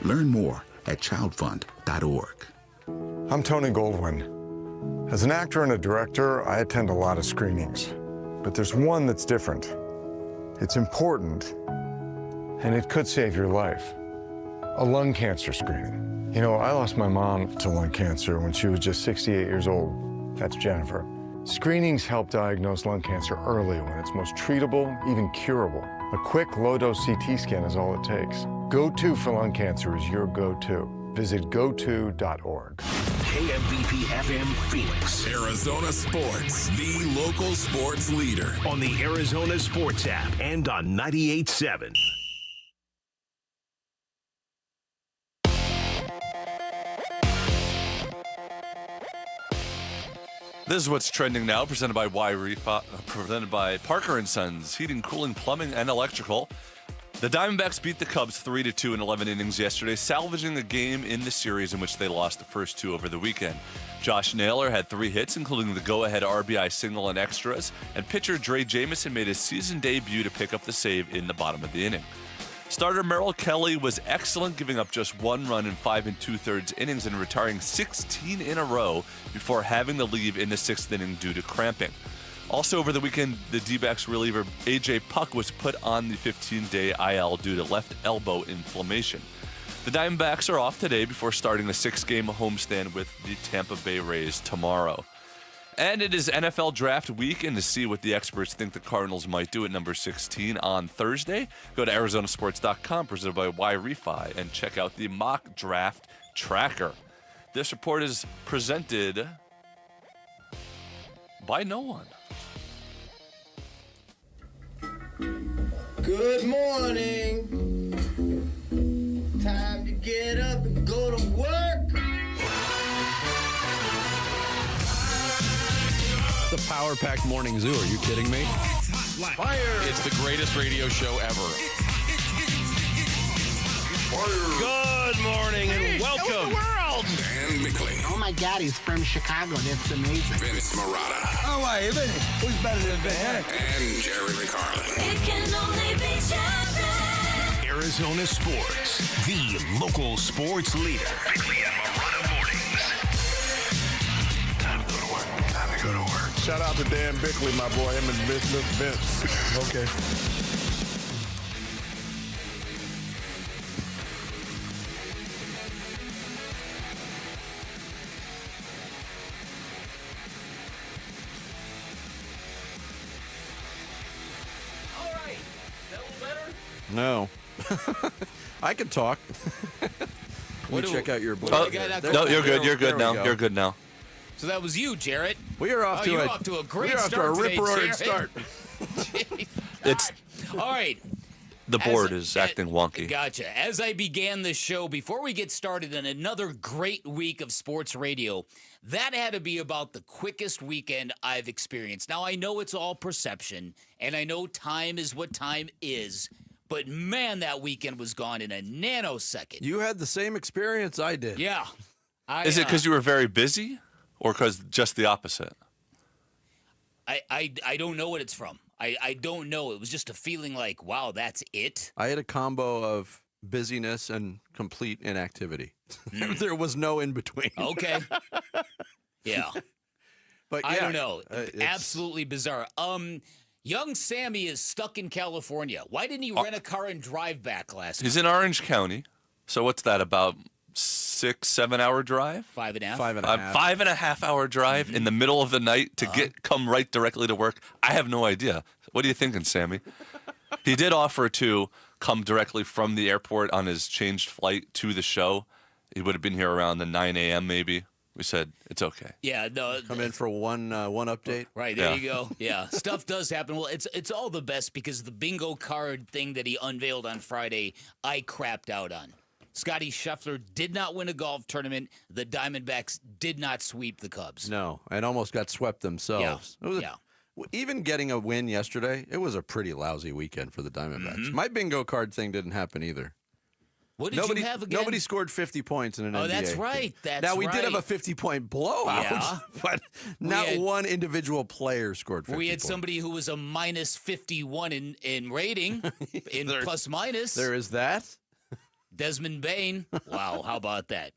Learn more at childfund.org. I'm Tony Goldwyn. As an actor and a director, I attend a lot of screenings. But there's one that's different. It's important, and it could save your life. A lung cancer screening. You know, I lost my mom to lung cancer when she was just 68 years old. That's Jennifer. Screenings help diagnose lung cancer early when it's most treatable, even curable. A quick, low-dose CT scan is all it takes. Go-To for lung cancer is your go-to. Visit goto.org. KMVP FM Phoenix. Arizona Sports, the local sports leader. On the Arizona Sports app and on 98.7. This is what's trending now, presented by presented by Parker & Sons, Heating, Cooling, Plumbing, and Electrical. The Diamondbacks beat the Cubs 3-2 in 11 innings yesterday, salvaging a game in the series in which they lost the first two over the weekend. Josh Naylor had 3 hits, including the go-ahead RBI single and extras, and pitcher Dre Jamieson made his season debut to pick up the save in the bottom of the inning. Starter Merrill Kelly was excellent, giving up just 1 run in 5 2/3 innings and retiring 16 in a row before having to leave in the 6th inning due to cramping. Also over the weekend, the Dbacks reliever A.J. Puck was put on the 15-day IL due to left elbow inflammation. The Diamondbacks are off today before starting the 6-game homestand with the Tampa Bay Rays tomorrow. And it is NFL Draft Week, and to see what the experts think the Cardinals might do at number 16 on Thursday, go to ArizonaSports.com, presented by Y-Refi, and check out the mock draft tracker. This report is presented by no one. Good morning. Time to get up and go to work. The power-packed morning zoo. Are you kidding me? Fire! It's the greatest radio show ever. Good morning and welcome. Dan Bickley, Oh my God, he's from Chicago. That's amazing. Vince Marotta, Oh, wait, who's better than Ben? and Jerry Carlin. It can only be Jerry. Arizona Sports, the local sports leader. Bickley and Marotta mornings. Time to go to work. Time to go to work. Shout out to Dan Bickley, my boy, him and Vince. Okay. All right. Is that a little better? No. I can talk. Let me check out your board. No, you're good. You're good now. Go. You're good now. So that was you, Jarrett. We are off to you're a off to a great we're off start to a today, rip-roaring Jarrett. start. It's All right. the board is acting wonky. Gotcha. As I began this show, before we get started on another great week of sports radio, that had to be about the quickest weekend I've experienced. Now, I know it's all perception, and I know time is what time is, but man, that weekend was gone in a nanosecond. You had the same experience I did. Yeah. Is it because you were very busy, or because just the opposite? I don't know what it's from. I don't know. It was just a feeling like, wow, that's it. I had a combo of busyness and complete inactivity. There was no in between. Okay. Yeah. But I yeah, don't know. it's Absolutely bizarre. Young Sammy is stuck in California. Why didn't he rent a car and drive back last He's night? in Orange County. So what's that, about 6-7 hour drive? 5.5. 5.5. 5.5 hour drive in the middle of the night to come right directly to work. I have no idea. What are you thinking, Sammy? He did offer to come directly from the airport on his changed flight to the show. He would have been here around the 9 a.m. maybe. We said, it's okay. Yeah, no. Come in for one update. Right, there you go. Yeah, stuff does happen. Well, it's all the best because the bingo card thing that he unveiled on Friday, I crapped out on. Scotty Scheffler did not win a golf tournament. The Diamondbacks did not sweep the Cubs. No, and almost got swept themselves. Yeah. Even getting a win yesterday, it was a pretty lousy weekend for the Diamondbacks. Mm-hmm. My bingo card thing didn't happen either. What did you have again? Nobody scored 50 points in an NBA. Oh, that's right. Now, we did have a 50-point blowout, Yeah. but not one individual player scored 50 We had points. somebody who was a minus 51 in rating, in plus minus. There is that. Desmond Bain. Wow, how about that?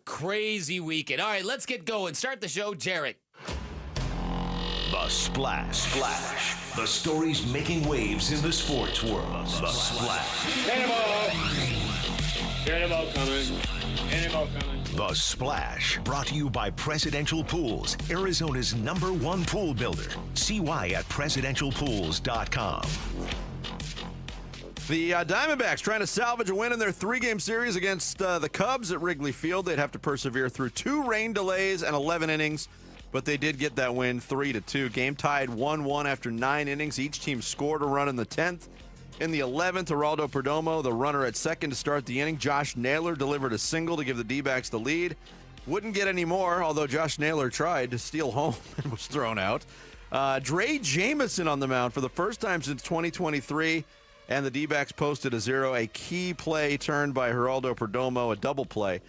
Crazy weekend. All right, let's get going. Start the show, Jarrett. The Splash. The stories making waves in the sports world. The Splash. Cannonball coming. The Splash. Brought to you by Presidential Pools, Arizona's #1 pool builder. See why at presidentialpools.com. The Diamondbacks trying to salvage a win in their 3-game series against the Cubs at Wrigley Field. They'd have to persevere through 2 rain delays and 11 innings, but they did get that win 3-2. Game tied 1-1 after 9 innings. Each team scored a run in the 10th. In the 11th, Geraldo Perdomo, the runner at second to start the inning. Josh Naylor delivered a single to give the D-backs the lead. Wouldn't get any more, although Josh Naylor tried to steal home and was thrown out. Dre Jamison on the mound for the first time since 2023. And the D-backs posted a 0, a key play turned by Geraldo Perdomo, a double play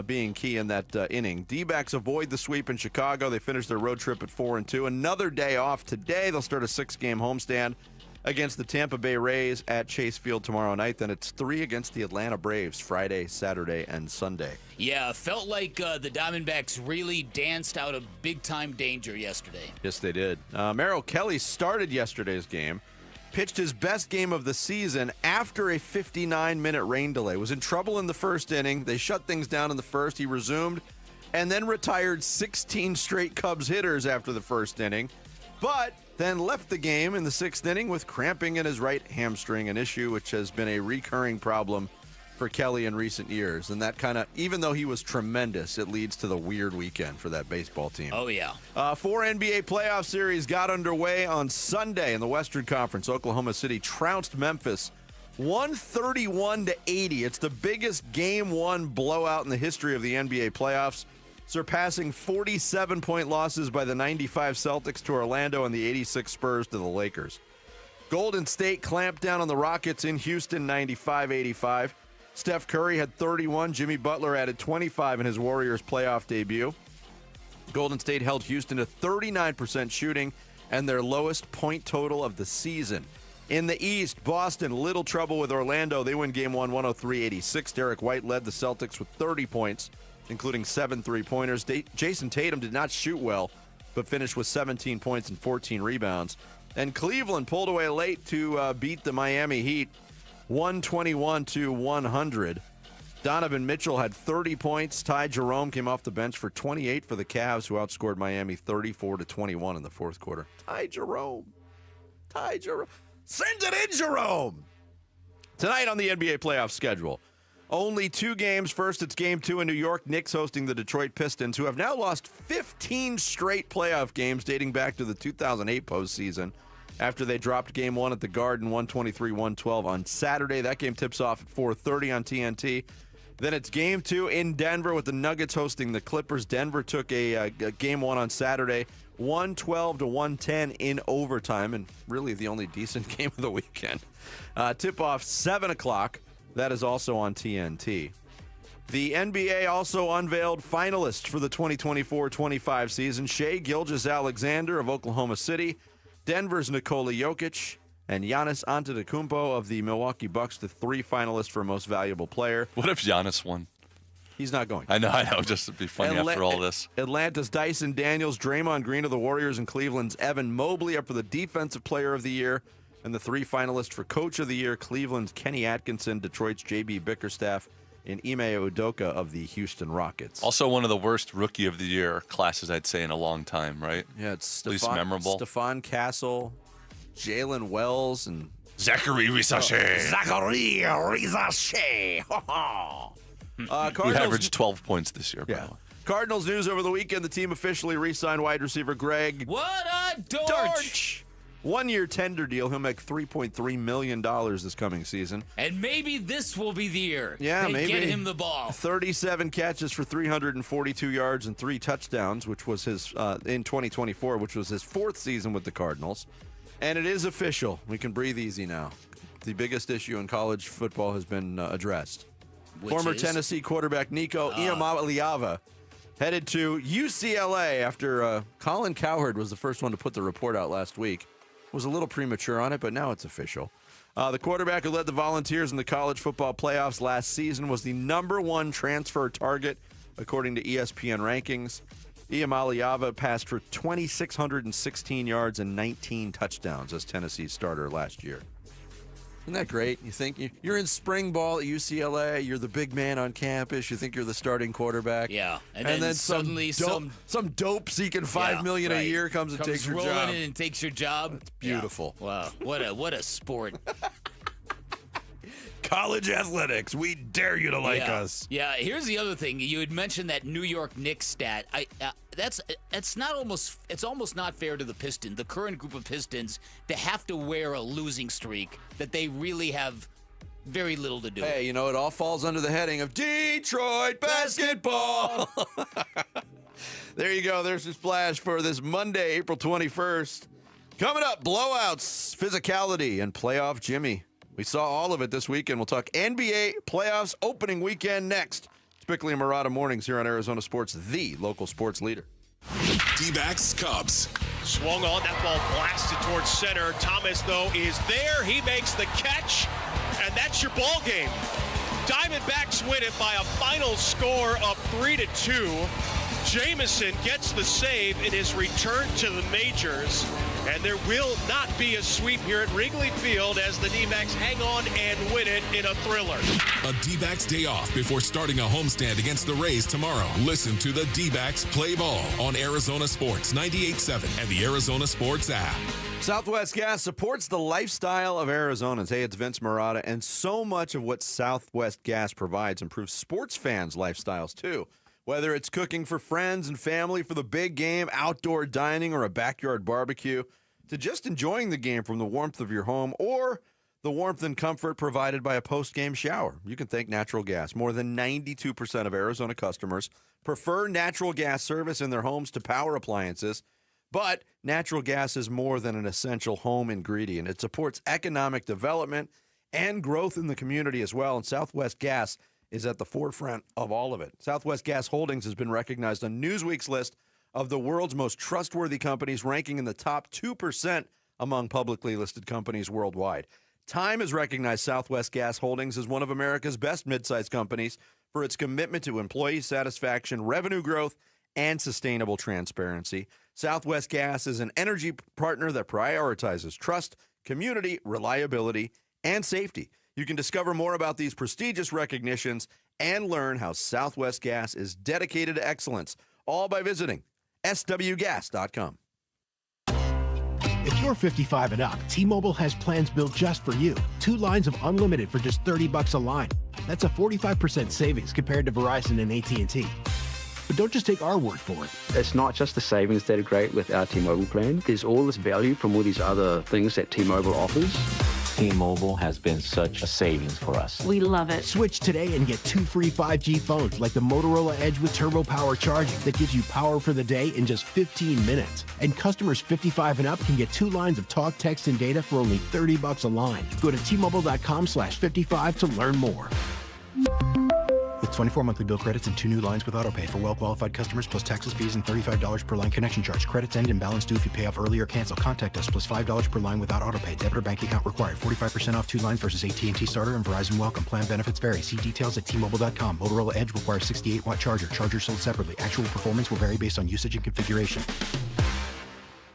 being key in that inning. D-backs avoid the sweep in Chicago. They finished their road trip at 4-2. Another day off today. They'll start a 6-game homestand against the Tampa Bay Rays at Chase Field tomorrow night. Then it's 3 against the Atlanta Braves Friday, Saturday, and Sunday. Yeah, felt like the Diamondbacks really danced out of big-time danger yesterday. Yes, they did. Merrill Kelly started yesterday's game. Pitched his best game of the season after a 59-minute rain delay. Was in trouble in the first inning. They shut things down in the first. He resumed and then retired 16 straight Cubs hitters after the first inning, but then left the game in the 6th inning with cramping in his right hamstring, an issue which has been a recurring problem for Kelly in recent years. And that kind of, even though he was tremendous, it leads to the weird weekend for that baseball team. Oh, yeah. 4 NBA playoff series got underway on Sunday in the Western Conference. Oklahoma City trounced Memphis 131-80. It's the biggest Game 1 blowout in the history of the NBA playoffs, surpassing 47-point losses by the 95 Celtics to Orlando and the 86 Spurs to the Lakers. Golden State clamped down on the Rockets in Houston 95-85. Steph Curry had 31. Jimmy Butler added 25 in his Warriors playoff debut. Golden State held Houston to 39% shooting and their lowest point total of the season. In the East, Boston, little trouble with Orlando. They win Game 1 103-86. Derek White led the Celtics with 30 points, including 7 three-pointers. Jason Tatum did not shoot well, but finished with 17 points and 14 rebounds. And Cleveland pulled away late to beat the Miami Heat 121-100. Donovan Mitchell had 30 points. Ty Jerome came off the bench for 28 for the Cavs, who outscored Miami 34-21 in the fourth quarter. Ty Jerome. Send it in, Jerome. Tonight on the NBA playoff schedule, only 2 games. First, it's Game 2 in New York. Knicks hosting the Detroit Pistons, who have now lost 15 straight playoff games dating back to the 2008 postseason, after they dropped Game 1 at the Garden 123-112 on Saturday. That game tips off at 4:30 on TNT. Then it's Game 2 in Denver with the Nuggets hosting the Clippers. Denver took a Game 1 on Saturday, 112-110 in overtime, and really the only decent game of the weekend. Tip-off 7 o'clock. That is also on TNT. The NBA also unveiled finalists for the 2024-25 season. Shai Gilgeous-Alexander of Oklahoma City, Denver's Nikola Jokic, and Giannis Antetokounmpo of the Milwaukee Bucks, the 3 finalists for most valuable player. What if Giannis won? He's not going. I know. Just to be funny after all this. Atlanta's Dyson Daniels, Draymond Green of the Warriors, and Cleveland's Evan Mobley up for the Defensive Player of the Year. And the 3 finalists for Coach of the Year, Cleveland's Kenny Atkinson, Detroit's J.B. Bickerstaff, and Ime Udoka of the Houston Rockets. Also one of the worst Rookie of the Year classes, I'd say, in a long time, right? Yeah, it's least memorable. Stephon Castle, Jalen Wells, and Zachary Risache. He averaged 12 points this year, by the way. Cardinals news over the weekend. The team officially re-signed wide receiver Greg. What a dorch! 1-year tender deal. He'll make $3.3 million this coming season. And maybe this will be the year. Yeah, they maybe. Get him the ball. 37 catches for 342 yards and 3 touchdowns, which was his in 2024, which was his 4th season with the Cardinals. And it is official. We can breathe easy now. The biggest issue in college football has been addressed. Former Tennessee quarterback Nico Iamaleava headed to UCLA after Colin Cowherd was the first one to put the report out last week. Was a little premature on it, but now it's official. The quarterback who led the Volunteers in the college football playoffs last season was the #1 transfer target, according to ESPN rankings. Iamaleava passed for 2,616 yards and 19 touchdowns as Tennessee's starter last year. Isn't that great? You think you're in spring ball at UCLA, you're the big man on campus, you think you're the starting quarterback. Yeah. And then suddenly some dope seeking $5 million a year comes and takes your job. Rolling in and takes your job. It's beautiful. Yeah. Wow. What a sport. College athletics. We dare you to like us. Yeah. Here's the other thing. You had mentioned that New York Knicks stat. It's almost not fair to the Pistons, the current group of Pistons, to have to wear a losing streak that they really have very little to do. Hey, it all falls under the heading of Detroit basketball. There you go. There's your splash for this Monday, April 21st. Coming up, blowouts, physicality, and playoff Jimmy. We saw all of it this weekend. We'll talk NBA playoffs opening weekend next. It's Bickley and Murata Mornings here on Arizona Sports, the local sports leader. Dbacks Cubs. Swung on, that ball blasted towards center. Thomas, though, is there. He makes the catch, and that's your ball game. Diamondbacks win it by a final score of 3-2. Jamison gets the save in his return to the majors, and there will not be a sweep here at Wrigley Field as the D-backs hang on and win it in a thriller. A D-backs day off before starting a homestand against the Rays tomorrow. Listen to the D-backs play ball on Arizona Sports 98.7 and the Arizona Sports app. Southwest Gas supports the lifestyle of Arizonans. Hey, it's Vince Murata, and so much of what Southwest Gas provides improves sports fans' lifestyles, too. Whether it's cooking for friends and family for the big game, outdoor dining, or a backyard barbecue, to just enjoying the game from the warmth of your home or the warmth and comfort provided by a post-game shower, you can thank natural gas. More than 92% of Arizona customers prefer natural gas service in their homes to power appliances, but natural gas is more than an essential home ingredient. It supports economic development and growth in the community as well, and Southwest Gas is at the forefront of all of it. Southwest Gas Holdings has been recognized on Newsweek's list of the world's most trustworthy companies, ranking in the top 2% among publicly listed companies worldwide. Time has recognized Southwest Gas Holdings as one of America's best mid-sized companies for its commitment to employee satisfaction, revenue growth, and sustainable transparency. Southwest Gas is an energy partner that prioritizes trust, community, reliability, and safety. You can discover more about these prestigious recognitions and learn how Southwest Gas is dedicated to excellence, all by visiting swgas.com. If you're 55 and up, T-Mobile has plans built just for you. 2 lines of unlimited for just $30 a line. That's a 45% savings compared to Verizon and AT&T. But don't just take our word for it. It's not just the savings that are great with our T-Mobile plan. There's all this value from all these other things that T-Mobile offers. T-Mobile has been such a savings for us. We love it. Switch today and get 2 free 5G phones like the Motorola Edge with Turbo Power charging that gives you power for the day in just 15 minutes. And customers 55 and up can get 2 lines of talk, text, and data for only $30 a line. Go to T-Mobile.com/55 to learn more. With 24 monthly bill credits and 2 new lines with autopay for well-qualified customers plus taxes, fees, and $35 per line connection charge. Credits end and balance due if you pay off early or cancel. Contact us plus $5 per line without autopay. Debit or bank account required. 45% off 2 lines versus AT&T Starter and Verizon Welcome. Plan benefits vary. See details at T-Mobile.com. Motorola Edge requires 68-watt charger. Charger sold separately. Actual performance will vary based on usage and configuration.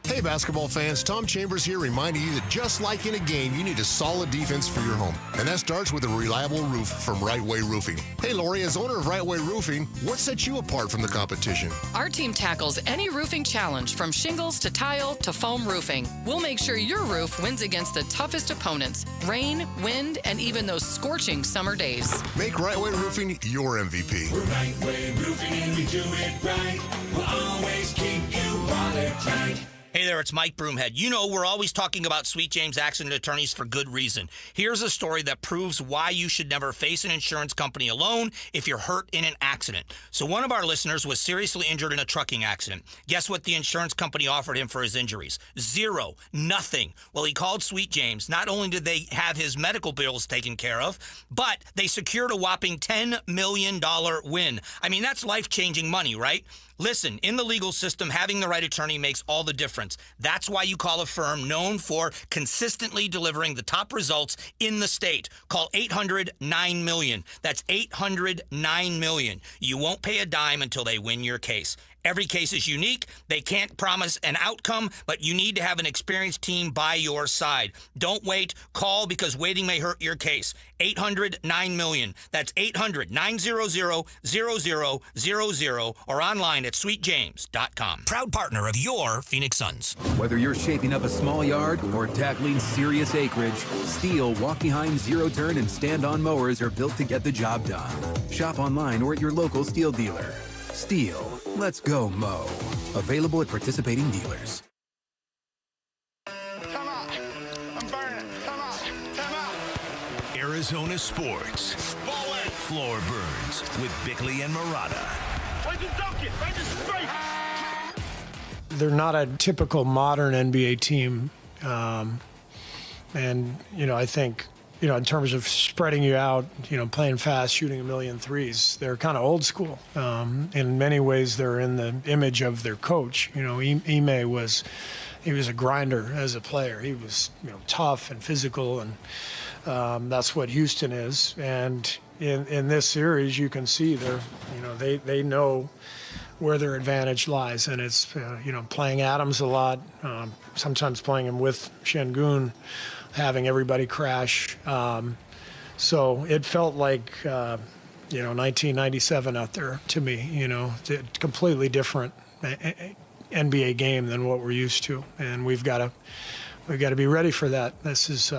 Hey basketball fans, Tom Chambers here reminding you that just like in a game, you need a solid defense for your home. And that starts with a reliable roof from Right Way Roofing. Hey Lori, as owner of Right Way Roofing, what sets you apart from the competition? Our team tackles any roofing challenge from shingles to tile to foam roofing. We'll make sure your roof wins against the toughest opponents, rain, wind, and even those scorching summer days. Make Right Way Roofing your MVP. We're Right Way Roofing and we do it right. We'll always keep you watertight. Hey there, it's Mike Broomhead. You know, we're always talking about Sweet James accident attorneys for good reason. Here's a story that proves why you should never face an insurance company alone if you're hurt in an accident. So one of our listeners was seriously injured in a trucking accident. Guess what the insurance company offered him for his injuries? 0. Nothing. Well, he called Sweet James. Not only did they have his medical bills taken care of, but they secured a whopping $10 million win. I mean, that's life-changing money, right? Listen, in the legal system, having the right attorney makes all the difference. difference. That's why you call a firm known for consistently delivering the top results in the state. Call 800-9-MILLION. That's 800-9-MILLION. You won't pay a dime until they win your case. Every case is unique. They can't promise an outcome, but you need to have an experienced team by your side. Don't wait. Call, because waiting may hurt your case. 800-9-MILLION. That's 800-900-0000 or online at sweetjames.com. Proud partner of your Phoenix Suns. Whether you're shaping up a small yard or tackling serious acreage, Steel walk-behind zero-turn and stand-on mowers are built to get the job done. Shop online or at your local Steel dealer. Steel, let's go mow. Available at participating dealers. Come on. I'm burning. Come on. Come on. Arizona Sports. Floor Burns with Bickley and Murata. They're not a typical modern NBA team. And, I think, in terms of spreading you out, playing fast, shooting a million threes, they're kind of old school. In many ways, they're in the image of their coach. Ime was a grinder as a player. He was, tough and physical, and that's what Houston is. And in this series, you can see they know where their advantage lies, and it's playing Adams a lot, sometimes playing him with Şengün, having everybody crash. So it felt like 1997 out there to me. Completely different NBA game than what we're used to, and we've got to be ready for that. This is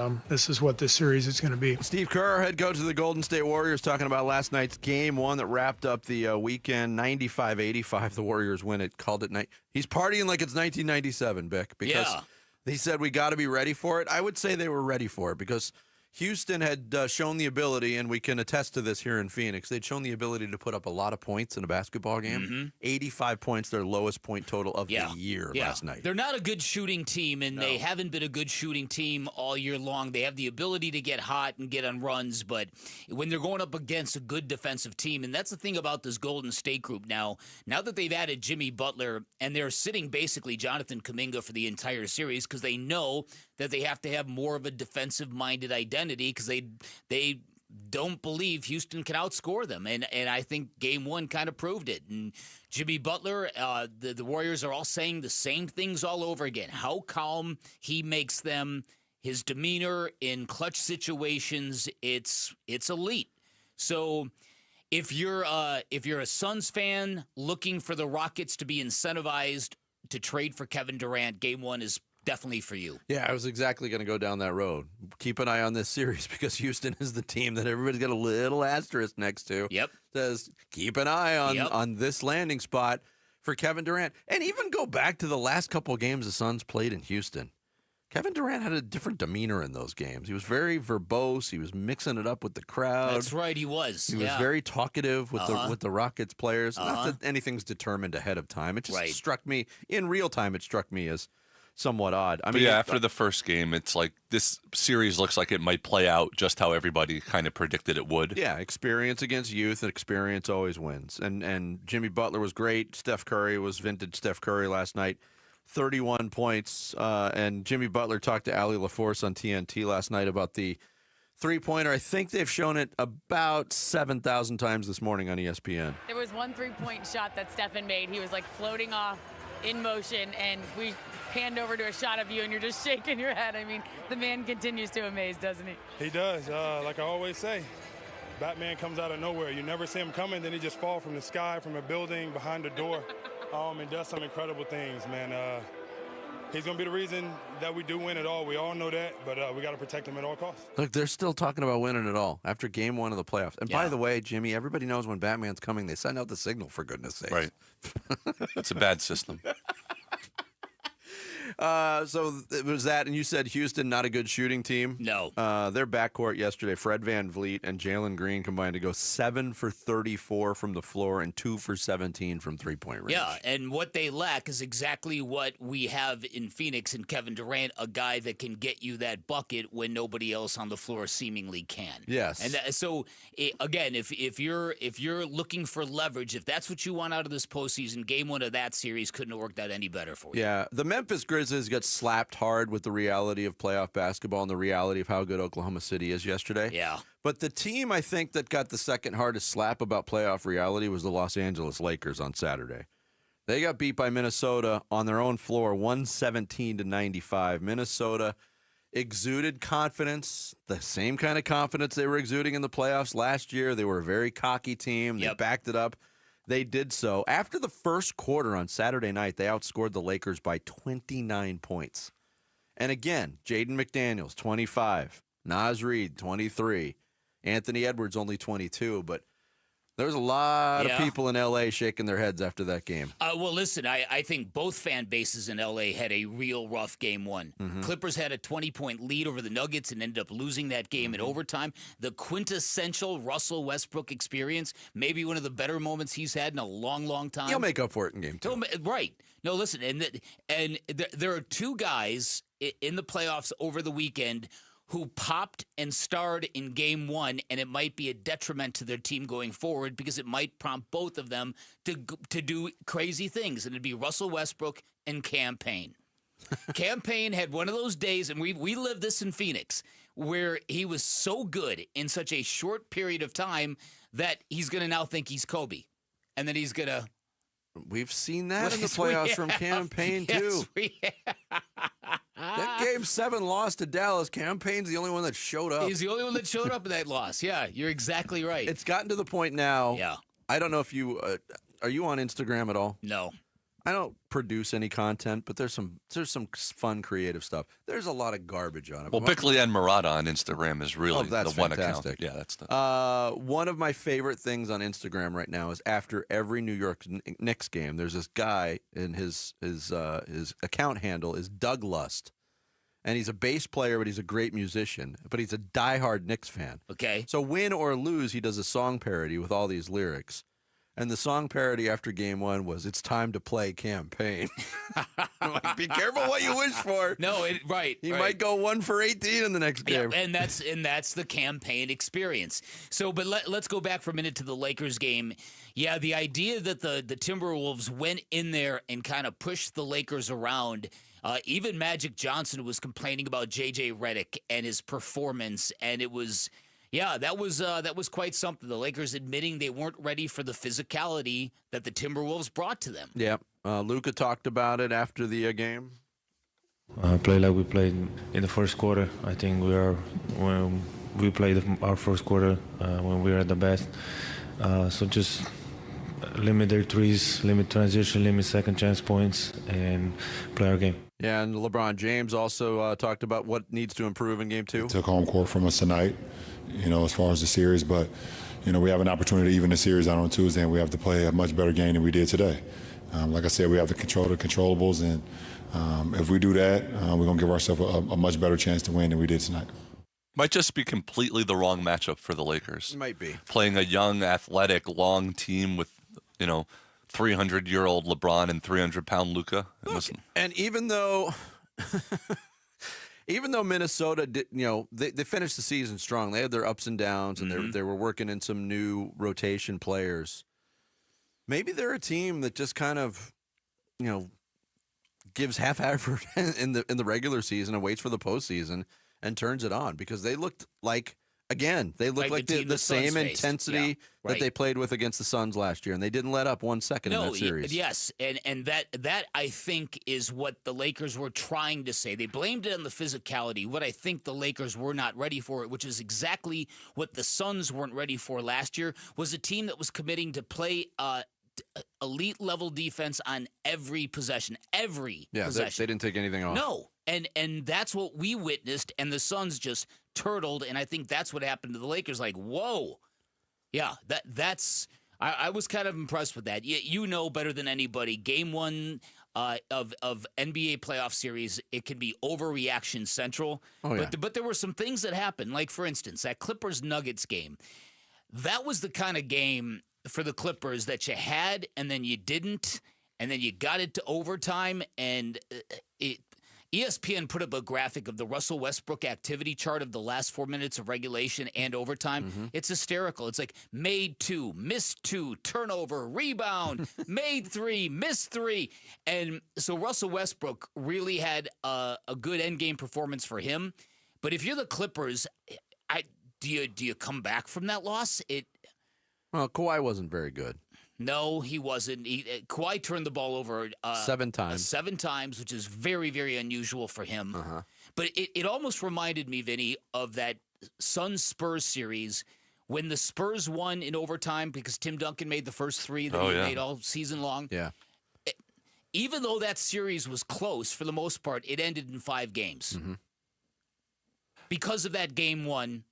what this series is going to be. Steve Kerr, head coach of the Golden State Warriors, talking about last night's game one that wrapped up the weekend. 95-85, the Warriors win it. Called it night. He's partying like it's 1997, Bick, because he said we got to be ready for it. I would say they were ready for it because Houston had shown the ability, and we can attest to this here in Phoenix, they'd shown the ability to put up a lot of points in a basketball game. Mm-hmm. 85 points, their lowest point total of the year last night. They're not a good shooting team, and they haven't been a good shooting team all year long. They have the ability to get hot and get on runs, but when they're going up against a good defensive team, and that's the thing about this Golden State group now that they've added Jimmy Butler, and they're sitting basically Jonathan Kuminga for the entire series because they know that they have to have more of a defensive-minded identity because they don't believe Houston can outscore them. And I think game one kind of proved it. And Jimmy Butler, the Warriors are all saying the same things all over again. How calm he makes them, his demeanor in clutch situations, it's elite. So if you're a Suns fan looking for the Rockets to be incentivized to trade for Kevin Durant, game one is definitely for you. Yeah, I was exactly going to go down that road. Keep an eye on this series because Houston is the team that everybody's got a little asterisk next to. Yep. Says, keep an eye on this landing spot for Kevin Durant. And even go back to the last couple of games the Suns played in Houston. Kevin Durant had a different demeanor in those games. He was very verbose. He was mixing it up with the crowd. That's right, he was. He was very talkative with the Rockets players. Not that anything's determined ahead of time. It just struck me, in real time, it struck me as somewhat odd. I mean, after the first game, it's like this series looks like it might play out just how everybody kind of predicted it would. Yeah, experience against youth, and experience always wins. And Jimmy Butler was great. Steph Curry was vintage Steph Curry last night. 31 points. And Jimmy Butler talked to Ali LaForce on TNT last night about the three-pointer. I think they've shown it about 7,000 times this morning on ESPN. There was one three-point shot that Stephen made. He was like floating off in motion, and we panned over to a shot of you, and you're just shaking your head. I mean, the man continues to amaze, doesn't he? He does. Like I always say, Batman comes out of nowhere. You never see him coming, then he just falls from the sky, from a building, behind a door, and does some incredible things, man. He's going to be the reason that we do win it all. We all know that, but we got to protect him at all costs. Look, they're still talking about winning it all after game one of the playoffs. And by the way, Jimmy, everybody knows when Batman's coming, they send out the signal, for goodness sake. Right. It's a bad system. So it was that, and you said Houston, not a good shooting team. No. Their backcourt yesterday, Fred VanVleet and Jalen Green combined to go 7 for 34 from the floor and 2 for 17 from three-point range. Yeah, and what they lack is exactly what we have in Phoenix and Kevin Durant, a guy that can get you that bucket when nobody else on the floor seemingly can. Yes. And so again, if you're looking for leverage, if that's what you want out of this postseason, game one of that series couldn't have worked out any better for you. Yeah, the Memphis Grizzlies got slapped hard with the reality of playoff basketball and the reality of how good Oklahoma City is yesterday. Yeah. But the team, I think, that got the second hardest slap about playoff reality was the Los Angeles Lakers on Saturday. They got beat by Minnesota on their own floor, 117-95. Minnesota exuded confidence, the same kind of confidence they were exuding in the playoffs last year. They were a very cocky team. They backed it up. They did so. After the first quarter on Saturday night, they outscored the Lakers by 29 points. And again, Jaden McDaniels, 25. Naz Reid, 23. Anthony Edwards, only 22. But there's a lot of people in L.A. shaking their heads after that game. Well, listen, I think both fan bases in L.A. had a real rough game one. Clippers had a 20-point lead over the Nuggets and ended up losing that game in overtime. The quintessential Russell Westbrook experience, maybe one of the better moments he's had in a long, long time. He'll make up for it in game two. Right. No, listen, and there are two guys in the playoffs over the weekend who popped and starred in game one, and it might be a detriment to their team going forward because it might prompt both of them to do crazy things, and it'd be Russell Westbrook and Cam Payne. Cam Payne had one of those days, and we lived this in Phoenix, where he was so good in such a short period of time that he's going to now think he's Kobe, and then he's going to... We've seen that in the playoffs from Cam Payne, too. Yes, we have. That Game 7 loss to Dallas, Cam Payne's the only one that showed up. He's the only one that showed up in that loss. Yeah, you're exactly right. It's gotten to the point now. Yeah. I don't know if you are you on Instagram at all? No. I don't produce any content, but there's some fun, creative stuff. There's a lot of garbage on it. Well, Bickley and Murata on Instagram is really the one fantastic. account. Yeah, that's the one of my favorite things on Instagram right now is after every New York Knicks game, there's this guy, and his account handle is Doug Lust. And he's a bass player, but he's a great musician. But he's a diehard Knicks fan. Okay. So win or lose, he does a song parody with all these lyrics. And the song parody after game one was, "It's time to play Cam Payne." I'm like, be careful what you wish for. No, right. He might go 1 for 18 in the next game. Yeah, and that's the Cam Payne experience. So, but let's go back for a minute to the Lakers game. Yeah, the idea that the Timberwolves went in there and kind of pushed the Lakers around. Even Magic Johnson was complaining about J.J. Redick and his performance, and it was... Yeah, that was quite something. The Lakers admitting they weren't ready for the physicality that the Timberwolves brought to them. Yeah, Luka talked about it after the game. Play like we played in the first quarter. I think when we played our first quarter when we were at the best. So just limit their threes, limit transition, limit second chance points, and play our game. Yeah, and LeBron James also talked about what needs to improve in game two. Took home court from us tonight, as far as the series, but, we have an opportunity to even the series out on Tuesday, and we have to play a much better game than we did today. Like I said, we have to control the controllables, and if we do that, we're going to give ourselves a much better chance to win than we did tonight. Might just be completely the wrong matchup for the Lakers. Might be. Playing a young, athletic, long team with, 300-year-old LeBron and 300-pound Luka. And even though Minnesota did, they finished the season strong. They had their ups and downs, and they were working in some new rotation players. Maybe they're a team that just kind of, gives half effort in the regular season and waits for the postseason and turns it on, because they looked like. Again, they look like the same intensity that they played with against the Suns last year, and they didn't let up 1 second in that series. Yes, and that I think is what the Lakers were trying to say. They blamed it on the physicality. What I think the Lakers were not ready for, which is exactly what the Suns weren't ready for last year, was a team that was committing to play elite level defense on every possession. Every possession. They didn't take anything off. No. And that's what we witnessed, and the Suns just turtled, and I think that's what happened to the Lakers. Like, whoa. Yeah, that's I was kind of impressed with that. You know better than anybody. Game one of NBA playoff series, it can be overreaction central. Oh, yeah. But there were some things that happened. Like, for instance, that Clippers-Nuggets game. That was the kind of game for the Clippers that you had and then you didn't, and then you got it to overtime, and ESPN put up a graphic of the Russell Westbrook activity chart of the last 4 minutes of regulation and overtime. Mm-hmm. It's hysterical. It's like made 2, missed 2, turnover, rebound, made 3, missed 3. And so Russell Westbrook really had a good endgame performance for him. But if you're the Clippers, do you come back from that loss? Well, Kawhi wasn't very good. No, he wasn't. Kawhi turned the ball over 7 times. 7 times, which is very, very unusual for him. Uh-huh. But it almost reminded me, Vinny, of that Suns-Spurs series when the Spurs won in overtime because Tim Duncan made the first 3 that he made all season long. Yeah. Even though that series was close, for the most part, it ended in 5 games. Mm-hmm. Because of that game 1.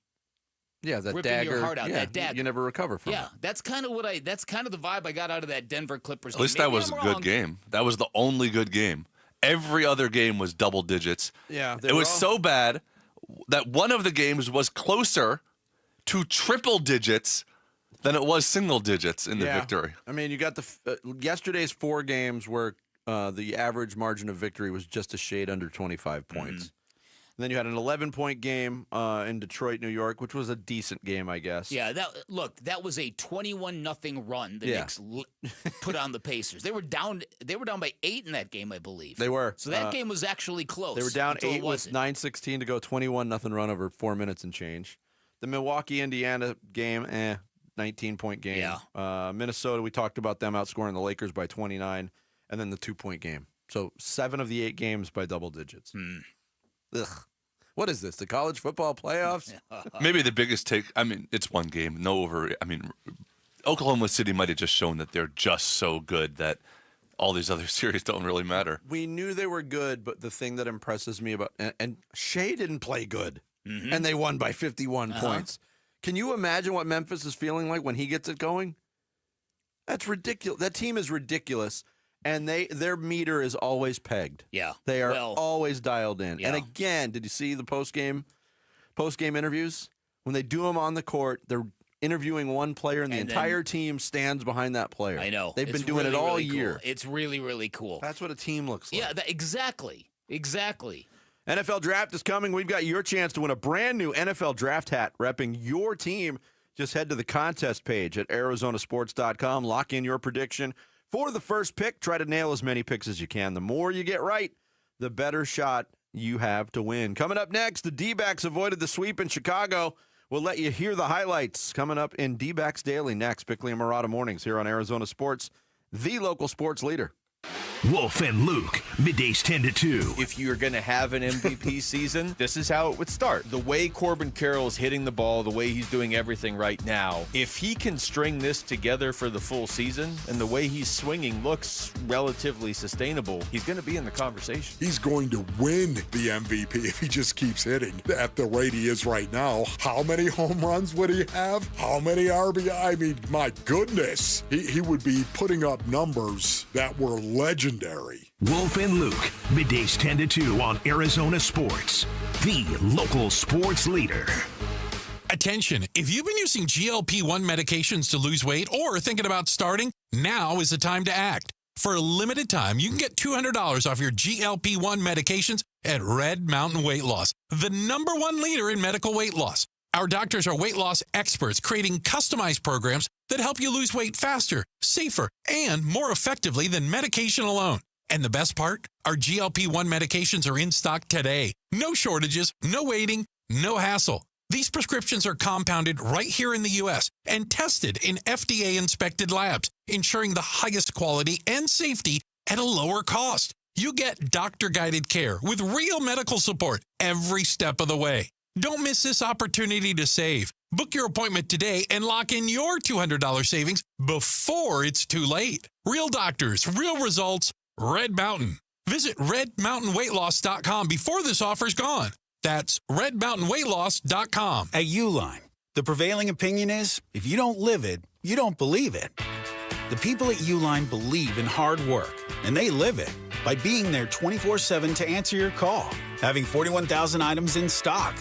Yeah, that ripping dagger. your heart out, that dagger. You never recover from it. Yeah, that's kind of the vibe I got out of that Denver Clippers At game. least that Maybe was I'm a good wrong. game. That was the only good game. Every other game was double digits. Yeah, it was so bad that one of the games was closer to triple digits than it was single digits in the victory. I mean, you got the yesterday's 4 games where the average margin of victory was just a shade under 25 points. And then you had an 11-point game in Detroit, New York, which was a decent game, I guess. Yeah, that was a 21-0 run the Knicks put on the Pacers. They were down by 8 in that game, I believe. They were. So that game was actually close. They were down 8 with wasn't. 9:16 to go, 21-0 run over 4 minutes and change. The Milwaukee-Indiana game, 19-point game. Yeah. Minnesota, we talked about them outscoring the Lakers by 29, and then the 2-point game. So 7 of the 8 games by double digits. Ugh. What is this, the college football playoffs? Maybe the biggest take, it's one game. Oklahoma City might have just shown that they're just so good that all these other series don't really matter. We knew they were good, but the thing that impresses me about, and Shea didn't play good, and they won by 51 points. Can you imagine what Memphis is feeling like when he gets it going? That's ridiculous. That team is ridiculous. And their meter is always pegged. Yeah. They are always dialed in. Yeah. And again, did you see the post-game interviews? When they do them on the court, they're interviewing one player, and the entire team stands behind that player. I know. They've been doing it all really year. Cool. It's really, really cool. That's what a team looks like. Yeah, exactly. Exactly. NFL Draft is coming. We've got your chance to win a brand new NFL Draft hat repping your team. Just head to the contest page at arizonasports.com. Lock in your prediction for the first pick. Try to nail as many picks as you can. The more you get right, the better shot you have to win. Coming up next, the Dbacks avoided the sweep in Chicago. We'll let you hear the highlights coming up in Dbacks Daily next. Bickley and Murata Mornings here on Arizona Sports, the local sports leader. Wolf and Luke, middays 10 to 2. If you're going to have an MVP season, this is how it would start. The way Corbin Carroll is hitting the ball, the way he's doing everything right now, if he can string this together for the full season, and the way he's swinging looks relatively sustainable, he's going to be in the conversation. He's going to win the MVP if he just keeps hitting at the rate he is right now. How many home runs would he have? How many RBI? I mean, my goodness. He would be putting up numbers that were legendary. Wolf and Luke, middays 10 to 2 on Arizona Sports, the local sports leader. Attention, if you've been using GLP-1 medications to lose weight or thinking about starting, now is the time to act. For a limited time, you can get $200 off your GLP-1 medications at Red Mountain Weight Loss, the #1 leader in medical weight loss. Our doctors are weight loss experts creating customized programs that help you lose weight faster, safer, and more effectively than medication alone. And the best part? Our GLP-1 medications are in stock today. No shortages, no waiting, no hassle. These prescriptions are compounded right here in the U.S. and tested in FDA-inspected labs, ensuring the highest quality and safety at a lower cost. You get doctor-guided care with real medical support every step of the way. Don't miss this opportunity to save. Book your appointment today and lock in your $200 savings before it's too late. Real doctors, real results, Red Mountain. Visit redmountainweightloss.com before this offer's gone. That's redmountainweightloss.com. At Uline, the prevailing opinion is, if you don't live it, you don't believe it. The people at Uline believe in hard work, and they live it. by being there 24/7 to answer your call, having 41,000 items in stock,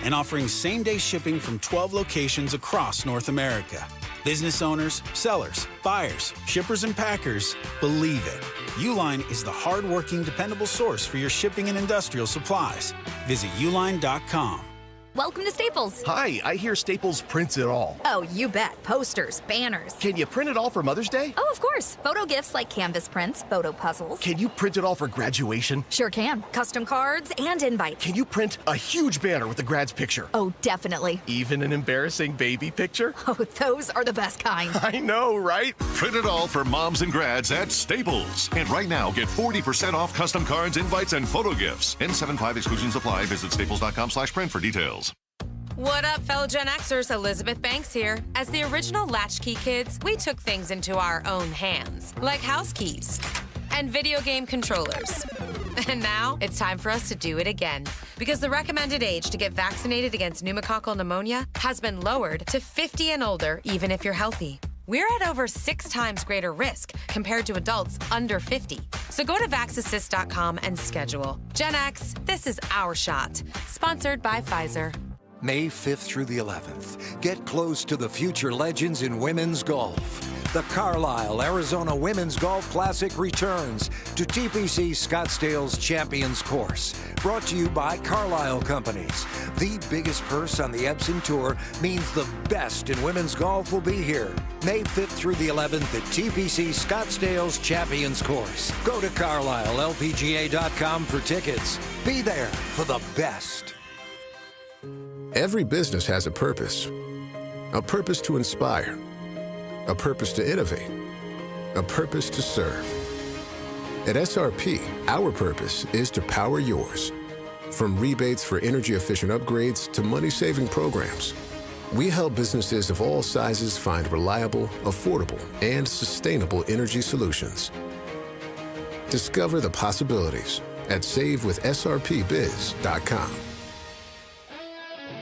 and offering same-day shipping from 12 locations across North America. Business owners, sellers, buyers, shippers, and packers believe it. Uline is the hard-working, dependable source for your shipping and industrial supplies. Visit uline.com. Welcome to Staples. Hi, I hear Staples prints it all. Oh, you bet. Posters, banners. Can you print it all for Mother's Day? Oh, of course. Photo gifts like canvas prints, photo puzzles. Can you print it all for graduation? Sure can. Custom cards and invites. Can you print a huge banner with the grad's picture? Oh, definitely. Even an embarrassing baby picture? Oh, those are the best kind. I know, right? Print it all for moms and grads at Staples. And right now, get 40% off custom cards, invites, and photo gifts. N75 exclusions apply. Visit staples.com/print for details. What up, fellow Gen Xers? Elizabeth Banks here. As the original Latchkey kids, we took things into our own hands, like house keys and video game controllers. And now it's time for us to do it again, because the recommended age to get vaccinated against pneumococcal pneumonia has been lowered to 50 and older, even if you're healthy. We're at over 6 times greater risk compared to adults under 50. So go to vaxassist.com and schedule. Gen X, this is our shot. Sponsored by Pfizer. May 5th through the 11th. Get close to the future legends in women's golf. The Carlisle, Arizona Women's Golf Classic returns to TPC Scottsdale's Champions Course. Brought to you by Carlisle Companies. The biggest purse on the Epson Tour means the best in women's golf will be here. May 5th through the 11th at TPC Scottsdale's Champions Course. Go to CarlisleLPGA.com for tickets. Be there for the best. Every business has a purpose to inspire, a purpose to innovate, a purpose to serve. At SRP, our purpose is to power yours. From rebates for energy-efficient upgrades to money-saving programs, we help businesses of all sizes find reliable, affordable, and sustainable energy solutions. Discover the possibilities at SaveWithSRPBiz.com.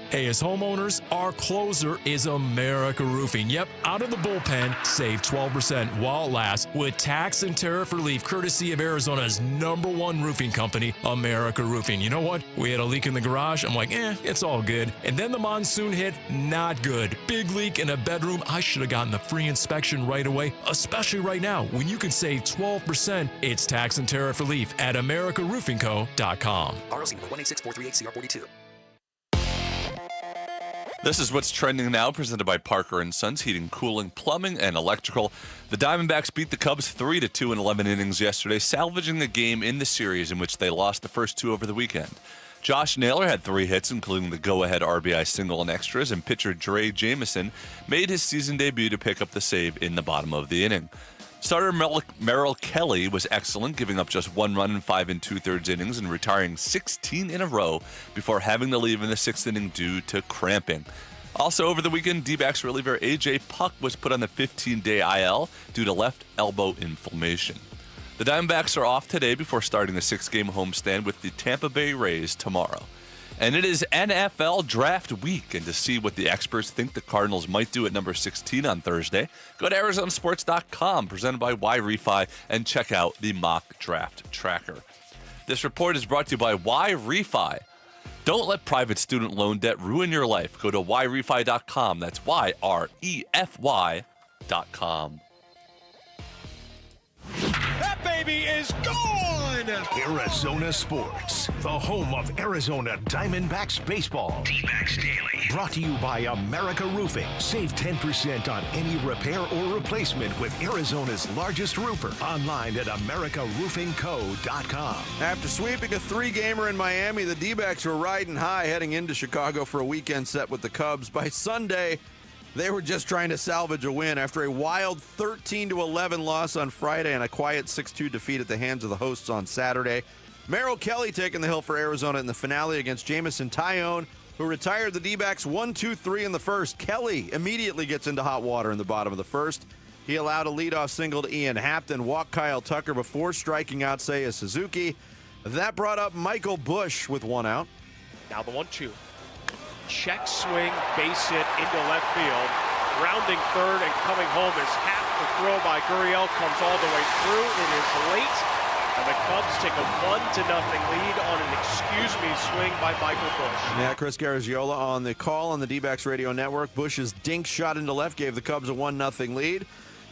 Hey, as homeowners, our closer is America Roofing. Yep, out of the bullpen, save 12% while it lasts with tax and tariff relief courtesy of Arizona's #1 roofing company, America Roofing. You know what? We had a leak in the garage. I'm like, it's all good. And then the monsoon hit, not good. Big leak in a bedroom. I should have gotten the free inspection right away, especially right now when you can save 12%. It's tax and tariff relief at AmericaRoofingCo.com. ROC 186-438-CR42. This is what's trending now, presented by Parker & Sons, Heating, Cooling, Plumbing, and Electrical. The Diamondbacks beat the Cubs 3-2 in 11 innings yesterday, salvaging a game in the series in which they lost the first 2 over the weekend. Josh Naylor had 3 hits, including the go-ahead RBI single and extras, and pitcher Dre Jameson made his season debut to pick up the save in the bottom of the inning. Starter Merrill Kelly was excellent, giving up just 1 run in 5 2/3 innings and retiring 16 in a row before having to leave in the 6th inning due to cramping. Also over the weekend, Dbacks reliever A.J. Puck was put on the 15-day IL due to left elbow inflammation. The Diamondbacks are off today before starting a 6-game homestand with the Tampa Bay Rays tomorrow. And it is NFL Draft Week, and to see what the experts think the Cardinals might do at number 16 on Thursday, go to ArizonaSports.com, presented by YRefi, and check out the mock draft tracker. This report is brought to you by YRefi. Don't let private student loan debt ruin your life. Go to YRefi.com. That's YREFY.com. That baby is gone! Arizona Sports, the home of Arizona Diamondbacks baseball. Dbacks Daily. Brought to you by America Roofing. Save 10% on any repair or replacement with Arizona's largest roofer. Online at AmericaRoofingCo.com. After sweeping a 3-gamer in Miami, the D-backs were riding high heading into Chicago for a weekend set with the Cubs. By Sunday, they were just trying to salvage a win after a wild 13-11 loss on Friday and a quiet 6-2 defeat at the hands of the hosts on Saturday. Merrill Kelly taking the hill for Arizona in the finale against Jameson Taillon, who retired the D-backs 1-2-3 in the first. Kelly immediately gets into hot water in the bottom of the first. He allowed a leadoff single to Ian Hampton, walked Kyle Tucker before striking out Seiya Suzuki. That brought up Michael Busch with 1 out. Now the 1-2. Check swing, base hit into left field. Rounding third and coming home is half the throw by Gurriel. Comes all the way through. It is late. And the Cubs take a 1-0 lead on an excuse-me swing by Michael Busch. Yeah, Chris Garagiola on the call on the D-backs radio network. Busch's dink shot into left gave the Cubs a 1-0 lead.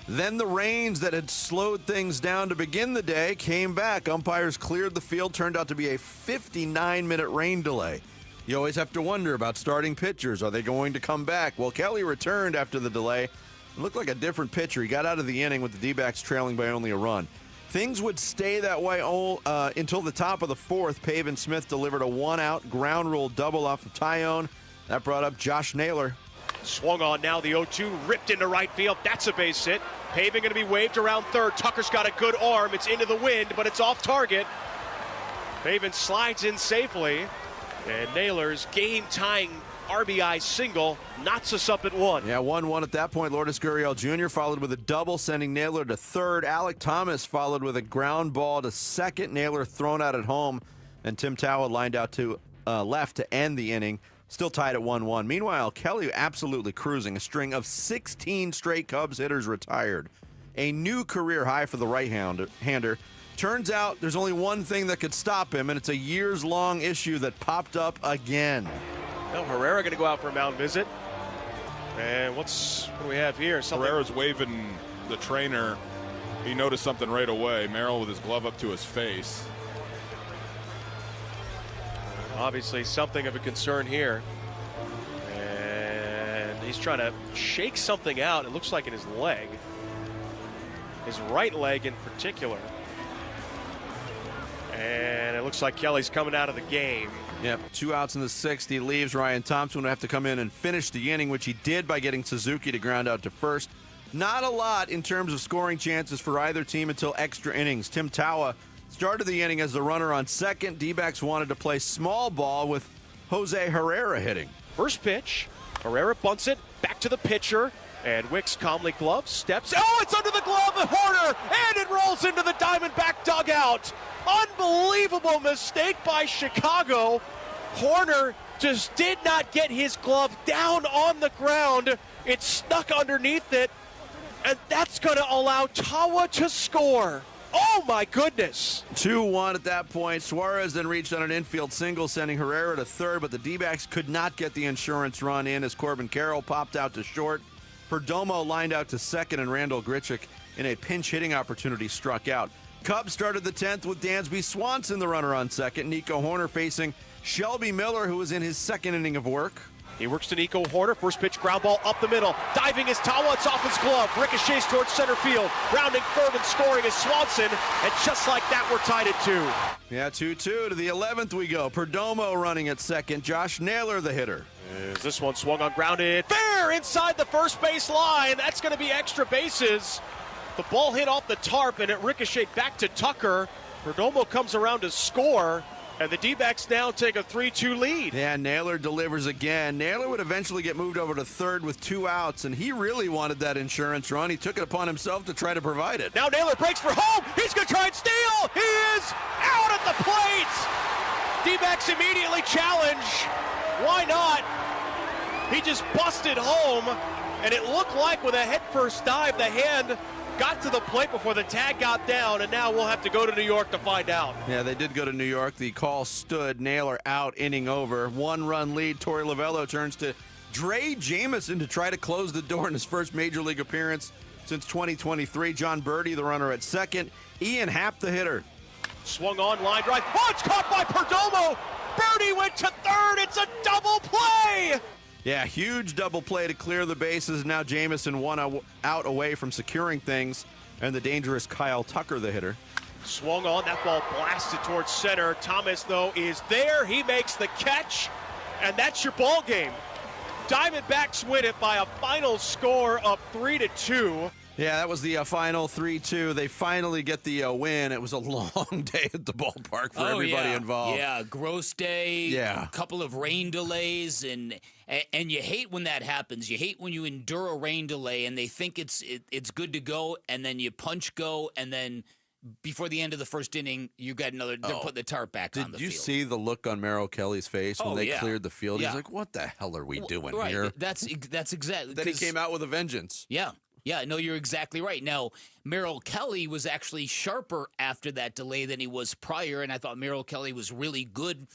Then the rains that had slowed things down to begin the day came back. Umpires cleared the field. Turned out to be a 59-minute rain delay. You always have to wonder about starting pitchers. Are they going to come back? Well, Kelly returned after the delay. It looked like a different pitcher. He got out of the inning with the D-backs trailing by only a run. Things would stay that way until the top of the fourth. Pavin Smith delivered a one-out ground rule double off of Tyone. That brought up Josh Naylor. Swung on now, the 0-2 ripped into right field. That's a base hit. Pavin going to be waved around third. Tucker's got a good arm. It's into the wind, but it's off target. Pavin slides in safely. And Naylor's game-tying RBI single knots us up at 1. Yeah, 1-1 at that point. Lourdes Gurriel Jr. followed with a double, sending Naylor to third. Alec Thomas followed with a ground ball to second. Naylor thrown out at home. And Tim Tawa lined out to left to end the inning. Still tied at 1-1. Meanwhile, Kelly absolutely cruising. A string of 16 straight Cubs hitters retired. A new career high for the right-hander. Turns out there's only one thing that could stop him, and it's a years-long issue that popped up again. Well, Herrera going to go out for a mound visit. And what do we have here? Herrera's waving the trainer. He noticed something right away. Merrill with his glove up to his face. Obviously something of a concern here. And he's trying to shake something out. It looks like in his leg. His right leg in particular. And it looks like Kelly's coming out of the game. Yep, 2 outs in the sixth. He leaves. Ryan Thompson would have to come in and finish the inning, which he did by getting Suzuki to ground out to first. Not a lot in terms of scoring chances for either team until extra innings. Tim Tawa started the inning as the runner on second. D-backs wanted to play small ball with Jose Herrera hitting. First pitch, Herrera bunts it back to the pitcher, and Wicks calmly gloves, steps. Oh, it's under the glove of Horner, and it rolls into the Diamondback dugout. Unbelievable mistake by Chicago. Horner just did not get his glove down on the ground. It stuck underneath it, and that's going to allow Tawa to score. Oh, my goodness. 2-1 at that point. Suarez then reached on an infield single, sending Herrera to third, but the D-backs could not get the insurance run in as Corbin Carroll popped out to short. Perdomo lined out to second, and Randall Grichuk in a pinch hitting opportunity struck out. Cubs started the 10th with Dansby Swanson, the runner on second. Nico Horner facing Shelby Miller, who was in his second inning of work. He works to Nico Horner. First pitch, ground ball up the middle. Diving is Tawa. It's off his glove. Ricochets towards center field. Rounding third and scoring is Swanson. And just like that, we're tied at 2. Yeah, 2-2. To the 11th we go. Perdomo running at second. Josh Naylor, the hitter. As this one swung on, grounded fair inside the first base line. That's going to be extra bases. The ball hit off the tarp, and it ricocheted back to Tucker. Perdomo comes around to score, and the D-backs now take a 3-2 lead. Yeah, Naylor delivers again. Naylor would eventually get moved over to third with 2 outs, and he really wanted that insurance run. He took it upon himself to try to provide it. Now Naylor breaks for home. He's going to try and steal. He is out at the plate. D-backs immediately challenge. Why not? He just busted home, and it looked like with a headfirst dive, the hand got to the plate before the tag got down, and now we'll have to go to New York to find out. Yeah, they did go to New York. The call stood. Naylor out, inning over. 1-run lead. Torey Lovello turns to Dre Jamison to try to close the door in his first Major League appearance since 2023. John Birdie, the runner at second. Ian Happ, the hitter. Swung on, line drive. Oh, it's caught by Perdomo. Birdie went to third. It's a double play. Yeah, huge double play to clear the bases. Now Jamison 1 out away from securing things, and the dangerous Kyle Tucker, the hitter. Swung on, that ball blasted towards center. Thomas, though, is there. He makes the catch, and that's your ball game. Diamondbacks win it by a final score of 3-2. Yeah, that was the final 3-2. They finally get the win. It was a long day at the ballpark for everybody involved. Yeah, gross day. Yeah. A couple of rain delays, and you hate when that happens. You hate when you endure a rain delay and they think it's good to go, and then you punch go, and then before the end of the first inning, you got another. They're putting the tarp back on the field. Did you see the look on Merrill Kelly's face when they cleared the field? Yeah. He's like, "What the hell are we doing right. here?" That's exactly. Then he came out with a vengeance. Yeah. Yeah, no, you're exactly right. Now, Merrill Kelly was actually sharper after that delay than he was prior, and I thought Merrill Kelly was really good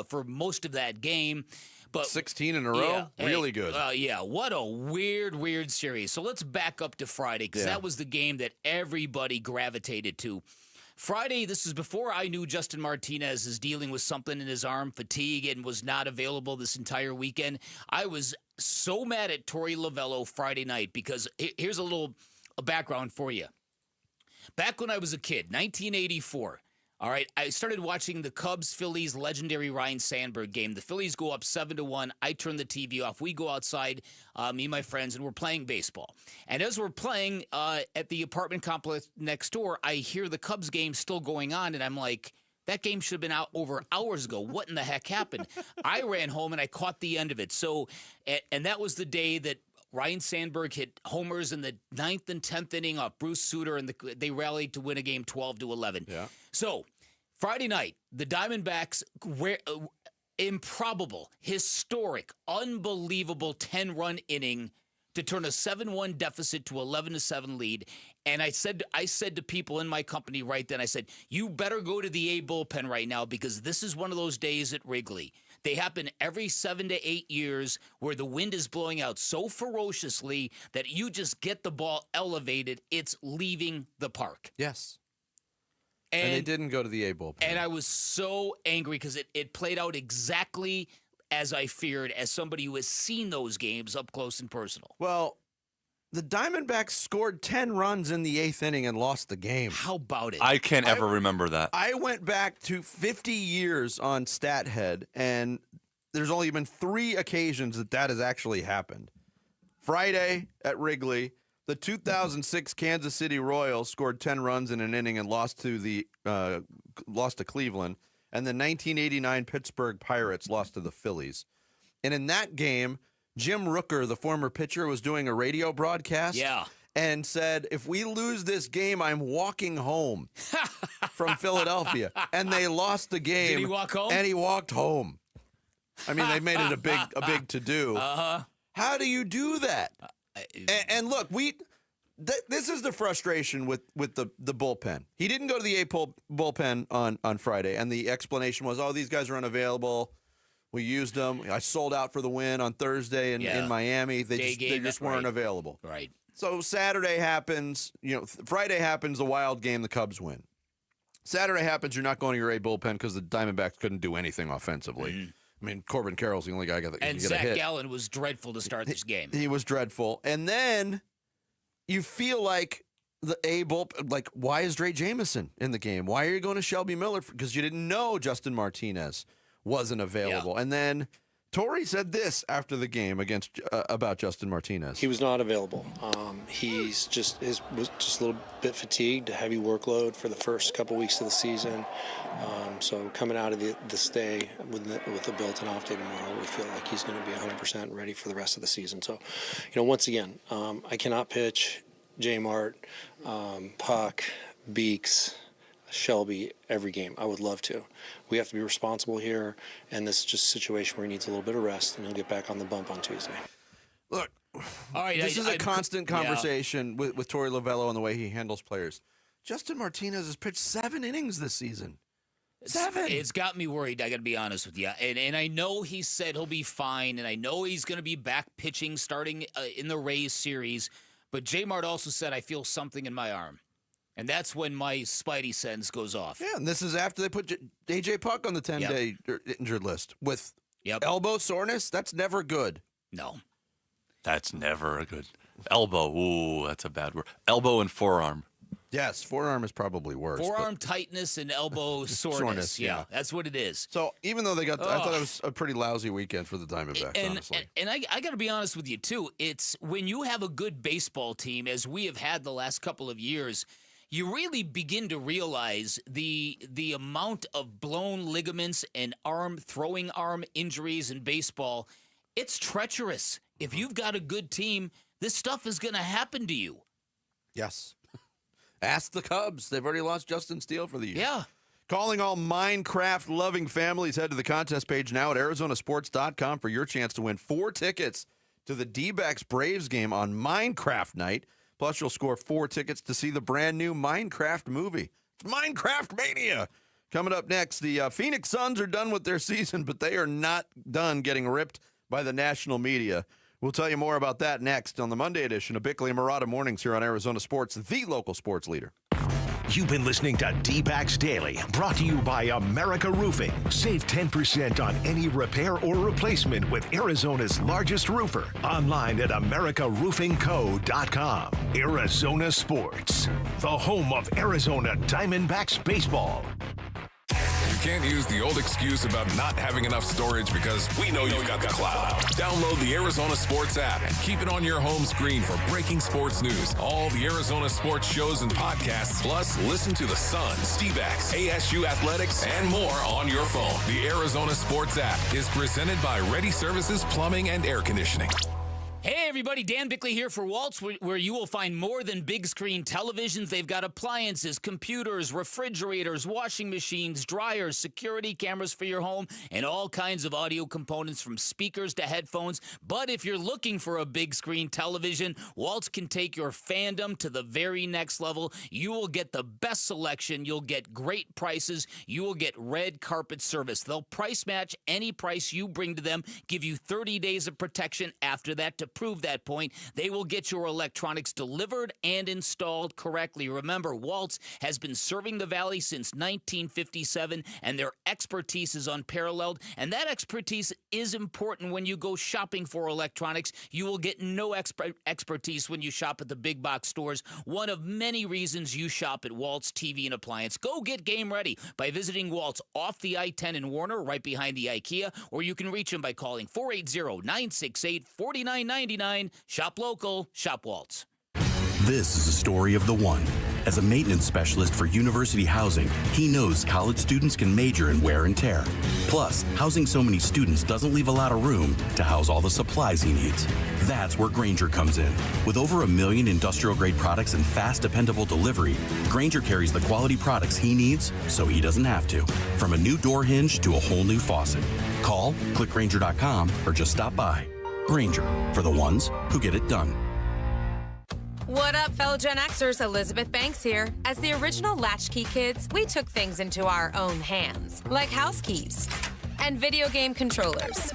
for most of that game. But 16 in a row, really good. Yeah, what a weird series. So let's back up to Friday, because that was the game that everybody gravitated to. Friday, this is before I knew Justin Martinez is dealing with something in his arm, fatigue, and was not available this entire weekend. I was so mad at Torey Lovello Friday night because here's a little background for you. Back when I was a kid, 1984, all right, I started watching the Cubs-Phillies legendary Ryne Sandberg game. The Phillies go up 7-1. I turn the TV off. We go outside, me and my friends, and we're playing baseball. And as we're playing at the apartment complex next door, I hear the Cubs game still going on, and I'm like, that game should have been out over hours ago. What in the heck happened? I ran home, and I caught the end of it. So, and that was the day that Ryne Sandberg hit homers in the 9th and 10th inning off Bruce Sutter, and they rallied to win a game 12-11. Yeah. So, Friday night, the Diamondbacks, improbable, historic, unbelievable 10-run inning to turn a 7-1 deficit to 11-7 lead. And I said to people in my company right then, I said, you better go to the A bullpen right now, because this is one of those days at Wrigley. They happen every 7 to 8 years where the wind is blowing out so ferociously that you just get the ball elevated. It's leaving the park. Yes. And they didn't go to the A bullpen. And I was so angry because it played out exactly as I feared, as somebody who has seen those games up close and personal. Well, the Diamondbacks scored 10 runs in the 8th inning and lost the game. How about it? I can't ever remember that. I went back to 50 years on StatHead, and there's only been 3 occasions that has actually happened. Friday at Wrigley, the 2006 Kansas City Royals scored 10 runs in an inning and lost to Cleveland, and the 1989 Pittsburgh Pirates lost to the Phillies. And in that game, Jim Rooker, the former pitcher, was doing a radio broadcast. Yeah. And said, if we lose this game, I'm walking home from Philadelphia. And they lost the game. Did he walk home? And he walked home. I mean, they made it a big to-do. Uh-huh. How do you do that? And look, this is the frustration with the bullpen. He didn't go to the A bullpen on Friday, and the explanation was, oh, these guys are unavailable. We used them. I sold out for the win on Thursday in Miami. They just weren't available. Right. So Saturday happens. Friday happens. The wild game. The Cubs win. Saturday happens. You're not going to your A bullpen because the Diamondbacks couldn't do anything offensively. Mm-hmm. I mean, Corbin Carroll's the only guy that can get a hit. And Zach Gallen was dreadful to start this game. He was dreadful. And then you feel like the A bullpen, like, why is Dre Jameson in the game? Why are you going to Shelby Miller? Because you didn't know Justin Martinez wasn't available. Yeah. And then Torey said this after the game about Justin Martinez. He was not available. Was just a little bit fatigued, a heavy workload for the first couple weeks of the season. So coming out of this day with the built-in off day tomorrow, we feel like he's going to be 100% ready for the rest of the season. So, once again, I cannot pitch J Mart, Puck, Beeks, Shelby every game. I would love to. We have to be responsible here, and this is just a situation where he needs a little bit of rest, and he'll get back on the bump on Tuesday. Look, all right, this is a constant conversation with Torey Lovello and the way he handles players. Justin Martinez has pitched 7 innings this season. 7. It's got me worried, I got to be honest with you. And I know he said he'll be fine, and I know he's going to be back pitching starting in the Rays series, but J Mart also said, I feel something in my arm. And that's when my spidey sense goes off. Yeah, and this is after they put A.J. Puck on the 10-day injured list. With elbow soreness, that's never good. No. That's never a good. Elbow, ooh, that's a bad word. Elbow and forearm. Yes, forearm is probably worse. Forearm tightness and elbow soreness. Yeah, that's what it is. So even though they got, I thought it was a pretty lousy weekend for the Diamondbacks, honestly. And I got to be honest with you, too. It's when you have a good baseball team, as we have had the last couple of years, you really begin to realize the amount of blown ligaments and throwing arm injuries in baseball. It's treacherous. If you've got a good team, this stuff is going to happen to you. Yes. Ask the Cubs. They've already lost Justin Steele for the year. Yeah. Calling all Minecraft-loving families. Head to the contest page now at ArizonaSports.com for your chance to win 4 tickets to the Dbacks Braves game on Minecraft night. Plus, you'll score 4 tickets to see the brand new Minecraft movie. It's Minecraft Mania. Coming up next, the Phoenix Suns are done with their season, but they are not done getting ripped by the national media. We'll tell you more about that next on the Monday edition of Bickley and Murata Mornings here on Arizona Sports, the local sports leader. You've been listening to Dbacks Daily, brought to you by America Roofing. Save 10% on any repair or replacement with Arizona's largest roofer. Online at americaroofingco.com. Arizona Sports, the home of Arizona Diamondbacks baseball. You can't use the old excuse about not having enough storage because we know you've got the cloud. Download the Arizona Sports app and keep it on your home screen for breaking sports news, all the Arizona sports shows and podcasts, plus listen to the Suns, Dbacks, ASU Athletics, and more on your phone. The Arizona Sports app is presented by Ready Services Plumbing and Air Conditioning. Hey everybody, Dan Bickley here for Waltz, where you will find more than big screen televisions. They've got appliances, computers, refrigerators, washing machines, dryers, security cameras for your home, and all kinds of audio components from speakers to headphones. But if you're looking for a big screen television, Waltz can take your fandom to the very next level. You will get the best selection. You'll get great prices. You will get red carpet service. They'll price match any price you bring to them, give you 30 days of protection after that to prove that point. They will get your electronics delivered and installed correctly. Remember, Waltz has been serving the Valley since 1957, and their expertise is unparalleled. And that expertise is important when you go shopping for electronics. You will get no expertise when you shop at the big box stores. One of many reasons you shop at Waltz TV and Appliance. Go get game ready by visiting Waltz off the I-10 in Warner, right behind the IKEA, or you can reach them by calling 480-968-4999. Shop local, shop Waltz. This is a story of the one. As a maintenance specialist for university housing, he knows college students can major in wear and tear. Plus, housing so many students doesn't leave a lot of room to house all the supplies he needs. That's where Grainger comes in. With over 1 million industrial-grade products and fast, dependable delivery, Grainger carries the quality products he needs so he doesn't have to. From a new door hinge to a whole new faucet. Call, click Grainger.com, or just stop by. Grainger, for the ones who get it done. What up, fellow Gen Xers? Elizabeth Banks here. As the original Latchkey kids, we took things into our own hands, like house keys and video game controllers.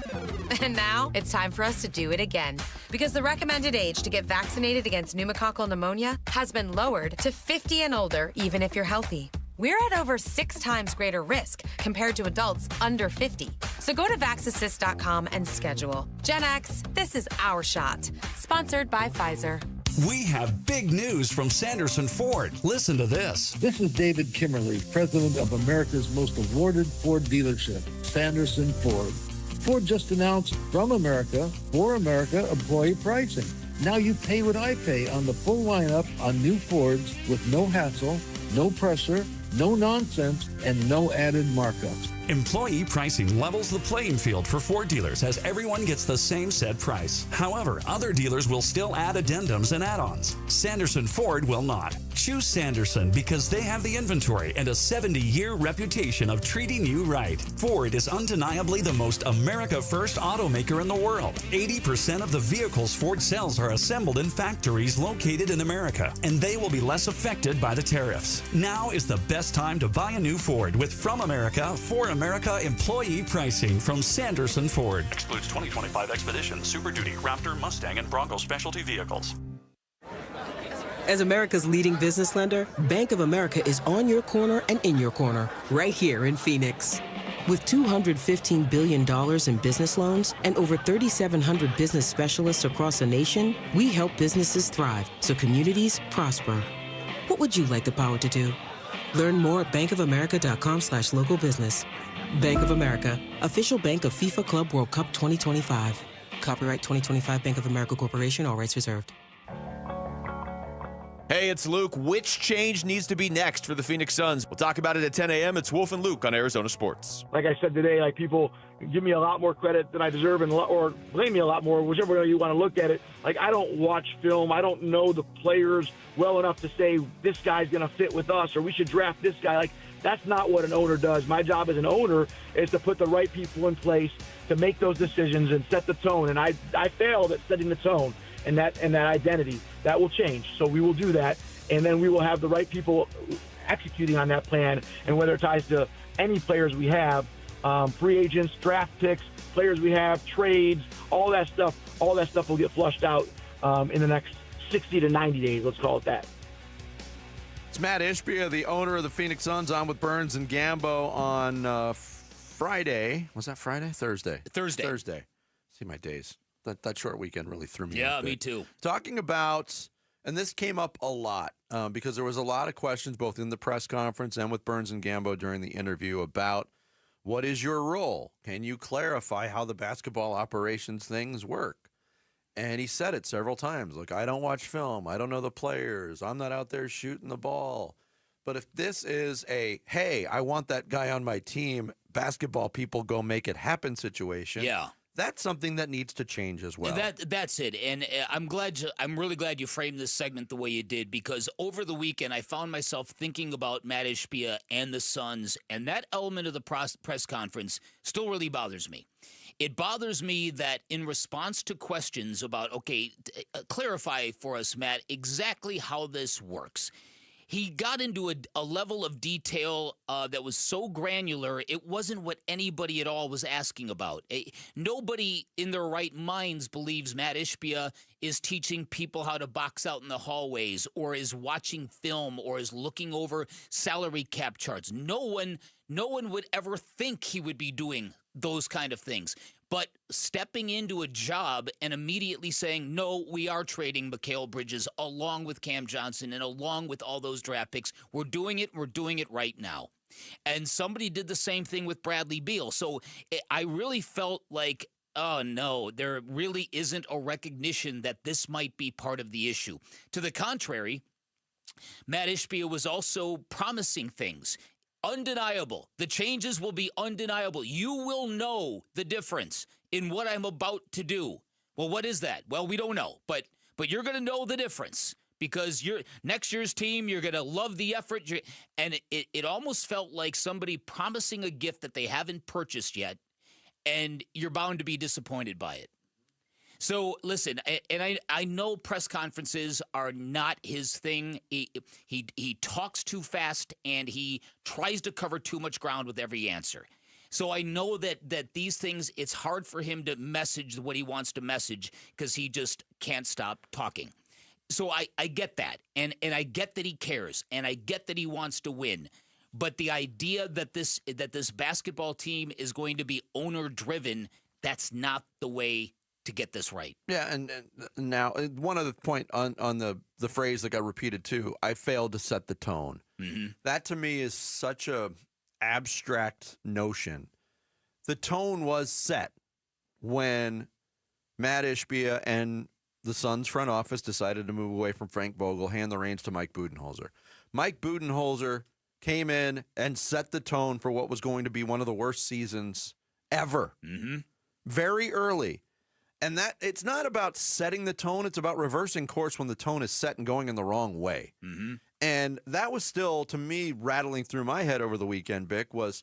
And now it's time for us to do it again, because the recommended age to get vaccinated against pneumococcal pneumonia has been lowered to 50 and older, even if you're healthy. We're at over 6 times greater risk compared to adults under 50. So go to vaxassist.com and schedule. Gen X, this is our shot. Sponsored by Pfizer. We have big news from Sanderson Ford. Listen to this. This is David Kimmerly, president of America's most awarded Ford dealership, Sanderson Ford. Ford just announced From America, For America employee pricing. Now you pay what I pay on the full lineup on new Fords with no hassle, no pressure, no nonsense, and no added markups. Employee pricing levels the playing field for Ford dealers as everyone gets the same set price. However, other dealers will still add addendums and add-ons. Sanderson Ford will not. Choose Sanderson because they have the inventory and a 70-year reputation of treating you right. Ford is undeniably the most America-first automaker in the world. 80% of the vehicles Ford sells are assembled in factories located in America, and they will be less affected by the tariffs. Now is the best time to buy a new Ford with From America, For America employee pricing from Sanderson Ford. Excludes 2025 Expedition, Super Duty, Raptor, Mustang, and Bronco specialty vehicles. As America's leading business lender, Bank of America is on your corner and in your corner, right here in Phoenix. With $215 billion in business loans and over 3,700 business specialists across the nation, we help businesses thrive so communities prosper. What would you like the power to do? Learn more at bankofamerica.com/local business. Bank of America, official bank of FIFA Club World Cup 2025. Copyright 2025 Bank of America Corporation, all rights reserved. Hey, it's Luke. Which change needs to be next for the Phoenix Suns? We'll talk about it at 10 a.m. It's Wolf and Luke on Arizona Sports. Like I said today, people give me a lot more credit than I deserve or blame me a lot more, whichever way you want to look at it. I don't watch film. I don't know the players well enough to say this guy's going to fit with us or we should draft this guy. That's not what an owner does. My job as an owner is to put the right people in place to make those decisions and set the tone. And I failed at setting the tone. and that identity. That will change. So we will do that, and then we will have the right people executing on that plan. And whether it ties to any players we have, free agents, draft picks, players we have, trades, all that stuff will get flushed out in the next 60 to 90 days. Let's call it that. It's Matt Ishbia, the owner of the Phoenix Suns, on with Burns and Gambo on Friday. Was that Friday? Thursday. See my days. That short weekend really threw me off. Yeah, me too. Talking about, and this came up a lot because there was a lot of questions both in the press conference and with Burns and Gambo during the interview about what is your role? Can you clarify how the basketball operations things work? And he said it several times. Look, I don't watch film. I don't know the players. I'm not out there shooting the ball. But if this is a, hey, I want that guy on my team, basketball people go make it happen situation. Yeah. That's something that needs to change as well. That's it, and I'm really glad you framed this segment the way you did, because over the weekend I found myself thinking about Matt Ishbia and the Suns, and that element of the press conference still really bothers me. It bothers me that in response to questions about, clarify for us, Matt, exactly how this works. He got into a level of detail that was so granular, it wasn't what anybody at all was asking about. Nobody in their right minds believes Matt Ishbia is teaching people how to box out in the hallways, or is watching film, or is looking over salary cap charts. No one would ever think he would be doing those kind of things. But stepping into a job and immediately saying, no, we are trading Mikal Bridges along with Cam Johnson and along with all those draft picks. We're doing it right now. And somebody did the same thing with Bradley Beal. So I really felt like, oh, no, there really isn't a recognition that this might be part of the issue. To the contrary, Matt Ishbia was also promising things. Undeniable. The changes will be undeniable. You will know the difference in what I'm about to do. Well, what is that? Well, we don't know, but you're going to know the difference, because next year's team, you're going to love the effort. And it almost felt like somebody promising a gift that they haven't purchased yet, and you're bound to be disappointed by it. So listen, and I know press conferences are not his thing. He talks too fast, and he tries to cover too much ground with every answer. So I know that these things, it's hard for him to message what he wants to message, because he just can't stop talking. So I get that, and I get that he cares, and I get that he wants to win. But the idea that this basketball team is going to be owner driven, that's not the way to get this right. Yeah, and now one other point on the phrase that got repeated too, I failed to set the tone. Mm-hmm. That to me is such a abstract notion. The tone was set when Matt Ishbia and the Suns front office decided to move away from Frank Vogel, hand the reins to Mike Budenholzer. Mike Budenholzer came in and set the tone for what was going to be one of the worst seasons ever. Mm-hmm. Very early. And that it's not about setting the tone, it's about reversing course when the tone is set and going in the wrong way. Mm-hmm. And that was still, to me, rattling through my head over the weekend, Bick, was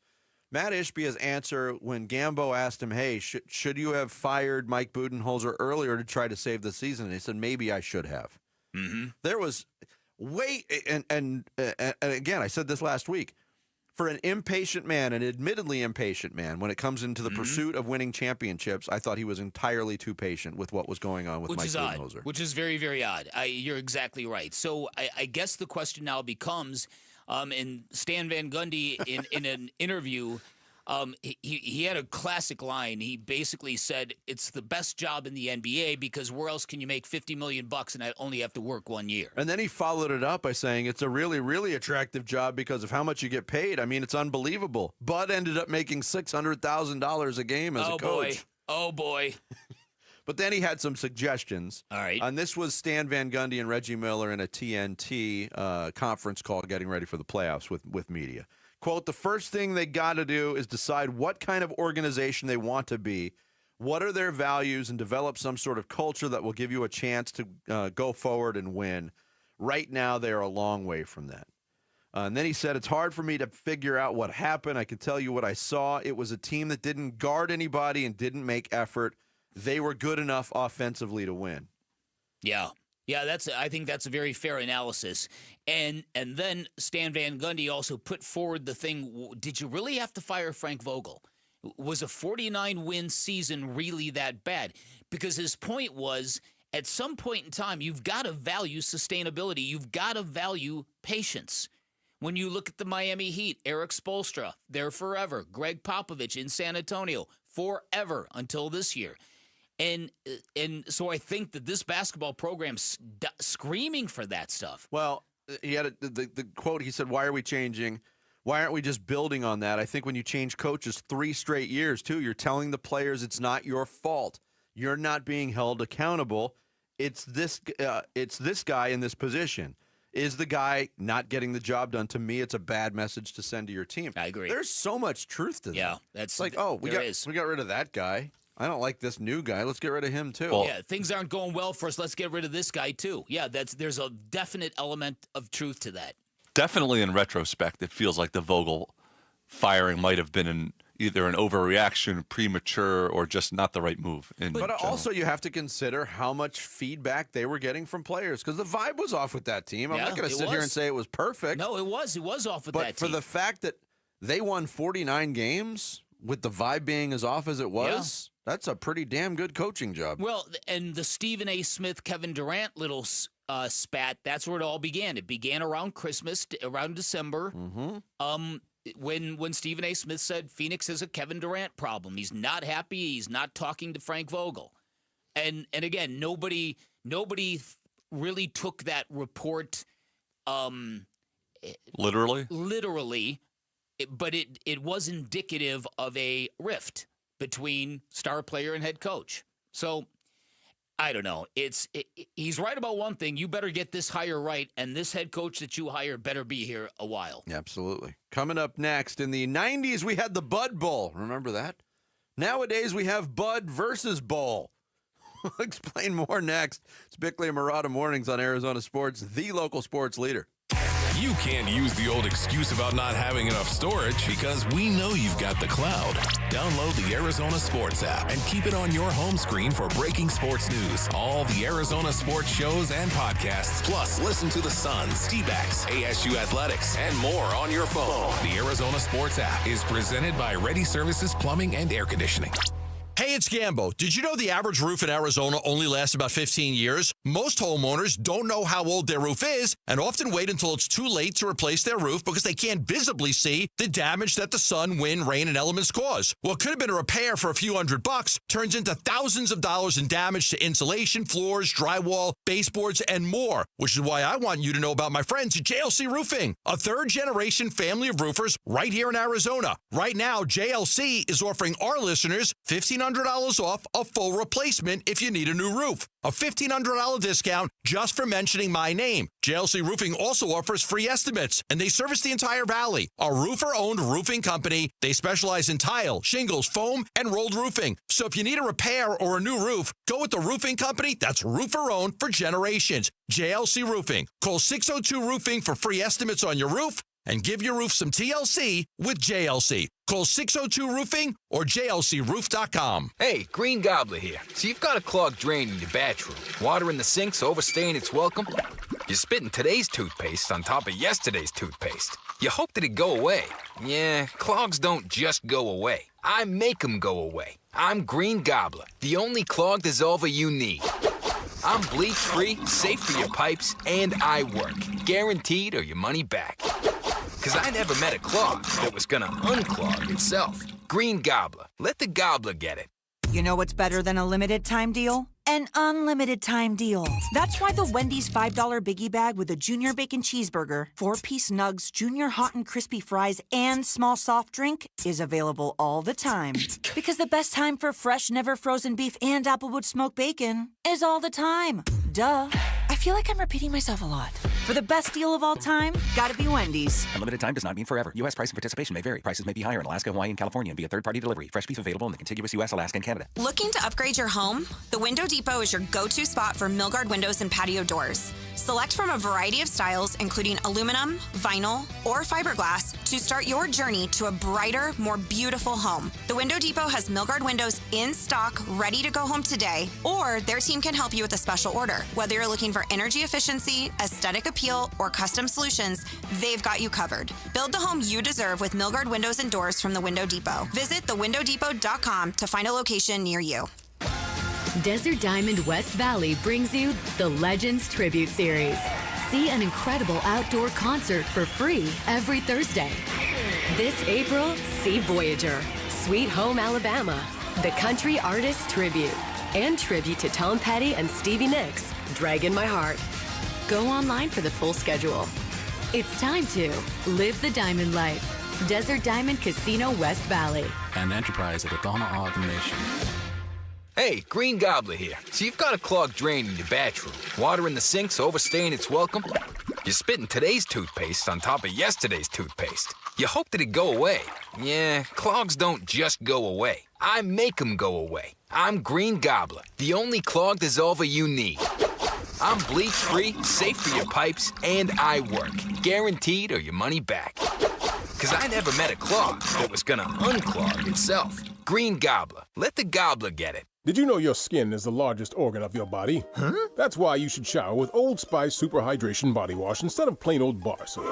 Matt Ishbia's answer when Gambo asked him, hey, should you have fired Mike Budenholzer earlier to try to save the season? And he said, maybe I should have. Mm-hmm. There was and again, I said this last week, for an impatient man, an admittedly impatient man, when it comes into the pursuit of winning championships, I thought he was entirely too patient with what was going on with Mike Budenholzer. Which is very, very odd. You're exactly right. So I guess the question now becomes, and Stan Van Gundy in an interview, he had a classic line. He basically said, it's the best job in the NBA, because where else can you make $50 million and I only have to work 1 year? And then he followed it up by saying it's a really, really attractive job because of how much you get paid. I mean, it's unbelievable. Bud ended up making $600,000 a game as a coach. Oh, boy. But then he had some suggestions. All right. And this was Stan Van Gundy and Reggie Miller in a TNT conference call getting ready for the playoffs with media. Quote, the first thing they got to do is decide what kind of organization they want to be, what are their values, and develop some sort of culture that will give you a chance to go forward and win. Right now, they are a long way from that. And then he said, it's hard for me to figure out what happened. I can tell you what I saw. It was a team that didn't guard anybody and didn't make effort. They were good enough offensively to win. Yeah. Yeah, I think that's a very fair analysis. And then Stan Van Gundy also put forward the thing, did you really have to fire Frank Vogel? Was a 49-win season really that bad? Because his point was, at some point in time, you've got to value sustainability. You've got to value patience. When you look at the Miami Heat, Eric Spoelstra, there forever. Greg Popovich in San Antonio, forever until this year. And so I think that this basketball program's screaming for that stuff. Well, he had the quote, he said, why are we changing? Why aren't we just building on that? I think when you change coaches 3 straight years, too, you're telling the players it's not your fault. You're not being held accountable. It's this guy in this position. Is the guy not getting the job done? To me, it's a bad message to send to your team. I agree. There's so much truth to that. Yeah, that's like, we got rid of that guy. I don't like this new guy. Let's get rid of him, too. Well, yeah, things aren't going well for us. Let's get rid of this guy, too. Yeah, there's a definite element of truth to that. Definitely in retrospect, it feels like the Vogel firing might have been either an overreaction, premature, or just not the right move. But also you have to consider how much feedback they were getting from players, because the vibe was off with that team. I'm not going to sit here and say it was perfect. No, it was off with that team. But for the fact that they won 49 games with the vibe being as off as it was, that's a pretty damn good coaching job. Well, and the Stephen A. Smith, Kevin Durant little spat, that's where it all began. It began around Christmas, around December. Mm-hmm. When Stephen A. Smith said Phoenix has a Kevin Durant problem. He's not happy. He's not talking to Frank Vogel. And again, nobody really took that report literally, but it was indicative of a rift between star player and head coach. So I don't know. He's right about one thing. You better get this hire right, and this head coach that you hire better be here a while. Absolutely. Coming up next, in the 90s, we had the Bud Bowl. Remember that? Nowadays, we have Bud versus Bowl. We'll explain more next. It's Bickley and Murata Mornings on Arizona Sports, the local sports leader. You can't use the old excuse about not having enough storage because we know you've got the cloud. Download the Arizona Sports app and keep it on your home screen for breaking sports news, all the Arizona sports shows and podcasts. Plus, listen to the Suns, Dbacks, ASU Athletics, and more on your phone. The Arizona Sports app is presented by Ready Services Plumbing and Air Conditioning. Hey, it's Gambo. Did you know the average roof in Arizona only lasts about 15 years? Most homeowners don't know how old their roof is and often wait until it's too late to replace their roof because they can't visibly see the damage that the sun, wind, rain, and elements cause. What could have been a repair for a few $100 turns into thousands of dollars in damage to insulation, floors, drywall, baseboards, and more, which is why I want you to know about my friends at JLC Roofing, a third-generation family of roofers right here in Arizona. Right now, JLC is offering our listeners $1,500 off a full replacement if you need a new roof. A $1,500 discount just for mentioning my name. JLC Roofing also offers free estimates, and they service the entire valley. A roofer-owned roofing company. They specialize in tile, shingles, foam, and rolled roofing. So if you need a repair or a new roof, go with the roofing company that's roofer-owned for generations. JLC Roofing. Call 602-ROOFING for free estimates on your roof and give your roof some TLC with JLC. Call 602-ROOFING or jlcroof.com. Hey, Green Gobbler here. So you've got a clogged drain in your bathroom. Water in the sink's overstaying its welcome. You're spitting today's toothpaste on top of yesterday's toothpaste. You hope that it go away. Yeah, clogs don't just go away. I make them go away. I'm Green Gobbler, the only clog dissolver you need. I'm bleach-free, safe for your pipes, and I work. Guaranteed or your money back. Because I never met a clog that was gonna unclog itself. Green Gobbler. Let the gobbler get it. You know what's better than a limited time deal? An unlimited time deal. That's why the Wendy's $5 Biggie Bag with a Junior Bacon Cheeseburger, 4-piece nugs, Junior Hot and Crispy Fries, and small soft drink is available all the time. Because the best time for fresh, never frozen beef and Applewood smoked bacon is all the time. Duh. I feel like I'm repeating myself a lot. For the best deal of all time, gotta be Wendy's. Unlimited time does not mean forever. U.S. price and participation may vary. Prices may be higher in Alaska, Hawaii, and California and via third-party delivery. Fresh beef available in the contiguous U.S., Alaska, and Canada. Looking to upgrade your home? The Window Depot is your go-to spot for Milgard windows and patio doors. Select from a variety of styles, including aluminum, vinyl, or fiberglass, to start your journey to a brighter, more beautiful home. The Window Depot has Milgard windows in stock, ready to go home today, or their team can help you with a special order. Whether you're looking for energy efficiency, aesthetic appeal, or custom solutions, they've got you covered. Build the home you deserve with Milgard windows and doors from the Window Depot. Visit thewindowdepot.com to find a location near you. Desert Diamond West Valley brings you the Legends Tribute Series. See an incredible outdoor concert for free every Thursday. This April, see Voyager, Sweet Home Alabama, the Country Artist Tribute, and tribute to Tom Petty and Stevie Nicks, Draggin' My Heart. Go online for the full schedule. It's time to live the diamond life. Desert Diamond Casino West Valley. An enterprise of the Donna Automation. Hey, Green Gobbler here. So you've got a clogged drain in your bathroom. Water in the sink's overstaying its welcome. You're spitting today's toothpaste on top of yesterday's toothpaste. You hoped it'd go away. Yeah, clogs don't just go away. I make them go away. I'm Green Gobbler, the only clog dissolver you need. I'm bleach-free, safe for your pipes, and I work. Guaranteed or your money back. Because I never met a clog that was gonna unclog itself. Green Gobbler. Let the gobbler get it. Did you know your skin is the largest organ of your body? Huh? That's why you should shower with Old Spice Super Hydration Body Wash instead of plain old bar soap.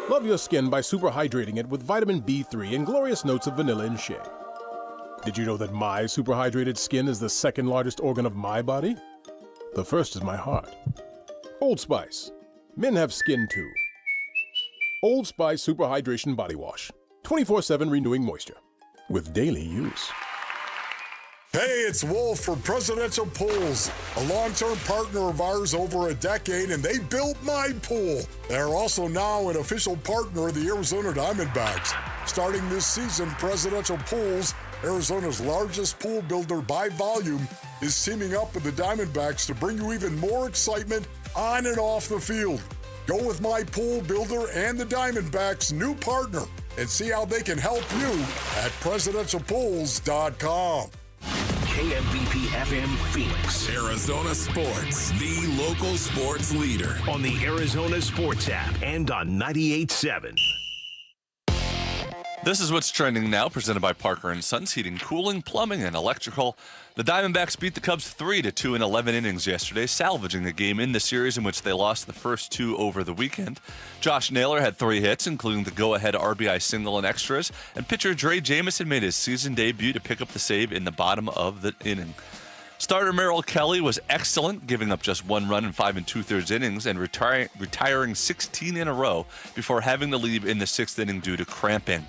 Love your skin by super hydrating it with vitamin B3 and glorious notes of vanilla and shea. Did you know that my super hydrated skin is the second largest organ of my body? The first is my heart. Old Spice. Men have skin too. Old Spice Super Hydration Body Wash. 24/7 renewing moisture. With daily use. Hey, it's Wolf from Presidential Pools, a long-term partner of ours over a decade, and they built my pool. They're also now an official partner of the Arizona Diamondbacks. Starting this season, Presidential Pools, Arizona's largest pool builder by volume, is teaming up with the Diamondbacks to bring you even more excitement on and off the field. Go with my pool builder and the Diamondbacks' new partner and see how they can help you at presidentialpools.com. KMVP FM Phoenix. Arizona Sports, the local sports leader. On the Arizona Sports app and on 98.7. This is what's trending now, presented by Parker & Sons Heating, Cooling, Plumbing, and Electrical. The Diamondbacks beat the Cubs 3-2 in 11 innings yesterday, salvaging a game in the series in which they lost the first two over the weekend. Josh Naylor had 3 hits, including the go-ahead RBI single and extras, and pitcher Dre Jamieson made his season debut to pick up the save in the bottom of the inning. Starter Merrill Kelly was excellent, giving up just 1 run in 5 2/3 innings and retiring 16 in a row before having to leave in the 6th inning due to cramping.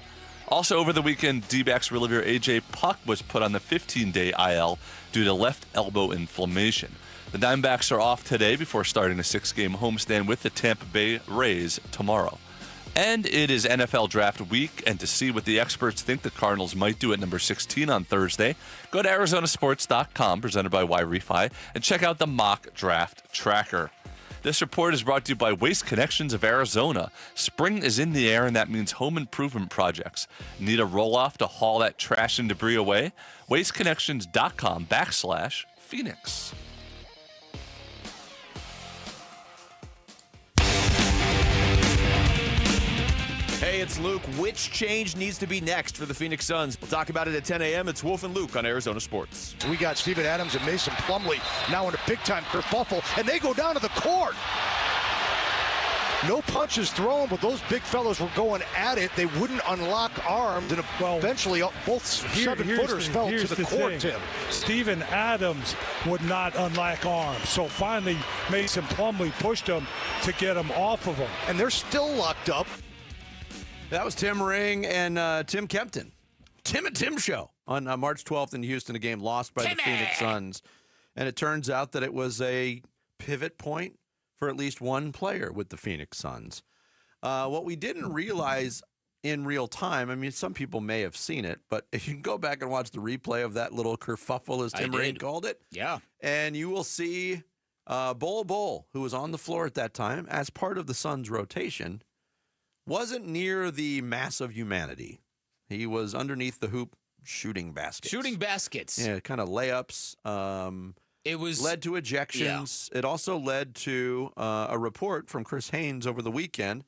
Also over the weekend, Dbacks reliever A.J. Puck was put on the 15-day IL due to left elbow inflammation. The Diamondbacks are off today before starting a 6-game homestand with the Tampa Bay Rays tomorrow. And it is NFL Draft Week, and to see what the experts think the Cardinals might do at number 16 on Thursday, go to ArizonaSports.com, presented by Y-Refi, and check out the mock draft tracker. This report is brought to you by Waste Connections of Arizona. Spring is in the air, and that means home improvement projects. Need a roll-off to haul that trash and debris away? WasteConnections.com/Phoenix. Hey, it's Luke. Which change needs to be next for the Phoenix Suns? We'll talk about it at 10 a.m. It's Wolf and Luke on Arizona Sports. We got Steven Adams and Mason Plumlee now in a big-time kerfuffle, and they go down to the court. No punches thrown, but those big fellows were going at it. They wouldn't unlock arms, and eventually both seven-footers fell to the court, Tim. Steven Adams would not unlock arms, so finally Mason Plumlee pushed him to get him off of him. And they're still locked up. That was Tim Ring and Tim Kempton. Tim and Tim show on March 12th in Houston, a game lost by the Phoenix Suns. And it turns out that it was a pivot point for at least one player with the Phoenix Suns. What we didn't realize in real time, I mean, some people may have seen it, but if you can go back and watch the replay of that little kerfuffle, as Tim Ring called it. Yeah. And you will see Bol, who was on the floor at that time as part of the Suns' rotation, wasn't near the mass of humanity. He was underneath the hoop shooting baskets. Shooting baskets. Yeah, kind of layups. It was led to ejections. Yeah. It also led to a report from Chris Haynes over the weekend,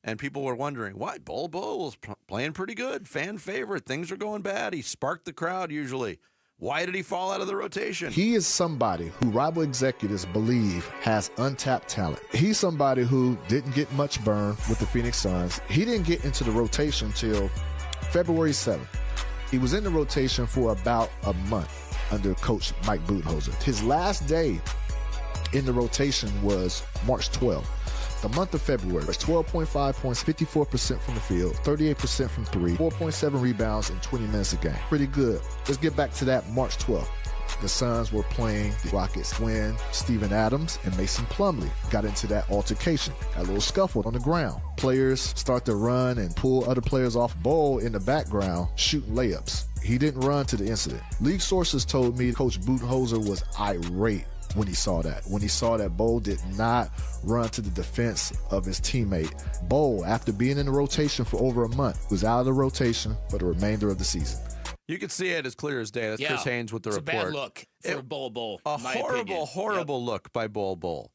and people were wondering, why? Bol was playing pretty good, fan favorite. Things are going bad. He sparked the crowd usually. Why did he fall out of the rotation? He is somebody who rival executives believe has untapped talent. He's somebody who didn't get much burn with the Phoenix Suns. He didn't get into the rotation until February 7th. He was in the rotation for about a month under Coach Mike Budenholzer. His last day in the rotation was March 12th. The month of February was 12.5 points, 54% from the field, 38% from three, 4.7 rebounds in 20 minutes a game. Pretty good. Let's get back to that March 12th. The Suns were playing the Rockets when Steven Adams and Mason Plumlee got into that altercation. Got a little scuffle on the ground. Players start to run and pull other players off. Bol in the background shooting layups. He didn't run to the incident. League sources told me Coach Budenholzer was irate when he saw that. When he saw that Bol did not run to the defense of his teammate. Bol, after being in the rotation for over a month, was out of the rotation for the remainder of the season. You can see it as clear as day. That's Chris Haynes with the report. It's a bad look for Bol. A horrible look by Bol.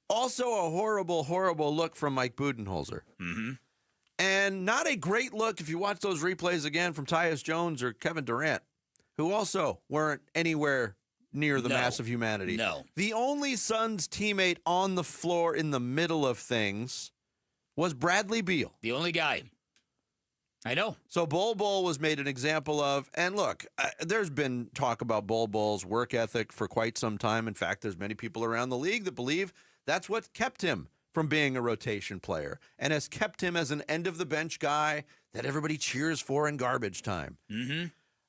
Also a horrible look from Mike Budenholzer. Mm-hmm. And not a great look if you watch those replays again from Tyus Jones or Kevin Durant, who also weren't anywhere near the mass of humanity. No. The only Suns teammate on the floor in the middle of things was Bradley Beal. The only guy. I know. So Bol was made an example of, and look, there's been talk about Bol's work ethic for quite some time. In fact, there's many people around the league that believe that's what kept him from being a rotation player and has kept him as an end-of-the-bench guy that everybody cheers for in garbage time. Mm-hmm.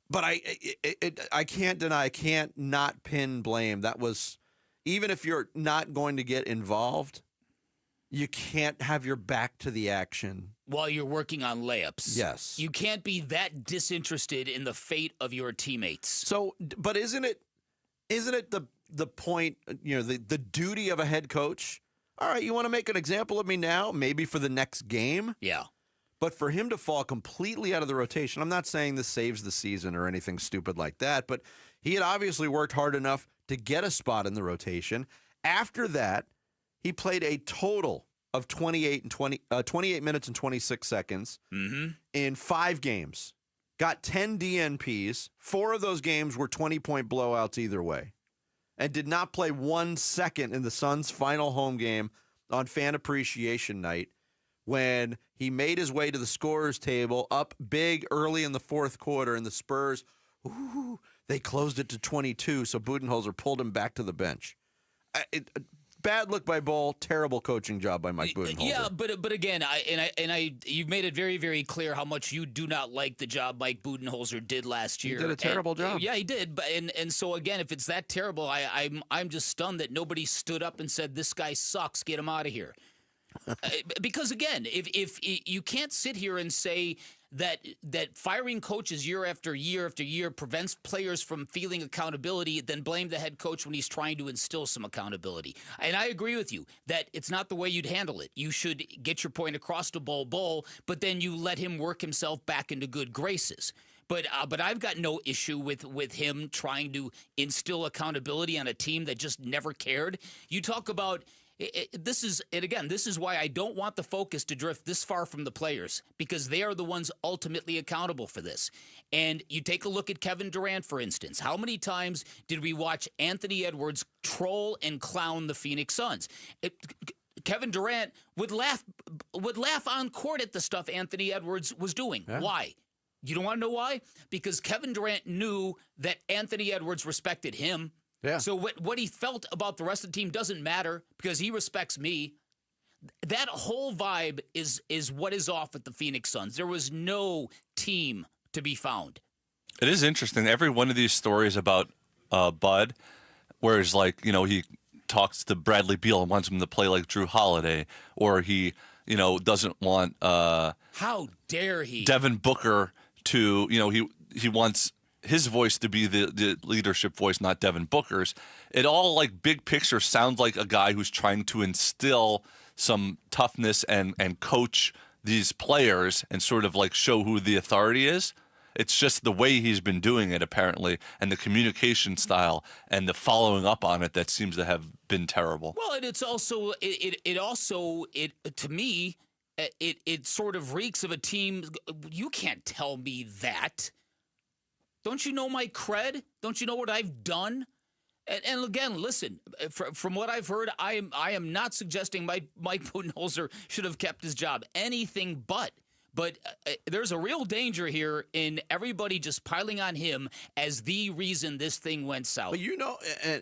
But I can't deny, I can't not pin blame. That was, even if you're not going to get involved, you can't have your back to the action while you're working on layups. Yes. You can't be that disinterested in the fate of your teammates. So, but isn't it the point, the duty of a head coach? All right, you want to make an example of me now, maybe for the next game? Yeah. But for him to fall completely out of the rotation, I'm not saying this saves the season or anything stupid like that, but he had obviously worked hard enough to get a spot in the rotation. After that, he played a total of 28 minutes and 26 seconds in 5 games. Got 10 DNPs. 4 of those games were 20-point blowouts either way. And did not play 1 second in the Suns' final home game on Fan Appreciation Night when he made his way to the scorer's table up big early in the fourth quarter, and the Spurs, they closed it to 22, so Budenholzer pulled him back to the bench. Bad look by Bol, terrible coaching job by Mike Budenholzer. Yeah, but again, you've made it very, very clear how much you do not like the job Mike Budenholzer did last year. He did a terrible job. Yeah, he did. But and so again, if it's that terrible, I'm just stunned that nobody stood up and said this guy sucks. Get him out of here. Because again, if you can't sit here and say that firing coaches year after year after year prevents players from feeling accountability, then blame the head coach when he's trying to instill some accountability. And I agree with you that it's not the way you'd handle it. You should get your point across to Bol, but then you let him work himself back into good graces. But I've got no issue with him trying to instill accountability on a team that just never cared. You talk about this is why I don't want the focus to drift this far from the players, because they are the ones ultimately accountable for this. And you take a look at Kevin Durant, for instance. How many times did we watch Anthony Edwards troll and clown the Phoenix Suns? Kevin Durant would laugh on court at the stuff Anthony Edwards was doing. Yeah. Why? You don't want to know why? Because Kevin Durant knew that Anthony Edwards respected him. Yeah. So what he felt about the rest of the team doesn't matter because he respects me. That whole vibe is what is off with the Phoenix Suns. There was no team to be found. It is interesting. Every one of these stories about Bud, where it's like, he talks to Bradley Beal and wants him to play like Drew Holiday, or he, doesn't want how dare he Devin Booker to, he wants his voice to be the leadership voice, not Devin Booker's. It all, like, big picture sounds like a guy who's trying to instill some toughness and coach these players and sort of like show who the authority is. It's just the way he's been doing it, apparently, and the communication style and the following up on it that seems to have been terrible. Well, and it's also to me, it sort of reeks of a team. You can't tell me that. Don't you know my cred? Don't you know what I've done? And again, listen, from what I've heard, I am not suggesting Mike Budenholzer should have kept his job. Anything but. But there's a real danger here in everybody just piling on him as the reason this thing went south. But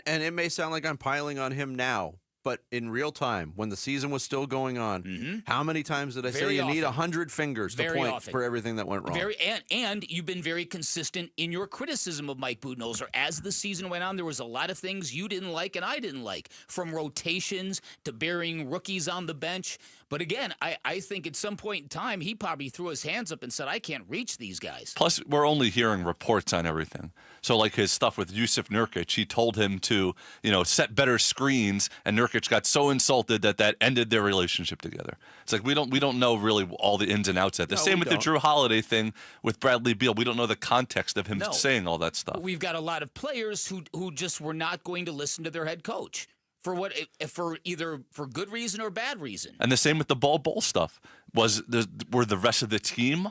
and it may sound like I'm piling on him now, but in real time, when the season was still going on, how many times did I say you need 100 fingers to point for everything that went wrong? And you've been very consistent in your criticism of Mike Budenholzer. As the season went on, there was a lot of things you didn't like and I didn't like, from rotations to burying rookies on the bench. But again, I think at some point in time, he probably threw his hands up and said, I can't reach these guys. Plus, we're only hearing reports on everything. So, like his stuff with Yusuf Nurkic, he told him to, set better screens, and Nurkic got so insulted that ended their relationship together. It's like we don't know really all the ins and outs of it. The same with the Drew Holiday thing with Bradley Beal. We don't know the context of him saying all that stuff. We've got a lot of players who just were not going to listen to their head coach. For either good reason or bad reason. And the same with the Bol stuff. Were the rest of the team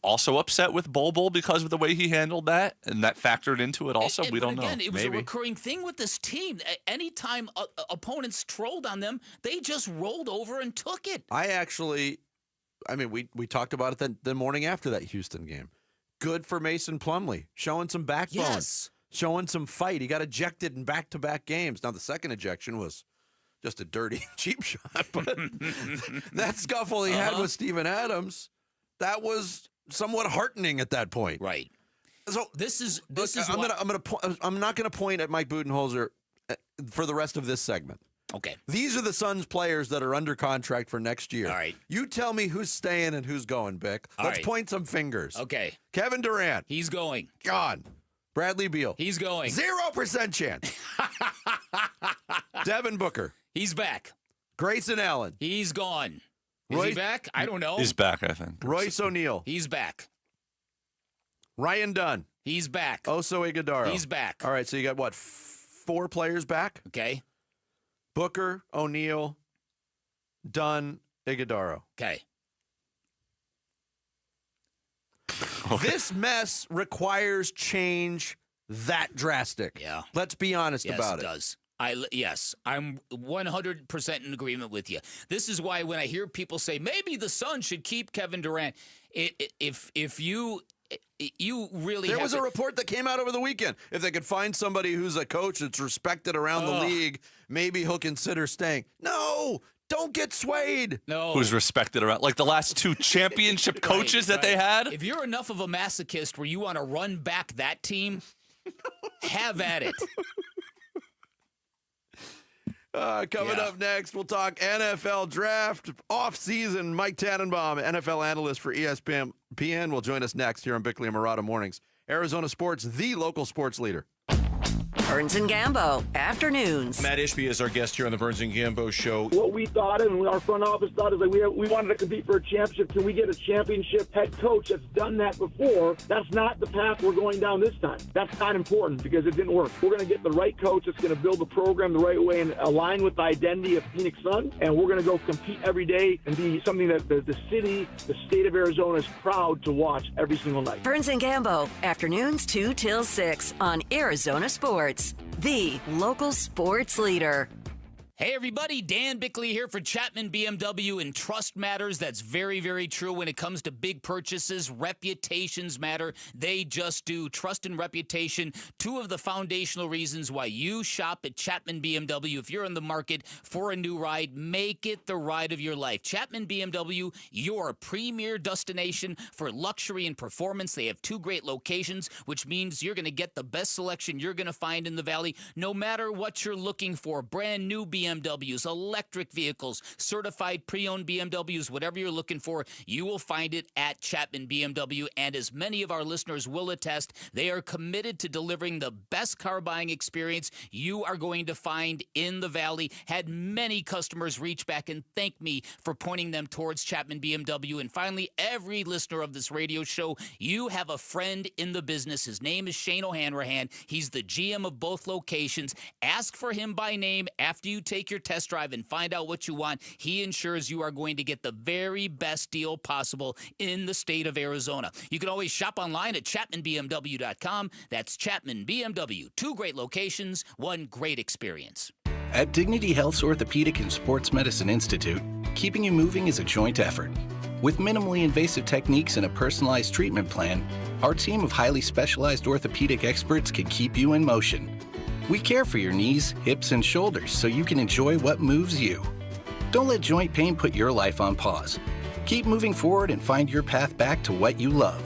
also upset with Bol because of the way he handled that, and that factored into it also? We don't know. Again, it was a recurring thing with this team. Anytime opponents trolled on them, they just rolled over and took it. We talked about it the morning after that Houston game. Good for Mason Plumlee, showing some backbone. Yes. Showing some fight. He got ejected in back-to-back games. Now, the second ejection was just a dirty, cheap shot. But that scuffle he had with Steven Adams, that was somewhat heartening at that point. Right. So I'm not going to point at Mike Budenholzer for the rest of this segment. Okay. These are the Suns players that are under contract for next year. All right. You tell me who's staying and who's going, Bick. Let's point some fingers. Okay. Kevin Durant. He's going. Gone. Bradley Beal. He's going. 0% chance. Devin Booker. He's back. Grayson Allen. He's gone. Is he back? I don't know. He's back, I think. Royce O'Neal. He's back. Ryan Dunn. He's back. Oso Ighodaro. He's back. All right, so you got what, 4 players back? Okay. Booker, O'Neal, Dunn, Ighodaro. Okay. This mess requires change that drastic. Yeah. Let's be honest about it. Yes, it does. Yes, I'm 100% in agreement with you. This is why when I hear people say maybe the Suns should keep Kevin Durant, if you really there was a report that came out over the weekend. If they could find somebody who's a coach that's respected around the league, maybe he'll consider staying. No. Don't get swayed. No. Who's respected around, like the last 2 championship coaches that they had? If you're enough of a masochist where you want to run back that team, have at it. Coming up next, we'll talk NFL draft, off-season. Mike Tannenbaum, NFL analyst for ESPN, will join us next here on Bickley and Marotta Mornings. Arizona Sports, the local sports leader. Burns and Gambo, afternoons. Matt Ishby is our guest here on the Burns and Gambo show. What we thought and our front office thought is like we wanted to compete for a championship. Can we get a championship head coach that's done that before? That's not the path we're going down this time. That's not important because it didn't work. We're going to get the right coach that's going to build the program the right way and align with the identity of Phoenix Suns, and we're going to go compete every day and be something that the city, the state of Arizona is proud to watch every single night. Burns and Gambo, afternoons 2 till 6 on Arizona Sports, the local sports leader. Hey everybody, Dan Bickley here for Chapman BMW and Trust Matters. That's very, very true when it comes to big purchases. Reputations matter. They just do. Trust and reputation, 2 of the foundational reasons why you shop at Chapman BMW. If you're in the market for a new ride, make it the ride of your life. Chapman BMW, your premier destination for luxury and performance. They have 2 great locations, which means you're going to get the best selection you're going to find in the Valley, no matter what you're looking for. Brand new BMW BMWs, electric vehicles, certified pre-owned BMWs, whatever you're looking for, you will find it at Chapman BMW. And as many of our listeners will attest, they are committed to delivering the best car buying experience you are going to find in the Valley. Had many customers reach back and thank me for pointing them towards Chapman BMW. And finally, every listener of this radio show, you have a friend in the business. His name is Shane O'Hanrahan. He's the GM of both locations. Ask for him by name after you take your test drive and find out what you want. He ensures you are going to get the very best deal possible in the state of Arizona. You can always shop online at ChapmanBMW.com. That's Chapman BMW. 2 great locations, 1 great experience. At Dignity Health's Orthopedic and Sports Medicine Institute, keeping you moving is a joint effort. With minimally invasive techniques and a personalized treatment plan, our team of highly specialized orthopedic experts can keep you in motion. We care for your knees, hips, and shoulders so you can enjoy what moves you. Don't let joint pain put your life on pause. Keep moving forward and find your path back to what you love.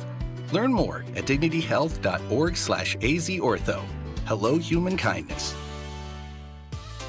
Learn more at dignityhealth.org/azortho. Hello, human kindness.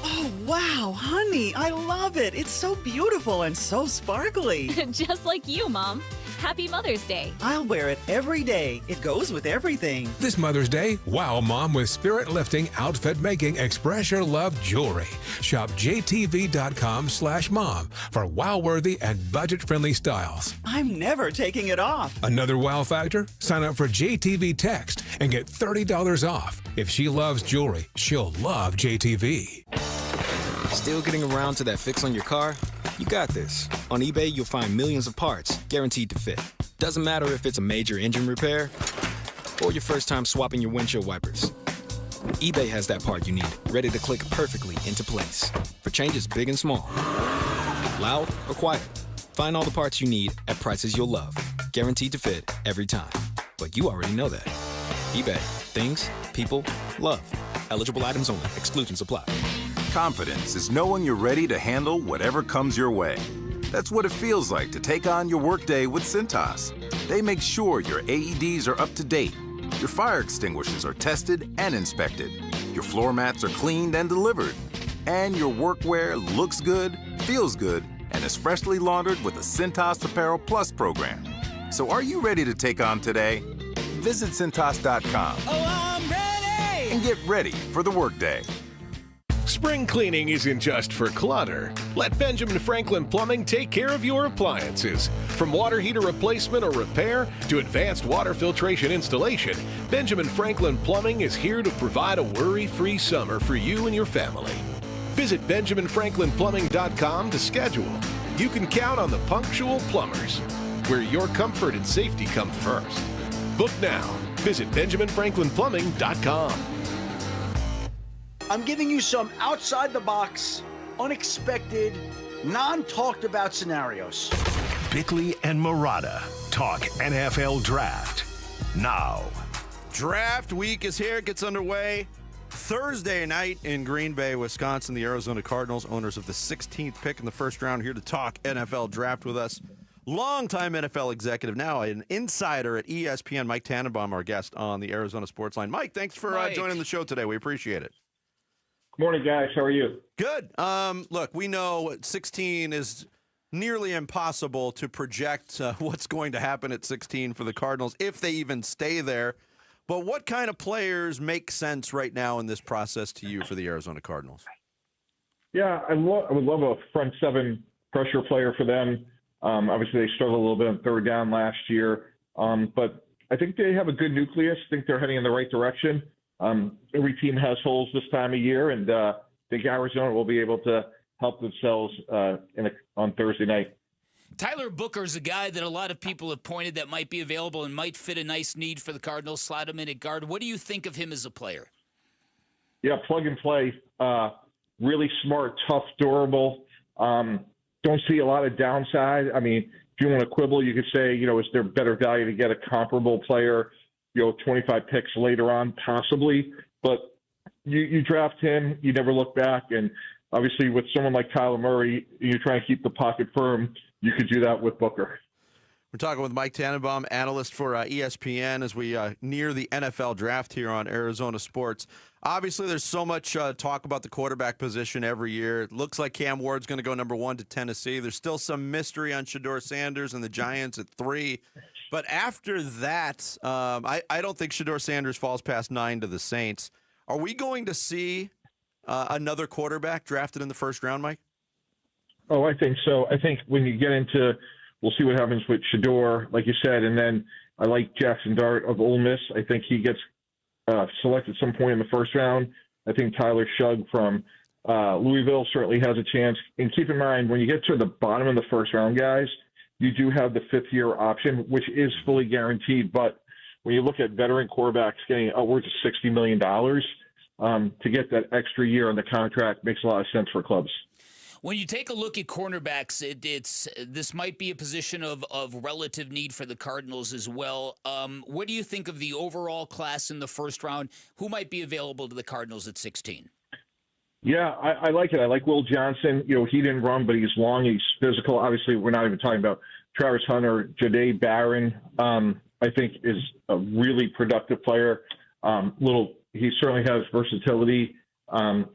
Oh, wow, honey, I love it. It's so beautiful and so sparkly. Just like you, Mom. Happy Mother's Day. I'll wear it every day. It goes with everything. This Mother's Day, wow Mom with spirit-lifting, outfit-making, express your love jewelry. Shop jtv.com/mom for wow-worthy and budget-friendly styles. I'm never taking it off. Another wow factor? Sign up for JTV Text and get $30 off. If she loves jewelry, she'll love JTV. Still getting around to that fix on your car? You got this. On eBay, you'll find millions of parts guaranteed to fit. Doesn't matter if it's a major engine repair or your first time swapping your windshield wipers. eBay has that part you need, ready to click perfectly into place for changes big and small. Loud or quiet, find all the parts you need at prices you'll love. Guaranteed to fit every time. But you already know that. eBay. Things, people, love. Eligible items only. Exclusions apply. Confidence is knowing you're ready to handle whatever comes your way. That's what it feels like to take on your workday with Cintas. They make sure your AEDs are up to date, your fire extinguishers are tested and inspected, your floor mats are cleaned and delivered, and your workwear looks good, feels good, and is freshly laundered with the Cintas Apparel Plus program. So are you ready to take on today? Visit Cintas.com. Oh, I'm ready! And get ready for the workday. Spring cleaning isn't just for clutter. Let Benjamin Franklin Plumbing take care of your appliances. From water heater replacement or repair to advanced water filtration installation, Benjamin Franklin Plumbing is here to provide a worry-free summer for you and your family. Visit BenjaminFranklinPlumbing.com to schedule. You can count on the punctual plumbers, where your comfort and safety come first. Book now. Visit BenjaminFranklinPlumbing.com. I'm giving you some outside-the-box, unexpected, non-talked-about scenarios. Bickley and Murata talk NFL draft now. Draft week is here. It gets underway Thursday night in Green Bay, Wisconsin. The Arizona Cardinals, owners of the 16th pick in the first round, here to talk NFL draft with us. Longtime NFL executive, now an insider at ESPN, Mike Tannenbaum, our guest on the Arizona Sports Line. Mike, thanks for joining the show today. We appreciate it. Morning, guys. How are you? Good. Look, we know 16 is nearly impossible to project what's going to happen at 16 for the Cardinals, if they even stay there. But what kind of players make sense right now in this process to you for the Arizona Cardinals? Yeah, I would love a front seven pressure player for them. Obviously, they struggled a little bit on third down last year. But I think they have a good nucleus. I think they're heading in the right direction. Every team has holes this time of year, and I think Arizona will be able to help themselves on Thursday night. Tyler Booker's a guy that a lot of people have pointed that might be available and might fit a nice need for the Cardinals. Slot him in at guard. What do you think of him as a player? Yeah, plug and play. Really smart, tough, durable. Don't see a lot of downside. I mean, if you want to quibble, you could say, is there better value to get a comparable player, 25 picks later on, possibly. But you draft him, you never look back. And obviously with someone like Kyler Murray, you try and keep the pocket firm. You could do that with Booker. We're talking with Mike Tannenbaum, analyst for ESPN, as we near the NFL draft here on Arizona Sports. Obviously, there's so much talk about the quarterback position every year. It looks like Cam Ward's going to go number 1 to Tennessee. There's still some mystery on Shedeur Sanders and the Giants at 3. But after that, I don't think Shedeur Sanders falls past 9 to the Saints. Are we going to see another quarterback drafted in the first round, Mike? Oh, I think so. I think when you get into, we'll see what happens with Shedeur, like you said, and then I like Jackson Dart of Ole Miss. I think he gets selected some point in the first round. I think Tyler Shugg from Louisville certainly has a chance. And keep in mind, when you get to the bottom of the first round, guys, you do have the 5th-year option, which is fully guaranteed. But when you look at veteran quarterbacks getting upwards of $60 million, to get that extra year on the contract makes a lot of sense for clubs. When you take a look at cornerbacks, this might be a position of relative need for the Cardinals as well. What do you think of the overall class in the first round? Who might be available to the Cardinals at 16? Yeah, I like it. I like Will Johnson. You know, he didn't run, but he's long, he's physical. Obviously, we're not even talking about Travis Hunter. Jahdae Barron, I think, is a really productive player. He certainly has versatility.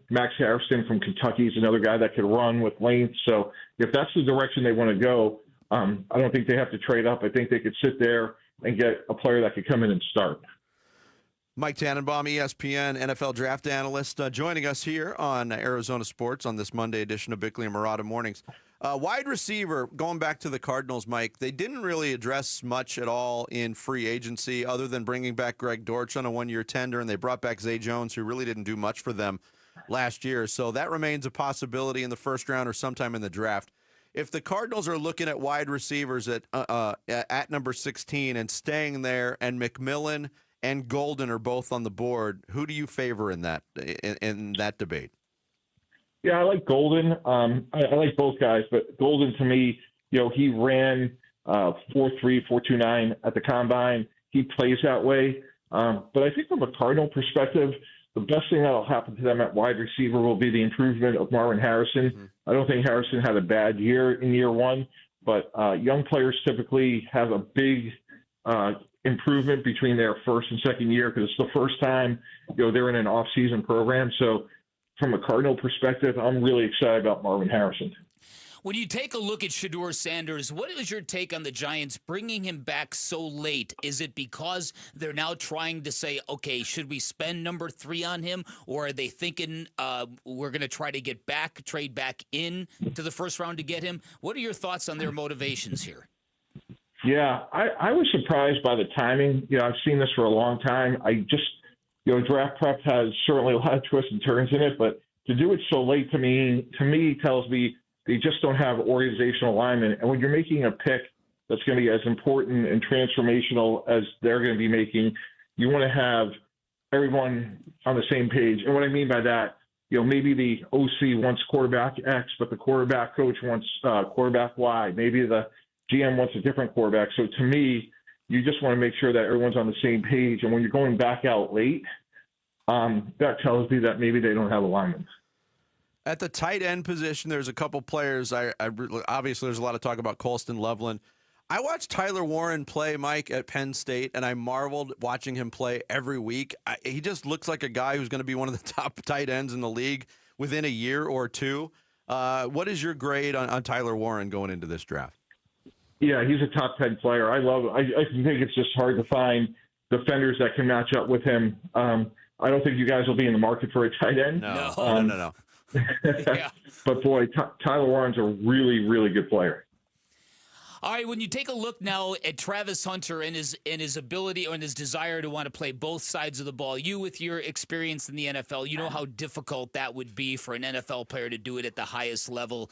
Max Harrison from Kentucky is another guy that could run with length. So if that's the direction they want to go, I don't think they have to trade up. I think they could sit there and get a player that could come in and start. Mike Tannenbaum, ESPN NFL draft analyst, joining us here on Arizona Sports on this Monday edition of Bickley and Murata Mornings. Wide receiver, going back to the Cardinals, Mike, they didn't really address much at all in free agency other than bringing back Greg Dortch on a 1-year tender, and they brought back Zay Jones, who really didn't do much for them last year. So that remains a possibility in the first round or sometime in the draft. If the Cardinals are looking at wide receivers at number 16 and staying there, and McMillan and Golden are both on the board, who do you favor in that debate? Yeah, I like Golden. I like both guys, but Golden, to me, you know, he ran 4.3, 4.29 at the combine. He plays that way. But I think from a Cardinal perspective, the best thing that'll happen to them at wide receiver will be the improvement of Marvin Harrison. Mm-hmm. I don't think Harrison had a bad year in year one, but young players typically have a big improvement between their first and second year because it's the first time, you know, they're in an off-season program. So from a Cardinal perspective, I'm really excited about Marvin Harrison. When you take a look at Shedeur Sanders, what is your take on the Giants bringing him back so late? Is it because they're now trying to say, okay, should we spend number 3 on him? Or are they thinking we're going to try to trade back in to the first round to get him? What are your thoughts on their motivations here? Yeah, I was surprised by the timing. You know, I've seen this for a long time. Draft prep has certainly a lot of twists and turns in it, but to do it so late to me tells me they just don't have organizational alignment. And when you're making a pick that's going to be as important and transformational as they're going to be making, you want to have everyone on the same page. And what I mean by that, you know, maybe the OC wants quarterback X, but the quarterback coach wants quarterback Y. Maybe the GM wants a different quarterback. So to me, you just want to make sure that everyone's on the same page. And when you're going back out late, that tells me that maybe they don't have alignment. At the tight end position, there's a couple players. Obviously, there's a lot of talk about Colston Loveland. I watched Tyler Warren play, Mike, at Penn State, and I marveled watching him play every week. He just looks like a guy who's going to be one of the top tight ends in the league within a year or two. What is your grade on Tyler Warren going into this draft? Yeah, he's a top 10 player. I love it. I think it's just hard to find defenders that can match up with him. I don't think you guys will be in the market for a tight end. No. Yeah. But boy, Tyler Warren's a really, really good player. All right, when you take a look now at Travis Hunter and his ability and his desire to want to play both sides of the ball, you with your experience in the NFL, you know how difficult that would be for an NFL player to do it at the highest level.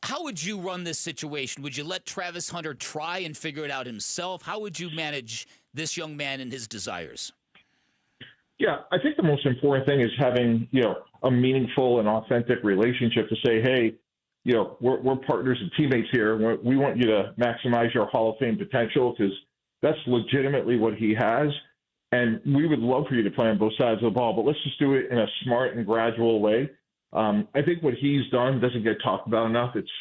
How would you run this situation? Would you let Travis Hunter try and figure it out himself? How would you manage this young man and his desires? Yeah, I think the most important thing is having, you know, a meaningful and authentic relationship to say, hey, you know, we're partners and teammates here. We want you to maximize your Hall of Fame potential because that's legitimately what he has. And we would love for you to play on both sides of the ball, but let's just do it in a smart and gradual way. I think what he's done doesn't get talked about enough. It's,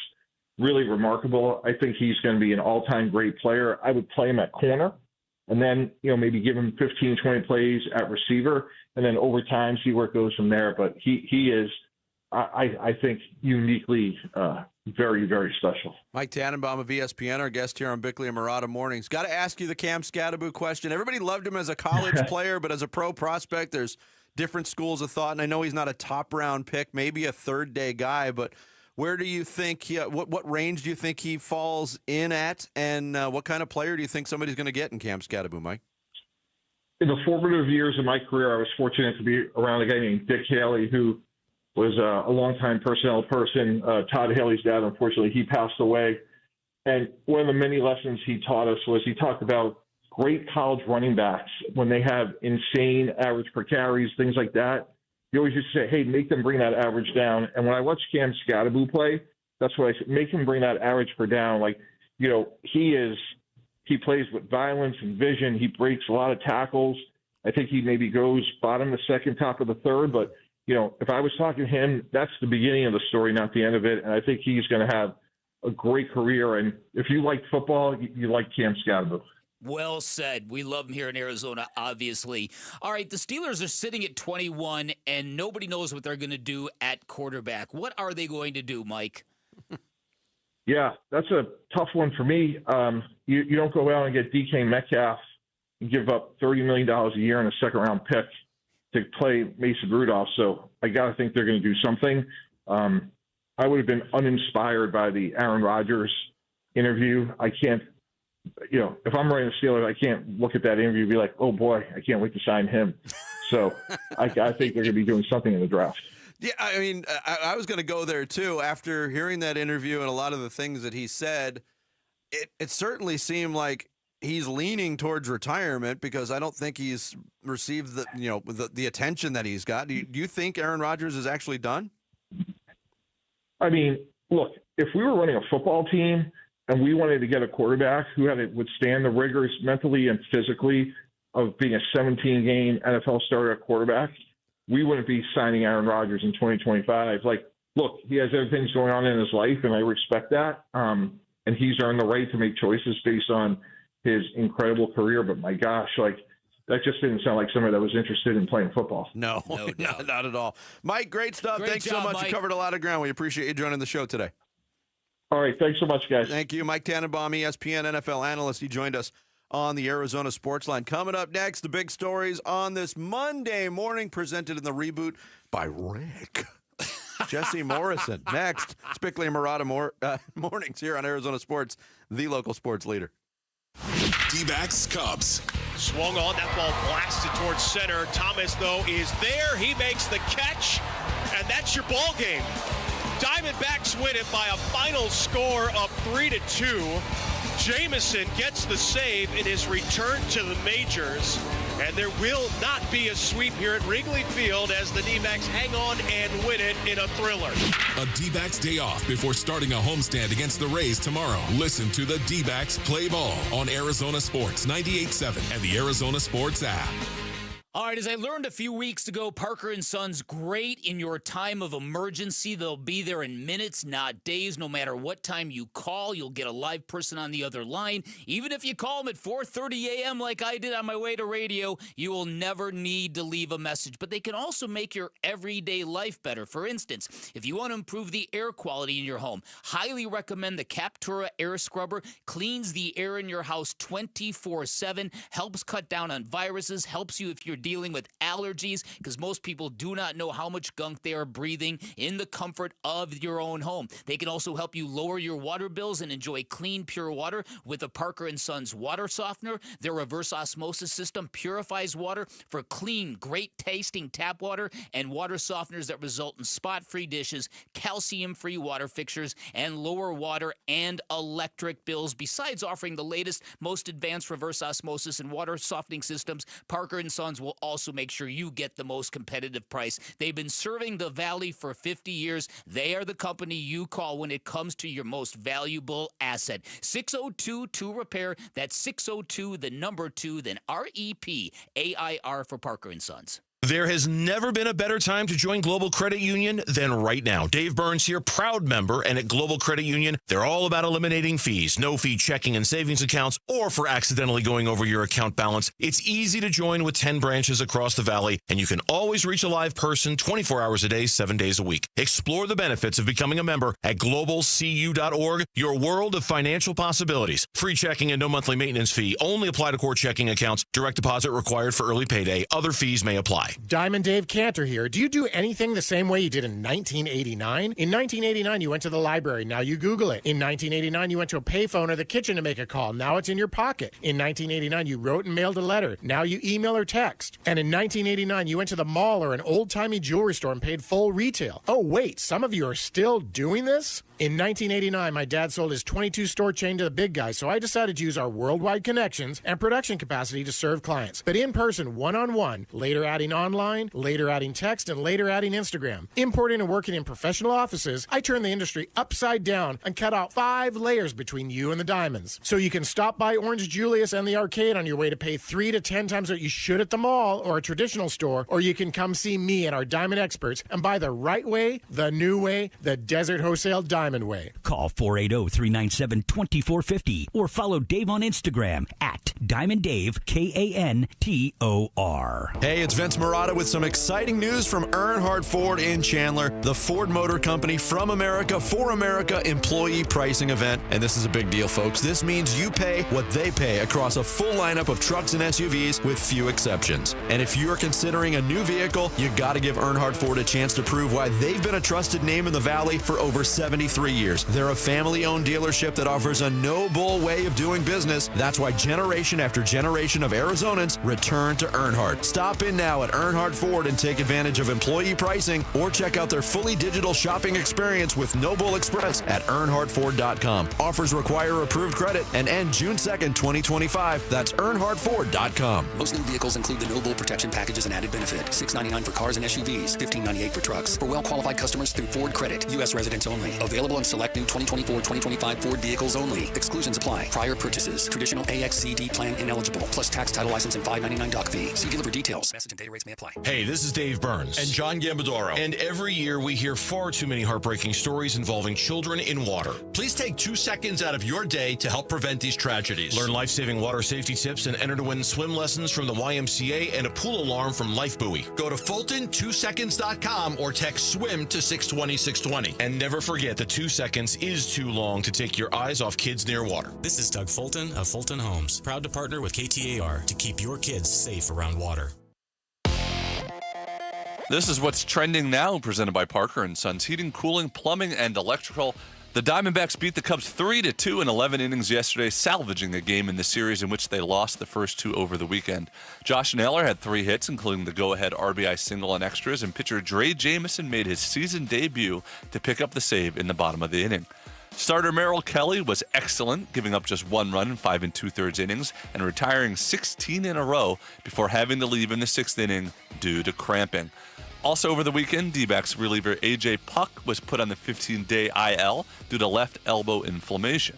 really remarkable. I think he's going to be an all-time great player. I would play him at corner and then, maybe give him 15, 20 plays at receiver, and then over time see where it goes from there. But he is, I think, uniquely very, very special. Mike Tannenbaum of ESPN, our guest here on Bickley and Murata Mornings. Got to ask you the Cam Scadaboo question. Everybody loved him as a college player, but as a pro prospect, there's different schools of thought. And I know he's not a top-round pick, maybe a third-day guy, but where do you think what range do you think he falls in at, and what kind of player do you think somebody's going to get in Cam Scadaboo, Mike? In the formative years of my career, I was fortunate to be around a guy named Dick Haley, who was a longtime personnel person. Todd Haley's dad, unfortunately, he passed away. And one of the many lessons he taught us was he talked about great college running backs when they have insane average per carries, things like that. He always used to say, hey, make them bring that average down. And when I watched Cam Scadaboo play, that's what I said, make him bring that average per down. Like, he plays with violence and vision. He breaks a lot of tackles. I think he maybe goes bottom of the second, top of the third, but if I was talking to him, that's the beginning of the story, not the end of it. And I think he's going to have a great career. And if you like football, you like Cam Scadaboo. Well said. We love him here in Arizona, obviously. All right, the Steelers are sitting at 21, and nobody knows what they're going to do at quarterback. What are they going to do, Mike? Yeah, that's a tough one for me. You don't go out and get DK Metcalf and give up $30 million a year in a second-round pick to play Mason Rudolph. So I got to think they're going to do something. I would have been uninspired by the Aaron Rodgers interview. I can't, if I'm running the Steelers, I can't look at that interview and be like, oh boy, I can't wait to sign him. So I think they're going to be doing something in the draft. Yeah, I mean, I was going to go there too. After hearing that interview and a lot of the things that he said, it certainly seemed like he's leaning towards retirement because I don't think he's received the attention that he's got. Do you think Aaron Rodgers is actually done? I mean, look, if we were running a football team and we wanted to get a quarterback who had to withstand the rigors mentally and physically of being a 17-game NFL starter at quarterback, we wouldn't be signing Aaron Rodgers in 2025. Like, look, he has other things going on in his life, and I respect that. And he's earned the right to make choices based on his incredible career, but my gosh, that just didn't sound like somebody that was interested in playing football. No, not at all. Mike, great stuff. Thanks so much. Mike. You covered a lot of ground. We appreciate you joining the show today. All right, thanks so much, guys. Thank you. Mike Tannenbaum, ESPN NFL analyst. He joined us on the Arizona Sports Line. Coming up next, the big stories on this Monday morning, presented in the reboot by Rick. Jesse Morrison. Next, it's Bickley and Murata mornings here on Arizona Sports, the local sports leader. Dbacks Cubs. Swung on, that ball blasted towards center. Thomas, though, is there. He makes the catch, and that's your ball game. Diamondbacks win it by a final score of 3-2. Jamison gets the save in his return to the majors, and there will not be a sweep here at Wrigley Field as the D-backs hang on and win it in a thriller. A D-backs day off before starting a homestand against the Rays tomorrow. Listen to the D-backs play ball on Arizona Sports 98.7 and the Arizona Sports app. All right, as I learned a few weeks ago, Parker & Sons, great in your time of emergency. They'll be there in minutes, not days. No matter what time you call, you'll get a live person on the other line. Even if you call them at 4:30 a.m. like I did on my way to radio, you will never need to leave a message. But they can also make your everyday life better. For instance, if you want to improve the air quality in your home, highly recommend the Captura Air Scrubber. Cleans the air in your house 24/7, helps cut down on viruses, helps you if you're dealing with allergies, because most people do not know how much gunk they are breathing in the comfort of your own home. They can also help you lower your water bills and enjoy clean, pure water with the Parker & Sons water softener. Their reverse osmosis system purifies water for clean, great-tasting tap water and water softeners that result in spot-free dishes, calcium-free water fixtures, and lower water and electric bills. Besides offering the latest, most advanced reverse osmosis and water softening systems, Parker & Sons will also make sure you get the most competitive price. They've been serving the Valley for 50 years. They are the company you call when it comes to your most valuable asset. 602-2-REPAIR. That's 602, the number 2, then REPAIR for Parker & Sons. There has never been a better time to join Global Credit Union than right now. Dave Burns here, proud member, and at Global Credit Union, they're all about eliminating fees, no-fee checking and savings accounts, or for accidentally going over your account balance. It's easy to join with 10 branches across the valley, and you can always reach a live person 24 hours a day, 7 days a week. Explore the benefits of becoming a member at globalcu.org, your world of financial possibilities. Free checking and no monthly maintenance fee. Only apply to core checking accounts. Direct deposit required for early payday. Other fees may apply. Diamond Dave Cantor here. Do you do anything the same way you did in 1989? In 1989, you went to the library. Now you Google it. In 1989, you went to a payphone or the kitchen to make a call. Now it's in your pocket. In 1989, you wrote and mailed a letter. Now you email or text. And in 1989, you went to the mall or an old-timey jewelry store and paid full retail. Oh, wait, some of you are still doing this? In 1989, my dad sold his 22-store chain to the big guys, so I decided to use our worldwide connections and production capacity to serve clients. But in person, one-on-one, later adding online, later adding text, and later adding Instagram. Importing and working in professional offices, I turned the industry upside down and cut out 5 layers between you and the diamonds. So you can stop by Orange Julius and the arcade on your way to pay 3 to 10 times what you should at the mall or a traditional store, or you can come see me and our diamond experts and buy the right way, the new way, the Desert Wholesale Diamond way. Call 480-397-2450 or follow Dave on Instagram at Diamond Dave, Kantor. Hey, it's Vince Marotta with some exciting news from Earnhardt Ford in Chandler, the Ford Motor Company from America for America employee pricing event. And this is a big deal, folks. This means you pay what they pay across a full lineup of trucks and SUVs with few exceptions. And if you're considering a new vehicle, you got to give Earnhardt Ford a chance to prove why they've been a trusted name in the Valley for over 73 years. They're a family-owned dealership that offers a no-bull way of doing business. That's why generation after generation of Arizonans return to Earnhardt. Stop in now at Earnhardt Ford and take advantage of employee pricing, or check out their fully digital shopping experience with No Bull Express at earnhardtford.com. Offers require approved credit and end June 2nd, 2025. That's earnhardtford.com. Most new vehicles include the No Bull protection package as an added benefit. $699 for cars and SUVs, $1598 for trucks. For well-qualified customers through Ford Credit, U.S. residents only. Available on select new 2024-2025 Ford vehicles only. Exclusions apply. Prior purchases. Traditional AXCD plan ineligible. Plus tax, title, license, and $5.99 doc fee. See dealer for details. Message and data rates may apply. Hey, this is Dave Burns. And John Gambadoro. And every year we hear far too many heartbreaking stories involving children in water. Please take 2 seconds out of your day to help prevent these tragedies. Learn life-saving water safety tips and enter to win swim lessons from the YMCA and a pool alarm from Life Buoy. Go to Fulton2seconds.com or text SWIM to 620-620. And never forget that 2 seconds is too long to take your eyes off kids near water. This is Doug Fulton of Fulton Homes, proud to partner with KTAR to keep your kids safe around water. This is what's trending now, presented by Parker & Sons Heating, Cooling, Plumbing, and Electrical. The Diamondbacks beat the Cubs 3-2 in 11 innings yesterday, salvaging a game in the series in which they lost the first 2 over the weekend. Josh Schnell had 3 hits, including the go-ahead RBI single and extras, and pitcher Dre Jameson made his season debut to pick up the save in the bottom of the inning. Starter Merrill Kelly was excellent, giving up just 1 run in 5 2/3 innings and retiring 16 in a row before having to leave in the 6th inning due to cramping. Also over the weekend, Dbacks reliever A.J. Puck was put on the 15-day IL due to left elbow inflammation.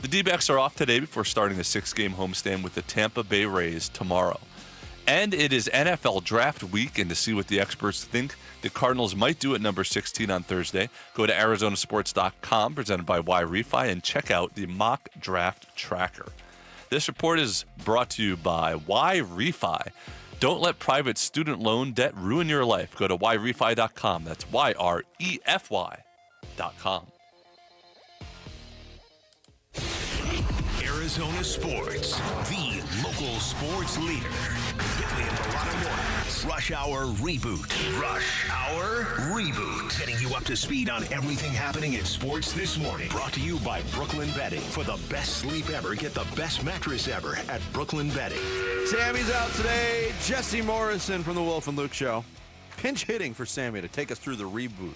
The Dbacks are off today before starting a 6-game homestand with the Tampa Bay Rays tomorrow. And it is NFL Draft Week, and to see what the experts think the Cardinals might do at number 16 on Thursday, go to ArizonaSports.com, presented by Y-Refi, and check out the mock draft tracker. This report is brought to you by Y-Refi. Don't let private student loan debt ruin your life. Go to YREFI.com. That's YREFY.com. Arizona Sports, the local sports leader. Billy and Marotta Mornings. Rush Hour Reboot. Rush Hour Reboot. Getting you up to speed on everything happening in sports this morning. Brought to you by Brooklyn Bedding. For the best sleep ever, get the best mattress ever at Brooklyn Bedding. Sammy's out today. Jesse Morrison from the Wolf and Luke Show. Pinch hitting for Sammy to take us through the reboot.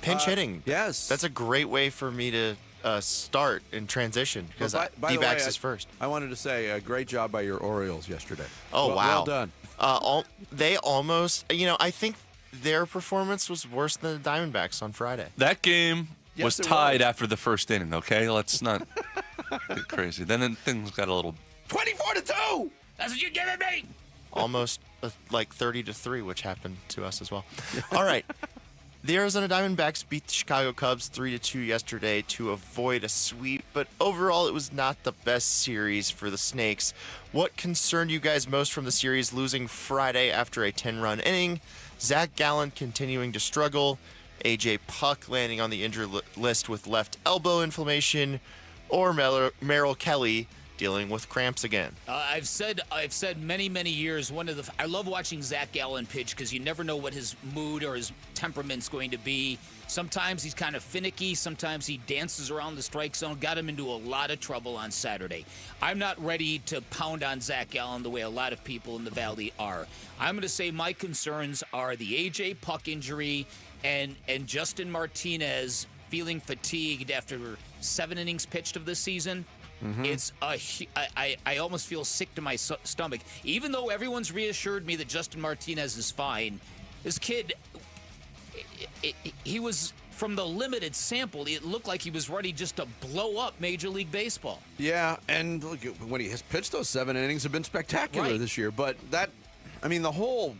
Pinch hitting. Yes. That's a great way for me to start and transition because D-backs is first. I wanted to say great job by your Orioles yesterday. Oh, wow. Well done. They almost, I think their performance was worse than the Diamondbacks on Friday. That game was tied after the first inning, okay? Let's not get crazy. Then things got a little... 24-2! That's what you're giving me! almost like 30-3, which happened to us as well. All right. The Arizona Diamondbacks beat the Chicago Cubs 3-2 yesterday to avoid a sweep, but overall it was not the best series for the Snakes. What concerned you guys most from the series losing Friday after a 10-run inning? Zach Gallen continuing to struggle, AJ Puck landing on the injured list with left elbow inflammation, or Merrill Kelly dealing with cramps again. I've said many years, I love watching Zach Gallen pitch because you never know what his mood or his temperament's going to be. Sometimes he's kind of finicky. Sometimes he dances around the strike zone. Got him into a lot of trouble on Saturday. I'm not ready to pound on Zach Gallen the way a lot of people in the Valley are. I'm going to say my concerns are the A.J. Puck injury and Justin Martinez feeling fatigued after 7 innings pitched of this season. Mm-hmm. It's I almost feel sick to my stomach. Even though everyone's reassured me that Justin Martinez is fine, this kid, he was, from the limited sample, it looked like he was ready just to blow up Major League Baseball. Yeah, and look, when he has pitched, those 7 innings have been spectacular this year. But the whole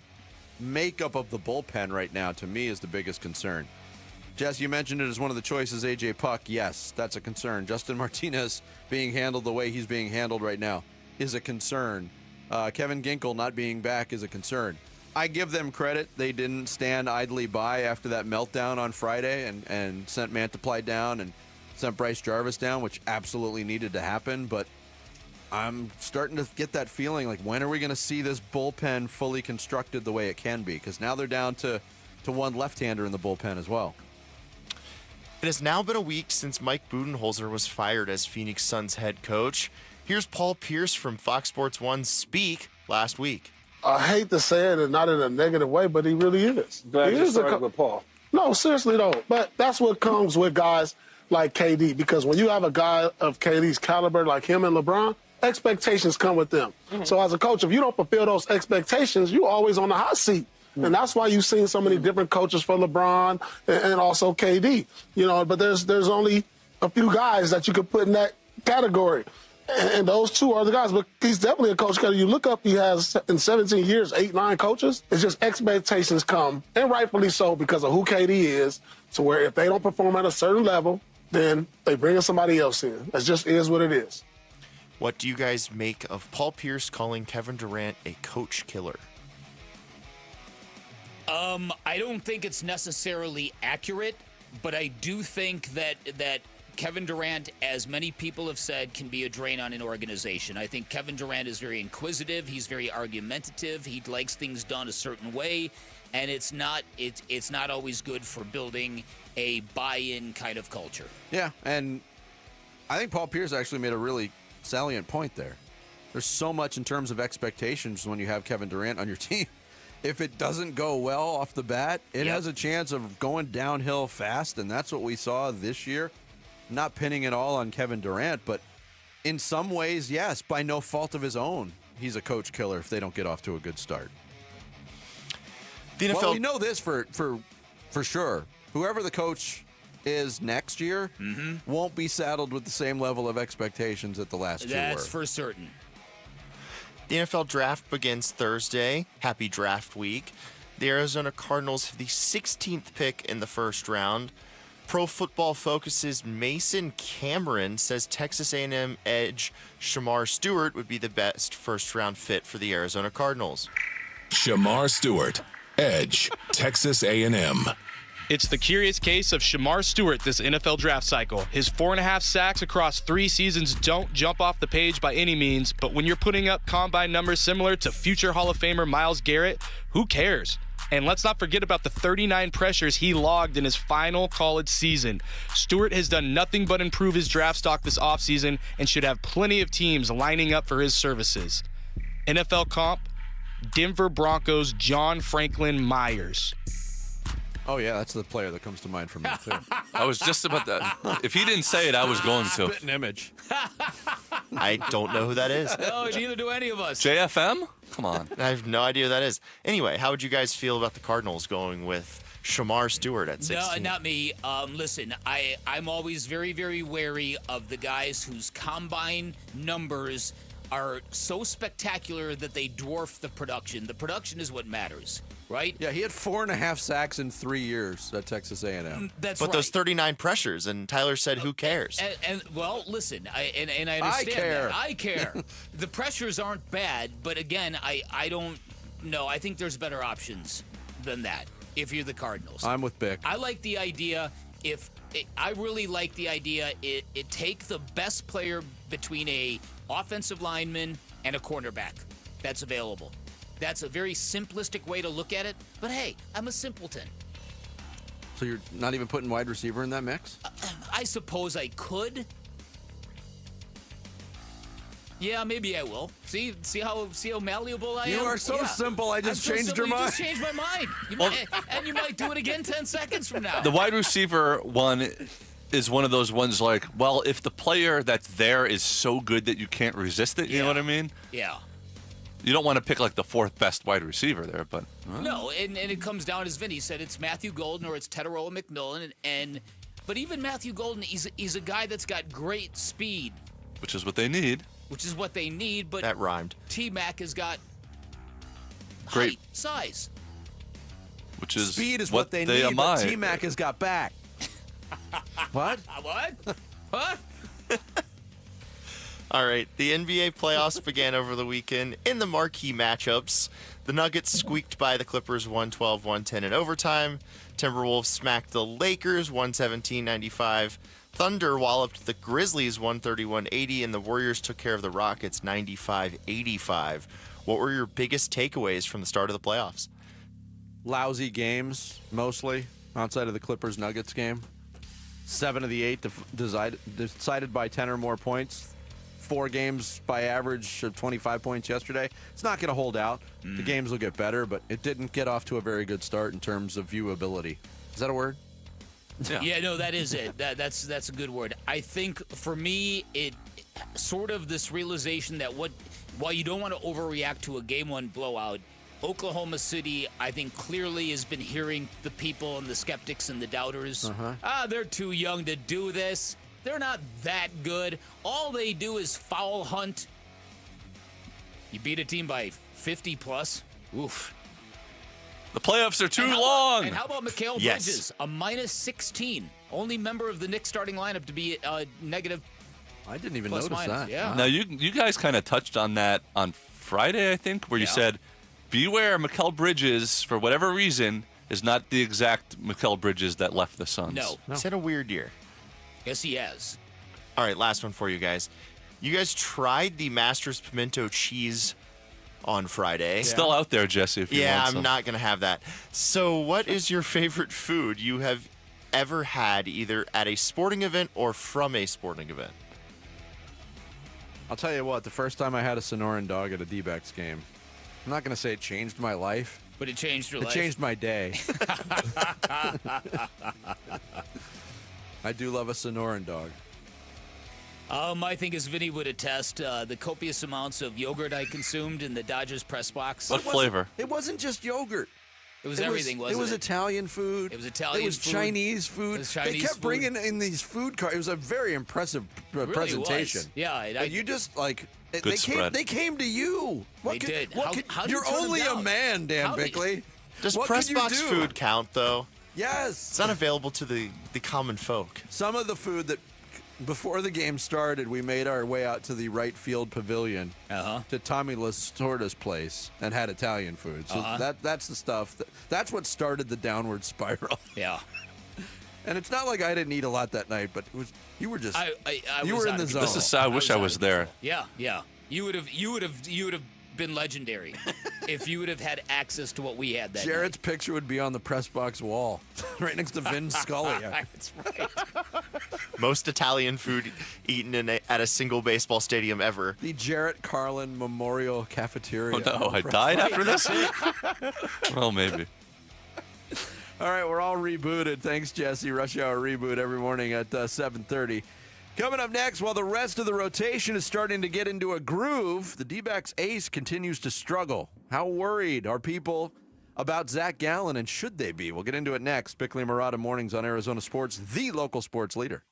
makeup of the bullpen right now, to me, is the biggest concern. Jess, you mentioned it as one of the choices, A.J. Puck. Yes, that's a concern. Justin Martinez being handled the way he's being handled right now is a concern. Kevin Ginkel not being back is a concern. I give them credit. They didn't stand idly by after that meltdown on Friday and sent Mantiply down and sent Bryce Jarvis down, which absolutely needed to happen. But I'm starting to get that feeling like, when are we going to see this bullpen fully constructed the way it can be? Because now they're down to one left-hander in the bullpen as well. It has now been a week since Mike Budenholzer was fired as Phoenix Suns head coach. Here's Paul Pierce from Fox Sports 1 speak last week. I hate to say it, and not in a negative way, but he really is. Glad you started with Paul. No, seriously though. But that's what comes with guys like KD, because when you have a guy of KD's caliber like him and LeBron, expectations come with them. Mm-hmm. So as a coach, if you don't fulfill those expectations, you're always on the hot seat. And that's why you've seen so many different coaches for LeBron and also KD. But there's only a few guys that you could put in that category. And those two are the guys. But he's definitely a coach. You look up, he has, in 17 years, 8-9 coaches. It's just expectations come, and rightfully so, because of who KD is, to where if they don't perform at a certain level, then they bring in somebody else in. It just is what it is. What do you guys make of Paul Pierce calling Kevin Durant a coach killer? I don't think it's necessarily accurate, but I do think that Kevin Durant, as many people have said, can be a drain on an organization. I think Kevin Durant is very inquisitive. He's very argumentative. He likes things done a certain way, and it's not always good for building a buy-in kind of culture. Yeah, and I think Paul Pierce actually made a really salient point there. There's so much in terms of expectations when you have Kevin Durant on your team. If it doesn't go well off the bat, it has a chance of going downhill fast, and that's what we saw this year. Not pinning it all on Kevin Durant, but in some ways, yes, by no fault of his own, he's a coach killer if they don't get off to a good start. The NFL, well, we know this for sure. Whoever the coach is next year won't be saddled with the same level of expectations that the last two were. That's for certain. The NFL draft begins Thursday. Happy draft week. The Arizona Cardinals have the 16th pick in the first round. Pro Football Focus's Mason Cameron says Texas A&M edge Shamar Stewart would be the best first-round fit for the Arizona Cardinals. Shamar Stewart, edge, Texas A&M. It's the curious case of Shamar Stewart this NFL draft cycle. His 4.5 sacks across 3 seasons don't jump off the page by any means, but when you're putting up combine numbers similar to future Hall of Famer Myles Garrett, who cares? And let's not forget about the 39 pressures he logged in his final college season. Stewart has done nothing but improve his draft stock this offseason and should have plenty of teams lining up for his services. NFL comp, Denver Broncos John Franklin Myers. Oh, yeah, that's the player that comes to mind for me, too. I was just about that. If he didn't say it, I was going to. Spit an image. I don't know who that is. No, neither do any of us. JFM? Come on. I have no idea who that is. Anyway, how would you guys feel about the Cardinals going with Shamar Stewart at 16? No, not me. Listen, I'm always very, very wary of the guys whose combine numbers are so spectacular that they dwarf the production. The production is what matters, right? Yeah, he had 4.5 sacks in 3 years at Texas A&M. That's but right. those 39 pressures, and Tyler said, "Who cares?" And well, listen, I understand care. that. I care. The pressures aren't bad, but again, I don't know. I think there's better options than that if you're the Cardinals. I'm with Bick. I like the idea. I really like the idea. It take the best player between a offensive lineman and a cornerback that's available. That's a very simplistic way to look at it, but hey, I'm a simpleton. So you're not even putting wide receiver in that mix? I suppose I could. Yeah, maybe I will. See how malleable I am? You are so simple, I just changed your mind. You just changed my mind. And you might do it again 10 seconds from now. The wide receiver one is one of those ones like, well, if the player that's there is so good that you can't resist it, you know what I mean? Yeah. You don't want to pick like the fourth best wide receiver there, but... No, and it comes down, as Vinny said, it's Matthew Golden or it's Teteroa McMillan. But even Matthew Golden, he's a guy that's got great speed. Which is what they need. Which is what they need, but... That rhymed. T-Mac has got great height, size. Which is speed is what they need, but T-Mac has got back. What? What? What? All right, the NBA playoffs began over the weekend. In the marquee matchups, the Nuggets squeaked by the Clippers 112-110 in overtime. Timberwolves smacked the Lakers 117-95. Thunder walloped the Grizzlies 131-80, and the Warriors took care of the Rockets 95-85. What were your biggest takeaways from the start of the playoffs? Lousy games, mostly, outside of the Clippers-Nuggets game. 7 of the 8 decided by 10 or more points. 4 games by average of 25 points yesterday. It's not going to hold out. The games will get better, but it didn't get off to a very good start in terms of viewability. Is that a word? Yeah, no, that is it. That's a good word. I think for me, it sort of this realization that while you don't want to overreact to a Game 1 blowout, Oklahoma City, I think, clearly has been hearing the people and the skeptics and the doubters. They're too young to do this. They're not that good. All they do is foul hunt. You beat a team by 50 plus. Oof. The playoffs are too long. And how about Mikal Bridges, a minus 16, only member of the Knicks starting lineup to be negative. I didn't even plus notice minus. that. Yeah. Now, you guys kind of touched on that on Friday, I think, where you said, beware, Mikal Bridges, for whatever reason, is not the exact Mikal Bridges that left the Suns. No. He's had a weird year. Yes, he has. All right, last one for you guys. You guys tried the Masters Pimento cheese on Friday. It's still out there, Jesse, if you want some. I'm not going to have that. So what is your favorite food you have ever had, either at a sporting event or from a sporting event? I'll tell you what, the first time I had a Sonoran dog at a Dbacks game, I'm not going to say it changed my life. But it changed your life. It changed my day. I do love a Sonoran dog. I think, as Vinny would attest, the copious amounts of yogurt I consumed in the Dodgers press box. What flavor? It wasn't just yogurt. It was everything, wasn't it? It was Italian food. It was Italian It was food. Chinese food. It was Chinese they kept food. bringing in these food cards. It was a very impressive really presentation. was. Yeah. But you just, like, Good they spread. came to you. They did. How do you you're turn them only a down? man, Dan Bickley. Does What press can you box do? food count, though? Yes. It's not available to the common folk. Some of the food that, before the game started, we made our way out to the right field pavilion to Tommy Lasorda's place and had Italian food. So that's the stuff. That's what started the downward spiral. Yeah. And it's not like I didn't eat a lot that night, but it was you were just you was were in out the of zone. This is I wish I was there. Yeah. You would have been legendary if you would have had access to what we had that Jarrett's picture would be on the press box wall, right next to Vin Scully. That's right. Most Italian food eaten at a single baseball stadium ever. The Jarrett Carlin Memorial Cafeteria. Oh, no, I died after this? Well, maybe. All right, we're all rebooted. Thanks, Jesse. Rush Hour Reboot every morning at 7:30. Coming up next, while the rest of the rotation is starting to get into a groove, the D-backs ace continues to struggle. How worried are people about Zach Gallen, and should they be? We'll get into it next. Bickley and Murata mornings on Arizona Sports, the local sports leader.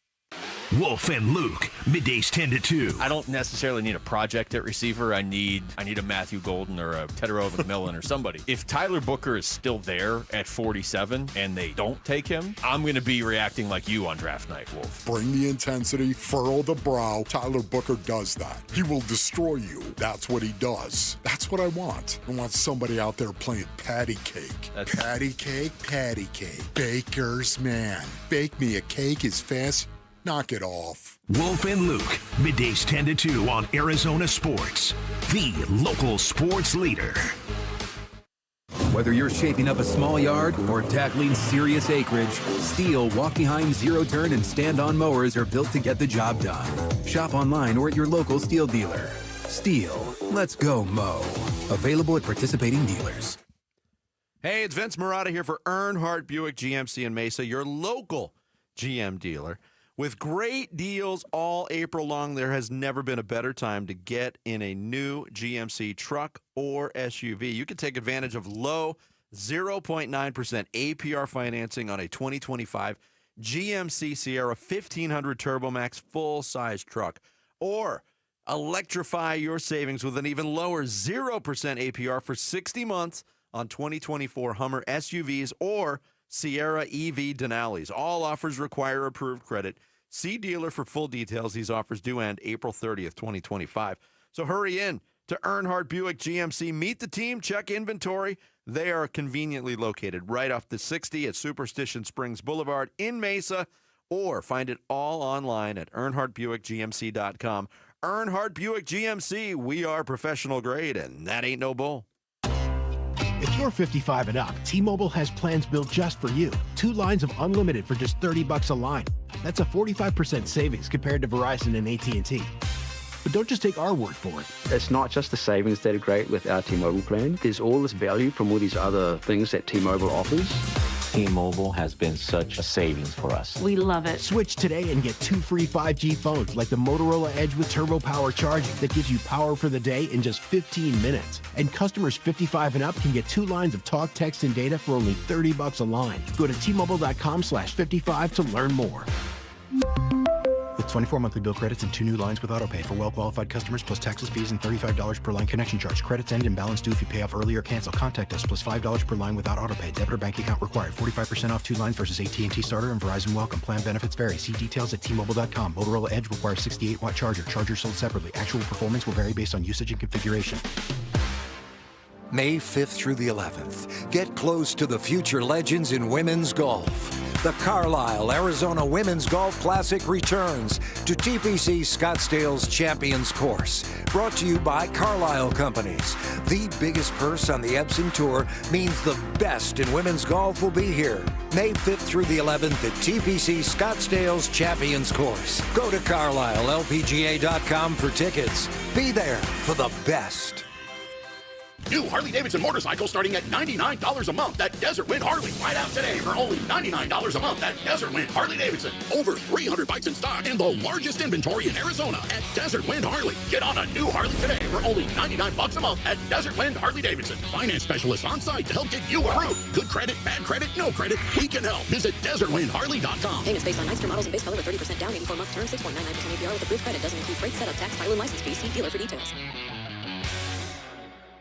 Wolf and Luke, middays 10 to 2. I don't necessarily need a project at receiver. I need a Matthew Golden or a Tedero McMillan or somebody. If Tyler Booker is still there at 47 and they don't take him, I'm going to be reacting like you on draft night, Wolf. Bring the intensity, furrow the brow. Tyler Booker does that. He will destroy you. That's what he does. That's what I want. I want somebody out there playing patty cake. Patty cake, patty cake. Baker's man. Bake me a cake as fast. Knock it off. Wolf and Luke, middays 10 to 2 on Arizona Sports, the local sports leader. Whether you're shaping up a small yard or tackling serious acreage, Steel walk-behind zero-turn and stand-on mowers are built to get the job done. Shop online or at your local Steel dealer. Steel, let's go mow. Available at participating dealers. Hey, it's Vince Marotta here for Earnhardt Buick GMC in Mesa, your local GM dealer. With great deals all April long, there has never been a better time to get in a new GMC truck or SUV. You can take advantage of low 0.9% APR financing on a 2025 GMC Sierra 1500 TurboMax full-size truck, or electrify your savings with an even lower 0% APR for 60 months on 2024 Hummer SUVs or Sierra EV Denali's. All offers require approved credit. See dealer for full details. These offers do end April 30th, 2025. So hurry in to Earnhardt Buick GMC. Meet the team. Check inventory. They are conveniently located right off the 60 at Superstition Springs Boulevard in Mesa, or find it all online at EarnhardtBuickGMC.com. Earnhardt Buick GMC, we are professional grade, and that ain't no bull. If you're 55 and up, T-Mobile has plans built just for you. 2 lines of unlimited for just $30 a line. That's a 45% savings compared to Verizon and AT&T. But don't just take our word for it. It's not just the savings that are great with our T-Mobile plan. There's all this value from all these other things that T-Mobile offers. T-Mobile has been such a savings for us. We love it. Switch today and get 2 free 5G phones like the Motorola Edge with Turbo Power charging that gives you power for the day in just 15 minutes. And customers 55 and up can get 2 lines of talk, text, and data for only $30 a line. Go to T-Mobile.com/55 to learn more. With 24 monthly bill credits and 2 new lines with autopay for well-qualified customers, plus taxes, fees, and $35 per line connection charge. Credits end and balance due if you pay off early or cancel. Contact us, plus $5 per line without autopay. Debit or bank account required. 45% off 2 lines versus AT&T Starter and Verizon Welcome. Plan benefits vary. See details at T-Mobile.com. Motorola Edge requires 68-watt charger. Charger sold separately. Actual performance will vary based on usage and configuration. May 5th through the 11th. Get close to the future legends in women's golf. The Carlisle, Arizona Women's Golf Classic returns to TPC Scottsdale's Champions Course. Brought to you by Carlisle Companies. The biggest purse on the Epson Tour means the best in women's golf will be here. May 5th through the 11th at TPC Scottsdale's Champions Course. Go to CarlisleLPGA.com for tickets. Be there for the best. New Harley-Davidson motorcycle starting at $99 a month at Desert Wind Harley. Right out today for only $99 a month at Desert Wind Harley-Davidson. Over 300 bikes in stock and the largest inventory in Arizona at Desert Wind Harley. Get on a new Harley today for only $99 a month at Desert Wind Harley-Davidson. Finance specialists on site to help get you approved. Good credit, bad credit, no credit. We can help. Visit DesertWindHarley.com. Payments based on Meister models and base color with 30% down, 84-month term, 6.99% APR with approved credit. Doesn't include freight, setup, tax, title, and license fees. See dealer for details.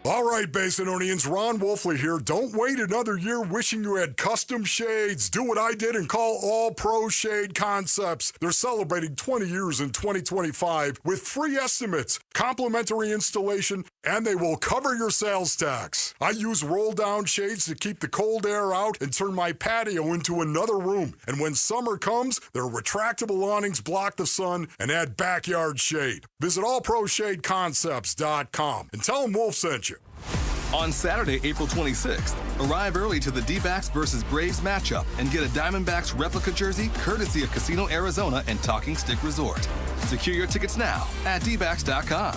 All right, Basinonians, Ron Wolfley here. Don't wait another year wishing you had custom shades. Do what I did and call All Pro Shade Concepts. They're celebrating 20 years in 2025 with free estimates, complimentary installation, and they will cover your sales tax. I use roll-down shades to keep the cold air out and turn my patio into another room. And when summer comes, their retractable awnings block the sun and add backyard shade. Visit allproshadeconcepts.com and tell them Wolf sent you. On Saturday, April 26th, arrive early to the Dbacks versus Braves matchup and get a Diamondbacks replica jersey courtesy of Casino Arizona and Talking Stick Resort. Secure your tickets now at dbacks.com.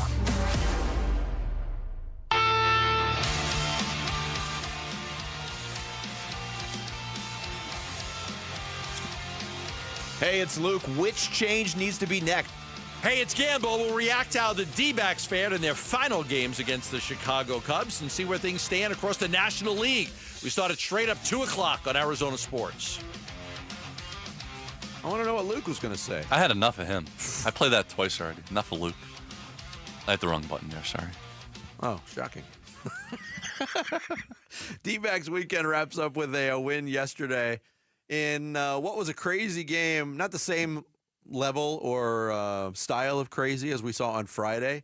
Hey, it's Luke. Which change needs to be next? Hey, it's Gamble. We'll react to how the D-backs fared in their final games against the Chicago Cubs and see where things stand across the National League. We start at straight up 2 o'clock on Arizona Sports. I want to know what Luke was going to say. I had enough of him. I played that twice already. Enough of Luke. I hit the wrong button there. Sorry. Oh, shocking. D-backs weekend wraps up with a win yesterday in what was a crazy game. Not the same level or style of crazy as we saw on Friday.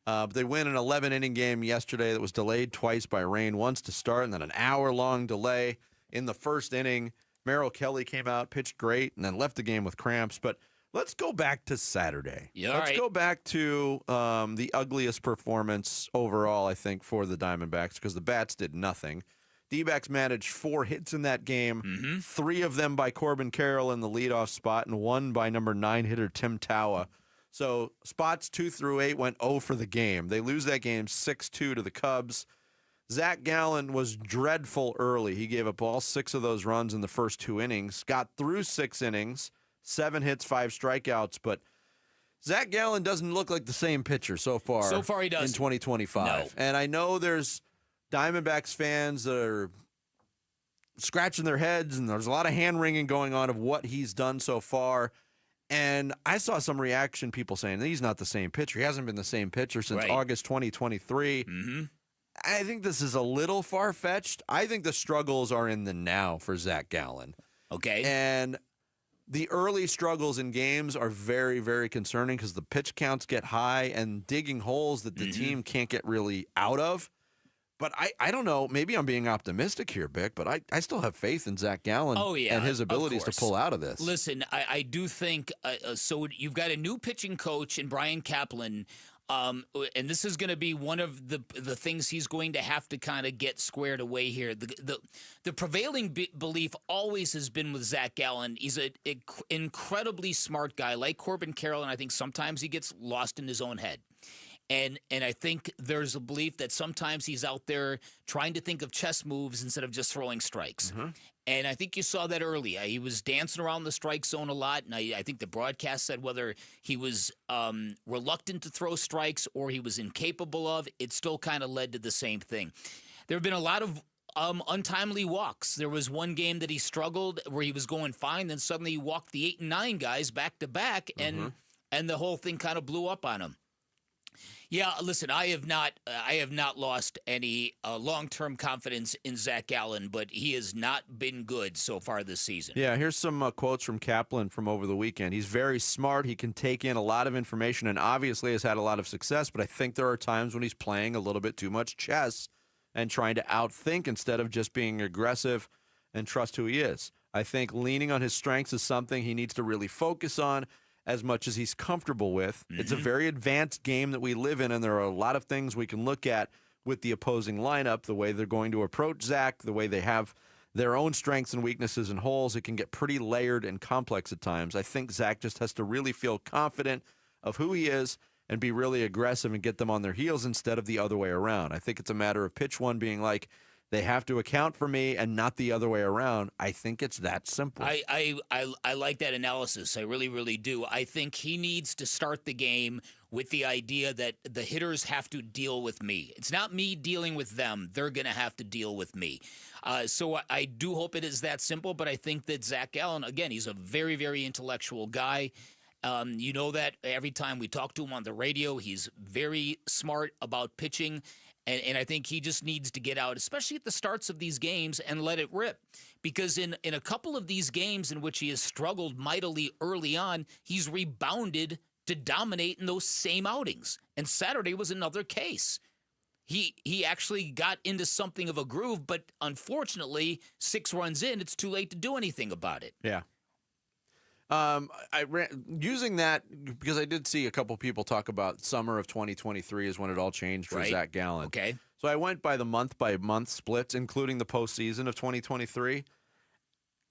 But they win an 11-inning game yesterday that was delayed twice by rain, once to start and then an hour-long delay in the first inning. Merrill Kelly came out, pitched great, and then left the game with cramps. But let's go back to Saturday. Yeah, let's go back to the ugliest performance overall, I think, for the Diamondbacks because the Bats did nothing. D-backs managed 4 hits in that game, 3 of them by Corbin Carroll in the leadoff spot and 1 by number 9 hitter Tim Tawa. So spots 2 through 8 went 0 for the game. They lose that game 6-2 to the Cubs. Zach Gallen was dreadful early. He gave up all 6 of those runs in the first 2 innings, got through 6 innings, 7 hits, 5 strikeouts, but Zach Gallen doesn't look like the same pitcher so far. So far he doesn't. In 2025. No. And I know there's Diamondbacks fans that are scratching their heads, and there's a lot of hand-wringing going on of what he's done so far. And I saw some reaction, people saying he's not the same pitcher. He hasn't been the same pitcher since August 2023. I think this is a little far-fetched. I think the struggles are in the now for Zach Gallen. Okay. And the early struggles in games are very, very concerning because the pitch counts get high and digging holes that the team can't get really out of. But I don't know. Maybe I'm being optimistic here, Bick, but I still have faith in Zach Gallen and his abilities to pull out of this. Listen, I do think so. You've got a new pitching coach in Brian Kaplan. And this is going to be one of the things he's going to have to kind of get squared away here. The prevailing belief always has been with Zach Gallen. He's an incredibly smart guy, like Corbin Carroll, and I think sometimes he gets lost in his own head. And I think there's a belief that sometimes he's out there trying to think of chess moves instead of just throwing strikes. And I think you saw that early. He was dancing around the strike zone a lot, and I think the broadcast said whether he was reluctant to throw strikes or he was incapable of, it still kind of led to the same thing. There have been a lot of untimely walks. There was one game that he struggled where he was going fine, then suddenly he walked the 8 and 9 guys back to back, and the whole thing kind of blew up on him. Yeah, listen, I have not lost any long-term confidence in Zach Gallen, but he has not been good so far this season. Yeah, here's some quotes from Kaplan from over the weekend. He's very smart. He can take in a lot of information and obviously has had a lot of success, but I think there are times when he's playing a little bit too much chess and trying to outthink instead of just being aggressive and trust who he is. I think leaning on his strengths is something he needs to really focus on as much as he's comfortable with. It's a very advanced game that we live in, and there are a lot of things we can look at with the opposing lineup, the way they're going to approach Zach, the way they have their own strengths and weaknesses and holes. It can get pretty layered and complex at times. I think Zach just has to really feel confident of who he is and be really aggressive and get them on their heels instead of the other way around. I think it's a matter of pitch one being like, they have to account for me and not the other way around. I think it's that simple. I like that analysis. I really, really do. I think he needs to start the game with the idea that the hitters have to deal with me. It's not me dealing with them. They're going to have to deal with me. So I do hope it is that simple, but I think that Zach Gallen, again, he's a very, very intellectual guy. You know that every time we talk to him on the radio, he's very smart about pitching. And I think he just needs to get out, especially at the starts of these games, and let it rip. Because in a couple of these games in which he has struggled mightily early on, he's rebounded to dominate in those same outings. And Saturday was another case. He actually got into something of a groove, but unfortunately, 6 runs in, it's too late to do anything about it. Yeah. I ran using that because I did see a couple people talk about summer of 2023 is when it all changed for Zach Gallen. Okay. So I went by the month-by-month splits, including the postseason of 2023,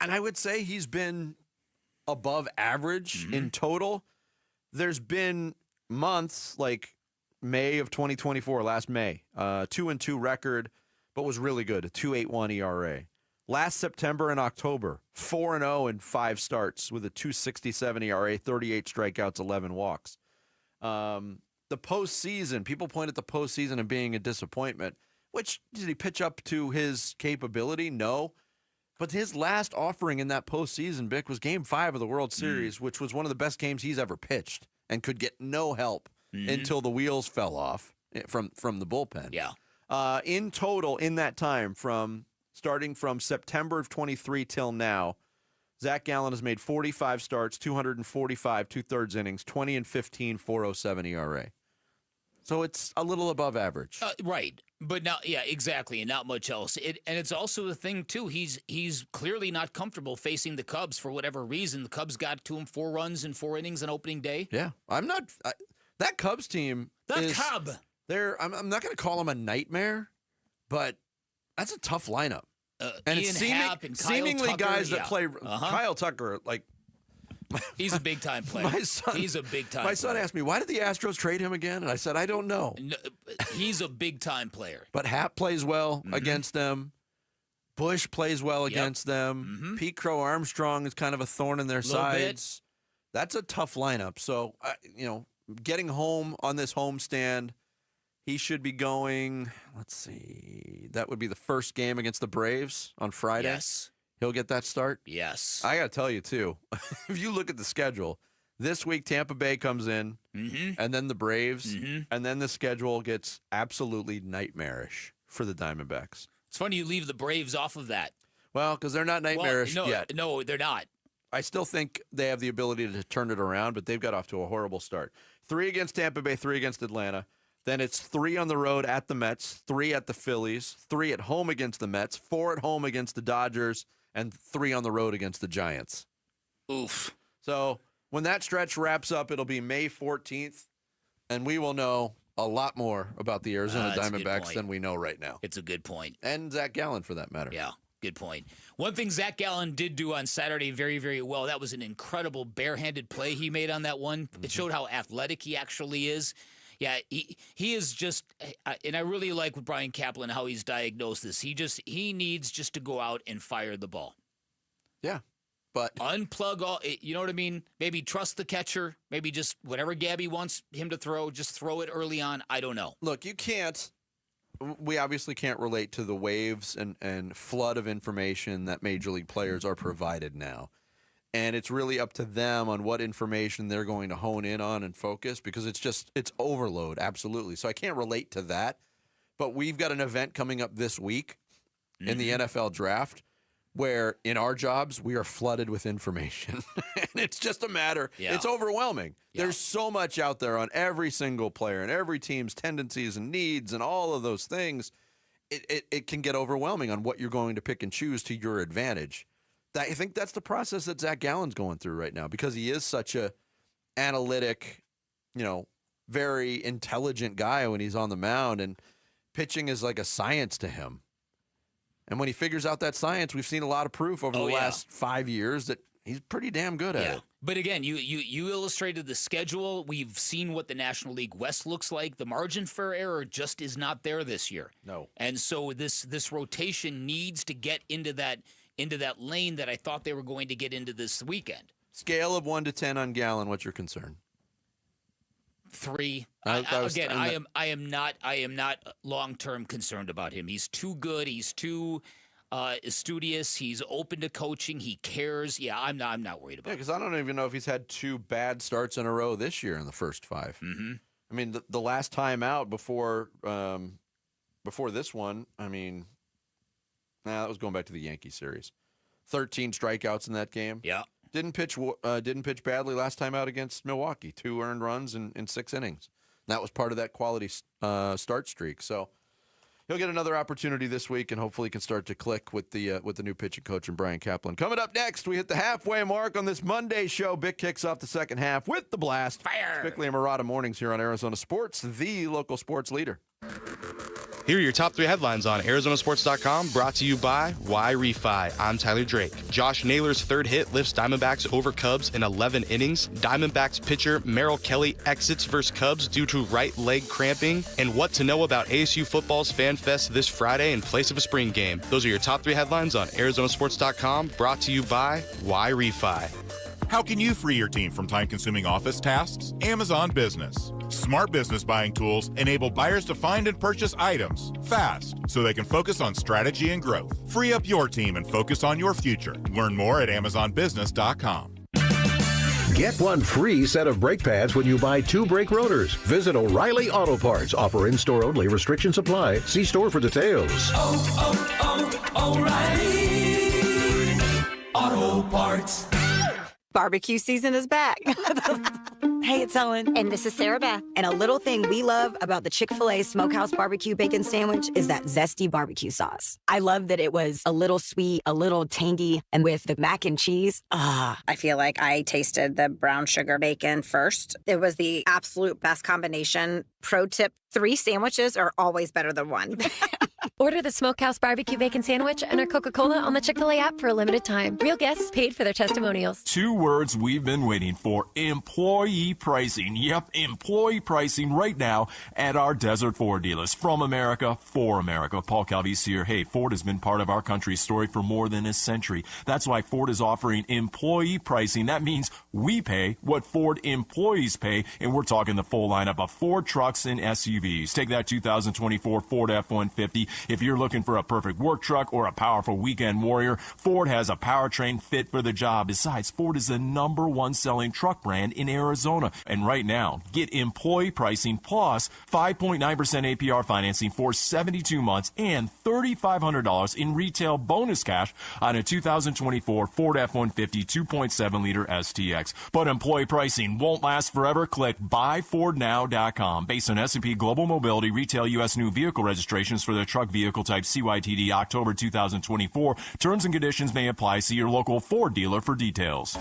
and I would say he's been above average in total. There's been months like May of 2024, last May, 2-2 record, but was really good, a 2.81 ERA. Last September and October, 4-0 in 5 starts with a 2.67 ERA, 38 strikeouts, 11 walks. The postseason, people point at the postseason and being a disappointment, which did he pitch up to his capability? No. But his last offering in that postseason, Bick, was Game 5 of the World Series, which was one of the best games he's ever pitched and could get no help until the wheels fell off from the bullpen. Yeah. In total, in that time, starting from September of 23 till now, Zach Gallen has made 45 starts, 245 2/3 innings, 20-15, 4.07 ERA. So it's a little above average. Right. But now, yeah, exactly, and not much else. And it's also the thing, too, he's clearly not comfortable facing the Cubs for whatever reason. The Cubs got to him 4 runs in 4 innings on opening day. Yeah. That Cubs team I'm not going to call them a nightmare, but that's a tough lineup. And Ian it's Happ and Kyle seemingly Tucker, guys that play. Kyle Tucker, like, he's a big time player. He's a big time. My son asked me, "Why did the Astros trade him again?" And I said, "I don't know." No, he's a big time player. But Happ plays well against them. Bush plays well against them. Pete Crow Armstrong is kind of a thorn in their sides. That's a tough lineup. So, getting home on this homestand, he should be going. Let's see. That would be the first game against the Braves on Friday. Yes. He'll get that start? Yes. I got to tell you, too, if you look at the schedule, this week Tampa Bay comes in, and then the Braves, and then the schedule gets absolutely nightmarish for the Diamondbacks. It's funny you leave the Braves off of that. Well, because they're not nightmarish yet. No, they're not. I still think they have the ability to turn it around, but they've got off to a horrible start. 3 against Tampa Bay, 3 against Atlanta. Then it's 3 on the road at the Mets, 3 at the Phillies, 3 at home against the Mets, 4 at home against the Dodgers, and 3 on the road against the Giants. Oof. So when that stretch wraps up, it'll be May 14th, and we will know a lot more about the Arizona Diamondbacks than we know right now. It's a good point. And Zach Gallen, for that matter. Yeah, good point. One thing Zach Gallen did do on Saturday very, very well, that was an incredible barehanded play he made on that one. It showed how athletic he actually is. Yeah, he is just, and I really like with Brian Kaplan how he's diagnosed this. He needs just to go out and fire the ball. Yeah, but unplug all. You know what I mean? Maybe trust the catcher. Maybe just whatever Gabby wants him to throw, just throw it early on. I don't know. Look, you can't. We obviously can't relate to the waves and flood of information that major league players are provided now. And it's really up to them on what information they're going to hone in on and focus, because it's overload, absolutely. So I can't relate to that. But we've got an event coming up this week in the NFL draft where in our jobs we are flooded with information. And it's just a matter, it's overwhelming. Yeah. There's so much out there on every single player and every team's tendencies and needs and all of those things. It can get overwhelming on what you're going to pick and choose to your advantage. I think that's the process that Zach Gallen's going through right now, because he is such a analytic, very intelligent guy when he's on the mound, and pitching is like a science to him. And when he figures out that science, we've seen a lot of proof over the last 5 years that he's pretty damn good at it. But again, you illustrated the schedule. We've seen what the National League West looks like. The margin for error just is not there this year. No. And so this rotation needs to get into that lane that I thought they were going to get into this weekend. Scale of 1 to 10 on Gallen, what's your concern? 3. I am not long-term concerned about him. He's too good. He's too studious. He's open to coaching. He cares. Yeah, I'm not worried about it. Because I don't even know if he's had 2 bad starts in a row this year in the first 5. Mm-hmm. I mean, the last time out before this one, I mean, that was going back to the Yankee series. 13 strikeouts in that game. Yeah. Didn't pitch badly last time out against Milwaukee. 2 earned runs in 6 innings. That was part of that quality start streak. So he'll get another opportunity this week, and hopefully can start to click with the new pitching coach and Brian Kaplan. Coming up next, we hit the halfway mark on this Monday show. Bick kicks off the second half with the blast. Fire! Bickley and Murata mornings here on Arizona Sports, the local sports leader. Here are your top 3 headlines on ArizonaSports.com, brought to you by Y-Refi. I'm Tyler Drake. Josh Naylor's 3rd hit lifts Diamondbacks over Cubs in 11 innings. Diamondbacks pitcher Merrill Kelly exits versus Cubs due to right leg cramping. And what to know about ASU football's Fan Fest this Friday in place of a spring game. Those are your top 3 headlines on ArizonaSports.com, brought to you by Y-Refi. How can you free your team from time-consuming office tasks? Amazon Business. Smart business buying tools enable buyers to find and purchase items fast so they can focus on strategy and growth. Free up your team and focus on your future. Learn more at AmazonBusiness.com. Get one free set of brake pads when you buy 2 brake rotors. Visit O'Reilly Auto Parts. Offer in-store only. Restrictions apply. See store for details. O'Reilly Auto Parts. Barbecue season is back. Hey, it's Ellen. And this is Sarah Beth. And a little thing we love about the Chick-fil-A Smokehouse Barbecue Bacon Sandwich is that zesty barbecue sauce. I love that it was a little sweet, a little tangy, and with the mac and cheese, I feel like I tasted the brown sugar bacon first. It was the absolute best combination. Pro tip, 3 sandwiches are always better than 1. Order the Smokehouse Barbecue Bacon Sandwich and our Coca-Cola on the Chick-fil-A app for a limited time. Real guests paid for their testimonials. 2 words we've been waiting for: employee pricing. Yep, employee pricing right now at our Desert Ford dealers. From America, for America. Paul Calvise here. Hey, Ford has been part of our country's story for more than a century. That's why Ford is offering employee pricing. That means we pay what Ford employees pay, and we're talking the full lineup of Ford trucks and SUVs. Take that 2024 Ford F-150. If you're looking for a perfect work truck or a powerful weekend warrior, Ford has a powertrain fit for the job. Besides, Ford is the #1 selling truck brand in Arizona. And right now, get employee pricing plus 5.9% APR financing for 72 months and $3,500 in retail bonus cash on a 2024 Ford F-150 2.7-liter STX. But employee pricing won't last forever. Click buyfordnow.com. Based on S&P Global Mobility retail U.S. new vehicle registrations for the truck vehicle type CYTD October 2024. Terms and conditions may apply. See your local Ford dealer for details.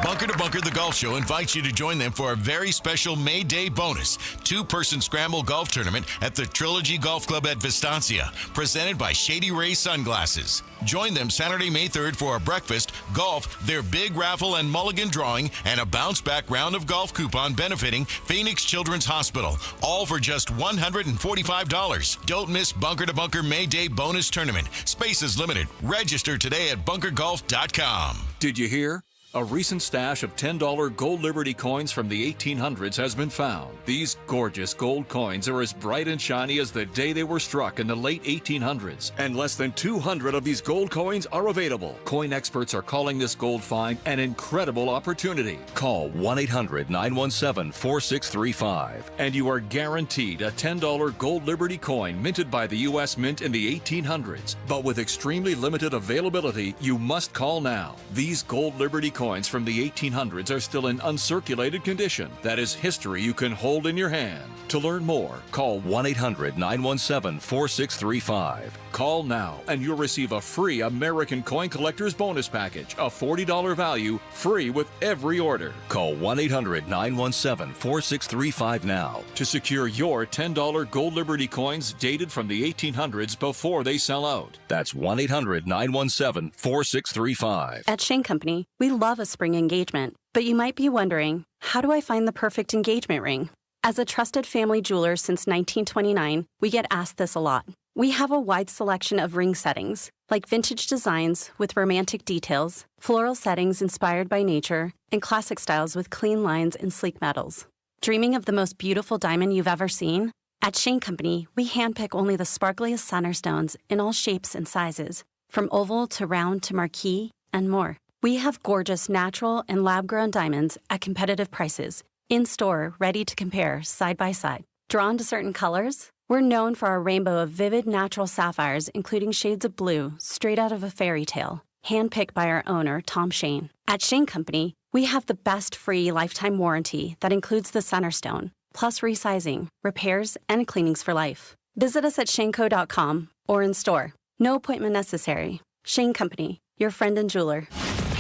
Bunker to Bunker, the golf show, invites you to join them for a very special May Day bonus 2-person scramble golf tournament at the Trilogy Golf Club at Vistancia, presented by Shady Ray Sunglasses. Join them Saturday, May 3rd for a breakfast, golf, their big raffle and mulligan drawing, and a bounce-back round of golf coupon benefiting Phoenix Children's Hospital, all for just $145. Don't miss Bunker to Bunker May Day bonus tournament. Space is limited. Register today at bunkergolf.com. Did you hear? A recent stash of $10 gold Liberty coins from the 1800s has been found. These gorgeous gold coins are as bright and shiny as the day they were struck in the late 1800s. And less than 200 of these gold coins are available. Coin experts are calling this gold find an incredible opportunity. Call 1-800-917-4635 and you are guaranteed a $10 gold Liberty coin minted by the U.S. Mint in the 1800s. But with extremely limited availability, you must call now. These gold Liberty coins from the 1800s are still in uncirculated condition. That is history you can hold in your hand. To learn more, call 1-800-917-4635. Call now and you'll receive a free American Coin Collector's Bonus Package, a $40 value, free with every order. Call 1-800-917-4635 now to secure your $10 gold Liberty coins dated from the 1800s before they sell out. That's 1-800-917-4635. At Shane Company, we love a spring engagement, but you might be wondering, how do I find the perfect engagement ring? As a trusted family jeweler since 1929, we get asked this a lot. We have a wide selection of ring settings, like vintage designs with romantic details, floral settings inspired by nature, and classic styles with clean lines and sleek metals. Dreaming of the most beautiful diamond you've ever seen? At Shane Company, we handpick only the sparkliest center stones in all shapes and sizes, from oval to round to marquise, and more. We have gorgeous natural and lab-grown diamonds at competitive prices, in-store, ready to compare side by side. Drawn to certain colors? We're known for our rainbow of vivid natural sapphires, including shades of blue, straight out of a fairy tale, handpicked by our owner, Tom Shane. At Shane Company, we have the best free lifetime warranty that includes the center stone, plus resizing, repairs, and cleanings for life. Visit us at shaneco.com or in store. No appointment necessary. Shane Company, your friend and jeweler.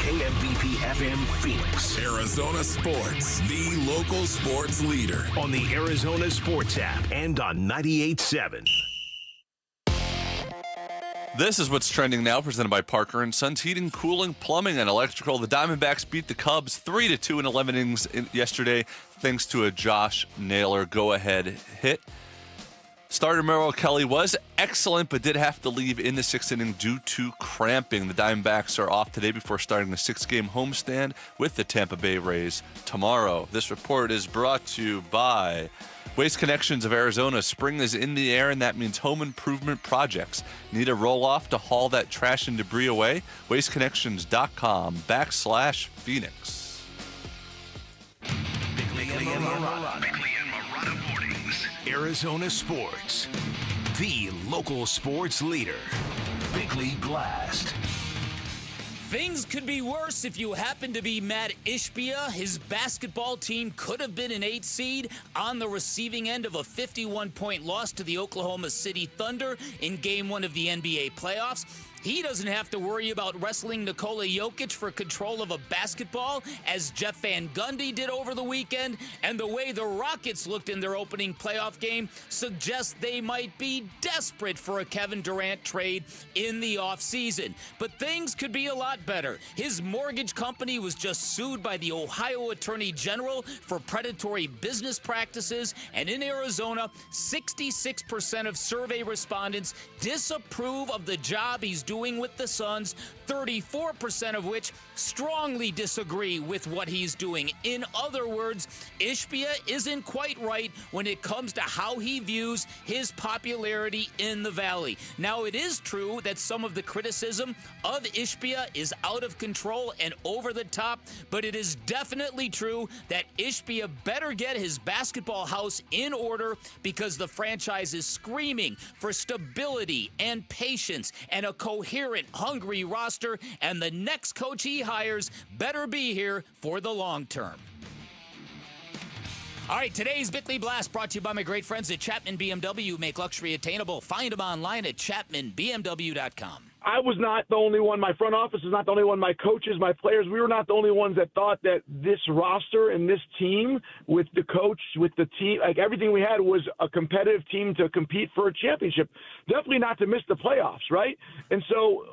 KMBP FM Phoenix. Arizona Sports, the local sports leader. On the Arizona Sports app and on 98.7. This is what's trending now, presented by Parker & Sons Heating, Cooling, Plumbing, and Electrical. The Diamondbacks beat the Cubs 3-2 in 11 innings yesterday, thanks to a Josh Naylor go-ahead hit. Starter Merrill Kelly was excellent, but did have to leave in the 6th inning due to cramping. The Diamondbacks are off today before starting the 6-game homestand with the Tampa Bay Rays tomorrow. This report is brought to you by Waste Connections of Arizona. Spring is in the air, and that means home improvement projects. Need a roll-off to haul that trash and debris away? WasteConnections.com/Phoenix. Bickley and Marotta Mornings. Arizona Sports. The local sports leader. Bickley Blast. Things could be worse if you happen to be Matt Ishbia. His basketball team could have been an 8 seed on the receiving end of a 51-point loss to the Oklahoma City Thunder in Game 1 of the NBA playoffs. He doesn't have to worry about wrestling Nikola Jokic for control of a basketball, as Jeff Van Gundy did over the weekend, and the way the Rockets looked in their opening playoff game suggests they might be desperate for a Kevin Durant trade in the offseason. But things could be a lot better. His mortgage company was just sued by the Ohio Attorney General for predatory business practices, and in Arizona, 66% of survey respondents disapprove of the job he's doing with the Suns, 34% of which strongly disagree with what he's doing. In other words, Ishbia isn't quite right when it comes to how he views his popularity in the Valley. Now, it is true that some of the criticism of Ishbia is out of control and over the top, but it is definitely true that Ishbia better get his basketball house in order, because the franchise is screaming for stability and patience and a coherent, hungry roster, and the next coach he hires better be here for the long term. All right, today's Bickley Blast brought to you by my great friends at Chapman BMW. Make luxury attainable. Find them online at chapmanbmw.com. I was not the only one. My front office was not the only one. My coaches, my players, we were not the only ones that thought that this roster and this team, with the coach, with the team, like everything we had, was a competitive team to compete for a championship. Definitely not to miss the playoffs, right? And so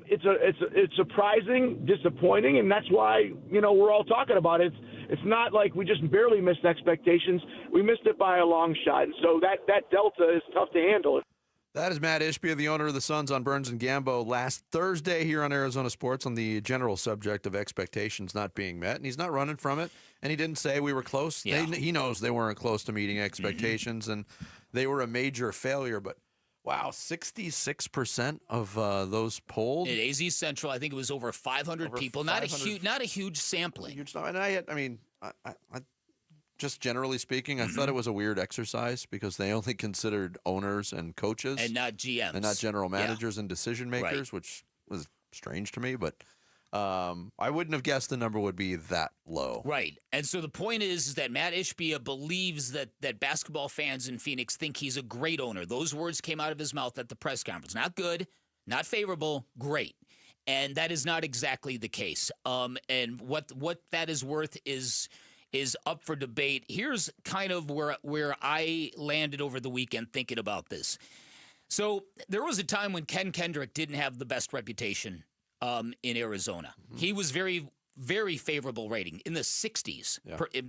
it's surprising, disappointing, and that's why we're all talking about it. It's not like we just barely missed expectations. We missed it by a long shot, and so that delta is tough to handle. That is Matt Ishbia, the owner of the Suns, on Burns and Gambo last Thursday here on Arizona Sports on the general subject of expectations not being met. And he's not running from it. And he didn't say we were close. Yeah. He knows they weren't close to meeting expectations, and they were a major failure. But, wow, 66% of those polled. At AZ Central, I think it was over 500 people. 500. Not a huge sampling. And I just generally speaking, I thought it was a weird exercise because they only considered owners and coaches. And not GMs. And not general managers and decision makers, Right. which was strange to me. But I wouldn't have guessed the number would be that low. Right. And so the point is that Matt Ishbia believes that basketball fans in Phoenix think he's a great owner. Those words came out of his mouth at the press conference. Not good, not favorable, great. And that is not exactly the case. And what that is worth is up for debate. Here's kind of where I landed over the weekend thinking about this. So there was a time when Ken Kendrick didn't have the best reputation in Arizona. Mm-hmm. He was very, very favorable rating in the 60s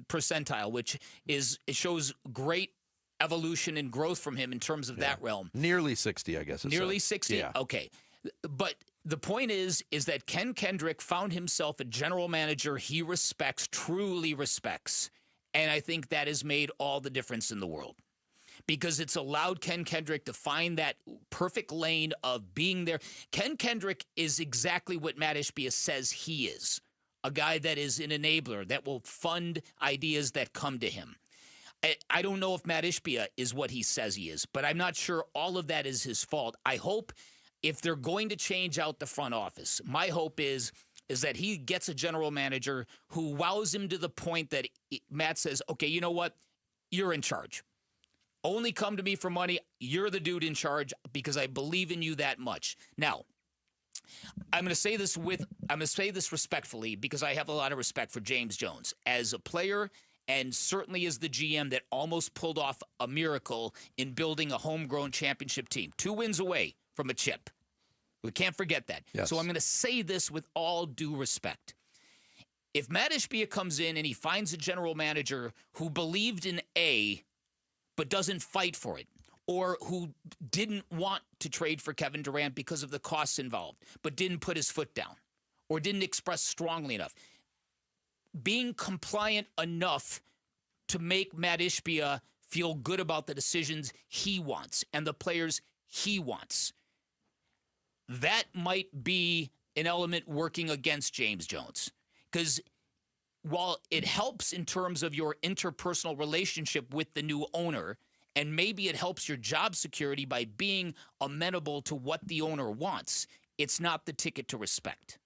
percentile, which it shows great evolution and growth from him in terms of that realm. Nearly 60, I guess. Nearly 60? Yeah. Okay. But the point is that Ken Kendrick found himself a general manager he respects, truly respects. And I think that has made all the difference in the world, because it's allowed Ken Kendrick to find that perfect lane of being there. Ken Kendrick is exactly what Matt Ishbia says he is, a guy that is an enabler, that will fund ideas that come to him. I don't know if Matt Ishbia is what he says he is, but I'm not sure all of that is his fault. I hope if they're going to change out the front office, my hope is that he gets a general manager who wows him to the point that Matt says, okay, you know what? You're in charge. Only come to me for money. You're the dude in charge because I believe in you that much. Now, I'm going to say this respectfully, because I have a lot of respect for James Jones as a player and certainly as the GM that almost pulled off a miracle in building a homegrown championship team. 2 wins away from a chip. We can't forget that. Yes. So I'm going to say this with all due respect. If Matt Ishbia comes in and he finds a general manager who believed in A but doesn't fight for it, or who didn't want to trade for Kevin Durant because of the costs involved, but didn't put his foot down or didn't express strongly enough. Being compliant enough to make Matt Ishbia feel good about the decisions he wants and the players he wants. That might be an element working against James Jones. Because while it helps in terms of your interpersonal relationship with the new owner, and maybe it helps your job security by being amenable to what the owner wants, it's not the ticket to respect.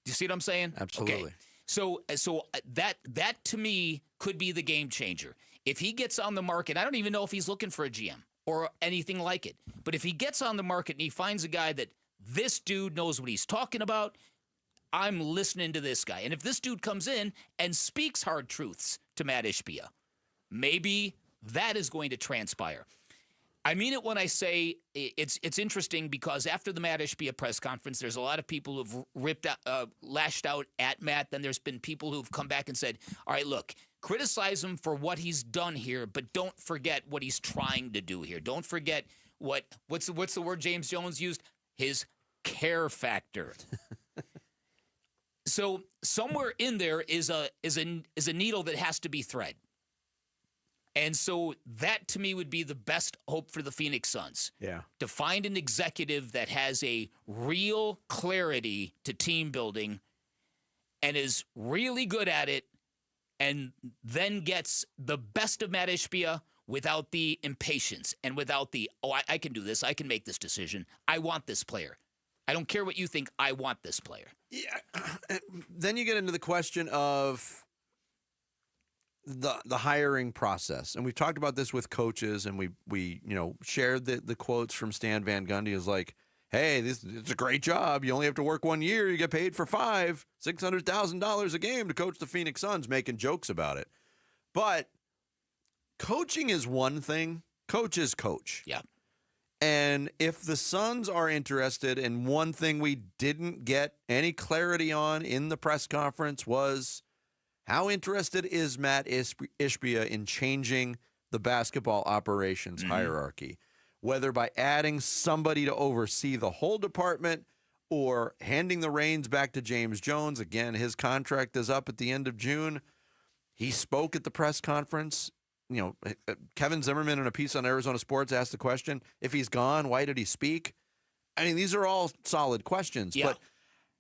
Do you see what I'm saying? Absolutely. Okay. So that to me could be the game changer. If he gets on the market, I don't even know if he's looking for a GM or anything like it. But if he gets on the market and he finds a guy that this dude knows what he's talking about, I'm listening to this guy. And if this dude comes in and speaks hard truths to Matt Ishbia, maybe that is going to transpire. I mean it when I say it's interesting because after the Matt Ishbia press conference, there's a lot of people who've lashed out at Matt. Then there's been people who've come back and said, all right, look, criticize him for what he's done here, but don't forget what he's trying to do here. Don't forget what's the word James Jones used? His care factor. So somewhere in there is a needle that has to be thread. And so that, to me, would be the best hope for the Phoenix Suns. Yeah. To find an executive that has a real clarity to team building and is really good at it and then gets the best of Matt Ishbia without the impatience and without the, I can do this. I can make this decision. I want this player. I don't care what you think. I want this player. Yeah. Then you get into the question of the hiring process. And we've talked about this with coaches, and we shared the quotes from Stan Van Gundy is like, hey, it's a great job. You only have to work 1 year. You get paid for $600,000 a game to coach the Phoenix Suns, making jokes about it. But coaching is one thing. Coach is coach. Yeah. And if the Suns are interested, in one thing we didn't get any clarity on in the press conference was how interested is Matt Ishbia in changing the basketball operations hierarchy, whether by adding somebody to oversee the whole department or handing the reins back to James Jones. Again, his contract is up at the end of June. He spoke at the press conference. Kevin Zimmerman in a piece on Arizona Sports asked the question, if he's gone, why did he speak? I mean, these are all solid questions, but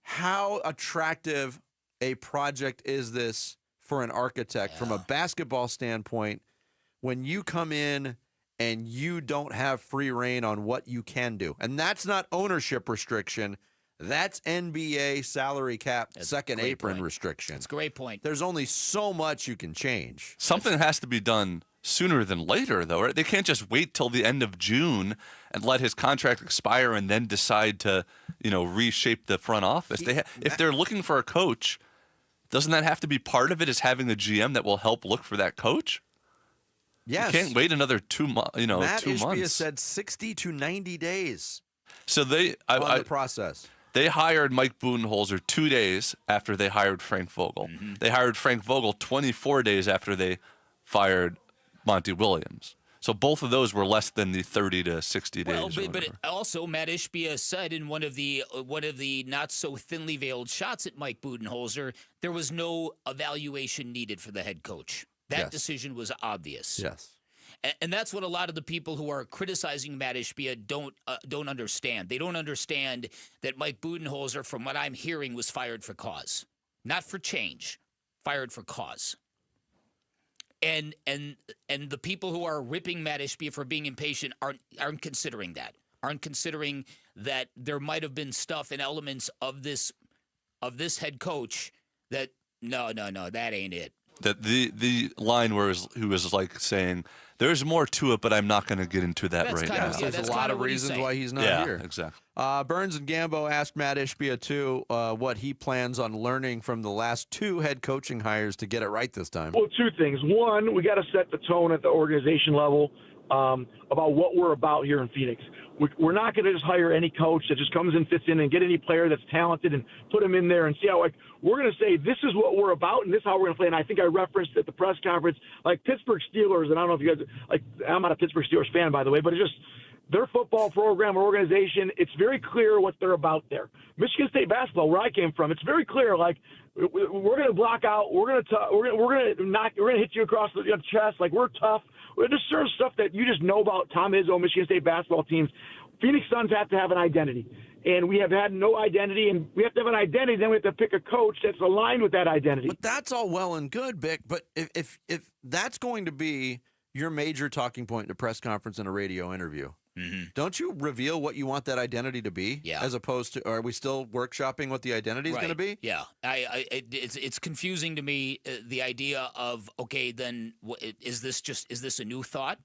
how attractive a project is this for an architect from a basketball standpoint when you come in and you don't have free reign on what you can do? And that's not ownership restriction. That's NBA salary cap, second apron restriction. That's a great point. There's only so much you can change. Something has to be done sooner than later, though, right? They can't just wait till the end of June and let his contract expire and then decide to, reshape the front office. If they're looking for a coach, doesn't that have to be part of it, is having a GM that will help look for that coach? Yes. You can't wait another 2 months. Matt 2 Ishbia months. said 60 to 90 days So on the process. They hired Mike Budenholzer 2 days after they hired Frank Vogel. Mm-hmm. They hired Frank Vogel 24 days after they fired Monty Williams. So both of those were less than the 30 to 60 days. Well, but also Matt Ishbia said in one of the not so thinly veiled shots at Mike Budenholzer, there was no evaluation needed for the head coach. That decision was obvious. Yes. And that's what a lot of the people who are criticizing Matt Ishbia don't understand. They don't understand that Mike Budenholzer, from what I'm hearing, was fired for cause, not for change, fired for cause. And the people who are ripping Matt Ishbia for being impatient aren't considering that. Aren't considering that there might have been stuff and elements of this head coach that no, that ain't it. That the line where he was like saying, there's more to it, but I'm not going to get into that right now. There's a lot of reasons why he's not here. Exactly. Burns and Gambo asked Matt Ishbia, too, what he plans on learning from the last 2 head coaching hires to get it right this time. Well, 2 things. One, we got to set the tone at the organization level. about what we're about here in Phoenix. We're not going to just hire any coach that just comes in, fits in, and get any player that's talented and put him in there and see how. Like, we're going to say this is what we're about and this is how we're going to play. And I think I referenced at the press conference, like Pittsburgh Steelers, and I don't know if you guys like. I'm not a Pittsburgh Steelers fan, by the way, but it's just their football program or organization. It's very clear what they're about there. Michigan State basketball, where I came from, it's very clear. Like, we're going to block out. We're going to hit you across the chest. Like, we're tough. There's certain stuff that you just know about Tom Izzo, Michigan State basketball teams. Phoenix Suns have to have an identity, and we have had no identity, and we have to have an identity. Then we have to pick a coach that's aligned with that identity. But that's all well and good, Bick. But if that's going to be your major talking point in a press conference and a radio interview, don't you reveal what you want that identity to be? Yeah. As opposed to, are we still workshopping what the identity is going to be? Yeah. It's confusing to me, the idea of, okay, then is this a new thought?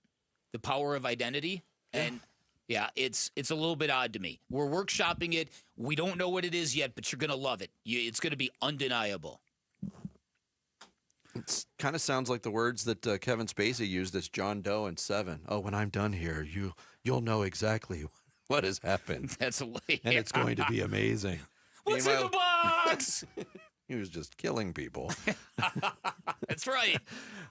The power of identity? And yeah, it's a little bit odd to me. We're workshopping it. We don't know what it is yet, but you're going to love it. It's going to be undeniable. It kind of sounds like the words that Kevin Spacey used as John Doe in Seven. Oh, when I'm done here, you'll know exactly what has happened. That's and it's going to be amazing. What's in the box? He was just killing people. That's right.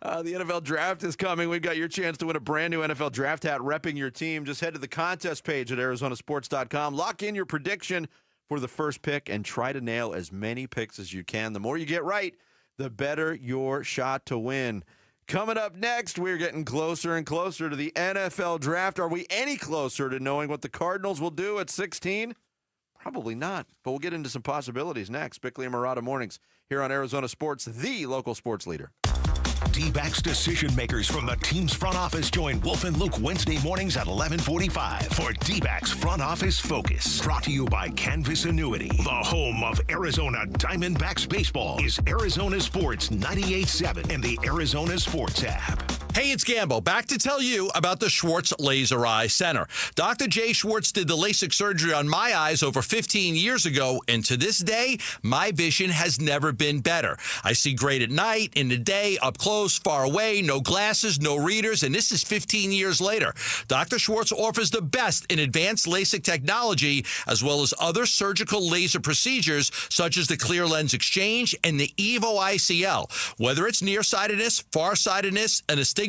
The NFL Draft is coming. We've got your chance to win a brand new NFL Draft hat repping your team. Just head to the contest page at ArizonaSports.com. Lock in your prediction for the first pick and try to nail as many picks as you can. The more you get right, the better your shot to win. Coming up next, we're getting closer and closer to the NFL Draft. Are we any closer to knowing what the Cardinals will do at 16? Probably not, but we'll get into some possibilities next. Bickley and Murata Mornings here on Arizona Sports, the local sports leader. Dbacks decision makers from the team's front office join Wolf and Luke Wednesday mornings at 11:45 for Dbacks Front Office Focus. Brought to you by Canvas Annuity. The home of Arizona Diamondbacks baseball is Arizona Sports 98.7 and the Arizona Sports app. Hey, it's Gambo. Back to tell you about the Schwartz Laser Eye Center. Dr. Jay Schwartz did the LASIK surgery on my eyes over 15 years ago, and to this day, my vision has never been better. I see great at night, in the day, up close, far away, no glasses, no readers, and this is 15 years later. Dr. Schwartz offers the best in advanced LASIK technology, as well as other surgical laser procedures, such as the clear lens exchange and the EVO ICL. Whether it's nearsightedness, farsightedness, and astigmatism,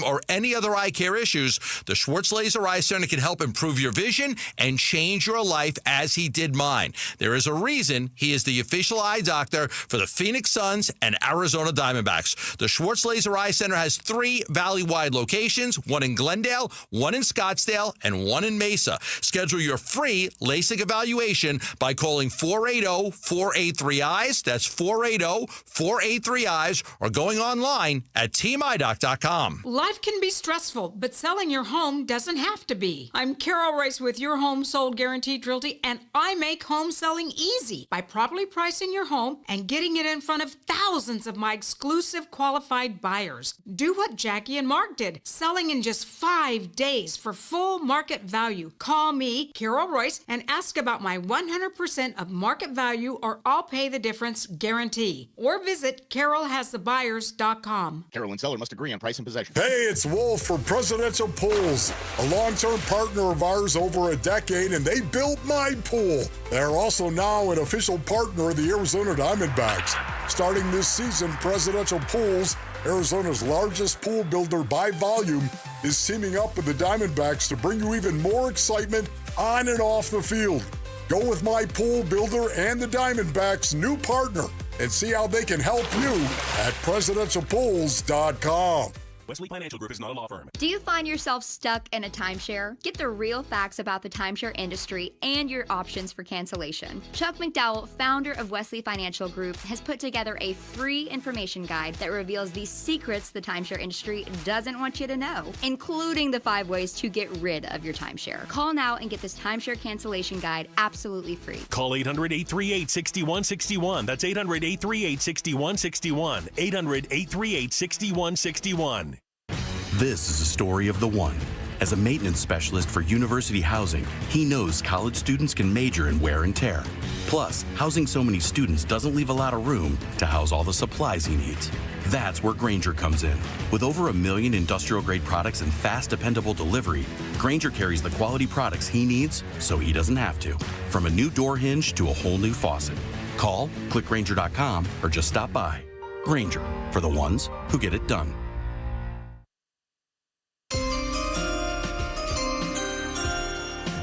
or any other eye care issues, the Schwartz Laser Eye Center can help improve your vision and change your life as he did mine. There is a reason he is the official eye doctor for the Phoenix Suns and Arizona Diamondbacks. The Schwartz Laser Eye Center has 3 valley-wide locations, one in Glendale, one in Scottsdale, and one in Mesa. Schedule your free LASIK evaluation by calling 480-483-EYES. That's 480-483-EYES, or going online at teamidoc.com. Life can be stressful, but selling your home doesn't have to be. I'm Carol Rice with Your Home Sold Guaranteed Realty, and I make home selling easy by properly pricing your home and getting it in front of thousands of my exclusive qualified buyers. Do what Jackie and Mark did, selling in just 5 days for full market value. Call me, Carol Royce, and ask about my 100% of market value or I'll pay the difference guarantee. Or visit carolhasthebuyers.com. Carol and seller must agree on price and possession. Hey, it's Wolf from Presidential Pools, a long-term partner of ours over a decade, and they built my pool. They're also now an official partner of the Arizona Diamondbacks. Starting this season, Presidential Pools, Arizona's largest pool builder by volume, is teaming up with the Diamondbacks to bring you even more excitement on and off the field. Go with my pool builder and the Diamondbacks' new partner and see how they can help you at presidentialpools.com. Wesley Financial Group is not a law firm. Do you find yourself stuck in a timeshare? Get the real facts about the timeshare industry and your options for cancellation. Chuck McDowell, founder of Wesley Financial Group, has put together a free information guide that reveals the secrets the timeshare industry doesn't want you to know, including the 5 ways to get rid of your timeshare. Call now and get this timeshare cancellation guide absolutely free. Call 800-838-6161. That's 800-838-6161. 800-838-6161. This is a story of the one. As a maintenance specialist for university housing, he knows college students can major in wear and tear. Plus, housing so many students doesn't leave a lot of room to house all the supplies he needs. That's where Grainger comes in. With over 1 million industrial-grade products and fast, dependable delivery, Grainger carries the quality products he needs so he doesn't have to. From a new door hinge to a whole new faucet. Call, click Grainger.com, or just stop by. Grainger, for the ones who get it done.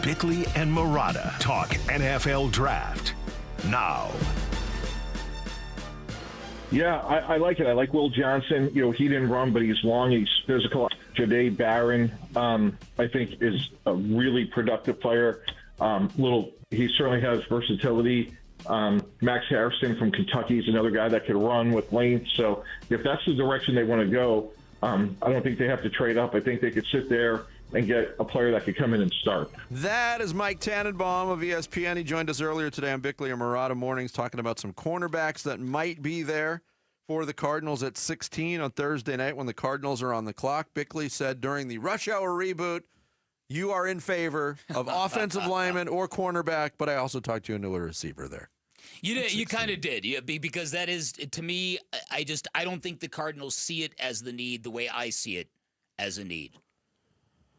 Bickley and Murata talk NFL draft now. Yeah, I like it. I like Will Johnson. You know, he didn't run, but he's long. He's physical. Jahdae Barron, I think, is a really productive player. He certainly has versatility. Max Harrison from Kentucky is another guy that could run with length. So if that's the direction they want to go, I don't think they have to trade up. I think they could sit there and get a player that could come in and start. That is Mike Tannenbaum of ESPN. He joined us earlier today on Bickley and Murata Mornings talking about some cornerbacks that might be there for the Cardinals at 16 on Thursday night when the Cardinals are on the clock. Bickley said during the rush hour reboot, you are in favor of offensive lineman or cornerback, but I also talked to you into a receiver there. You kind of did, yeah, because that is, to me, I don't think the Cardinals see it as the need the way I see it as a need.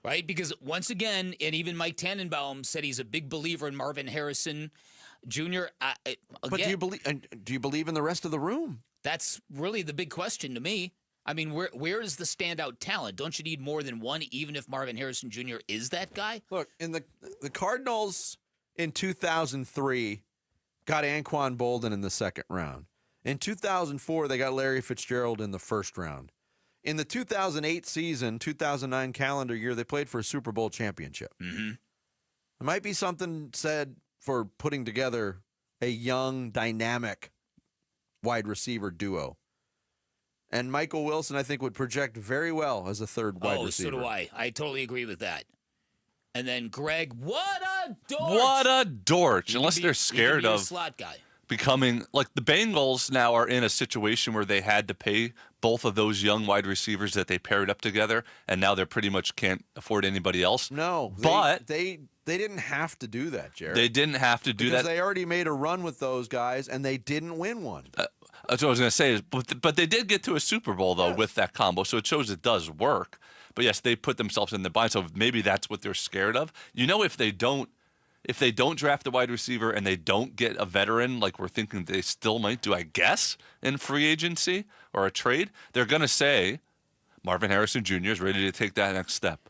Right? Because once again, and even Mike Tannenbaum said he's a big believer in Marvin Harrison Jr. But do you believe in the rest of the room? That's really the big question to me. I mean, where is the standout talent? Don't you need more than one, even if Marvin Harrison Jr. is that guy? Look, in the Cardinals in 2003 got Anquan Bolden in the second round. In 2004, they got Larry Fitzgerald in the first round. In the 2008 season, 2009 calendar year, they played for a Super Bowl championship. Mm-hmm. There might be something said for putting together a young, dynamic wide receiver duo. And Michael Wilson, I think, would project very well as a third wide receiver. Oh, so do I. I totally agree with that. And then Greg, what a dork! What a dork! Unless they're scared of slot guy. Becoming, like, the Bengals now are in a situation where they had to pay both of those young wide receivers that they paired up together, and now they pretty much can't afford anybody else. No, but they didn't have to do that, Jared. They didn't have to do because that. They already made a run with those guys, and they didn't win one. That's what I was going to say. But they did get to a Super Bowl, though, with that combo, so it shows it does work. But, yes, they put themselves in the bind, so maybe that's what they're scared of. You know, if they don't draft a wide receiver and they don't get a veteran, like we're thinking they still might do, I guess, in free agency or a trade, they're going to say Marvin Harrison Jr. is ready to take that next step.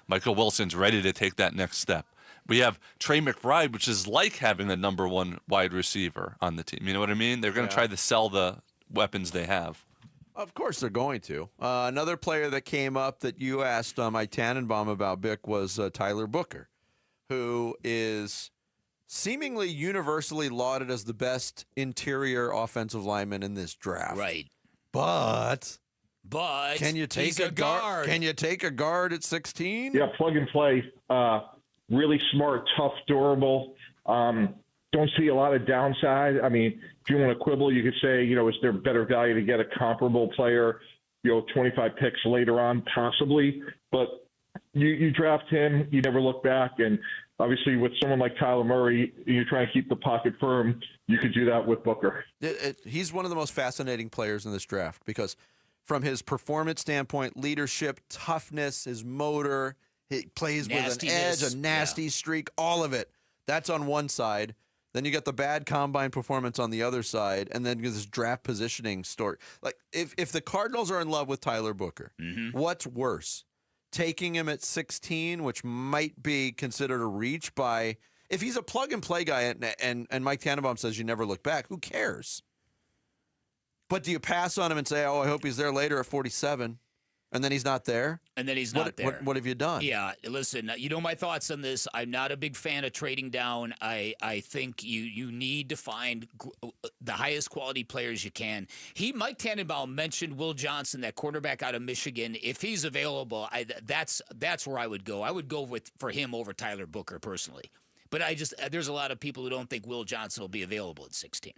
Michael Wilson's ready to take that next step. We have Trey McBride, which is like having the number one wide receiver on the team. You know what I mean? They're going to try to sell the weapons they have. Of course they're going to. Another player that came up that you asked Mike Tannenbaum about, Bick, was Tyler Booker, who is seemingly universally lauded as the best interior offensive lineman in this draft. Right. But can you take a guard? Can you take a guard at 16? Yeah, plug and play. Really smart, tough, durable. Don't see a lot of downside. I mean, if you want to quibble, you could say, is there better value to get a comparable player, 25 picks later on, possibly. But you draft him, you never look back. And obviously with someone like Kyler Murray, you're trying to keep the pocket firm. You could do that with Booker. He's one of the most fascinating players in this draft because from his performance standpoint, leadership, toughness, his motor, he plays with an edge, a nasty streak, all of it. That's on one side. Then you got the bad combine performance on the other side, and then this draft positioning story. Like, if the Cardinals are in love with Tyler Booker, what's worse? Taking him at 16, which might be considered a reach by – if he's a plug-and-play guy and Mike Tannenbaum says you never look back, who cares? But do you pass on him and say, oh, I hope he's there later at 47, and then he's not there? And then he's not there. What have you done? Yeah, listen, you know my thoughts on this. I'm not a big fan of trading down. I think you need to find the highest quality players you can. Mike Tannenbaum mentioned Will Johnson, that quarterback out of Michigan. If he's available, that's where I would go. I would go for him over Tyler Booker personally. But there's a lot of people who don't think Will Johnson will be available at 16.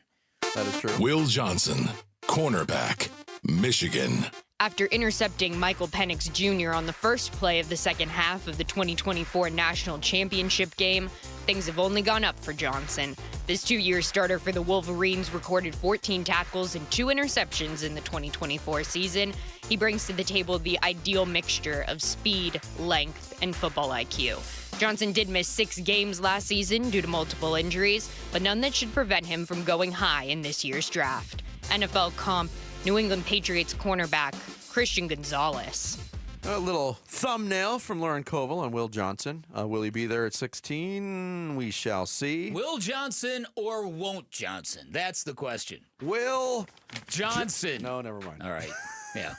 That is true. Will Johnson, cornerback, Michigan. After intercepting Michael Penix Jr. on the first play of the second half of the 2024 National Championship game, things have only gone up for Johnson. This 2-year starter for the Wolverines recorded 14 tackles and 2 interceptions in the 2024 season. He brings to the table the ideal mixture of speed, length, and football IQ. Johnson did miss 6 games last season due to multiple injuries, but none that should prevent him from going high in this year's draft. NFL comp, New England Patriots cornerback Christian Gonzalez. A little thumbnail from Lauren Koval on Will Johnson. Will he be there at 16? We shall see. Will Johnson or won't Johnson? That's the question. Will Johnson. No, never mind. All right. Yeah.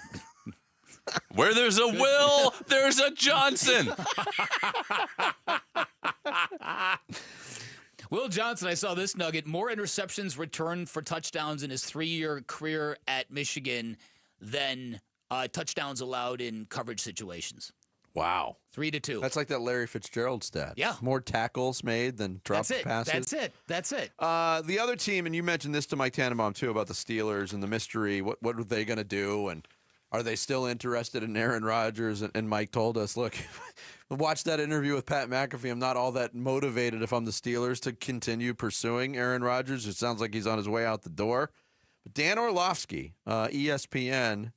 Where there's a Will, there's a Johnson. Will Johnson, I saw this nugget, more interceptions returned for touchdowns in his 3-year career at Michigan than touchdowns allowed in coverage situations. Wow. 3-2. That's like that Larry Fitzgerald stat. Yeah. More tackles made than dropped passes. That's it. The other team, and you mentioned this to Mike Tannenbaum, too, about the Steelers and the mystery. What are they going to do? And are they still interested in Aaron Rodgers? And Mike told us, look, watch that interview with Pat McAfee. I'm not all that motivated if I'm the Steelers to continue pursuing Aaron Rodgers. It sounds like he's on his way out the door. But Dan Orlovsky, ESPN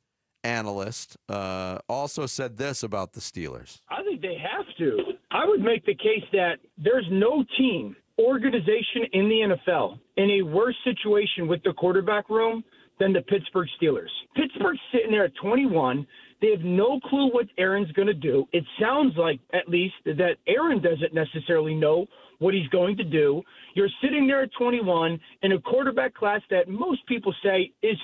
analyst, also said this about the Steelers. I think they have to. I would make the case that there's no team, organization in the NFL in a worse situation with the quarterback room than the Pittsburgh Steelers. Pittsburgh's sitting there at 21. They have no clue what Aaron's going to do. It sounds like, at least, that Aaron doesn't necessarily know what he's going to do. You're sitting there at 21 in a quarterback class that most people say is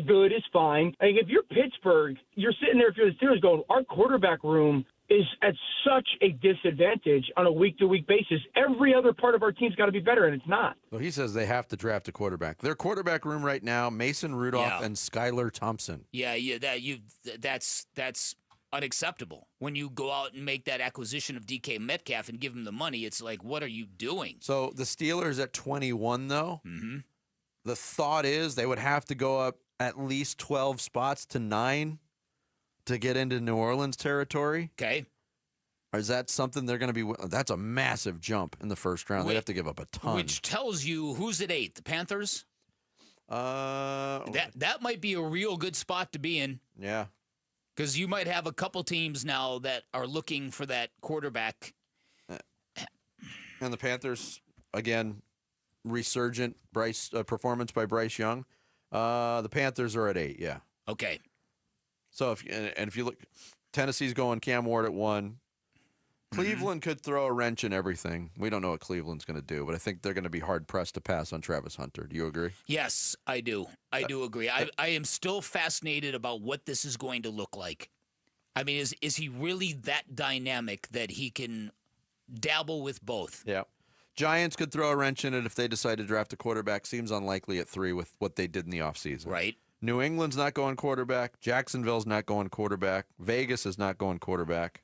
good, is fine. Like, if you're Pittsburgh, you're sitting there, if you're the Steelers, going, our quarterback room is at such a disadvantage on a week-to-week basis. Every other part of our team's got to be better, and it's not. Well, he says they have to draft a quarterback. Their quarterback room right now, Mason Rudolph and Skylar Thompson. That's unacceptable. When you go out and make that acquisition of DK Metcalf and give him the money, it's like, what are you doing? So the Steelers at 21, though, the thought is they would have to go up at least 12 spots to 9 to get into New Orleans territory. Okay. Or is that something they're going to be? That's a massive jump in the first round. They have to give up a ton. Which tells you who's at 8? The Panthers? That might be a real good spot to be in. Yeah. Because you might have a couple teams now that are looking for that quarterback. And the Panthers, again, resurgent performance by Bryce Young. The Panthers are at 8, yeah. Okay. So if you look, Tennessee's going Cam Ward at 1. Cleveland could throw a wrench in everything. We don't know what Cleveland's going to do, but I think they're going to be hard-pressed to pass on Travis Hunter. Do you agree? Yes, I do. I do agree. I am still fascinated about what this is going to look like. I mean, is he really that dynamic that he can dabble with both? Yeah. Giants could throw a wrench in it if they decide to draft a quarterback. Seems unlikely at 3 with what they did in the offseason. Right. New England's not going quarterback. Jacksonville's not going quarterback. Vegas is not going quarterback.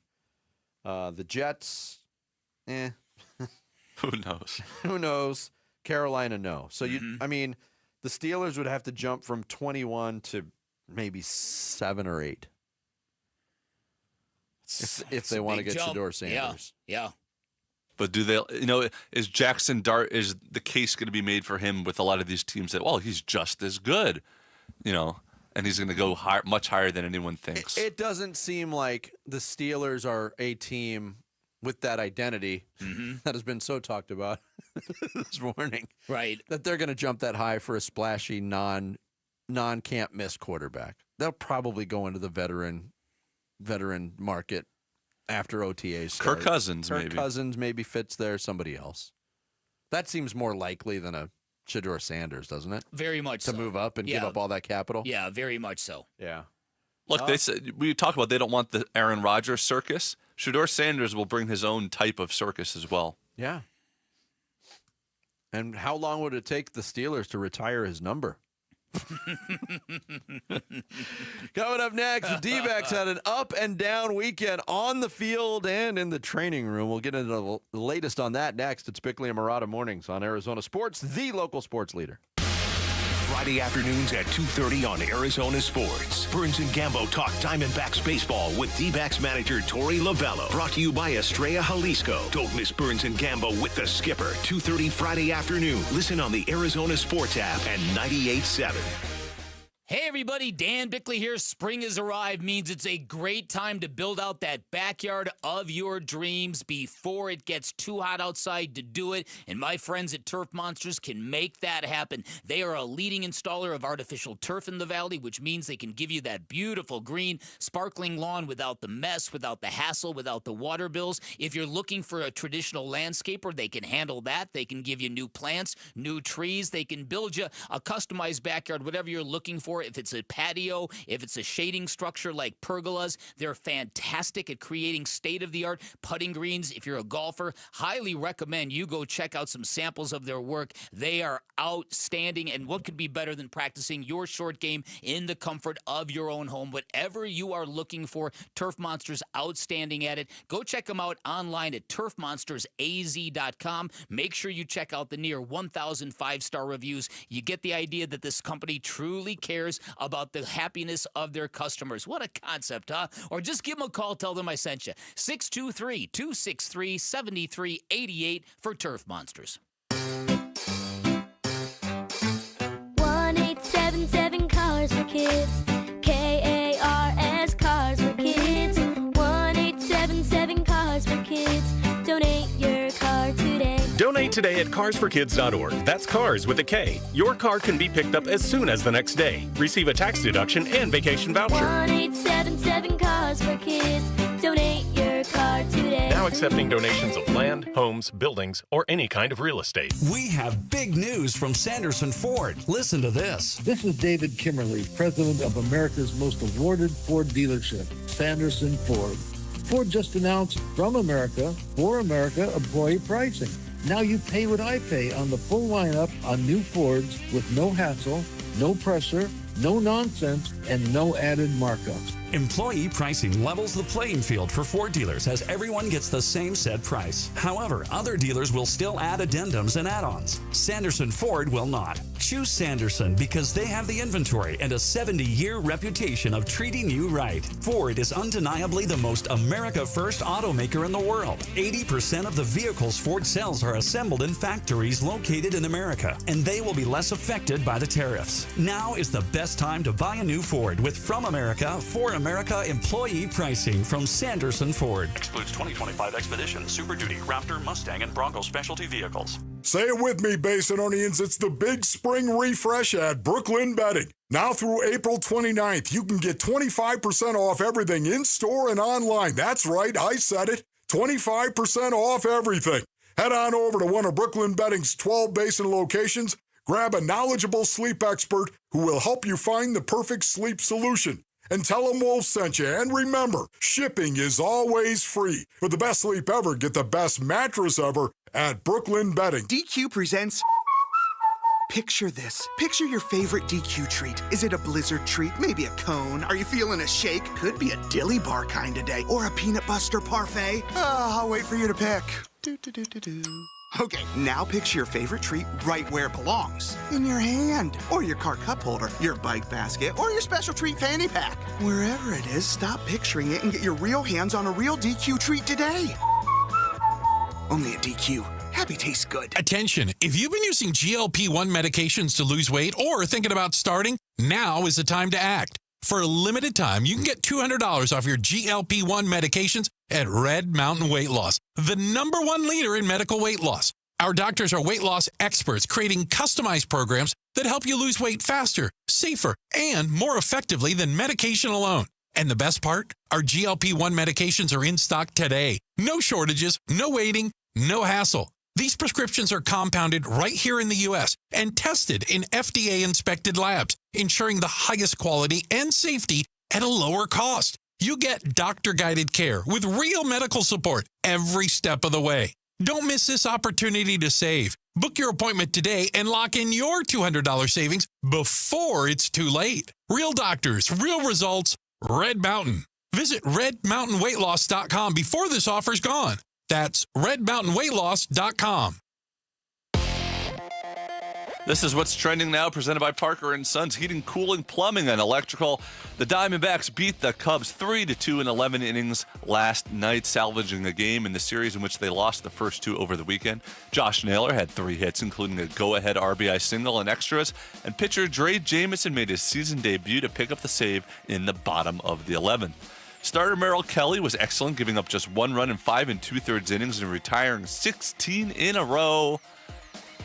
The Jets, Who knows? Who knows? Carolina, no. So, I mean, the Steelers would have to jump from 21 to maybe 7 or 8 if they want to get Shedeur Sanders. Yeah. But do they, is Jackson Dart, is the case going to be made for him with a lot of these teams that, well, he's just as good, and he's going to go much higher than anyone thinks? It doesn't seem like the Steelers are a team with that identity that has been so talked about this morning. Right. That they're going to jump that high for a splashy non-can't miss quarterback. They'll probably go into the veteran market after OTAs start. Kirk Cousins, maybe. Kirk Cousins maybe fits there. Somebody else. That seems more likely than a Shedeur Sanders, doesn't it? Very much so. To move up and give up all that capital? Yeah, very much so. Yeah. Look, they said, we talked about they don't want the Aaron Rodgers circus. Shedeur Sanders will bring his own type of circus as well. Yeah. And how long would it take the Steelers to retire his number? Coming up next, the Dbacks had an up and down weekend on the field and in the training room. We'll get into the latest on that next. It's Bickley and Murata Mornings on Arizona Sports, the local sports leader. Friday afternoons at 2:30 on Arizona Sports. Burns and Gambo talk Diamondbacks baseball with Dbacks manager Torey Lovello. Brought to you by Estrella Jalisco. Don't miss Burns and Gambo with the skipper. 2:30 Friday afternoon. Listen on the Arizona Sports app and 98.7. Hey everybody, Dan Bickley here. Spring has arrived, means it's a great time to build out that backyard of your dreams before it gets too hot outside to do it. And my friends at Turf Monsters can make that happen. They are a leading installer of artificial turf in the valley, which means they can give you that beautiful green, sparkling lawn without the mess, without the hassle, without the water bills. If you're looking for a traditional landscaper, they can handle that. They can give you new plants, new trees. They can build you a customized backyard, whatever you're looking for. If it's a patio, if it's a shading structure like pergolas, they're fantastic at creating state-of-the-art putting greens. If you're a golfer, highly recommend you go check out some samples of their work. They are outstanding, and what could be better than practicing your short game in the comfort of your own home? Whatever you are looking for, Turf Monsters outstanding at it. Go check them out online at turfmonstersaz.com. Make sure you check out the near 1,000 5-star reviews. You get the idea that this company truly cares about the happiness of their customers. What a concept, huh? Or just give them a call, tell them I sent you. 623-263-7388 for Turf Monsters. 1877 Cars for Kids. KARS Cars for Kids. 1877 Cars for Kids. Donate your car today. Donate today at carsforkids.org. That's cars with a K. Your car can be picked up as soon as the next day. Receive a tax deduction and vacation voucher. 1877 Cars for Kids. Donate your car today. Now accepting donations of land, homes, buildings, or any kind of real estate. We have big news from Sanderson Ford. Listen to this. This is David Kimmerly, president of America's most awarded Ford dealership, Sanderson Ford. Ford just announced From America, For America employee pricing. Now you pay what I pay on the full lineup on new Fords with no hassle, no pressure, no nonsense, and no added markups. Employee pricing levels the playing field for Ford dealers as everyone gets the same set price. However, other dealers will still add addendums and add-ons. Sanderson Ford will not. Choose Sanderson because they have the inventory and a 70-year reputation of treating you right. Ford is undeniably the most America-first automaker in the world. 80% of the vehicles Ford sells are assembled in factories located in America, and they will be less affected by the tariffs. Now is the best time to buy a new Ford with From America, For America employee pricing from Sanderson Ford. Excludes 2025 Expedition, Super Duty, Raptor, Mustang, and Bronco specialty vehicles. Say it with me, Basinonians. It's the big spring refresh at Brooklyn Bedding. Now through April 29th, you can get 25% off everything in-store and online. That's right, I said it. 25% off everything. Head on over to one of Brooklyn Bedding's 12 Basin locations. Grab a knowledgeable sleep expert who will help you find the perfect sleep solution. And tell them Wolf sent you. And remember, shipping is always free. For the best sleep ever, get the best mattress ever at Brooklyn Bedding. DQ presents... Picture this. Picture your favorite DQ treat. Is it a blizzard treat? Maybe a cone? Are you feeling a shake? Could be a dilly bar kind of day. Or a peanut buster parfait. I'll wait for you to pick. Okay, now picture your favorite treat right where it belongs. In your hand, or your car cup holder, your bike basket, or your special treat fanny pack. Wherever it is, stop picturing it and get your real hands on a real DQ treat today. Only at DQ. Happy tastes good. Attention, if you've been using GLP-1 medications to lose weight or thinking about starting, now is the time to act. For a limited time, you can get $200 off your GLP-1 medications at Red Mountain Weight Loss, the #1 leader in medical weight loss. Our doctors are weight loss experts creating customized programs that help you lose weight faster, safer, and more effectively than medication alone. And the best part? Our GLP-1 medications are in stock today. No shortages, no waiting, no hassle. These prescriptions are compounded right here in the U.S. and tested in FDA-inspected labs, ensuring the highest quality and safety at a lower cost. You get doctor-guided care with real medical support every step of the way. Don't miss this opportunity to save. Book your appointment today and lock in your $200 savings before it's too late. Real doctors, real results, Red Mountain. Visit redmountainweightloss.com before this offer's gone. That's redmountainweightloss.com. This is what's trending now, presented by Parker & Sons Heating, Cooling, Plumbing, and Electrical. The Diamondbacks beat the Cubs 3-2 in 11 innings last night, salvaging a game in the series in which they lost the first two over the weekend. Josh Naylor had 3 hits, including a go-ahead RBI single and extras, and pitcher Dre Jameson made his season debut to pick up the save in the bottom of the 11th. Starter Merrill Kelly was excellent, giving up just 1 run in 5 2/3 innings and retiring 16 in a row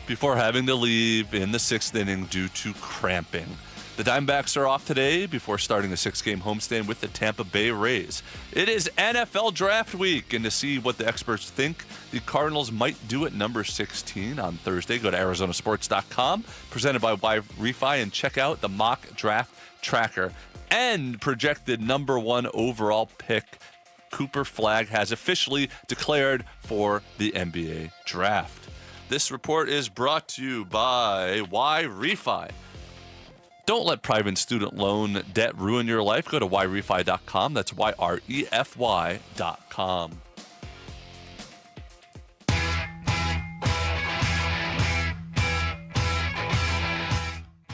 before having to leave in the 6th inning due to cramping. The Diamondbacks are off today before starting a 6-game homestand with the Tampa Bay Rays. It is NFL Draft Week, and to see what the experts think the Cardinals might do at number 16 on Thursday, go to ArizonaSports.com, presented by Y-Refi, and check out the mock draft tracker and projected number 1 overall pick. Cooper Flagg has officially declared for the NBA draft. This report is brought to you by Y-Refi. Don't let private student loan debt ruin your life. Go to yrefi.com. That's YREFY.com.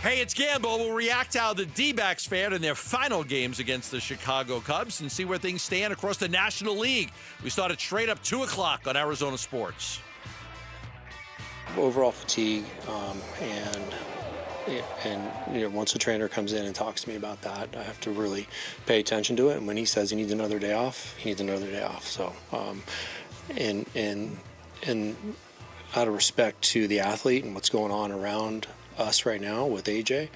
Hey, it's Gamble. We'll react to how the Dbacks fared in their final games against the Chicago Cubs and see where things stand across the National League. We start at straight up 2 o'clock on Arizona Sports. Overall fatigue, and once the trainer comes in and talks to me about that, I have to really pay attention to it. And when he says he needs another day off, he needs another day off. So, and out of respect to the athlete and what's going on around us right now with AJ,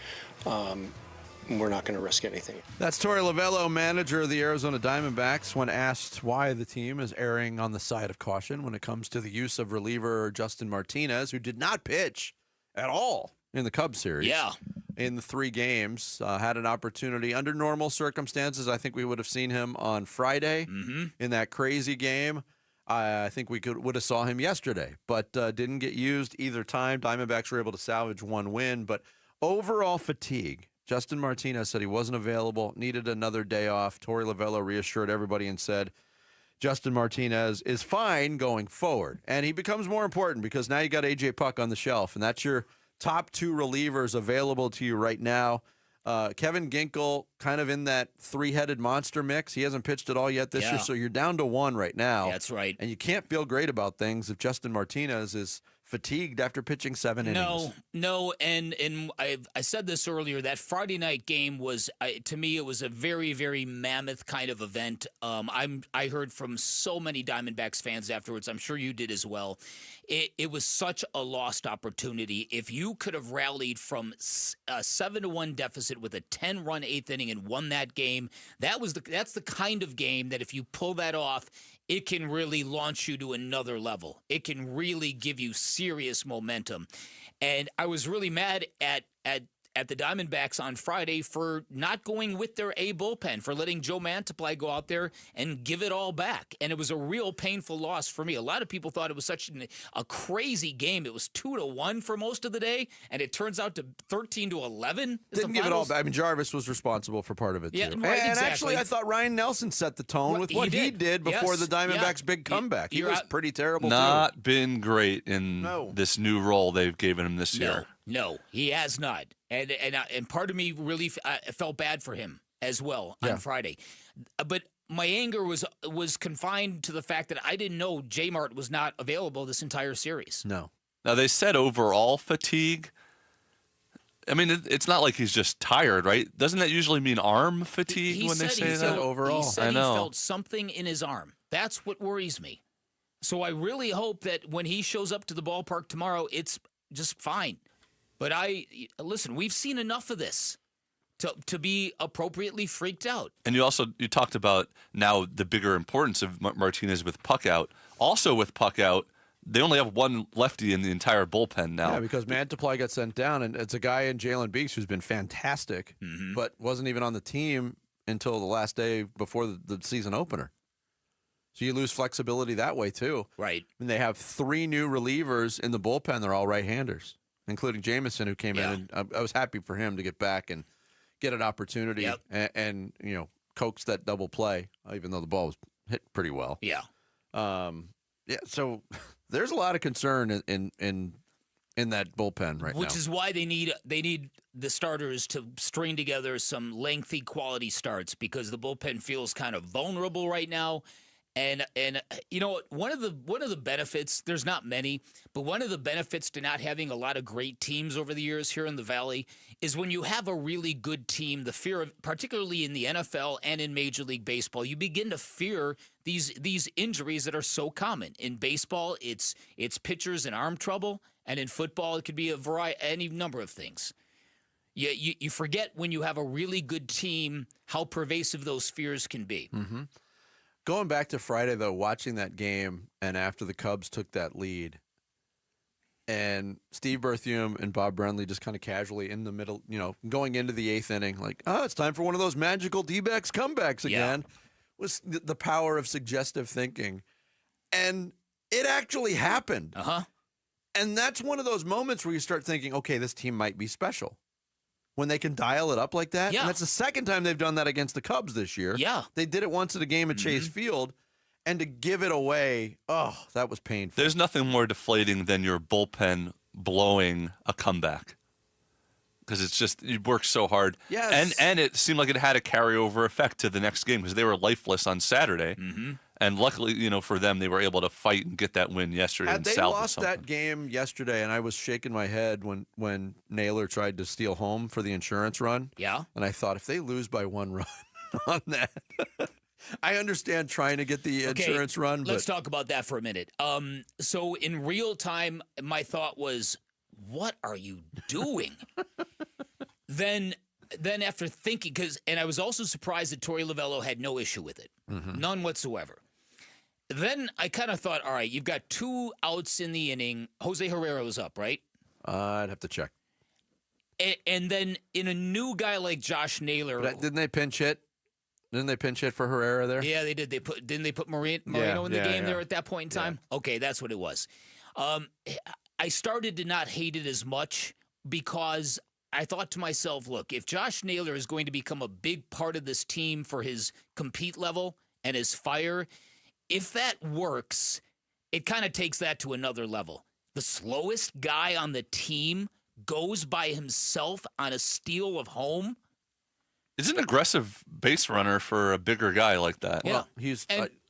we're not going to risk anything. That's Torey Lovullo, manager of the Arizona Diamondbacks, when asked why the team is erring on the side of caution when it comes to the use of reliever Justin Martinez, who did not pitch at all in the Cubs series. Yeah. In the 3 games, had an opportunity under normal circumstances. I think we would have seen him on Friday in that crazy game. I think we would have saw him yesterday, but didn't get used either time. Diamondbacks were able to salvage 1 win, but overall fatigue. Justin Martinez said he wasn't available, needed another day off. Torey Lovullo reassured everybody and said Justin Martinez is fine going forward. And he becomes more important because now you got A.J. Puck on the shelf, and that's your top 2 relievers available to you right now. Kevin Ginkel kind of in that 3-headed monster mix. He hasn't pitched at all yet this year, so you're down to 1 right now. That's right. And you can't feel great about things if Justin Martinez is fatigued after pitching 7 innings. No, and I said this earlier. That Friday night game was, to me, it was a very, very mammoth kind of event. I heard from so many Diamondbacks fans afterwards. I'm sure you did as well. It was such a lost opportunity. If you could have rallied from a 7-1 deficit with a 10-run 8th inning and won that game, that's the kind of game that if you pull that off, it can really launch you to another level. It can really give you serious momentum. And I was really mad at the Diamondbacks on Friday for not going with their A bullpen, for letting Joe Mantiply go out there and give it all back. And it was a real painful loss for me. A lot of people thought it was such a crazy game. It was 2-1 for most of the day, and it turns out to 13-11. Didn't give it all back. I mean, Jarvis was responsible for part of it, too. Yeah, right, and exactly. Actually, I thought Ryan Nelson set the tone with what he did before the Diamondbacks' big comeback. He was pretty terrible, Not been great in this new role they've given him this year. No, he has not. And part of me really felt bad for him as well on Friday. But my anger was confined to the fact that I didn't know J-Mart was not available this entire series. No. Now, they said overall fatigue. I mean, it's not like he's just tired, right? Doesn't that usually mean arm fatigue when they say that overall? He said he felt something in his arm. That's what worries me. So I really hope that when he shows up to the ballpark tomorrow, it's just fine. But listen, we've seen enough of this to be appropriately freaked out. And you talked about now the bigger importance of Martinez with Puck out. Also with Puck out, they only have 1 lefty in the entire bullpen now. Yeah, because Mantiply got sent down, and it's a guy in Jalen Beeks who's been fantastic, but wasn't even on the team until the last day before the season opener. So you lose flexibility that way, too. Right. And they have 3 new relievers in the bullpen. They're all right-handers, including Jameson, who came in. And I was happy for him to get back and get an opportunity and coax that double play, even though the ball was hit pretty well. Yeah. So there's a lot of concern in in that bullpen right now. Which is why they need the starters to string together some lengthy quality starts, because the bullpen feels kind of vulnerable right now. And you know, one of the benefits, there's not many, but one of the benefits to not having a lot of great teams over the years here in the Valley is when you have a really good team, the fear of, particularly in the NFL and in Major League Baseball, you begin to fear these injuries that are so common. In baseball, it's pitchers and arm trouble, and in football, it could be any number of things. You forget when you have a really good team how pervasive those fears can be. Mm-hmm. Going back to Friday, though, watching that game, and after the Cubs took that lead, and Steve Berthiaume and Bob Brenly just kind of casually in the middle, going into the eighth inning, like, it's time for one of those magical Dbacks comebacks again, was the power of suggestive thinking. And it actually happened. Uh-huh. And that's one of those moments where you start thinking, okay, this team might be special. When they can dial it up like that. Yeah. And that's the second time they've done that against the Cubs this year. Yeah. They did it once at a game at Chase Field, and to give it away, that was painful. There's nothing more deflating than your bullpen blowing a comeback. Because it's just, you work so hard. Yes. And it seemed like it had a carryover effect to the next game because they were lifeless on Saturday. Mm-hmm. And luckily, for them, they were able to fight and get that win yesterday. Had and they salvage lost something. that game yesterday, and I was shaking my head when Naylor tried to steal home for the insurance run. Yeah. And I thought, if they lose by one run on that, I understand trying to get the insurance run. Let's talk about that for a minute. So in real time, my thought was, what are you doing? Then after thinking, and I was also surprised that Torey Lovullo had no issue with it. Mm-hmm. None whatsoever. Then I kind of thought, all right, you've got 2 outs in the inning. Jose Herrera was up, right? I'd have to check. And then in a new guy like Josh Naylor. Didn't they pinch hit? Didn't they pinch hit for Herrera there? Yeah, they did. Didn't they put Moreno in the game there at that point in time? Yeah. Okay, that's what it was. I started to not hate it as much because I thought to myself, look, if Josh Naylor is going to become a big part of this team for his compete level and his fire, if that works, it kind of takes that to another level. The slowest guy on the team goes by himself on a steal of home. It's an aggressive base runner for a bigger guy like that. Yeah. Well,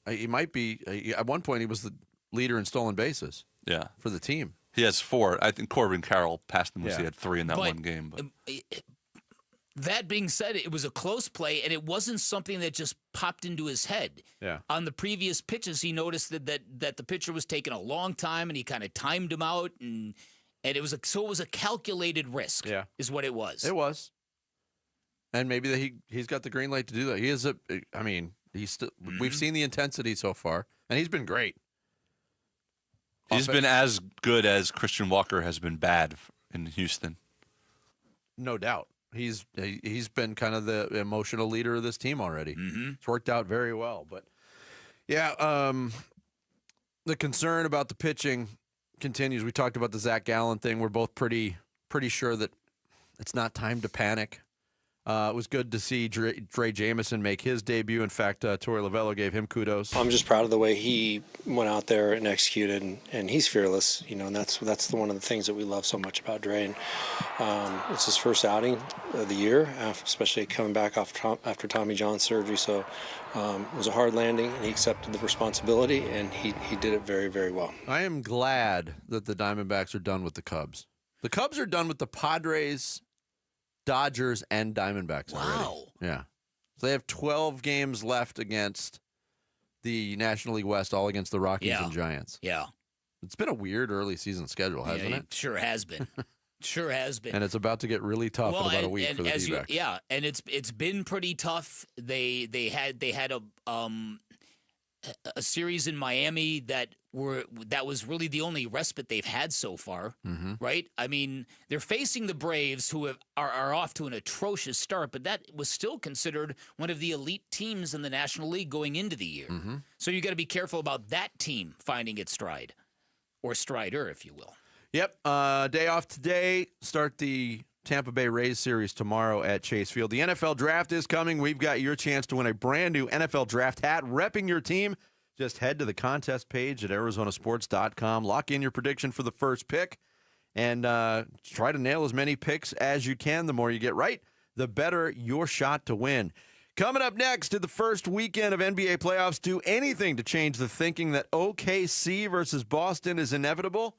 he might be. At one point, he was the leader in stolen bases. Yeah, for the team. He has 4. I think Corbin Carroll passed him because he had 3 in that one game. But. That being said, it was a close play, and it wasn't something that just popped into his head. Yeah. On the previous pitches, he noticed that the pitcher was taking a long time, and he kind of timed him out, and it was a calculated risk. Yeah. Is what it was. It was. And maybe he's got the green light to do that. He is he's still. We've seen the intensity so far, and he's been great. He's been as good as Christian Walker has been bad in Houston. No doubt. He's been kind of the emotional leader of this team already. Mm-hmm. It's worked out very well. But, the concern about the pitching continues. We talked about the Zach Gallen thing. We're both pretty sure that it's not time to panic. It was good to see Dre Jameson make his debut. In fact, Torey Lovullo gave him kudos. I'm just proud of the way he went out there and executed, and he's fearless. And that's one of the things that we love so much about Dre. And it's his first outing of the year, especially coming back after Tommy John surgery. So it was a hard landing, and he accepted the responsibility, and he did it very, very well. I am glad that the Diamondbacks are done with the Cubs. The Cubs are done with the Padres, Dodgers, and Diamondbacks already. Wow. Yeah. So they have 12 games left against the National League West, all against the Rockies and Giants. Yeah. It's been a weird early season schedule, hasn't it? Sure has been. Sure has been. And it's about to get really tough in about a week for the D-backs. And it's been pretty tough. They had a series in Miami that was really the only respite they've had so far, right? I mean, they're facing the Braves, who are off to an atrocious start, but that was still considered one of the elite teams in the National League going into the year. So you got to be careful about that team finding its stride, or strider, if you will. Yep. Day off today. Start the Tampa Bay Rays series tomorrow at Chase Field. The NFL Draft is coming. We've got your chance to win a brand new NFL Draft hat, repping your team. Just head to the contest page at ArizonaSports.com. Lock in your prediction for the first pick, and try to nail as many picks as you can. The more you get right, the better your shot to win. Coming up next, did the first weekend of NBA playoffs do anything to change the thinking that OKC versus Boston is inevitable?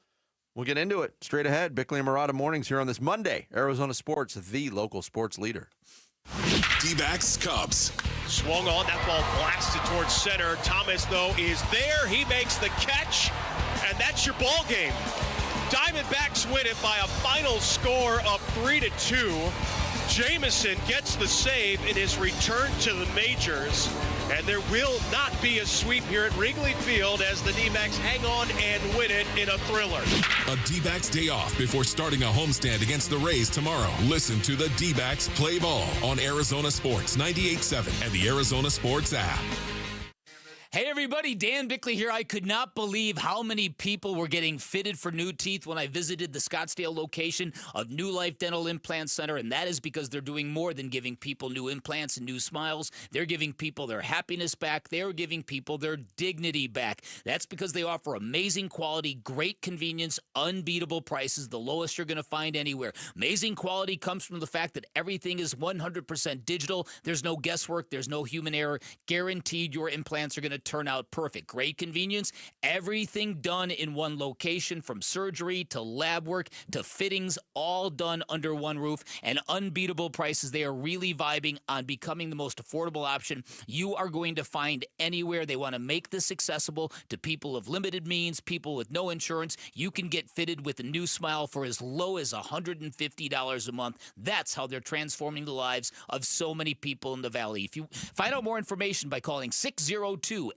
We'll get into it straight ahead. Bickley and Murata mornings here on this Monday. Arizona Sports, the local sports leader. Dbacks Cubs. Swung on, that ball blasted towards center. Thomas, though, is there. He makes the catch, and that's your ball game. Diamondbacks win it by a final score of 3-2. Jamison gets the save in his return to the majors, and there will not be a sweep here at Wrigley Field as the D-backs hang on and win it in a thriller. A D-backs day off before starting a homestand against the Rays tomorrow. Listen to the D-backs play ball on Arizona Sports 98.7 and the Arizona Sports app. Hey everybody, Dan Bickley here. I could not believe how many people were getting fitted for new teeth when I visited the Scottsdale location of New Life Dental Implant Center, and that is because they're doing more than giving people new implants and new smiles. They're giving people their happiness back. They're giving people their dignity back. That's because they offer amazing quality, great convenience, unbeatable prices, the lowest you're going to find anywhere. Amazing quality comes from the fact that everything is 100% digital. There's no guesswork. There's no human error. Guaranteed your implants are going to turn out perfect. Great convenience. Everything done in one location, from surgery to lab work to fittings, all done under one roof, and unbeatable prices. They are really vibing on becoming the most affordable option you are going to find anywhere. They want to make this accessible to people of limited means, people with no insurance. You can get fitted with a new smile for as low as $150 a month. That's how they're transforming the lives of so many people in the Valley. If you find out more information by calling 602-855-0000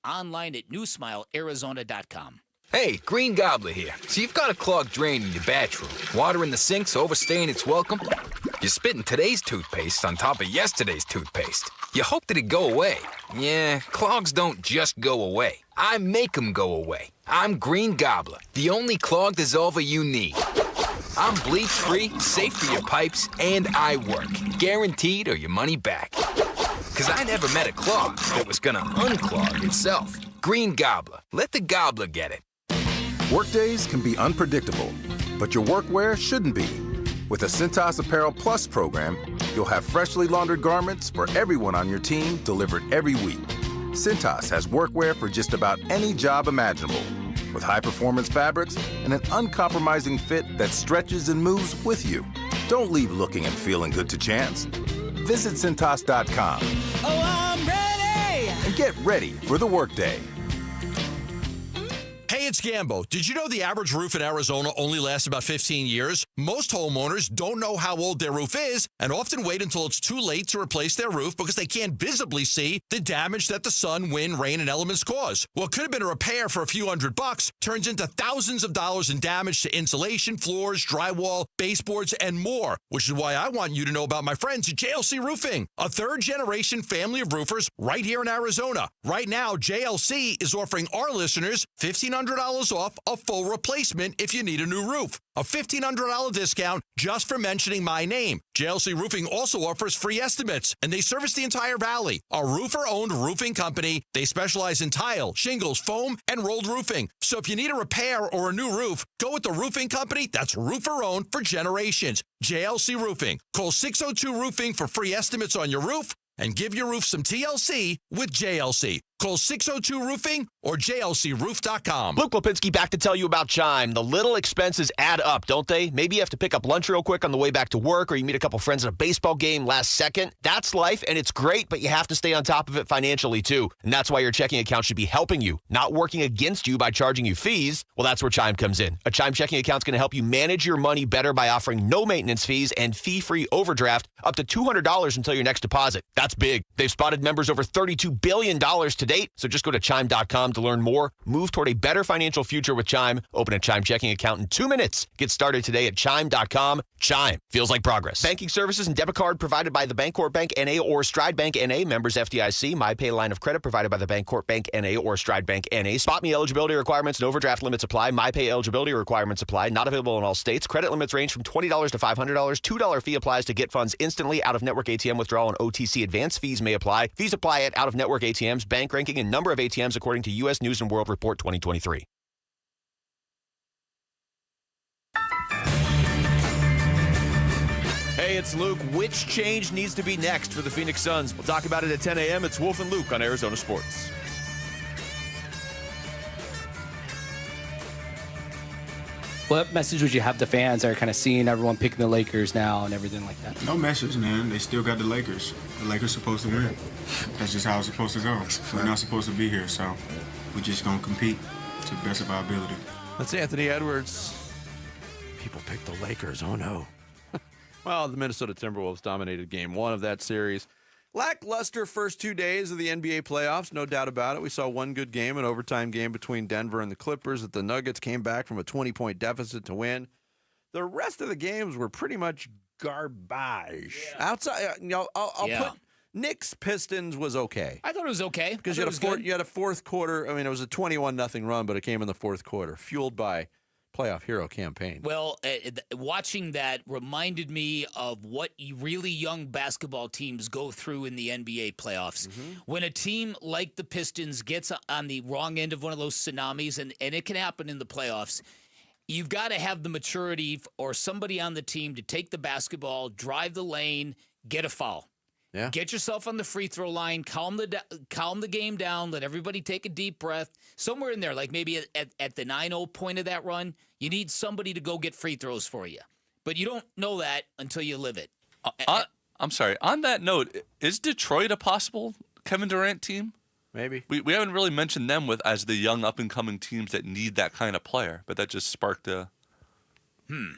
online at newsmilearizona.com. Hey, Green Gobbler here. So you've got a clogged drain in your bathroom. Water in the sink's overstaying its welcome. You're spitting today's toothpaste on top of yesterday's toothpaste. You hope that it go away. Yeah, clogs don't just go away. I make them go away. I'm Green Gobbler, the only clog dissolver you need. I'm bleach-free, safe for your pipes, and I work. Guaranteed or your money back. Because I never met a clog that was gonna unclog itself. Green Gobbler. Let the gobbler get it. Workdays can be unpredictable, but your workwear shouldn't be. With the Cintas Apparel Plus program, you'll have freshly laundered garments for everyone on your team delivered every week. Cintas has workwear for just about any job imaginable, with high-performance fabrics and an uncompromising fit that stretches and moves with you. Don't leave looking and feeling good to chance. Visit Cintas.com. Oh, I'm ready! And get ready for the workday. Hey, it's Gambo. Did you know the average roof in Arizona only lasts about 15 years? Most homeowners don't know how old their roof is and often wait until it's too late to replace their roof because they can't visibly see the damage that the sun, wind, rain, and elements cause. What could have been a repair for a few $100 turns into thousands of dollars in damage to insulation, floors, drywall, baseboards, and more, which is why I want you to know about my friends at JLC Roofing, a third-generation family of roofers right here in Arizona. Right now, JLC is offering our listeners $1,500 off a full replacement if you need a new roof. A $1,500 discount just for mentioning my name. JLC Roofing also offers free estimates, and they service the entire valley. A roofer-owned roofing company. They specialize in tile, shingles, foam, and rolled roofing. So if you need a repair or a new roof, go with the roofing company that's roofer-owned for generations. JLC Roofing. Call 602-ROOFING for free estimates on your roof and give your roof some TLC with JLC. Call 602-ROOFING or jlcroof.com. Luke Lipinski back to tell you about Chime. The little expenses add up, don't they? Maybe you have to pick up lunch real quick on the way back to work, or you meet a couple friends at a baseball game last second. That's life, and it's great, but you have to stay on top of it financially, too. And that's why your checking account should be helping you, not working against you by charging you fees. Well, that's where Chime comes in. A Chime checking account is going to help you manage your money better by offering no maintenance fees and fee-free overdraft up to $200 until your next deposit. That's big. They've spotted members over $32 billion today. So just go to Chime.com to learn more. Move toward a better financial future with Chime. Open a Chime checking account in 2 minutes. Get started today at Chime.com. Chime. Feels like progress. Banking services and debit card provided by the Bancorp Bank N.A. or Stride Bank N.A. Members FDIC. MyPay line of credit provided by the Bancorp Bank N.A. or Stride Bank N.A. Spot Me eligibility requirements and overdraft limits apply. MyPay eligibility requirements apply. Not available in all states. Credit limits range from $20 to $500. $2 fee applies to get funds instantly. Out-of-network ATM withdrawal and OTC advance fees may apply. Fees apply at out-of-network ATMs. Bank ranking and number of ATMs according to U.S. News & World Report 2023. Hey, it's Luke. Which change needs to be next for the Phoenix Suns? We'll talk about it at 10 a.m. It's Wolf and Luke on Arizona Sports. What message would you have to fans that are kind of seeing everyone picking the Lakers now and everything like that? No message, man. They still got the Lakers. The Lakers supposed to win. That's just how it's supposed to go. We're not supposed to be here, so we're just going to compete to the best of our ability. That's Anthony Edwards. People picked the Lakers. Oh, no. Well, the Minnesota Timberwolves dominated game one of that series. Lackluster first 2 days of the NBA playoffs, no doubt about it. We saw one good game, an overtime game between Denver and the Clippers that the Nuggets came back from a 20-point deficit to win. The rest of the games were pretty much garbage. Yeah. Outside, I'll put Knicks Pistons was okay. I thought it was okay. Because you had a fourth quarter. I mean, it was a 21-0 run, but it came in the fourth quarter, fueled by playoff hero campaign. Well, watching that reminded me of what really young basketball teams go through in the NBA playoffs. Mm-hmm. When a team like the Pistons gets on the wrong end of one of those tsunamis, and it can happen in the playoffs, you've got to have the maturity or somebody on the team to take the basketball, drive the lane, get a foul. Yeah. Get yourself on the free throw line, calm the game down, let everybody take a deep breath. Somewhere in there, like maybe at the 9-0 point of that run, you need somebody to go get free throws for you. But you don't know that until you live it. I'm sorry. On that note, is Detroit a possible Kevin Durant team? Maybe. We haven't really mentioned them as the young up-and-coming teams that need that kind of player, but that just sparked a...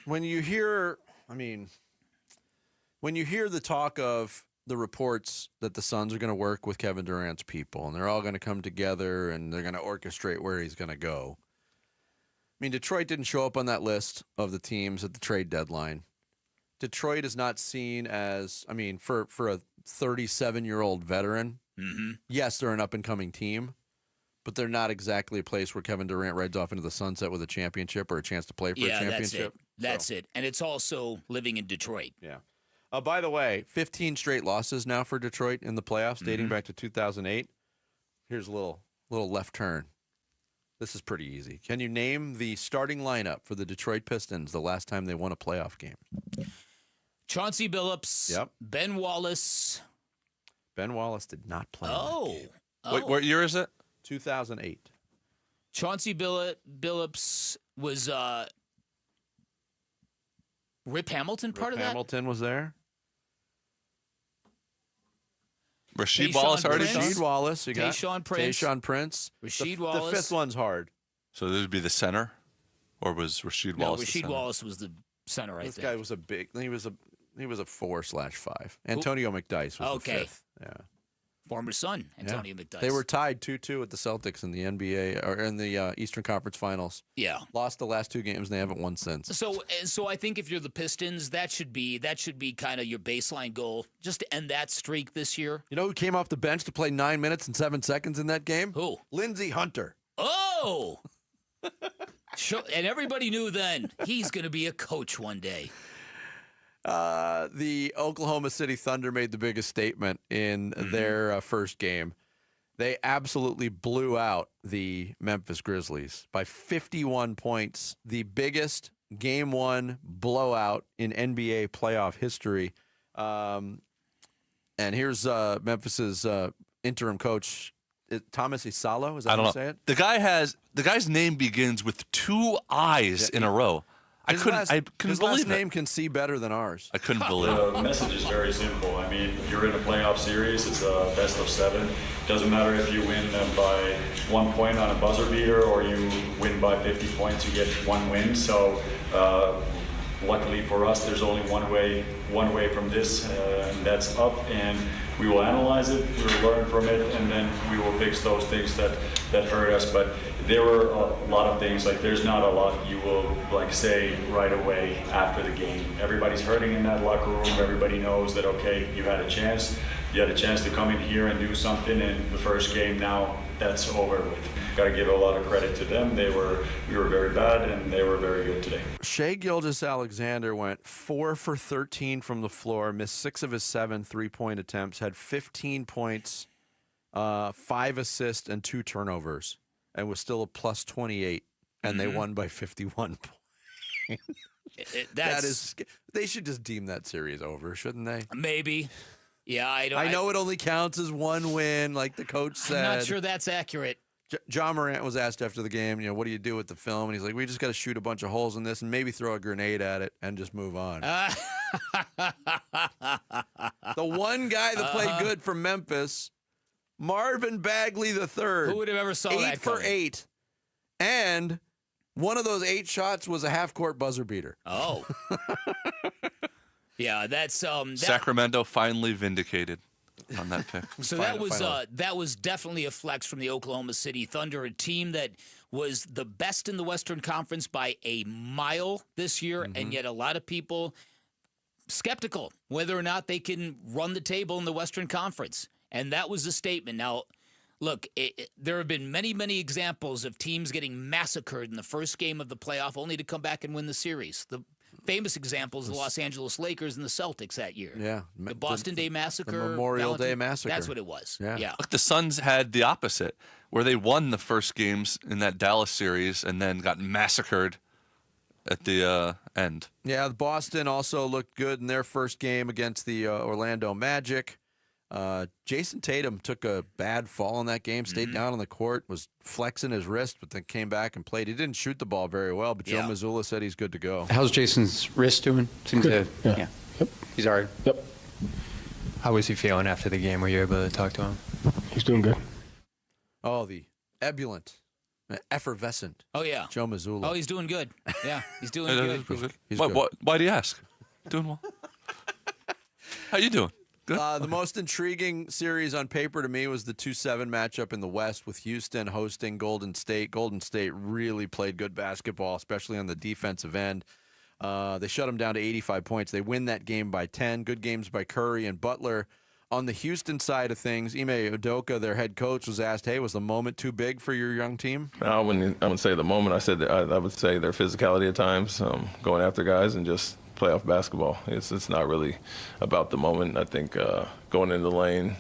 When you hear the talk of the reports that the Suns are going to work with Kevin Durant's people, and they're all going to come together, and they're going to orchestrate where he's going to go. I mean, Detroit didn't show up on that list of the teams at the trade deadline. Detroit is not seen as, for a 37-year-old veteran, yes, they're an up-and-coming team, but they're not exactly a place where Kevin Durant rides off into the sunset with a championship or a chance to play for a championship. That's it. And it's also living in Detroit. Yeah. By the way, 15 straight losses now for Detroit in the playoffs, dating back to 2008. Here's a little left turn. This is pretty easy. Can you name the starting lineup for the Detroit Pistons the last time they won a playoff game? Chauncey Billups. Yep. Ben Wallace. Ben Wallace did not play. Wait, what year is it? 2008. Chauncey Billups was Rip Hamilton part of that? Hamilton was there. Rasheed Wallace already? Rasheed Wallace. You got Tayshaun Prince. Tayshaun Prince. Rasheed Wallace. The fifth one's hard. So this would be the center? Or was Rasheed Wallace the Rasheed center? Wallace was the center, I think. This guy was he was a 4/5. Antonio McDyess was the fifth. Yeah. Former son, Antonio McDyess. They were tied 2-2 with the Celtics in the NBA or in the Eastern Conference Finals. Yeah. Lost the last two games, and they haven't won since. So I think if you're the Pistons, that should be kind of your baseline goal, just to end that streak this year. You know who came off the bench to play 9 minutes and 7 seconds in that game? Who? Lindsey Hunter. Oh! And everybody knew then he's going to be a coach one day. The Oklahoma City Thunder made the biggest statement in their first game. They absolutely blew out the Memphis Grizzlies by 51 points, the biggest game one blowout in NBA playoff history. And here's Memphis's interim coach, Thomas Isalo. Is that how you say it? The guy's name begins with 2 I's in a row. I couldn't his believe last it. name can see better than ours. I couldn't believe it. The message is very simple. I mean, you're in a playoff series. It's a best of 7. Doesn't matter if you win by 1 point on a buzzer beater or you win by 50 points. You get 1 win. So, luckily for us, there's only one way from this, and that's up. And we will analyze it. We will learn from it, and then we will fix those things that hurt us. But there were a lot of things, there's not a lot you will say right away after the game. Everybody's hurting in that locker room. Everybody knows that, okay, you had a chance to come in here and do something in the first game. Now that's over with. Got to give a lot of credit to them. We were very bad, and they were very good today. Shai Gilgeous-Alexander went 4 for 13 from the floor, missed 6 of his 7 3-point attempts, had 15 points, 5 assists, and 2 turnovers, and was still a plus 28, and they won by 51 points. They should just deem that series over, shouldn't they? Maybe. Yeah, I know it only counts as one win, like the coach said. I'm not sure that's accurate. John Morant was asked after the game, what do you do with the film? And he's like, we just got to shoot a bunch of holes in this and maybe throw a grenade at it and just move on. The one guy that played good for Memphis, Marvin Bagley III. Who would have ever saw that 8 for 8. And one of those 8 shots was a half-court buzzer beater. Oh. Yeah, that's Sacramento finally vindicated on that pick. So that was definitely a flex from the Oklahoma City Thunder, a team that was the best in the Western Conference by a mile this year, and yet a lot of people skeptical whether or not they can run the table in the Western Conference. And that was a statement. Now, look, there have been many, many examples of teams getting massacred in the first game of the playoff only to come back and win the series. The famous examples, the Los Angeles Lakers and the Celtics that year. Yeah. The Boston Day Massacre. The Memorial Day Massacre. That's what it was. Yeah. Look, the Suns had the opposite, where they won the first games in that Dallas series and then got massacred at the end. Yeah, Boston also looked good in their first game against the Orlando Magic. Jason Tatum took a bad fall in that game, stayed down on the court, was flexing his wrist, but then came back and played. He didn't shoot the ball very well, but Joe Mazzulla said he's good to go. How's Jason's wrist doing? Seems to, yeah. Yep. He's all right. Yep. How was he feeling after the game? Were you able to talk to him? He's doing good. Oh, the ebullient, effervescent. Oh, yeah. Joe Mazzulla. Oh, he's doing good. Yeah, he's doing good. He's good. Why do you ask? Doing well. How you doing? The most intriguing series on paper to me was the 2-7 matchup in the West with Houston hosting Golden State. Golden State really played good basketball, especially on the defensive end. They shut them down to 85 points. They win that game by 10. Good games by Curry and Butler. On the Houston side of things, Ime Udoka, their head coach, was asked, hey, was the moment too big for your young team? I wouldn't say the moment. I would say their physicality at times, going after guys and just playoff basketball. It's not really about the moment. I think going into the lane,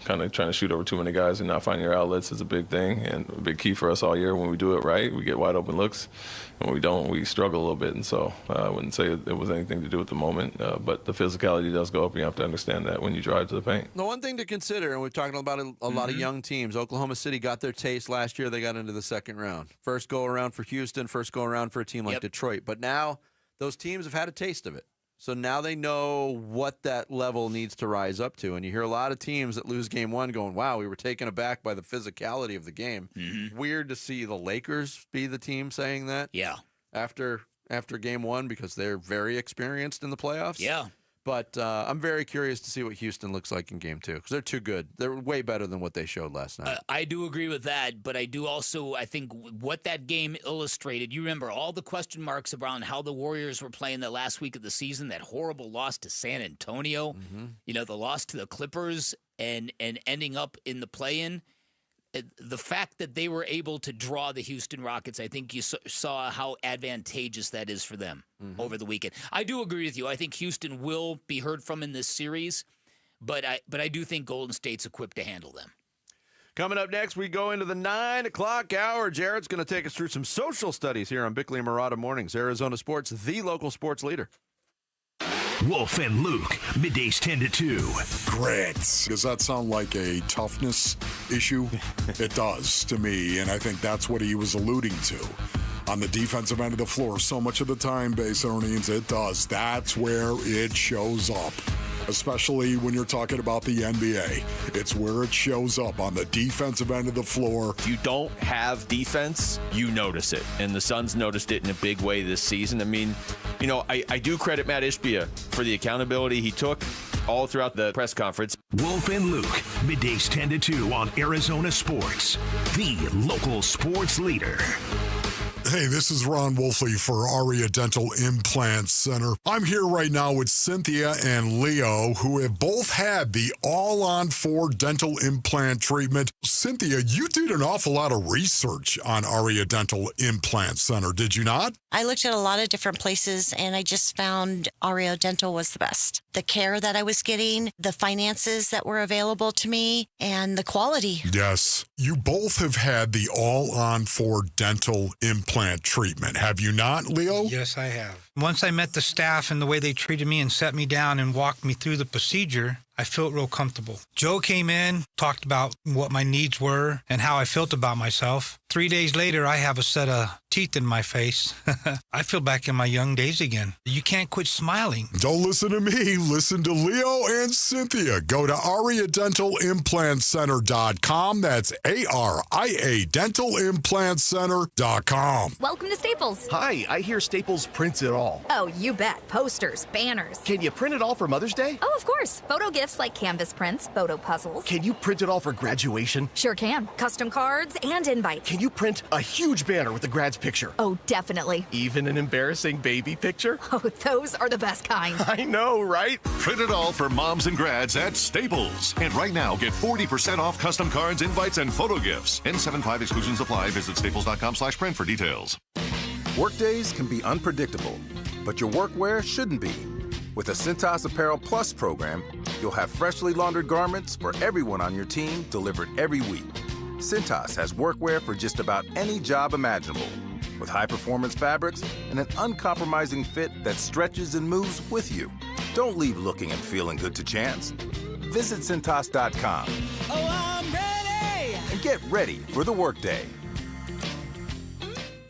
kind of trying to shoot over too many guys and not finding your outlets is a big thing and a big key for us all year. When we do it right, we get wide open looks. And when we don't, we struggle a little bit. And so I wouldn't say it was anything to do with the moment, but the physicality does go up, and you have to understand that when you drive to the paint. The one thing to consider, and we're talking about a lot of young teams, Oklahoma City got their taste last year. They got into the second round. First go-around for Houston, first go-around for a team like Detroit. But now those teams have had a taste of it. So now they know what that level needs to rise up to. And you hear a lot of teams that lose game one going, wow, we were taken aback by the physicality of the game. Weird to see the Lakers be the team saying that. Yeah. After game one, because they're very experienced in the playoffs. Yeah. But I'm very curious to see what Houston looks like in game two, because they're too good. They're way better than what they showed last night. I do agree with that, but I do also, I think what that game illustrated, you remember all the question marks around how the Warriors were playing the last week of the season, that horrible loss to San Antonio, the loss to the Clippers and ending up in the play-in. The fact that they were able to draw the Houston Rockets, I think you saw how advantageous that is for them over the weekend. I do agree with you. I think Houston will be heard from in this series, but I do think Golden State's equipped to handle them. Coming up next, we go into the 9 o'clock hour. Jared's going to take us through some social studies here on Bickley and Murata Mornings. Arizona Sports, the local sports leader. Wolf and Luke, middays 10 to 2. Grits. Does that sound like a toughness issue? It does to me, and I think that's what he was alluding to. On the defensive end of the floor, so much of the time, Baysonians, it does. That's where it shows up. Especially when you're talking about the NBA. It's where it shows up, on the defensive end of the floor. If you don't have defense, you notice it. And the Suns noticed it in a big way this season. I mean, I do credit Matt Ishbia for the accountability he took all throughout the press conference. Wolf and Luke, middays 10 to 2 on Arizona Sports, the local sports leader. Hey, this is Ron Wolfley for Aria Dental Implant Center. I'm here right now with Cynthia and Leo, who have both had the all-on-4 dental implant treatment. Cynthia, you did an awful lot of research on Aria Dental Implant Center, did you not? I looked at a lot of different places, and I just found Aria Dental was the best. The care that I was getting, the finances that were available to me, and the quality. Yes, you both have had the all-on-4 dental implant implant treatment, have you not, Leo? Yes, I have. Once I met the staff and the way they treated me and set me down and walked me through the procedure, I felt real comfortable. Joe came in, talked about what my needs were and how I felt about myself. 3 days later, I have a set of teeth in my face. I feel back in my young days again. You can't quit smiling. Don't listen to me. Listen to Leo and Cynthia. Go to AriaDentalImplantCenter.com. That's ARIA DentalImplantCenter.com. Welcome to Staples. Hi, I hear Staples prints it all. Oh, you bet. Posters, banners. Can you print it all for Mother's Day? Oh, of course. Photo gifts like canvas prints, photo puzzles. Can you print it all for graduation? Sure can. Custom cards and invites. Can you print a huge banner with the grad's picture? Oh, definitely. Even an embarrassing baby picture? Oh, those are the best kind. I know, right? Print it all for moms and grads at Staples. And right now, get 40% off custom cards, invites, and photo gifts. N75 exclusions apply. Visit staples.com/print for details. Workdays can be unpredictable, but your workwear shouldn't be. With the Cintas Apparel Plus program, you'll have freshly laundered garments for everyone on your team delivered every week. Cintas has workwear for just about any job imaginable, with high-performance fabrics and an uncompromising fit that stretches and moves with you. Don't leave looking and feeling good to chance. Visit Cintas.com. Oh, I'm ready! And get ready for the workday.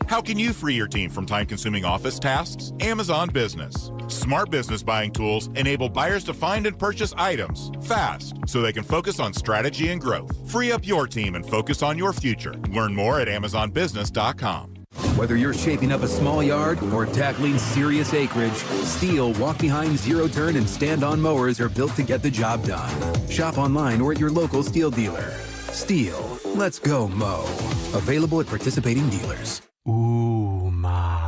How can you free your team from time-consuming office tasks? Amazon Business. Smart business buying tools enable buyers to find and purchase items fast so they can focus on strategy and growth. Free up your team and focus on your future. Learn more at AmazonBusiness.com. Whether you're shaping up a small yard or tackling serious acreage, Steel walk-behind, zero-turn, and stand-on mowers are built to get the job done. Shop online or at your local Steel dealer. Steel, let's go mow. Available at participating dealers. Ooh, ma.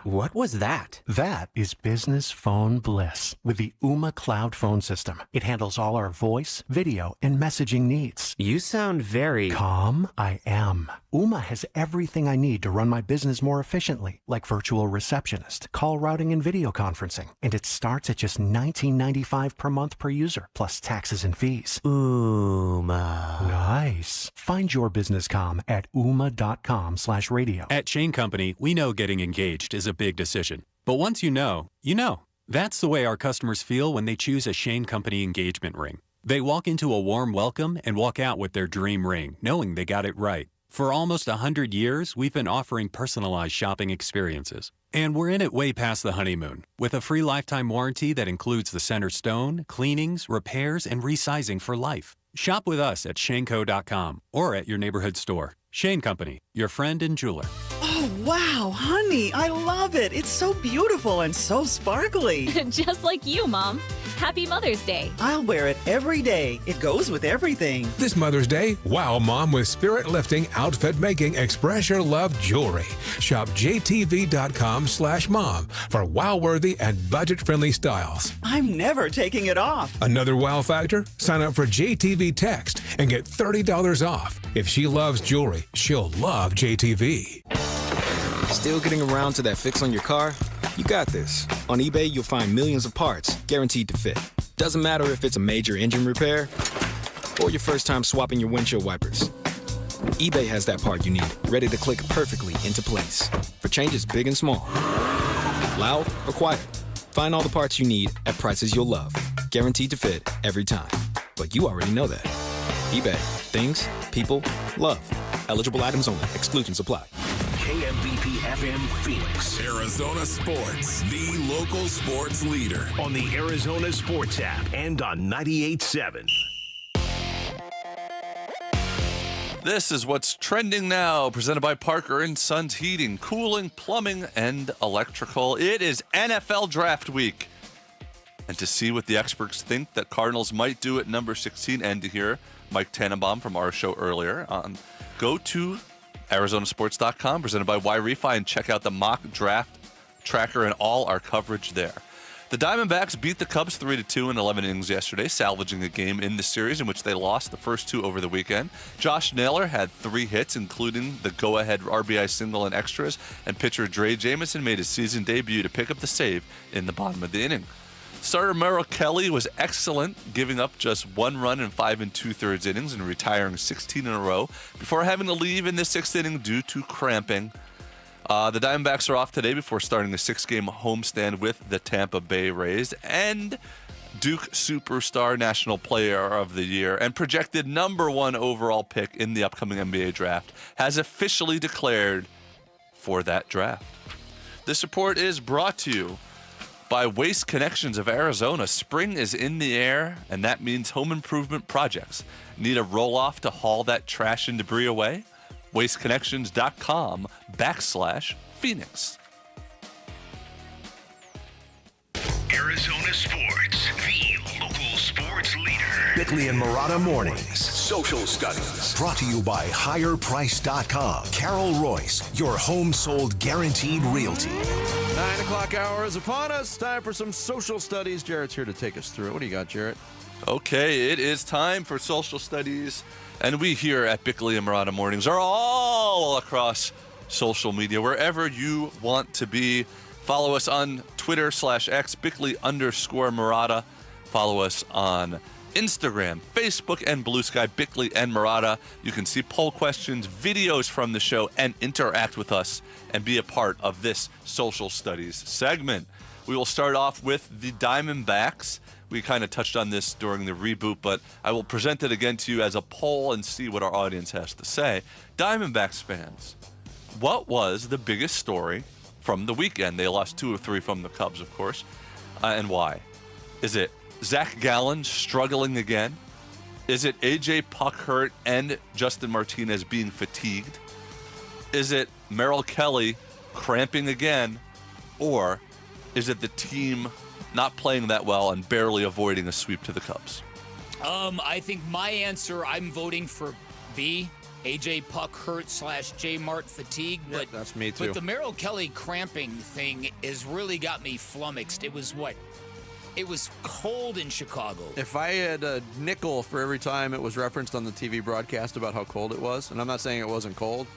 What was that? That is business phone bliss with the Ooma Cloud Phone System. It handles all our voice, video, and messaging needs. You sound very... Calm? I am. Ooma has everything I need to run my business more efficiently, like virtual receptionist, call routing, and video conferencing. And it starts at just $19.95 per month per user, plus taxes and fees. Ooma. Nice. Find your business calm at ooma.com/radio. At Shane Company, we know getting engaged is a big decision. But once you know, you know. That's the way our customers feel when they choose a Shane Company engagement ring. They walk into a warm welcome and walk out with their dream ring, knowing they got it right. For almost 100 years, we've been offering personalized shopping experiences. And we're in it way past the honeymoon, with a free lifetime warranty that includes the center stone, cleanings, repairs, and resizing for life. Shop with us at shaneco.com or at your neighborhood store. Shane Company, your friend and jeweler. Oh, wow, honey, I love it. It's so beautiful and so sparkly. Just like you, Mom. Happy Mother's Day. I'll wear it every day. It goes with everything. This Mother's Day, wow Mom with spirit-lifting, outfit-making, express your love jewelry. Shop jtv.com/mom for wow-worthy and budget-friendly styles. I'm never taking it off. Another wow factor? Sign up for JTV Text and get $30 off. If she loves jewelry, she'll love JTV. Still getting around to that fix on your car? You got this. On eBay, you'll find millions of parts guaranteed to fit. Doesn't matter if it's a major engine repair or your first time swapping your windshield wipers. eBay has that part you need, ready to click perfectly into place for changes big and small. Loud or quiet, find all the parts you need at prices you'll love. Guaranteed to fit every time. But you already know that. eBay. Things, people, love. Eligible items only. Exclusions apply. KMVP FM Phoenix. Arizona Sports, the local sports leader. On the Arizona Sports app and on 98.7. This is what's trending now, presented by Parker & Sons Heating, Cooling, Plumbing, and Electrical. It is NFL Draft Week. And to see what the experts think that Cardinals might do at number 16 and to hear Mike Tannenbaum from our show earlier, go to ArizonaSports.com, presented by Y-Refi, and check out the mock draft tracker and all our coverage there. The Diamondbacks beat the Cubs 3-2 in 11 innings yesterday, salvaging a game in the series in which they lost the first two over the weekend. Josh Naylor had 3 hits, including the go-ahead RBI single in extras, and pitcher Dre Jameson made his season debut to pick up the save in the bottom of the inning. Starter Merrill Kelly was excellent, giving up just 1 run in 5 2/3 innings and retiring 16 in a row before having to leave in the 6th inning due to cramping. The Diamondbacks are off today before starting a 6-game homestand with the Tampa Bay Rays. And Duke Superstar National Player of the Year and projected #1 overall pick in the upcoming NBA draft has officially declared for that draft. This report is brought to you by Waste Connections of Arizona. Spring is in the air, and that means home improvement projects. Need a roll-off to haul that trash and debris away? WasteConnections.com/Phoenix. Arizona Sports, the local sports leader. Bickley and Murata Mornings. Social Studies. Brought to you by HigherPrice.com. Carol Royce, your home sold guaranteed realty. 9 o'clock hour is upon us. Time for some social studies. Jarrett's here to take us through it. What do you got, Jarrett? Okay, it is time for social studies. And we here at Bickley and Murata Mornings are all across social media, wherever you want to be. Follow us on Twitter/X, Bickley_Murata. Follow us on Instagram, Facebook, and Blue Sky, Bickley and Murata. You can see poll questions, videos from the show, and interact with us and be a part of this social studies segment. We will start off with the Diamondbacks. We kind of touched on this during the reboot, but I will present it again to you as a poll and see what our audience has to say. Diamondbacks fans, what was the biggest story from the weekend? They lost 2 of 3 from the Cubs, of course, and why? Is it Zach Gallen struggling again? Is it A.J. Puck hurt and Justin Martinez being fatigued? Is it Merrill Kelly cramping again? Or is it the team not playing that well and barely avoiding a sweep to the Cubs? I think my answer, I'm voting for B. AJ Puck hurt / J Mart fatigue. But that's me too. But the Merrill Kelly cramping thing has really got me flummoxed. It was what? It was cold in Chicago. If I had a nickel for every time it was referenced on the TV broadcast about how cold it was, and I'm not saying it wasn't cold,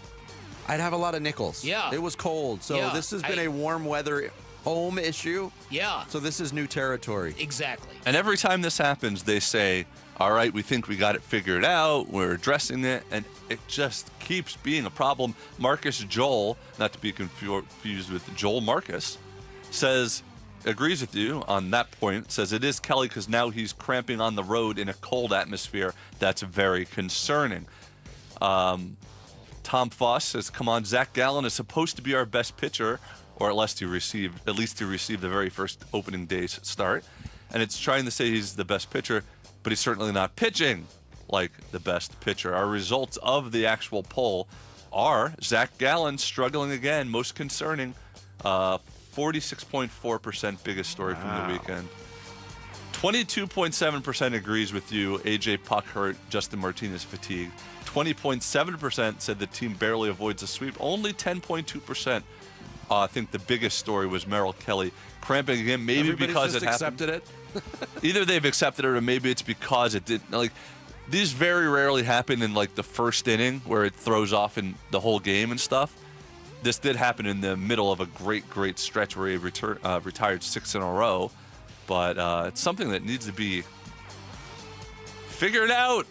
I'd have a lot of nickels. Yeah. It was cold. So Yeah, this has been a warm weather home issue. Yeah. So this is new territory. Exactly. And every time this happens, they say, all right, we think we got it figured out. We're addressing it. And it just keeps being a problem. Marcus Joel, not to be confused with Joel Marcus, agrees with you on that point. Says it is Kelly because now he's cramping on the road in a cold atmosphere. That's very concerning. Tom Foss says, come on, Zach Gallen is supposed to be our best pitcher, or at least he received the very first opening day's start. And it's trying to say he's the best pitcher, but he's certainly not pitching like the best pitcher. Our results of the actual poll are Zach Gallen struggling again, most concerning. 46.4% biggest story from the weekend. 22.7% agrees with you. A.J. Puck hurt, Justin Martinez fatigued. 20.7% said the team barely avoids a sweep. Only 10.2% I think the biggest story was Merrill Kelly cramping again. Maybe because it happened. Accepted it. Either they've accepted it or maybe it's because it didn't. Like, these very rarely happen in like the first inning where it throws off in the whole game and stuff. This did happen in the middle of a great stretch where he retired 6 in a row. But it's something that needs to be figured out.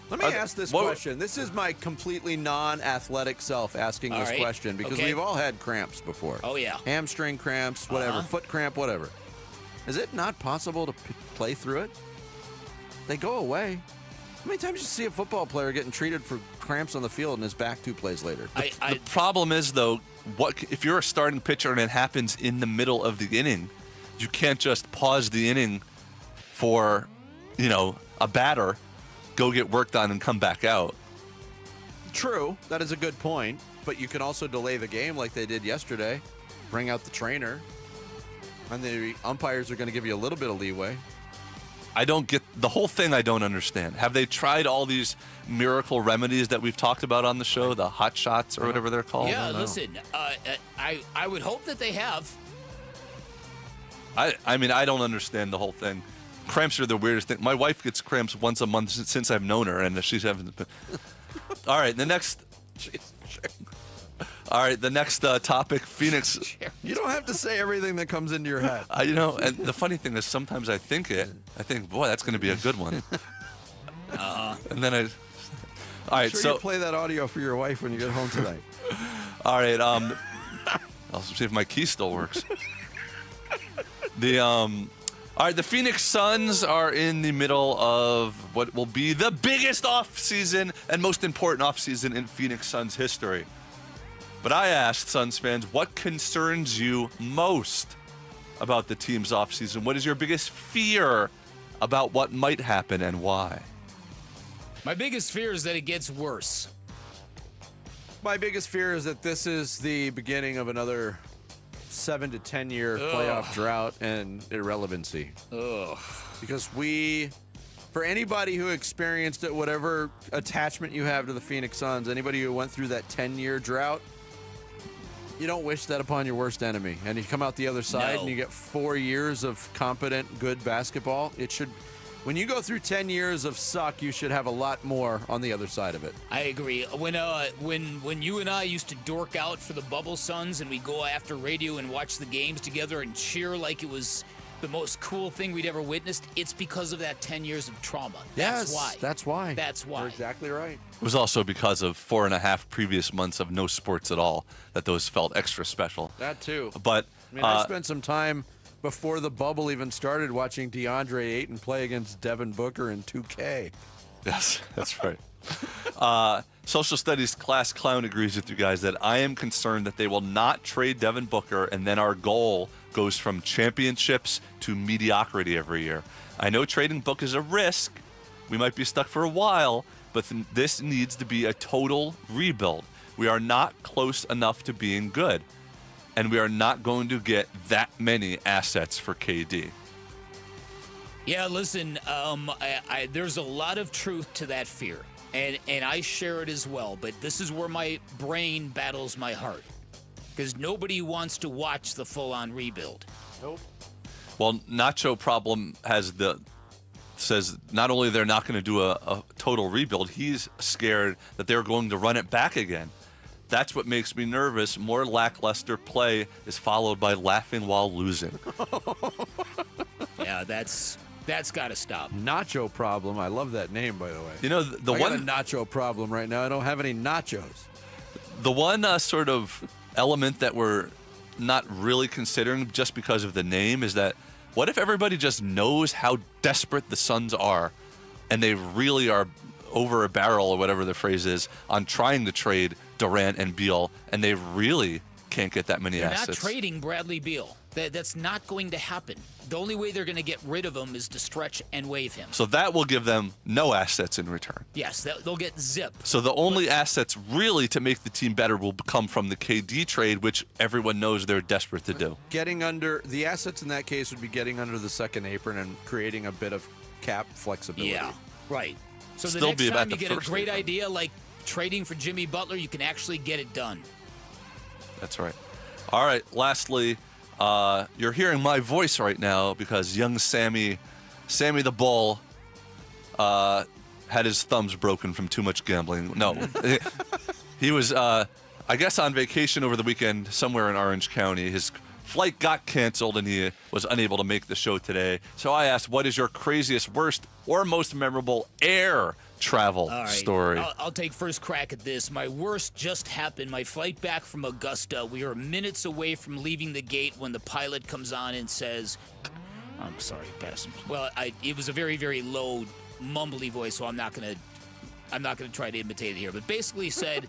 Let me ask this question. This is my completely non-athletic self asking this question because we've all had cramps before. Oh, yeah. Hamstring cramps, whatever, foot cramp, whatever. Is it not possible to play through it? They go away. How many times do you see a football player getting treated for cramps on the field and his back 2 plays later? The problem is, though, if you're a starting pitcher and it happens in the middle of the inning, you can't just pause the inning for, a batter, go get work done and come back out. True. That is a good point. But you can also delay the game like they did yesterday. Bring out the trainer. And the umpires are going to give you a little bit of leeway. I don't get the whole thing. I don't understand. Have they tried all these miracle remedies that we've talked about on the show, the hot shots or whatever they're called? Yeah, listen, I would hope that they have. I mean, I don't understand the whole thing. Cramps are the weirdest thing. My wife gets cramps once a month since I've known her, and she's having. All right, the next. All right, the next topic, Phoenix. You don't have to say everything that comes into your head. And the funny thing is sometimes I think, boy, that's going to be a good one. And then all right, you play that audio for your wife when you get home tonight. All right, I'll see if my key still works. All right, the Phoenix Suns are in the middle of what will be the biggest offseason and most important offseason in Phoenix Suns history. But I asked Suns fans, what concerns you most about the team's offseason? What is your biggest fear about what might happen and why? My biggest fear is that it gets worse. My biggest fear is that this is the beginning of another 7 to 10 year playoff drought and irrelevancy. Because for anybody who experienced it, whatever attachment you have to the Phoenix Suns, anybody who went through that 10-year drought, you don't wish that upon your worst enemy. And you come out the other side and you get 4 years of competent, good basketball. When you go through 10 years of suck, you should have a lot more on the other side of it. I agree. When you and I used to dork out for the Bubble Suns and we go after radio and watch the games together and cheer like it was the most cool thing we'd ever witnessed, it's because of that 10 years of trauma. That's why. That's why. You're exactly right. It was also because of 4.5 previous months of no sports at all that those felt extra special. That too. But I spent some time before the bubble even started watching DeAndre Ayton play against Devin Booker in 2K. Yes, that's right. Social studies class clown agrees with you guys that I am concerned that they will not trade Devin Booker, and then our goal goes from championships to mediocrity every year. I know trading Book is a risk. We might be stuck for a while, but this needs to be a total rebuild. We are not close enough to being good, and we are not going to get that many assets for KD. Yeah, listen, there's a lot of truth to that fear, and I share it as well, but this is where my brain battles my heart, because nobody wants to watch the full-on rebuild. Nope. Well, Nacho Problem says not only they're not going to do a total rebuild, he's scared that they're going to run it back again. That's what makes me nervous. More lackluster play is followed by laughing while losing. Yeah, that's got to stop. Nacho Problem. I love that name, by the way. You know, I got a nacho problem right now. I don't have any nachos. The one sort of element that we're not really considering just because of the name is that what if everybody just knows how desperate the Suns are and they really are over a barrel or whatever the phrase is on trying to trade Durant and Beal, and they really can't get that many assets. They're not trading Bradley Beal. That's not going to happen. The only way they're going to get rid of him is to stretch and waive him. So that will give them no assets in return. Yes, they'll get zip. So the only assets really to make the team better will come from the KD trade, which everyone knows they're desperate to do. Getting under the assets in that case would be getting under the second apron and creating a bit of cap flexibility. Yeah, right. So the Still next be about time you the get a first great apron. idea like trading for Jimmy Butler, you can actually get it done. That's right. All right, lastly, you're hearing my voice right now because young Sammy the Bull, had his thumbs broken from too much gambling. No, he was, I guess, on vacation over the weekend somewhere in Orange County. His flight got canceled and he was unable to make the show today. So I asked, what is your craziest, worst, or most memorable air travel story? I'll take first crack at this. My worst just happened. My flight back from Augusta, we were minutes away from leaving the gate when the pilot comes on and says, I'm sorry, passengers. Well, it was a very, very low, mumbly voice, so I'm not going to try to imitate it here, but basically said,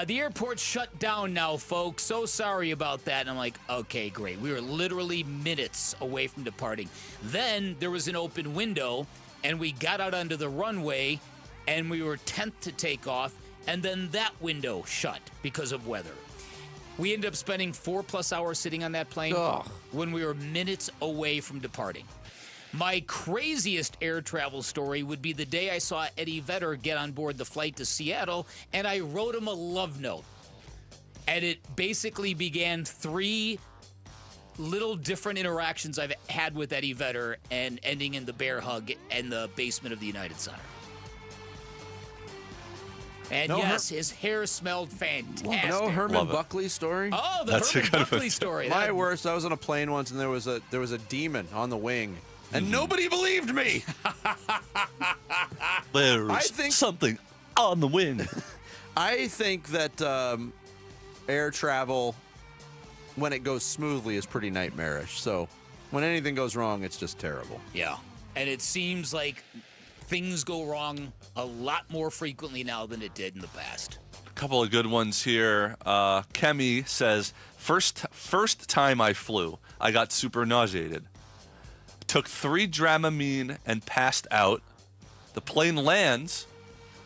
the airport's shut down now, folks. So sorry about that. And I'm like, okay, great. We were literally minutes away from departing. Then there was an open window, and we got out onto the runway, and we were 10th to take off, and then that window shut because of weather. We ended up spending 4+ hours sitting on that plane when we were minutes away from departing. My craziest air travel story would be the day I saw Eddie Vedder get on board the flight to Seattle, and I wrote him a love note. And it basically began 3 little different interactions I've had with Eddie Vedder, and ending in the bear hug in the basement of the United Center. And his hair smelled fantastic. No Herman Buckley story? Oh, the Herman Buckley story. My worst, I was on a plane once and there was a demon on the wing. And nobody believed me. There's something on the wing. I think that air travel when it goes smoothly is pretty nightmarish. So when anything goes wrong, it's just terrible. Yeah. And it seems like things go wrong a lot more frequently now than it did in the past. A couple of good ones here. Kemi says, first time I flew, I got super nauseated. Took 3 Dramamine and passed out. The plane lands.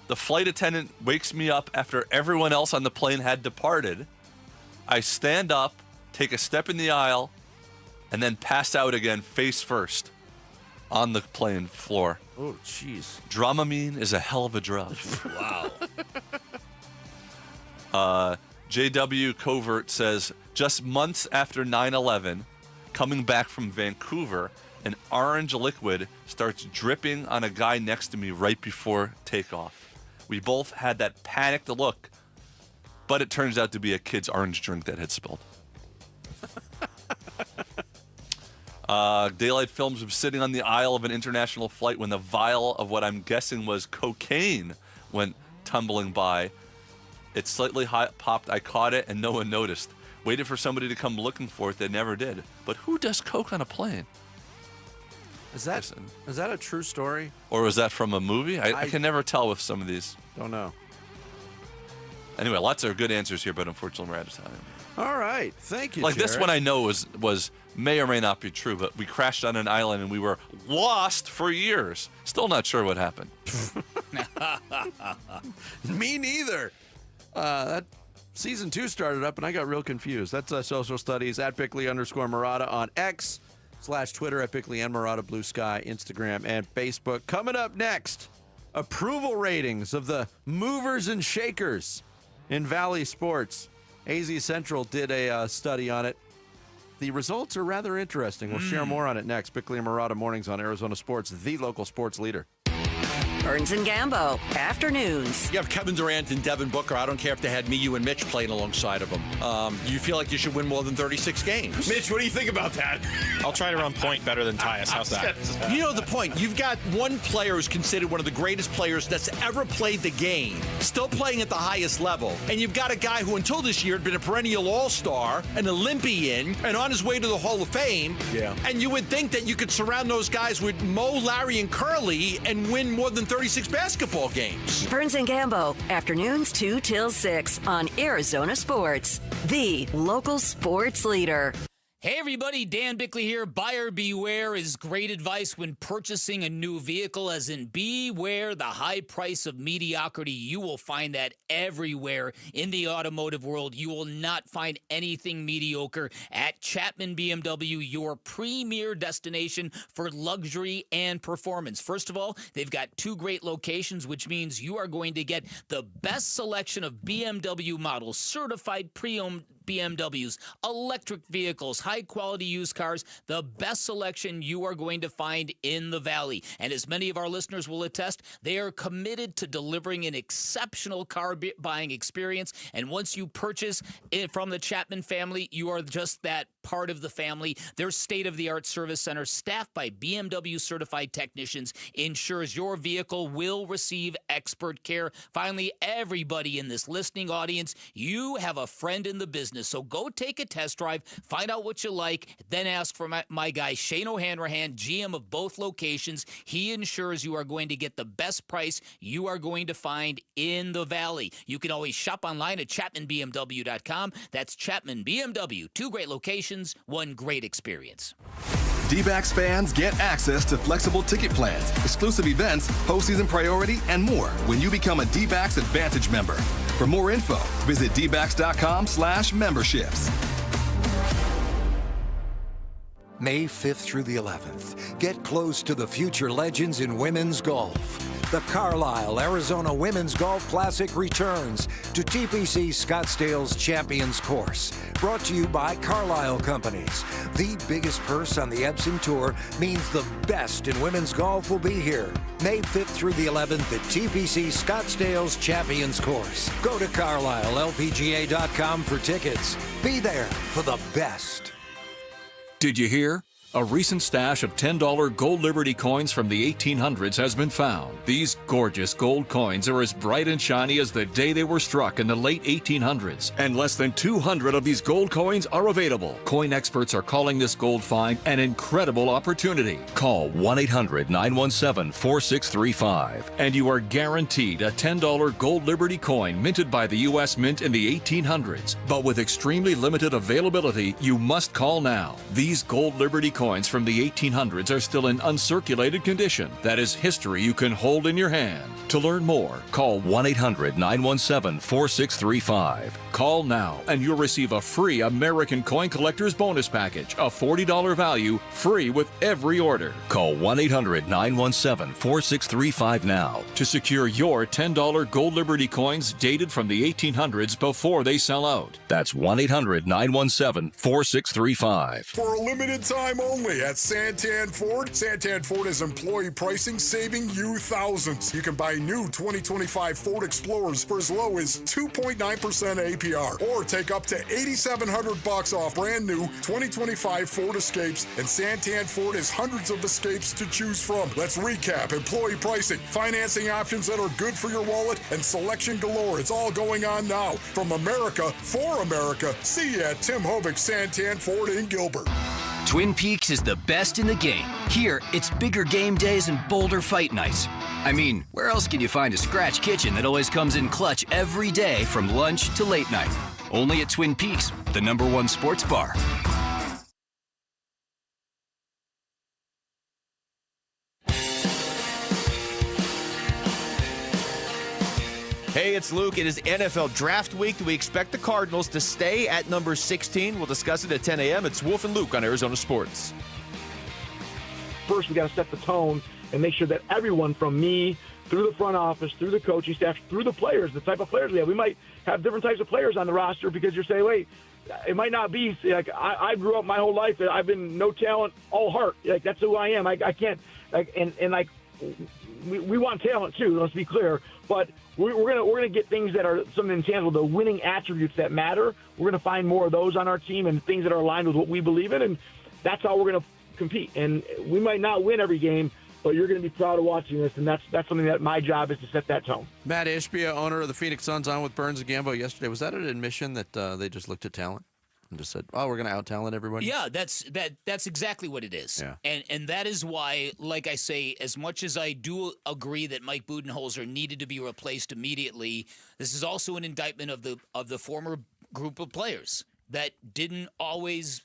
The flight attendant wakes me up after everyone else on the plane had departed. I stand up, take a step in the aisle, and then pass out again face first on the plane floor. Oh, jeez. Dramamine is a hell of a drug. Wow. JW Covert says, just months after 9/11, coming back from Vancouver, an orange liquid starts dripping on a guy next to me right before takeoff. We both had that panicked look, but it turns out to be a kid's orange drink that had spilled. Daylight Films was sitting on the aisle of an international flight when the vial of what I'm guessing was cocaine went tumbling by. It slightly popped. I caught it, and no one noticed. Waited for somebody to come looking for it. They never did. But who does coke on a plane? Is that a true story? Or was that from a movie? I can never tell with some of these. Don't know. Anyway, lots of good answers here, but unfortunately we're out of time. All right. Thank you, Like this Jared. one I know was may or may not be true, but we crashed on an island and we were lost for years. Still not sure what happened. Me neither. That season 2 started up and I got real confused. That's Social Studies at Bickley_Murata on X/Twitter at Bickley and Murata, Blue Sky, Instagram, and Facebook. Coming up next, approval ratings of the movers and shakers in Valley Sports. AZ Central did a study on it. The results are rather interesting. We'll share more on it next. Bickley and Murata mornings on Arizona Sports, the local sports leader. Burns and Gambo, afternoons. You have Kevin Durant and Devin Booker. I don't care if they had me, you, and Mitch playing alongside of them. You feel like you should win more than 36 games. Mitch, what do you think about that? I'll try to run point better than Tyus. How's that? You know the point. You've got one player who's considered one of the greatest players that's ever played the game, still playing at the highest level. And you've got a guy who until this year had been a perennial all-star, an Olympian, and on his way to the Hall of Fame. Yeah. And you would think that you could surround those guys with Mo, Larry, and Curly and win more than 36 basketball games. Burns and Gambo, afternoons 2 till 6 on Arizona Sports, the local sports leader. Hey everybody, Dan Bickley here. Buyer beware is great advice when purchasing a new vehicle, as in beware the high price of mediocrity. You will find that everywhere in the automotive world. You will not find anything mediocre at Chapman BMW, your premier destination for luxury and performance. First of all, they've got 2 great locations, which means you are going to get the best selection of BMW models, certified pre-owned BMWs, electric vehicles, high-quality used cars, the best selection you are going to find in the Valley. And as many of our listeners will attest, they are committed to delivering an exceptional car buying experience. And once you purchase it from the Chapman family, you are just that part of the family. Their state-of-the-art service center, staffed by BMW-certified technicians, ensures your vehicle will receive expert care. Finally, everybody in this listening audience, you have a friend in the business. So go take a test drive, find out what you like, then ask for my guy, Shane O'Hanrahan, GM of both locations. He ensures you are going to get the best price you are going to find in the Valley. You can always shop online at ChapmanBMW.com. That's Chapman BMW. 2 great locations, 1 great experience. Dbacks fans get access to flexible ticket plans, exclusive events, postseason priority, and more when you become a Dbacks Advantage member. For more info, visit dbacks.com/memberships. May 5th through the 11th, get close to the future legends in women's golf. The Carlisle Arizona Women's Golf Classic returns to TPC Scottsdale's Champions Course. Brought to you by Carlisle Companies. The biggest purse on the Epson Tour means the best in women's golf will be here. May 5th through the 11th at TPC Scottsdale's Champions Course. Go to CarlisleLPGA.com for tickets. Be there for the best. Did you hear? A recent stash of $10 gold Liberty coins from the 1800s has been found. These gorgeous gold coins are as bright and shiny as the day they were struck in the late 1800s, and less than 200 of these gold coins are available. Coin experts are calling this gold find an incredible opportunity. Call 1-800-917-4635, and you are guaranteed a $10 gold Liberty coin minted by the U.S. Mint in the 1800s. But with extremely limited availability, you must call now. These gold Liberty coins from the 1800s are still in uncirculated condition. That is history you can hold in your hand. To learn more, call 1-800-917-4635. Call now and you'll receive a free American Coin Collector's Bonus Package, a $40 value, free with every order. Call 1-800-917-4635 now to secure your $10 gold Liberty coins dated from the 1800s before they sell out. That's 1-800-917-4635. For a limited time only at Santan Ford. Santan Ford is employee pricing, saving you thousands. You can buy new 2025 Ford Explorers for as low as 2.9% APR, or take up to $8,700 off brand new 2025 Ford Escapes. And Santan Ford has hundreds of Escapes to choose from. Let's recap: employee pricing, financing options that are good for your wallet, and selection galore. It's all going on now. From America for America. See you at Tim Hovick's Santan Ford in Gilbert. Twin Peaks is the best in the game. Here, it's bigger game days and bolder fight nights. I mean, where else can you find a scratch kitchen that always comes in clutch every day from lunch to late night? Only at Twin Peaks, the #1 sports bar. Hey, it's Luke. It is NFL Draft Week. Do we expect the Cardinals to stay at number 16? We'll discuss it at 10 a.m. It's Wolf and Luke on Arizona Sports. First, we got to set the tone and make sure that everyone from me through the front office, through the coaching staff, through the players, the type of players we have. We might have different types of players on the roster because you're saying, wait, it might not be like I grew up my whole life. I've been no talent, all heart. Like that's who I am. I can't like and like we want talent too. Let's be clear, but we're gonna get things that are some intangible, the winning attributes that matter. We're gonna find more of those on our team and things that are aligned with what we believe in, and that's how we're gonna compete. And we might not win every game, but you're going to be proud of watching this, and that's something that my job is to set that tone. Matt Ishbia, owner of the Phoenix Suns, on with Burns and Gambo yesterday. Was that an admission that they just looked at talent and just said, "Oh, we're going to out-talent everybody"? Yeah, that's exactly what it is. Yeah. And that is why, like I say, as much as I do agree that Mike Budenholzer needed to be replaced immediately, this is also an indictment of the former group of players that didn't always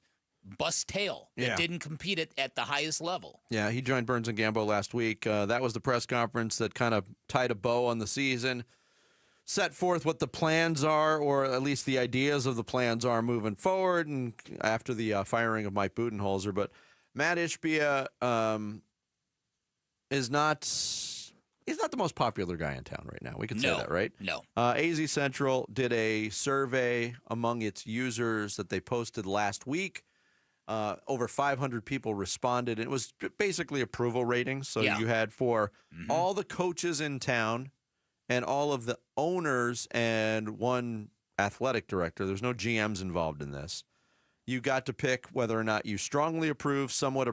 bust tail, that didn't compete at the highest level. Yeah, he joined Burns and Gambo last week. That was the press conference that kind of tied a bow on the season, set forth what the plans are, or at least the ideas of the plans are moving forward, and after the firing of Mike Budenholzer. But Matt Ishbia he's not the most popular guy in town right now. We can say that, right? No. AZ Central did a survey among its users that they posted last week. Over 500 people responded. It was basically approval ratings. So you had for all the coaches in town and all of the owners and one athletic director. There's no GMs involved in this. You got to pick whether or not you strongly approve, somewhat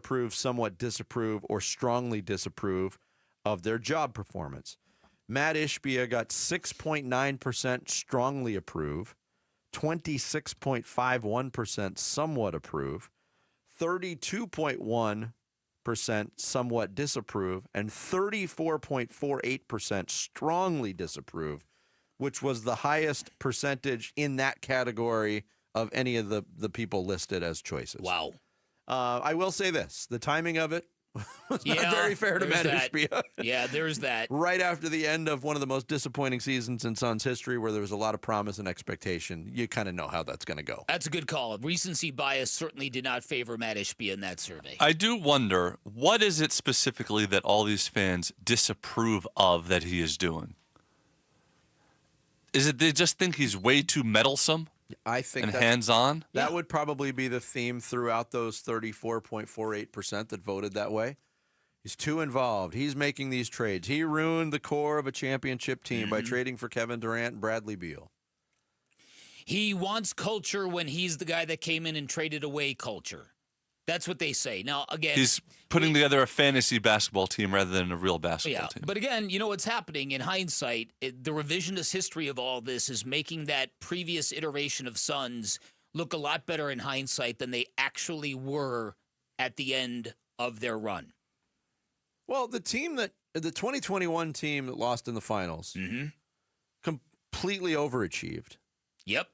disapprove, or strongly disapprove of their job performance. Matt Ishbia got 6.9% strongly approve, 26.51% somewhat approve, 32.1% somewhat disapprove, and 34.48% strongly disapprove, which was the highest percentage in that category of any of the people listed as choices. Wow. I will say this. The timing of it was not very fair to Matt Ishbia. Yeah, there's that. Right after the end of one of the most disappointing seasons in Suns history, where there was a lot of promise and expectation, you kind of know how that's going to go. That's a good call. Recency bias certainly did not favor Matt Ishbia in that survey. I do wonder, what is it specifically that all these fans disapprove of that he is doing? Is it they just think he's way too meddlesome? I think and hands-on? That would probably be the theme throughout those 34.48% that voted that way. He's too involved. He's making these trades. He ruined the core of a championship team by trading for Kevin Durant and Bradley Beal. He wants culture when he's the guy that came in and traded away culture. That's what they say. Now, again, he's putting together a fantasy basketball team rather than a real basketball team. But again, you know what's happening in hindsight? The revisionist history of all this is making that previous iteration of Suns look a lot better in hindsight than they actually were at the end of their run. Well, the 2021 team that lost in the finals, completely overachieved. Yep.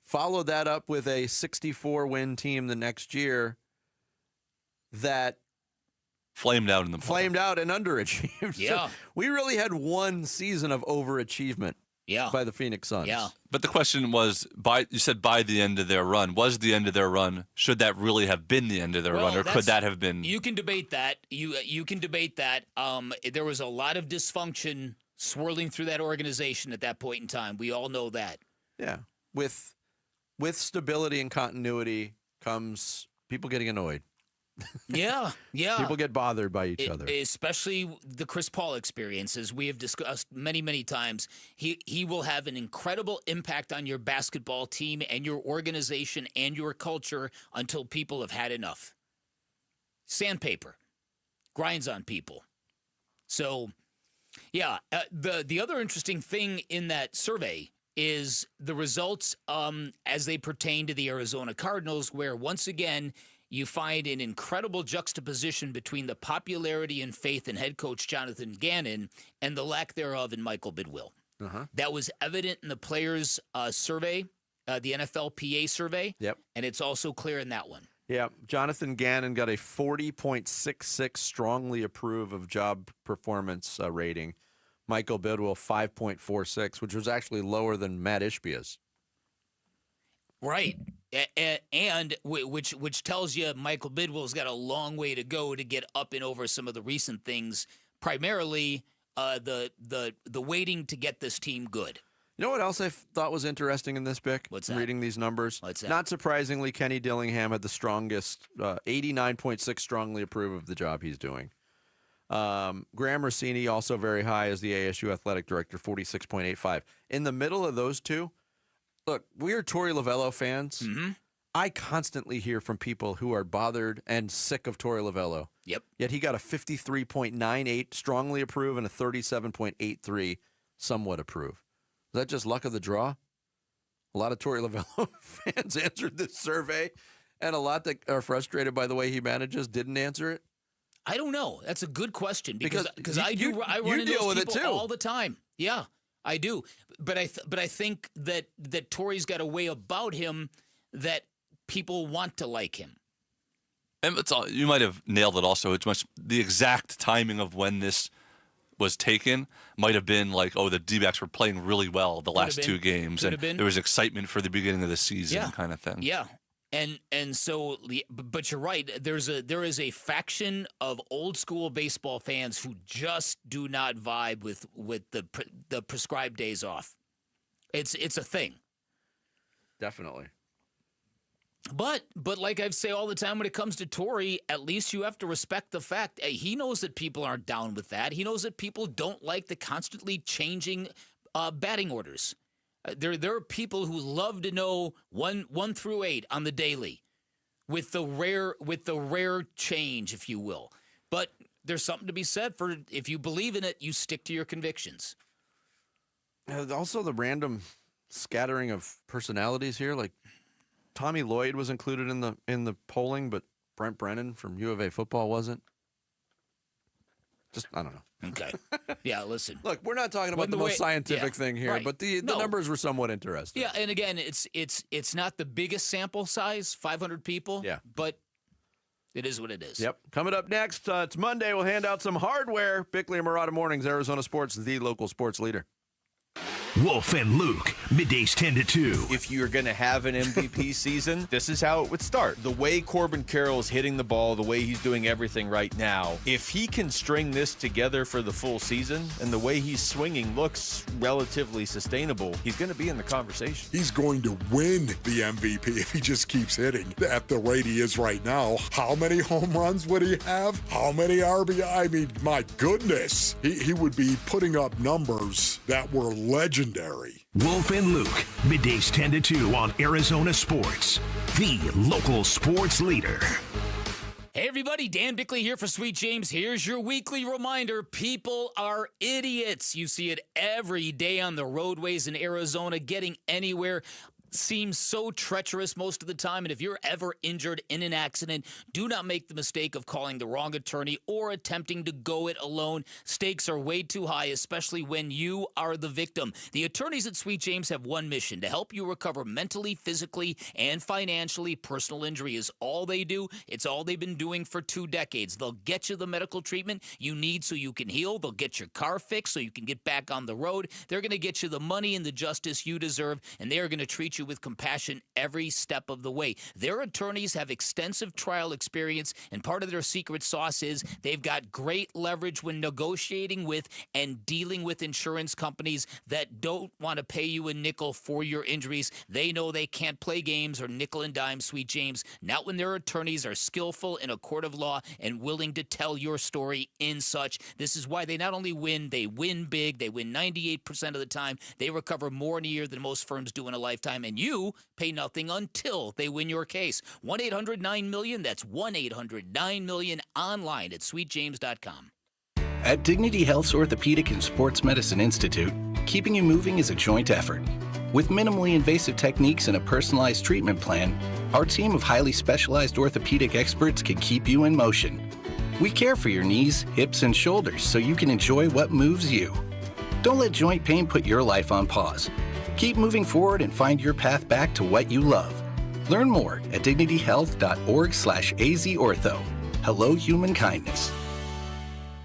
Followed that up with a 64-win team the next year that flamed out in the flamed out and underachieved. Yeah. So we really had one season of overachievement. Yeah. By the Phoenix Suns. Yeah. But the question was, you said by the end of their run. Was the end of their run? Should that really have been the end of their run, or could that have been? You can debate that. You can debate that. There was a lot of dysfunction swirling through that organization at that point in time. We all know that. Yeah. With stability and continuity comes people getting annoyed. Yeah. People get bothered by each other. Especially the Chris Paul experience, as we have discussed many, many times. He will have an incredible impact on your basketball team and your organization and your culture until people have had enough. Sandpaper grinds on people. So, yeah, the other interesting thing in that survey is the results as they pertain to the Arizona Cardinals, where once again you find an incredible juxtaposition between the popularity and faith in head coach Jonathan Gannon and the lack thereof in Michael Bidwill. That was evident in the players' survey, the NFLPA survey. Yep. And it's also clear in that one. Yeah. Jonathan Gannon got a 40.66 strongly approve of job performance rating. Michael Bidwill 5.46, which was actually lower than Matt Ishbia's. Right. And which tells you Michael Bidwill's got a long way to go to get up and over some of the recent things, primarily the waiting to get this team good. You know what else I thought was interesting in this, Bick? What's that? Reading these numbers. What's that? Not surprisingly, Kenny Dillingham had the strongest, 89.6 strongly approve of the job he's doing. Graham Rossini, also very high as the ASU athletic director, 46.85. In the middle of those two, look, we are Torey Lovello fans. I constantly hear from people who are bothered and sick of Torey Lovello. Yep. Yet he got a 53.98 strongly approve and a 37.83 somewhat approve. Is that just luck of the draw? A lot of Torey Lovello fans answered this survey, and a lot that are frustrated by the way he manages didn't answer it. I don't know. That's a good question because I you run into deal those with it people too all the time. Yeah, I do. But I think that Torey's got a way about him that people want to like him. And you might have nailed it also. It's much the exact timing of when this was taken might have been like, oh, the Dbacks were playing really well the last two games, and there was excitement for the beginning of the season kind of thing. Yeah. And so, but you're right. There is a faction of old school baseball fans who just do not vibe with the prescribed days off. It's a thing. Definitely. But like I say all the time when it comes to Torey, at least you have to respect the fact he knows that people aren't down with that. He knows that people don't like the constantly changing batting orders. There are people who love to know 1 through 8 on the daily, with the rare change, if you will. But there's something to be said for if you believe in it, you stick to your convictions. Also, the random scattering of personalities here, like Tommy Lloyd was included in the polling, but Brent Brennan from U of A football wasn't. Just I don't know. Okay. Yeah, listen. Look, we're not talking about the most scientific thing here, right. but the numbers were somewhat interesting. Yeah, and again, it's not the biggest sample size, 500 people. Yeah. But it is what it is. Yep. Coming up next, it's Monday. We'll hand out some hardware. Bickley and Murata Mornings, Arizona Sports, the local sports leader. Wolf and Luke, middays 10 to 2. If you're going to have an MVP season, this is how it would start. The way Corbin Carroll is hitting the ball, the way he's doing everything right now, if he can string this together for the full season and the way he's swinging looks relatively sustainable, he's going to be in the conversation. He's going to win the MVP if he just keeps hitting at the rate he is right now. How many home runs would he have? How many RBI? I mean, my goodness. He would be putting up numbers that were legendary. Wolf and Luke, middays 10 to 2 on Arizona Sports, the local sports leader. everybody. Dan Bickley here for Sweet James. Here's your weekly reminder. People are idiots. You see it every day on the roadways in Arizona. Getting anywhere seems so treacherous most of the time, and if you're ever injured in an accident, do not make the mistake of calling the wrong attorney or attempting to go it alone. Stakes are way too high, especially when you are the victim. The attorneys at Sweet James have one mission: to help you recover mentally, physically, and financially. Personal injury is all they do. It's all they've been doing for 2 decades. They'll get you the medical treatment you need so you can heal. They'll get your car fixed so you can get back on the road. They're going to get you the money and the justice you deserve, and they are going to treat you with compassion every step of the way. Their attorneys have extensive trial experience, and part of their secret sauce is they've got great leverage when negotiating with and dealing with insurance companies that don't want to pay you a nickel for your injuries. They know they can't play games or nickel and dime Sweet James, not when their attorneys are skillful in a court of law and willing to tell your story in such. This is why they not only win, they win big. They win 98% of the time. They recover more in a year than most firms do in a lifetime, and you pay nothing until they win your case. 1-800-9-MILLION. That's 1-800-9-MILLION online at sweetjames.com. At Dignity Health's Orthopedic and Sports Medicine Institute, keeping you moving is a joint effort. With minimally invasive techniques and a personalized treatment plan, our team of highly specialized orthopedic experts can keep you in motion. We care for your knees, hips, and shoulders so you can enjoy what moves you. Don't let joint pain put your life on pause. Keep moving forward and find your path back to what you love. Learn more at dignityhealth.org/azortho. Hello, human kindness.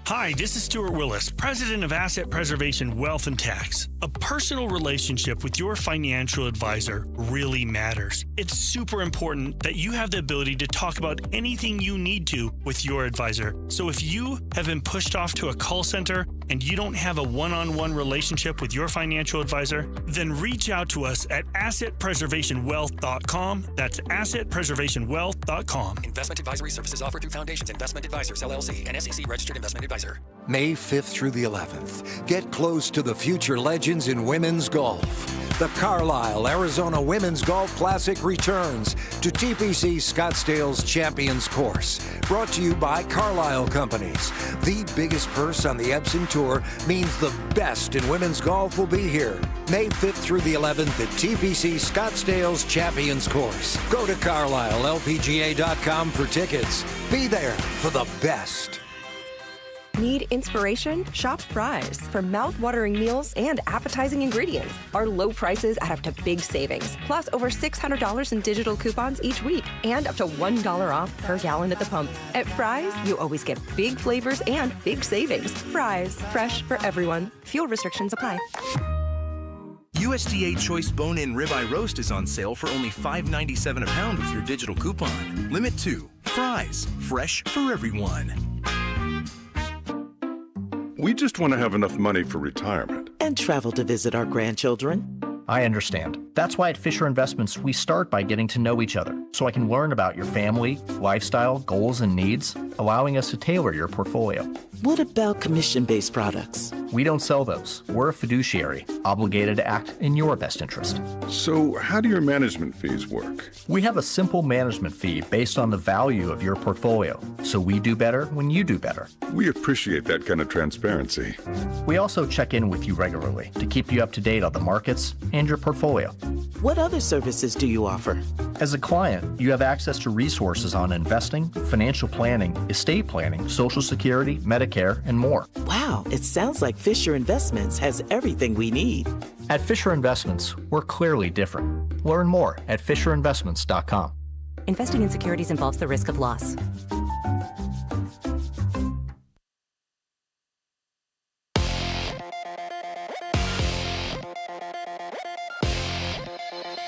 Hi, this is Stuart Willis, President of Asset Preservation Wealth and Tax. A personal relationship with your financial advisor really matters. It's super important that you have the ability to talk about anything you need to with your advisor. So if you have been pushed off to a call center and you don't have a one-on-one relationship with your financial advisor, then reach out to us at assetpreservationwealth.com. That's assetpreservationwealth.com. Investment advisory services offered through Foundations Investment Advisors, LLC, an SEC registered investment advisor. May 5th through the 11th. Get close to the future legends in women's golf. The Carlisle, Arizona Women's Golf Classic returns to TPC Scottsdale's Champions Course. Brought to you by Carlisle Companies. The biggest purse on the Epson Tour means the best in women's golf will be here. May 5th through the 11th at TPC Scottsdale's Champions Course. Go to CarlisleLPGA.com for tickets. Be there for the best. Need inspiration? Shop Fry's. For mouth-watering meals and appetizing ingredients. Our low prices add up to big savings. Plus over $600 in digital coupons each week. And up to $1 off per gallon at the pump. At Fry's, you always get big flavors and big savings. Fry's. Fresh for everyone. Fuel restrictions apply. USDA Choice Bone-In Ribeye Roast is on sale for only $5.97 a pound with your digital coupon. Limit 2. Fry's. Fresh for everyone. We just want to have enough money for retirement. And travel to visit our grandchildren. I understand. That's why at Fisher Investments, we start by getting to know each other, so I can learn about your family, lifestyle, goals, and needs, allowing us to tailor your portfolio. What about commission-based products? We don't sell those. We're a fiduciary, obligated to act in your best interest. So how do your management fees work? We have a simple management fee based on the value of your portfolio, so we do better when you do better. We appreciate that kind of transparency. We also check in with you regularly to keep you up to date on the markets and your portfolio. What other services do you offer? As a client, you have access to resources on investing, financial planning, estate planning, Social Security, Medicare, and more. Wow, it sounds like Fisher Investments has everything we need. At Fisher Investments, we're clearly different. Learn more at FisherInvestments.com. Investing in securities involves the risk of loss.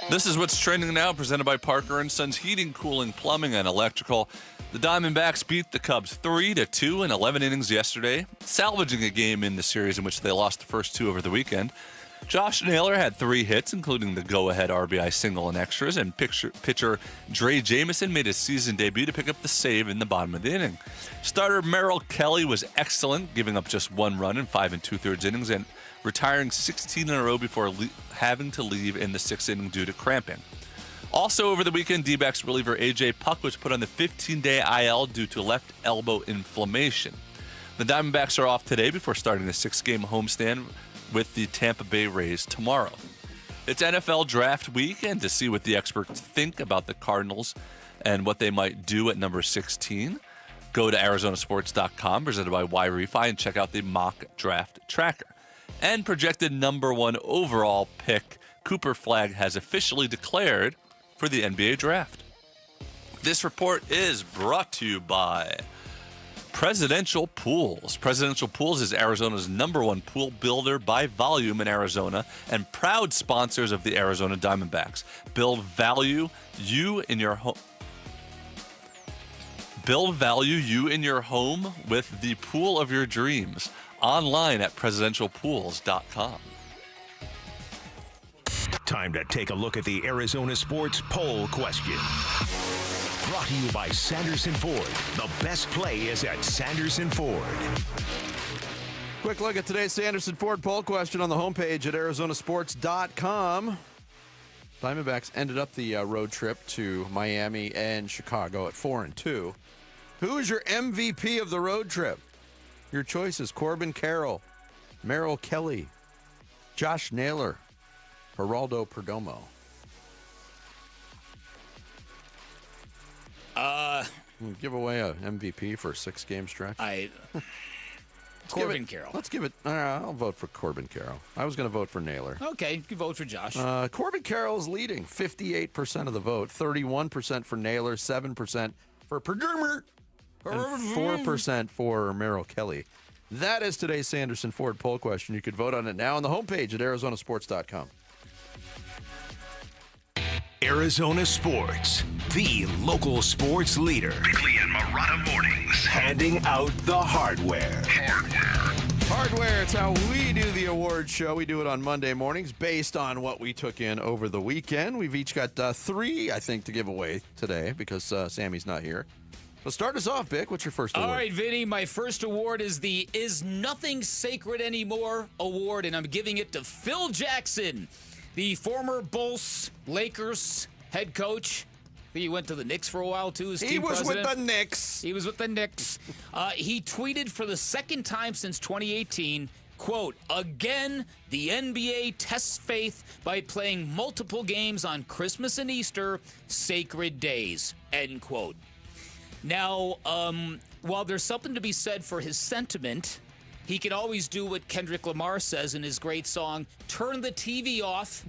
This is what's trending now, presented by Parker & Sons Heating, Cooling, Plumbing, and Electrical. The Diamondbacks beat the Cubs 3-2 in 11 innings yesterday, salvaging a game in the series in which they lost the first 2 over the weekend. Josh Naylor had 3 hits, including the go-ahead RBI single and extras, and pitcher Dre Jameson made his season debut to pick up the save in the bottom of the inning. Starter Merrill Kelly was excellent, giving up just 1 run in 5 2/3 innings and retiring 16 in a row before having to leave in the 6th inning due to cramping. Also over the weekend, D-backs reliever A.J. Puck was put on the 15-day IL due to left elbow inflammation. The Diamondbacks are off today before starting a 6-game homestand with the Tampa Bay Rays tomorrow. It's NFL draft week, and to see what the experts think about the Cardinals and what they might do at number 16, go to ArizonaSports.com, presented by Y-Refi, and check out the mock draft tracker. And projected number 1 overall pick, Cooper Flagg, has officially declared for the NBA draft. This report is brought to you by Presidential Pools. Presidential Pools is Arizona's number 1 pool builder by volume in Arizona and proud sponsors of the Arizona Diamondbacks. Build value you in your home. Build value you in your home with the pool of your dreams. Online at presidentialpools.com. Time to take a look at the Arizona Sports Poll Question. Brought to you by Sanderson Ford. The best play is at Sanderson Ford. Quick look at today's Sanderson Ford poll question on the homepage at arizonasports.com. Diamondbacks ended up the road trip to Miami and Chicago at 4-2. Who is your MVP of the road trip? Your choices: Corbin Carroll, Merrill Kelly, Josh Naylor, Geraldo Perdomo. Give away a MVP for a 6-game stretch. Corbin Carroll. Let's give it. I'll vote for Corbin Carroll. I was going to vote for Naylor. Okay, you can vote for Josh. Corbin Carroll is leading, 58% of the vote, 31% for Naylor, 7% for Perdomo, and 4% for Merrill Kelly. That is today's Sanderson Ford poll question. You can vote on it now on the homepage at arizonasports.com. Arizona Sports, the local sports leader. Bickley and Marotta mornings, handing out the hardware. Hardware, it's how we do the award show. We do it on Monday mornings based on what we took in over the weekend. We've each got 3, I think, to give away today because Sammy's not here. So start us off, Bick. What's your first award? All right, Vinny, my first award is the Is Nothing Sacred Anymore award, and I'm giving it to Phil Jackson, the former Bulls Lakers head coach. I think he went to the Knicks for a while, too, as team president. With the Knicks. He was with the Knicks. He tweeted for the second time since 2018, quote, "Again, the NBA tests faith by playing multiple games on Christmas and Easter, sacred days," end quote. Now, while there's something to be said for his sentiment, he can always do what Kendrick Lamar says in his great song, "Turn the TV off."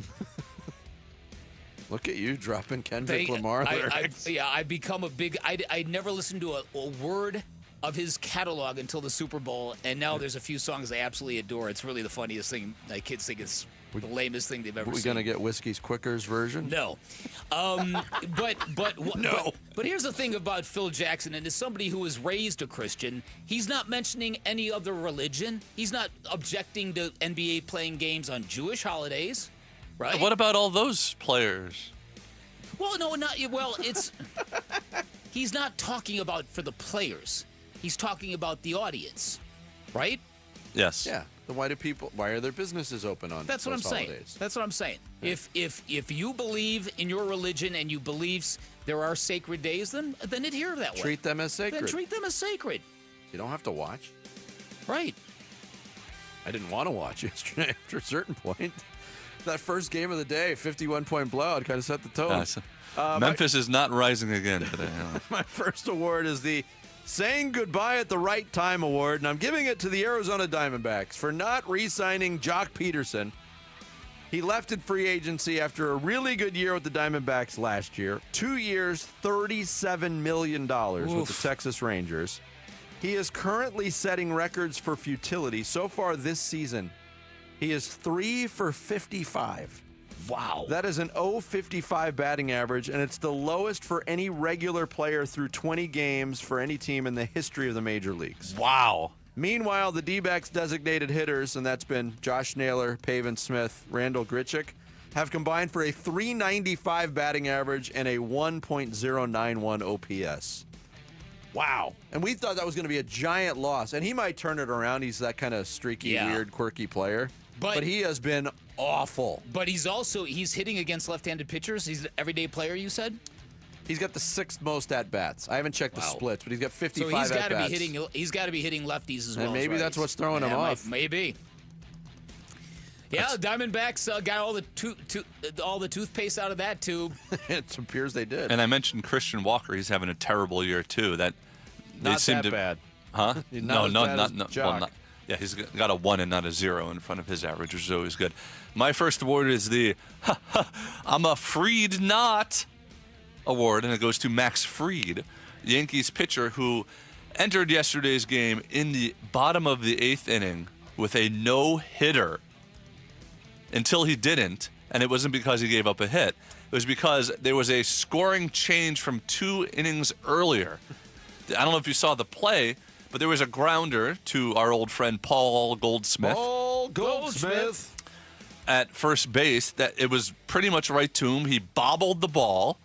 Look at you dropping Kendrick Lamar lyrics. I've become a big... I never listened to a word of his catalog until the Super Bowl, and now there's a few songs I absolutely adore. It's really the funniest thing. My kids think it's the lamest thing they've ever seen. Are we going to get Whiskey's Quicker's version? No. But here's the thing about Phil Jackson, and as somebody who was raised a Christian, he's not mentioning any other religion. He's not objecting to NBA playing games on Jewish holidays, right? What about all those players? Well, no, it's... He's not talking about for the players. He's talking about the audience, right? Yes. Yeah. Then why are their businesses open on That's what I'm holidays? saying. That's what I'm saying. Yeah. If you believe in your religion and you believe there are sacred days, then adhere that way. Treat them as sacred. Then treat them as sacred. You don't have to watch. Right. I didn't want to watch yesterday after a certain point. That first game of the day, 51-point blowout, kind of set the tone. Memphis is not rising again today. My first award is the Saying Goodbye at the Right Time award, and I'm giving it to the Arizona Diamondbacks for not re-signing Jock Peterson. He left in free agency after a really good year with the Diamondbacks last year. 2 years, $37 million with the Texas Rangers. He is currently setting records for futility. So far this season, he is 3 for 55. Wow. That is an .055 batting average, and it's the lowest for any regular player through 20 games for any team in the history of the major leagues. Wow. Meanwhile, the D-backs designated hitters, and that's been Josh Naylor, Pavin Smith, Randall Grichuk, have combined for a .395 batting average and a 1.091 OPS. Wow. And we thought that was going to be a giant loss, and he might turn it around. He's that kind of streaky, weird, quirky player. But he has been awful. But he's hitting against left-handed pitchers. He's an everyday player, you said? He's got the 6th most at-bats. I haven't checked the splits, but he's got 55 so at-bats. He's got to be hitting lefties as well. And maybe that's what's throwing him off. Maybe. Yeah, Diamondbacks got all the toothpaste out of that tube. It appears they did. And I mentioned Christian Walker. He's having a terrible year, too. Not bad. Huh? Not Well, yeah, he's got a 1 and not a 0 in front of his average, which is always good. My first award is the I'm a Fried Not award, and it goes to Max Fried, Yankees pitcher who entered yesterday's game in the bottom of the 8th inning with a no-hitter until he didn't, and it wasn't because he gave up a hit. It was because there was a scoring change from 2 innings earlier. I don't know if you saw the play, but there was a grounder to our old friend Paul Goldsmith. Paul Goldsmith. At first base, that it was pretty much right to him. He bobbled the ball,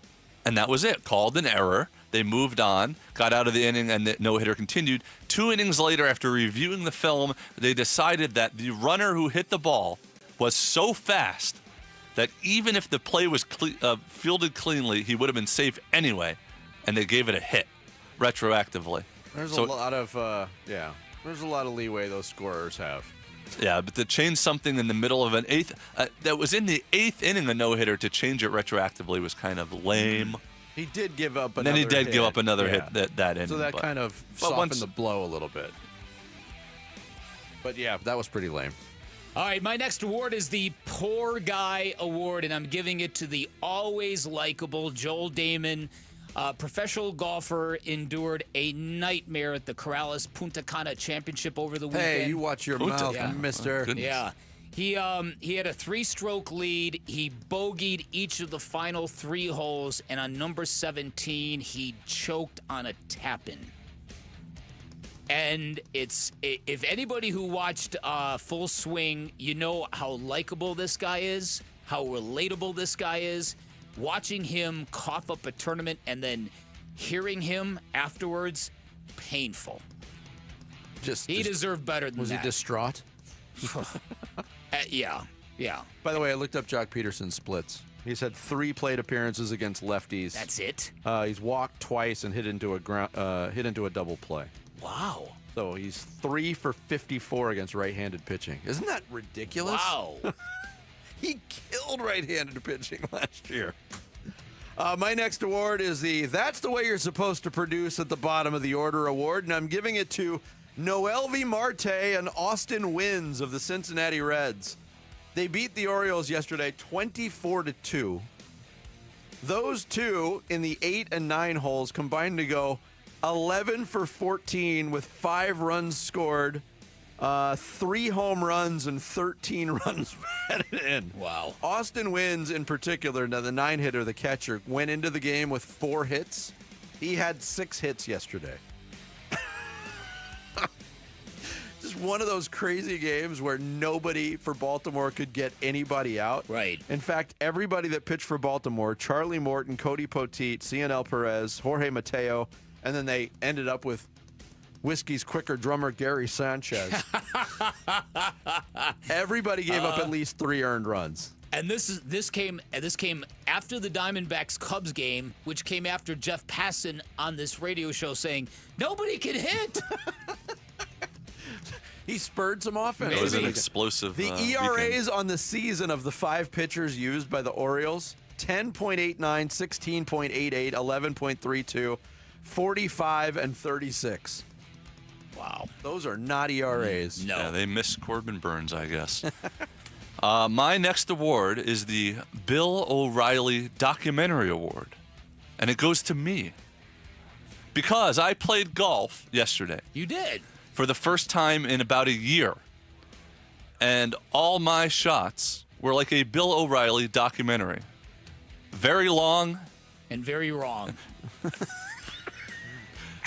and that was it. Called an error. They moved on, got out of the inning, and the no-hitter continued. 2 innings later, after reviewing the film, they decided that the runner who hit the ball was so fast that even if the play was fielded cleanly, he would have been safe anyway, and they gave it a hit retroactively. There's a lot of leeway those scorers have. Yeah, but to change something in the middle of an 8th, that was in the 8th inning, a no-hitter, to change it retroactively was kind of lame. He did give up another hit. And then he did give up another hit that inning. So that kind of softened the blow a little bit. But yeah, that was pretty lame. All right, my next award is the Poor Guy Award, and I'm giving it to the always likable Joel Damon. Professional golfer, endured a nightmare at the Corrales Punta Cana Championship over the weekend. Hey, you watch your mouth, mister. Yeah. He had a 3-stroke lead. He bogeyed each of the final 3 holes, and on number 17, he choked on a tap-in. And if anybody who watched Full Swing, you know how likable this guy is, how relatable this guy is. Watching him cough up a tournament and then hearing him afterwards, painful. He deserved better than that. Was he distraught? Yeah. By the way, I looked up Jock Peterson's splits. He's had 3 plate appearances against lefties. That's it? He's walked twice and hit into a double play. Wow. So he's 3 for 54 against right-handed pitching. Isn't that ridiculous? Wow. He killed right-handed pitching last year. My next award is the That's the Way You're Supposed to Produce at the bottom of the order award, and I'm giving it to Noelvi Marte and Austin Wynns of the Cincinnati Reds. They beat the Orioles yesterday 24-2. Those two in the 8 and 9 holes combined to go 11 for 14 with 5 runs scored, 3 home runs, and 13 runs batted in. Wow. Austin Wynns, in particular, now the 9-hitter, the catcher, went into the game with 4 hits. He had 6 hits yesterday. Just one of those crazy games where nobody for Baltimore could get anybody out. Right. In fact, everybody that pitched for Baltimore, Charlie Morton, Cody Poteet, CNL Perez, Jorge Mateo, and then they ended up with Whiskey's quicker drummer, Gary Sanchez. Everybody gave up at least 3 earned runs. And this came after the Diamondbacks Cubs game, which came after Jeff Passan on this radio show saying nobody can hit. He spurred some offense. It was an explosive. The ERAs on the season of the 5 pitchers used by the Orioles: 10.89, 16.88, 11.32, 45, and 36. Wow. Those are not ERAs. No. Yeah, they missed Corbin Burns, I guess. My next award is the Bill O'Reilly Documentary Award. And it goes to me. Because I played golf yesterday. You did? For the first time in about a year. And all my shots were like a Bill O'Reilly documentary. Very long. And very wrong.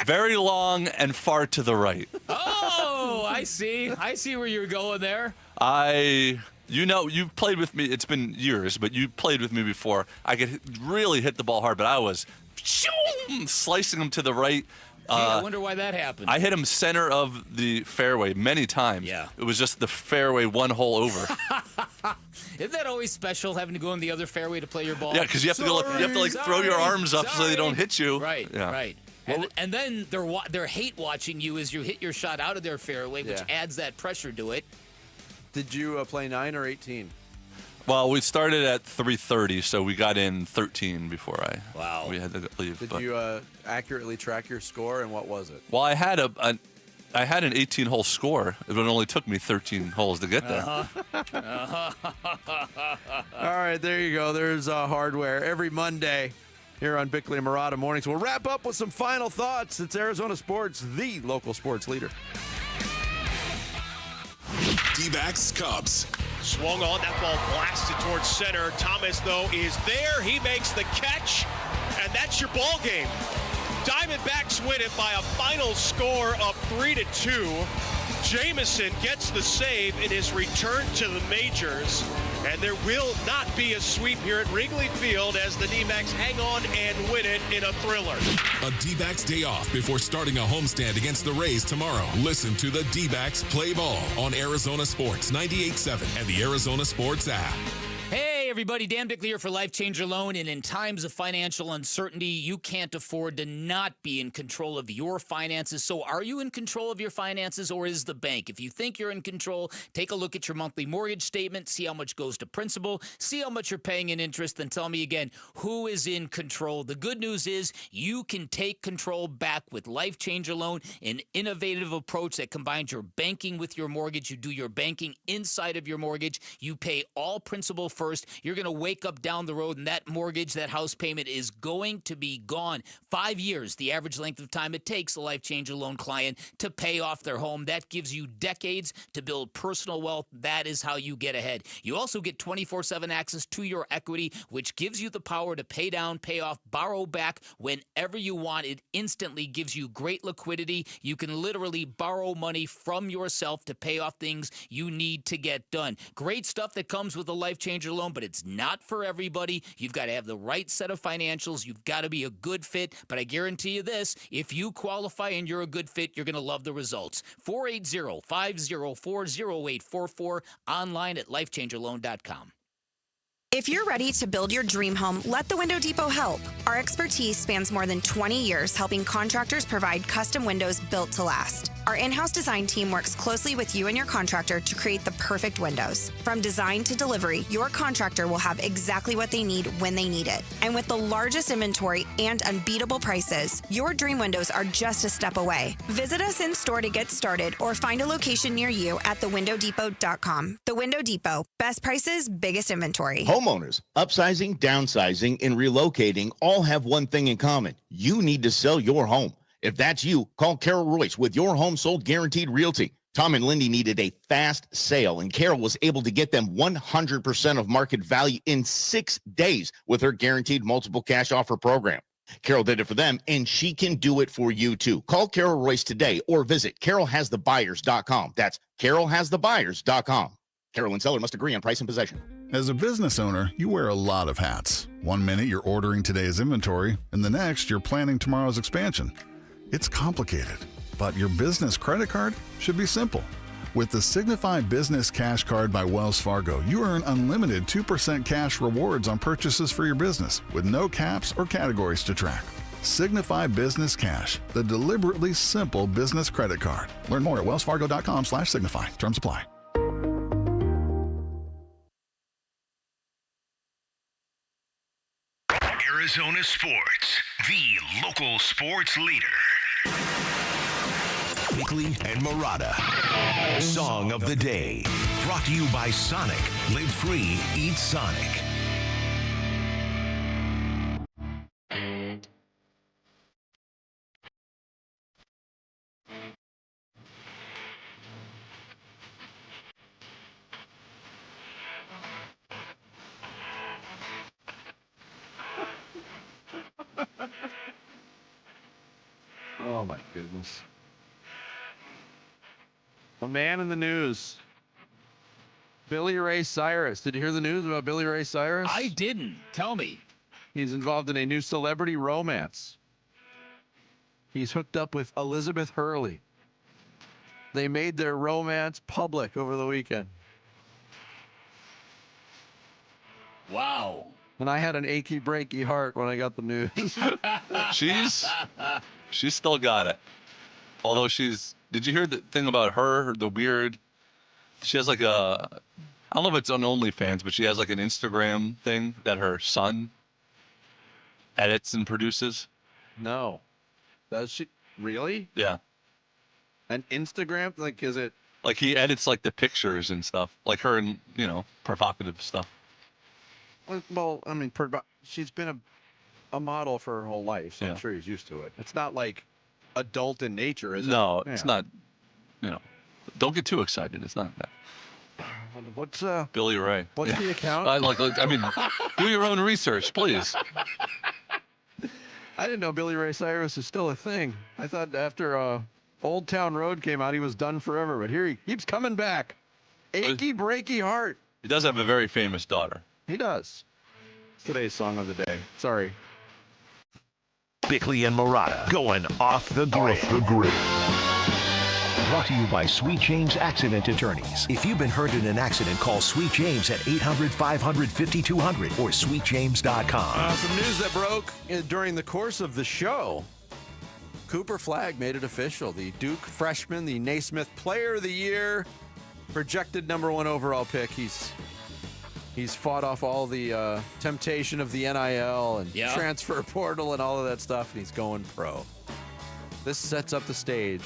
Very long and far to the right. Oh, I see. I see where you're going there. You've played with me. It's been years, but you played with me before. I could really hit the ball hard, but I was slicing them to the right, I wonder why that happened. I hit him center of the fairway many times. Yeah. It was just the fairway one hole over. Isn't that always special, having to go in the other fairway to play your ball? Yeah, because you have to like throw your arms up so they don't hit you. Right, yeah. right. And then they're hate watching you as you hit your shot out of their fairway, which adds that pressure to it. Did you play 9 or 18? Well, we started at 3:30, so we got in 13 before we had to leave. Did you accurately track your score, and what was it? Well, I had an 18-hole score. It only took me 13 holes to get there. All right, there you go. There's hardware every Monday here on Bickley and Murata Mornings. We'll wrap up with some final thoughts. It's Arizona Sports, the local sports leader. Dbacks Cubs. Swung on, that ball blasted towards center. Thomas, though, is there. He makes the catch, and that's your ball game. Diamondbacks win it by a final score of 3-2. Jamison gets the save in his return to the majors, and there will not be a sweep here at Wrigley Field as the D-backs hang on and win it in a thriller. A D-backs day off before starting a homestand against the Rays tomorrow. Listen to the D-backs play ball on Arizona Sports 98.7 and the Arizona Sports app. Hey, everybody. Dan Bickley here for Life Changer Loan. And in times of financial uncertainty, you can't afford to not be in control of your finances. So are you in control of your finances, or is the bank? If you think you're in control, take a look at your monthly mortgage statement, see how much goes to principal, see how much you're paying in interest, then tell me again, who is in control? The good news is you can take control back with Life Changer Loan, an innovative approach that combines your banking with your mortgage. You do your banking inside of your mortgage. You pay all principal first. You're going to wake up down the road and that mortgage, that house payment is going to be gone. 5 years, the average length of time it takes a Life Changer Loan client to pay off their home. That gives you decades to build personal wealth. That is how you get ahead. You also get 24/7 access to your equity, which gives you the power to pay down, pay off, borrow back whenever you want. It instantly gives you great liquidity. You can literally borrow money from yourself to pay off things you need to get done. Great stuff that comes with a Life Changer Loan, but it's not for everybody. You've got to have the right set of financials. You've got to be a good fit. But I guarantee you this, if you qualify and you're a good fit, you're going to love the results. 480-504-0844, online at lifechangerloan.com. If you're ready to build your dream home, let the Window Depot help. Our expertise spans more than 20 years helping contractors provide custom windows built to last. Our in-house design team works closely with you and your contractor to create the perfect windows. From design to delivery, your contractor will have exactly what they need when they need it. And with the largest inventory and unbeatable prices, your dream windows are just a step away. Visit us in store to get started or find a location near you at thewindowdepot.com. The Window Depot. Best prices, biggest inventory. Homeowners, upsizing, downsizing, and relocating all have one thing in common. You need to sell your home. If that's you, call Carol Royce with Your Home Sold Guaranteed Realty. Tom and Lindy needed a fast sale, and Carol was able to get them 100% of market value in 6 days with her guaranteed multiple cash offer program. Carol did it for them, and she can do it for you too. Call Carol Royce today or visit carolhasthebuyers.com. That's carolhasthebuyers.com. Carol and seller must agree on price and possession. As a business owner, you wear a lot of hats. 1 minute you're ordering today's inventory, and the next you're planning tomorrow's expansion. It's complicated, but your business credit card should be simple. With the Signify Business Cash Card by Wells Fargo, you earn unlimited 2% cash rewards on purchases for your business with no caps or categories to track. Signify Business Cash, the deliberately simple business credit card. Learn more at wellsfargo.com/signify. Terms apply. Arizona Sports, the local sports leader. Bickley and Murata. Song of the Day. Brought to you by Sonic. Live free, eat Sonic. Oh, my goodness. A man in the news. Billy Ray Cyrus. Did you hear the news about Billy Ray Cyrus? I didn't. Tell me. He's involved in a new celebrity romance. He's hooked up with Elizabeth Hurley. They made their romance public over the weekend. Wow. And I had an achy, breaky heart when I got the news. She's still got it. Although did you hear the thing about her, the weird, she has like I don't know if it's on OnlyFans, but she has like an Instagram thing that her son edits and produces. No. Does she? Really? Yeah. An Instagram? Like, is it? Like he edits like the pictures and stuff, like her and, provocative stuff. Well, I mean, she's been a model for her whole life, so I'm sure he's used to it. It's not like adult in nature, is it? No, it's not, don't get too excited. It's not that. What's Billy Ray. What's the account? Do your own research, please. I didn't know Billy Ray Cyrus is still a thing. I thought after Old Town Road came out, he was done forever. But here he keeps coming back. Achy, breaky heart. He does have a very famous daughter. He does. Today's song of the day. Sorry. Bickley and Murata going off the grid. Brought to you by Sweet James Accident Attorneys. If you've been hurt in an accident, call Sweet James at 800-500-5200 or sweetjames.com. Some news that broke during the course of the show. Cooper Flagg made it official. The Duke freshman, the Naismith Player of the Year, projected #1 overall pick. He's fought off all the temptation of the NIL and transfer portal and all of that stuff, and he's going pro. This sets up the stage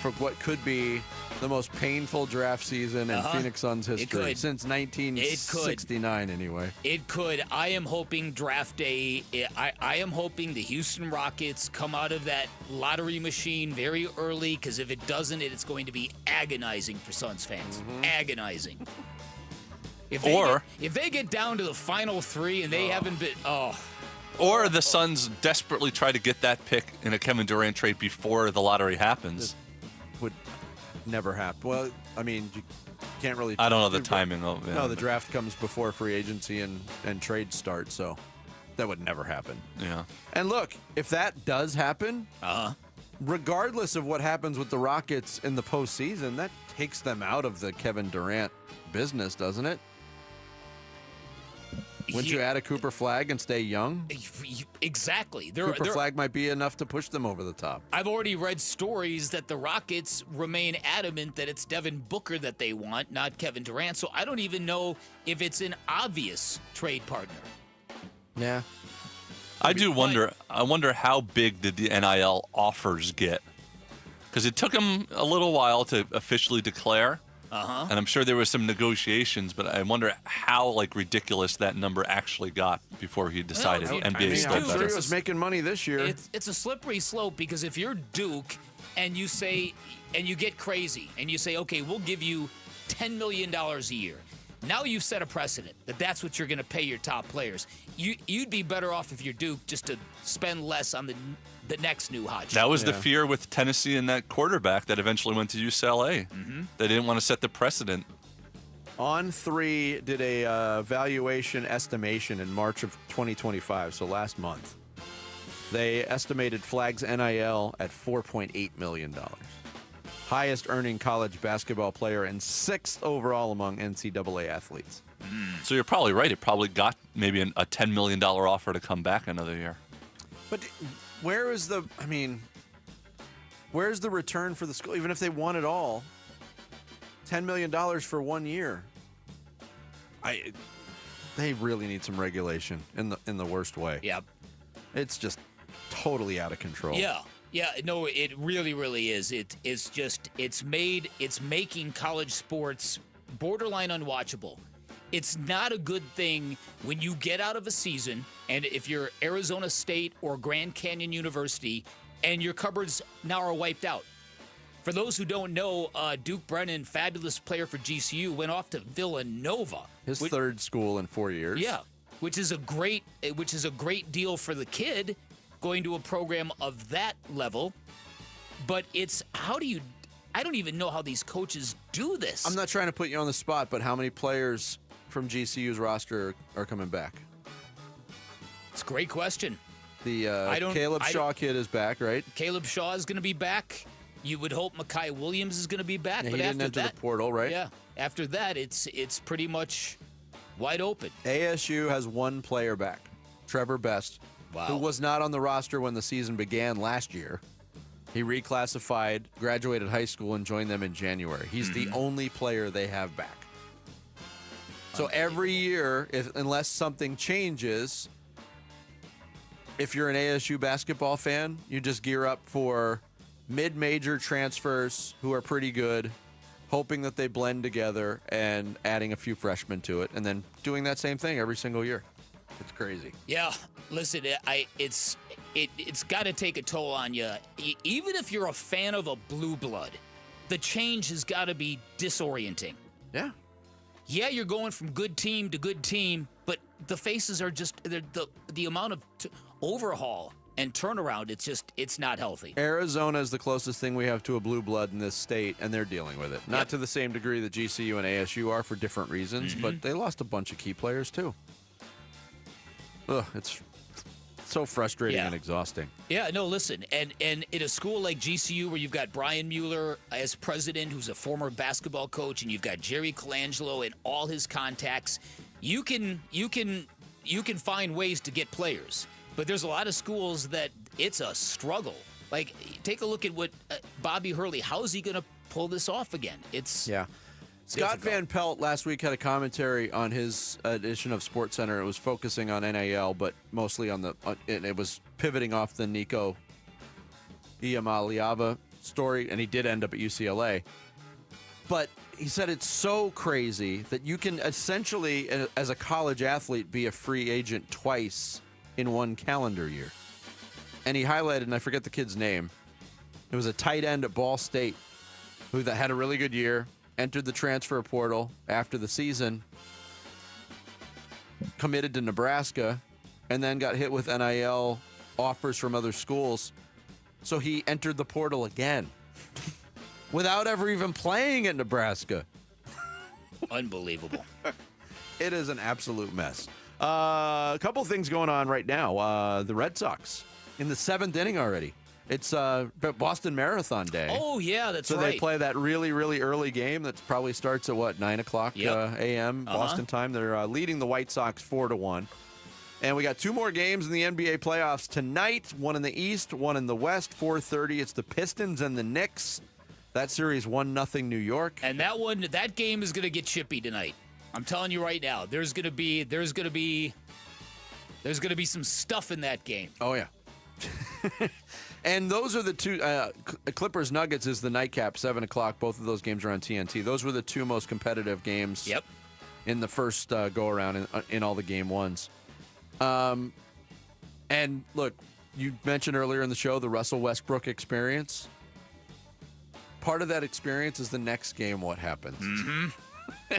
for what could be the most painful draft season in Phoenix Suns history since 1969 anyway. It could. I am hoping draft day, I am hoping the Houston Rockets come out of that lottery machine very early, because if it doesn't, it's going to be agonizing for Suns fans. Agonizing. If they get down to the final three and they haven't been, Or the Suns desperately try to get that pick in a Kevin Durant trade before the lottery happens. Would never happen. Well, I mean, you can't really. I don't know the timing of it. No, the draft comes before free agency and trades start, so that would never happen. Yeah. And look, if that does happen, regardless of what happens with the Rockets in the postseason, that takes them out of the Kevin Durant business, doesn't it? Wouldn't you add a Cooper Flagg and stay young? Exactly. Cooper Flagg might be enough to push them over the top. I've already read stories that the Rockets remain adamant that it's Devin Booker that they want, not Kevin Durant. So I don't even know if it's an obvious trade partner. Yeah. I do wonder. I wonder how big did the NIL offers get? Because it took him a little while to officially declare. And I'm sure there was some negotiations, but I wonder how ridiculous that number actually got before he decided NBA still better. I'm sure he was making money this year. It's a slippery slope, because if you're Duke and you say, and you get crazy and you say, okay, we'll give you $10 million a year. Now you've set a precedent that that's what you're going to pay your top players. You'd be better off if you're Duke just to spend less on the next new hot shot. That was the fear with Tennessee and that quarterback that eventually went to UCLA. They didn't want to set the precedent. On3 did a valuation estimation in March of 2025, so last month. They estimated Flagg's NIL at $4.8 million. Highest earning college basketball player and 6th overall among NCAA athletes. So you're probably right. It probably got maybe a $10 million offer to come back another year. But where's the return for the school? Even if they won it all, $10 million for 1 year. They really need some regulation in the worst way. Yep. It's just totally out of control. Yeah. Yeah, no, it really, really is. It's making college sports borderline unwatchable. It's not a good thing when you get out of a season, and if you're Arizona State or Grand Canyon University, and your cupboards now are wiped out. For those who don't know, Duke Brennan, fabulous player for GCU, went off to Villanova. His third school in 4 years. Yeah, which is a great deal for the kid, going to a program of that level. But I don't even know how these coaches do this. I'm not trying to put you on the spot, but how many players from GCU's roster are coming back? It's a great question. The Caleb Shaw kid is back, right? Caleb Shaw is going to be back. You would hope Mekhi Williams is going to be back. Yeah, but he didn't enter the portal, right? Yeah. After that, it's pretty much wide open. ASU has one player back, Trevor Best, who was not on the roster when the season began last year. He reclassified, graduated high school, and joined them in January. He's the only player they have back. So every year, unless something changes, if you're an ASU basketball fan, you just gear up for mid-major transfers who are pretty good, hoping that they blend together and adding a few freshmen to it, and then doing that same thing every single year. It's crazy. Yeah, listen, it's got to take a toll on you. Even if you're a fan of a blue blood, the change has got to be disorienting. Yeah. Yeah, you're going from good team to good team, but the faces are just the amount of overhaul and turnaround. It's not healthy. Arizona is the closest thing we have to a blue blood in this state, and they're dealing with it. Not to the same degree that GCU and ASU are for different reasons, but they lost a bunch of key players too. Ugh, it's so frustrating and exhausting. Yeah, no, listen, and in a school like GCU where you've got Brian Mueller as president, who's a former basketball coach, and you've got Jerry Colangelo and all his contacts, you can find ways to get players. But there's a lot of schools that it's a struggle. Like, take a look at what Bobby Hurley. How is he going to pull this off again? Scott Van Pelt last week had a commentary on his edition of SportsCenter. It was focusing on NIL, but mostly on it was pivoting off the Nico Iamaleava story, and he did end up at UCLA. But he said it's so crazy that you can essentially, as a college athlete, be a free agent twice in one calendar year. And he highlighted, and I forget the kid's name, it was a tight end at Ball State who had a really good year, entered the transfer portal after the season, committed to Nebraska, and then got hit with NIL offers from other schools. So he entered the portal again without ever even playing at Nebraska. Unbelievable. It is an absolute mess. A couple things going on right now. The Red Sox in the 7th inning already. It's Boston Marathon Day. Oh, yeah, that's right. So they play that really, really early game that probably starts at, 9 o'clock a.m. Boston time. They're leading the White Sox 4-1. And we got 2 more games in the NBA playoffs tonight, one in the East, one in the West, 4:30. It's the Pistons and the Knicks. That series 1-0 New York. And that game is going to get chippy tonight. I'm telling you right now, there's going to be some stuff in that game. Oh yeah. And those are the two. Clippers Nuggets is the nightcap, 7 o'clock. Both of those games are on TNT. Those were the 2 most competitive games. Yep. In the first go around in all the game ones. And look, you mentioned earlier in the show the Russell Westbrook experience. Part of that experience is the next game. What happens? Mm-hmm.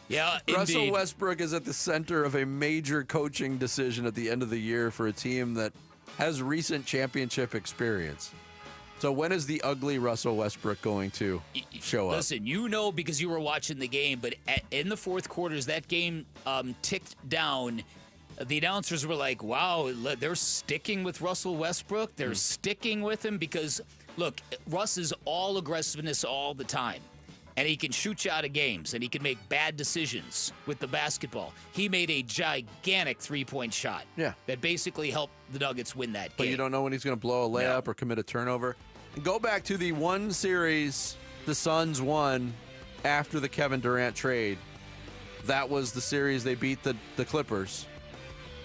Yeah, Russell indeed. Westbrook is at the center of a major coaching decision at the end of the year for a team that has recent championship experience. So when is the ugly Russell Westbrook going to show up? Listen, because you were watching the game, but in the fourth quarters, that game ticked down. The announcers were like, wow, they're sticking with Russell Westbrook. They're sticking with him because, look, Russ is all aggressiveness all the time. And he can shoot you out of games, and he can make bad decisions with the basketball. He made a gigantic three-point shot that basically helped the Nuggets win that game. But you don't know when he's going to blow a layup or commit a turnover. And go back to the one series the Suns won after the Kevin Durant trade. That was the series they beat the Clippers.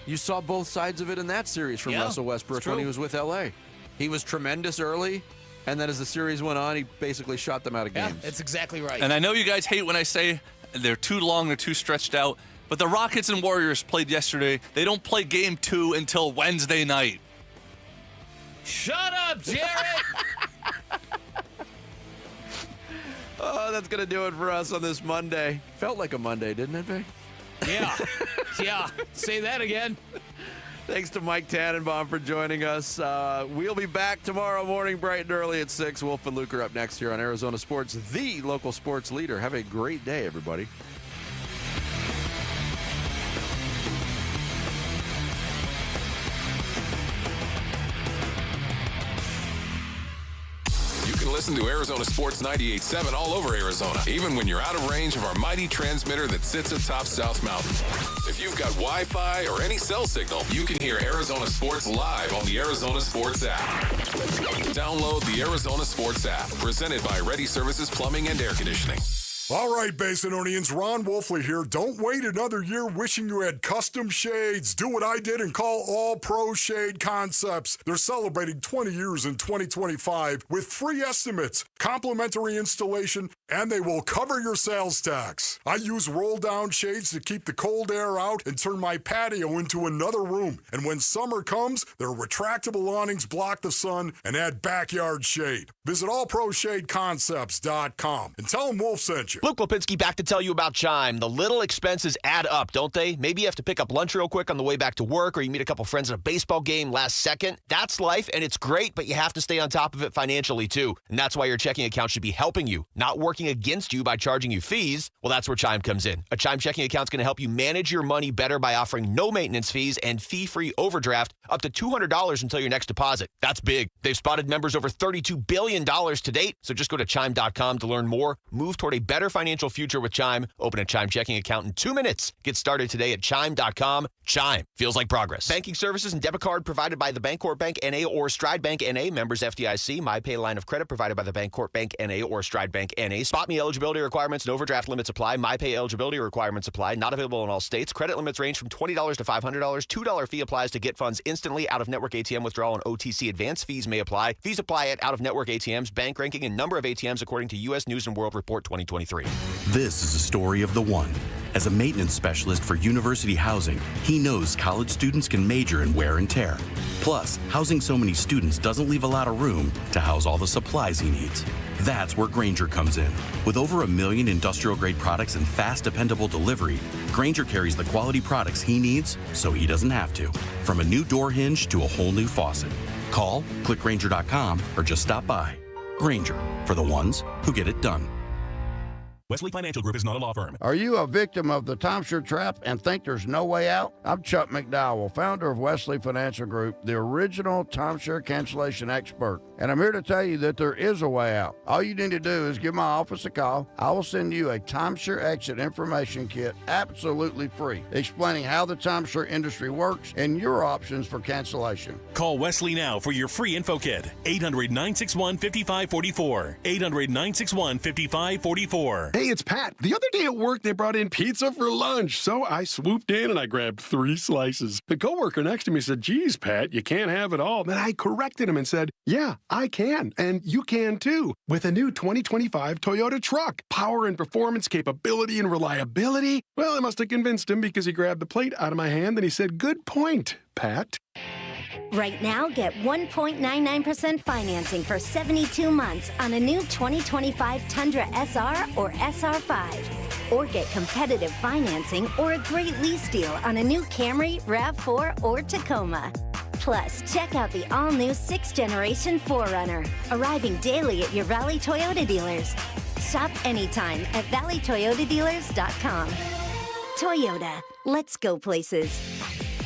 You saw both sides of it in that series from Russell Westbrook when he was with L.A. He was tremendous early. And then as the series went on, he basically shot them out of games. Yeah, that's exactly right. And I know you guys hate when I say they're too long, they're too stretched out, but the Rockets and Warriors played yesterday. They don't play Game 2 until Wednesday night. Shut up, Jared! Oh, that's going to do it for us on this Monday. Felt like a Monday, didn't it, Vic? Yeah. Say that again. Thanks to Mike Tannenbaum for joining us. We'll be back tomorrow morning bright and early at 6. Wolf and Luke are up next here on Arizona Sports, the local sports leader. Have a great day, everybody. listen to Arizona Sports 98.7 all over Arizona, even when you're out of range of our mighty transmitter that sits atop South Mountain. If you've got Wi-Fi or any cell signal, you can hear Arizona Sports live on the Arizona Sports app. Download the Arizona Sports app, presented by Ready Services Plumbing and Air Conditioning. All right, Basinonians, Ron Wolfley here. Don't wait another year wishing you had custom shades. Do what I did and call All Pro Shade Concepts. They're celebrating 20 years in 2025 with free estimates, complimentary installation, and they will cover your sales tax. I use roll-down shades to keep the cold air out and turn my patio into another room. And when summer comes, their retractable awnings block the sun and add backyard shade. Visit allproshadeconcepts.com and tell them Wolf sent you. Luke Lipinski back to tell you about Chime. The little expenses add up, don't they? Maybe you have to pick up lunch real quick on the way back to work, or you meet a couple friends at a baseball game last second. That's life, and it's great, but you have to stay on top of it financially, too. And that's why your checking account should be helping you, not working against you by charging you fees. Well, that's where Chime comes in. A Chime checking account is going to help you manage your money better by offering no maintenance fees and fee-free overdraft up to $200 until your next deposit. That's big. They've spotted members over $32 billion to date, so just go to Chime.com to learn more. Move toward a better financial future with Chime. Open a Chime checking account in 2 minutes. Get started today at Chime.com. Chime. Feels like progress. Banking services and debit card provided by the Bancorp Bank N.A. or Stride Bank N.A. Members FDIC. MyPay line of credit provided by the Bancorp Bank N.A. or Stride Bank N.A. Spot me eligibility requirements and overdraft limits apply. MyPay eligibility requirements apply. Not available in all states. Credit limits range from $20 to $500. $2 fee applies to get funds instantly. Out-of-network ATM withdrawal and OTC advance fees may apply. Fees apply at out-of-network ATMs. Bank ranking and number of ATMs according to U.S. News & World Report 2023. This is the story of the one. As a maintenance specialist for university housing, he knows college students can major in wear and tear. Plus, housing so many students doesn't leave a lot of room to house all the supplies he needs. That's where Grainger comes in. With over 1 million industrial-grade products and fast, dependable delivery, Grainger carries the quality products he needs so he doesn't have to. From a new door hinge to a whole new faucet. Call, click Grainger.com, or just stop by. Grainger, for the ones who get it done. Wesley Financial Group is not a law firm. Are you a victim of the timeshare trap and think there's no way out? I'm Chuck McDowell, founder of Wesley Financial Group, the original timeshare cancellation expert. And I'm here to tell you that there is a way out. All you need to do is give my office a call. I will send you a timeshare exit information kit absolutely free, explaining how the timeshare industry works and your options for cancellation. Call Wesley now for your free info kit. 800-961-5544. 800-961-5544. Hey, it's Pat. The other day at work, they brought in pizza for lunch, so I swooped in and I grabbed 3 slices. The coworker next to me said, "Geez, Pat, you can't have it all." Then I corrected him and said, "Yeah, I can, and you can too. With a new 2025 Toyota truck, power and performance, capability and reliability." Well, I must have convinced him because he grabbed the plate out of my hand and he said, "Good point, Pat." Right now, get 1.99% financing for 72 months on a new 2025 Tundra SR or SR5. Or get competitive financing or a great lease deal on a new Camry, RAV4, or Tacoma. Plus, check out the all-new 6th generation 4Runner, arriving daily at your Valley Toyota dealers. Shop anytime at valleytoyotadealers.com. Toyota, let's go places.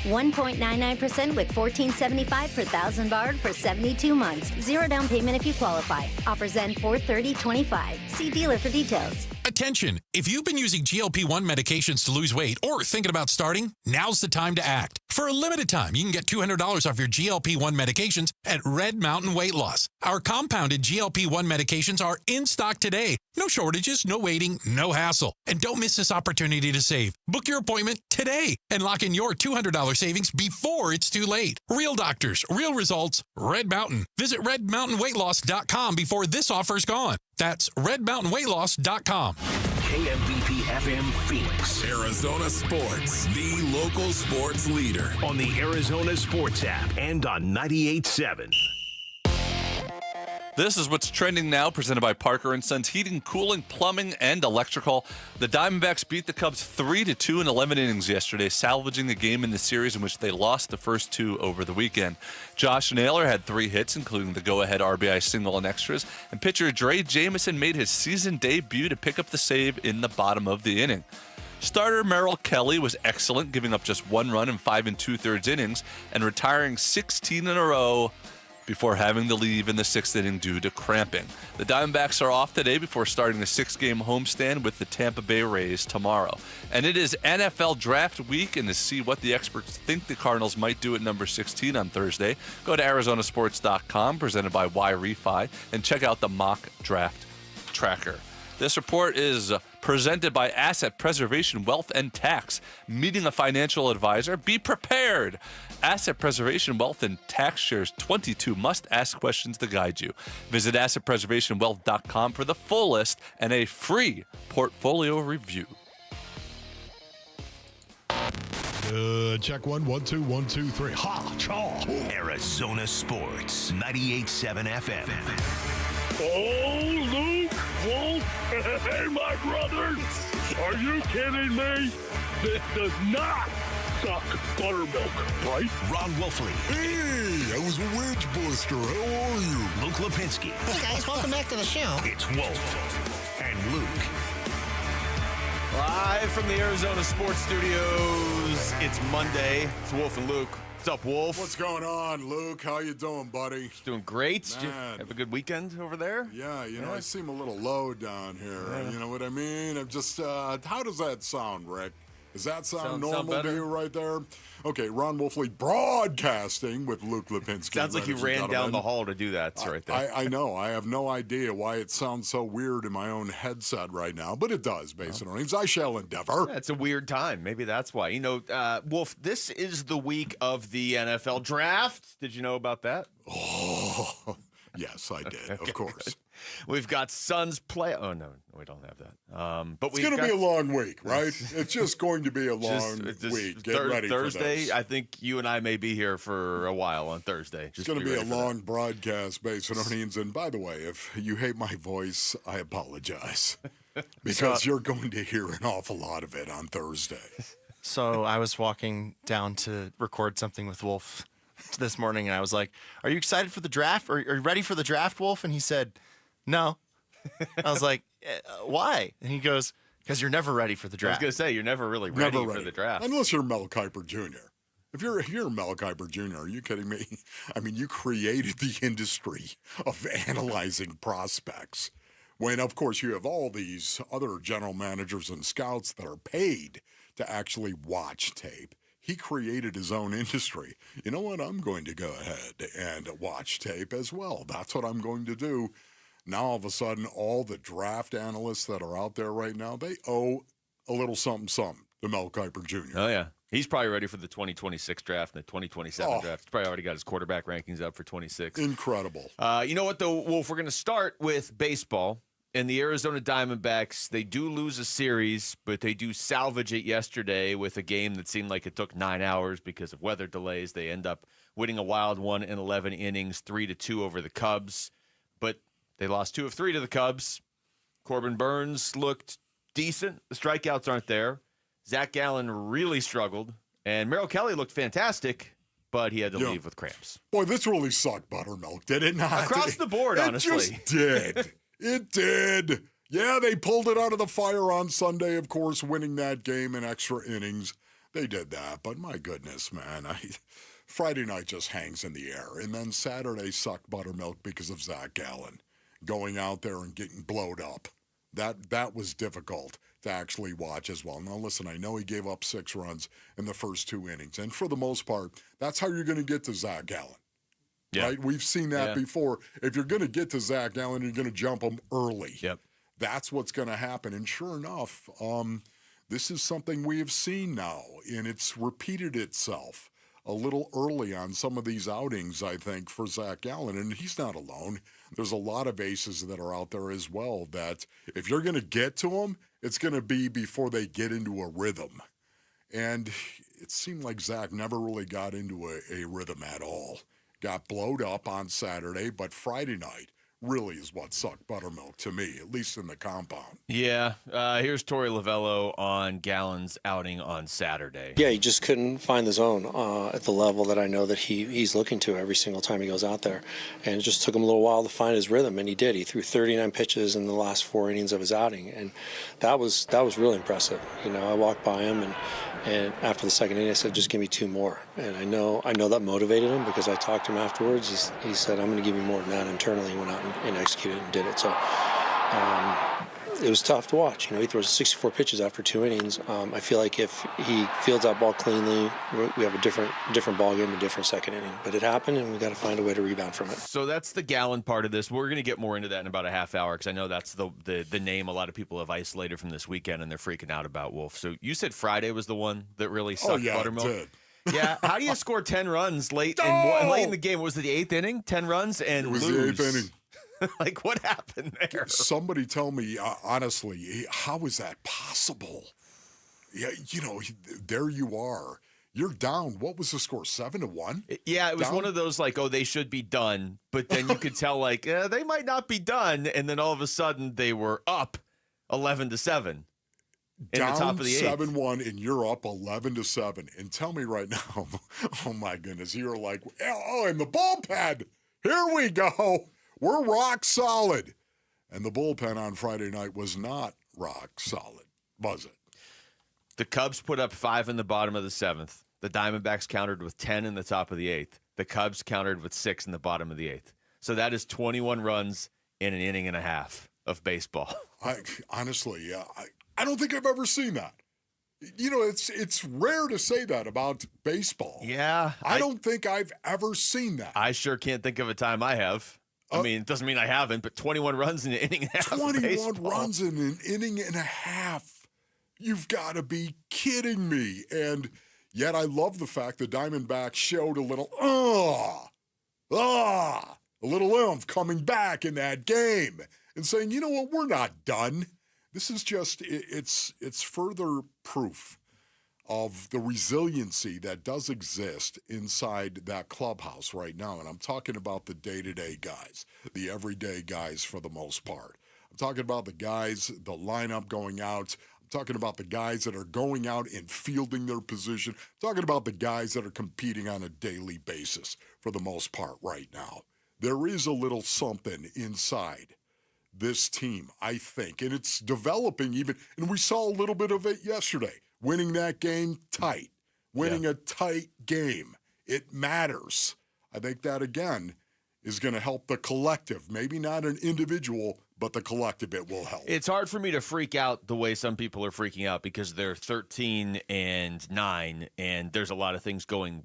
1.99% with $14.75 per thousand borrowed for 72 months. 0 down payment if you qualify. Offers end 4/30/25. See dealer for details. Attention! If you've been using GLP-1 medications to lose weight or thinking about starting, now's the time to act. For a limited time, you can get $200 off your GLP-1 medications at Red Mountain Weight Loss. Our compounded GLP-1 medications are in stock today. No shortages, no waiting, no hassle. And don't miss this opportunity to save. Book your appointment today and lock in your $200 savings before it's too late. Real doctors, real results, Red Mountain. Visit redmountainweightloss.com before this offer's gone. That's redmountainweightloss.com. KMVP FM Phoenix. Arizona Sports, the local sports leader. On the Arizona Sports app and on 98.7. This is what's trending now, presented by Parker & Sons Heating, Cooling, Plumbing, and Electrical. The Diamondbacks beat the Cubs 3-2 in 11 innings yesterday, salvaging a game in the series in which they lost the first 2 over the weekend. Josh Naylor had 3 hits, including the go-ahead RBI single and extras, and pitcher Dre Jameson made his season debut to pick up the save in the bottom of the inning. Starter Merrill Kelly was excellent, giving up just 1 run in 5 2/3 innings and retiring 16 in a row before having to leave in the 6th inning due to cramping. The Diamondbacks are off today before starting a 6-game homestand with the Tampa Bay Rays tomorrow. And it is NFL Draft Week, and to see what the experts think the Cardinals might do at number 16 on Thursday, go to ArizonaSports.com, presented by Y-Refi, and check out the mock draft tracker. This report is presented by Asset Preservation Wealth and Tax. Meeting a financial advisor? Be prepared. Asset Preservation Wealth and Tax shares 22 must-ask questions to guide you. Visit AssetPreservationWealth.com for the full list and a free portfolio review. Check 1, 1, 2, 1, 2, 3. Ha! Chaw! Arizona Sports, 98.7 FM. Oh, Luke! Wolf! Hey, my brothers! Are you kidding me? This does not suck buttermilk, right? Ron Wolfley. Hey, I was a wedge buster. How are you? Luke Lipinski. Hey, guys, welcome back to the show. It's Wolf and Luke. Live from the Arizona Sports Studios, it's Monday. It's Wolf and Luke. What's up, Wolf? What's going on, Luke? How you doing, buddy? Doing great. Did you have a good weekend over there? Yeah, I seem a little low down here. You know what I mean? I'm just, how does that sound, Rick? Does that sound normal to you right there? Okay, Ron Wolfley broadcasting with Luke Lipinski. Sounds like you ran down the hall to do that. It's right there. I know. I have no idea why it sounds so weird in my own headset right now, but it does, based on earnings. I shall endeavor. Yeah, it's a weird time. Maybe that's why. Wolf, this is the week of the NFL draft. Did you know about that? Oh, yes, I did, of course. Good. We've got Suns play. Oh, no, we don't have that. But it's going to be a long week, right? It's just going to be a long week. Get ready Thursday, for this. I think you and I may be here for a while on Thursday. It's going to be a long broadcast based on earnings. And by the way, if you hate my voice, I apologize. Because you're going to hear an awful lot of it on Thursday. So I was walking down to record something with Wolf this morning, and I was like, "Are you excited for the draft? Are you ready for the draft, Wolf?" And he said, "No." I was like, "Why?" And he goes, "Because you're never ready for the draft." I was going to say, you're never really ready for the draft. Unless you're Mel Kiper Jr. If you're Mel Kiper Jr., are you kidding me? I mean, you created the industry of analyzing prospects. When, of course, you have all these other general managers and scouts that are paid to actually watch tape. He created his own industry. You know what? I'm going to go ahead and watch tape as well. That's what I'm going to do. Now, all of a sudden, all the draft analysts that are out there right now, they owe a little something to Mel Kiper Jr. Oh, yeah. He's probably ready for the 2026 draft and the 2027 draft. He's probably already got his quarterback rankings up for 26. Incredible. You know what, though, Wolf? We're going to start with baseball. And the Arizona Diamondbacks, they do lose a series, but they do salvage it yesterday with a game that seemed like it took 9 hours because of weather delays. They end up winning a wild one in 11 innings, 3-2 over the Cubs. But they lost 2 of 3 to the Cubs. Corbin Burns looked decent. The strikeouts aren't there. Zach Gallen really struggled. And Merrill Kelly looked fantastic, but he had to leave with cramps. Boy, this really sucked buttermilk, did it not? Across the board, honestly. It just did. It did. Yeah, they pulled it out of the fire on Sunday, of course, winning that game in extra innings. They did that, but my goodness, man. Friday night just hangs in the air. And then Saturday sucked buttermilk because of Zach Gallen going out there and getting blowed up. That was difficult to actually watch as well. Now, listen, I know he gave up 6 runs in the first 2 innings. And for the most part, that's how you're going to get to Zach Gallen. Yeah. Right? We've seen that before. If you're going to get to Zach Gallen, you're going to jump him early. Yep. That's what's going to happen. And sure enough, this is something we have seen now, and it's repeated itself a little early on some of these outings, I think, for Zach Gallen. And he's not alone. There's a lot of aces that are out there as well that if you're going to get to them, it's going to be before they get into a rhythm. And it seemed like Zach never really got into a rhythm at all. Got blowed up on Saturday, but Friday night really is what sucked buttermilk to me, at least in the compound. Yeah. Here's Torey Lovello on Gallen's outing on Saturday. Yeah, he just couldn't find the zone at the level that I know that he's looking to every single time he goes out there. And it just took him a little while to find his rhythm, and he did. He threw 39 pitches in the last 4 innings of his outing, and that was really impressive. I walked by him, and after the second inning, I said, just give me 2 more. And I know that motivated him because I talked to him afterwards. He said, I'm going to give you more than that. Internally, he went out and executed and did it. So it was tough to watch. He throws 64 pitches after 2 innings. I feel like if he fields that ball cleanly, we have a different ball game, a different second inning. But it happened, and we got to find a way to rebound from it. So that's the Gallen part of this. We're going to get more into that in about a half hour because I know that's the name a lot of people have isolated from this weekend, and they're freaking out about Wolf. So you said Friday was the one that really sucked buttermilk? It did. Yeah. How do you score 10 runs late in the game? Was it the 8th inning? 10 runs and lose? It was the 8th inning. Like, what happened there? Somebody tell me, honestly, how is that possible? Yeah, there you are. You're down. What was the score? 7-1? Yeah, it was down? one of those like, oh, they should be done. But then you could tell like, they might not be done. And then all of a sudden they were up 11-7. In Down the top of the 7-1, and you're up 11-7. And tell me right now, oh my goodness, you're like, in the bullpen. Here we go. We're rock solid. And the bullpen on Friday night was not rock solid, was it? The Cubs put up 5 in the bottom of the 7th. The Diamondbacks countered with 10 in the top of the 8th. The Cubs countered with 6 in the bottom of the 8th. So that is 21 runs in an inning and a half of baseball. Honestly, I don't think I've ever seen that. It's rare to say that about baseball. Yeah. I don't think I've ever seen that. I sure can't think of a time I have. I mean, it doesn't mean I haven't, but 21 runs in an inning and a half. 21 runs in an inning and a half. You've got to be kidding me. And yet I love the fact the Diamondbacks showed a little, a little oomph coming back in that game and saying, you know what, we're not done. This is just, it's further proof of the resiliency that does exist inside that clubhouse right now. And I'm talking about the day-to-day guys, the everyday guys for the most part. I'm talking about the guys, the lineup going out. I'm talking about the guys that are going out and fielding their position. I'm talking about the guys that are competing on a daily basis for the most part right now. There is a little something inside this team, I think, and it's developing even, and we saw a little bit of it yesterday. Winning that game tight. Winning a tight game. It matters. I think that, again, is going to help the collective. Maybe not an individual, but the collective, it will help. It's hard for me to freak out the way some people are freaking out because they're 13-9, and there's a lot of things going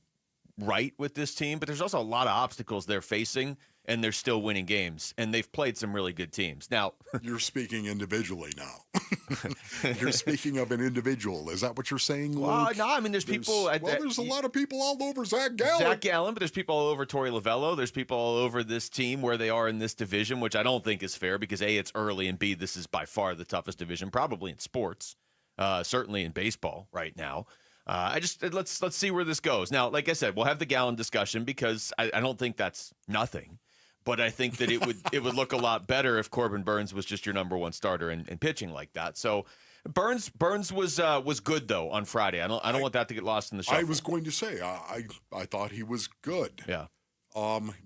right with this team, but there's also a lot of obstacles they're facing, and they're still winning games, and they've played some really good teams. Now, you're speaking individually now. You're speaking of an individual. Is that what you're saying, Luke? Well, no, I mean, there's people. There's a lot of people all over Zach Gallen. But there's people all over Torey Lovello. There's people all over this team where they are in this division, which I don't think is fair because A, it's early, and B, this is by far the toughest division, probably in sports, certainly in baseball right now. Let's see where this goes. Now, like I said, we'll have the Gallen discussion because I don't think that's nothing. But I think that it would look a lot better if Corbin Burnes was just your number one starter and pitching like that. So Burnes was good though on Friday. I don't want that to get lost in the shuffle. I was going to say I thought he was good. Yeah.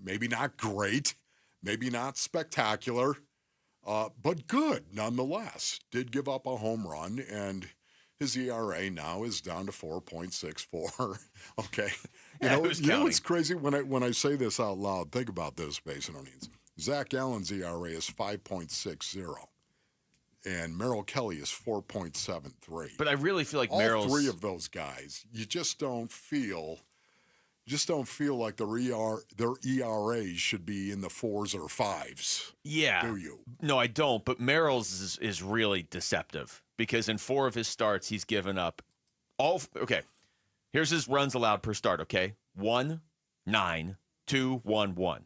Maybe not great, maybe not spectacular, but good nonetheless. Did give up a home run, and his ERA now is down to 4.64. Okay. You know what's crazy? When I say this out loud, think about this, Basinonians. Zach Gallen's ERA is 5.60, and Merrill Kelly is 4.73. But I really feel like all three of those guys, you just don't feel like their ERAs should be in the 4s or 5s. Yeah. Do you? No, I don't. But Merrill's is really deceptive because in 4 of his starts, he's given up all. Okay. Here's his runs allowed per start, okay? 1, 9, 2, 1, 1.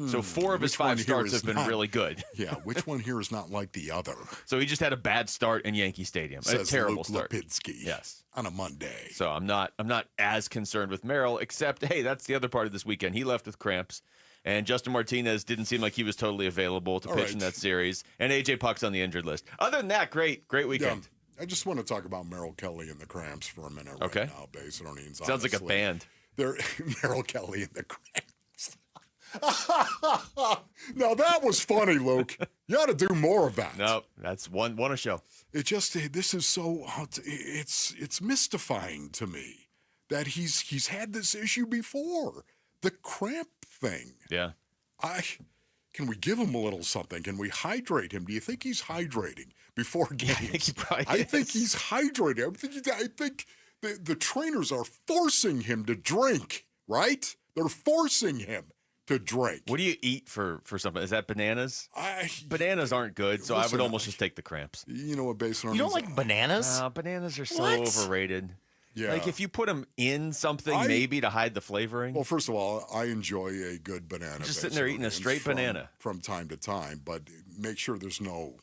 So 4 of his 5 starts have been really good. Yeah, which one here is not like the other? So he just had a bad start in Yankee Stadium. Says a terrible Luke start. Lipinski. Yes. On a Monday. So I'm not as concerned with Merrill, except, hey, that's the other part of this weekend. He left with cramps. And Justin Martinez didn't seem like he was totally available to pitch in that series. And A.J. Puck's on the injured list. Other than that, great weekend. Yeah, I just want to talk about Merrill Kelly and the Cramps for a minute right now, Base Earnings. Sounds like a band. They're Merrill Kelly and the Cramps. Now, that was funny, Luke. You ought to do more of that. No, that's one a show. This is so, it's mystifying to me that he's had this issue before. The cramp thing. Yeah. Can we give him a little something? Can we hydrate him? Do you think he's hydrating before games? I think he's hydrating. I think the trainers are forcing him to drink, right? They're forcing him to drink. What do you eat for something? Is that bananas? Bananas aren't good, so I would almost just take the cramps. You know what, Base Earnings? You don't like bananas? Bananas are so overrated. Yeah. Like if you put them in something, maybe to hide the flavoring. Well, first of all, I enjoy a good banana. Just sitting there eating a straight banana from time to time, but make sure there's no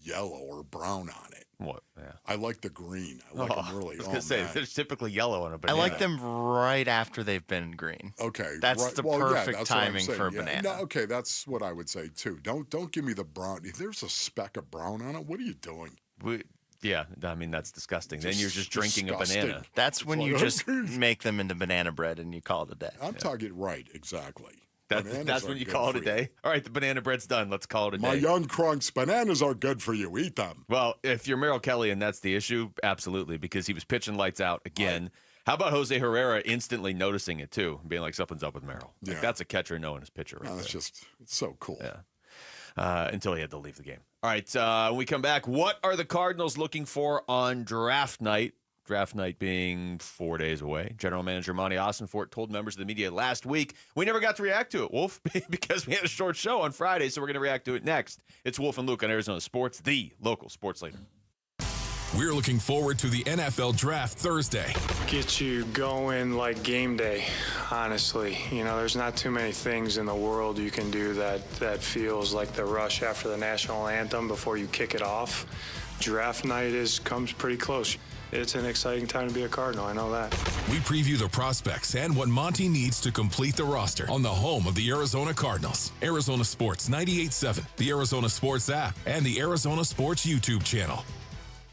yellow or brown on it. What? Yeah. I like the green. I like them really. I was gonna say there's typically yellow on a banana. I like them right after they've been green. Okay, that's the perfect that's timing for a banana. No, okay, that's what I would say too. Don't give me the brown. If there's a speck of brown on it, what are you doing? Yeah, I mean, that's disgusting. Then you're just drinking a banana. That's when you just make them into banana bread and you call it a day. I'm talking right, exactly. That's when you call it a day? All right, the banana bread's done. Let's call it a day. My young crunks, bananas are good for you. Eat them. Well, if you're Merrill Kelly and that's the issue, absolutely, because he was pitching lights out again. Right. How about Jose Herrera instantly noticing it, too, being like, something's up with Merrill? Yeah. Like, that's a catcher knowing his pitcher right there. It's so cool. Yeah. Until he had to leave the game. All right, when we come back, what are the Cardinals looking for on draft night? Draft night being 4 days away. General Manager Monty Ossenfort told members of the media last week, we never got to react to it, Wolf, because we had a short show on Friday, so we're going to react to it next. It's Wolf and Luke on Arizona Sports, the local sports leader. We're looking forward to the NFL Draft Thursday. Get you going like game day, honestly. You know, there's not too many things in the world you can do that feels like the rush after the national anthem before you kick it off. Draft night comes pretty close. It's an exciting time to be a Cardinal, I know that. We preview the prospects and what Monty needs to complete the roster on the home of the Arizona Cardinals. Arizona Sports 98.7, the Arizona Sports app, and the Arizona Sports YouTube channel.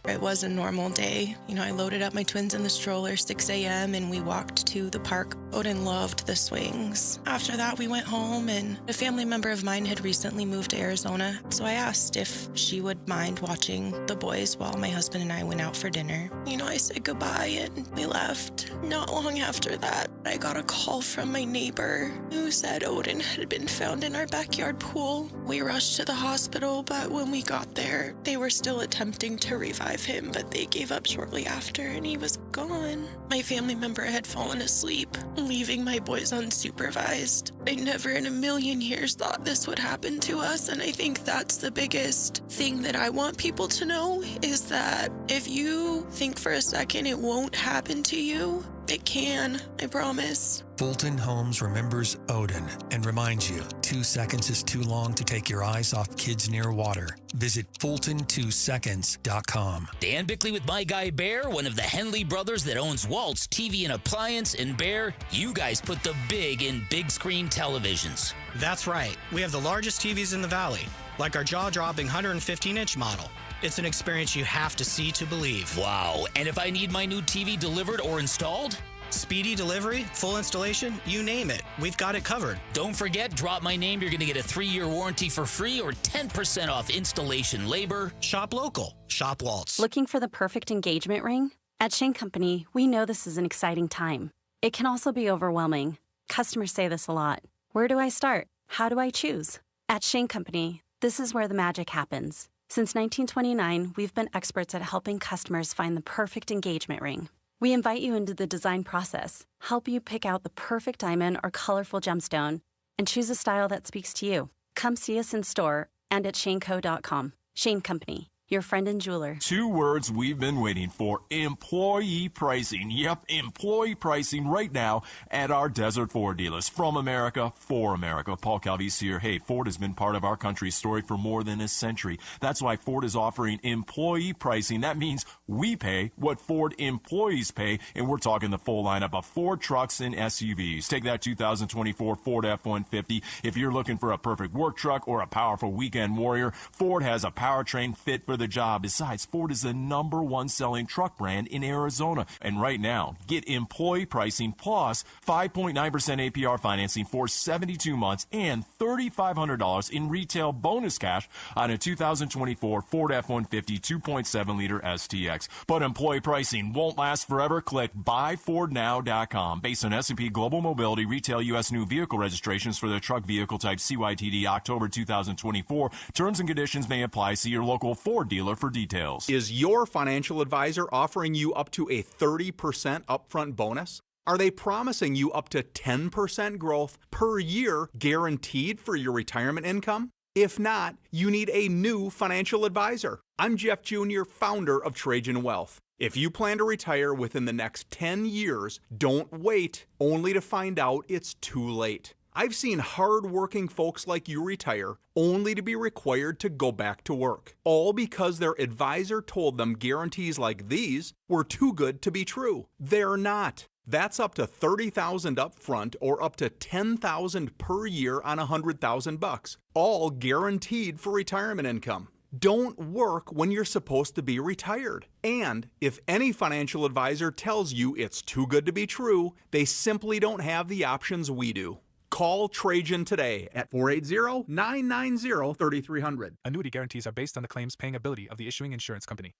It was a normal day. You know, I loaded up my twins in the stroller 6 a.m. and we walked to the park. Odin loved the swings. After that, we went home and a family member of mine had recently moved to Arizona. So I asked if she would mind watching the boys while my husband and I went out for dinner. You know, I said goodbye and we left. Not long after that, I got a call from my neighbor who said Odin had been found in our backyard pool. We rushed to the hospital, but when we got there, they were still attempting to revive him, but they gave up shortly after and he was gone. My family member had fallen asleep, leaving my boys unsupervised. I never in a million years thought this would happen to us, and I think that's the biggest thing that I want people to know is that if you think for a second it won't happen to you, it can, I promise. Fulton Homes remembers Odin and reminds you 2 seconds is too long to take your eyes off kids near water. Visit Fulton2seconds.com. Dan Bickley with my guy Bear, one of the Henley brothers that owns Walt's TV and Appliance. And Bear, you guys put the big in big screen televisions. That's right. We have the largest TVs in the valley, like our jaw-dropping 115-inch model. It's an experience you have to see to believe. Wow. And if I need my new TV delivered or installed? Speedy delivery, full installation, you name it. We've got it covered. Don't forget, drop my name. You're going to get a 3-year warranty for free or 10% off installation labor. Shop local. Shop Waltz. Looking for the perfect engagement ring? At Shane Company, we know this is an exciting time. It can also be overwhelming. Customers say this a lot. Where do I start? How do I choose? At Shane Company, this is where the magic happens. Since 1929, we've been experts at helping customers find the perfect engagement ring. We invite you into the design process, help you pick out the perfect diamond or colorful gemstone, and choose a style that speaks to you. Come see us in store and at shaneco.com. Shane Company. your friend and jeweler. 2 words we've been waiting for: employee pricing. Yep, employee pricing right now at our Desert Ford dealers. From America, for America. Paul Calvise here. Hey, Ford has been part of our country's story for more than a century. That's why Ford is offering employee pricing. That means we pay what Ford employees pay, and we're talking the full lineup of Ford trucks and SUVs. Take that 2024 Ford F-150. If you're looking for a perfect work truck or a powerful weekend warrior, Ford has a powertrain fit for the job. Besides, Ford is the #1 selling truck brand in Arizona. And right now, get employee pricing plus 5.9% APR financing for 72 months and $3,500 in retail bonus cash on a 2024 Ford F-150 2.7-liter STX. But employee pricing won't last forever. Click buyfordnow.com. Based on S&P Global Mobility retail U.S. new vehicle registrations for the truck vehicle type CYTD October 2024. Terms and conditions may apply. See your local Ford dealer for details. Is your financial advisor offering you up to a 30% upfront bonus? Are they promising you up to 10% growth per year guaranteed for your retirement income? If not, you need a new financial advisor. I'm Jeff Jr., founder of Trajan Wealth. If you plan to retire within the next 10 years, don't wait only to find out it's too late. I've seen hard-working folks like you retire only to be required to go back to work, all because their advisor told them guarantees like these were too good to be true. They're not. That's up to $30,000 up front or up to $10,000 per year on $100,000, all guaranteed for retirement income. Don't work when you're supposed to be retired. And if any financial advisor tells you it's too good to be true, they simply don't have the options we do. Call Trajan today at 480-990-3300. Annuity guarantees are based on the claims paying ability of the issuing insurance company.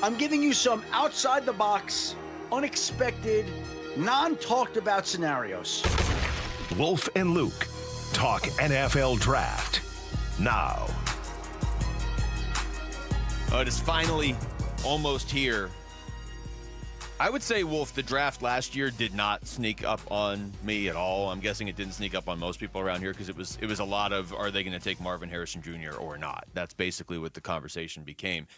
I'm giving you some outside-the-box, unexpected, non-talked-about scenarios. Wolf and Luke talk NFL draft now. Oh, it is finally almost here. I would say, Wolf, the draft last year did not sneak up on me at all. I'm guessing it didn't sneak up on most people around here because it was a lot of, are they going to take Marvin Harrison Jr. or not? That's basically what the conversation became.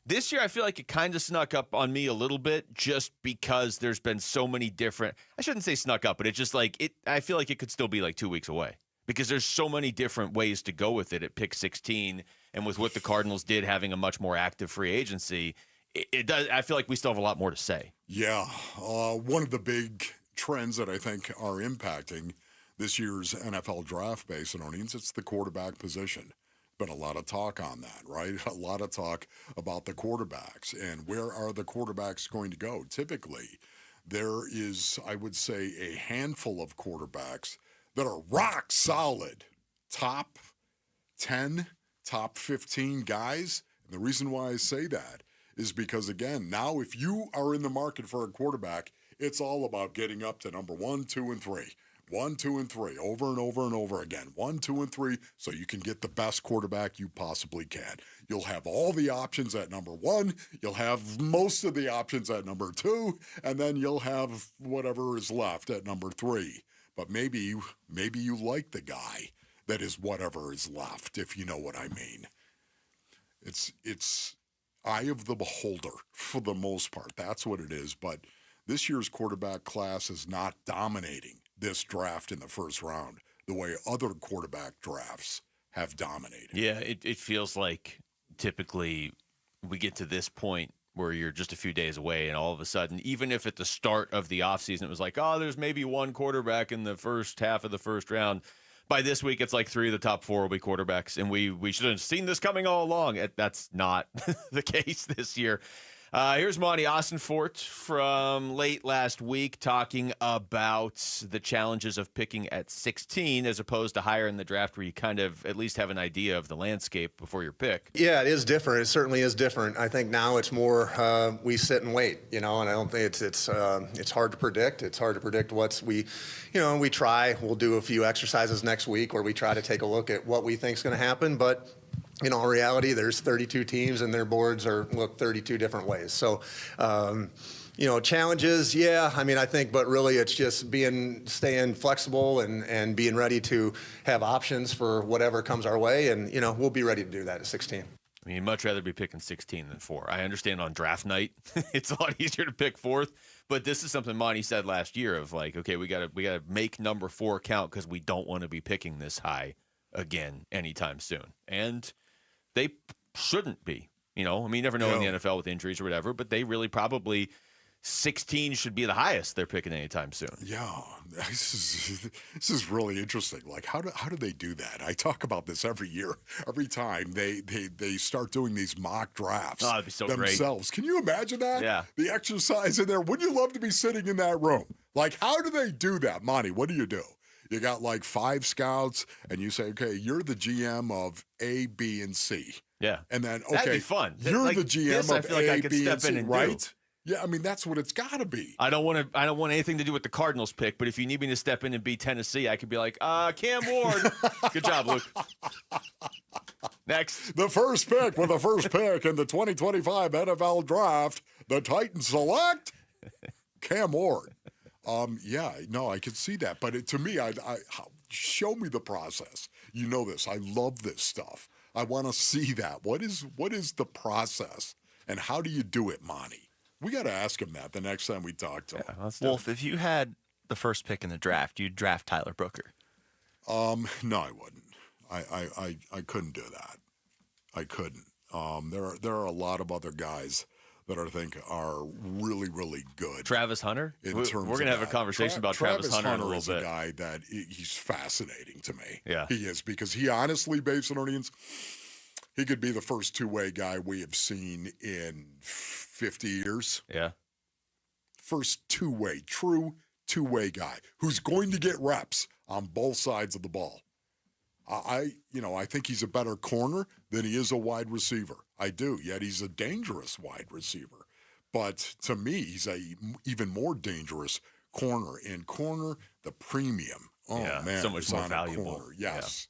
This year, I feel like it kind of snuck up on me a little bit just because there's been so many different, I shouldn't say snuck up, but it's just like, I feel like it could still be like 2 weeks away because there's so many different ways to go with it at pick 16. And with what the Cardinals did, having a much more active free agency, it does. I feel like we still have a lot more to say. Yeah. One of the big trends that I think are impacting this year's NFL draft, based on earnings, it's the quarterback position. Been a lot of talk on that, right? A lot of talk about the quarterbacks and where are the quarterbacks going to go. Typically, there is, I would say, a handful of quarterbacks that are rock solid, top 10, top 15 guys. And the reason why I say that is because, again, now if you are in the market for a quarterback, it's all about getting up to number 1, 2, and 3. 1, 2, and 3, over and over and over again. 1, 2, and 3, so you can get the best quarterback you possibly can. You'll have all the options at number 1. You'll have most of the options at number 2, and then you'll have whatever is left at number 3. But maybe you like the guy that is whatever is left, if you know what I mean. It's eye of the beholder for the most part. That's what it is. But this year's quarterback class is not dominating this draft in the first round the way other quarterback drafts have dominated. Yeah, it feels like typically we get to this point where you're just a few days away and all of a sudden, even if at the start of the offseason it was like, oh, there's maybe one quarterback in the first half of the first round, by this week it's like 3 of the top 4 will be quarterbacks, and we should have seen this coming all along. That's not the case this year. Here's Monty Austin-Fort from late last week talking about the challenges of picking at 16 as opposed to higher in the draft where you kind of at least have an idea of the landscape before your pick. Yeah, it is different. It certainly is different. I think now it's more we sit and wait, and I don't think it's hard to predict. It's hard to predict we try. We'll do a few exercises next week where we try to take a look at what we think is going to happen, but in all reality, there's 32 teams and their boards look 32 different ways. So, challenges, yeah, I think, but really it's just staying flexible and being ready to have options for whatever comes our way. And, we'll be ready to do that at 16. I mean, you'd much rather be picking 16 than 4. I understand on draft night, it's a lot easier to pick 4th, but this is something Monty said last year of like, okay, we gotta make number 4 count because we don't want to be picking this high again anytime soon. And they shouldn't be. You know, I mean, you never know in the NFL with injuries or whatever, but they really probably 16 should be the highest they're picking anytime soon. Yeah, this is really interesting. Like, how do they do that? I talk about this every year. Every time they start doing these mock drafts that'd be so themselves. great. Can you imagine that? Yeah. The exercise in there. Wouldn't you love to be sitting in that room? Like, how do they do that? Monty, what do? You got like 5 scouts, and you say, okay, you're the GM of A, B, and C. Yeah. And then, okay, that'd be fun. You're like the GM this, of I feel like A, I could B, step and C, in and right? do. Yeah, I mean, that's what it's got to be. I don't want anything to do with the Cardinals pick, but if you need me to step in and be Tennessee, I could be like, Cam Ward. Good job, Luke. Next. The first pick in the 2025 NFL Draft, the Titans select Cam Ward. Yeah, no, I could see that. But to me, I show me the process. You know this. I love this stuff. I want to see that. What is the process, and how do you do it, Monty? We got to ask him that the next time we talk to him. Wolf, if you had the first pick in the draft, you'd draft Tyler Brooker. No, I wouldn't. I couldn't do that. I couldn't. There are a lot of other guys that I think are really, really good. Travis Hunter? We're going to have a conversation about Travis Hunter in a little bit. Is a guy that he's fascinating to me. Yeah. He is, because he honestly, Babes and Onions, he could be the first two-way guy we have seen in 50 years. Yeah. First true two-way guy who's going to get reps on both sides of the ball. I think he's a better corner than he is a wide receiver. I do, yet he's a dangerous wide receiver. But to me, he's a even more dangerous corner. And corner, the premium. Oh, yeah, man. so much more valuable. Corner. Yes.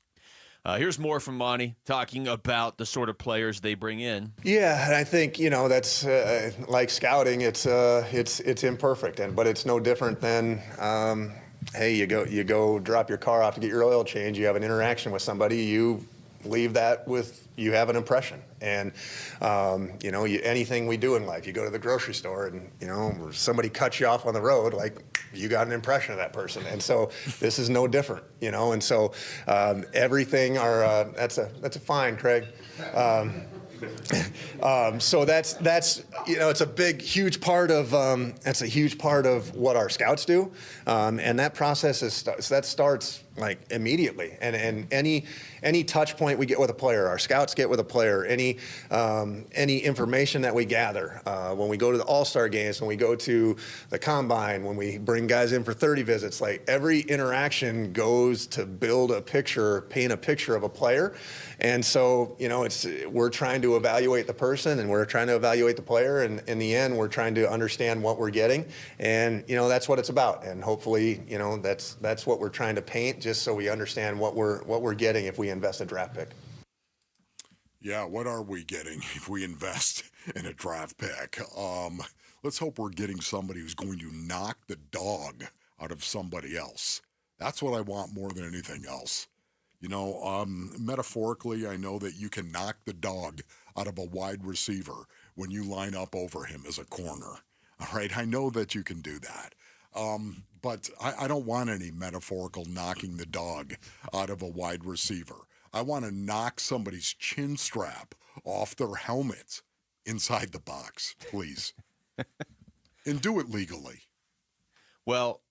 Yeah. Here's more from Monty talking about the sort of players they bring in. Yeah, and I think that's like scouting. It's imperfect, but it's no different than hey, you go drop your car off to get your oil change. You have an interaction with somebody. You leave that with you have an impression, and anything we do in life. You go to the grocery store, and somebody cuts you off on the road, like you got an impression of that person, and so this is no different, and so everything. That's a fine, Craig. So that's it's a huge part of what our scouts do, and that process starts like immediately, and any touch point we get with a player, our scouts get with a player, any information that we gather when we go to the All-Star games, when we go to the Combine, when we bring guys in for 30 visits, like every interaction goes to paint a picture of a player. And so, we're trying to evaluate the person, and we're trying to evaluate the player, and in the end, we're trying to understand what we're getting, and that's what it's about. And hopefully, that's what we're trying to paint, just so we understand what we're getting if we invest a draft pick. Yeah, what are we getting if we invest in a draft pick? Let's hope we're getting somebody who's going to knock the dog out of somebody else. That's what I want more than anything else. Metaphorically, I know that you can knock the dog out of a wide receiver when you line up over him as a corner. All right, I know that you can do that. But I don't want any metaphorical knocking the dog out of a wide receiver. I want to knock somebody's chin strap off their helmet inside the box, please. And do it legally. Well,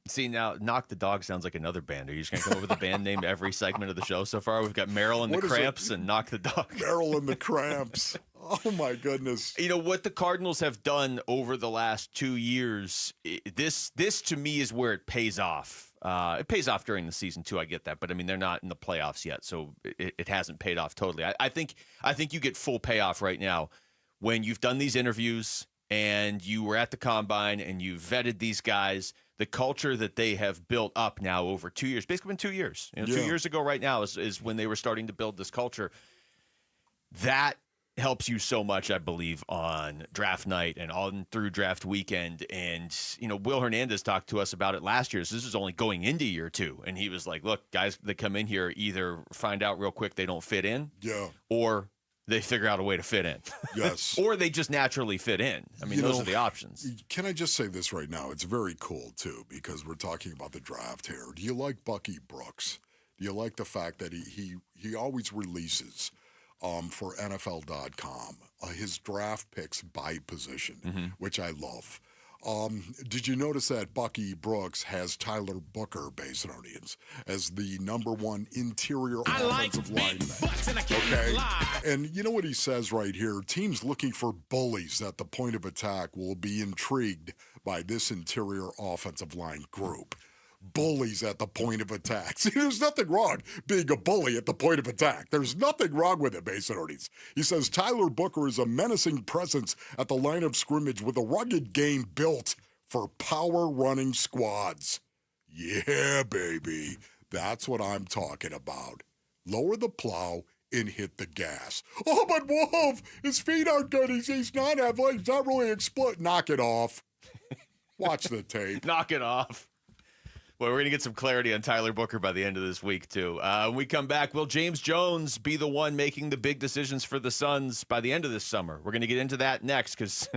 see, now Knock the Dog sounds like another band. Are you just going to come up with a band name every segment of the show so far? We've got Merrill and the Cramps and Knock the Dog. Merrill and the Cramps. Oh, my goodness. What the Cardinals have done over the last 2 years, this to me is where it pays off. It pays off during the season, too. I get that. But, they're not in the playoffs yet, so it hasn't paid off totally. I think you get full payoff right now when you've done these interviews and you were at the Combine and you vetted these guys. The culture that they have built up now over 2 years, basically been 2 years. 2 years ago right now is when they were starting to build this culture. That helps you so much, I believe, on draft night and on through draft weekend. And, Will Hernandez talked to us about it last year. So this is only going into year 2. And he was like, look, guys that come in here either find out real quick they don't fit in or they figure out a way to fit in. Yes. Or they just naturally fit in. I mean, those are the options. Can I just say this right now? It's very cool, too, because we're talking about the draft here. Do you like Bucky Brooks? Do you like the fact that he always releases for NFL.com his draft picks by position, which I love. Did you notice that Bucky Brooks has Tyler Booker, Basinonians, as the #1 interior offensive lineman? Okay, and you know what he says right here? Teams looking for bullies at the point of attack will be intrigued by this interior offensive line group. Bullies at the point of attack. See, there's nothing wrong being a bully at the point of attack. There's nothing wrong with it, Basinonians. He says Tyler Booker is a menacing presence at the line of scrimmage with a rugged game built for power running squads. Yeah, baby. That's what I'm talking about. Lower the plow and hit the gas. Oh, but Wolf, his feet aren't good. He's not athletic. He's not really explode. Knock it off. Watch the tape. Knock it off. Well, we're going to get some clarity on Tyler Booker by the end of this week, too. When we come back, will James Jones be the one making the big decisions for the Suns by the end of this summer? We're going to get into that next because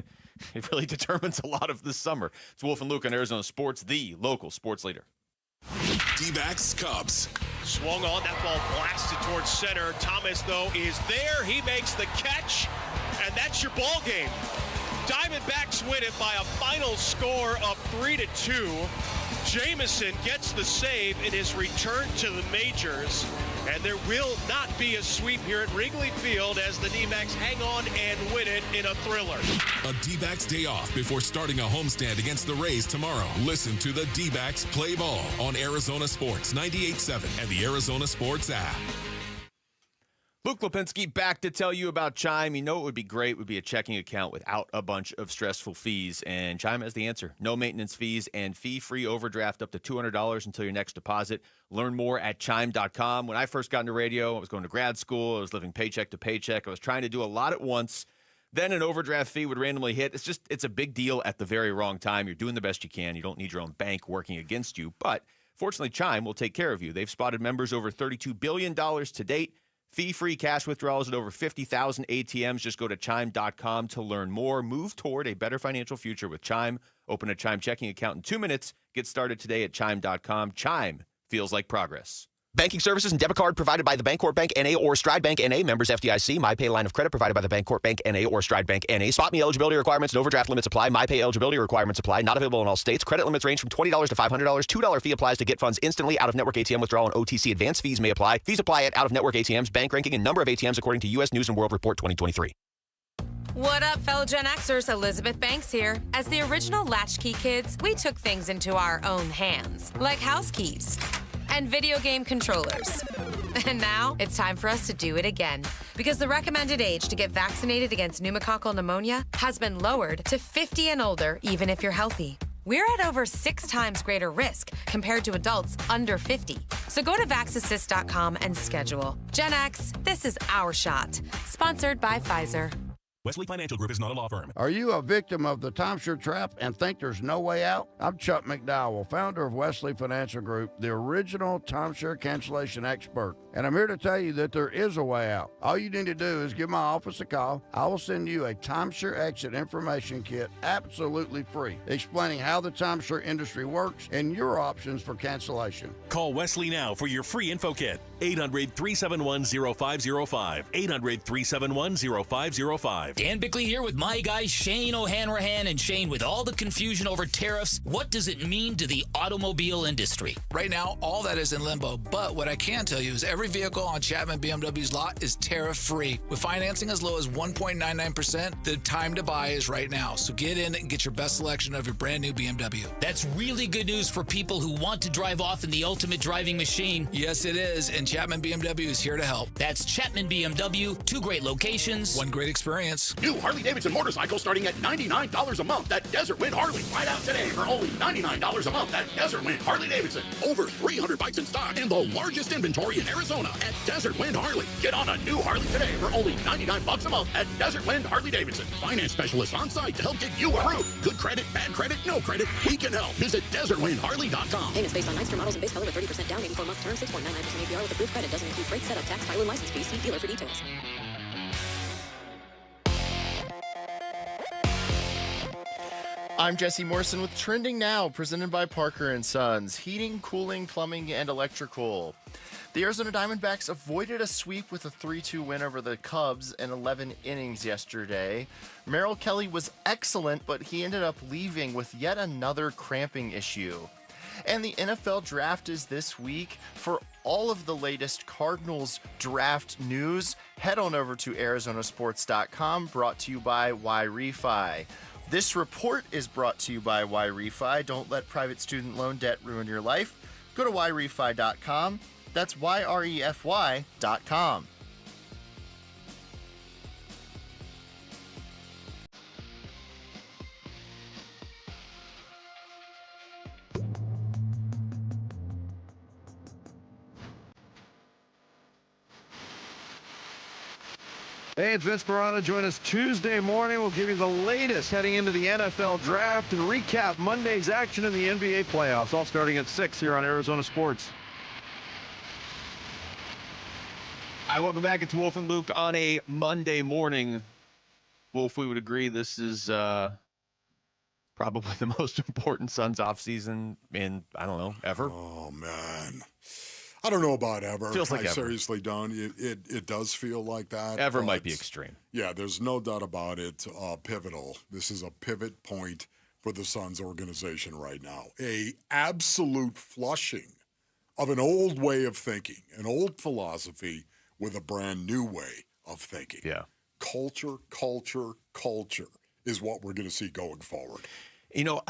it really determines a lot of this summer. It's Wolf and Luke on Arizona Sports, the local sports leader. Dbacks Cubs. Swung on, that ball blasted towards center. Thomas, though, is there. He makes the catch, and that's your ball game. Diamondbacks win it by a final score of 3-2. Jamison gets the save in his return to the majors, and there will not be a sweep here at Wrigley Field as the D-backs hang on and win it in a thriller. A D-backs day off before starting a homestand against the Rays tomorrow. Listen to the D-backs play ball on Arizona Sports 98.7 and the Arizona Sports app. Luke Lipinski back to tell you about Chime. You know it would be great would be a checking account without a bunch of stressful fees, and Chime has the answer. No maintenance fees and fee-free overdraft up to $200 until your next deposit. Learn more at Chime.com. When I first got into radio, I was going to grad school. I was living paycheck to paycheck. I was trying to do a lot at once. Then an overdraft fee would randomly hit. It's a big deal at the very wrong time. You're doing the best you can. You don't need your own bank working against you, but fortunately, Chime will take care of you. They've spotted members over $32 billion to date. Fee-free cash withdrawals at over 50,000 ATMs. Just go to Chime.com to learn more. Move toward a better financial future with Chime. Open a Chime checking account in 2 minutes. Get started today at Chime.com. Chime feels like progress. Banking services and debit card provided by the Bancorp Bank N.A. or Stride Bank N.A. Members FDIC. MyPay line of credit provided by the Bancorp Bank N.A. or Stride Bank N.A. Spot me eligibility requirements and overdraft limits apply. MyPay eligibility requirements apply. Not available in all states. Credit limits range from $20 to $500. $2 fee applies to get funds instantly. Out-of-network ATM withdrawal and OTC advance fees may apply. Fees apply at out-of-network ATMs. Bank ranking and number of ATMs according to U.S. News & World Report 2023. What up, fellow Gen Xers? Elizabeth Banks here. As the original Latchkey kids, we took things into our own hands, like house keys and video game controllers. And now it's time for us to do it again, because the recommended age to get vaccinated against pneumococcal pneumonia has been lowered to 50 and older, even if you're healthy. We're at over 6 times greater risk compared to adults under 50. So go to vaxassist.com and schedule. Gen X, this is our shot. Sponsored by Pfizer. Wesley Financial Group is not a law firm. Are you a victim of the timeshare trap and think there's no way out? I'm Chuck McDowell, founder of Wesley Financial Group, the original timeshare cancellation expert. And I'm here to tell you that there is a way out. All you need to do is give my office a call. I will send you a timeshare exit information kit absolutely free, explaining how the timeshare industry works and your options for cancellation. Call Wesley now for your free info kit. 800-371-0505. 800-371-0505. Dan Bickley here with my guy Shane O'Hanrahan. And Shane, with all the confusion over tariffs, what does it mean to the automobile industry? Right now, all that is in limbo. But what I can tell you is every vehicle on Chapman BMW's lot is tariff-free. With financing as low as 1.99%, the time to buy is right now. So get in and get your best selection of your brand new BMW. That's really good news for people who want to drive off in the ultimate driving machine. Yes, it is. And Chapman BMW is here to help. That's Chapman BMW. 2 great locations. 1 great experience. New Harley-Davidson motorcycle starting at $99 a month at Desert Wind Harley. Right out today for only $99 a month at Desert Wind Harley-Davidson. Over 300 bikes in stock and the largest inventory in Arizona at Desert Wind Harley. Get on a new Harley today for only $99 a month at Desert Wind Harley-Davidson. Finance specialists on site to help get you approved. Good credit, bad credit, no credit. We can help. Visit DesertWindHarley.com. Payments based on Nightster models and base color with 30% down, 84-month term, 6.99% APR with approved credit. Doesn't include freight, setup, tax, title, and license fees. See dealer for details. I'm Jesse Morrison with Trending Now, presented by Parker & Sons, heating, cooling, plumbing, and electrical. The Arizona Diamondbacks avoided a sweep with a 3-2 win over the Cubs in 11 innings yesterday. Merrill Kelly was excellent, but he ended up leaving with yet another cramping issue. And the NFL draft is this week. For all of the latest Cardinals draft news, head on over to arizonasports.com, brought to you by YRefi. This report is brought to you by YRefi. Don't let private student loan debt ruin your life. Go to YRefi.com. That's YREFY.com. Hey, it's Vince Morano. Join us Tuesday morning. We'll give you the latest heading into the NFL draft and recap Monday's action in the NBA playoffs, all starting at 6 here on Arizona Sports. Hi, welcome back. It's Wolf and Luke on a Monday morning. Wolf, we would agree this is probably the most important Suns offseason in, I don't know, ever. Oh, man. I don't know about ever. Feels like I ever. seriously don't. It does feel like that. Ever but might be extreme. Yeah, there's no doubt about it. Pivotal. This is a pivot point for the Suns organization right now. A absolute flushing of an old way of thinking, an old philosophy with a brand new way of thinking. Yeah. Culture is what we're going to see going forward. You know,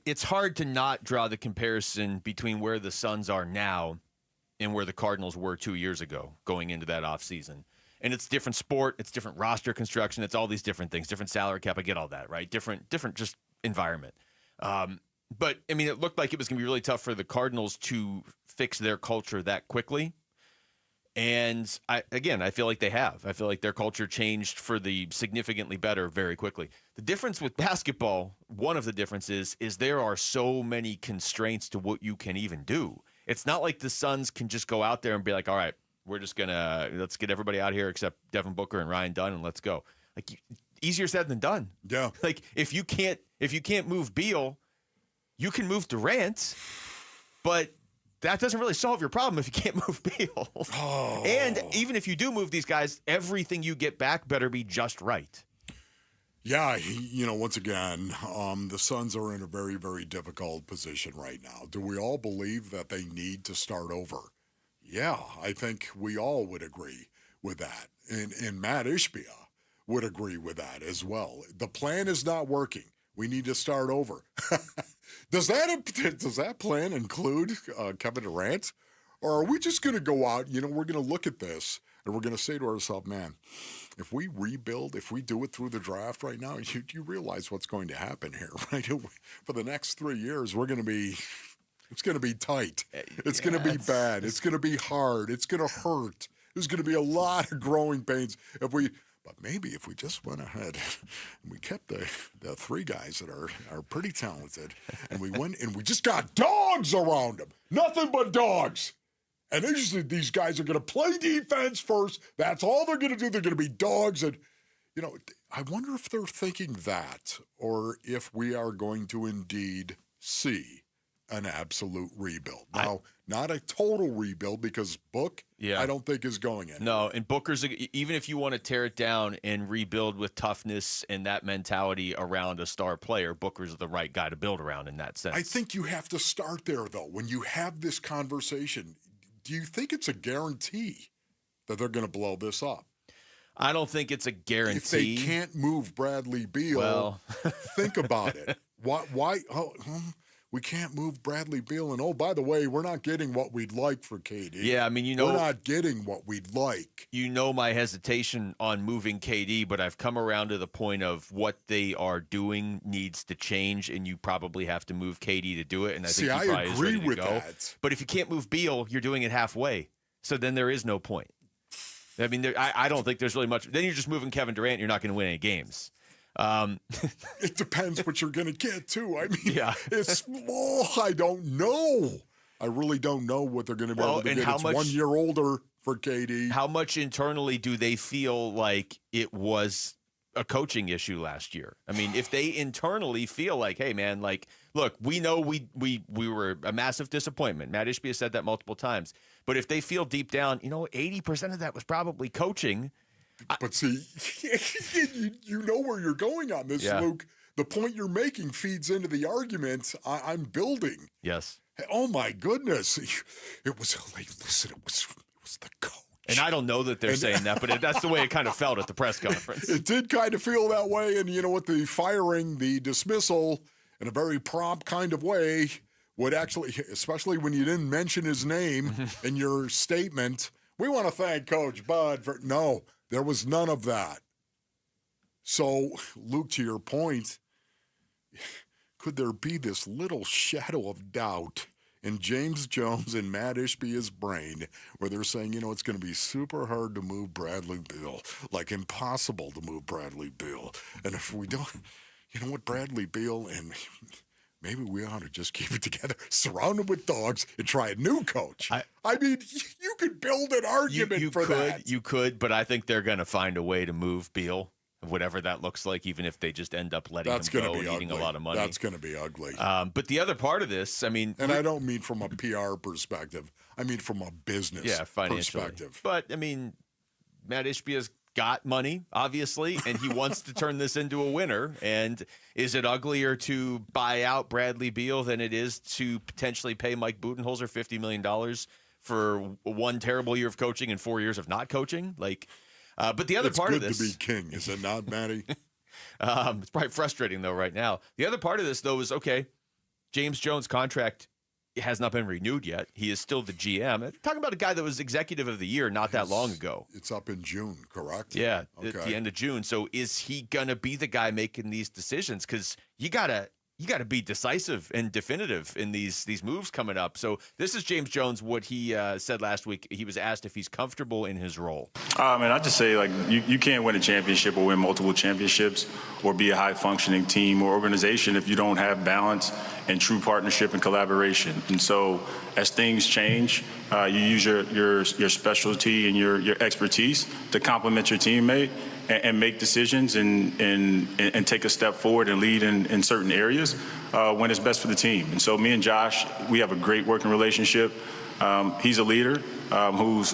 it's hard to not draw the comparison between where the Suns are now and where the Cardinals were 2 years ago going into that offseason. And it's different sport, it's different roster construction, it's all these different things, different salary cap, I get all that, right? Different just environment. But, I mean, it looked like it was going to be really tough for the Cardinals to fix their culture that quickly. And, I feel like they have. I feel like their culture changed for the significantly better very quickly. The difference with basketball, one of the differences, is there are so many constraints to what you can even do. It's not like the Suns can just go out there and be like, all right, we're just going to let's get everybody out here except Devin Booker and Ryan Dunn and let's go. Like, easier said than done. Yeah. Like, if you can't move Beal, you can move Durant, but that doesn't really solve your problem if you can't move Beal. Oh. And even if you do move these guys, everything you get back better be just right. Yeah, once again, the Suns are in a very, very difficult position right now. Do we all believe that they need to start over? Yeah, I think we all would agree with that. And Matt Ishbia would agree with that as well. The plan is not working. We need to start over. Does that plan include Kevin Durant? Or are we just going to go out, we're going to look at this and we're going to say to ourselves, man, if we rebuild, if we do it through the draft right now, you realize what's going to happen here, right? For the next 3 years, it's going to be tight. It's going to be bad. It's going to be hard. It's going to hurt. There's going to be a lot of growing pains But maybe if we just went ahead and we kept the three guys that are pretty talented and we went and we just got dogs around them. Nothing but dogs. And these guys are going to play defense first. That's all they're going to do. They're going to be dogs. And, I wonder if they're thinking that or if we are going to indeed see an absolute rebuild. Now, not a total rebuild because Book, I don't think is going anywhere. No, and Booker's, even if you want to tear it down and rebuild with toughness and that mentality around a star player, Booker's the right guy to build around in that sense. I think you have to start there, though. When you have this conversation, do you think it's a guarantee that they're going to blow this up? I don't think it's a guarantee. If they can't move Bradley Beal, think about it. Why? We can't move Bradley Beal. And, by the way, we're not getting what we'd like for KD. Yeah, I mean, we're not getting what we'd like. My hesitation on moving KD, but I've come around to the point of what they are doing needs to change, and you probably have to move KD to do it. And I think he probably is ready to go. That. But if you can't move Beal, you're doing it halfway. So then there is no point. I mean, I don't think there's really much. Then you're just moving Kevin Durant. You're not going to win any games. It depends what you're going to get, too. I mean, it's I don't know. I really don't know what they're going to be able to get. It's 1 year older for KD. How much internally do they feel like it was a coaching issue last year. I mean, if they internally feel like, hey, man, like, look, we know we were a massive disappointment. Matt Ishbia said that multiple times. But if they feel deep down, 80% of that was probably coaching. But see, you know where you're going on this, Luke. The point you're making feeds into the argument I'm building. Yes. Oh, my goodness. It was the coach. And I don't know that they're saying that, but that's the way it kind of felt at the press conference. It did kind of feel that way. And you know what? The firing, the dismissal, in a very prompt kind of way, would actually, especially when you didn't mention his name in your statement, we want to thank Coach Bud for. No, there was none of that. So, Luke, to your point, could there be this little shadow of doubt in James Jones and Matt Ishbia's brain where they're saying, it's going to be super hard to move Bradley Beal, like impossible to move Bradley Beal. And if we don't, Bradley Beal, and maybe we ought to just keep it together, surround him with dogs, and try a new coach. I mean, you could build an argument for that. You could, but I think they're going to find a way to move Beal, whatever that looks like, even if they just end up letting him go and eating a lot of money. That's going to be ugly. But the other part of this, I mean... And I don't mean from a PR perspective. I mean from a business perspective. But, I mean, Matt Ishbia's got money, obviously, and he wants to turn this into a winner. And is it uglier to buy out Bradley Beal than it is to potentially pay Mike Budenholzer $50 million for one terrible year of coaching and 4 years of not coaching? But the other part of this... It's good to be king, is it not, Matty? It's probably frustrating, though, right now. The other part of this, though, is, okay, James Jones' contract has not been renewed yet. He is still the GM. Talking about a guy that was executive of the year not that long ago. It's up in June, correct? Yeah, at the end of June. So is he going to be the guy making these decisions? Because you got to be decisive and definitive in these moves coming up. So this is James Jones, what he said last week. He was asked if he's comfortable in his role. Man, I just say, you can't win a championship or win multiple championships or be a high-functioning team or organization if you don't have balance and true partnership and collaboration. And so as things change, you use your specialty and your expertise to complement your teammate and make decisions and take a step forward and lead in certain areas when it's best for the team. And so me and Josh, we have a great working relationship. He's a leader whose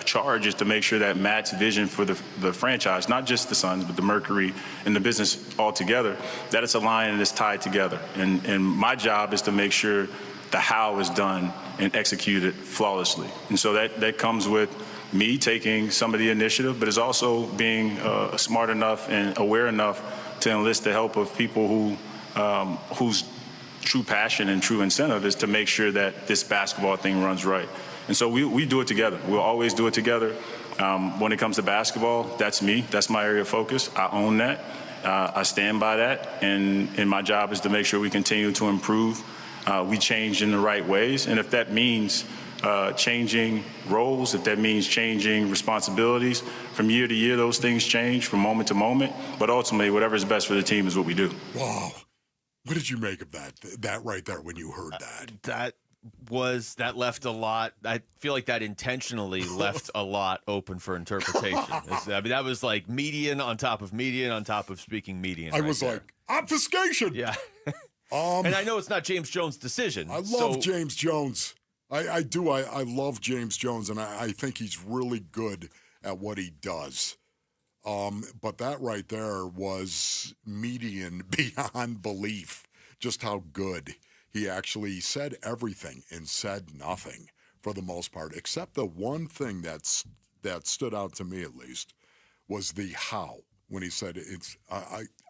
charge is to make sure that Matt's vision for the franchise, not just the Suns, but the Mercury and the business altogether, that it's aligned and it's tied together. And my job is to make sure the how is done and executed flawlessly. And so that comes with me taking some of the initiative, but it's also being smart enough and aware enough to enlist the help of people whose true passion and true incentive is to make sure that this basketball thing runs right. And so we do it together. We'll always do it together. When it comes to basketball, that's me. That's my area of focus. I own that. I stand by that. And my job is to make sure we continue to improve. We change in the right ways. And if that means changing roles, if that means changing responsibilities, from year to year, those things change from moment to moment. But ultimately, whatever is best for the team is what we do. Wow. What did you make of that right there when you heard that? That left a lot. I feel like that intentionally left a lot open for interpretation. I mean, that was like median on top of median on top of speaking median. I was like, obfuscation. Yeah. And I know it's not James Jones' decision. I love James Jones. I do. I love James Jones, and I think he's really good at what he does. But that right there was median beyond belief, just how good. He actually said everything and said nothing for the most part, except the one thing that stood out to me at least was the how. When he said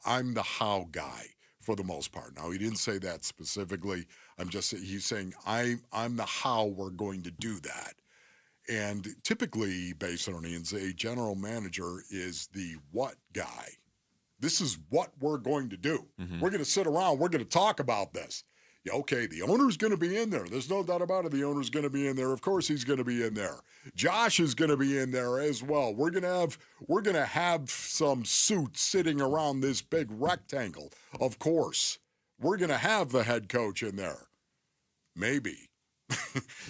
I'm the how guy for the most part. Now he didn't say that specifically. He's saying I'm the how we're going to do that. And typically, Basonians, a general manager is the what guy. This is what we're going to do. Mm-hmm. We're going to sit around. We're going to talk about this. Yeah, okay, the owner's going to be in there. There's no doubt about it. The owner's going to be in there. Of course he's going to be in there. Josh is going to be in there as well. We're going to have some suits sitting around this big rectangle. Of course. We're going to have the head coach in there. Maybe.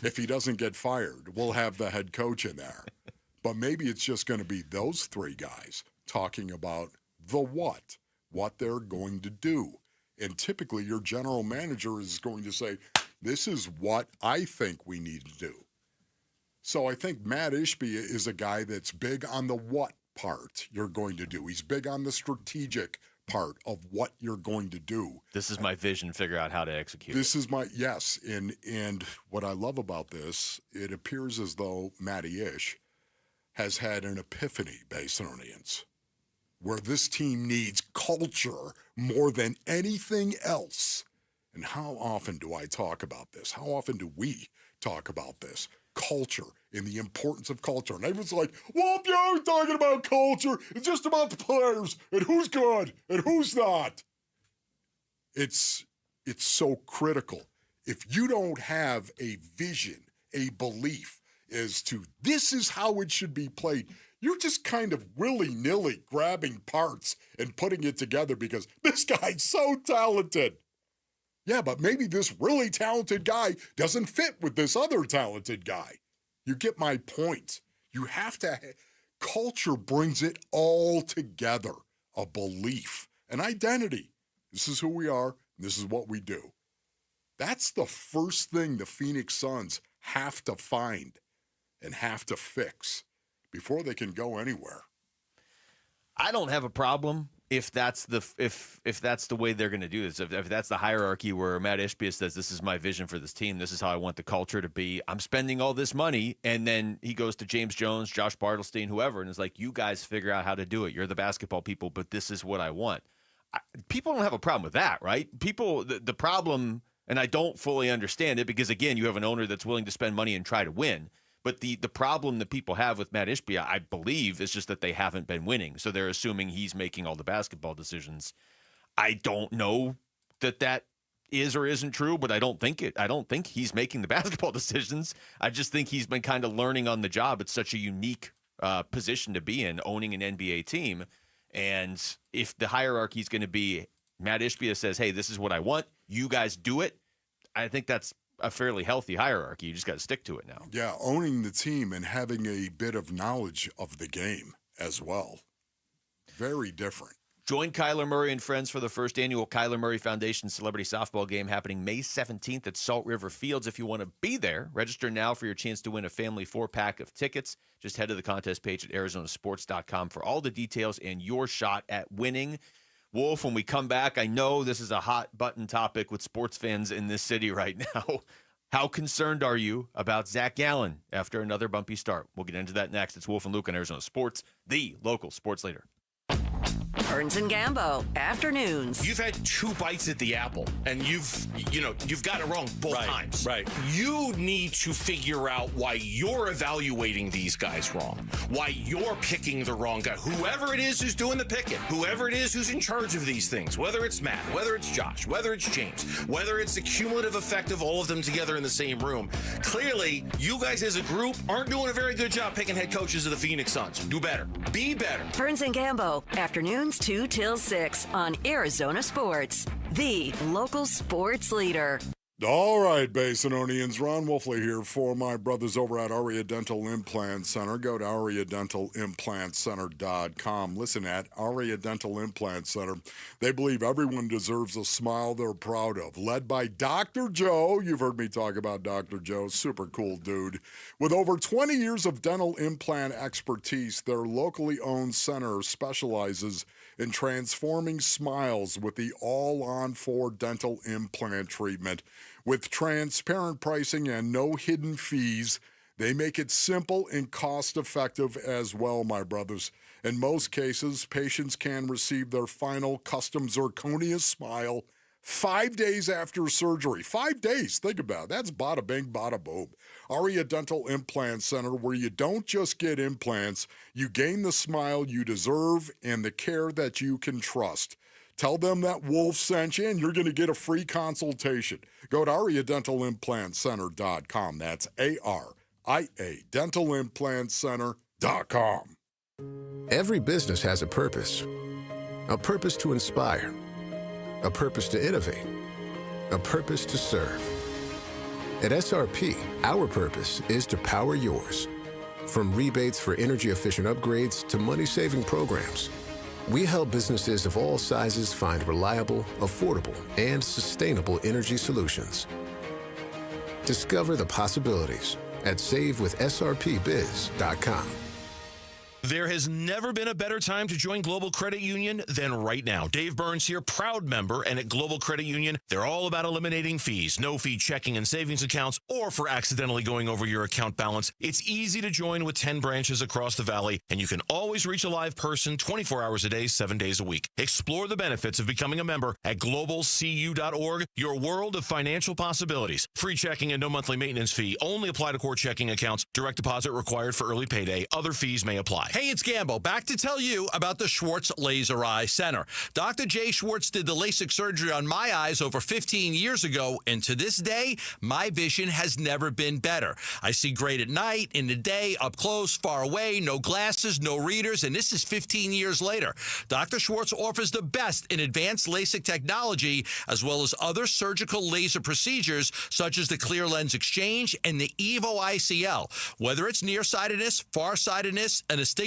If he doesn't get fired, we'll have the head coach in there. But maybe it's just going to be those three guys. talking about the what they're going to do. And typically your general manager is going to say, this is what I think we need to do. So I think Matt Ishbia is a guy that's big on the what part you're going to do. He's big on the strategic part of what you're going to do. This is my vision, figure out how to execute. This is my, yes. And what I love about this, it appears as though Matty Ish has had an epiphany, Basinonians, where this team needs culture more than anything else. And how often do I talk about this? How often do we talk about this? Culture and the importance of culture. And everyone's like, well, you're always talking about culture. It's just about the players and who's good and who's not. It's so critical. If you don't have a vision, a belief as to this is how it should be played, you're just kind of willy-nilly grabbing parts and putting it together because this guy's so talented. Yeah, but maybe this really talented guy doesn't fit with this other talented guy. You get my point. You have to, culture brings it all together. A belief, an identity. This is who we are, and this is what we do. That's the first thing the Phoenix Suns have to find and have to fix before they can go anywhere. I don't have a problem if that's the way they're going to do this. If that's the hierarchy where Matt Ishbia says, this is my vision for this team, this is how I want the culture to be, I'm spending all this money, and then he goes to James Jones, Josh Bartlestein, whoever, and is like, you guys figure out how to do it. You're the basketball people, but this is what I want. People don't have a problem with that, right? People, the problem, and I don't fully understand it because, again, you have an owner that's willing to spend money and try to win. But the problem that people have with Matt Ishbia, I believe, is just that they haven't been winning. So they're assuming he's making all the basketball decisions. I don't know that is or isn't true, but I don't think he's making the basketball decisions. I just think he's been kind of learning on the job. It's such a unique position to be in, owning an NBA team. And if the hierarchy is going to be Matt Ishbia says, hey, this is what I want, you guys do it, I think that's a fairly healthy hierarchy. You just got to stick to it now. Yeah, owning the team and having a bit of knowledge of the game as well. Very different. Join Kyler Murray and friends for the first annual Kyler Murray Foundation Celebrity Softball Game happening May 17th at Salt River Fields. If you want to be there, register now for your chance to win a family 4-pack of tickets. Just head to the contest page at arizonasports.com for all the details and your shot at winning. Wolf, when we come back, I know this is a hot-button topic with sports fans in this city right now. How concerned are you about Zach Gallen after another bumpy start? We'll get into that next. It's Wolf and Luke on Arizona Sports, the local sports leader. Burns and Gambo, afternoons. You've had 2 bites at the apple, and you've got it wrong both times. Right. You need to figure out why you're evaluating these guys wrong, why you're picking the wrong guy. Whoever it is who's doing the picking, whoever it is who's in charge of these things, whether it's Matt, whether it's Josh, whether it's James, whether it's the cumulative effect of all of them together in the same room. Clearly, you guys as a group aren't doing a very good job picking head coaches of the Phoenix Suns. Do better. Be better. Burns and Gambo, afternoons 2 till 6 on Arizona Sports, the local sports leader. All right, Basinonians, Ron Wolfley here for my brothers over at Aria Dental Implant Center. Go to ariadentalimplantcenter.com. Listen, at Aria Dental Implant Center, they believe everyone deserves a smile they're proud of. Led by Dr. Joe. You've heard me talk about Dr. Joe. Super cool dude. With over 20 years of dental implant expertise, their locally owned center specializes in transforming smiles with the all-on-4 dental implant treatment. With transparent pricing and no hidden fees, they make it simple and cost-effective as well, my brothers. In most cases, patients can receive their final custom zirconia smile 5 days after surgery. 5 days, think about it. That's bada bing, bada boom. Aria Dental Implant Center, where you don't just get implants, you gain the smile you deserve and the care that you can trust. Tell them that Wolf sent you, and you're going to get a free consultation. Go to ariadentalimplantcenter.com. That's ARIA dentalimplantcenter.com. Every business has a purpose to inspire, a purpose to innovate, a purpose to serve. At SRP, our purpose is to power yours. From rebates for energy-efficient upgrades to money-saving programs, we help businesses of all sizes find reliable, affordable, and sustainable energy solutions. Discover the possibilities at savewithsrpbiz.com. There has never been a better time to join Global Credit Union than right now. Dave Burns here, proud member, and at Global Credit Union, they're all about eliminating fees. No fee checking and savings accounts, or for accidentally going over your account balance. It's easy to join with 10 branches across the valley, and you can always reach a live person 24 hours a day, 7 days a week. Explore the benefits of becoming a member at globalcu.org, your world of financial possibilities. Free checking and no monthly maintenance fee. Only apply to core checking accounts. Direct deposit required for early payday. Other fees may apply. Hey, it's Gambo, back to tell you about the Schwartz Laser Eye Center. Dr. Jay Schwartz did the LASIK surgery on my eyes over 15 years ago, and to this day, my vision has never been better. I see great at night, in the day, up close, far away, no glasses, no readers, and this is 15 years later. Dr. Schwartz offers the best in advanced LASIK technology, as well as other surgical laser procedures, such as the clear lens exchange and the EVO ICL. Whether it's nearsightedness, farsightedness, and astigmatism,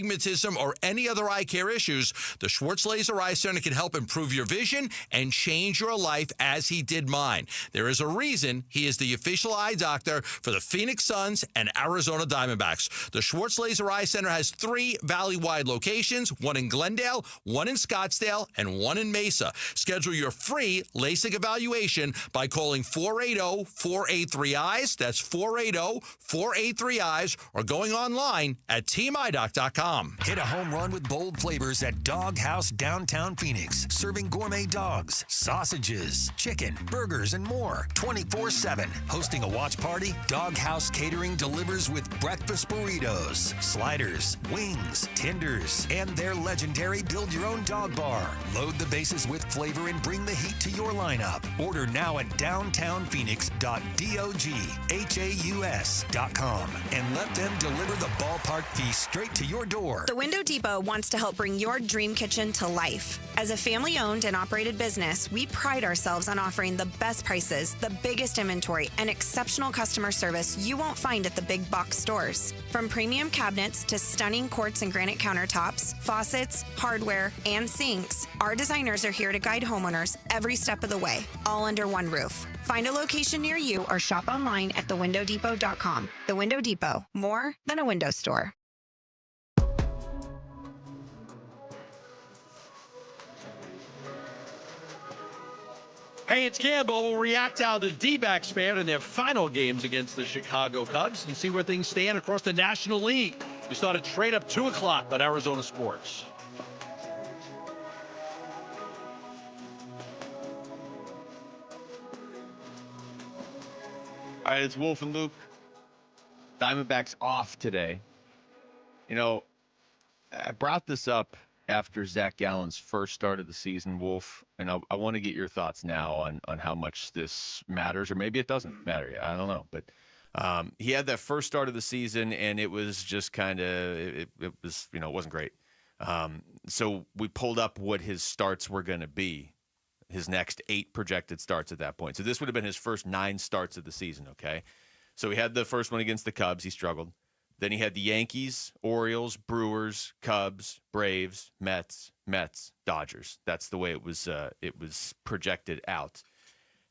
or any other eye care issues, the Schwartz Laser Eye Center can help improve your vision and change your life as he did mine. There is a reason he is the official eye doctor for the Phoenix Suns and Arizona Diamondbacks. The Schwartz Laser Eye Center has 3 valley-wide locations, one in Glendale, one in Scottsdale, and one in Mesa. Schedule your free LASIK evaluation by calling 480-483-EYES. That's 480-483-EYES, or going online at teamidoc.com. Hit a home run with bold flavors at Dog House downtown Phoenix, serving gourmet dogs, sausages, chicken, burgers, and more 24/7. Hosting a watch party, Dog House Catering delivers with breakfast burritos, sliders, wings, tenders, and their legendary build-your-own dog bar. Load the bases with flavor and bring the heat to your lineup. Order now at downtownphoenix.doghaus.com and let them deliver the ballpark feast straight to your door. The Window Depot wants to help bring your dream kitchen to life. As a family-owned and operated business, we pride ourselves on offering the best prices, the biggest inventory, and exceptional customer service you won't find at the big box stores. From premium cabinets to stunning quartz and granite countertops, faucets, hardware, and sinks, our designers are here to guide homeowners every step of the way, all under one roof. Find a location near you or shop online at thewindowdepot.com. The Window Depot, more than a window store. Hey, it's Campbell. We'll react how the Dbacks fared in their final games against the Chicago Cubs and see where things stand across the National League. We start a trade up 2 o'clock on Arizona Sports. All right, it's Wolf and Luke. Diamondbacks off today. You know, I brought this up after Zach Gallen's first start of the season, Wolf, and I want to get your thoughts now on how much this matters, or maybe it doesn't matter yet. I don't know, but he had that first start of the season, and it was just kind of it was, you know, it wasn't great. So we pulled up what his starts were going to be, his next 8 projected starts at that point. So this would have been his first 9 starts of the season. Okay, so he had the first one against the Cubs. He struggled. Then he had the Yankees, Orioles, Brewers, Cubs, Braves, Mets, Dodgers. That's the way it was projected out.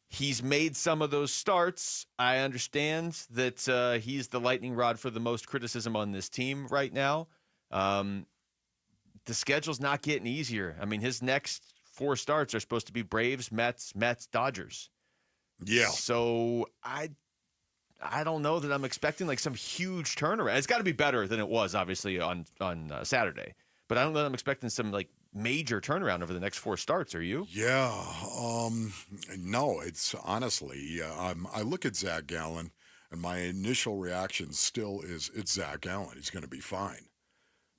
He's made some of those starts. I understand that he's the lightning rod for the most criticism on this team right now. The schedule's not getting easier. I mean, his next 4 starts are supposed to be Braves, Mets, Dodgers. Yeah. So I don't know that I'm expecting like some huge turnaround. It's got to be better than it was, obviously, on Saturday. But I don't know that I'm expecting some like major turnaround over the next 4 starts. Are you? Yeah. No, it's honestly, I look at Zach Gallen, and my initial reaction still is it's Zach Gallen. He's going to be fine.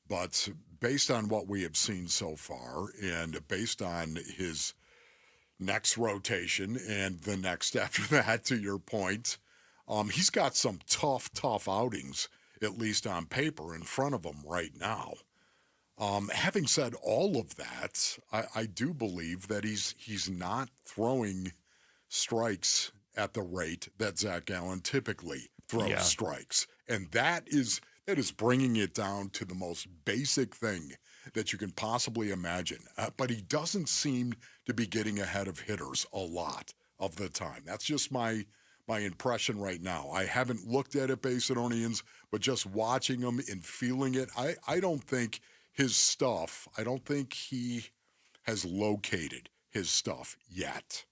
But based on what we have seen so far, and based on his next rotation and the next after that, to your point, he's got some tough outings, at least on paper, in front of him right now. Having said all of that, I do believe that he's not throwing strikes at the rate that Zach Gallen typically throws strikes. And that is It is bringing it down to the most basic thing that you can possibly imagine. But he doesn't seem to be getting ahead of hitters a lot of the time. That's just my impression right now. I haven't looked at it, Basinonians, but just watching him and feeling it, I don't think his stuff, I don't think he has located his stuff yet.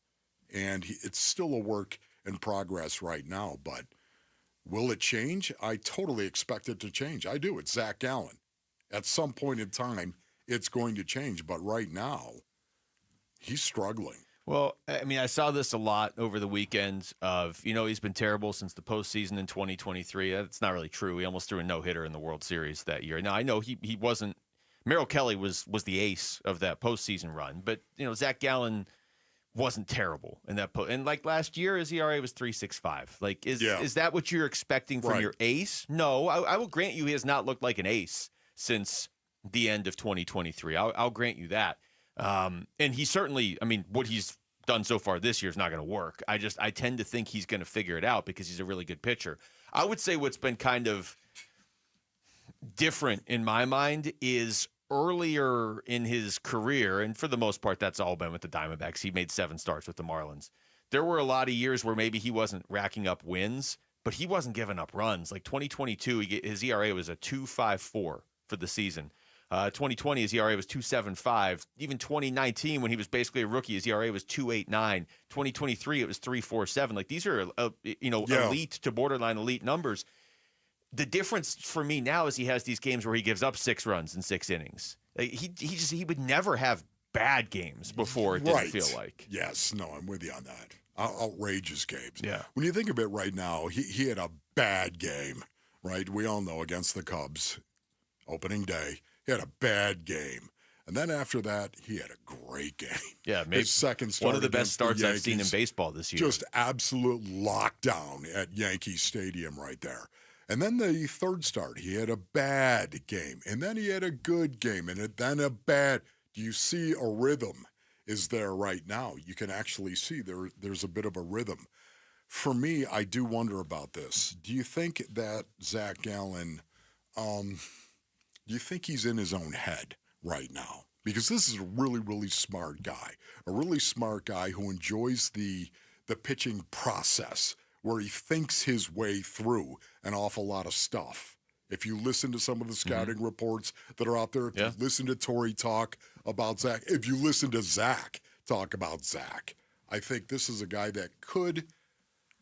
And it's still a work in progress right now, but will it change? I totally expect it to change. I do. It's Zach Gallen. At some point in time, it's going to change, but right now, he's struggling. Well, I mean, I saw this a lot over the weekend of, he's been terrible since the postseason in 2023. That's not really true. He almost threw a no-hitter in the World Series that year. Now, I know he wasn't – Merrill Kelly was the ace of that postseason run, but, Zach Gallen wasn't terrible in that and like last year, his ERA was 3.65. Like, is that what you're expecting from your ace? No, I will grant you he has not looked like an ace since the end of 2023. I'll grant you that. And he certainly, what he's done so far this year is not going to work. I tend to think he's going to figure it out because he's a really good pitcher. I would say what's been kind of different in my mind is earlier in his career, and for the most part, that's all been with the Diamondbacks. He made 7 starts with the Marlins. There were a lot of years where maybe he wasn't racking up wins, but he wasn't giving up runs. Like 2022, his ERA was a 2.54 for the season. 2020, his ERA was 2.75. Even 2019, when he was basically a rookie, his ERA was 2.89. 2023, it was 3.47. Like these are, elite to borderline elite numbers. The difference for me now is he has these games where he gives up 6 runs in 6 innings. Like he would never have bad games before. It didn't feel like. Yes, no, I'm with you on that. Outrageous games. Yeah. When you think of it right now, he had a bad game, right? We all know against the Cubs, opening day. He had a bad game. And then after that, he had a great game. Yeah, maybe his second start one of the best starts I've seen in baseball this year. Just absolute lockdown at Yankee Stadium right there. And then the third start, he had a bad game. And then he had a good game. And then a bad. Do you see a rhythm is there right now? You can actually see there's a bit of a rhythm. For me, I do wonder about this. Do you think that Zach Gallen do you think he's in his own head right now? Because this is a really, really smart guy. A really smart guy who enjoys the pitching process where he thinks his way through an awful lot of stuff. If you listen to some of the scouting reports that are out there, if you listen to Torey talk about Zach, if you listen to Zach talk about Zach, I think this is a guy that could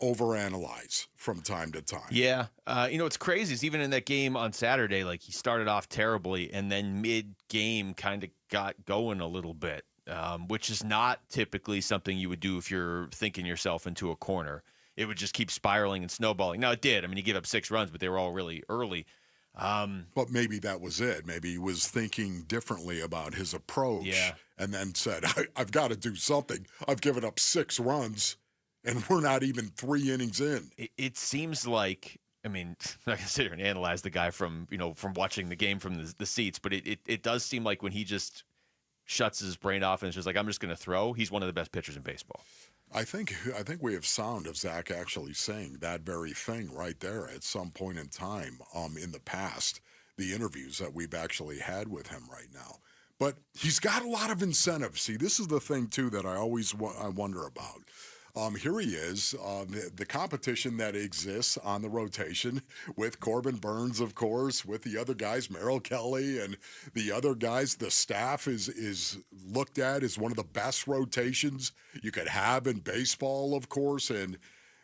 overanalyze from time to time. Yeah. What's crazy is even in that game on Saturday, like he started off terribly and then mid-game kind of got going a little bit, which is not typically something you would do if you're thinking yourself into a corner. It would just keep spiraling and snowballing. Now, it did. He gave up 6 runs, but they were all really early. But maybe that was it. Maybe he was thinking differently about his approach and then said, I've got to do something. I've given up 6 runs. And we're not even 3 innings in. It seems like, I'm not going to sit here and analyze the guy from watching the game from the seats, but it does seem like when he just shuts his brain off and is just like, I'm just going to throw, he's one of the best pitchers in baseball. I think we have sound of Zach actually saying that very thing right there at some point in time in the past, the interviews that we've actually had with him right now. But he's got a lot of incentive. See, this is the thing, too, that I wonder about. Here he is, the competition that exists on the rotation with Corbin Burns, of course, with the other guys, Merrill Kelly and the other guys. The staff is looked at as one of the best rotations you could have in baseball, of course, and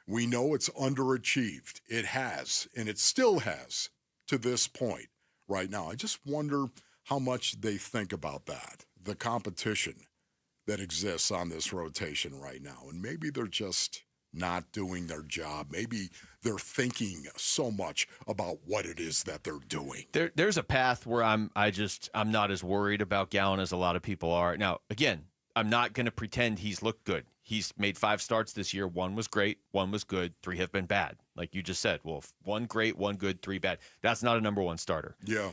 we know it's underachieved. It has, and it still has to this point right now. I just wonder how much they think about that, the competition that exists on this rotation right now. And maybe they're just not doing their job. Maybe they're thinking so much about what it is that they're doing. There's a path where I'm not as worried about Gallen as a lot of people are. Now, again, I'm not going to pretend he's looked good. He's made 5 starts this year. 1 was great, 1 was good, 3 have been bad. Like you just said, Wolf, 1 great, 1 good, 3 bad. That's not a number 1 starter. Yeah.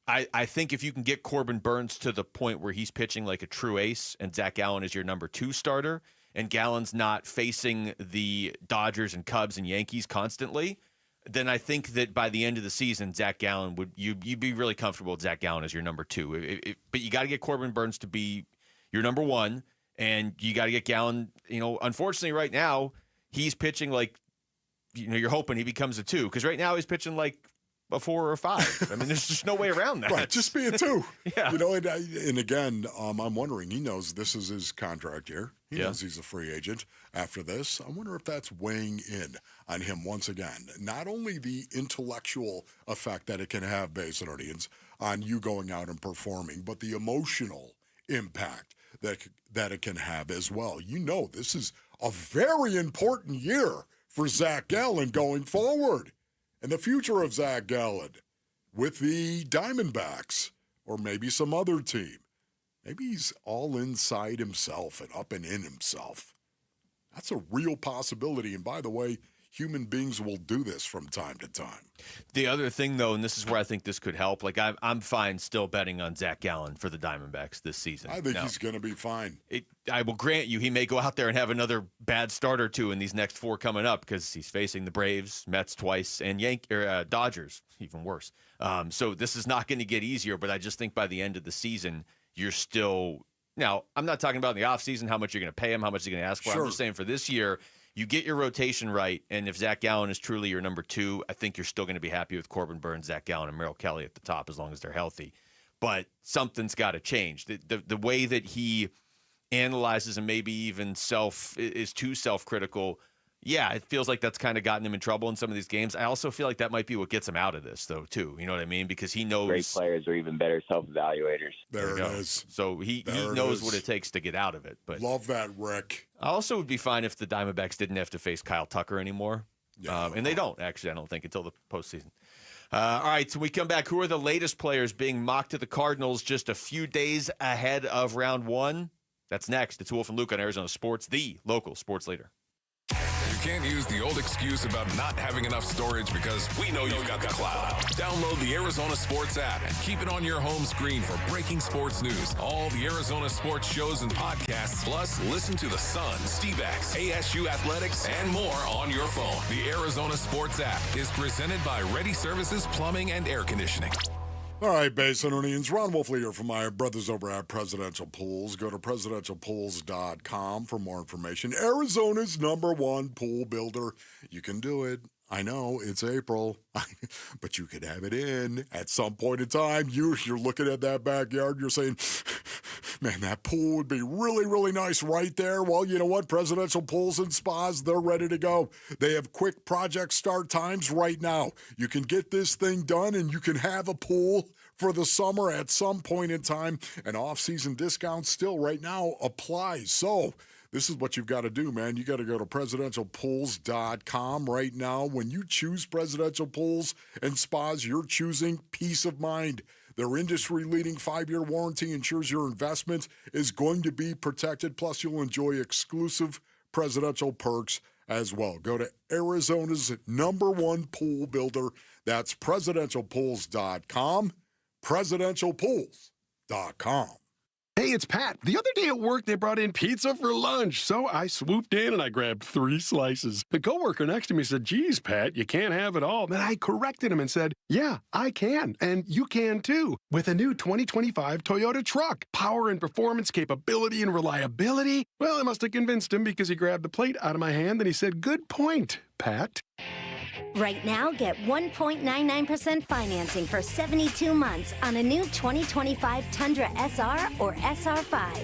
I think if you can get Corbin Burns to the point where he's pitching like a true ace and Zach Gallen is your number 2 starter and Gallen's not facing the Dodgers and Cubs and Yankees constantly, then I think that by the end of the season, Zach Gallen you'd be really comfortable with Zach Gallen as your number 2. But you got to get Corbin Burnes to be your number 1, and you got to get Gallen. Unfortunately, right now he's pitching like you're hoping he becomes a 2, because right now he's pitching like a 4 or a 5. I mean, there's just no way around that. Right, just be a 2. Yeah. And again, I'm wondering, he knows this is his contract year. He knows he's a free agent after this. I wonder if that's weighing in on him once again. Not only the intellectual effect that it can have, Basin audience, on you going out and performing, but the emotional impact that it can have as well. This is a very important year for Zach Gallen going forward. And the future of Zach Gallen with the Diamondbacks or maybe some other team. Maybe he's all inside himself and up and in himself. That's a real possibility. And by the way, human beings will do this from time to time. The other thing, though, and this is where I think this could help, like I'm fine still betting on Zach Gallen for the Diamondbacks this season. I think he's going to be fine. I will grant you he may go out there and have another bad start or 2 in these next 4 coming up, because he's facing the Braves, Mets twice, and Dodgers, even worse. So this is not going to get easier, but I just think by the end of the season, you're still – now, I'm not talking about in the offseason how much you're going to pay him, how much you're going to ask for. Sure. I'm just saying for this year – you get your rotation right, and if Zach Gallen is truly your number 2, I think you're still going to be happy with Corbin Burnes, Zach Gallen, and Merrill Kelly at the top as long as they're healthy. But something's got to change. The way that he analyzes and maybe even is too self-critical, it feels like that's kind of gotten him in trouble in some of these games. I also feel like that might be what gets him out of this, though, too. You know what I mean? Because he knows great players are even better self-evaluators. There it is. So he knows what it takes to get out of it. But love that, Rick. I also would be fine if the Diamondbacks didn't have to face Kyle Tucker anymore. And they don't, actually, I don't think, until the postseason. All right, so we come back. Who are the latest players being mocked to the Cardinals just a few days ahead of round 1? That's next. It's Wolf and Luke on Arizona Sports, the local sports leader. You can't use the old excuse about not having enough storage because we know you've got the cloud. Download the Arizona Sports app and keep it on your home screen for breaking sports news, all the Arizona sports shows and podcasts, plus listen to the Suns, Dbacks, ASU Athletics, and more on your phone. The Arizona Sports app is presented by Ready Services Plumbing and Air Conditioning. All right, Basinonians, Ron Wolfley here from my brothers over at Presidential Pools. Go to presidentialpools.com for more information. Arizona's #1 pool builder. You can do it. I know it's April, but you could have it in at some point in time. You're looking at that backyard. You're saying, man, that pool would be really, really nice right there. Well, you know what? Presidential Pools and Spas, they're ready to go. They have quick project start times right now. You can get this thing done, and you can have a pool for the summer at some point in time. And off-season discounts still right now apply. So this is what you've got to do, man. You got to go to presidentialpools.com right now. When you choose Presidential Pools and Spas, you're choosing peace of mind. Their industry-leading 5-year warranty ensures your investment is going to be protected. Plus, you'll enjoy exclusive presidential perks as well. Go to Arizona's #1 pool builder. That's presidentialpools.com. presidentialpools.com. Hey, it's Pat. The other day at work, they brought in pizza for lunch, so I swooped in and I grabbed 3 slices. The coworker next to me said, "Geez, Pat, you can't have it all." Then I corrected him and said, "Yeah, I can, and you can too. With a new 2025 Toyota truck, power and performance, capability and reliability." Well, I must have convinced him because he grabbed the plate out of my hand and he said, "Good point, Pat." Right now, get 1.99% financing for 72 months on a new 2025 Tundra SR or SR5.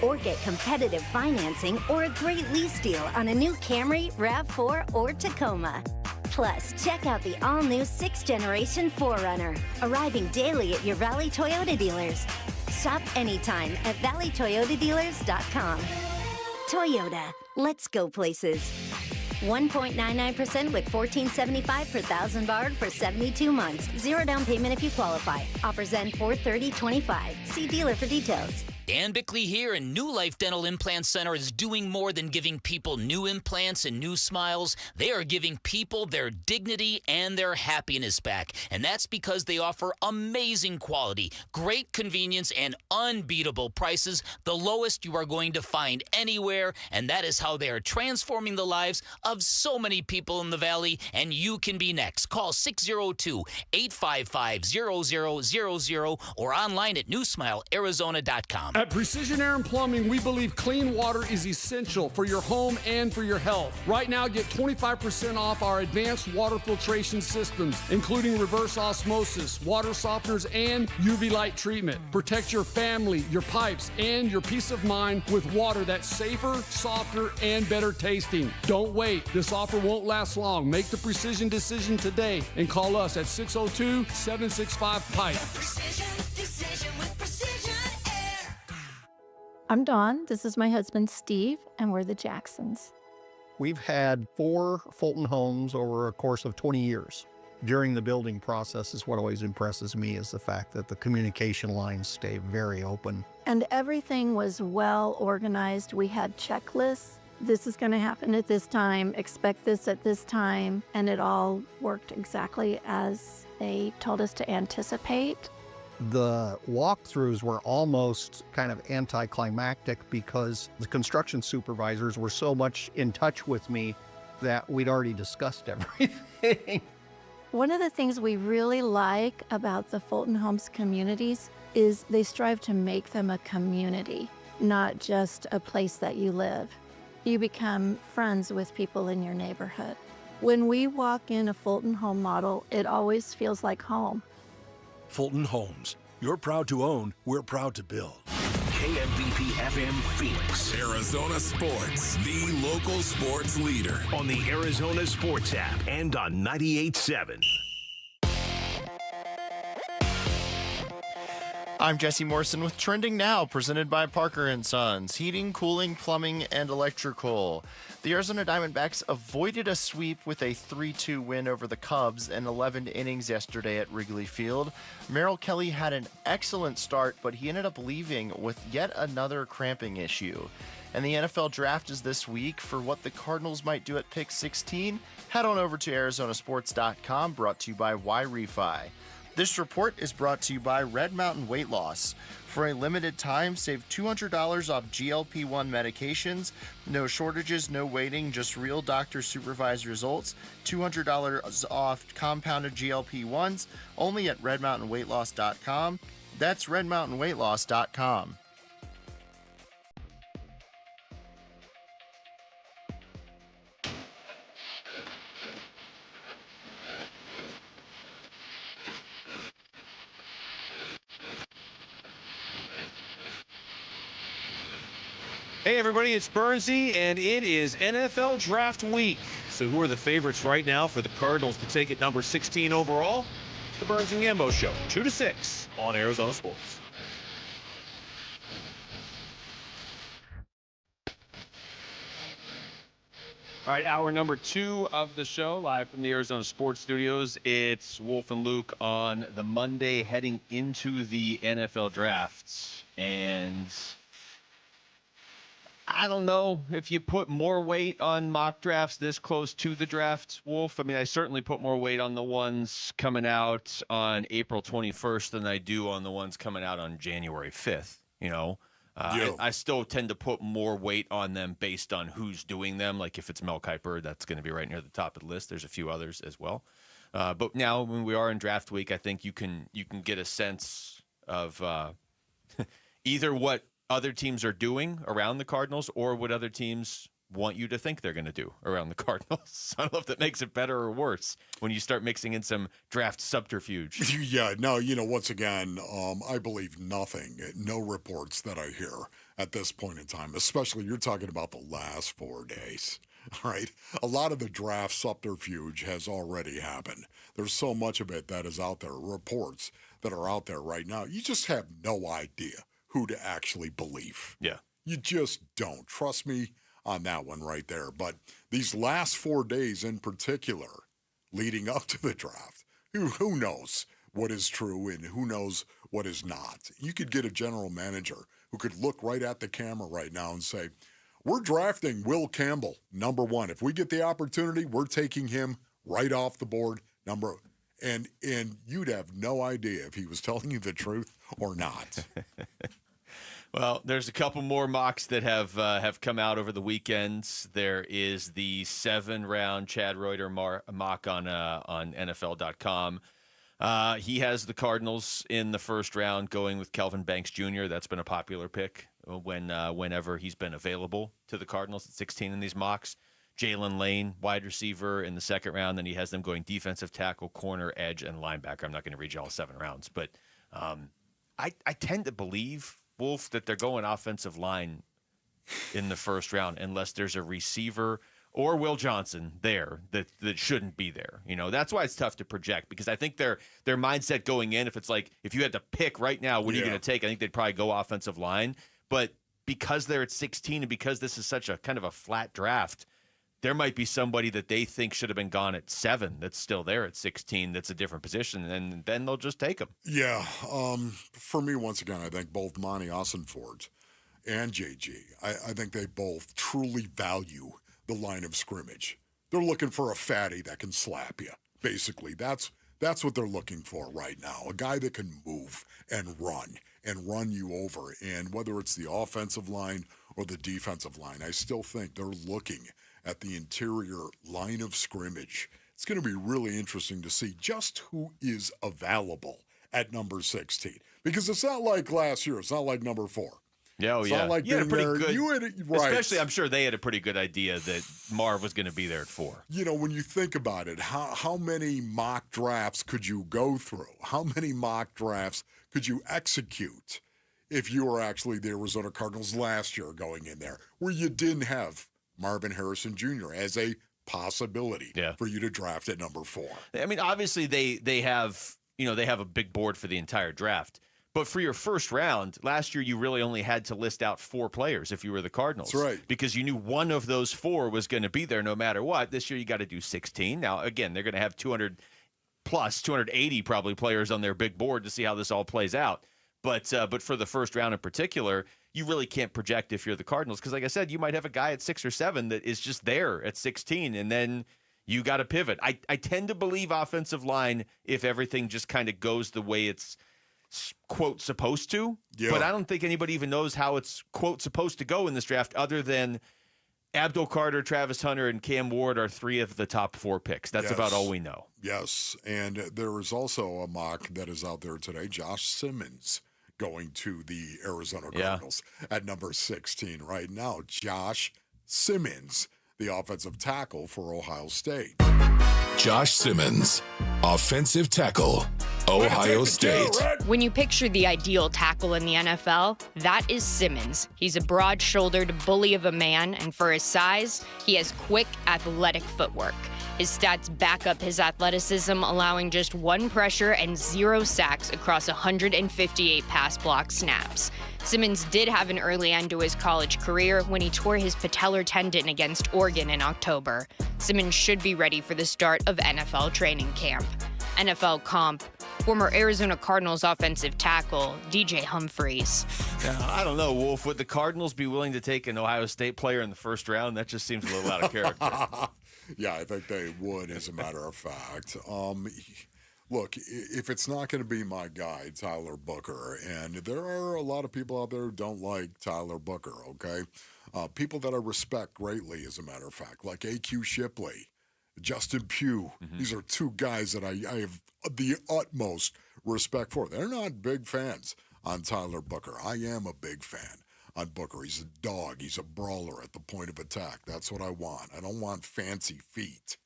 Or get competitive financing or a great lease deal on a new Camry, RAV4, or Tacoma. Plus, check out the all-new 6th generation 4Runner, arriving daily at your Valley Toyota dealers. Shop anytime at valleytoyotadealers.com. Toyota, let's go places. 1.99% with $14.75 per thousand borrowed for 72 months. 0 down payment if you qualify. Offers end 4/30/25. See dealer for details. Dan Bickley here, and New Life Dental Implant Center is doing more than giving people new implants and new smiles. They are giving people their dignity and their happiness back. And that's because they offer amazing quality, great convenience, and unbeatable prices, the lowest you are going to find anywhere. And that is how they are transforming the lives of so many people in the Valley, and you can be next. Call 602-855-0000 or online at newsmilearizona.com. At Precision Air and Plumbing, we believe clean water is essential for your home and for your health. Right now, get 25% off our advanced water filtration systems, including reverse osmosis, water softeners, and UV light treatment. Protect your family, your pipes, and your peace of mind with water that's safer, softer, and better tasting. Don't wait. This offer won't last long. Make the precision decision today and call us at 602-765-PIPE. Decision with Precision Air. I'm Dawn. This is my husband, Steve, and we're the Jacksons. We've had 4 Fulton homes over a course of 20 years. During the building process is what always impresses me is the fact that the communication lines stay very open. And everything was well organized. We had checklists. This is going to happen at this time. Expect this at this time. And it all worked exactly as they told us to anticipate. The walkthroughs were almost kind of anticlimactic because the construction supervisors were so much in touch with me that we'd already discussed everything. One of the things we really like about the Fulton Homes communities is they strive to make them a community, not just a place that you live. You become friends with people in your neighborhood. When we walk in a Fulton home model, it always feels like home. Fulton Homes. You're proud to own, we're proud to build. KMVP FM Phoenix. Arizona Sports, the local sports leader. On the Arizona Sports app and on 98.7. I'm Jesse Morrison with Trending Now, presented by Parker & Sons, heating, cooling, plumbing, and electrical. The Arizona Diamondbacks avoided a sweep with a 3-2 win over the Cubs in 11 innings yesterday at Wrigley Field. Merrill Kelly had an excellent start, but he ended up leaving with yet another cramping issue. And the NFL Draft is this week. For what the Cardinals might do at pick 16, head on over to arizonasports.com, brought to you by Y-Refi. This report is brought to you by Red Mountain Weight Loss. For a limited time, save $200 off GLP-1 medications. No shortages, no waiting, just real doctor-supervised results. $200 off compounded GLP-1s, only at redmountainweightloss.com. That's redmountainweightloss.com. Hey everybody, it's Bernsey, and it is NFL Draft Week. So who are the favorites right now for the Cardinals to take at number 16 overall? The Burns and Gambo Show, 2 to 6 on Arizona Sports. All right, hour number 2 of the show, live from the Arizona Sports Studios. It's Wolf and Luke on the Monday heading into the NFL drafts. And I don't know if you put more weight on mock drafts this close to the draft, Wolf. I mean, I certainly put more weight on the ones coming out on April 21st than I do on the ones coming out on January 5th, you know. I still tend to put more weight on them based on who's doing them. Like if it's Mel Kiper, that's going to be right near the top of the list. There's a few others as well. But now when we are in draft week, I think you can get a sense of either what other teams are doing around the Cardinals or what other teams want you to think they're going to do around the Cardinals. I don't know if that makes it better or worse when you start mixing in some draft subterfuge. Yeah, no, once again, I believe nothing, no reports that I hear at this point in time, especially you're talking about the last 4 days, right? A lot of the draft subterfuge has already happened. There's so much of it that is out there, reports that are out there right now. You just have no idea who to actually believe. Yeah. You just don't. Trust me on that one right there. But these last 4 days in particular, leading up to the draft, who knows what is true and who knows what is not. You could get a general manager who could look right at the camera right now and say, we're drafting Will Campbell, number 1. If we get the opportunity, we're taking him right off the board, and you'd have no idea if he was telling you the truth or not. Well, there's a couple more mocks that have come out over the weekends. There is the 7-round Chad Reuter mock on NFL.com. He has the Cardinals in the first round going with Kelvin Banks Jr. That's been a popular pick whenever he's been available to the Cardinals at 16 in these mocks. Jalen Lane, wide receiver in the second round. Then he has them going defensive tackle, corner, edge, and linebacker. I'm not going to read you all 7 rounds, but I tend to believe, Wolf, that they're going offensive line in the first round unless there's a receiver or Will Johnson there that shouldn't be there. You know, that's why it's tough to project, because I think their mindset going in, if it's like, if you had to pick right now, what are you going to take? I think they'd probably go offensive line. But because they're at 16 and because this is such a kind of a flat draft, there might be somebody that they think should have been gone at 7 that's still there at 16 that's a different position, and then they'll just take them. Yeah. For me, once again, I think both Monty Ossenfort and JG, I think they both truly value the line of scrimmage. They're looking for a fatty that can slap you. Basically, that's what they're looking for right now. A guy that can move and run you over. And whether it's the offensive line or the defensive line, I still think they're looking at the interior line of scrimmage. It's going to be really interesting to see just who is available at number 16. Because it's not like last year. It's not like number 4. Yeah, it's not like you had a pretty there. good, especially I'm sure they had a pretty good idea that Marv was going to be there at 4. You know, when you think about it, how many mock drafts could you go through? How many mock drafts could you execute if you were actually the Arizona Cardinals last year going in there, where you didn't have Marvin Harrison Jr. as a possibility for you to draft at number 4? I mean, obviously they have a big board for the entire draft. But for your first round, last year you really only had to list out 4 players if you were the Cardinals. That's right. Because you knew one of those 4 was going to be there no matter what. This year you got to do 16. Now, again, they're going to have 280 probably players on their big board to see how this all plays out. But for the first round in particular, you really can't project if you're the Cardinals. Because like I said, you might have a guy at 6 or 7 that is just there at 16, and then you got to pivot. I tend to believe offensive line if everything just kind of goes the way it's quote supposed to, but I don't think anybody even knows how it's quote supposed to go in this draft other than Abdul Carter, Travis Hunter, and Cam Ward are 3 of the top 4 picks. That's about all we know. Yes, and there is also a mock that is out there today, Josh Simmons going to the Arizona Cardinals at number 16 right now. Josh Simmons, the offensive tackle for Ohio State. Josh Simmons, offensive tackle, Ohio State. When you picture the ideal tackle in the NFL, that is Simmons. He's a broad-shouldered bully of a man, and for his size, he has quick, athletic footwork. His stats back up his athleticism, allowing just 1 pressure and 0 sacks across 158 pass block snaps. Simmons did have an early end to his college career when he tore his patellar tendon against Oregon in October. Simmons should be ready for the start of NFL training camp. NFL comp, former Arizona Cardinals offensive tackle, DJ Humphries. Yeah, I don't know, Wolf. Would the Cardinals be willing to take an Ohio State player in the first round? That just seems a little out of character. Yeah, I think they would, as a matter of fact. Look, if it's not going to be my guy, Tyler Booker, and there are a lot of people out there who don't like Tyler Booker, okay? People that I respect greatly, as a matter of fact, like A.Q. Shipley, Justin Pugh. These are 2 guys that I have the utmost respect for. They're not big fans on Tyler Booker. I am a big fan on Booker. He's a dog. He's a brawler at the point of attack. That's what I want. I don't want fancy feet.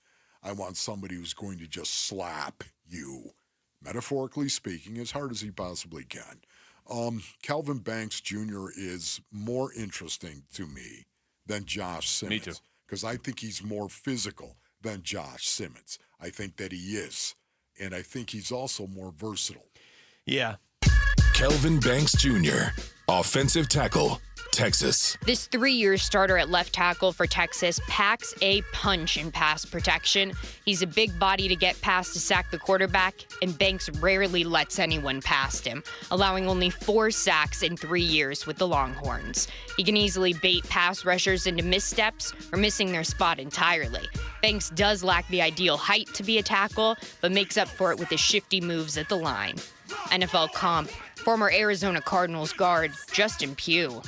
I want somebody who's going to just slap you, metaphorically speaking, as hard as he possibly can. Kelvin Banks Jr. is more interesting to me than Josh Simmons. Me too. Because I think he's more physical than Josh Simmons. I think that he is. And I think he's also more versatile. Yeah. Kelvin Banks Jr., offensive tackle, Texas. This 3-year starter at left tackle for Texas packs a punch in pass protection. He's a big body to get past to sack the quarterback, and Banks rarely lets anyone past him, allowing only 4 sacks in 3 years with the Longhorns. He can easily bait pass rushers into missteps or missing their spot entirely. Banks does lack the ideal height to be a tackle, but makes up for it with his shifty moves at the line. NFL comp, former Arizona Cardinals guard Justin Pugh.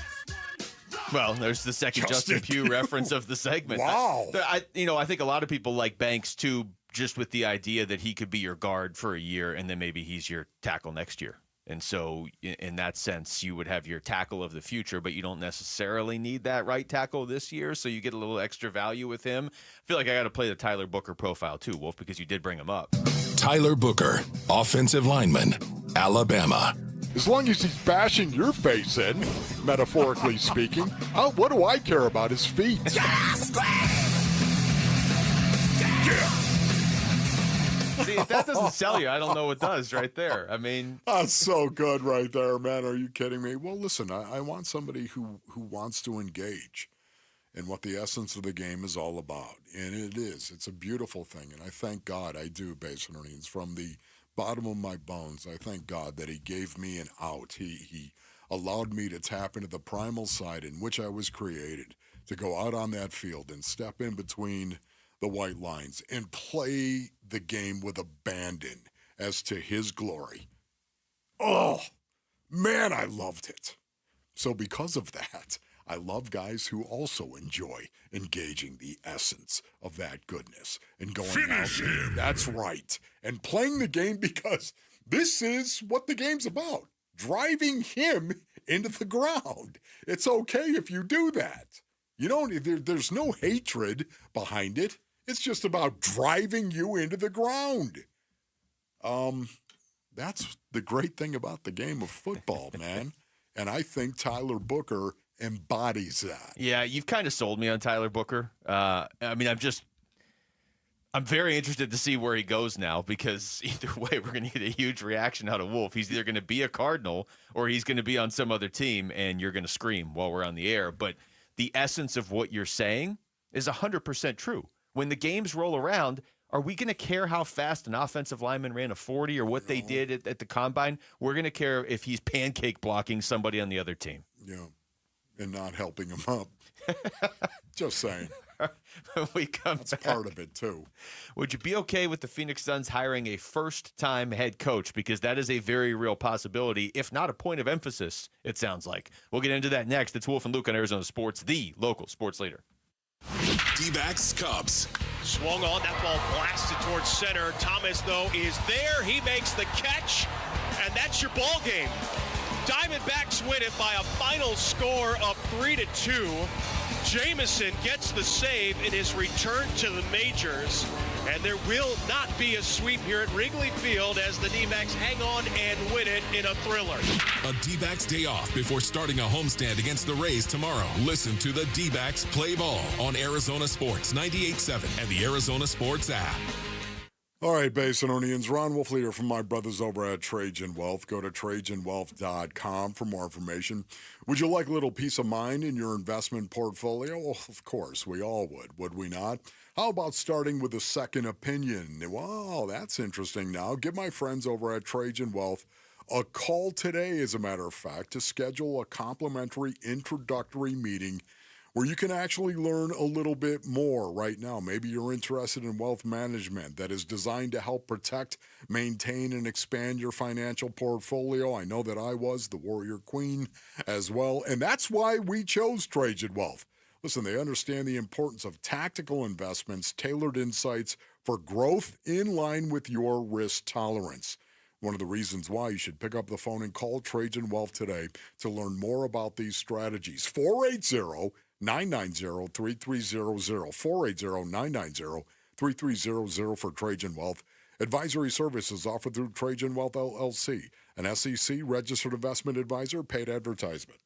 Well, there's the second Justin Pugh reference of the segment. Wow. I think a lot of people like Banks, too, just with the idea that he could be your guard for a year and then maybe he's your tackle next year. And so in that sense, you would have your tackle of the future, but you don't necessarily need that right tackle this year, so you get a little extra value with him. I feel like I got to play the Tyler Booker profile, too, Wolf, because you did bring him up. Tyler Booker, offensive lineman, Alabama. As long as he's bashing your face in, metaphorically speaking, what do I care about his feet? See, if that doesn't sell you, I don't know what does right there. I mean... That's so good right there, man. Are you kidding me? Well, listen, I want somebody who wants to engage in what the essence of the game is all about. And it is. It's a beautiful thing. And I thank God I do, Basin Earnings, from the bottom of my bones. I thank God that he gave me an out. He allowed me to tap into the primal side in which I was created, to go out on that field and step in between the white lines and play the game with abandon as to his glory. Oh, man, I loved it. So because of that, I love guys who also enjoy engaging the essence of that goodness and going Finish out. him. That's right. And playing the game, because this is what the game's about. Driving him into the ground. It's okay if you do that. You don't, there's no hatred behind it. It's just about driving you into the ground. That's the great thing about the game of football, man. And I think Tyler Booker embodies that. Yeah, you've kind of sold me on Tyler Booker. I mean, I'm very interested to see where he goes now, because either way, we're going to get a huge reaction out of Wolf. He's either going to be a Cardinal or he's going to be on some other team, and you're going to scream while we're on the air. But the essence of what you're saying is 100% true. When the games roll around, are we going to care how fast an offensive lineman ran a 40 or what they did at the combine? We're going to care if he's pancake blocking somebody on the other team. Yeah, and not helping him up. Just saying. That's part of it, too. Would you be okay with the Phoenix Suns hiring a first-time head coach? Because that is a very real possibility, if not a point of emphasis, it sounds like. We'll get into that next. It's Wolf and Luke on Arizona Sports, the local sports leader. Dbacks Cubs. Swung on, that ball blasted towards center. Thomas, though, is there. He makes the catch, and that's your ball game. Diamondbacks win it by a final score of 3-2. Jamison gets the save in his return to the majors, and there will not be a sweep here at Wrigley Field as the D-backs hang on and win it in a thriller. A D-backs day off before starting a homestand against the Rays tomorrow. Listen to the D-backs play ball on Arizona Sports 98.7 and the Arizona Sports app. All right, Basinonians, Ron Wolf leader from my brothers over at Trajan Wealth. Go to TrajanWealth.com for more information. Would you like a little peace of mind in your investment portfolio? Well, of course, we all would we not? How about starting with a second opinion? Wow, that's interesting now. Give my friends over at Trajan Wealth a call today, as a matter of fact, to schedule a complimentary introductory meeting where you can actually learn a little bit more right now. Maybe you're interested in wealth management that is designed to help protect, maintain, and expand your financial portfolio. I know that I was the Warrior Queen as well, and that's why we chose Trajan Wealth. Listen, they understand the importance of tactical investments, tailored insights for growth in line with your risk tolerance. One of the reasons why you should pick up the phone and call Trajan Wealth today to learn more about these strategies. 480-990-3300, 480-990-3300 for Trajan Wealth. Advisory services offered through Trajan Wealth LLC, an SEC registered investment advisor, paid advertisement.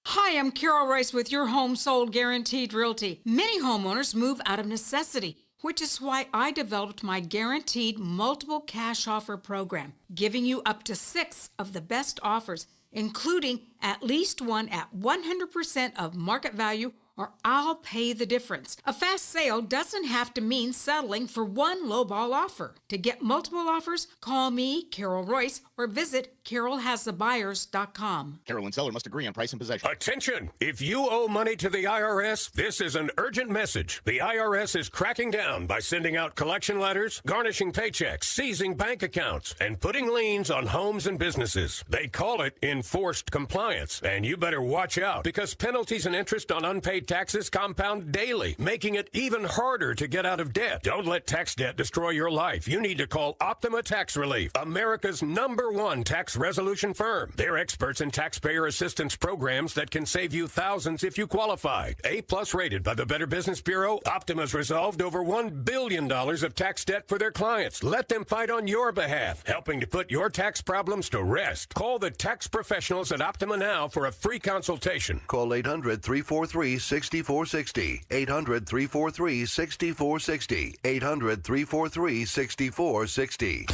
Hi, I'm Carol Rice with your Home Sold Guaranteed Realty. Many homeowners move out of necessity, which is why I developed my Guaranteed Multiple Cash Offer program, giving you up to 6 of the best offers, including at least one at 100% of market value, or I'll pay the difference. A fast sale doesn't have to mean settling for one lowball offer. To get multiple offers, call me, Carol Royce, or visit carolhasthebuyers.com. Carol and seller must agree on price and possession. Attention! If you owe money to the IRS, this is an urgent message. The IRS is cracking down by sending out collection letters, garnishing paychecks, seizing bank accounts, and putting liens on homes and businesses. They call it enforced compliance, and you better watch out because penalties and interest on unpaid taxes compound daily, making it even harder to get out of debt. Don't let tax debt destroy your life. You need to call Optima Tax Relief, America's #1 tax resolution firm. They're experts in taxpayer assistance programs that can save you thousands if you qualify. A+ rated by the Better Business Bureau, Optima's resolved over $1 billion of tax debt for their clients. Let them fight on your behalf, helping to put your tax problems to rest. Call the tax professionals at Optima now for a free consultation. Call 800-343-6460. 800-343-6460. 800-343-6460.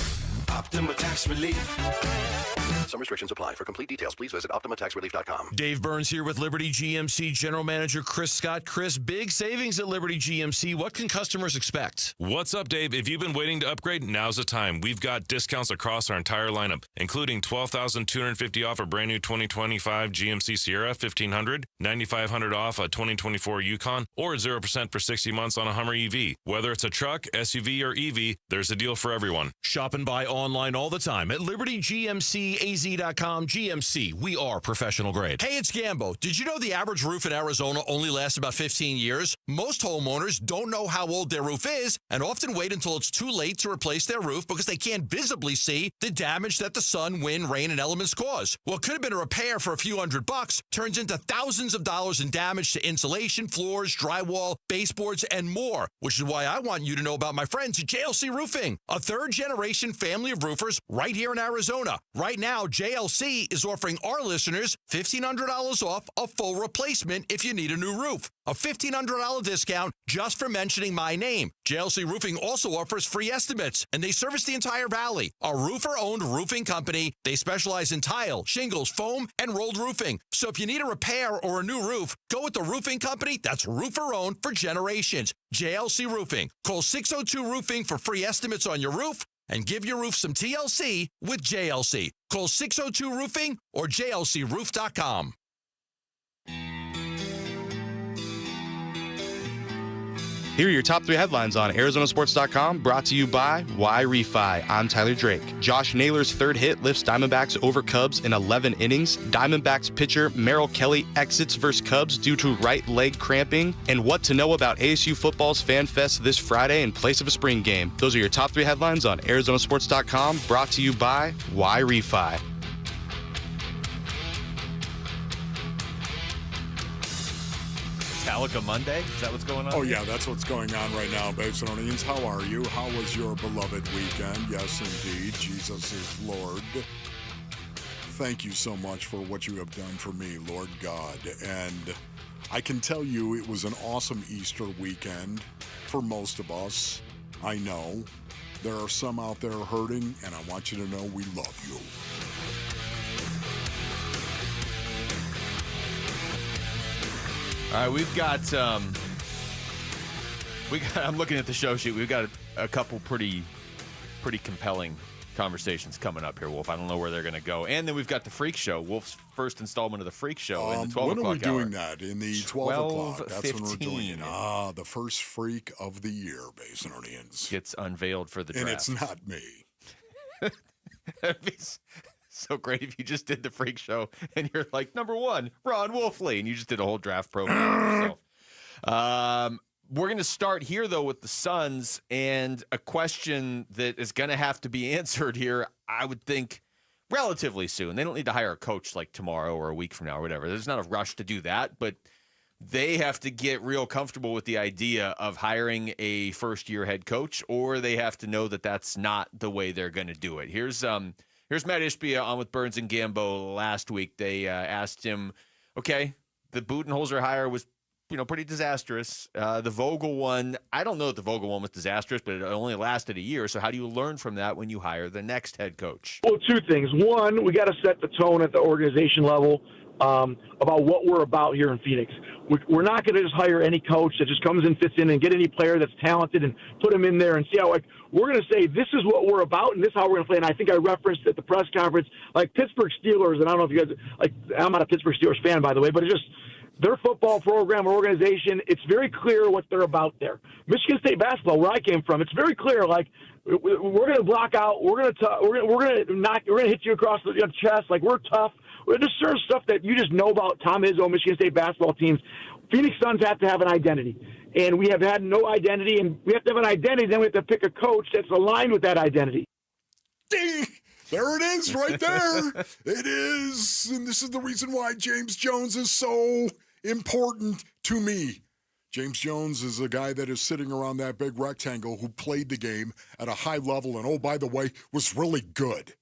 Optima Tax Relief. Some restrictions apply. For complete details, please visit OptimaTaxRelief.com. Dave Burns here with Liberty GMC General Manager Chris Scott. Chris, big savings at Liberty GMC. What can customers expect? What's up, Dave? If you've been waiting to upgrade, now's the time. We've got discounts across our entire lineup, including $12,250 off a brand new 2025 GMC Sierra 1500, $9,500 off a 2024 Yukon, or 0% for 60 months on a Hummer EV. Whether it's a truck, SUV, or EV, there's a deal for everyone. Shop and buy online all the time at LibertyGMCAZ.com. GMC, we are professional grade. Hey, it's Gambo. Did you know the average roof in Arizona only lasts about 15 years? Most homeowners don't know how old their roof is and often wait until it's too late to replace their roof because they can't visibly see the damage that the sun, wind, rain, and elements cause. What could have been a repair for a few $100 turns into thousands of dollars in damage to insulation, floors, drywall, baseboards, and more, which is why I want you to know about my friends at JLC Roofing, a third-generation family of roofers right here in Arizona. Right now, JLC is offering our listeners $1,500 off a full replacement if you need a new roof. A $1,500 discount just for mentioning my name. JLC Roofing also offers free estimates, and they service the entire valley. A roofer-owned roofing company. They specialize in tile, shingles, foam, and rolled roofing. So if you need a repair or a new roof, go with the roofing company that's roofer-owned for generations. JLC Roofing. Call 602-ROOFING for free estimates on your roof and give your roof some TLC with JLC. Call 602-ROOFING or jlcroof.com. Here are your top 3 headlines on ArizonaSports.com, brought to you by Y-Refi. I'm Tyler Drake. Josh Naylor's third hit lifts Diamondbacks over Cubs in 11 innings. Diamondbacks pitcher Merrill Kelly exits versus Cubs due to right leg cramping. And what to know about ASU football's Fan Fest this Friday in place of a spring game. Those are your top 3 headlines on ArizonaSports.com, brought to you by Y-Refi. Metallica Monday? Is that what's going on? Oh, yeah, that's what's going on right now, Babesonians. How are you? How was your beloved weekend? Yes, indeed. Jesus is Lord. Thank you so much for what you have done for me, Lord God. And I can tell you it was an awesome Easter weekend for most of us. I know. There are some out there hurting, and I want you to know we love you. All right, we've got I'm looking at the show sheet. We've got a couple pretty compelling conversations coming up here, Wolf. I don't know where they're going to go. And then we've got the Freak Show, Wolf's first installment of the Freak Show in the 12 o'clock hour. When are we doing that? In the 12 o'clock. That's 15. when we're doing it. The first Freak of the year, Basonarians. Gets unveiled for the draft. And it's not me. That'd be so great if you just did the Freak Show and you're like, number 1, Ron Wolfley, and you just did a whole draft program yourself. We're going to start here, though, with the Suns, and a question that is going to have to be answered here, I would think, relatively soon. They don't need to hire a coach like tomorrow or a week from now or whatever. There's not a rush to do that, but they have to get real comfortable with the idea of hiring a first-year head coach, or they have to know that that's not the way they're going to do it. Here's Matt Ishbia on with Burns and Gambo last week. They asked him, okay, the Budenholzer hire was pretty disastrous. The Vogel one, I don't know if the Vogel one was disastrous, but it only lasted a year. So how do you learn from that when you hire the next head coach? Well, two things. One, we got to set the tone at the organization level about what we're about here in Phoenix. We're not going to just hire any coach that just comes and fits in and get any player that's talented and put him in there and see how, we're going to say this is what we're about and this is how we're going to play. And I think I referenced at the press conference, Pittsburgh Steelers, and I don't know if you guys, I'm not a Pittsburgh Steelers fan, by the way, but it's just their football program or organization, it's very clear what they're about there. Michigan State basketball, where I came from, it's very clear, we're going to block out, we're going to hit you across the chest, we're tough. There's certain stuff that you just know about Tom Izzo, Michigan State basketball teams. Phoenix Suns have to have an identity, and we have had no identity, and we have to have an identity, then we have to pick a coach that's aligned with that identity. Ding! There it is right there. It is. And this is the reason why James Jones is so important to me. James Jones is a guy that is sitting around that big rectangle who played the game at a high level and, oh, by the way, was really good.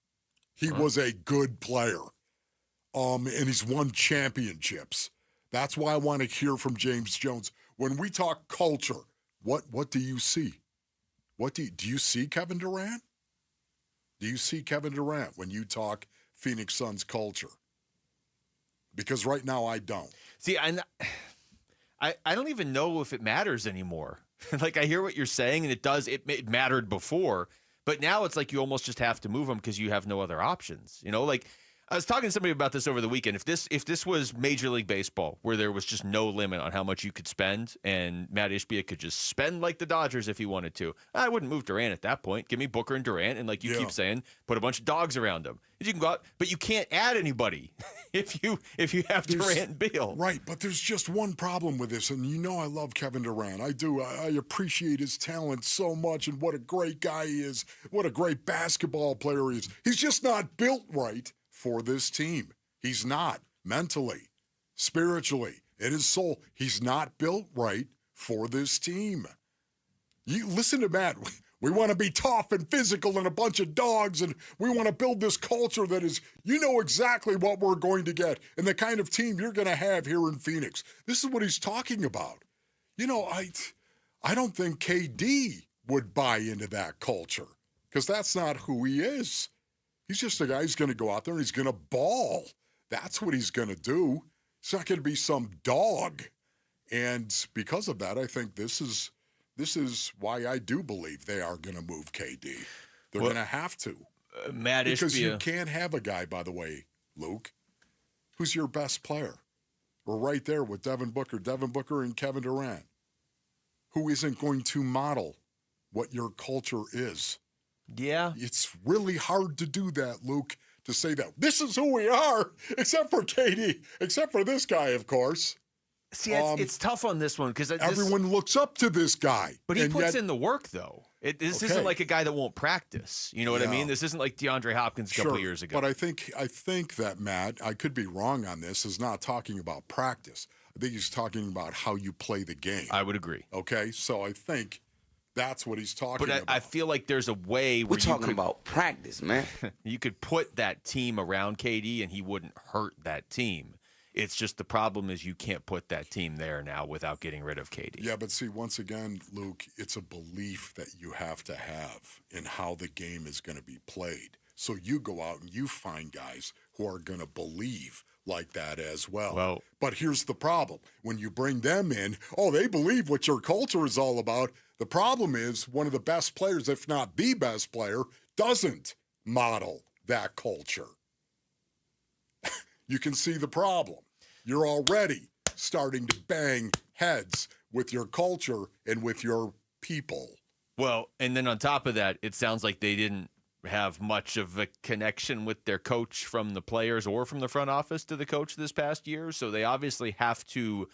He was a good player. And he's won championships. That's why I want to hear from James Jones. When we talk culture, what do you see? Do you see Kevin Durant? Do you see Kevin Durant when you talk Phoenix Suns culture? Because right now I don't. See, I don't even know if it matters anymore. I hear what you're saying, and it does. It mattered before, but now it's you almost just have to move them because you have no other options. I was talking to somebody about this over the weekend. If this was Major League Baseball, where there was just no limit on how much you could spend, and Matt Ishbia could just spend like the Dodgers if he wanted to, I wouldn't move Durant at that point. Give me Booker and Durant, and you keep saying, put a bunch of dogs around them. You can go out, but you can't add anybody if you have Durant and Beal. Right, but there's just one problem with this, and I love Kevin Durant. I do. I appreciate his talent so much, and what a great guy he is. What a great basketball player he is. He's just not built right for this team. He's not mentally, spiritually, in his soul. He's not built right for this team. You listen to Matt. We want to be tough and physical and a bunch of dogs, and we want to build this culture that is, exactly what we're going to get and the kind of team you're going to have here in Phoenix. This is what he's talking about. I don't think KD would buy into that culture because that's not who he is. He's just a guy who's going to go out there and he's going to ball. That's what he's going to do. He's not going to be some dog. And because of that, I think this is why I do believe they are going to move KD. They're going to have to. Matt Ishbia. Because you can't have a guy, by the way, Luke, who's your best player. We're right there with Devin Booker and Kevin Durant, who isn't going to model what your culture is. Yeah. It's really hard to do that, Luke, to say that this is who we are, except for KD, except for this guy, of course. See, it's tough on this one because everyone looks up to this guy. But he puts in the work, though. This isn't like a guy that won't practice. You know what I mean? This isn't like DeAndre Hopkins a couple of years ago. But I think that Matt, I could be wrong on this, is not talking about practice. I think he's talking about how you play the game. I would agree. Okay, so I think that's what he's talking about. But I feel like there's a way where we're talking about practice, man. You could put that team around KD and he wouldn't hurt that team. It's just the problem is you can't put that team there now without getting rid of KD. Yeah, but see, once again, Luke, it's a belief that you have to have in how the game is going to be played. So you go out and you find guys who are going to believe like that as well. But here's the problem. When you bring them in, they believe what your culture is all about. The problem is one of the best players, if not the best player, doesn't model that culture. You can see the problem. You're already starting to bang heads with your culture and with your people. Well, and then on top of that, it sounds like they didn't have much of a connection with their coach from the players or from the front office to the coach this past year. So they obviously have to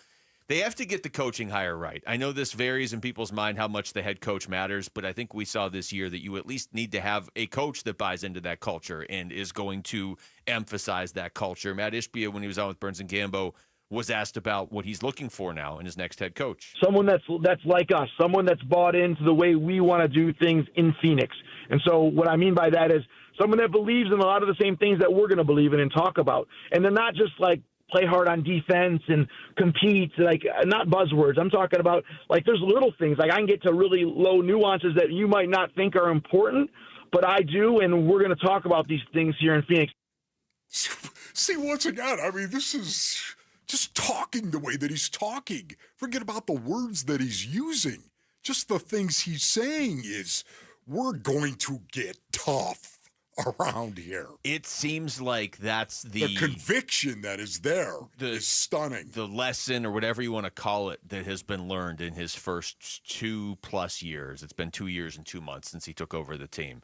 get the coaching hire right. I know this varies in people's mind how much the head coach matters, but I think we saw this year that you at least need to have a coach that buys into that culture and is going to emphasize that culture. Matt Ishbia, when he was on with Burns and Gambo, was asked about what he's looking for now in his next head coach. Someone that's like us, someone that's bought into the way we want to do things in Phoenix. And so what I mean by that is someone that believes in a lot of the same things that we're going to believe in and talk about. And they're not just like play hard on defense and compete. Like, not buzzwords. I'm talking about, like, there's little things. Like, I can get to really low nuances that you might not think are important, but I do, and we're going to talk about these things here in Phoenix. See, once again, I mean, this is just talking the way that he's talking. Forget about the words that he's using. Just the things he's saying is, we're going to get tough around here. It seems like that's the conviction that is there is stunning. The lesson, or whatever you want to call it, that has been learned in his first 2+ years. It's been 2 years and 2 months since he took over the team.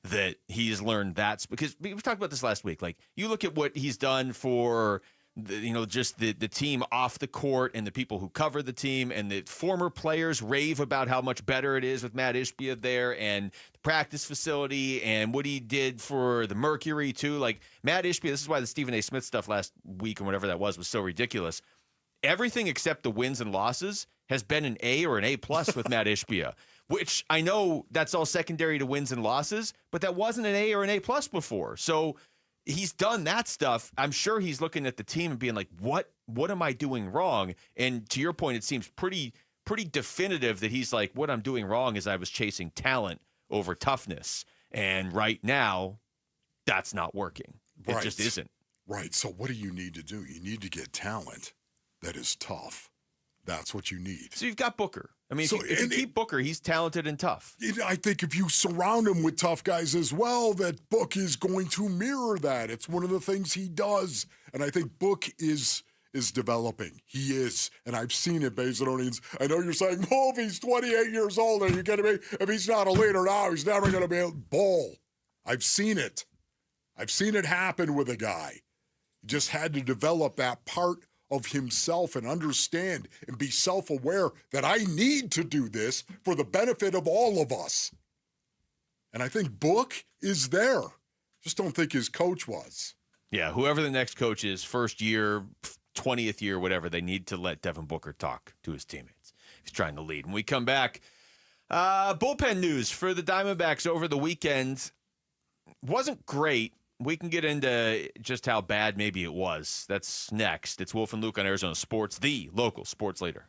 That he's learned that's because we talked about this last week. Like, you look at what he's done for just the team off the court and the people who cover the team, and the former players rave about how much better it is with Matt Ishbia there, and the practice facility, and what he did for the Mercury too. Like, Matt Ishbia, this is why the Stephen A. Smith stuff last week and whatever that was so ridiculous. Everything except the wins and losses has been an A or an A+ with Matt Ishbia, which I know that's all secondary to wins and losses, but that wasn't an A or an A+ before. So he's done that stuff. I'm sure he's looking at the team and being like, what am I doing wrong? And to your point, it seems pretty definitive that he's like, what I'm doing wrong is I was chasing talent over toughness. And right now, that's not working. It just isn't. Right. So what do you need to do? You need to get talent that is tough. That's what you need. So you've got Booker. I mean, if you keep Booker, he's talented and tough. I think if you surround him with tough guys as well, that Book is going to mirror that. It's one of the things he does. And I think Book is developing. He is. And I've seen it, Basinonians. I know you're saying, if he's 28 years old, are you kidding me? If he's not a leader now, he's never going to be a bull. I've seen it. I've seen it happen with a guy. He just had to develop that part of himself and understand and be self-aware that I need to do this for the benefit of all of us. And I think Book is there. Just don't think his coach was. Yeah, whoever the next coach is, first year, 20th year, whatever, they need to let Devin Booker talk to his teammates. He's trying to lead. When we come back, bullpen news for the Diamondbacks over the weekend wasn't great. We can get into just how bad maybe it was. That's next. It's Wolf and Luke on Arizona Sports, the local sports leader.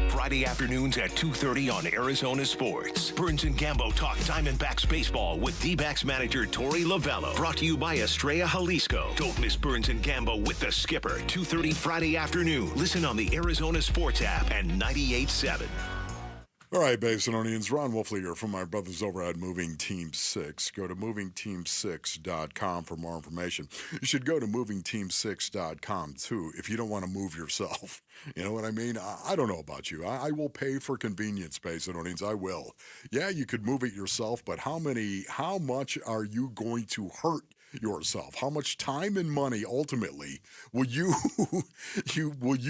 Friday afternoons at 2:30 on Arizona Sports. Burns and Gambo talk Diamondbacks baseball with Dbacks manager Torey Lovello. Brought to you by Estrella Jalisco. Don't miss Burns and Gambo with the skipper. 2:30 Friday afternoon. Listen on the Arizona Sports app and 98.7. All right, Basinonians, Ron Wolfley here from my brothers over at Moving Team 6. Go to movingteam6.com for more information. You should go to movingteam6.com, too, if you don't want to move yourself. You know what I mean? I don't know about you. I will pay for convenience, Basinonians. I will. Yeah, you could move it yourself, but how much are you going to hurt yourself? How much time and money, ultimately, will you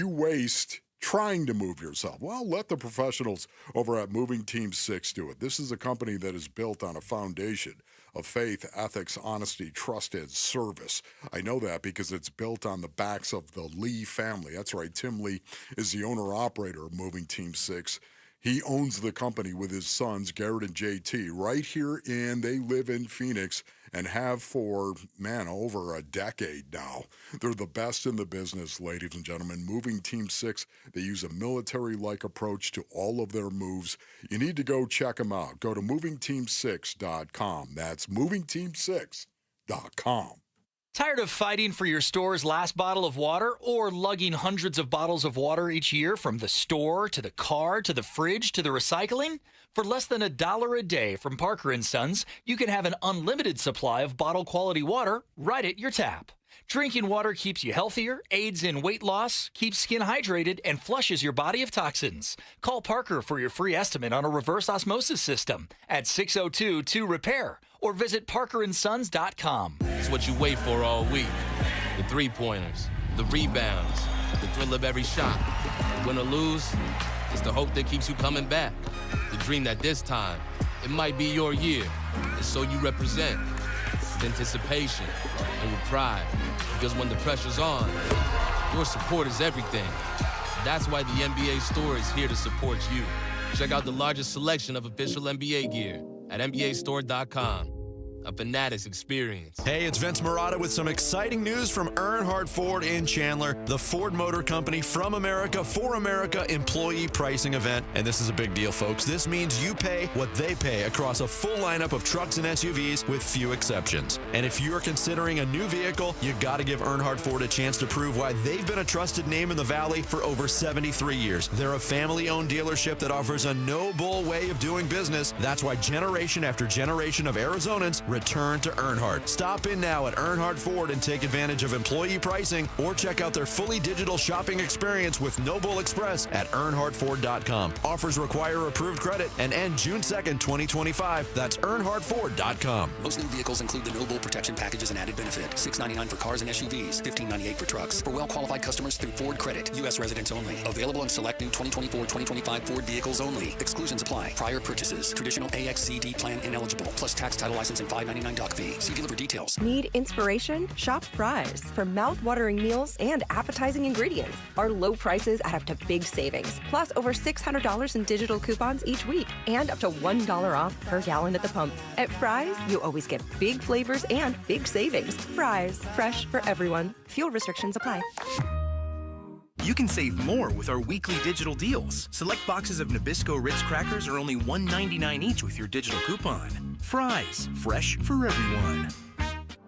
waste trying to move yourself? Well, let the professionals over at Moving Team 6 do it. This is a company that is built on a foundation of faith, ethics, honesty, trust, and service. I know that because it's built on the backs of the Lee family. That's right. Tim Lee is the owner-operator of Moving Team 6. He owns the company with his sons, Garrett and JT, right here, and they live in Phoenix and have for, over a decade now. They're the best in the business, ladies and gentlemen. Moving Team 6, they use a military-like approach to all of their moves. You need to go check them out. Go to movingteam6.com. That's movingteam6.com. Tired of fighting for your store's last bottle of water or lugging hundreds of bottles of water each year from the store to the car to the fridge to the recycling? For less than $1 a day from Parker & Sons, you can have an unlimited supply of bottle quality water right at your tap. Drinking water keeps you healthier, aids in weight loss, keeps skin hydrated, and flushes your body of toxins. Call Parker for your free estimate on a reverse osmosis system at 602-2-REPAIR or visit parkerandsons.com. It's what you wait for all week. The three-pointers, the rebounds, the thrill of every shot. Win or lose, it's the hope that keeps you coming back. The dream that this time, it might be your year. And so you represent with anticipation and with pride. Because when the pressure's on, your support is everything. That's why the NBA store is here to support you. Check out the largest selection of official NBA gear at NBAstore.com. a Fanatics experience. Hey, it's Vince Marotta with some exciting news from Earnhardt Ford in Chandler, the Ford Motor Company from America for America employee pricing event. And this is a big deal, folks. This means you pay what they pay across a full lineup of trucks and SUVs with few exceptions. And if you're considering a new vehicle, you got to give Earnhardt Ford a chance to prove why they've been a trusted name in the Valley for over 73 years. They're a family-owned dealership that offers a no-bull way of doing business. That's why generation after generation of Arizonans return to Earnhardt. Stop in now at Earnhardt Ford and take advantage of employee pricing, or check out their fully digital shopping experience with No Bull Express at earnhardtford.com. Offers require approved credit and end June 2nd, 2025. That's earnhardtford.com. Most new vehicles include the No Bull protection package as an added benefit. $699 for cars and SUVs, $1598 for trucks. For well-qualified customers through Ford Credit, U.S. residents only. Available on select new 2024-2025 Ford vehicles only. Exclusions apply. Prior purchases. Traditional AXCD plan ineligible. Plus tax, title, license, and $5.99 doc fee. See dealer for details. Need inspiration? Shop Fry's. For mouth-watering meals and appetizing ingredients. Our low prices add up to big savings. Plus over $600 in digital coupons each week. And up to $1 off per gallon at the pump. At Fry's, you always get big flavors and big savings. Fry's. Fresh for everyone. Fuel restrictions apply. You can save more with our weekly digital deals. Select boxes of Nabisco Ritz crackers are only $1.99 each with your digital coupon. Fry's, fresh for everyone.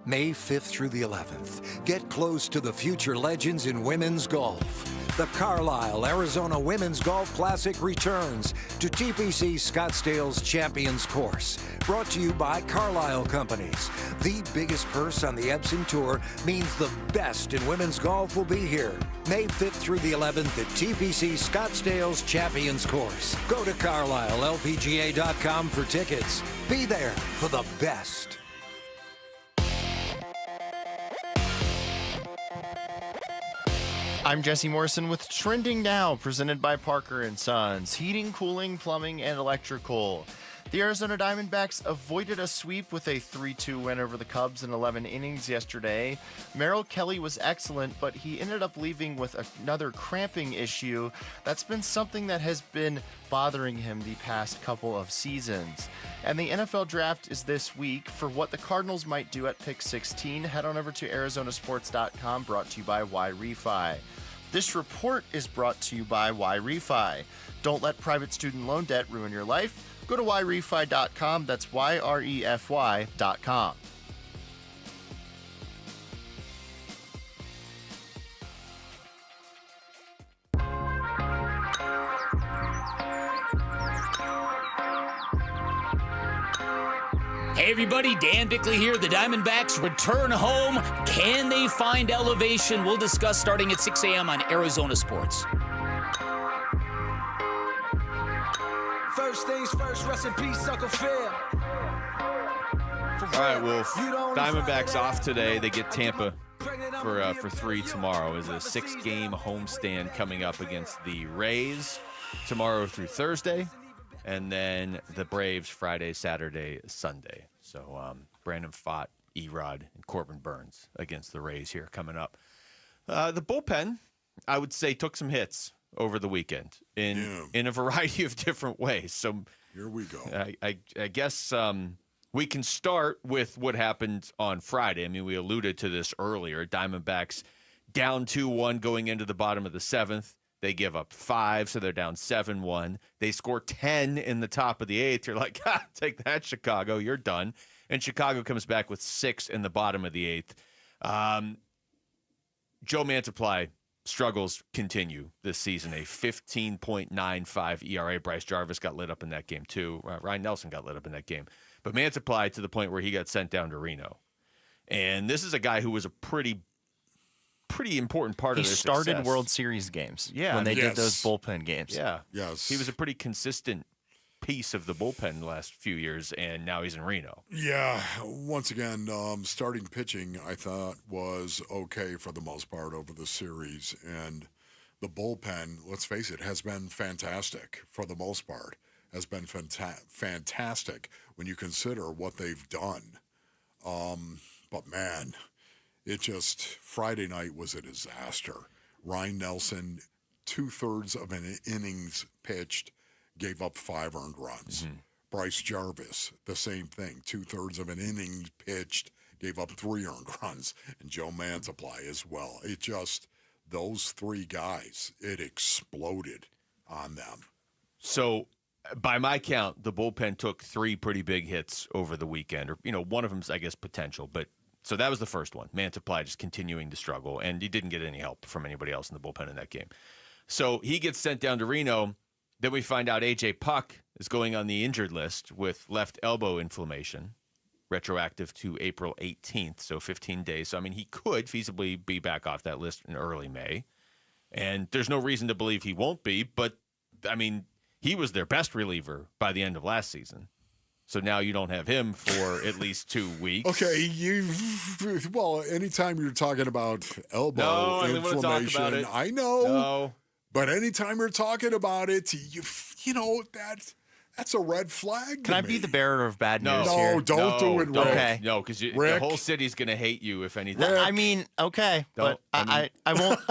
May 5th through the 11th, get close to the future legends in women's golf. The Carlisle, Arizona Women's Golf Classic returns to TPC Scottsdale's Champions Course. Brought to you by Carlisle Companies. The biggest purse on the Epson Tour means the best in women's golf will be here. May 5th through the 11th at TPC Scottsdale's Champions Course. Go to CarlisleLPGA.com for tickets. Be there for the best. I'm Jesse Morrison with Trending Now, presented by Parker & Sons. Heating, cooling, plumbing, and electrical. The Arizona Diamondbacks avoided a sweep with a 3-2 win over the Cubs in 11 innings yesterday. Merrill Kelly was excellent, but he ended up leaving with another cramping issue. That's been something that has been bothering him the past couple of seasons. And the NFL Draft is this week. For what the Cardinals might do at pick 16, head on over to arizonasports.com, brought to you by YRefi. This report is brought to you by YRefi. Don't let private student loan debt ruin your life. Go to YRefi.com. That's YREFY.com. Hey everybody, Dan Bickley here. The Diamondbacks return home. Can they find elevation? We'll discuss starting at 6 a.m. on Arizona Sports. First things first, rest in peace, Uncle Phil. All right, Wolf. Diamondbacks off today. They get Tampa for 3 tomorrow. Is a 6-game homestand coming up against the Rays tomorrow through Thursday, and then the Braves Friday, Saturday, Sunday. So Brandon Pfaadt, Erod, and Corbin Burns against the Rays here coming up. The bullpen, I would say, took some hits over the weekend in a variety of different ways. So here we go. I guess we can start with what happened on Friday. I mean, we alluded to this earlier. Diamondbacks down 2-1 going into the bottom of the 7th. They give up 5, so they're down 7-1. They score 10 in the top of the 8th. You're like, take that, Chicago. You're done. And Chicago comes back with 6 in the bottom of the 8th. Joe Mantiply struggles continue this season. A 15.95 ERA. Bryce Jarvis got lit up in that game, too. Ryan Nelson got lit up in that game. But Mantiply to the point where he got sent down to Reno. And this is a guy who was a pretty important part of their success. He started World Series games when they did those bullpen games. Yeah. Yes. He was a pretty consistent piece of the bullpen the last few years, and now he's in Reno. Yeah. Once again, starting pitching, I thought, was okay for the most part over the series. And the bullpen, let's face it, has been fantastic for the most part. Has been fantastic when you consider what they've done. But, man, Friday night was a disaster. Ryan Nelson, 2/3 of an innings pitched, gave up 5 earned runs. Mm-hmm. Bryce Jarvis, the same thing. 2/3 of an inning pitched, gave up 3 earned runs, and Joe Mantiply as well. It just, those 3 guys, it exploded on them. So, by my count, the bullpen took 3 pretty big hits over the weekend. Or, one of them's, I guess, potential. But so that was the first one. Mantiply just continuing to struggle, and he didn't get any help from anybody else in the bullpen in that game. So he gets sent down to Reno. Then we find out A.J. Puck is going on the injured list with left elbow inflammation, retroactive to April 18th, so 15 days. So, I mean, he could feasibly be back off that list in early May. And there's no reason to believe he won't be, but, I mean, he was their best reliever by the end of last season. So now you don't have him for at least 2 weeks. Okay, anytime you're talking about elbow inflammation, I know. No. But anytime you're talking about it, that's a red flag. Can I be the bearer of bad news No, here? don't do it, Rick. Okay. No, because the whole city's going to hate you if anything. I mean, okay, but I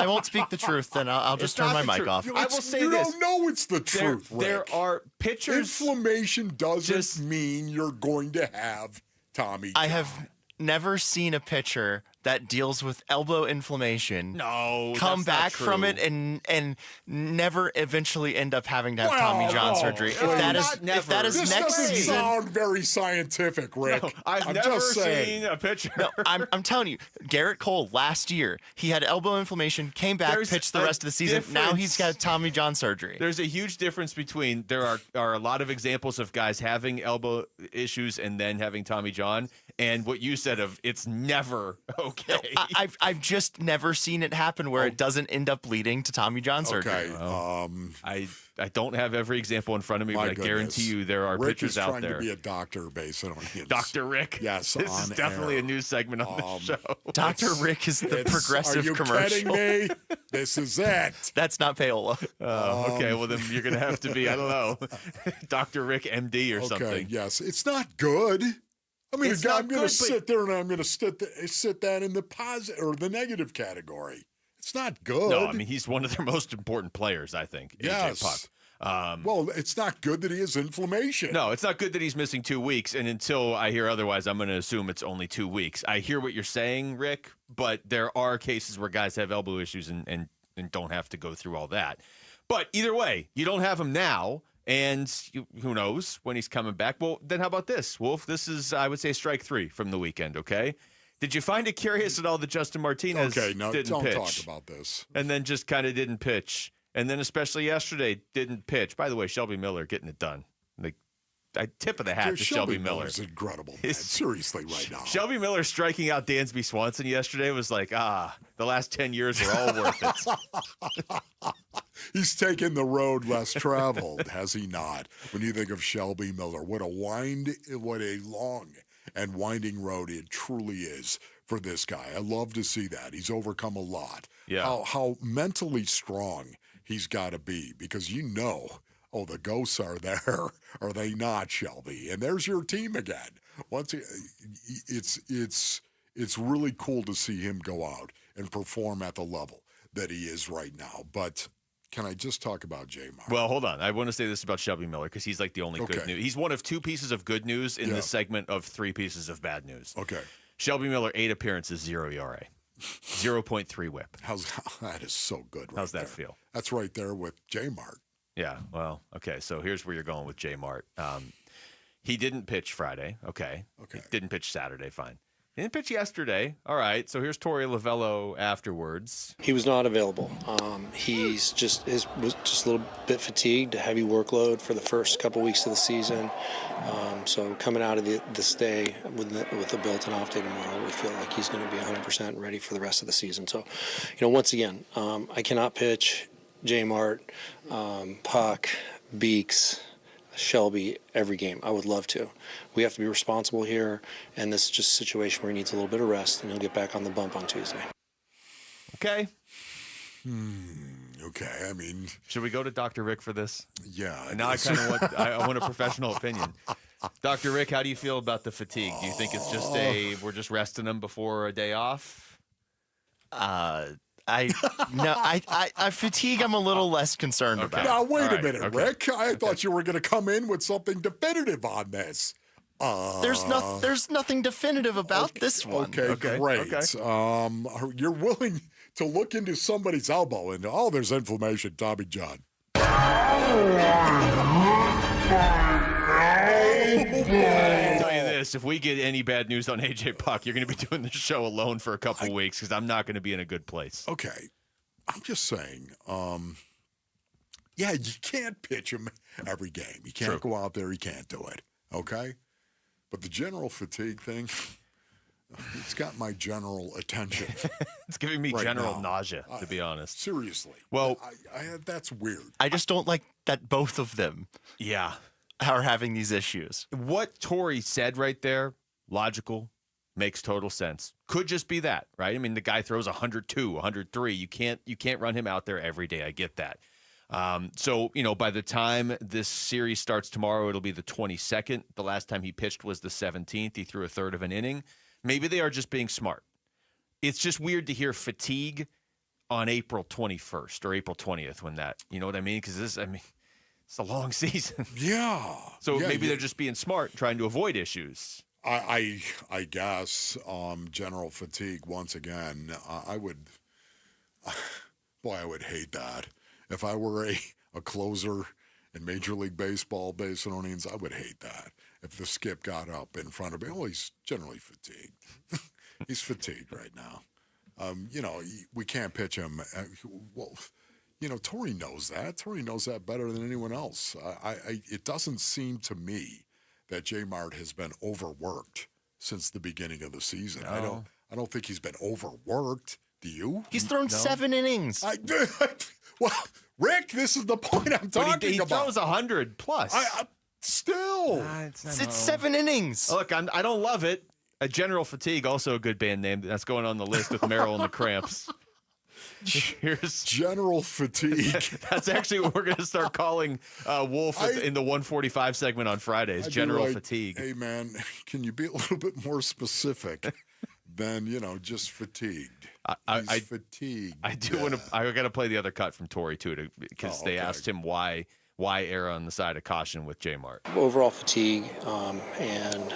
won't speak the truth. Then I'll just turn my mic off. I will say you this. don't know it's the truth, Rick. There are pitchers. Inflammation doesn't mean you're going to have Tommy John. I have never seen a pitcher that deals with elbow inflammation come back from it and never eventually end up having to have Tommy John surgery. If that is this next doesn't season, sound very scientific, Rick. No, I'm never just saying. seen a pitcher. No, I'm telling you, Garrett Cole last year, he had elbow inflammation, came back, pitched the rest of the season. Now he's got Tommy John surgery. There's a huge difference between there are a lot of examples of guys having elbow issues and then having Tommy John, and what you said of it's never okay. No, I've just never seen it happen where it doesn't end up leading to Tommy John surgery. Okay. Well, I don't have every example in front of me, but I guarantee you there are Rick pitchers is out trying there. to be a doctor based on his. Dr. Rick. Yes, this is definitely a news segment on the show. Dr. Rick is the progressive Are you commercial. kidding me? This is it. That's not payola. Okay, well then you're gonna have to be, I don't know, Dr. Rick MD or something. Okay, yes, it's not good. I mean, I'm going to sit there and I'm going to sit that in the positive or the negative category. It's not good. No, I mean he's one of their most important players, I think. Yes. AJ Puck. Well, it's not good that he has inflammation. No, it's not good that he's missing 2 weeks. And until I hear otherwise, I'm going to assume it's only 2 weeks. I hear what you're saying, Rick, but there are cases where guys have elbow issues and don't have to go through all that. But either way, you don't have him now. And who knows when he's coming back. Well, then how about this, Wolf? This is, I would say, strike 3 from the weekend, okay? Did you find it curious at all that Justin Martinez didn't don't pitch? talk about this. And then just kind of didn't pitch. And then especially yesterday, didn't pitch. By the way, Shelby Miller getting it done. Tip of the hat to Shelby Miller. Is incredible, man. Seriously, right now. Shelby Miller striking out Dansby Swanson yesterday was like, the last 10 years were all worth it. He's taken the road less traveled, has he not? When you think of Shelby Miller, what a long and winding road it truly is for this guy. I love to see that. He's overcome a lot. Yeah. How mentally strong he's got to be, because the ghosts are there, are they not, Shelby? And there's your team again. It's really cool to see him go out and perform at the level that he is right now. But can I just talk about J-Mart? Well, hold on. I want to say this about Shelby Miller because he's like the only good news. He's one of 2 pieces of good news in this segment of 3 pieces of bad news. Okay. Shelby Miller, 8 appearances, 0 ERA, 0.3 WHIP. That is so good. How's that feel? That's right there with J-Mart. Yeah, well, okay, so here's where you're going with J-Mart. He didn't pitch Friday. Okay. He didn't pitch Saturday. Fine. He didn't pitch yesterday. All right, so here's Torey Lovello afterwards. He was not available. Was just a little bit fatigued, a heavy workload for the first couple weeks of the season. So coming out of this day with a built-in off day tomorrow, we feel like he's going to be 100% ready for the rest of the season. So, once again, I cannot pitch J-Mart, Puck, Beeks, Shelby every game. I would love to. We have to be responsible here, and this is just a situation where he needs a little bit of rest, and he'll get back on the bump on Tuesday. Okay. Okay, I mean... Should we go to Dr. Rick for this? Yeah. And now I want a professional opinion. Dr. Rick, how do you feel about the fatigue? Do you think it's just we're just resting him before a day off? I I fatigue. I'm a little less concerned about. Now wait a minute, Rick. I thought you were going to come in with something definitive on this. There's nothing definitive about this one. Okay, great. You're willing to look into somebody's elbow and there's inflammation, Tommy John. I'll tell you this, if we get any bad news on AJ Puck, you're going to be doing the show alone for a couple weeks because I'm not going to be in a good place. Okay. I'm just saying, you can't pitch him every game. You can't go out there. You can't do it. Okay? But the general fatigue thing, it's got my general attention. It's giving me general nausea, to be honest. Seriously. Well, that's weird. I just don't like that both of them are having these issues. What Torrey said right there, logical, makes total sense. Could just be that, right? I mean, the guy throws 102, 103. You can't run him out there every day. I get that. So, by the time this series starts tomorrow, it'll be the 22nd. The last time he pitched was the 17th. He threw a third of an inning. Maybe they are just being smart. It's just weird to hear fatigue on April 21st or April 20th when that, you know what I mean? Because it's a long season. Yeah. So maybe they're just being smart, trying to avoid issues. I guess general fatigue once again. I would hate that. If I were a closer in Major League Baseball, Basinonians, I would hate that. If the skip got up in front of me, he's generally fatigued. He's fatigued right now. We can't pitch him. Torrey knows that. Torrey knows that better than anyone else. It doesn't seem to me that J Mart has been overworked since the beginning of the season. No. I don't think he's been overworked. Do you? He's thrown 7 innings. Well, Rick, this is the point I'm talking about. He throws 100 plus. Still. It's 7 innings. Look, I don't love it. General Fatigue, also a good band name. That's going on the list with Merrill and the Cramps. Here's General Fatigue. That's actually what we're going to start calling Wolf in the 145 segment on Fridays. General Fatigue. Hey, man, can you be a little bit more specific than, just fatigued? He's fatigued. I do want to. I got to play the other cut from Torrey too, because they asked him why err on the side of caution with J Mart. Overall fatigue, and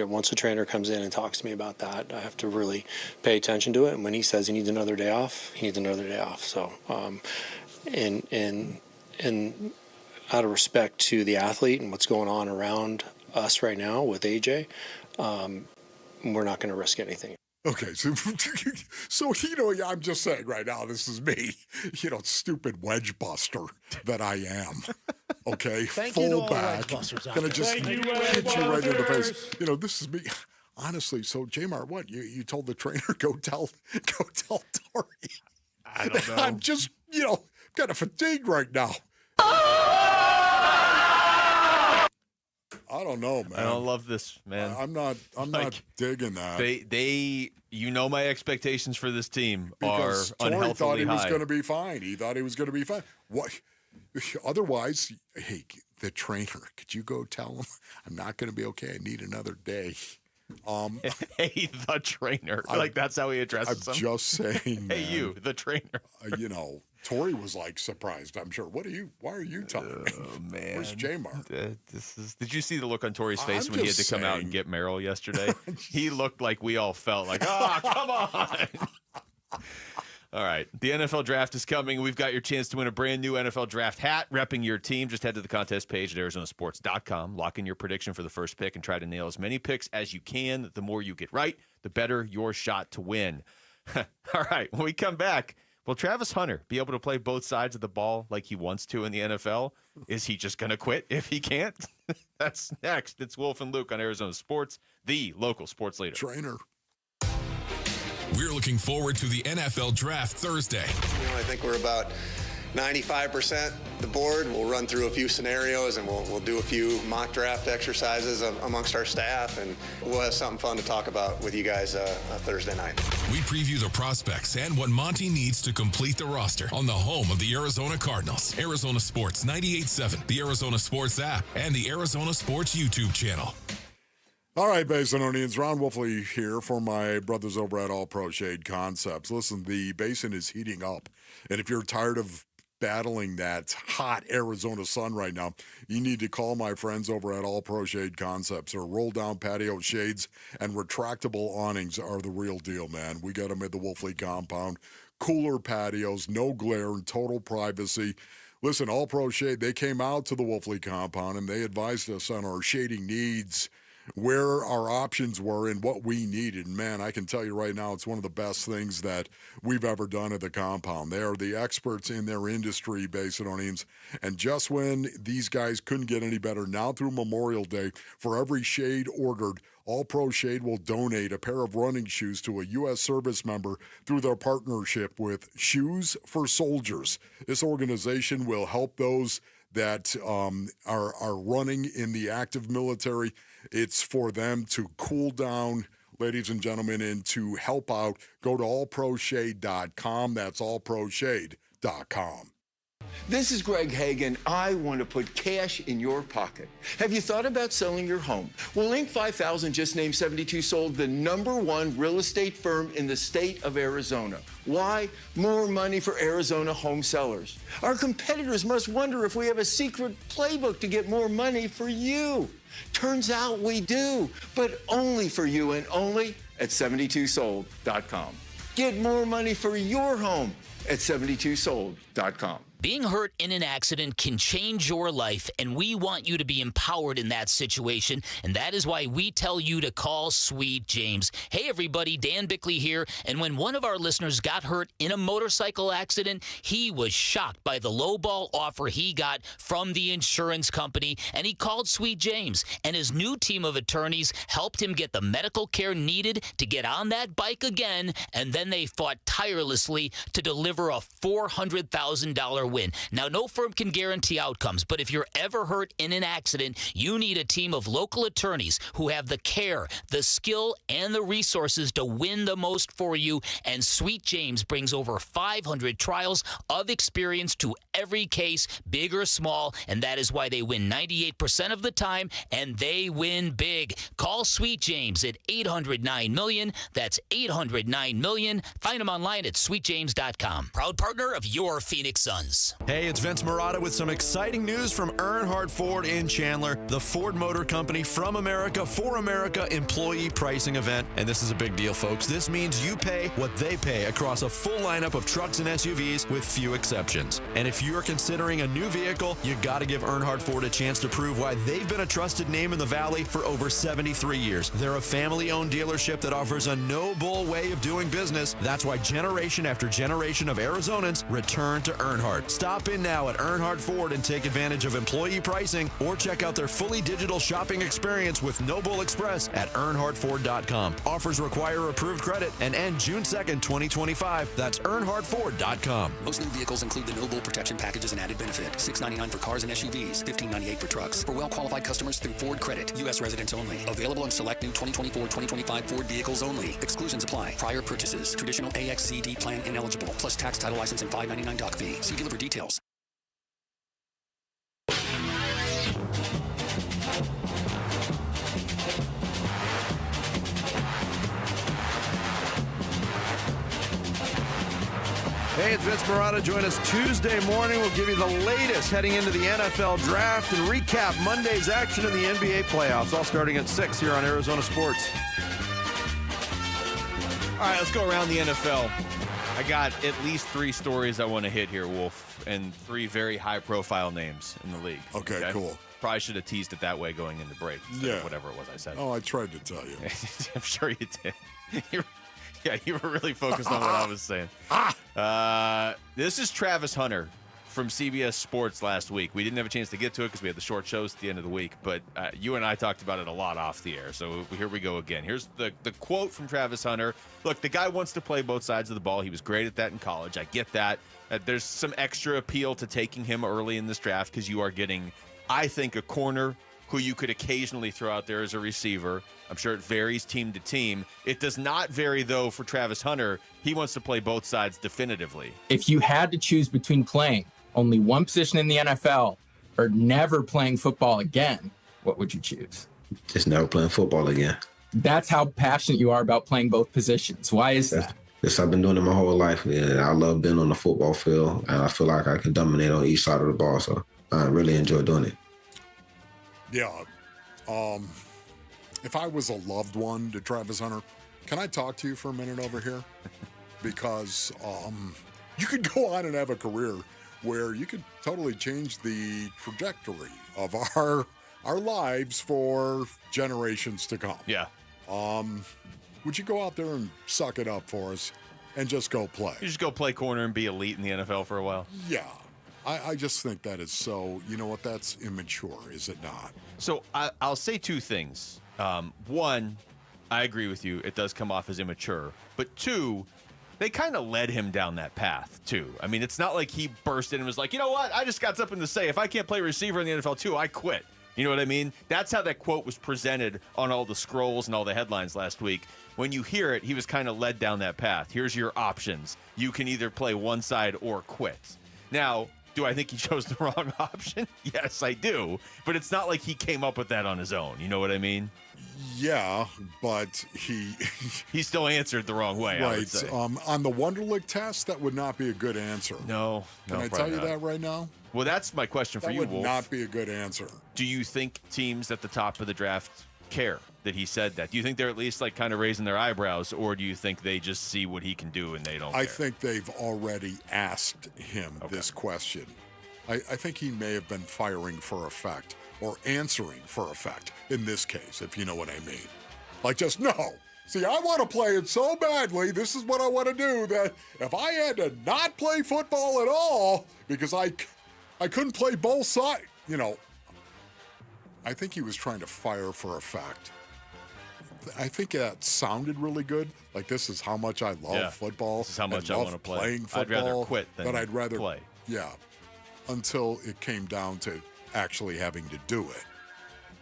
once a trainer comes in and talks to me about that, I have to really pay attention to it. And when he says he needs another day off, he needs another day off. So, and out of respect to the athlete and what's going on around us right now with AJ, we're not going to risk anything. Okay, so I'm just saying right now, this is me, stupid wedge buster that I am. Okay, fullback, gonna just hit you right in the face. This is me. Honestly, so J-Mart, what you told the trainer go tell Torrey? I don't know. I'm just kind of fatigued right now. I don't know, man. I don't love this, man. I'm not digging that. They my expectations for this team because are unhealthily Torrey thought he was high. going to be fine. He thought he was going to be fine. What? Otherwise, hey, the trainer, could you go tell him I'm not going to be okay? I need another day. Hey, the trainer. That's how he addresses him. I'm just saying. Hey, you, the trainer. Torrey was surprised. I'm sure. Why are you telling me? Oh man, where's J-Mart? Did you see the look on Torrey's face when he had to come out and get Merrill yesterday? He looked like we all felt like, come on. All right, the NFL draft is coming. We've got your chance to win a brand new NFL draft hat, repping your team. Just head to the contest page at arizonasports.com. Lock in your prediction for the first pick and try to nail as many picks as you can. The more you get right, the better your shot to win. All right, when we come back, will Travis Hunter be able to play both sides of the ball like he wants to in the NFL? Is he just going to quit if he can't? That's next. It's Wolf and Luke on Arizona Sports, the local sports leader. Trainer. We're looking forward to the NFL Draft Thursday. I think we're about 95% the board. We'll run through a few scenarios and we'll do a few mock draft exercises amongst our staff, and we'll have something fun to talk about with you guys Thursday night. We preview the prospects and what Monty needs to complete the roster on the home of the Arizona Cardinals. Arizona Sports 98.7, the Arizona Sports app, and the Arizona Sports YouTube channel. All right, Basinonians, Ron Wolfley here for my brothers over at All Pro Shade Concepts. Listen, the Basin is heating up, and if you're tired of battling that hot Arizona sun right now, you need to call my friends over at All Pro Shade Concepts. Their roll-down patio shades and retractable awnings are the real deal, man. We got them at the Wolfley compound. Cooler patios, no glare, and total privacy. Listen, All Pro Shade, they came out to the Wolfley compound, and they advised us on our shading needs, where our options were and what we needed. Man, I can tell you right now, it's one of the best things that we've ever done at the compound. They are the experts in their industry, Basinonians. And just when these guys couldn't get any better, now through Memorial Day, for every shade ordered, All Pro Shade will donate a pair of running shoes to a U.S. service member through their partnership with Shoes for Soldiers. This organization will help those that are running in the active military. It's for them to cool down, ladies and gentlemen, and to help out. Go to allproshade.com. That's allproshade.com. This is Greg Hagan. I want to put cash in your pocket. Have you thought about selling your home? Well, Inc. 5000 just named 72 Sold the #1 real estate firm in the state of Arizona. Why? More money for Arizona home sellers. Our competitors must wonder if we have a secret playbook to get more money for you. Turns out we do, but only for you and only at 72sold.com. Get more money for your home at 72sold.com. Being hurt in an accident can change your life, and we want you to be empowered in that situation, and that is why we tell you to call Sweet James. Hey, everybody, Dan Bickley here, and when one of our listeners got hurt in a motorcycle accident, he was shocked by the lowball offer he got from the insurance company, and he called Sweet James, and his new team of attorneys helped him get the medical care needed to get on that bike again, and then they fought tirelessly to deliver a $400,000 win. Now, no firm can guarantee outcomes, but if you're ever hurt in an accident, you need a team of local attorneys who have the care, the skill, and the resources to win the most for you. And Sweet James brings over 500 trials of experience to every case, big or small, and that is why they win 98% of the time, and they win big. Call Sweet James at 800-9-million. That's 800-9-million. Find them online at sweetjames.com. Proud partner of your Phoenix Suns. Hey, it's Vince Marotta with some exciting news from Earnhardt Ford in Chandler, the Ford Motor Company from America for America employee pricing event. And this is a big deal, folks. This means you pay what they pay across a full lineup of trucks and SUVs with few exceptions. And if you're considering a new vehicle, you got to give Earnhardt Ford a chance to prove why they've been a trusted name in the Valley for over 73 years. They're a family-owned dealership that offers a no-bull way of doing business. That's why generation after generation of Arizonans return to Earnhardt. Stop in now at Earnhardt Ford and take advantage of employee pricing, or check out their fully digital shopping experience with No Bull Express at earnhardtford.com. Offers require approved credit and end June 2nd, 2025. That's earnhardtford.com. Most new vehicles include the No Bull protection package as an added benefit. $699 for cars and SUVs, $1598 for trucks. For well-qualified customers through Ford Credit, U.S. residents only. Available on select new 2024-2025 Ford vehicles only. Exclusions apply. Prior purchases. Traditional AXCD plan ineligible. Plus tax, title, license, and $599 doc fee. See dealer for details. Hey, it's Vince Marotta. Join us Tuesday morning. We'll give you the latest heading into the NFL draft and recap Monday's action in the NBA playoffs, all starting at 6 here on Arizona Sports. All right, let's go around the NFL. I got at least 3 stories I want to hit here, Wolf, and 3 very high-profile names in the league. Okay, cool. Probably should have teased it that way going into break. Yeah. Whatever it was I said. Oh, I tried to tell you. I'm sure you did. You were really focused on what I was saying. This is Travis Hunter from CBS Sports last week. We didn't have a chance to get to it because we had the short shows at the end of the week, but you and I talked about it a lot off the air, so here we go again. Here's the quote from Travis Hunter. Look, the guy wants to play both sides of the ball. He was great at that in college. I get that. There's some extra appeal to taking him early in this draft because you are getting, I think, a corner who you could occasionally throw out there as a receiver. I'm sure it varies team to team. It does not vary, though, for Travis Hunter. He wants to play both sides definitively. If you had to choose between playing only one position in the NFL or never playing football again, what would you choose? just never playing football again. That's how passionate you are about playing both positions. Why is that? Yes, I've been doing it my whole life. Yeah, I love being on the football field, and I feel like I can dominate on each side of the ball. So I really enjoy doing it. Yeah. If I was a loved one to Travis Hunter, can I talk to you for a minute over here? Because you could go on and have a career where you could totally change the trajectory of our lives for generations to come. Yeah. Would you go out there and suck it up for us and just go play? You just go play corner and be elite in the NFL for a while? Yeah. I just think that is so, you know what, that's immature, is it not? So I'll say two things. One, I agree with you. It does come off as immature. But two, they kind of led him down that path, too. I mean, it's not like he burst in and was like, you know what? I just got something to say. If I can't play receiver in the NFL, too, I quit. You know what I mean? That's how that quote was presented on all the scrolls and all the headlines last week. When you hear it, he was kind of led down that path. Here's your options. You can either play one side or quit. Now, do I think he chose the wrong option? Yes, I do. But it's not like he came up with that on his own. You know what I mean? Yeah, but he still answered the wrong way, I would say. On the Wonderlic test, that would not be a good answer. No. Can I tell you that right now? Well, that's my question for you, Wolf. That would not be a good answer. Do you think teams at the top of the draft care that he said that? Do you think they're at least like kind of raising their eyebrows, or do you think they just see what he can do and they don't care? I think they've already asked him this question. I think he may have been firing for effect or answering for effect in this case, if you know what I mean. Like, just no. See, I want to play it so badly. This is what I want to do, that if I had to not play football at all because I couldn't play both sides, you know, I think he was trying to fire for effect. I think that sounded really good. Like, this is how much I love football. This is how much I want to play. Playing football, I'd rather quit than but I'd rather play. Yeah, until it came down to actually having to do it.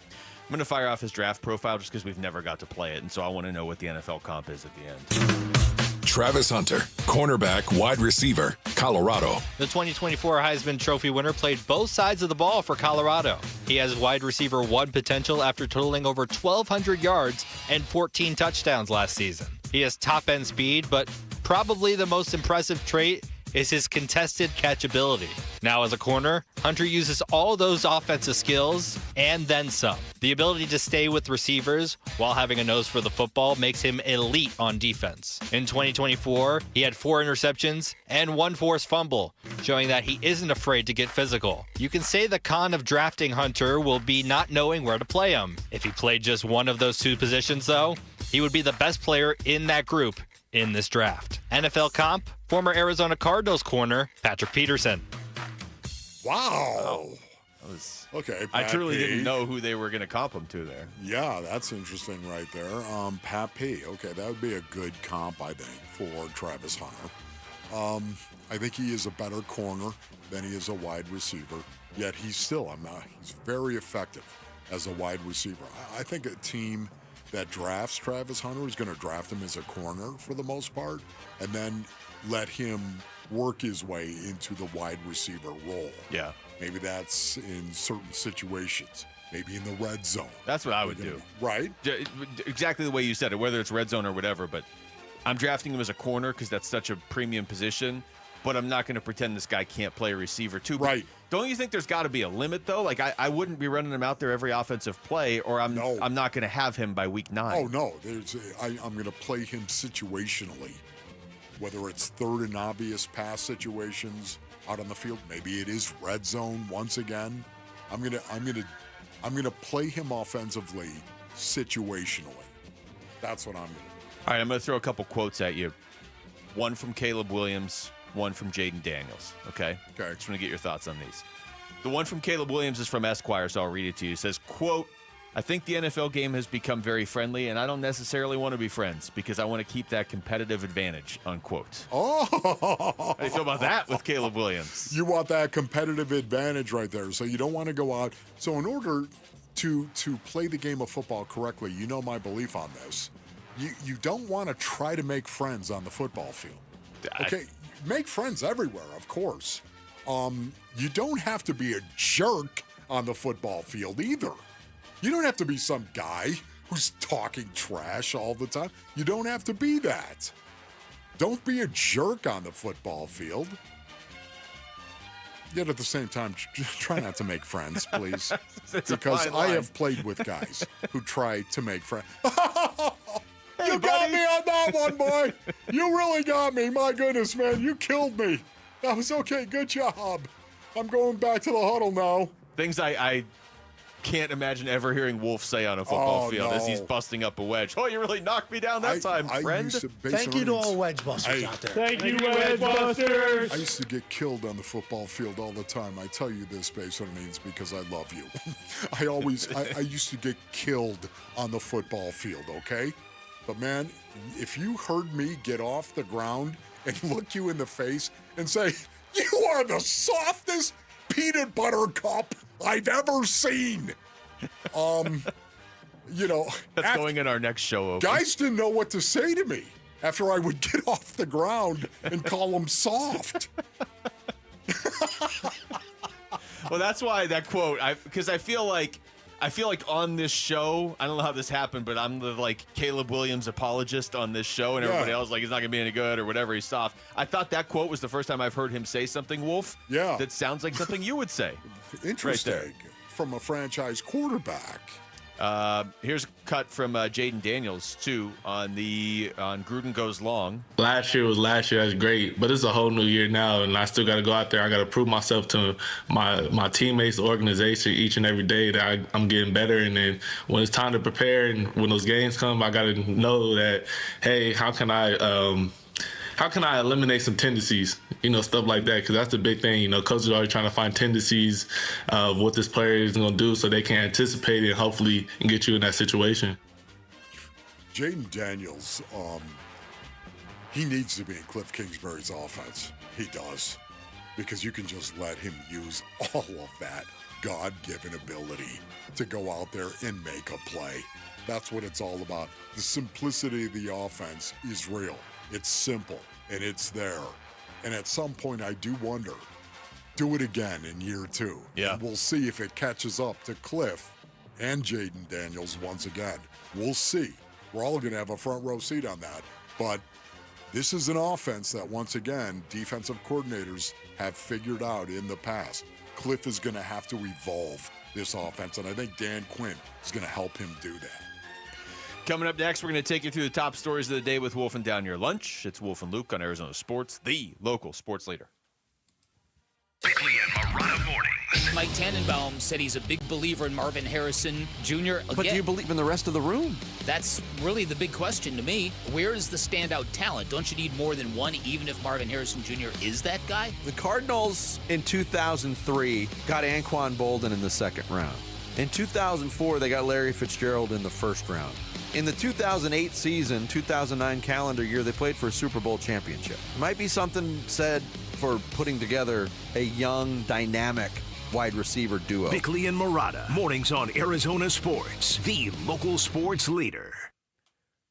I'm going to fire off his draft profile just because we've never got to play it, and so I want to know what the NFL comp is at the end. Travis Hunter, cornerback, wide receiver, Colorado. The 2024 Heisman Trophy winner played both sides of the ball for Colorado. He has wide receiver 1 potential after totaling over 1,200 yards and 14 touchdowns last season. He has top-end speed, but probably the most impressive trait is his contested catchability. Now as a corner, Hunter uses all those offensive skills and then some. The ability to stay with receivers while having a nose for the football makes him elite on defense. In 2024, he had 4 interceptions and 1 forced fumble, showing that he isn't afraid to get physical. You can say the con of drafting Hunter will be not knowing where to play him. If he played just one of those 2 positions though, he would be the best player in that group in this draft. NFL comp, former Arizona Cardinals corner, Patrick Peterson. Wow. That was, okay, I Pat truly P. didn't know who they were going to comp him to there. Yeah, that's interesting right there. Pat P. Okay, that would be a good comp, I think, for Travis Hunter. I think he is a better corner than he is a wide receiver, yet he's very effective as a wide receiver. I think a team that drafts Travis Hunter is going to draft him as a corner for the most part, and then let him work his way into the wide receiver role. Yeah. Maybe that's in certain situations. Maybe in the red zone. That's what I would do. Right? Exactly the way you said it, whether it's red zone or whatever, but I'm drafting him as a corner because that's such a premium position, but I'm not going to pretend this guy can't play a receiver too. Right. Don't you think there's got to be a limit, though? Like, I wouldn't be running him out there every offensive play, or I'm not going to have him by week 9. Oh, no. I'm going to play him situationally, whether it's third and obvious pass situations out on the field. Maybe it is red zone once again. I'm gonna play him offensively situationally. That's what I'm going to do. All right, I'm going to throw a couple quotes at you. One from Caleb Williams, one from Jaden Daniels, okay? Okay. Just want to get your thoughts on these. The one from Caleb Williams is from Esquire, so I'll read it to you. It says, quote, I think the NFL game has become very friendly, and I don't necessarily want to be friends because I want to keep that competitive advantage, unquote. Oh! How do you feel about that with Caleb Williams? You want that competitive advantage right there, so you don't want to go out. So in order to play the game of football correctly, you know my belief on this, you don't want to try to make friends on the football field. Okay, make friends everywhere, of course. You don't have to be a jerk on the football field either. You don't have to be some guy who's talking trash all the time. You don't have to be that. Don't be a jerk on the football field. Yet at the same time, try not to make friends, please. Because I have played with guys who try to make friends. You got me on that one, boy. You really got me. My goodness, man. You killed me. That was okay. Good job. I'm going back to the huddle now. Things I can't imagine ever hearing Wolf say on a football field as he's busting up a wedge. Oh, you really knocked me down that time, friend. Thank you to all wedge busters out there. Thank you, wedge busters. I used to get killed on the football field all the time. I tell you this, Base Earnings, because I love you. I used to get killed on the football field, okay? But, man, if you heard me get off the ground and look you in the face and say, you are the softest peanut butter cup I've ever seen. That's going in our next show. Open. Guys didn't know what to say to me after I would get off the ground and call them soft. Well, that's why that quote, because I feel like on this show, I don't know how this happened, but I'm the Caleb Williams apologist on this show, and everybody else he's not gonna be any good or whatever. He's soft. I thought that quote was the first time I've heard him say something, Wolf. Yeah, that sounds like something you would say. Interesting. Right from a franchise quarterback. Here's a cut from Jaden Daniels too on Gruden Goes Long. Last year was last year. That's great, but it's a whole new year now, and I still got to go out there. I got to prove myself to my teammates, the organization, each and every day that I'm getting better. And then when it's time to prepare and when those games come, I got to know that, hey, how can I eliminate some tendencies, stuff like that, because that's the big thing. Coaches are always trying to find tendencies of what this player is going to do so they can anticipate it and hopefully get you in that situation. Jaden Daniels, he needs to be in Cliff Kingsbury's offense. He does, because you can just let him use all of that God-given ability to go out there and make a play. That's what it's all about. The simplicity of the offense is real. It's simple, and it's there. And at some point, I do wonder, do it again in year 2. Yeah. And we'll see if it catches up to Cliff and Jaden Daniels once again. We'll see. We're all going to have a front row seat on that. But this is an offense that, once again, defensive coordinators have figured out in the past. Cliff is going to have to evolve this offense, and I think Dan Quinn is going to help him do that. Coming up next, we're going to take you through the top stories of the day with Wolf and Down Your Lunch. It's Wolf and Luke on Arizona Sports, the local sports leader. Bickley and Marotta mornings. Mike Tannenbaum said he's a big believer in Marvin Harrison Jr. But do you believe in the rest of the room? That's really the big question to me. Where is the standout talent? Don't you need more than one, even if Marvin Harrison Jr. is that guy? The Cardinals in 2003 got Anquan Bolden in the second round. In 2004, they got Larry Fitzgerald in the first round. In the 2008 season, 2009 calendar year, they played for a Super Bowl championship. Might be something said for putting together a young, dynamic wide receiver duo. Bickley and Marotta, mornings on Arizona Sports, the local sports leader.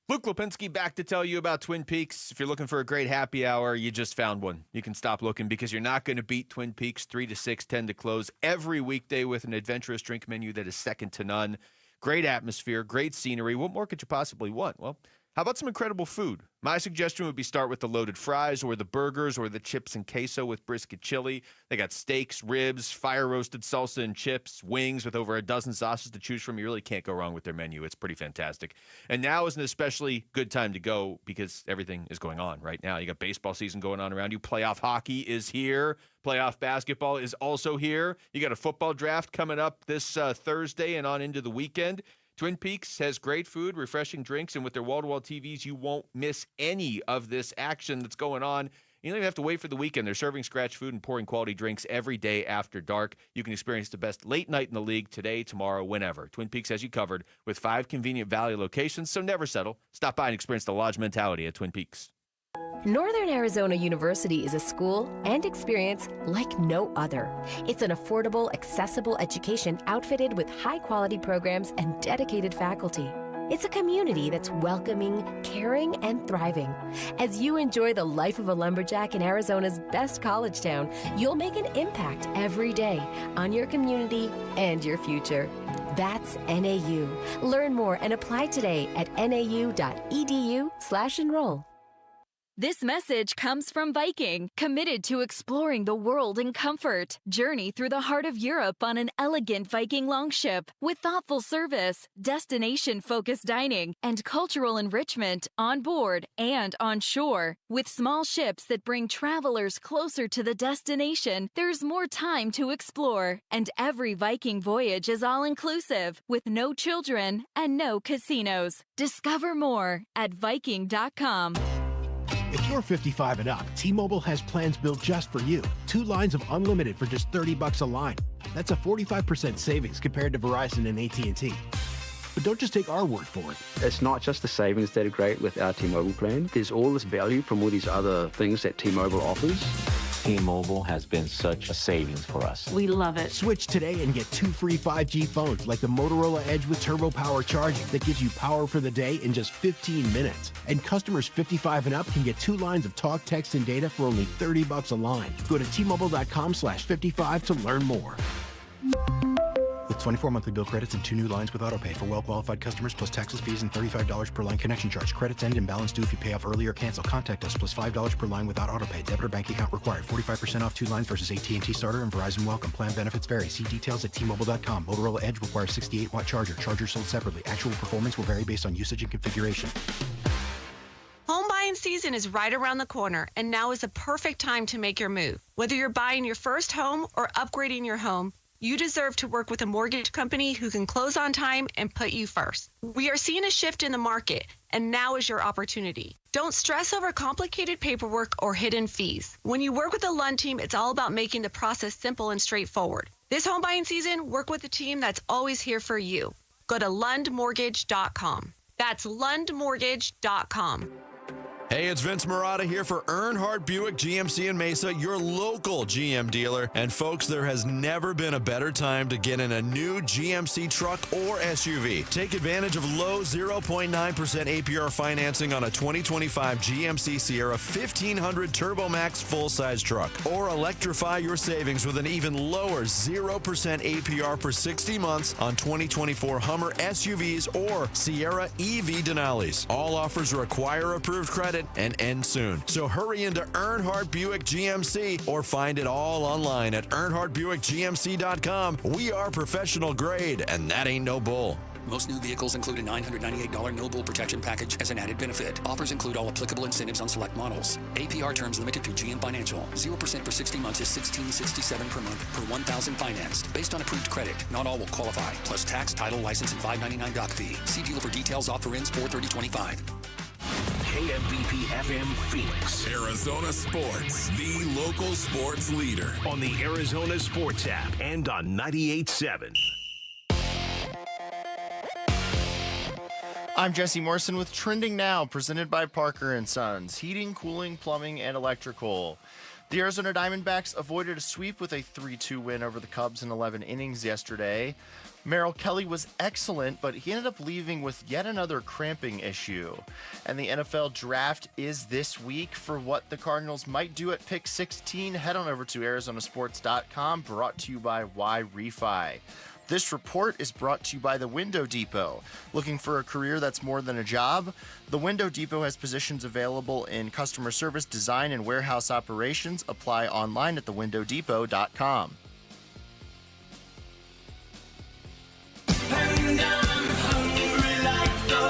Luke Lipinski back to tell you about Twin Peaks. If you're looking for a great happy hour, you just found one. You can stop looking because you're not going to beat Twin Peaks 3 to 6, 10 to close every weekday with an adventurous drink menu that is second to none. Great atmosphere, great scenery. What more could you possibly want? Well, how about some incredible food? My suggestion would be start with the loaded fries or the burgers or the chips and queso with brisket chili. They got steaks, ribs, fire-roasted salsa and chips, wings with over a dozen sauces to choose from. You really can't go wrong with their menu. It's pretty fantastic. And now is an especially good time to go because everything is going on right now. You got baseball season going on around you. Playoff hockey is here. Playoff basketball is also here. You got a football draft coming up this Thursday and on into the weekend. Twin Peaks has great food, refreshing drinks, and with their wall-to-wall TVs, you won't miss any of this action that's going on. You don't even have to wait for the weekend. They're serving scratch food and pouring quality drinks every day after dark. You can experience the best late night in the league today, tomorrow, whenever. Twin Peaks has you covered with 5 convenient Valley locations, so never settle. Stop by and experience the lodge mentality at Twin Peaks. Northern Arizona University is a school and experience like no other. It's an affordable, accessible education outfitted with high-quality programs and dedicated faculty. It's a community that's welcoming, caring, and thriving. As you enjoy the life of a lumberjack in Arizona's best college town, you'll make an impact every day on your community and your future. That's NAU. Learn more and apply today at nau.edu/enroll. This message comes from Viking, committed to exploring the world in comfort. Journey through the heart of Europe on an elegant Viking longship with thoughtful service, destination-focused dining, and cultural enrichment on board and on shore. With small ships that bring travelers closer to the destination, there's more time to explore. And every Viking voyage is all-inclusive, with no children and no casinos. Discover more at Viking.com. If you're 55 and up, T-Mobile has plans built just for you. 2 lines of unlimited for just $30 a line. That's a 45% savings compared to Verizon and AT&T. But don't just take our word for it. It's not just the savings that are great with our T-Mobile plan. There's all this value from all these other things that T-Mobile offers. T-Mobile has been such a savings for us. We love it. Switch today and get 2 free 5G phones like the Motorola Edge with Turbo Power charging that gives you power for the day in just 15 minutes. And customers 55 and up can get 2 lines of talk, text, and data for only $30 a line. Go to T-Mobile.com/55 to learn more. With 24 monthly bill credits and 2 new lines with autopay for well-qualified customers plus taxes, fees, and $35 per line connection charge. Credits end and balance due if you pay off early or cancel. Contact us plus $5 per line without autopay. Debit or bank account required. 45% off 2 lines versus AT&T Starter and Verizon Welcome. Plan benefits vary. See details at T-Mobile.com. Motorola Edge requires 68-watt charger. Charger sold separately. Actual performance will vary based on usage and configuration. Home buying season is right around the corner, and now is the perfect time to make your move. Whether you're buying your first home or upgrading your home, you deserve to work with a mortgage company who can close on time and put you first. We are seeing a shift in the market, and now is your opportunity. Don't stress over complicated paperwork or hidden fees. When you work with the Lund team, it's all about making the process simple and straightforward. This home buying season, work with a team that's always here for you. Go to lundmortgage.com. That's lundmortgage.com. Hey, it's Vince Marotta here for Earnhardt Buick GMC in Mesa, your local GM dealer. And folks, there has never been a better time to get in a new GMC truck or SUV. Take advantage of low 0.9% APR financing on a 2025 GMC Sierra 1500 Turbo Max full-size truck. Or electrify your savings with an even lower 0% APR for 60 months on 2024 Hummer SUVs or Sierra EV Denali's. All offers require approved credit and end soon. So hurry into Earnhardt Buick GMC or find it all online at EarnhardtBuickGMC.com. We are professional grade, and that ain't no bull. Most new vehicles include a $998 no bull protection package as an added benefit. Offers include all applicable incentives on select models. APR terms limited through GM Financial. 0% for 60 months is $16.67 per month per 1,000 financed. Based on approved credit, not all will qualify. Plus tax, title, license, and $599 doc fee. See dealer for details. Offer ends 4/30/25. KMVP FM Phoenix. Arizona Sports, the local sports leader. On the Arizona Sports app and on 98.7. I'm Jesse Morrison with Trending Now, presented by Parker & Sons. Heating, cooling, plumbing, and electrical. The Arizona Diamondbacks avoided a sweep with a 3-2 win over the Cubs in 11 innings yesterday. Merrill Kelly was excellent, but he ended up leaving with yet another cramping issue. And the NFL draft is this week. For what the Cardinals might do at pick 16, head on over to arizonasports.com, brought to you by Y-Refi. This report is brought to you by the Window Depot. Looking for a career that's more than a job? The Window Depot has positions available in customer service, design, and warehouse operations. Apply online at thewindowdepot.com. And I'm hungry like the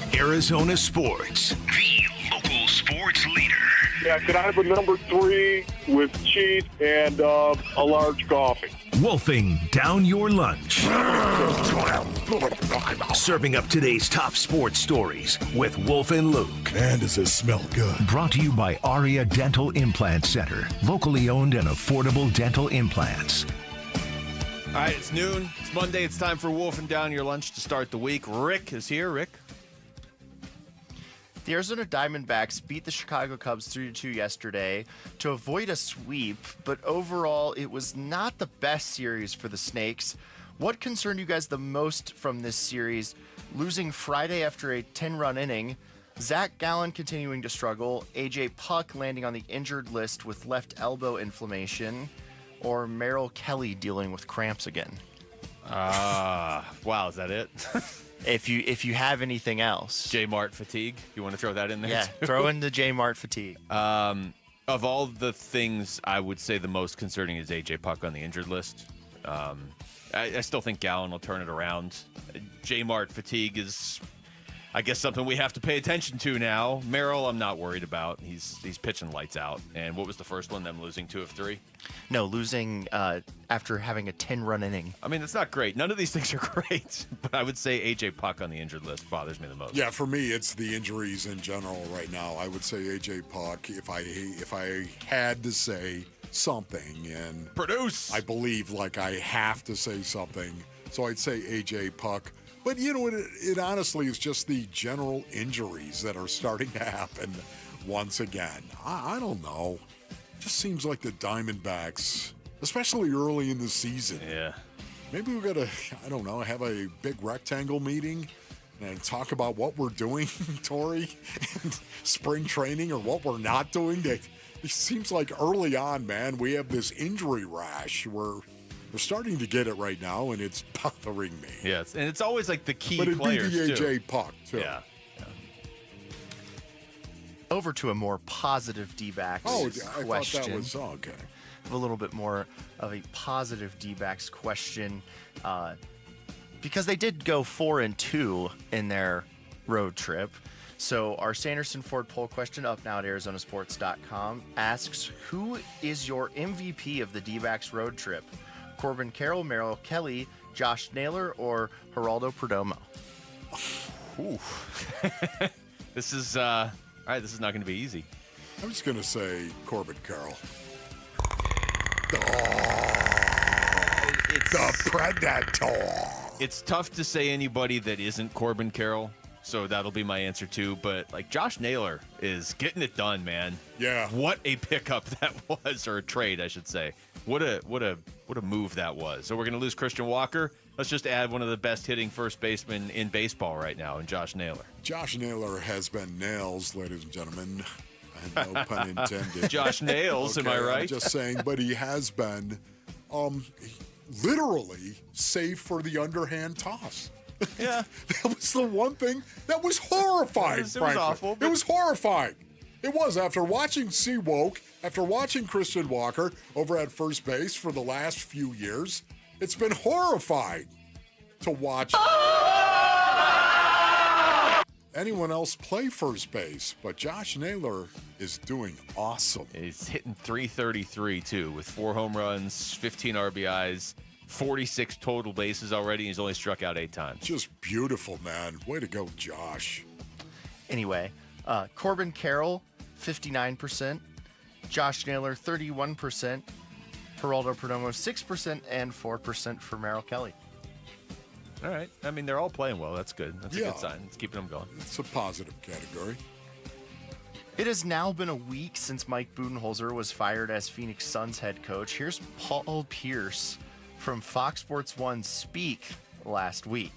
wolf. Arizona Sports, the local sports leader. Yeah, could I have a number 3 with cheese and a large coffee? Wolfing down your lunch. Serving up today's top sports stories with Wolf and Luke. Man, does this smell good. Brought to you by Aria Dental Implant Center. Locally owned and affordable dental implants. All right, it's noon. It's Monday. It's time for Wolfing Down Your Lunch to start the week. Rick is here. Rick? The Arizona Diamondbacks beat the Chicago Cubs 3-2 yesterday to avoid a sweep, but overall, it was not the best series for the Snakes. What concerned you guys the most from this series? Losing Friday after a 10-run inning, Zach Gallen continuing to struggle, AJ Puck landing on the injured list with left elbow inflammation, or Merrill Kelly dealing with cramps again? Wow, is that it? If you have anything else. J Mart fatigue. You want to throw that in there? Yeah, too? throw in the J Mart fatigue. Of all the things, I would say the most concerning is AJ Puck on the injured list. I still think Gallen will turn it around. J Mart fatigue is, I guess, something we have to pay attention to now. Merrill, I'm not worried about. He's pitching lights out. And what was the first one? Them losing 2 of 3? No, losing after having a 10-run inning. I mean, that's not great. None of these things are great. But I would say AJ Puck on the injured list bothers me the most. Yeah, for me, it's the injuries in general right now. I would say AJ Puck, if I had to say something, and produce, I believe like I have to say something, so I'd say AJ Puck. But, you know, it honestly is just the general injuries that are starting to happen once again. I don't know. Just seems like the Diamondbacks, especially early in the season. Yeah. Maybe we got to, I don't know, have a big rectangle meeting and talk about what we're doing, Tori, in spring training, or what we're not doing. It seems like early on, man, we have this injury rash. We're starting to get it right now, and it's bothering me. Yes, and it's always like the key players, players, but it'd be the too. AJ Puck, too. Yeah. Over to a more positive D-backs question. Thought that was okay. A little bit more of a positive D-backs question, because they did go 4-2 in their road trip. So our Sanderson Ford poll question, up now at ArizonaSports.com, asks, who is your MVP of the D-backs road trip? Corbin Carroll, Merrill Kelly, Josh Naylor, or Geraldo Perdomo? Ooh. This is all right. This is not going to be easy. I'm just going to say Corbin Carroll. The Predator. It's tough to say anybody that isn't Corbin Carroll, so that'll be my answer too. But like Josh Naylor is getting it done, man. Yeah. What a pickup that was, or a trade, I should say. What a move that was. So we're going to lose Christian Walker. Let's just add one of the best hitting first basemen in baseball right now, in Josh Naylor. Josh Naylor has been nails, ladies and gentlemen. And no pun intended. Josh Nails, okay, am I right? I'm just saying, but he has been literally save for the underhand toss. Yeah. That was the one thing that was horrifying, It was frankly. awful. It was horrifying. It was. After watching Seawoke, after watching Christian Walker over at first base for the last few years, it's been horrifying to watch anyone else play first base. But Josh Naylor is doing awesome. He's hitting .333 too, with 4 home runs, 15 RBIs, 46 total bases already. He's only struck out 8 times. Just beautiful, man. Way to go, Josh. Anyway, Corbin Carroll, 59%. Josh Naylor, 31%. Geraldo Perdomo, 6%, and 4% for Merrill Kelly. All right. I mean, they're all playing well. That's good. That's a Yeah. good sign. It's keeping them going. It's a positive category. It has now been a week since Mike Budenholzer was fired as Phoenix Suns head coach. Here's Paul Pierce from Fox Sports 1 speak last week.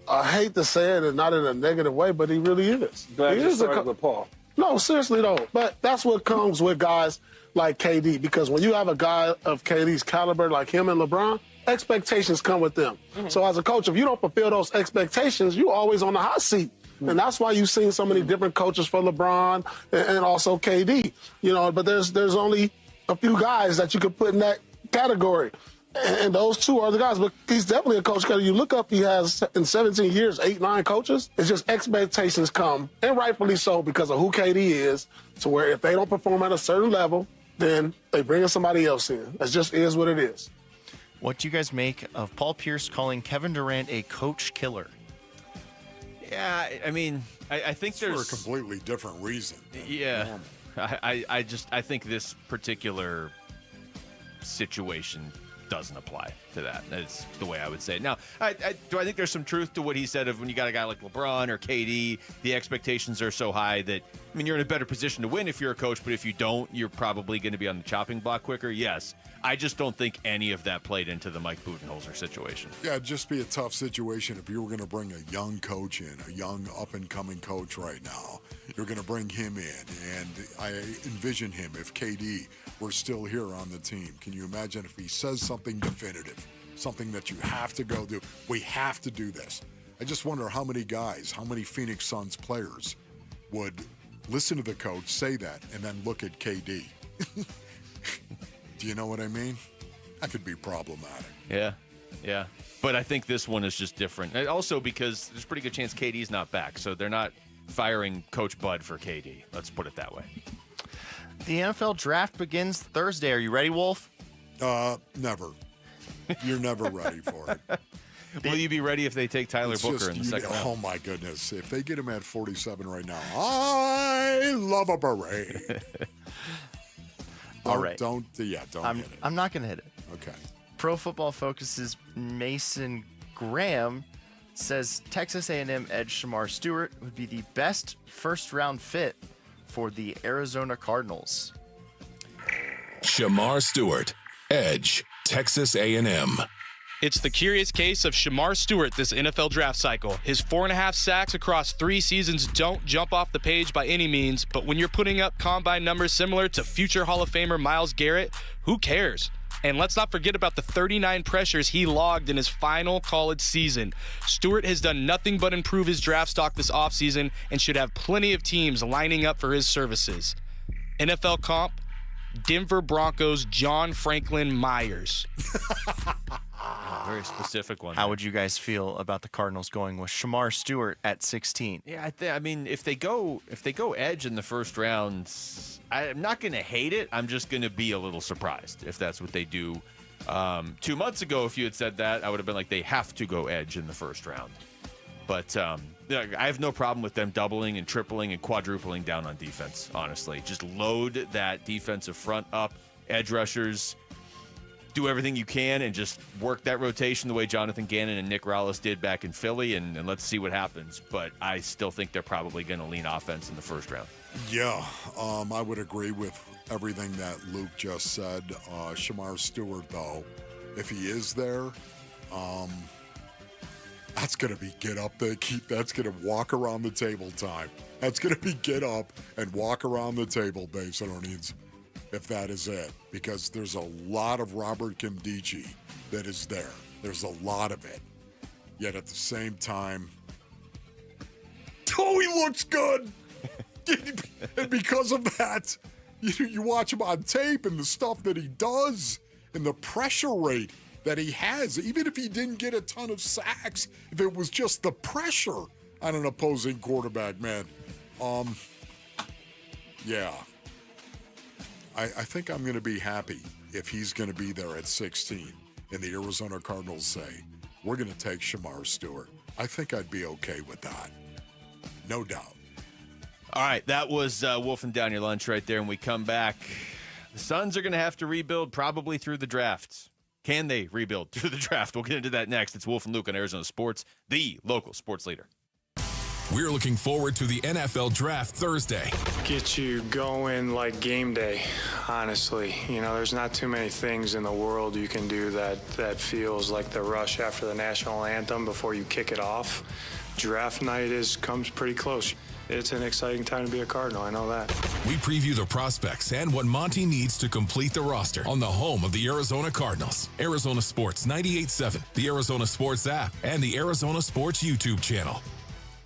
I hate to say it, and not in a negative way, but he really is. Glad he you is started with Paul. No, seriously though. But that's what comes with guys like KD, because when you have a guy of KD's caliber like him and LeBron, expectations come with them. Mm-hmm. So as a coach, if you don't fulfill those expectations, you're always on the hot seat. Mm-hmm. And that's why you've seen so many different coaches for LeBron and also KD. You know, but there's only a few guys that you could put in that category. And those two are the guys. But he's definitely a coach. Because you look up, he has, in 17 years, 8-9 coaches. It's just expectations come, and rightfully so, because of who KD is, to where if they don't perform at a certain level, then they bring in somebody else in. It just is what it is. What do you guys make of Paul Pierce calling Kevin Durant a coach killer? Yeah, I mean, I think It's there's for a completely different reason. Yeah, I think this particular situation doesn't apply to that. That's the way I would say it. Now, do I think there's some truth to what he said of when you got a guy like LeBron or KD, the expectations are so high that, I mean, you're in a better position to win if you're a coach, but if you don't, you're probably going to be on the chopping block quicker. Yes. I just don't think any of that played into the Mike Budenholzer situation. Yeah, it'd just be a tough situation if you were going to bring a young coach in, a young up-and-coming coach right now. You're going to bring him in, and I envision him if KD were still here on the team. Can you imagine if he says something definitive, something that you have to go do? We have to do this. I just wonder how many guys, how many Phoenix Suns players would listen to the coach say that and then look at KD. Do you know what I mean? That could be problematic. Yeah. But I think this one is just different. And also because there's a pretty good chance KD's not back, so they're not firing Coach Bud for KD. Let's put it that way. The NFL draft begins Thursday. Are you ready, Wolf? Never. You're never ready for it. Will you be ready if they take Tyler Booker in the second round? Oh, my goodness. If they get him at 47 right now, I love a beret. All right. Don't hit it. I'm not going to hit it. Okay. Pro Football Focus's Mason Graham says Texas A&M edge Shamar Stewart would be the best first-round fit for the Arizona Cardinals. Shamar Stewart, edge, Texas A&M. It's the curious case of Shamar Stewart this NFL draft cycle. His 4.5 sacks across 3 seasons don't jump off the page by any means, but when you're putting up combine numbers similar to future Hall of Famer Myles Garrett, who cares? And let's not forget about the 39 pressures he logged in his final college season. Stewart has done nothing but improve his draft stock this offseason and should have plenty of teams lining up for his services. NFL comp, Denver Broncos John Franklin Myers. Very specific one. How would you guys feel about the Cardinals going with Shamar Stewart at 16? Yeah, I mean, if they go edge in the first round, I'm not going to hate it. I'm just going to be a little surprised if that's what they do. 2 months ago, if you had said that, I would have been like, they have to go edge in the first round. But I have no problem with them doubling and tripling and quadrupling down on defense, honestly. Just load that defensive front up, edge rushers, do everything you can, and just work that rotation the way Jonathan Gannon and Nick Rallis did back in Philly, and let's see what happens. But I still think they're probably going to lean offense in the first round. Yeah, I would agree with everything that Luke just said. Shamar Stewart, though, if he is there, that's going to be get up there. That's going to walk around the table time. That's going to be get up and walk around the table, Dave Sononians, if that is it. Because there's a lot of Robert Kimdichie that is there. There's a lot of it. Yet at the same time, he looks good. And because of that, you watch him on tape and the stuff that he does and the pressure rate that he has, even if he didn't get a ton of sacks, if it was just the pressure on an opposing quarterback, man. Yeah. I think I'm going to be happy if he's going to be there at 16 and the Arizona Cardinals say, we're going to take Shamar Stewart. I think I'd be okay with that. No doubt. All right, that was wolfing down your lunch right there. When we come back, the Suns are going to have to rebuild probably through the draft. Can they rebuild through the draft? We'll get into that next. It's Wolf and Luke on Arizona Sports, the local sports leader. We're looking forward to the NFL Draft Thursday. Get you going like game day, honestly. You know, there's not too many things in the world you can do that feels like the rush after the national anthem before you kick it off. Draft night comes pretty close. It's an exciting time to be a Cardinal, I know that. We preview the prospects and what Monty needs to complete the roster on the home of the Arizona Cardinals. Arizona Sports 98.7, the Arizona Sports app, and the Arizona Sports YouTube channel.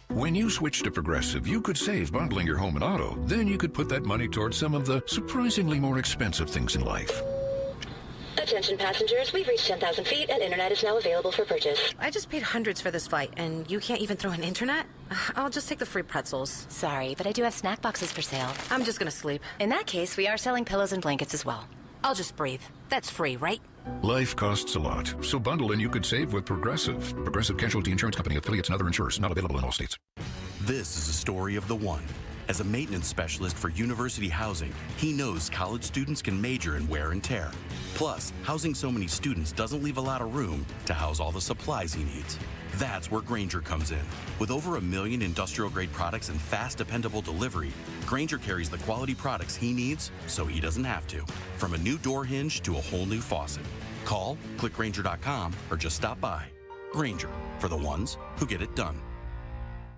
When you switch to Progressive, you could save bundling your home and auto. Then you could put that money towards some of the surprisingly more expensive things in life. Attention passengers, we've reached 10,000 feet and internet is now available for purchase. I just paid hundreds for this flight, and you can't even throw in internet? I'll just take the free pretzels. Sorry, but I do have snack boxes for sale. I'm just gonna sleep. In that case, we are selling pillows and blankets as well. I'll just breathe. That's free, right? Life costs a lot, so bundle and you could save with Progressive. Progressive Casualty Insurance Company, affiliates, and other insurers. Not available in all states. This is a story of the one. As a maintenance specialist for university housing, he knows college students can major in wear and tear. Plus, housing so many students doesn't leave a lot of room to house all the supplies he needs. That's where Grainger comes in. With over 1 million industrial-grade products and fast, dependable delivery, Grainger carries the quality products he needs so he doesn't have to. From a new door hinge to a whole new faucet. Call, click Grainger.com, or just stop by. Grainger, for the ones who get it done.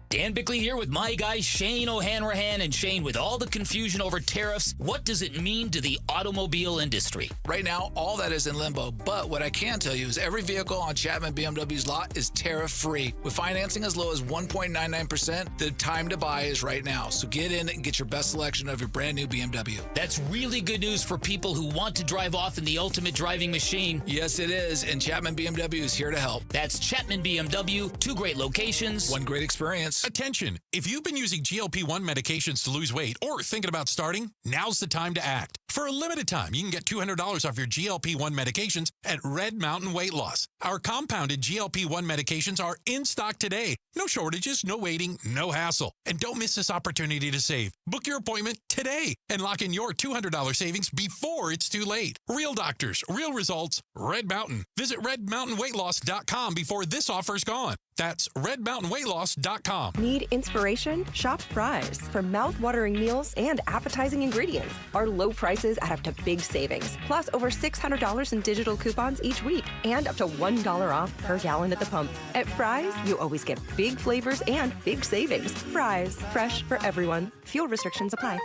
Dan Bickley here with my guy Shane O'Hanrahan. And Shane, with all the confusion over tariffs, what does it mean to the automobile industry? Right now, all that is in limbo. But what I can tell you is every vehicle on Chapman BMW's lot is tariff-free. With financing as low as 1.99%, the time to buy is right now. So get in and get your best selection of your brand new BMW. That's really good news for people who want to drive off in the ultimate driving machine. Yes, it is. And Chapman BMW is here to help. That's Chapman BMW. 2 great locations. 1 great experience. Attention! If you've been using GLP-1 medications to lose weight or thinking about starting, now's the time to act. For a limited time, you can get $200 off your GLP-1 medications at Red Mountain Weight Loss. Our compounded GLP-1 medications are in stock today. No shortages, no waiting, no hassle. And don't miss this opportunity to save. Book your appointment today and lock in your $200 savings before it's too late. Real doctors, real results, Red Mountain. Visit redmountainweightloss.com before this offer's gone. That's redmountainweightloss.com. Need inspiration? Shop Fry's. For mouth-watering meals and appetizing ingredients. Our low prices add up to big savings. Plus over $600 in digital coupons each week. And up to $1 off per gallon at the pump. At Fry's, you always get big flavors and big savings. Fry's. Fresh for everyone. Fuel restrictions apply.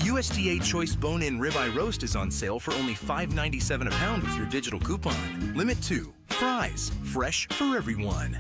USDA Choice Bone-In Ribeye Roast is on sale for only $5.97 a pound with your digital coupon. Limit 2. Fry's. Fresh for everyone.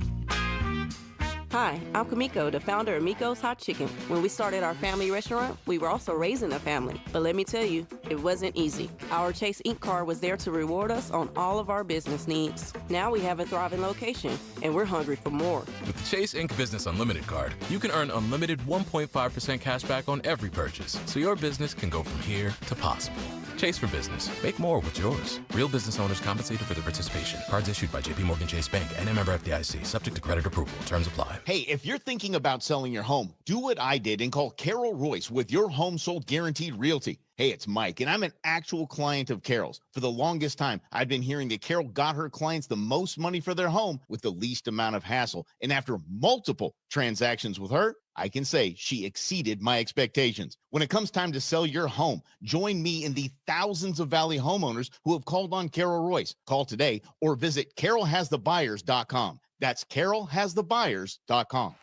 Hi, I'm Kamiko, the founder of Miko's Hot Chicken. When we started our family restaurant, we were also raising a family. But let me tell you, it wasn't easy. Our Chase Inc. card was there to reward us on all of our business needs. Now we have a thriving location, and we're hungry for more. With the Chase Inc. Business Unlimited card, you can earn unlimited 1.5% cash back on every purchase, so your business can go from here to possible. Chase for Business. Make more with yours. Real business owners compensated for their participation. Cards issued by JPMorgan Chase Bank and a member FDIC. Subject to credit approval. Terms apply. Hey, if you're thinking about selling your home, do what I did and call Carol Royce with your home sold guaranteed realty. Hey, it's Mike, and I'm an actual client of Carol's. For the longest time, I've been hearing that Carol got her clients the most money for their home with the least amount of hassle. And after multiple transactions with her, I can say she exceeded my expectations. When it comes time to sell your home, join me in the thousands of Valley homeowners who have called on Carol Royce. Call today or visit carolhasthebuyers.com. That's carolhasthebuyers.com.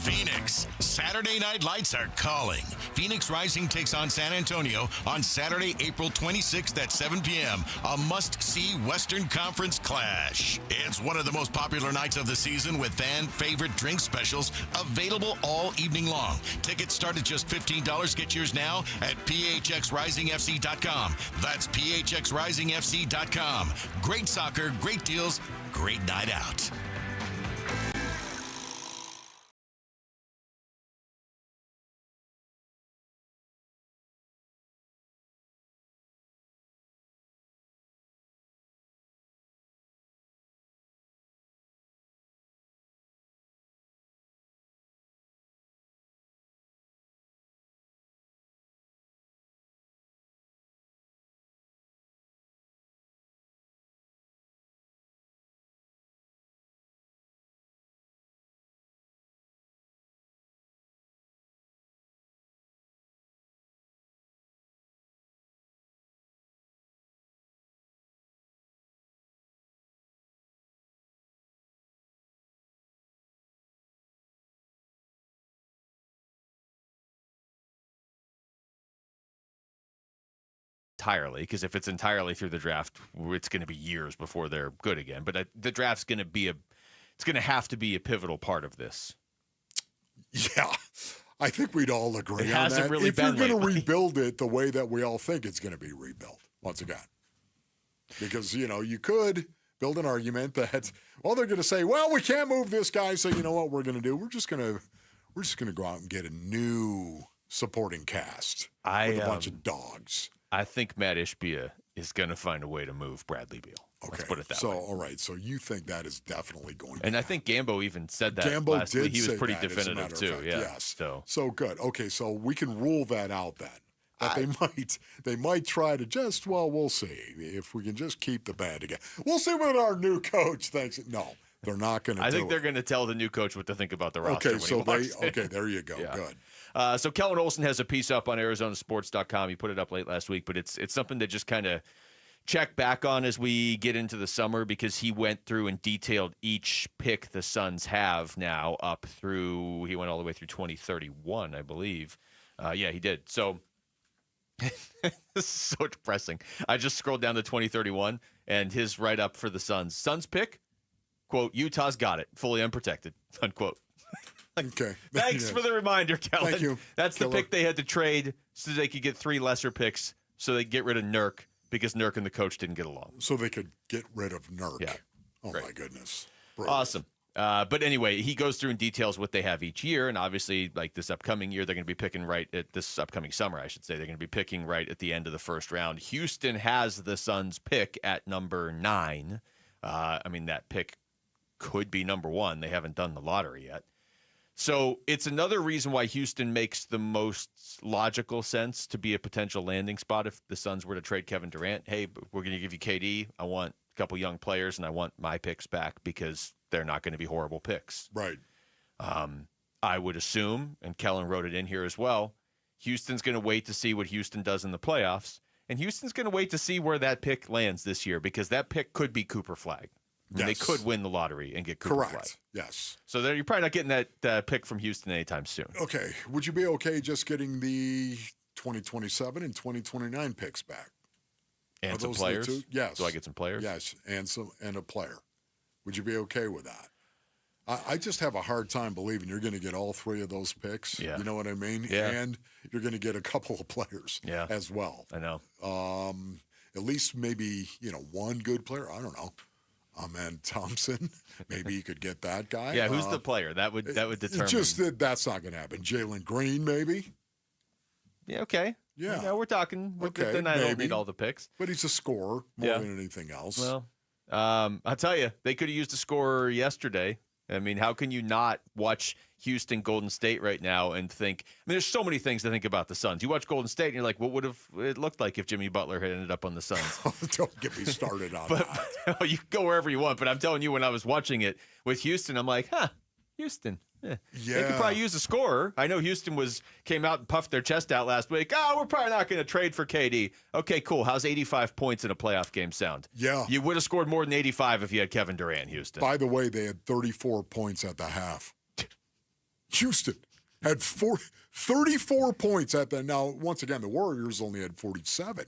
Phoenix, Saturday Night Lights are calling. Phoenix Rising takes on San Antonio on Saturday, April 26th at 7 p.m. A must-see Western Conference clash. It's one of the most popular nights of the season with fan-favorite drink specials available all evening long. Tickets start at just $15. Get yours now at phxrisingfc.com. That's phxrisingfc.com. Great soccer, great deals, great night out. Entirely, because if it's entirely through the draft, it's going to be years before they're good again. But the draft's going to be it's going to have to be a pivotal part of this. Yeah, I think we'd all agree it on hasn't that. Really if you're been going to rebuild it the way that we all think it's going to be rebuilt, once again. Because, you could build an argument that, well, they're going to say, well, we can't move this guy, so you know what we're going to do? We're just going to go out and get a new supporting cast with a bunch of dogs. I think Matt Ishbia is going to find a way to move Bradley Beal. Okay. Let's put it that so, way. all right. So you think that is definitely going to And I happen. think Gambo even said that Gambo last did week. He was say pretty that, as a definitive, matter of too. fact. Yeah. Yes. So good. Okay, so we can rule that out then. That they might try to just, well, we'll see. If we can just keep the band together. We'll see what our new coach thinks. No, they're not going to do it. I think they're going to tell the new coach what to think about the roster. Okay, there you go. Yeah. Good. So Kellen Olson has a piece up on ArizonaSports.com. He put it up late last week, but it's something to just kind of check back on as we get into the summer, because he went through and detailed each pick the Suns have now up through, he went all the way through 2031, I believe. Yeah, he did. So this is so depressing. I just scrolled down to 2031 and his write-up for the Suns. Suns pick, quote, Utah's got it, fully unprotected, unquote. Okay. Thanks for the reminder, Kellen. Thank you. That's the pick they had to trade so they could get 3 lesser picks so they could get rid of Nurk, because Nurk and the coach didn't get along. So they could get rid of Nurk. Yeah. Oh, Great. my goodness. Brilliant. Awesome. But anyway, he goes through and details what they have each year, and obviously, like this upcoming year, they're going to be picking right at this upcoming summer, I should say. They're going to be picking right at the end of the first round. Houston has the Suns pick at number 9. I mean, that pick could be number 1. They haven't done the lottery yet. So it's another reason why Houston makes the most logical sense to be a potential landing spot if the Suns were to trade Kevin Durant. Hey, we're going to give you KD. I want a couple young players, and I want my picks back because they're not going to be horrible picks. Right. I would assume, and Kellen wrote it in here as well, Houston's going to wait to see what Houston does in the playoffs, and Houston's going to wait to see where that pick lands this year, because that pick could be Cooper Flagg. I mean, They could win the lottery and get Cooper Flagg. Yes. So you're probably not getting that pick from Houston anytime soon. Okay. Would you be okay just getting the 2027 and 2029 picks back? And Are some those players? the two? Yes. Do I get some players? Yes, and a player. Would you be okay with that? I just have a hard time believing you're going to get all 3 of those picks. Yeah. You know what I mean? Yeah. And you're going to get a couple of players as well. I know. At least maybe, one good player. I don't know. Ahmed Thompson. Maybe you could get that guy. Yeah, who's the player? That would determine. That's not going to happen. Jalen Green, maybe. Yeah, okay. Yeah. We're talking. Okay, then I don't maybe. need all the picks. But he's a scorer more than anything else. Well, I'll tell you, they could have used a scorer yesterday. I mean, how can you not watch Houston, Golden State right now and think? I mean, there's so many things to think about the Suns. You watch Golden State and you're like, what would have it looked like if Jimmy Butler had ended up on the Suns? Don't get me started on that. You can go wherever you want, but I'm telling you, when I was watching it with Houston, I'm like, Houston. They could probably use a scorer. I know Houston came out and puffed their chest out last week. Oh, we're probably not going to trade for KD. Okay, cool. How's 85 points in a playoff game sound? Yeah. You would have scored more than 85 if you had Kevin Durant, Houston. By the way, they had 34 points at the half. Houston had 34 points at the. Now, once again, the Warriors only had 47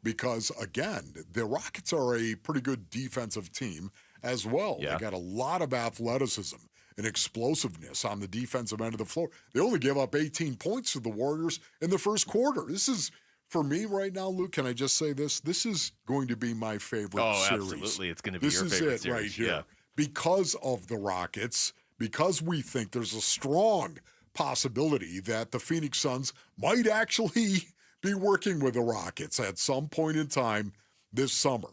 because, again, the Rockets are a pretty good defensive team as well. Yeah. They got a lot of athleticism and explosiveness on the defensive end of the floor. They only gave up 18 points to the Warriors in the first quarter. This is, for me right now, Luke, can I just say this? This is going to be my favorite series. Absolutely. It's going to be your favorite This is it series. right here. Yeah. Because of the Rockets, because we think there's a strong possibility that the Phoenix Suns might actually be working with the Rockets at some point in time this summer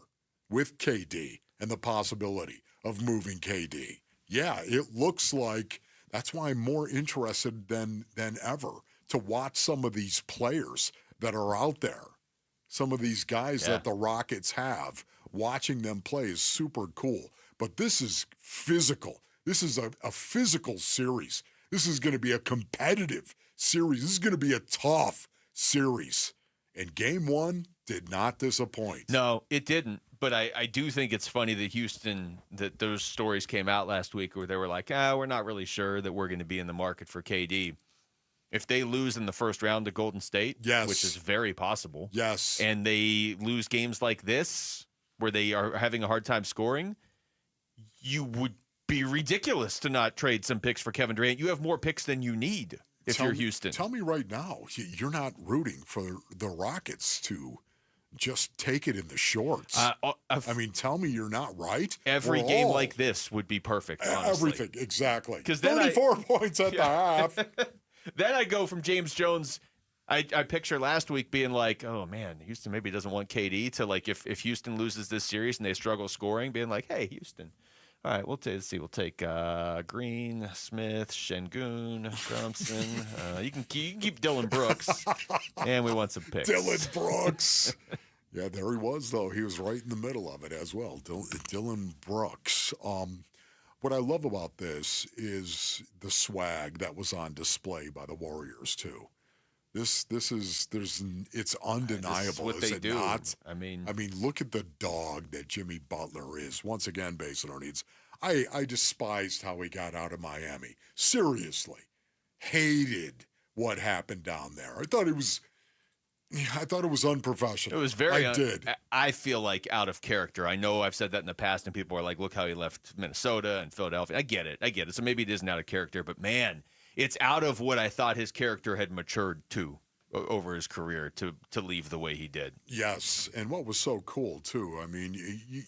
with KD and the possibility of moving KD. Yeah, it looks like that's why I'm more interested than ever to watch some of these players that are out there. Some of these guys that the Rockets have, watching them play is super cool. But this is physical. This is a physical series. This is going to be a competitive series. This is going to be a tough series. And game 1 did not disappoint. No, it didn't. But I do think it's funny that Houston, that those stories came out last week where they were like, we're not really sure that we're going to be in the market for KD. If they lose in the first round to Golden State, which is very possible, and they lose games like this where they are having a hard time scoring, you would be ridiculous to not trade some picks for Kevin Durant. You have more picks than you need if you're Houston. Tell me right now, you're not rooting for the Rockets to just take it in the shorts. I mean, tell me you're not right. Every game like this would be perfect, honestly. Everything, exactly. 'Cause 34 points at the half. Then I go from James Jones I picture last week being like, oh man, Houston maybe doesn't want KD to like if Houston loses this series and they struggle scoring, being like, hey, Houston. All right, let's see. We'll take Green, Smith, Şengün, Thompson. You can keep Dylan Brooks, and we want some picks. Dylan Brooks. Yeah, there he was, though. He was right in the middle of it as well. Dylan Brooks. What I love about this is the swag that was on display by the Warriors too. It's undeniable. This is what is they it do. Not? I mean, look at the dog that Jimmy Butler is. Once again, Basin needs. I despised how he got out of Miami. Seriously, hated what happened down there. I thought it was unprofessional. it was very. I did. I feel like out of character. I know I've said that in the past, and people are like, "Look how he left Minnesota and Philadelphia." I get it. So maybe it isn't out of character, but man, it's out of what I thought his character had matured to over his career to leave the way he did. Yes, and what was so cool too, I mean,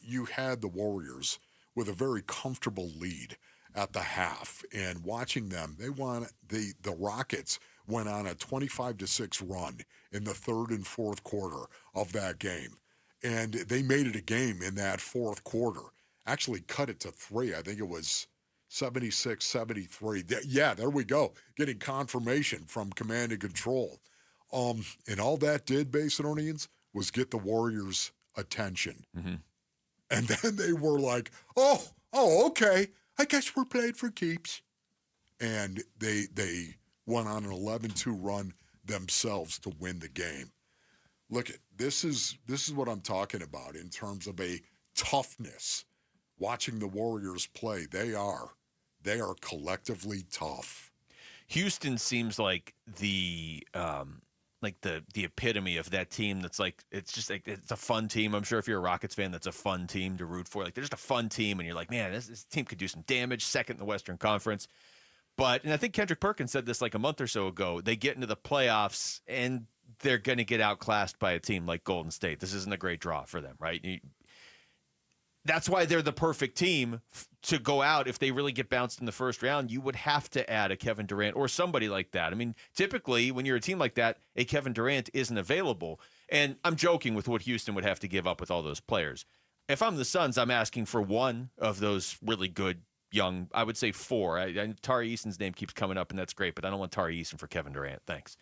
you had the Warriors with a very comfortable lead at the half, and watching them, the Rockets went on a 25-6 run in the third and fourth quarter of that game, and they made it a game in that fourth quarter. Actually cut it to 3. I think it was 76-73. Yeah, there we go. Getting confirmation from command and control. And all that did, Basinonians, was get the Warriors' attention. Mm-hmm. And then they were like, oh, okay. I guess we're playing for keeps. And they went on an 11-2 run themselves to win the game. Look, this is what I'm talking about in terms of a toughness. Watching the Warriors play, they are collectively tough. Houston seems like the epitome of that team that's like, it's just like, it's a fun team. I'm sure if you're a Rockets fan, that's a fun team to root for. Like, they're just a fun team, and you're like, man, this team could do some damage, second in the Western Conference. And I think Kendrick Perkins said this like a month or so ago, they get into the playoffs, and they're going to get outclassed by a team like Golden State. This isn't a great draw for them, right? That's why they're the perfect team to go out. If they really get bounced in the first round, you would have to add a Kevin Durant or somebody like that. I mean, typically when you're a team like that, a Kevin Durant isn't available. And I'm joking with what Houston would have to give up with all those players. If I'm the Suns, I'm asking for one of those really good young, I would say 4. Tari Eason's name keeps coming up, and that's great, but I don't want Tari Eason for Kevin Durant. Thanks.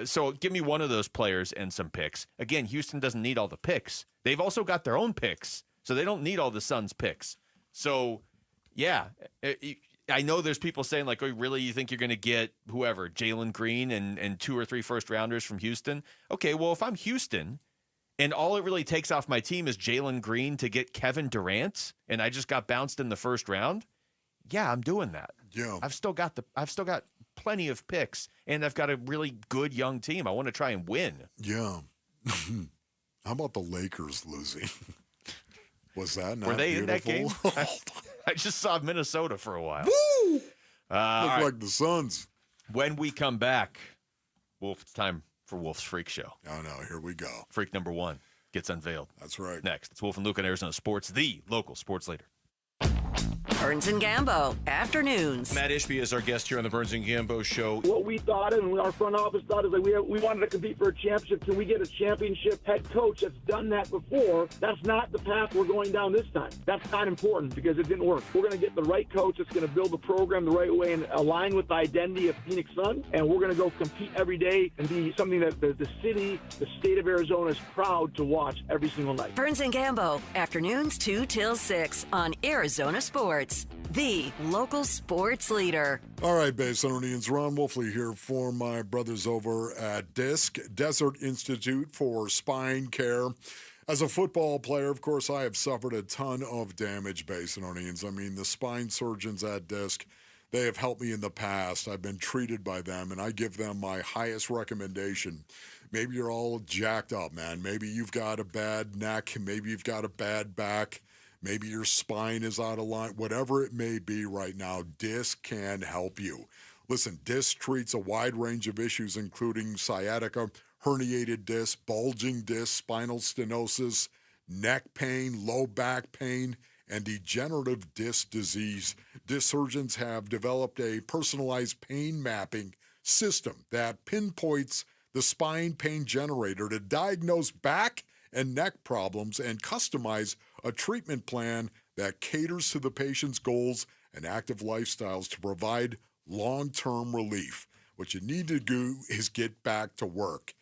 So give me one of those players and some picks. Again, Houston doesn't need all the picks. They've also got their own picks. So they don't need all the Suns' picks. So, yeah, I know there's people saying, like, oh, really, you think you're going to get whoever, Jalen Green and 2 or 3 first-rounders from Houston? Okay, well, if I'm Houston and all it really takes off my team is Jalen Green to get Kevin Durant, and I just got bounced in the first round, yeah, I'm doing that. Yeah. I've still got plenty of picks, and I've got a really good young team. I want to try and win. Yeah. How about the Lakers losing? Was that not Were they beautiful? in that game? I just saw Minnesota for a while. Woo! Look right. like the Suns. When we come back, Wolf, it's time for Wolf's Freak Show. Oh, no, here we go. Freak number 1 gets unveiled. That's right. Next, it's Wolf and Luke on Arizona Sports, the local sports leader. Burns and Gambo, afternoons. Matt Ishby is our guest here on the Burns and Gambo Show. What we thought and our front office thought is like we wanted to compete for a championship. Can we get a championship head coach that's done that before? That's not the path we're going down this time. That's not important because it didn't work. We're going to get the right coach that's going to build the program the right way and align with the identity of Phoenix Suns, and we're going to go compete every day and be something that the city, the state of Arizona is proud to watch every single night. Burns and Gambo, afternoons 2 till 6 on Arizona Sports, the local sports leader. All right, Basinonians, Ron Wolfley here for my brothers over at DISC, Desert Institute for Spine Care. As a football player, of course, I have suffered a ton of damage, Basinonians. I mean, the spine surgeons at DISC, they have helped me in the past. I've been treated by them, and I give them my highest recommendation. Maybe you're all jacked up, man. Maybe you've got a bad neck. Maybe you've got a bad back. Maybe your spine is out of line. Whatever it may be right now, DISC can help you. Listen, DISC treats a wide range of issues, including sciatica, herniated disc, bulging disc, spinal stenosis, neck pain, low back pain, and degenerative disc disease. DISC surgeons have developed a personalized pain mapping system that pinpoints the spine pain generator to diagnose back and neck problems and customize a treatment plan that caters to the patient's goals and active lifestyles to provide long-term relief. What you need to do is get back to work.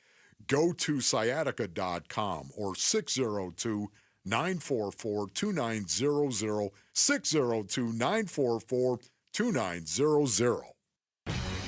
Go to sciatica.com or 602-944-2900, 602-944-2900.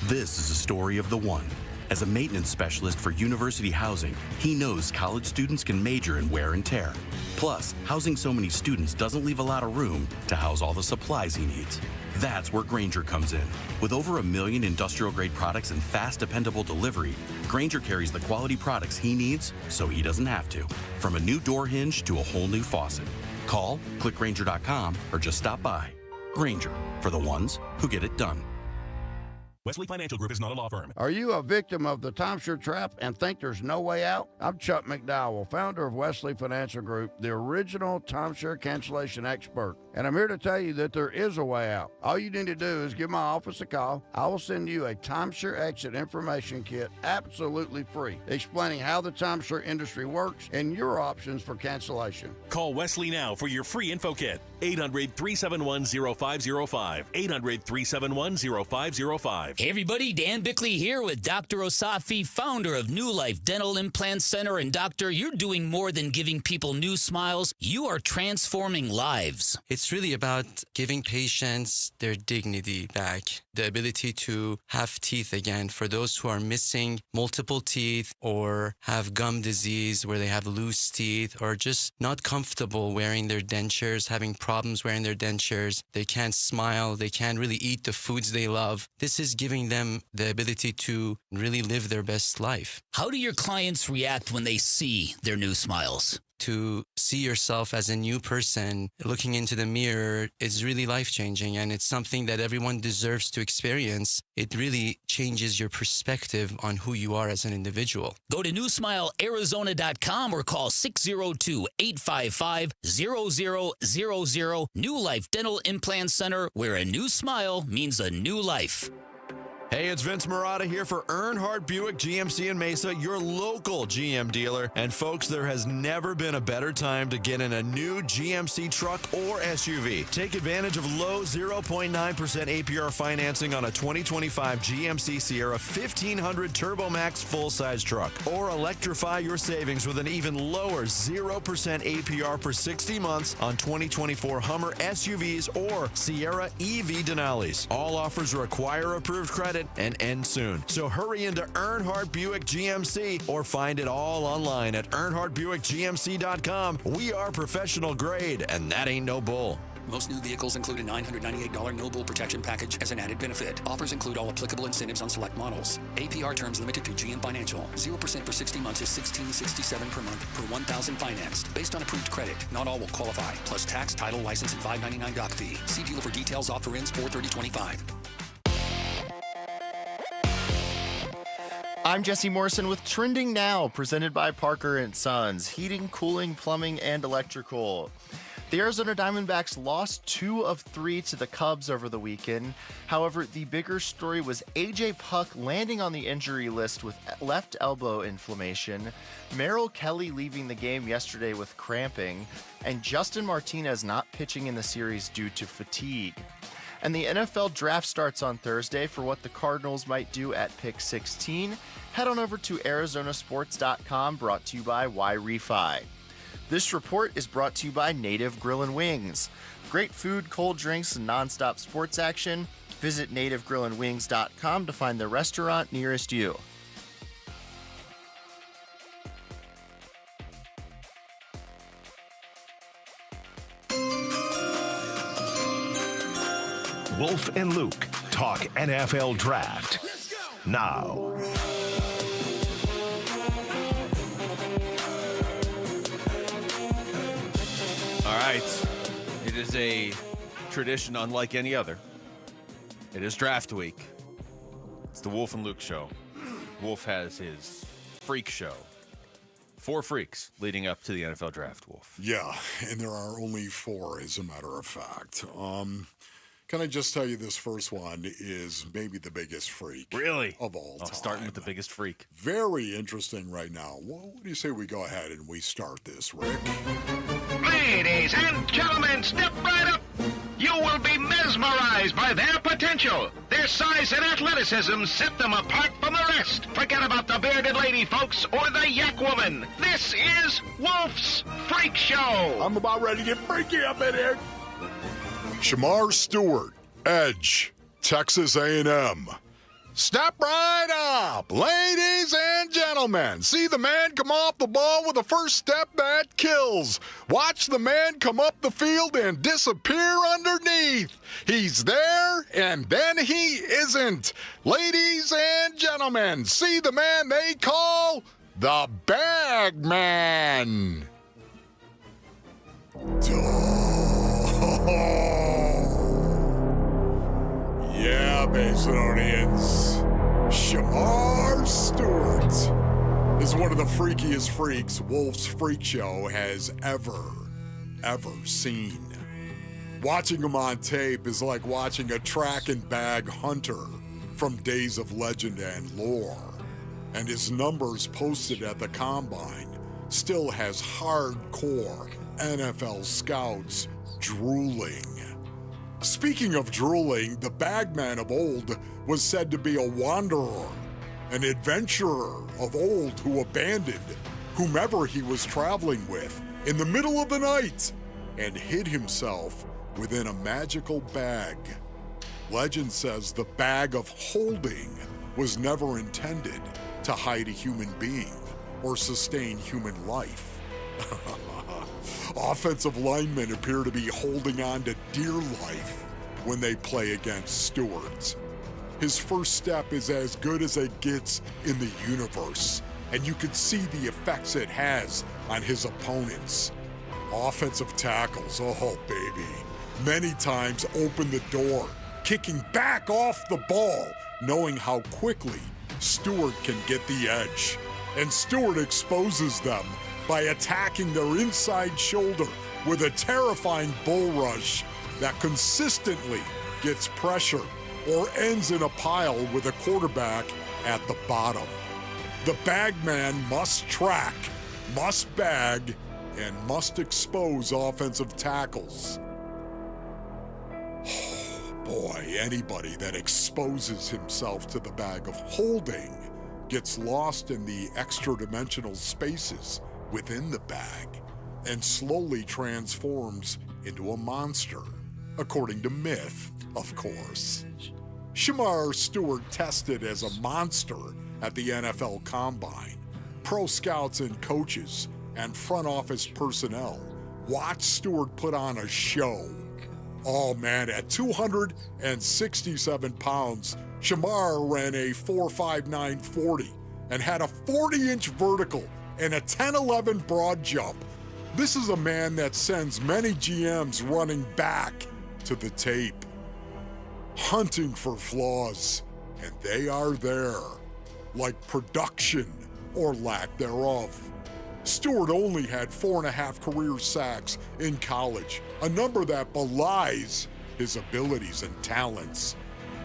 This is a story of the one. As a maintenance specialist for University Housing, he knows college students can major in wear and tear. Plus, housing so many students doesn't leave a lot of room to house all the supplies he needs. That's where Grainger comes in. With over 1 million industrial-grade products and fast, dependable delivery, Grainger carries the quality products he needs so he doesn't have to. From a new door hinge to a whole new faucet. Call, click Grainger.com, or just stop by. Grainger, for the ones who get it done. Wesley Financial Group is not a law firm. Are you a victim of the timeshare trap and think there's no way out? I'm Chuck McDowell, founder of Wesley Financial Group, the original timeshare cancellation expert. And I'm here to tell you that there is a way out. All you need to do is give my office a call. I will send you a timeshare exit information kit absolutely free, explaining how the timeshare industry works and your options for cancellation. Call Wesley now for your free info kit. 800-371-0505. 800-371-0505. Hey everybody, Dan Bickley here with Dr. Osafi, founder of New Life Dental Implant Center. And doctor, you're doing more than giving people new smiles. You are transforming lives. It's really about giving patients their dignity back, the ability to have teeth again. For those who are missing multiple teeth or have gum disease where they have loose teeth or just not comfortable wearing their dentures, having problems wearing their dentures, they can't smile, they can't really eat the foods they love. This is giving them the ability to really live their best life. How do your clients react when they see their new smiles? To see yourself as a new person looking into the mirror is really life-changing, and it's something that everyone deserves to experience. It really changes your perspective on who you are as an individual. Go to newsmilearizona.com or call 602-855-0000. New Life Dental Implant Center, where a new smile means a new life. Hey, it's Vince Marotta here for Earnhardt Buick GMC in Mesa, your local GM dealer. And folks, there has never been a better time to get in a new GMC truck or SUV. Take advantage of low 0.9% APR financing on a 2025 GMC Sierra 1500 Turbo Max full-size truck. Or electrify your savings with an even lower 0% APR for 60 months on 2024 Hummer SUVs or Sierra EV Denali's. All offers require approved credit and end soon. So hurry into Earnhardt Buick GMC or find it all online at EarnhardtBuickGMC.com. We are professional grade, and that ain't no bull. Most new vehicles include a $998 no bull protection package as an added benefit. Offers include all applicable incentives on select models. APR terms limited through GM Financial. 0% for 60 months is $16.67 per month per $1,000 financed. Based on approved credit, not all will qualify. Plus tax, title, license, and $599 doc fee. See dealer for details. Offer ends 4/30/25. I'm Jesse Morrison with Trending Now, presented by Parker & Sons, heating, cooling, plumbing, and electrical. The Arizona Diamondbacks lost 2 of 3 to the Cubs over the weekend. However, the bigger story was A.J. Puck landing on the injury list with left elbow inflammation, Merrill Kelly leaving the game yesterday with cramping, and Justin Martinez not pitching in the series due to fatigue. And the NFL draft starts on Thursday. For what the Cardinals might do at pick 16, head on over to ArizonaSports.com, brought to you by Y-Refi. This report is brought to you by Native Grill & Wings. Great food, cold drinks, and nonstop sports action. Visit NativeGrillAndWings.com to find the restaurant nearest you. Wolf and Luke talk NFL draft now. All right. It is a tradition unlike any other. It is draft week. It's the Wolf and Luke show. Wolf has his freak show. 4 freaks leading up to the NFL draft, Wolf. Yeah, and there are only 4, as a matter of fact. Can I just tell you this first one is maybe the biggest freak really of all time. Starting with the biggest freak. Very interesting right now. What do you say we go ahead and we start this, Rick? Ladies and gentlemen, step right up. You will be mesmerized by their potential. Their size and athleticism set them apart from the rest. Forget about the bearded lady, folks, or the yak woman. This is Wolf's Freak Show. I'm about ready to get freaky up in here. Shamar Stewart, Edge, Texas A&M. Step right up, ladies and gentlemen. See the man come off the ball with a first step that kills. Watch the man come up the field and disappear underneath. He's there, and then he isn't. Ladies and gentlemen, see the man they call the Bag Man. Yeah, Basinonians. Shamar Stewart is one of the freakiest freaks Wolf's Freak Show has ever seen. Watching him on tape is like watching a track and bag hunter from days of legend and lore. And his numbers posted at the Combine still has hardcore NFL scouts drooling. Speaking of drooling, the bagman of old was said to be a wanderer, an adventurer of old who abandoned whomever he was traveling with in the middle of the night and hid himself within a magical bag. Legend says the bag of holding was never intended to hide a human being or sustain human life. Offensive linemen appear to be holding on to dear life when they play against Stewarts. His first step is as good as it gets in the universe, and you can see the effects it has on his opponents. Offensive tackles, oh baby, many times open the door, kicking back off the ball, knowing how quickly Stewart can get the edge. And Stewart exposes them by attacking their inside shoulder with a terrifying bull rush that consistently gets pressure or ends in a pile with a quarterback at the bottom. The bagman must track, must bag, and must expose offensive tackles. Oh boy, anybody that exposes himself to the bag of holding gets lost in the extra-dimensional spaces within the bag and slowly transforms into a monster, according to myth, of course. Shamar Stewart tested as a monster at the NFL Combine. Pro scouts and coaches and front office personnel watched Stewart put on a show. Oh man, at 267 pounds, Shamar ran a 4.59 40 and had a 40-inch vertical and a 10-11 broad jump. This is a man that sends many GMs running back to the tape, hunting for flaws, and they are there, like production or lack thereof. Stewart only had 4.5 career sacks in college, a number that belies his abilities and talents.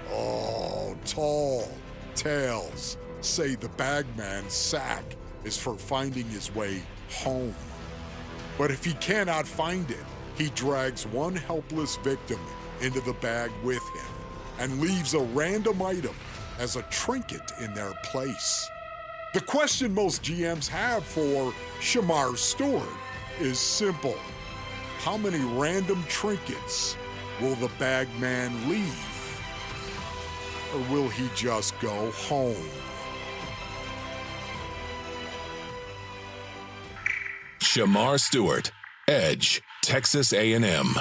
Oh, tall tales say the bagman's sack is for finding his way home. But if he cannot find it, he drags one helpless victim into the bag with him and leaves a random item as a trinket in their place. The question most GMs have for Shamar Stewart is simple. How many random trinkets will the bagman leave? Or will he just go home? Shamar Stewart, Edge, Texas A&M.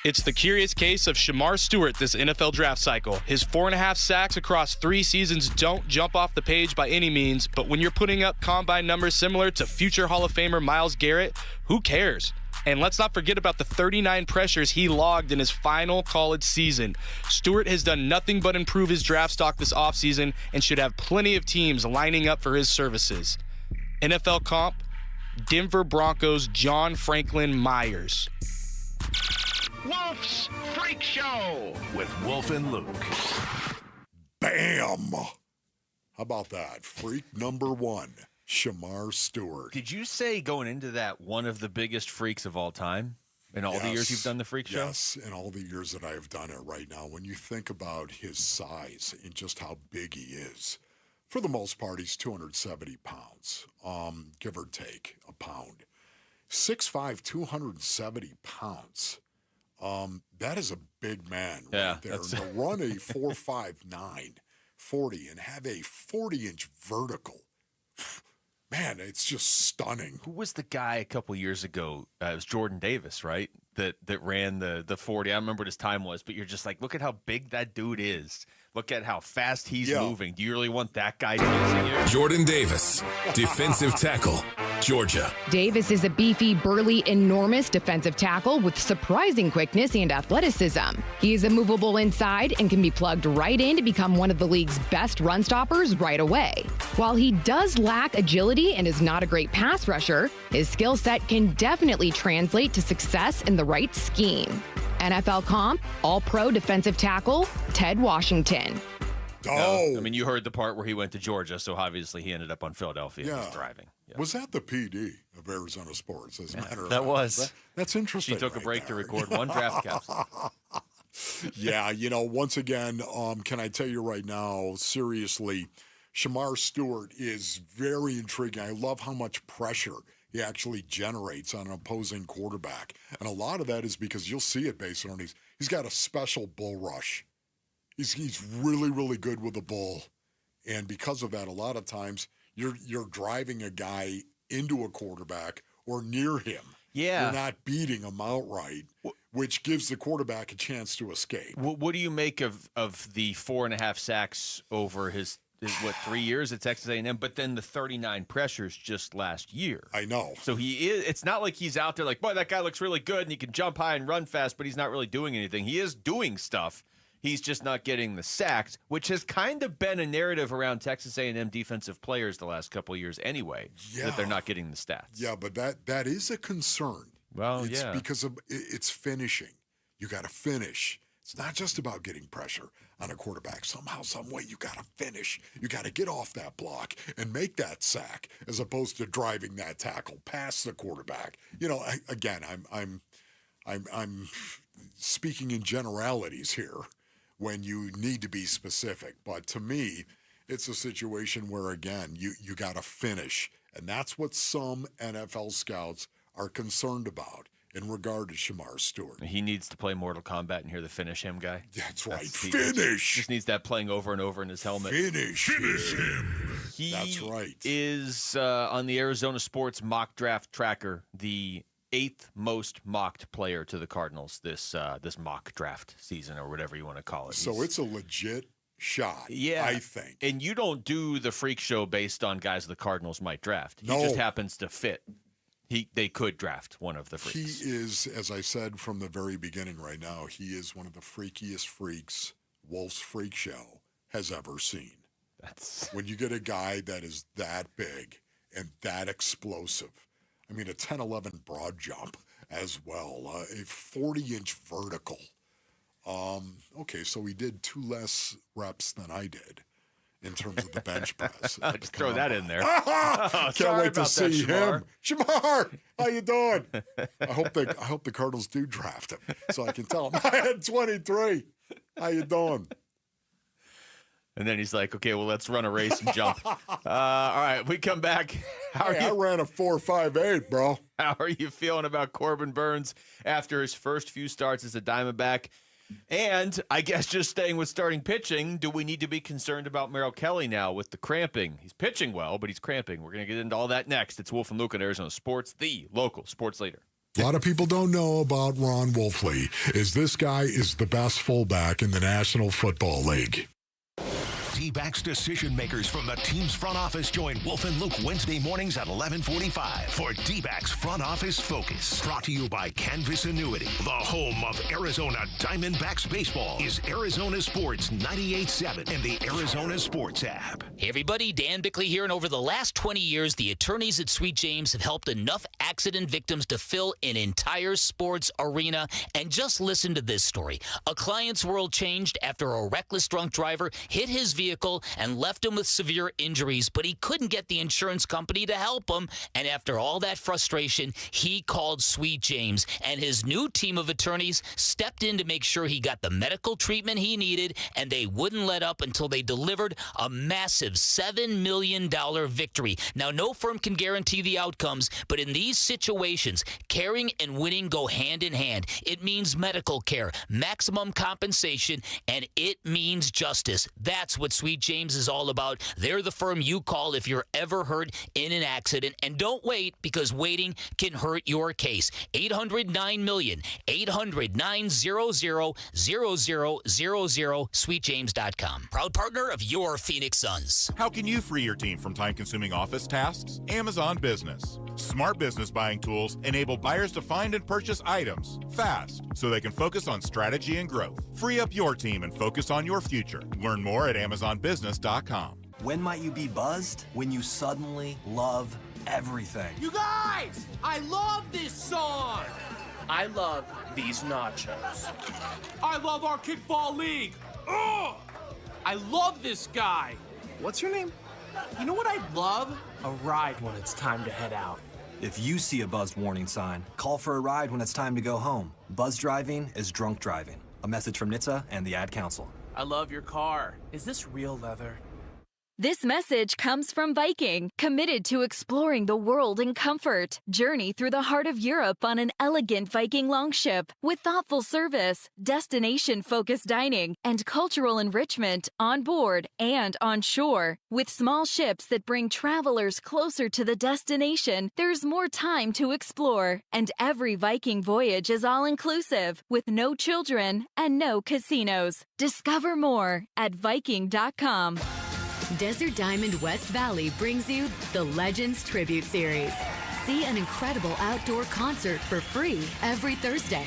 It's the curious case of Shamar Stewart this NFL draft cycle. His 4.5 sacks across 3 seasons don't jump off the page by any means, but when you're putting up combine numbers similar to future Hall of Famer Myles Garrett, who cares? And let's not forget about the 39 pressures he logged in his final college season. Stewart has done nothing but improve his draft stock this offseason and should have plenty of teams lining up for his services. NFL comp, Denver Broncos' John Franklin Myers. Wolf's Freak Show with Wolf and Luke. Bam! How about that? Freak number one, Shamar Stewart. Did you say going into that one of the biggest freaks of all time in all the years you've done the Freak Show? Yes, in all the years that I have done it right now. When you think about his size and just how big he is, for the most part, he's 270 pounds, give or take a pound. 6'5", 270 pounds. That is a big man right there. And to run a 4.59 40 and have a 40-inch vertical, man, it's just stunning. Who was the guy a couple years ago? It was Jordan Davis, right? That ran the 40. I don't remember what his time was, but you're just like, look at how big that dude is. Look at how fast he's moving. Do you really want that guy chasing you? Jordan Davis, defensive tackle, Georgia. Davis is a beefy, burly, enormous defensive tackle with surprising quickness and athleticism. He is immovable inside and can be plugged right in to become one of the league's best run stoppers right away. While he does lack agility and is not a great pass rusher, his skill set can definitely translate to success in the right scheme. NFL comp, all-pro defensive tackle, Ted Washington. I mean, you heard the part where he went to Georgia, so obviously he ended up on Philadelphia. Yeah. He's thriving. Yeah. Was that the PD of Arizona Sports, as a matter of that fact? was. That's interesting. She took a break to record one draft capsule. Yeah, once again, can I tell you right now, seriously, Shamar Stewart is very intriguing. I love how much pressure he actually generates on an opposing quarterback. And a lot of that is because you'll see it based on he's got a special bull rush. He's really, really good with the bull. And because of that, a lot of times you're driving a guy into a quarterback or near him. Yeah. You're not beating him outright, which gives the quarterback a chance to escape. What do you make of the 4.5 sacks over his 3 years at Texas A&M, but then the 39 pressures just last year? I know. So it's not like he's out there like, boy, that guy looks really good and he can jump high and run fast, but he's not really doing anything. He is doing stuff. He's just not getting the sacks, which has kind of been a narrative around Texas A&M defensive players the last couple of years anyway, that they're not getting the stats. Yeah, but that is a concern. Well, it's because of it's finishing. You got to finish. It's not just about getting pressure on a quarterback. Somehow, some way, you got to finish. You got to get off that block and make that sack, as opposed to driving that tackle past the quarterback. I'm speaking in generalities here when you need to be specific. But to me, it's a situation where, again, you got to finish. And that's what some NFL scouts are concerned about in regard to Shamar Stewart. He needs to play Mortal Kombat and hear the finish him guy. That's right. He Finish! just needs that playing over and over in his helmet. Finish him! That's right. Is on the Arizona Sports mock draft tracker the 8th most mocked player to the Cardinals this mock draft season, or whatever you want to call it. So it's a legit shot, I think. And you don't do the freak show based on guys the Cardinals might draft. He No. just happens to fit. They could draft one of the freaks. He is, as I said from the very beginning right now, he is one of the freakiest freaks Wolf's Freak Show has ever seen. When you get a guy that is that big and that explosive. I mean, a 10-11 broad jump as well, a 40-inch vertical. Okay, so he did 2 less reps than I did in terms of the bench press. Just throw that in there. Can't wait to see him. Shamar, how you doing? I hope the Cardinals do draft him so I can tell him I had 23. How you doing? And then he's like, okay, well, let's run a race and jump. All right, we come back. I ran a 4.58, bro. How are you feeling about Corbin Burns after his first few starts as a Diamondback? And I guess just staying with starting pitching, do we need to be concerned about Merrill Kelly now with the cramping? He's pitching well, but he's cramping. We're going to get into all that next. It's Wolf and Luke on Arizona Sports, the local sports leader. A lot of people don't know about Ron Wolfley. This guy is the best fullback in the National Football League. Dbacks decision makers from the team's front office join Wolf and Luke Wednesday mornings at 11:45 for Dbacks Front Office Focus. Brought to you by Canvas Annuity. The home of Arizona Diamondbacks baseball is Arizona Sports 98.7 and the Arizona Sports app. Hey everybody, Dan Bickley here, and over the last 20 years, the attorneys at Sweet James have helped enough accident victims to fill an entire sports arena. And just listen to this story. A client's world changed after a reckless drunk driver hit his vehicle and left him with severe injuries, but he couldn't get the insurance company to help him. And after all that frustration, he called Sweet James, and his new team of attorneys stepped in to make sure he got the medical treatment he needed, and they wouldn't let up until they delivered a massive $7 million victory. Now, no firm can guarantee the outcomes, but in these situations, caring and winning go hand in hand. It means medical care, maximum compensation, and it means justice. That's what Sweet James is all about. They're the firm you call if you're ever hurt in an accident. And don't wait, because waiting can hurt your case. 800-9-million, 800-900-0000, sweetjames.com. Proud partner of your Phoenix Suns. How can you free your team from time-consuming office tasks? Amazon Business. Smart business buying tools enable buyers to find and purchase items fast so they can focus on strategy and growth. Free up your team and focus on your future. Learn more at amazonbusiness.com. When might you be buzzed? When you suddenly love everything. You guys, I love this song. I love these nachos. I love our kickball league. Ugh! I love this guy. What's your name? You know what I'd love? A ride when it's time to head out. If you see a buzzed warning sign, call for a ride when it's time to go home. Buzz driving is drunk driving. A message from NHTSA and the Ad Council. I love your car. Is this real leather? This message comes from Viking, committed to exploring the world in comfort. Journey through the heart of Europe on an elegant Viking longship with thoughtful service, destination-focused dining, and cultural enrichment on board and on shore. With small ships that bring travelers closer to the destination, there's more time to explore. And every Viking voyage is all-inclusive, with no children and no casinos. Discover more at Viking.com. Desert Diamond West Valley brings you the Legends Tribute Series. See an incredible outdoor concert for free every Thursday.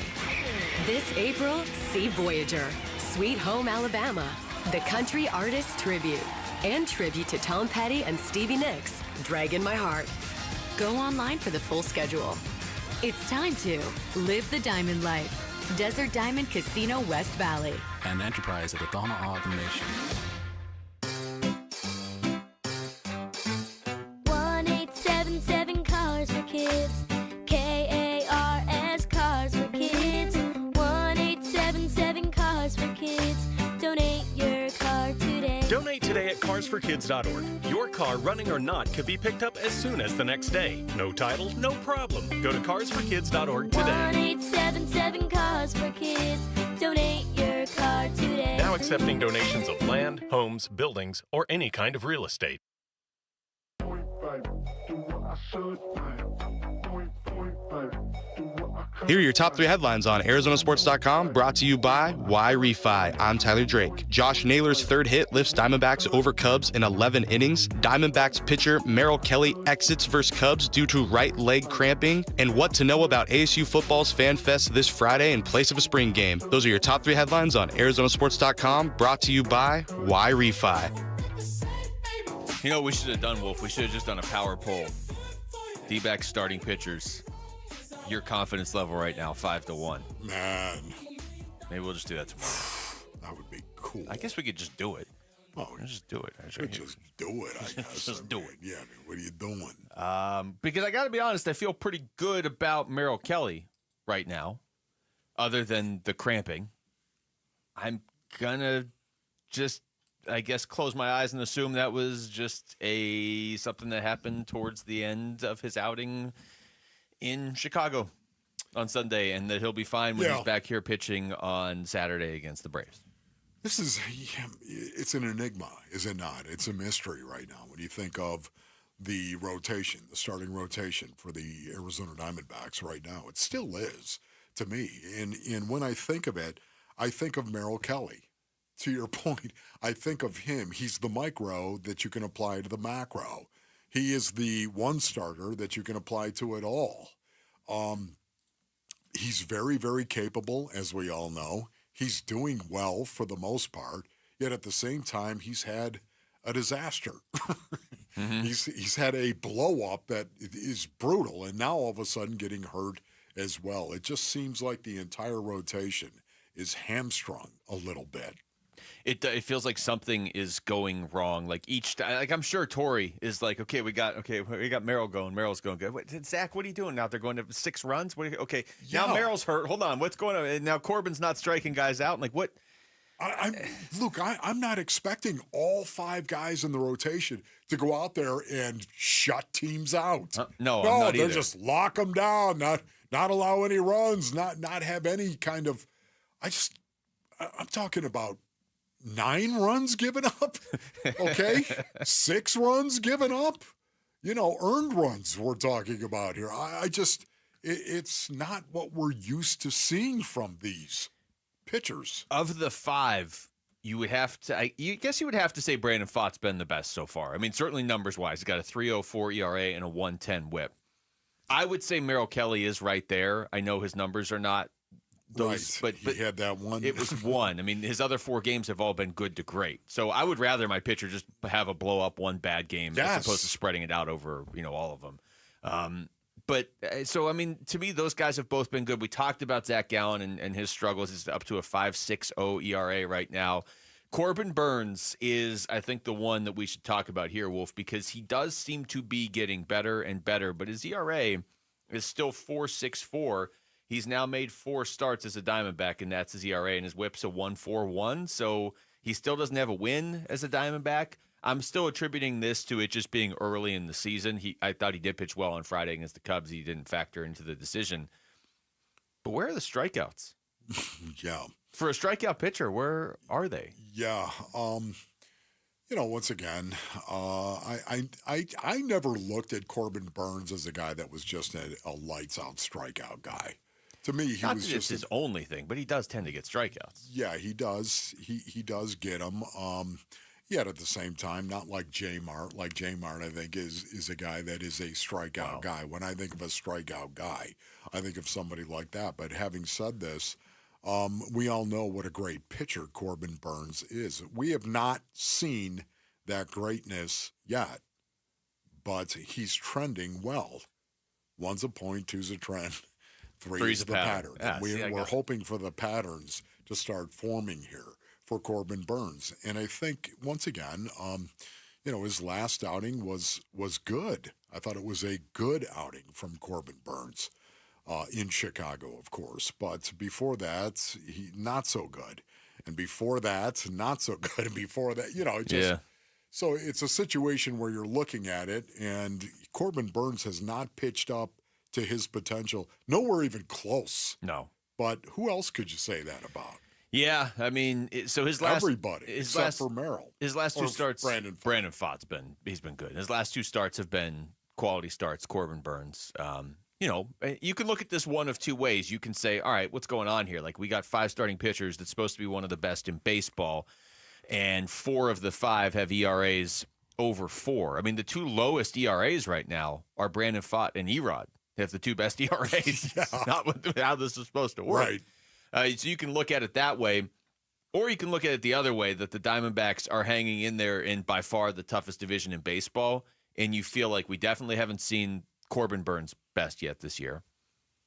This April, see Voyager, Sweet Home Alabama, The Country Artist Tribute, and tribute to Tom Petty and Stevie Nicks, Dragging My Heart. Go online for the full schedule. It's time to live the diamond life. Desert Diamond Casino West Valley. An enterprise of the Thama Autumn Nation. 1877 Cars for Kids. KARS Cars for Kids. 1877 Cars for Kids. Donate your car today. Donate today at carsforkids.org. Your car, running or not, could be picked up as soon as the next day. No title, no problem. Go to carsforkids.org today. 1877 Cars for Kids. Donate your car today. Now accepting donations of land, homes, buildings, or any kind of real estate. Here are your top 3 headlines on ArizonaSports.com, brought to you by Why Refi. I'm Tyler Drake. Josh Naylor's third hit lifts Diamondbacks over Cubs in 11 innings. Diamondbacks pitcher Merrill Kelly exits versus Cubs due to right leg cramping. And what to know about ASU football's Fan Fest this Friday in place of a spring game. Those are your top 3 headlines on ArizonaSports.com, brought to you by Why Refi. You know what we should have done, Wolf? We should have just done a power poll. Dbacks starting pitchers. Your confidence level right now, 5-1. Man. Maybe we'll just do that tomorrow. That would be cool. I guess we could just do it. Oh, let's just do it. Just do it, I guess. Just do it. Yeah, I mean, what are you doing? Because I got to be honest, I feel pretty good about Merrill Kelly right now, other than the cramping. I'm going to just, I guess, close my eyes and assume that was just something that happened towards the end of his outing in Chicago on Sunday, and that he'll be fine when he's back here pitching on Saturday against the Braves. This is, it's an enigma, is it not? It's a mystery right now when you think of the rotation, the starting rotation for the Arizona Diamondbacks right now. It still is to me. And when I think of it, I think of Merrill Kelly. to your point, I think of him. He's the micro that you can apply to the macro. He is the one starter that you can apply to it all. He's very, very capable, as we all know. He's doing well for the most part, yet at the same time, he's had a disaster. He's had a blow-up that is brutal, and now all of a sudden getting hurt as well. It just seems like the entire rotation is hamstrung a little bit. It feels like something is going wrong. Like I'm sure Torrey is like, we got Merrill going. Merrill's going good. Zach, what are you doing out there? Going to 6 runs? Now Merrill's hurt. Hold on, what's going on? And now Corbin's not striking guys out. I'm like, what? I'm not expecting all 5 guys in the rotation to go out there and shut teams out. No, I'm not they're either. just lock them down, not allow any runs, not have any kind of. I'm talking about 9 runs given up, okay? 6 runs given up, earned runs we're talking about here. It's not what we're used to seeing from these pitchers. Of the 5, you would have to, I guess you would have to say Brandon Pfaadt's been the best so far. I mean, certainly numbers-wise, he's got a 3.04 ERA and a 1.10 WHIP. I would say Merrill Kelly is right there. I know his numbers are not those, right. but he had that one. It was 1. I mean, his other 4 games have all been good to great. So I would rather my pitcher just have a blow-up one bad game as opposed to spreading it out over all of them. So I mean, to me, those guys have both been good. We talked about Zach Gallen and his struggles. He's up to a 5.60 ERA right now. Corbin Burns is, I think, the one that we should talk about here, Wolf, because he does seem to be getting better and better, but his ERA is still 4.64. He's now made 4 starts as a Diamondback, and that's his ERA, and his WHIP's a 1.41. So he still doesn't have a win as a Diamondback. I'm still attributing this to it just being early in the season. I thought he did pitch well on Friday against the Cubs. He didn't factor into the decision. But where are the strikeouts? Yeah. For a strikeout pitcher, where are they? Yeah. Once again, I never looked at Corbin Burns as a guy that was just a lights-out strikeout guy. To me, he was just his only thing, but he does tend to get strikeouts. Yeah, he does. He does get them. Yet at the same time, not like J Mart. Like J Mart, I think is a guy that is a strikeout guy. When I think of a strikeout guy, I think of somebody like that. But having said this, we all know what a great pitcher Corbin Burns is. We have not seen that greatness yet, but he's trending well. 1's a point, 2's a trend, 3 is the pattern. Yeah, we're hoping for the patterns to start forming here for Corbin Burns. And I think, once again, his last outing was good. I thought it was a good outing from Corbin Burns in Chicago, of course. But before that, he not so good. And before that, not so good. And before that, So it's a situation where you're looking at it, and Corbin Burns has not pitched up to his potential. Nowhere even close. No. But who else could you say that about? Yeah, I mean, so his last everybody except for Merrill. His last 2 starts, Brandon Pfaadt's been good. His last 2 starts have been quality starts. Corbin Burns. You can look at this one of 2 ways. You can say, all right, what's going on here? Like, we got 5 starting pitchers that's supposed to be one of the best in baseball, and 4 of the 5 have ERAs over 4. I mean, the 2 lowest ERAs right now are Brandon Pfaadt and Erod. They have the 2 best ERAs. Not how this is supposed to work. Right. So you can look at it that way, or you can look at it the other way, that the Diamondbacks are hanging in there in by far the toughest division in baseball, and you feel like we definitely haven't seen Corbin Burns' best yet this year.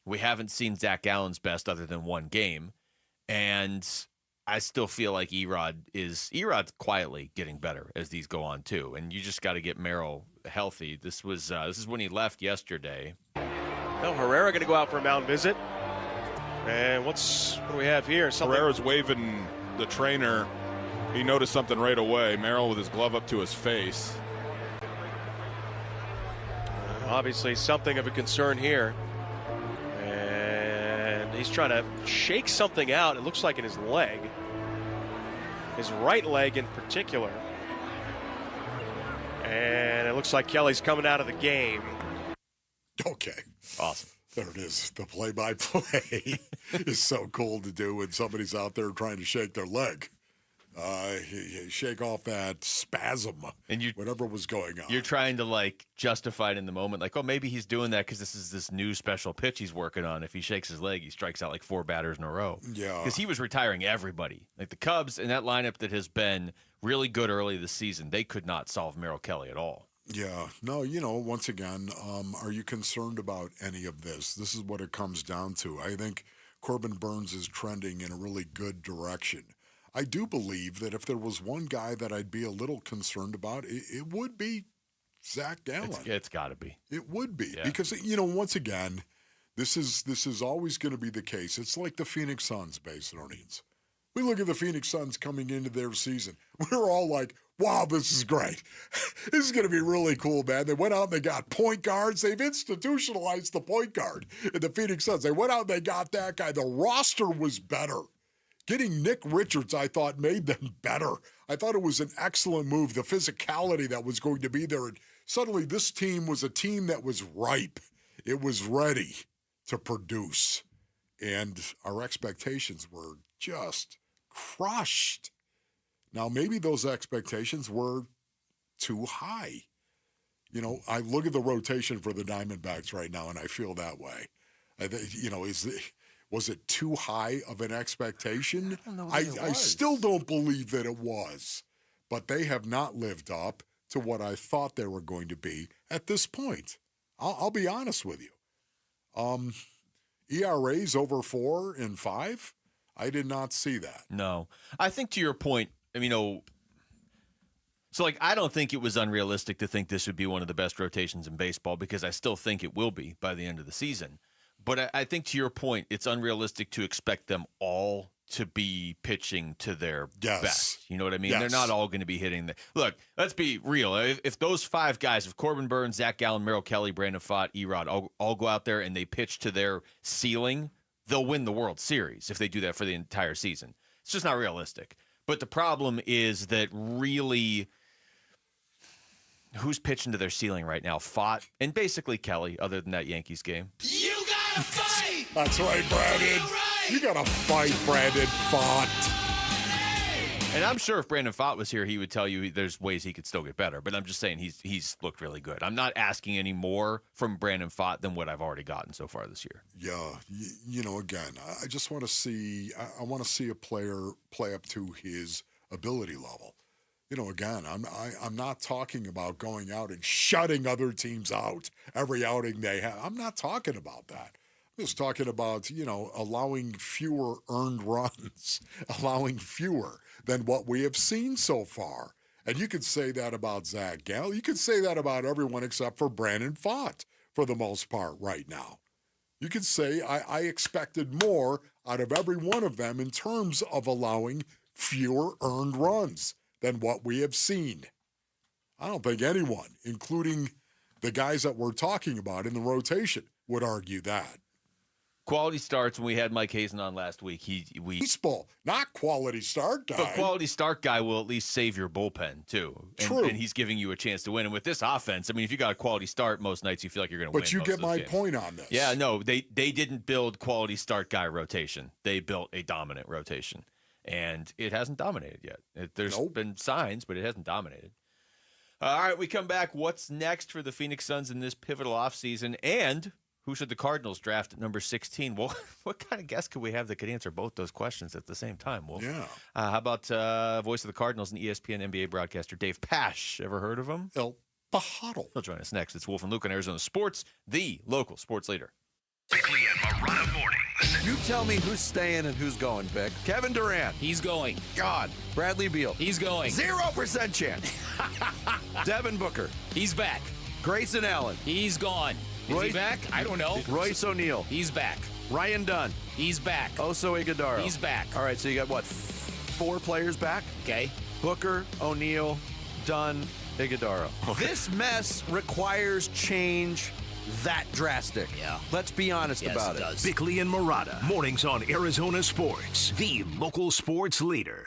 We haven't seen Zach Gallen's best other than 1 game, and I still feel like Erod's quietly getting better as these go on too, and you just got to get Merrill healthy. This is when he left yesterday. Well, Herrera going to go out for a mound visit. And what do we have here? Herrera's waving the trainer. He noticed something right away. Merrill with his glove up to his face. Obviously something of a concern here. And he's trying to shake something out. It looks like in his leg. His right leg in particular. And it looks like Kelly's coming out of the game. Okay. Awesome. There it is. The play-by-play is so cool to do when somebody's out there trying to shake their leg. Shake off that spasm and whatever was going on. You're trying to like justify it in the moment, like, oh, maybe he's doing that because this is this new special pitch he's working on. If he shakes his leg, he strikes out like 4 batters in a row. Yeah, because he was retiring everybody. Like the Cubs and that lineup that has been really good early this season, they could not solve Merrill Kelly at all. Yeah, no, once again, are you concerned about any of this? This is what it comes down to. I think Corbin Burnes is trending in a really good direction. I do believe that if there was one guy that I'd be a little concerned about, it would be Zach Gallen. It's got to be. It would be. Yeah. Because, once again, this is always going to be the case. It's like the Phoenix Suns, Basinonians. We look at the Phoenix Suns coming into their season. We're all like, wow, this is great. This is going to be really cool, man. They went out and they got point guards. They've institutionalized the point guard in the Phoenix Suns. They went out and they got that guy. The roster was better. Getting Nick Richards, I thought, made them better. I thought it was an excellent move, the physicality that was going to be there. And suddenly this team was a team that was ripe. It was ready to produce. And our expectations were just crushed. Now, maybe those expectations were too high. I look at the rotation for the Diamondbacks right now, and I feel that way. Was it too high of an expectation? I still don't believe that it was. But they have not lived up to what I thought they were going to be at this point. I'll be honest with you. ERAs over 4 and 5? I did not see that. No. I think to your point, so I don't think it was unrealistic to think this would be one of the best rotations in baseball because I still think it will be by the end of the season. But I think to your point, it's unrealistic to expect them all to be pitching to their best. You know what I mean? Yes. They're not all going to be hitting Look, let's be real. If those 5 guys, if Corbin Burnes, Zach Gallen, Merrill Kelly, Brandon Pfaadt, Erod, all go out there and they pitch to their ceiling, they'll win the World Series if they do that for the entire season. It's just not realistic. But the problem is that really, who's pitching to their ceiling right now? Pfaadt and basically Kelly, other than that Yankees game. You gotta fight! That's right, Brandon. You gotta fight, Brandon Pfaadt. And I'm sure if Brandon Pfaadt was here, he would tell you there's ways he could still get better. But I'm just saying he's looked really good. I'm not asking any more from Brandon Pfaadt than what I've already gotten so far this year. Yeah, again, I just want to see. I want to see a player play up to his ability level. Again, I'm not talking about going out and shutting other teams out every outing they have. I'm not talking about that. I'm just talking about, allowing fewer earned runs, allowing fewer than what we have seen so far. And you could say that about Zach Gallen. You could say that about everyone except for Brandon Pfaadt for the most part right now. You could say I expected more out of every one of them in terms of allowing fewer earned runs than what we have seen. I don't think anyone, including the guys that we're talking about in the rotation, would argue that. Quality starts when we had Mike Hazen on last week. Baseball, not quality start guy. But quality start guy will at least save your bullpen, too. True. And he's giving you a chance to win. And with this offense, if you got a quality start, most nights you feel like you're going to win. But you get my point on this. Yeah, no, they didn't build quality start guy rotation. They built a dominant rotation. And it hasn't dominated yet. There's been signs, but it hasn't dominated. All right, we come back. What's next for the Phoenix Suns in this pivotal offseason? And who should the Cardinals draft at number 16? Well, what kind of guest could we have that could answer both those questions at the same time, Wolf? Yeah. How about voice of the Cardinals and ESPN NBA broadcaster Dave Pasch? Ever heard of him? El Pajaro. He'll join us next. It's Wolf and Luke on Arizona Sports, the local sports leader. Bickley and Morana mornings. You tell me who's staying and who's going, Vic. Kevin Durant. He's going. God. Bradley Beal. He's going. 0% chance. Devin Booker. He's back. Grayson Allen. He's gone. Is he back? I don't know. Royce O'Neal. He's back. Ryan Dunn. He's back. Oso Ighodaro. He's back. All right, so you got, 4 players back? Okay. Booker, O'Neal, Dunn, Ighodaro. This mess requires change that drastic. Yeah. Let's be honest about it. Does. Bickley and Morana, mornings on Arizona Sports, the local sports leader.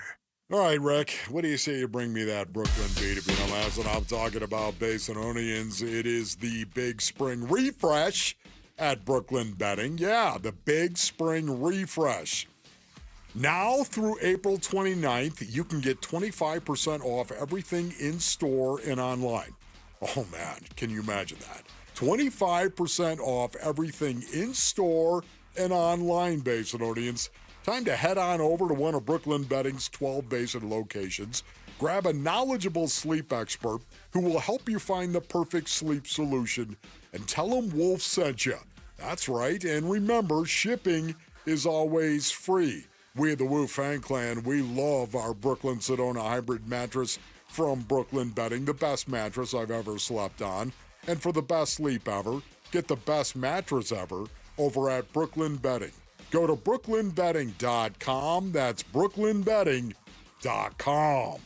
All right, Rick, what do you say you bring me that Brooklyn beat? If you don't ask what I'm talking about, Basinonians, it is the Big Spring Refresh at Brooklyn Betting. Yeah, the Big Spring Refresh. Now through April 29th, you can get 25% off everything in store and online. Oh man, can you imagine that? 25% off everything in store and online, Basinonians. Time to head on over to one of Brooklyn Bedding's 12 Basin locations. Grab a knowledgeable sleep expert who will help you find the perfect sleep solution, and tell them Wolf sent you. That's right, and remember, shipping is always free. We at the Woo Fan Clan, we love our Brooklyn Sedona hybrid mattress from Brooklyn Bedding, the best mattress I've ever slept on. And for the best sleep ever, get the best mattress ever over at Brooklyn Bedding. Go to brooklynbedding.com. That's brooklynbedding.com.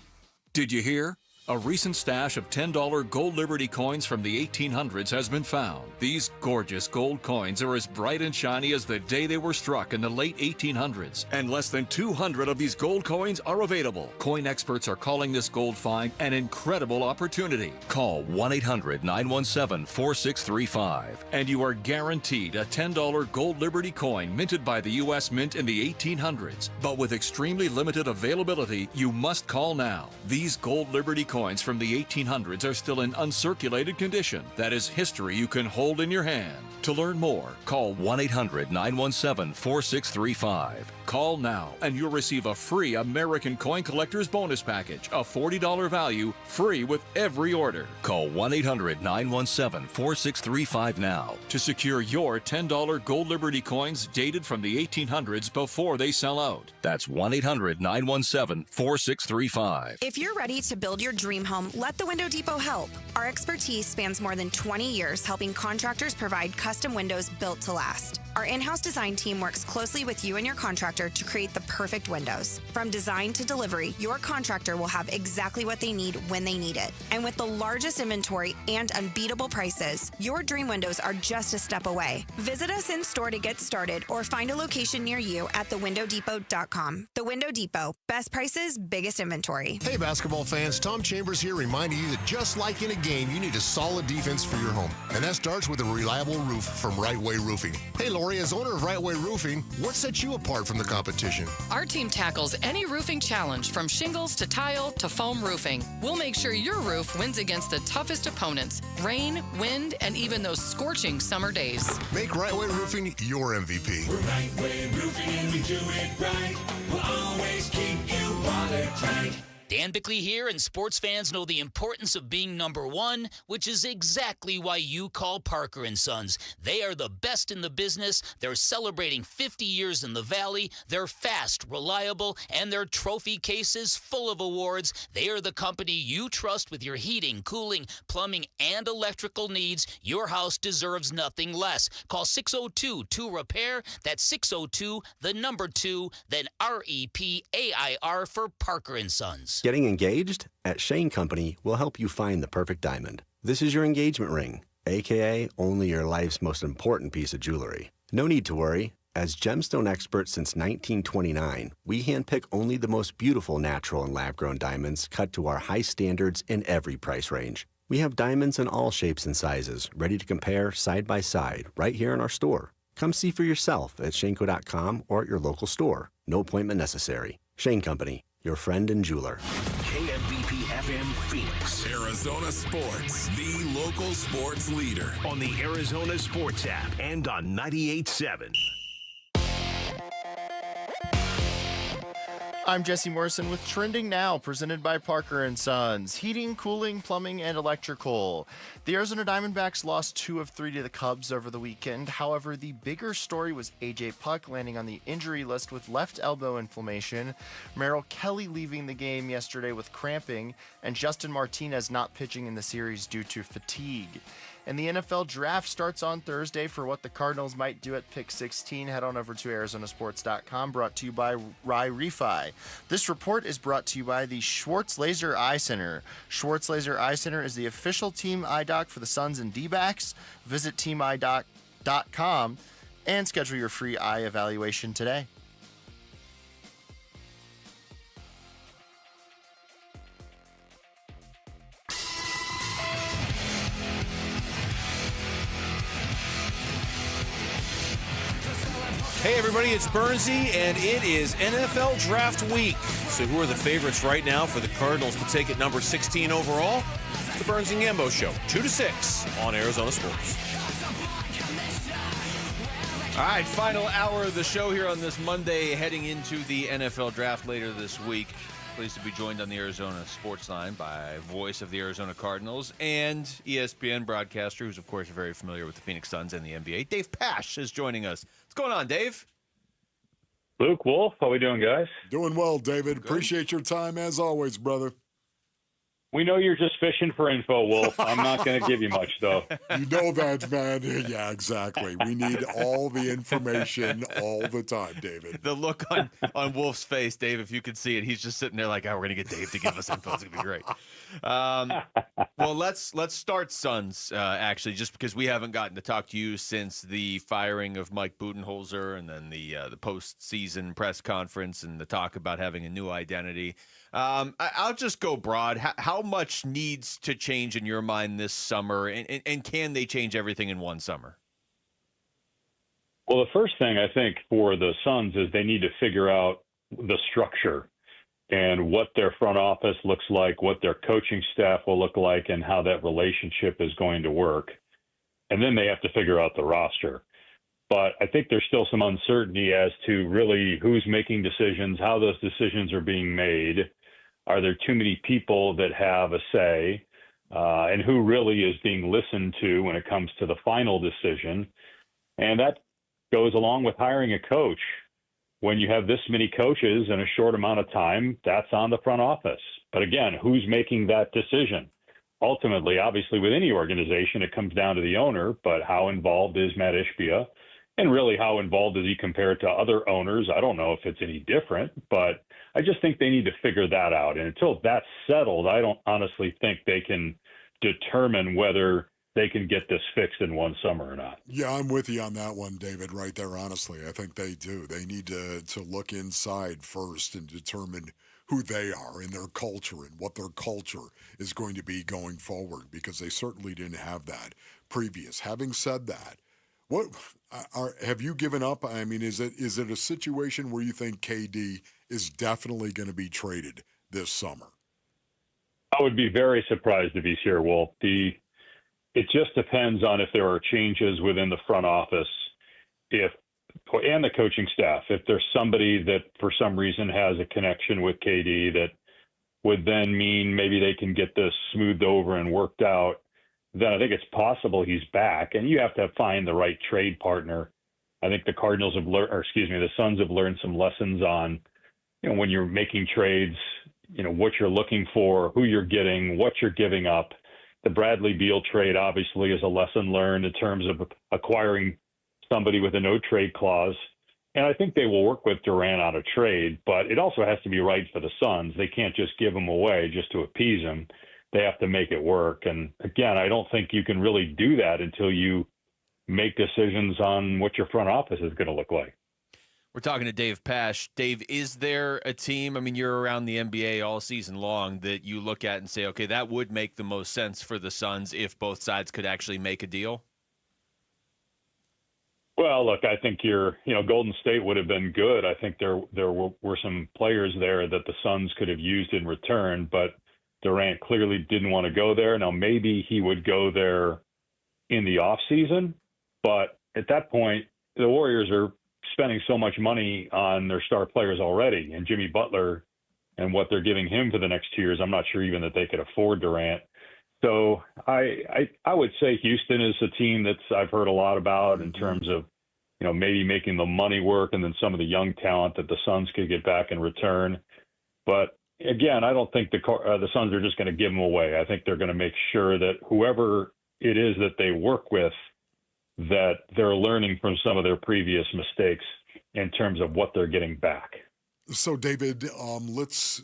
Did you hear? A recent stash of $10 gold Liberty coins from the 1800s has been found. These gorgeous gold coins are as bright and shiny as the day they were struck in the late 1800s, and less than 200 of these gold coins are available. Coin experts are calling this gold find an incredible opportunity. Call 1-800-917-4635, and you are guaranteed a $10 gold Liberty coin minted by the U.S. Mint in the 1800s. But with extremely limited availability, you must call now. These gold Liberty coins from the 1800s are still in uncirculated condition. That is history you can hold in your hand. To learn more, call 1-800-917-4635. Call now and you'll receive a free American Coin Collector's Bonus Package, a $40 value, free with every order. Call 1-800-917-4635 now to secure your $10 gold Liberty coins dated from the 1800s before they sell out. That's 1-800-917-4635. If you're ready to build your dream home, let the Window Depot help. Our expertise spans more than 20 years helping contractors provide custom windows built to last. Our in-house design team works closely with you and your contractor to create the perfect windows. From design to delivery, your contractor will have exactly what they need when they need it. And with the largest inventory and unbeatable prices, your dream windows are just a step away. Visit us in store to get started or find a location near you at thewindowdepot.com. The Window Depot. Best prices, biggest inventory. Hey, basketball fans, Tom Chambers here reminding you that just like in a game, you need a solid defense for your home. And that starts with a reliable roof from Right Way Roofing. Hey, Lori, as owner of Right Way Roofing, what sets you apart from the competition? Our team tackles any roofing challenge, from shingles to tile to foam roofing. We'll make sure your roof wins against the toughest opponents: rain, wind, and even those scorching summer days. Make Right Way Roofing your MVP. We're Right Way Roofing and we do it right. We'll always keep you watertight. Dan Bickley here, and sports fans know the importance of being number one, which is exactly why you call Parker & Sons. They are the best in the business. They're celebrating 50 years in the Valley. They're fast, reliable, and their trophy case is full of awards. They are the company you trust with your heating, cooling, plumbing, and electrical needs. Your house deserves nothing less. Call 602-2REPAIR. That's 602-2, then REPAIR for Parker & Sons. Getting engaged? At Shane Company, we'll help you find the perfect diamond. This is your engagement ring, aka only your life's most important piece of jewelry. No need to worry. As gemstone experts since 1929, we handpick only the most beautiful natural and lab-grown diamonds cut to our high standards in every price range. We have diamonds in all shapes and sizes, ready to compare side by side right here in our store. Come see for yourself at shaneco.com or at your local store. No appointment necessary. Shane Company, your friend and jeweler. KMVP FM Phoenix. Arizona Sports, the local sports leader. On the Arizona Sports app and on 98.7. I'm Jesse Morrison with Trending Now, presented by Parker & Sons. Heating, cooling, plumbing, and electrical. The Arizona Diamondbacks lost 2 of 3 to the Cubs over the weekend. However, the bigger story was A.J. Puck landing on the injury list with left elbow inflammation, Merrill Kelly leaving the game yesterday with cramping, and Justin Martinez not pitching in the series due to fatigue. And the NFL draft starts on Thursday. For what the Cardinals might do at pick 16, head on over to ArizonaSports.com, brought to you by Rye Refi. This report is brought to you by the Schwartz Laser Eye Center. Schwartz Laser Eye Center is the official team eye doc for the Suns and Dbacks. Visit teamidoc.com and schedule your free eye evaluation today. Hey everybody, it's Bernsey, and it is NFL Draft Week. So who are the favorites right now for the Cardinals to take at number 16 overall? The Burns and Gambo Show, 2 to 6 on Arizona Sports. All right, final hour of the show here on this Monday, heading into the NFL Draft later this week. Pleased to be joined on the Arizona Sports Line by voice of the Arizona Cardinals and ESPN broadcaster, who's, of course, very familiar with the Phoenix Suns and the NBA. Dave Pasch is joining us. What's going on, Dave? Luke, Wolf, how we doing, guys? Doing well, David. Appreciate your time, as always, brother. We know you're just fishing for info, Wolf. I'm not going to give you much, though. You know that, man. Yeah, exactly. We need all the information all the time, David. The look on Wolf's face, Dave, if you could see it, he's just sitting there like, oh, we're going to get Dave to give us info. It's going to be great. Well, let's start Suns, actually, just because we haven't gotten to talk to you since the firing of Mike Budenholzer and then the postseason press conference and the talk about having a new identity. I'll just go broad. How much needs to change in your mind this summer, and can they change everything in one summer? Well, the first thing I think for the Suns is they need to figure out the structure and what their front office looks like, what their coaching staff will look like, and how that relationship is going to work. And then they have to figure out the roster. But I think there's still some uncertainty as to really who's making decisions, how those decisions are being made. Are there too many people that have a say, and who really is being listened to when it comes to the final decision? And that goes along with hiring a coach. When you have this many coaches in a short amount of time, that's on the front office. But again, who's making that decision? Ultimately, obviously, with any organization, it comes down to the owner, but how involved is Matt Ishbia? And really, how involved is he compared to other owners? I don't know if it's any different, but I just think they need to figure that out. And until that's settled, I don't honestly think they can determine whether they can get this fixed in one summer or not. Yeah, I'm with you on that one, David, right there, honestly. I think they do. They need to look inside first and determine who they are and their culture and what their culture is going to be going forward, because they certainly didn't have that previous. Having said that, have you given up? I mean, is it a situation where you think KD is definitely going to be traded this summer? I would be very surprised if he's here, Wolf. It just depends on if there are changes within the front office, and the coaching staff. If there's somebody that for some reason has a connection with KD that would then mean maybe they can get this smoothed over and worked out, then I think it's possible he's back. And you have to find the right trade partner. I think the the Suns have learned some lessons on, when you're making trades, what you're looking for, who you're getting, what you're giving up. The Bradley Beal trade obviously is a lesson learned in terms of acquiring somebody with a no trade clause. And I think they will work with Durant on a trade, but it also has to be right for the Suns. They can't just give him away just to appease him. They have to make it work. And again, I don't think you can really do that until you make decisions on what your front office is going to look like. We're talking to Dave Pasch. Dave, is there a team, I mean, you're around the NBA all season long, that you look at and say, okay, that would make the most sense for the Suns if both sides could actually make a deal? Well, look, I think Golden State would have been good. I think there were some players there that the Suns could have used in return, but Durant clearly didn't want to go there. Now, maybe he would go there in the offseason, but at that point, the Warriors are spending so much money on their star players already, and Jimmy Butler and what they're giving him for the next 2 years, I'm not sure even that they could afford Durant. So I would say Houston is a team I've heard a lot about in terms of, maybe making the money work and then some of the young talent that the Suns could get back in return. But again, I don't think the Suns are just going to give them away. I think they're going to make sure that whoever it is that they work with, that they're learning from some of their previous mistakes in terms of what they're getting back. So, David, let's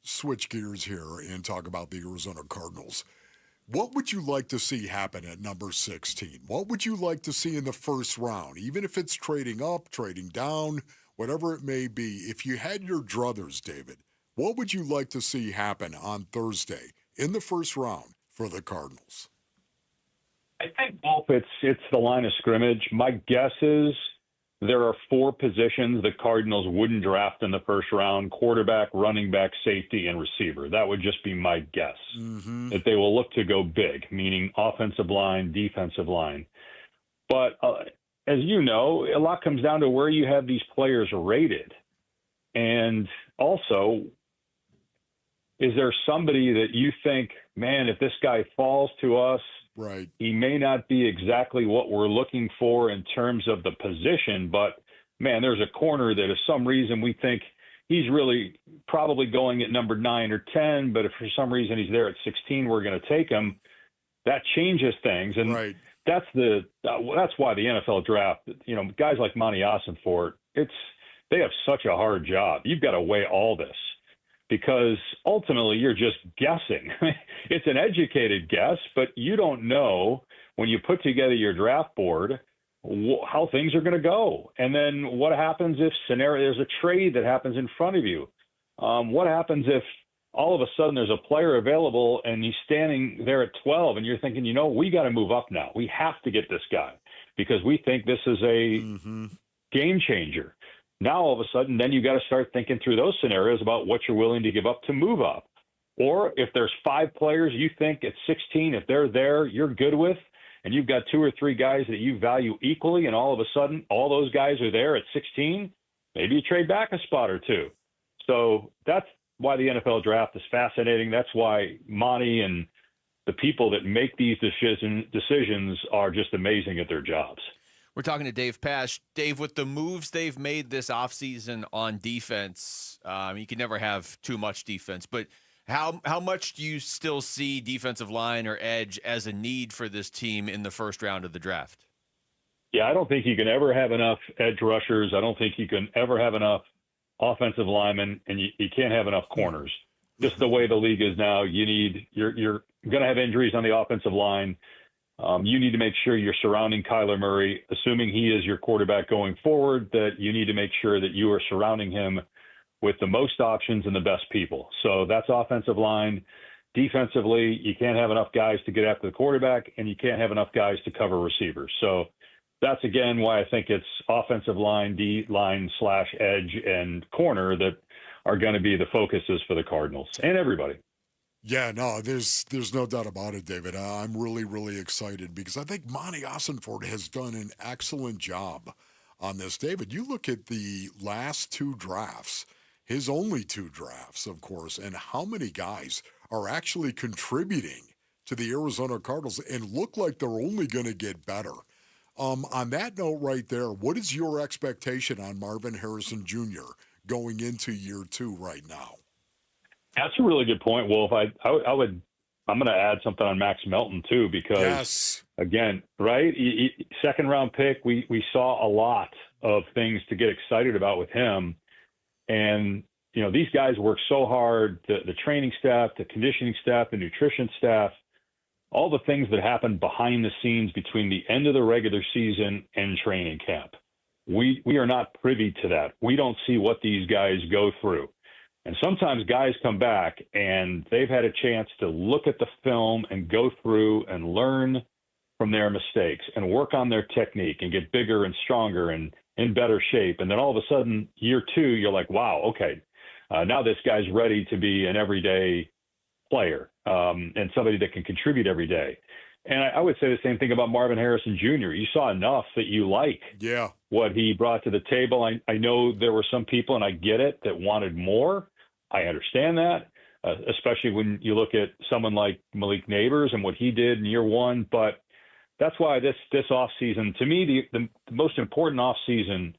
switch gears here and talk about the Arizona Cardinals. What would you like to see happen at number 16? What would you like to see in the first round, even if it's trading up, trading down, whatever it may be? If you had your druthers, David, what would you like to see happen on Thursday in the first round for the Cardinals? I think, Wolf, it's the line of scrimmage. My guess is there are 4 positions the Cardinals wouldn't draft in the first round: quarterback, running back, safety, and receiver. That would just be my guess. That they will look to go big, meaning offensive line, defensive line. But as you know, a lot comes down to where you have these players rated. And also, is there somebody that you think, man, if this guy falls to us, right, he may not be exactly what we're looking for in terms of the position, but man, there's a corner that if some reason we think he's really probably going at number 9 or 10, but if for some reason he's there at 16, we're going to take him. That changes things. And that's why the NFL draft, guys like Monty Ossenfort, they have such a hard job. You've got to weigh all this, because ultimately you're just guessing. It's an educated guess, but you don't know when you put together your draft board how things are going to go. And then what happens if there's a trade that happens in front of you? What happens if all of a sudden there's a player available and he's standing there at 12 and you're thinking, we got to move up now. We have to get this guy because we think this is a game changer. Now, all of a sudden, then you got to start thinking through those scenarios about what you're willing to give up to move up. Or if there's 5 players you think at 16, if they're there, you're good with, and you've got 2 or 3 guys that you value equally, and all of a sudden, all those guys are there at 16, maybe you trade back a spot or 2. So that's why the NFL draft is fascinating. That's why Monty and the people that make these decisions are just amazing at their jobs. We're talking to Dave Pasch. Dave, with the moves they've made this offseason on defense, you can never have too much defense, but how much do you still see defensive line or edge as a need for this team in the first round of the draft? Yeah, I don't think you can ever have enough edge rushers. I don't think you can ever have enough offensive linemen, and you can't have enough corners. Just the way the league is now, you're going to have injuries on the offensive line. You need to make sure you're surrounding Kyler Murray, assuming he is your quarterback going forward, that you need to make sure that you are surrounding him with the most options and the best people. So that's offensive line. Defensively, you can't have enough guys to get after the quarterback, and you can't have enough guys to cover receivers. So that's, again, why I think it's offensive line, D-line / edge, and corner that are going to be the focuses for the Cardinals and everybody. Yeah, no, there's no doubt about it, David. I'm really, really excited because I think Monty Ossenfort has done an excellent job on this. David, you look at the last 2 drafts, his only 2 drafts, of course, and how many guys are actually contributing to the Arizona Cardinals and look like they're only going to get better. On that note right there, what is your expectation on Marvin Harrison Jr. going into year 2 right now? That's a really good point, Wolf. I'm going to add something on Max Melton too, because again, right, second round pick, we saw a lot of things to get excited about with him, and these guys work so hard. The training staff, the conditioning staff, the nutrition staff, all the things that happen behind the scenes between the end of the regular season and training camp. We are not privy to that. We don't see what these guys go through. And sometimes guys come back and they've had a chance to look at the film and go through and learn from their mistakes and work on their technique and get bigger and stronger and in better shape. And then all of a sudden, year 2, you're like, wow, okay, now this guy's ready to be an everyday player and somebody that can contribute every day. And I would say the same thing about Marvin Harrison Jr. You saw enough that you like what he brought to the table. I know there were some people, and I get it, that wanted more. I understand that, especially when you look at someone like Malik Neighbors and what he did in year 1. But that's why this offseason, to me, the most important offseason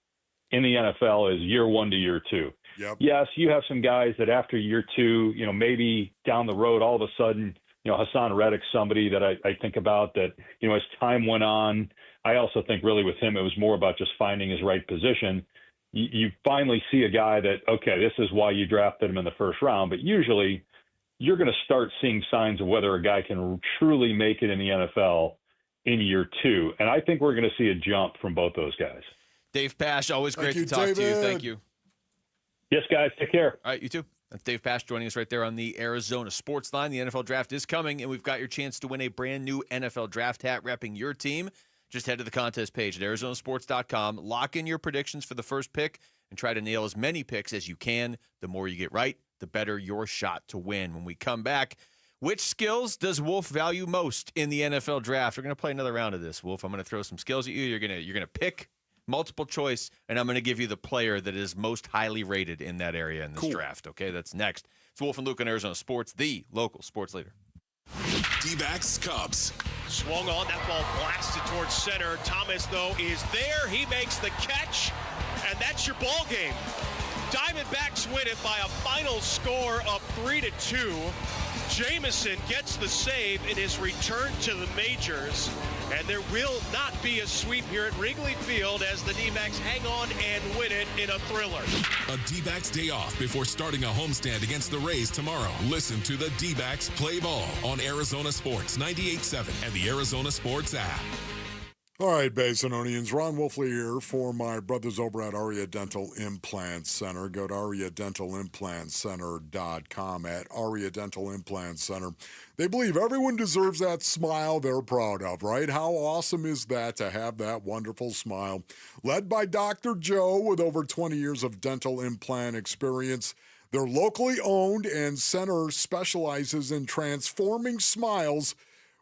in the NFL is year 1 to year 2. Yep. Yes, you have some guys that after year 2, maybe down the road, all of a sudden, Hassan Reddick's somebody that I think about that, as time went on, I also think really with him, it was more about just finding his right position. You finally see a guy that, okay, this is why you drafted him in the first round, but usually you're going to start seeing signs of whether a guy can truly make it in the NFL in year 2. And I think we're going to see a jump from both those guys. Dave Pasch, always great to talk to you. Thank you. Yes, guys. Take care. All right, you too. That's Dave Pasch joining us right there on the Arizona Sports Line. The NFL Draft is coming, and we've got your chance to win a brand new NFL Draft hat repping your team. Just head to the contest page at arizonasports.com, lock in your predictions for the first pick, and try to nail as many picks as you can. The more you get right, the better your shot to win. When we come back, which skills does Wolf value most in the NFL draft? We're going to play another round of this, Wolf. I'm going to throw some skills at you. You're going to pick multiple choice, and I'm going to give you the player that is most highly rated in that area in this draft. Okay, that's next. It's Wolf and Luke on Arizona Sports, the local sports leader. Dbacks Cubs. Swung on, that ball blasted towards center. Thomas, though, is there. He makes the catch, and that's your ball game. Diamondbacks win it by a final score of 3-2. Jamison gets the save in his return to the majors, and there will not be a sweep here at Wrigley Field as the D-backs hang on and win it in a thriller. A D-backs day off before starting a homestand against the Rays tomorrow. Listen to the D-backs play ball on Arizona Sports 98.7 and the Arizona Sports app. All right, Basinonians, Ron Wolfley here for my brothers over at Aria Dental Implant Center. Go to ariadentalimplantcenter.com. At Aria Dental Implant Center, they believe everyone deserves that smile they're proud of, right? How awesome is that to have that wonderful smile? Led by Dr. Joe with over 20 years of dental implant experience. They're locally owned, and center specializes in transforming smiles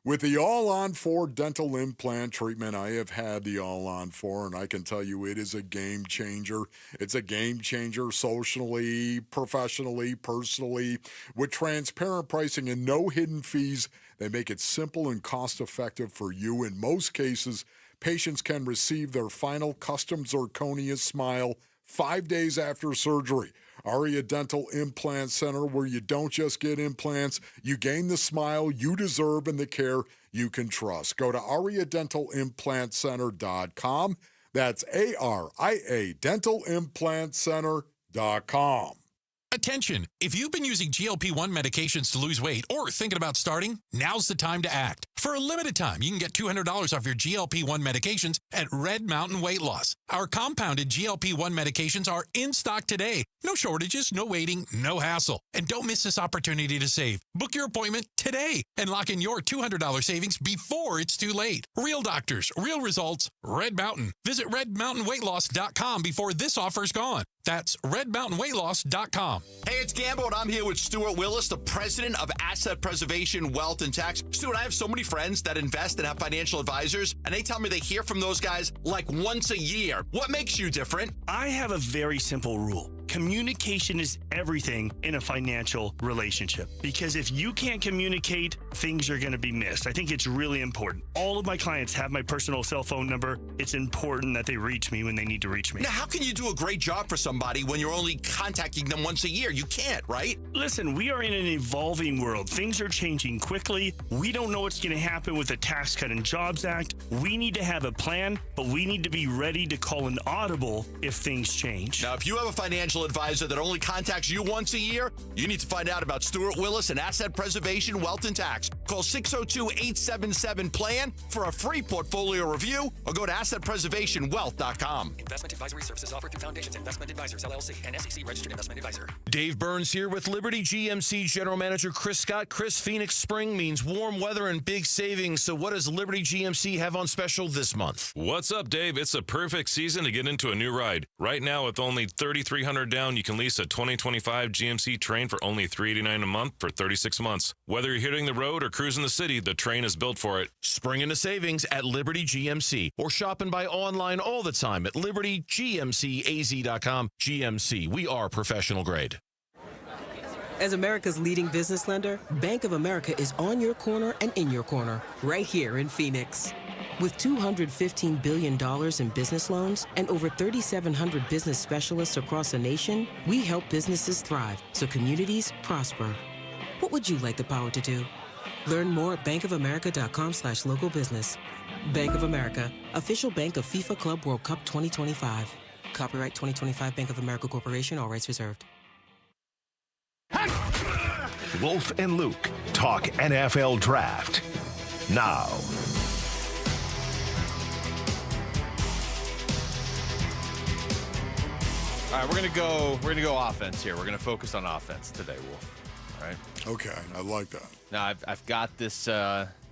with the All-On-4 dental implant treatment. I have had the All-On-4, and I can tell you it is a game changer. It's a game changer socially, professionally, personally. With transparent pricing and no hidden fees, they make it simple and cost-effective for you. In most cases, patients can receive their final custom zirconia smile 5 days after surgery. Aria Dental Implant Center, where you don't just get implants, you gain the smile you deserve and the care you can trust. Go to ariadentalimplantcenter.com. That's ARIA dentalimplantcenter.com. Attention! If you've been using GLP-1 medications to lose weight or thinking about starting, now's the time to act. For a limited time, you can get $200 off your GLP-1 medications at Red Mountain Weight Loss. Our compounded GLP-1 medications are in stock today. No shortages, no waiting, no hassle. And don't miss this opportunity to save. Book your appointment today and lock in your $200 savings before it's too late. Real doctors, real results, Red Mountain. Visit redmountainweightloss.com before this offer's gone. That's redmountainweightloss.com. Hey, it's Gambo, and I'm here with Stuart Willis, the president of Asset Preservation, Wealth, and Tax. Stuart, I have so many friends that invest and have financial advisors, and they tell me they hear from those guys like once a year. What makes you different? I have a very simple rule. Communication is everything in a financial relationship, because if you can't communicate, things are going to be missed. I think it's really important. All of my clients have my personal cell phone number. It's important that they reach me when they need to reach me. Now, how can you do a great job for somebody when you're only contacting them once a year? You can't, right? Listen, we are in an evolving world. Things are changing quickly. We don't know what's going to happen with the Tax Cut and Jobs Act. We need to have a plan, but we need to be ready to call an audible if things change. Now, if you have a financial advisor that only contacts you once a year, you need to find out about Stuart Willis and Asset Preservation, Wealth, and Tax. Call 602-877-PLAN for a free portfolio review, or go to assetpreservationwealth.com. Investment advisory services offered through Foundations Investment Advisors, LLC, and SEC Registered Investment Advisor. Dave Burns here with Liberty GMC General Manager Chris Scott. Chris, Phoenix spring means warm weather and big savings. So what does Liberty GMC have on special this month? What's up, Dave? It's a perfect season to get into a new ride. Right now, with only $3,300 down, you can lease a 2025 GMC Train for only $389 a month for 36 months. Whether you're hitting the road or cruising the city, the Train is built for it. Spring into savings at Liberty GMC, or shop and buy online all the time at libertygmcaz.com. GMC, we are professional grade. As America's leading business lender, Bank of America is on your corner and in your corner, right here in Phoenix. With $215 billion in business loans and over 3,700 business specialists across the nation, we help businesses thrive so communities prosper. What would you like the power to do? Learn more at bankofamerica.com/local business. Bank of America, official bank of FIFA Club World Cup 2025. Copyright 2025 Bank of America Corporation, all rights reserved. Wolf and Luke talk NFL Draft now. All right, we're gonna go offense here. We're gonna focus on offense today, Wolf. All right. Okay, I like that. Now I've got this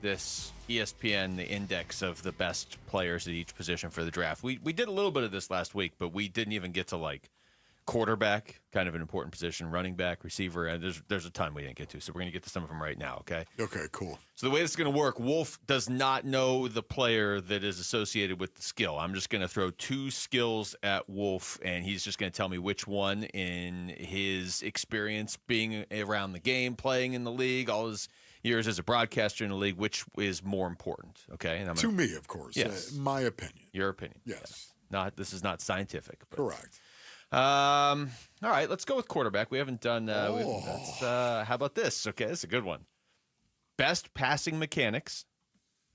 this ESPN the index of the best players at each position for the draft. We did a little bit of this last week, but we didn't even get to like quarterback, kind of an important position, running back, receiver, and there's a ton we didn't get to. So we're going to get to some of them right now, okay? Okay, cool. So the way this is going to work, Wolf does not know the player that is associated with the skill. I'm just going to throw 2 skills at Wolf, and he's just going to tell me which one in his experience being around the game, playing in the league, all his years as a broadcaster in the league, which is more important, okay? And to me, of course. Yes. My opinion. Your opinion. Yes. This is not scientific. But. Correct. All right, let's go with quarterback. We haven't done. How about this? Okay, this is a good one. Best passing mechanics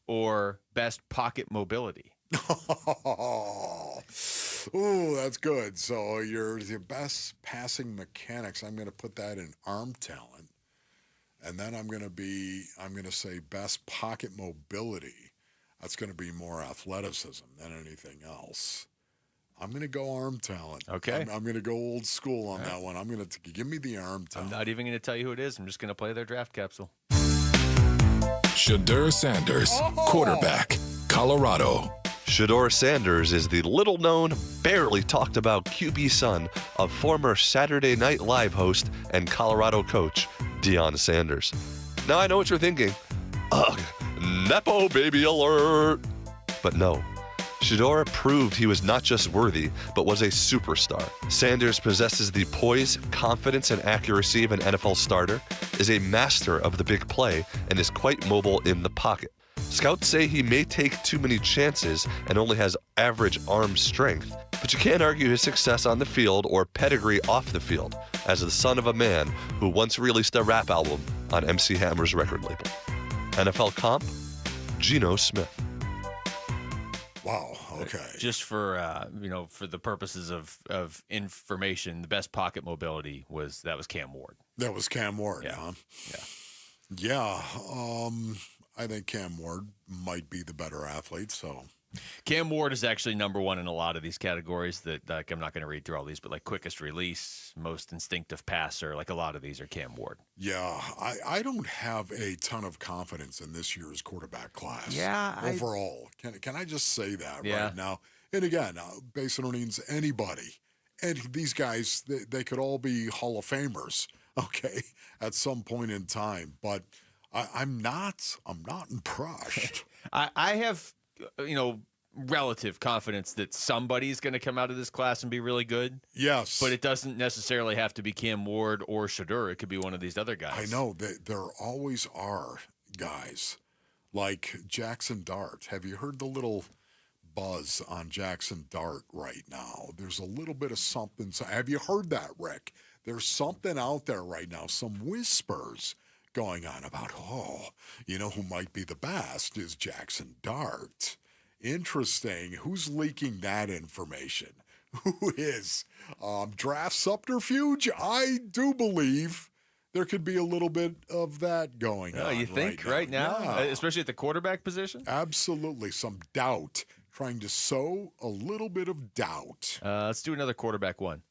or best pocket mobility? Oh, that's good. So you're the best passing mechanics. I'm going to put that in arm talent, and then I'm going to say best pocket mobility. That's going to be more athleticism than anything else. I'm going to go arm talent. Okay. I'm going to go old school on that one. I'm going to give me the arm talent. I'm not even going to tell you who it is. I'm just going to play their draft capsule. Shedeur Sanders, quarterback, Colorado. Shedeur Sanders is the little-known, barely talked about QB son of former Saturday Night Live host and Colorado coach Deion Sanders. Now I know what you're thinking. Ugh, Nepo baby alert. But no. Shedeur proved he was not just worthy, but was a superstar. Sanders possesses the poise, confidence, and accuracy of an NFL starter, is a master of the big play, and is quite mobile in the pocket. Scouts say he may take too many chances and only has average arm strength, but you can't argue his success on the field or pedigree off the field, as the son of a man who once released a rap album on MC Hammer's record label. NFL comp, Geno Smith. Wow. Okay. Just for for the purposes of information, the best pocket mobility was Cam Ward. That was Cam Ward. Yeah. Huh? Yeah. I think Cam Ward might be the better athlete. So Cam Ward is actually number one in a lot of these categories that I'm not going to read through all these, but like quickest release, most instinctive passer, like a lot of these are Cam Ward. Yeah, I don't have a ton of confidence in this year's quarterback class. Yeah. Overall. Can I just say that Yeah. right now? And again, base earnings, anybody. And these guys, they could all be Hall of Famers, okay, at some point in time. But I'm not impressed. I have, relative confidence that somebody's going to come out of this class and be really good. Yes. But it doesn't necessarily have to be Cam Ward or Shedeur. It could be one of these other guys. I know. There always are guys like Jackson Dart. Have you heard the little buzz on Jackson Dart right now? There's a little bit of something. So have you heard that, Rick? There's something out there right now, some whispers going on about, who might be the best is Jackson Dart. Interesting. Who's leaking that information? Who is? Draft subterfuge? I do believe there could be a little bit of that going on. You think right now? Yeah. Especially at the quarterback position? Absolutely. Some doubt. Trying to sow a little bit of doubt. Let's do another quarterback one.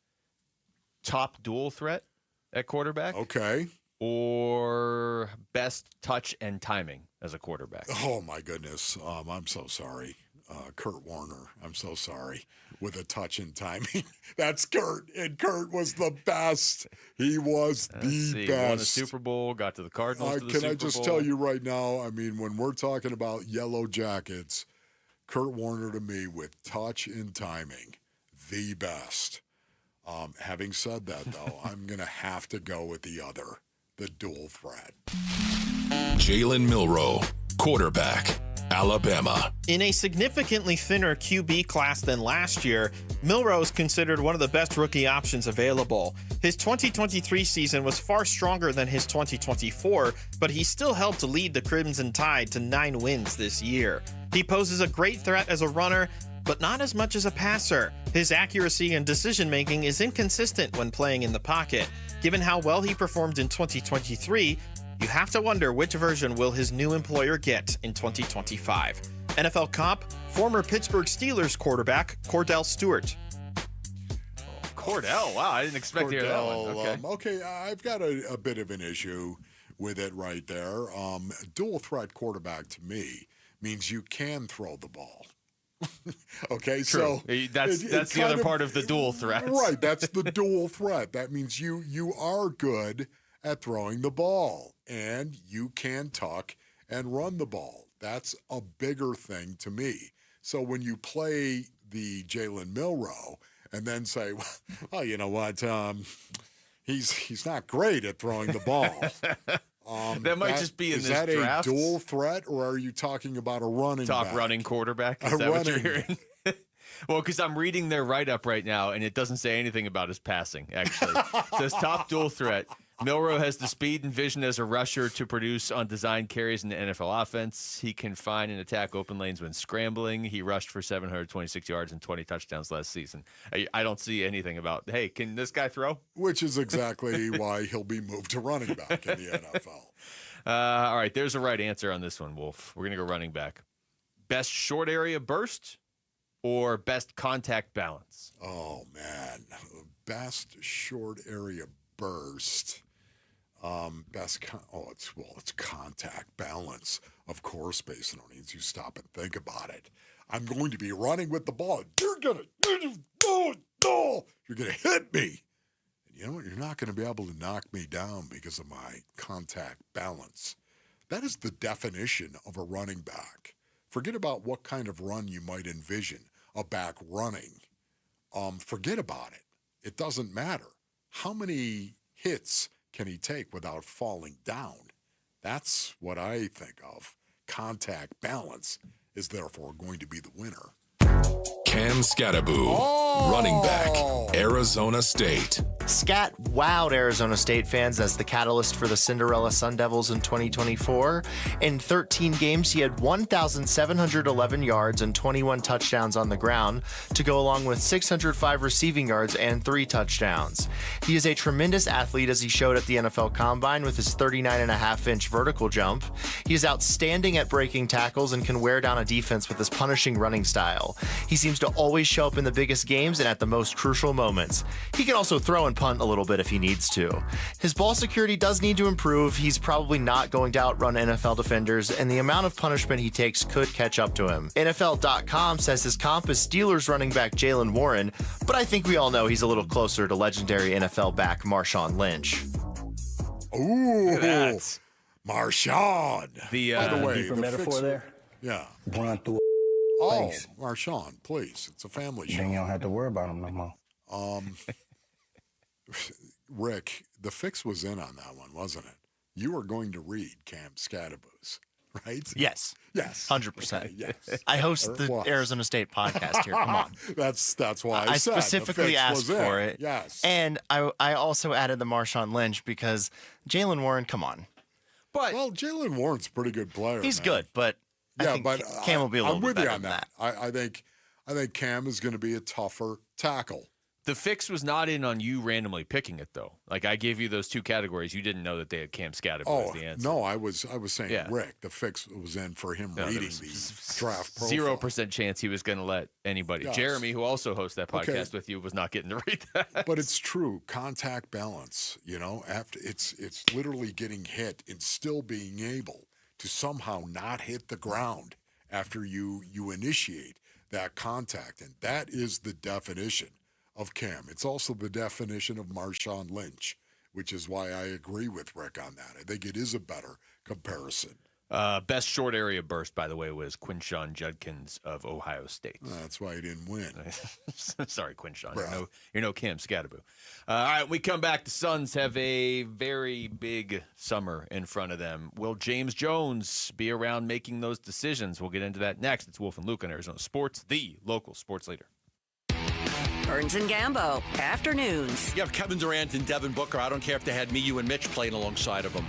Top dual threat at quarterback? Okay. Or best touch and timing as a quarterback? Oh, my goodness. I'm so sorry. Kurt Warner. I'm so sorry. With a touch and timing. That's Kurt. And Kurt was the best. He was the best. Won the Super Bowl, got to the Cardinals to the Super Bowl. Can I just tell you right now, I mean, when we're talking about Yellow Jackets, Kurt Warner to me with touch and timing, the best. Having said that, though, I'm going to have to go with the other. The dual threat. Jalen Milroe, quarterback, Alabama. In a significantly thinner QB class than last year, Milroe is considered one of the best rookie options available. His 2023 season was far stronger than his 2024, but he still helped lead the Crimson Tide to 9 wins this year. He poses a great threat as a runner, but not as much as a passer. His accuracy and decision-making is inconsistent when playing in the pocket. Given how well he performed in 2023, you have to wonder which version will his new employer get in 2025. NFL comp, former Pittsburgh Steelers quarterback Cordell Stewart. Cordell? Wow, I didn't expect to hear that one. Okay. Okay, I've got a bit of an issue with it right there. Dual threat quarterback to me means you can throw the ball. Okay, True. so that's the other part of the dual threat. Right, that's the dual threat. That means you are good at throwing the ball, and you can tuck and run the ball. That's a bigger thing to me. So when you play the Jalen Milroe and then say, well, you know what, he's not great at throwing the ball. That might just be in this draft. Is that a dual threat, or are you talking about a running back? Running quarterback? Is that what you're hearing? Well, because I'm reading their write-up right now, and it doesn't say anything about his passing, actually. It says top dual threat. Milroe has the speed and vision as a rusher to produce on design carries in the NFL offense. He can find and attack open lanes when scrambling. He rushed for 726 yards and 20 touchdowns last season. I don't see anything about, hey, can this guy throw? Which is exactly why he'll be moved to running back in the NFL. All right, there's a right answer on this one, Wolf. We're going to go running back. Best short area burst or best contact balance? Oh, man. Best short area burst. It's contact balance, of course, based on needs. You stop and think about it. I'm going to be running with the ball. You're gonna hit me. And you know what? You're not going to be able to knock me down because of my contact balance. That is the definition of a running back. Forget about what kind of run you might envision a back running. Forget about it. It doesn't matter. How many hits can he take without falling down? That's what I think of. Contact balance is therefore going to be the winner. Cam Scattaboo, running back, Arizona State. Scat wowed Arizona State fans as the catalyst for the Cinderella Sun Devils in 2024. In 13 games, he had 1,711 yards and 21 touchdowns on the ground to go along with 605 receiving yards and 3 touchdowns. He is a tremendous athlete, as he showed at the NFL Combine with his 39.5-inch vertical jump. He is outstanding at breaking tackles and can wear down a defense with his punishing running style. He seems to always show up in the biggest games and at the most crucial moments. He can also throw and punt a little bit if he needs to. His ball security does need to improve. He's probably not going to outrun NFL defenders, and the amount of punishment he takes could catch up to him. NFL.com says his comp is Steelers running back Jaylen Warren, but I think we all know he's a little closer to legendary NFL back Marshawn Lynch. Ooh, look at that. Marshawn. By the way, deeper metaphor there? Yeah. Run through face. Marshawn, please. It's a family show. Then you don't have to worry about him no more. Rick, the fix was in on that one, wasn't it? You were going to read Cam Scattaboo's, right? Yes. Yes. 100%. Okay, yes. I host the Arizona State podcast here. Come on. That's why I said specifically asked for it. Yes. And I also added the Marshawn Lynch because Jaylen Warren, come on. Well, Jaylen Warren's a pretty good player. He's man. good, but I think Cam will be a little bit better I'm with you on that. I think Cam is going to be a tougher tackle. The fix was not in on you randomly picking it, though. Like, I gave you those two categories. You didn't know that they had Cam Scattaboo as the answer. No, I was saying, Rick, the fix was in for him reading the draft profile. 0% chance he was going to let anybody. Yes. Jeremy, who also hosts that podcast with you, was not getting to read that. But it's true. Contact balance, after it's literally getting hit and still being able to somehow not hit the ground after you initiate that contact. And that is the definition of Cam. It's also the definition of Marshawn Lynch, which is why I agree with Rick on that. I think it is a better comparison. Best short area burst, by the way, was Quinshon Judkins of Ohio State. That's why he didn't win. Sorry, Quinshon. You're no Cam Scattaboo. All right, we come back. The Suns have a very big summer in front of them. Will James Jones be around making those decisions? We'll get into that next. It's Wolf and Luke on Arizona Sports, the local sports leader. Burns and Gambo, afternoons. You have Kevin Durant and Devin Booker. I don't care if they had me, you, and Mitch playing alongside of them.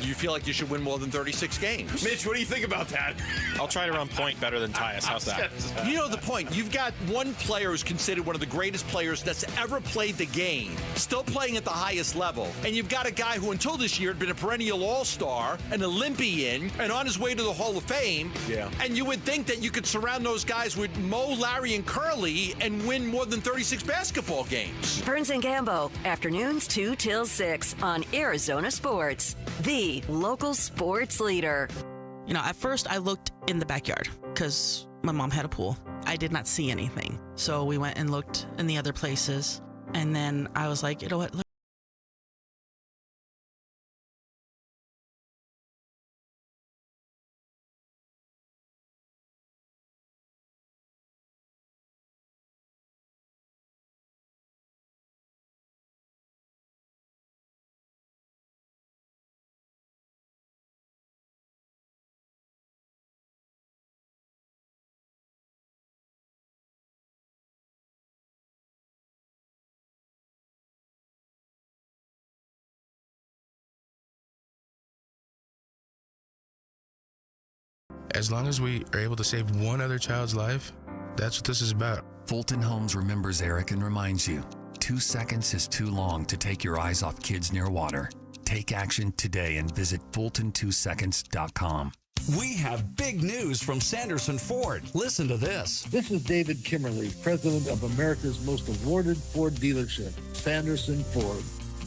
You feel like you should win more than 36 games. Mitch, what do you think about that? I'll try to run point better than Tyus. How's that? You know the point. You've got one player who's considered one of the greatest players that's ever played the game, still playing at the highest level. And you've got a guy who until this year had been a perennial all-star, an Olympian, and on his way to the Hall of Fame. Yeah. And you would think that you could surround those guys with Mo, Larry, and Curly and win more than 36 basketball games. Burns and Gambo, afternoons 2 till 6 on Arizona Sports, the local sports leader. You know, at first I looked in the backyard because my mom had a pool. I did not see anything. So we went and looked in the other places. And then I was like, you know what? As long as we are able to save one other child's life, that's what this is about. Fulton Homes remembers Eric and reminds you, 2 seconds is too long to take your eyes off kids near water. Take action today and visit Fulton2seconds.com. We have big news from Sanderson Ford. Listen to this. This is David Kimmerly, president of America's most awarded Ford dealership, Sanderson Ford.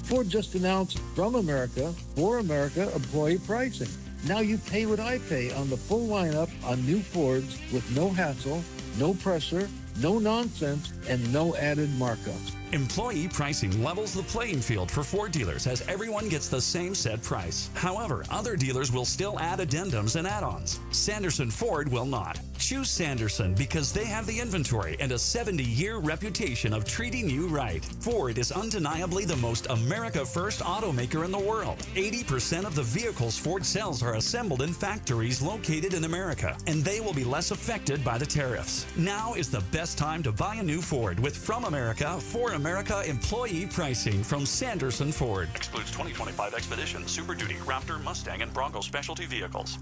Ford just announced From America, For America employee pricing. Now you pay what I pay on the full lineup on new Fords with no hassle, no pressure, no nonsense, and no added markups. Employee pricing levels the playing field for Ford dealers as everyone gets the same set price. However, other dealers will still add addendums and add-ons. Sanderson Ford will not. Choose Sanderson because they have the inventory and a 70-year reputation of treating you right. Ford is undeniably the most America-first automaker in the world. 80% of the vehicles Ford sells are assembled in factories located in America, and they will be less affected by the tariffs. Now is the best time to buy a new Ford with From America, For America employee pricing from Sanderson Ford. Excludes 2025 Expedition, Super Duty, Raptor, Mustang, and Bronco specialty vehicles.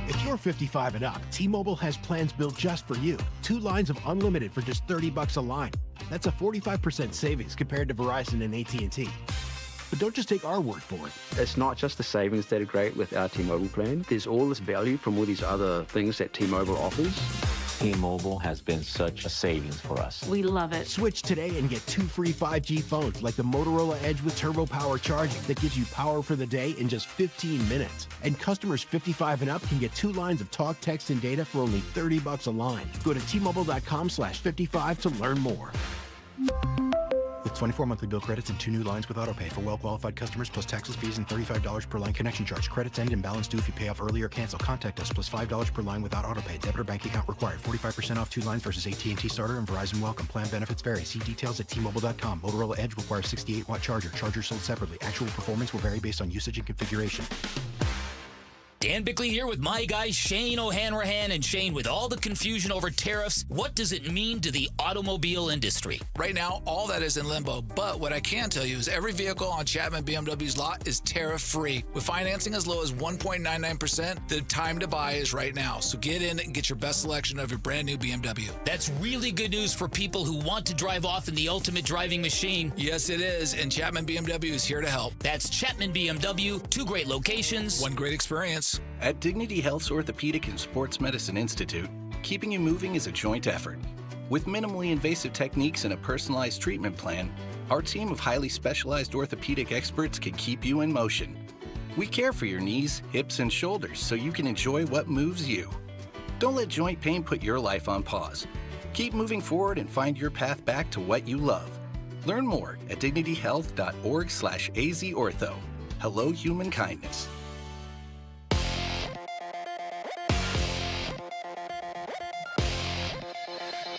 If you're 55 and up, T-Mobile has plans built just for you. 2 lines of unlimited for just $30 a line. That's a 45% savings compared to Verizon and AT&T. But don't just take our word for it. It's not just the savings that are great with our T-Mobile plan. There's all this value from all these other things that T-Mobile offers. T-Mobile has been such a savings for us. We love it. Switch today and get 2 free 5G phones like the Motorola Edge with Turbo Power charging that gives you power for the day in just 15 minutes. And customers 55 and up can get 2 lines of talk, text, and data for only $30 a line. Go to T-Mobile.com/55 to learn more. With 24 monthly bill credits and 2 new lines with autopay for well-qualified customers plus taxes, fees, and $35 per line connection charge. Credits end and balance due if you pay off early or cancel. Contact us plus $5 per line without autopay. Debit or bank account required. 45% off 2 lines versus AT&T Starter and Verizon Welcome. Plan benefits vary. See details at T-Mobile.com. Motorola Edge requires 68-watt charger. Charger sold separately. Actual performance will vary based on usage and configuration. Dan Bickley here with my guy Shane O'Hanrahan. And Shane, with all the confusion over tariffs, what does it mean to the automobile industry? Right now, all that is in limbo. But what I can tell you is every vehicle on Chapman BMW's lot is tariff-free. With financing as low as 1.99%, the time to buy is right now. So get in and get your best selection of your brand new BMW. That's really good news for people who want to drive off in the ultimate driving machine. Yes, it is. And Chapman BMW is here to help. That's Chapman BMW, 2 great locations, 1 great experience. At Dignity Health's Orthopedic and Sports Medicine Institute, keeping you moving is a joint effort. With minimally invasive techniques and a personalized treatment plan, our team of highly specialized orthopedic experts can keep you in motion. We care for your knees, hips, and shoulders so you can enjoy what moves you. Don't let joint pain put your life on pause. Keep moving forward and find your path back to what you love. Learn more at dignityhealth.org/azortho. Hello, human kindness.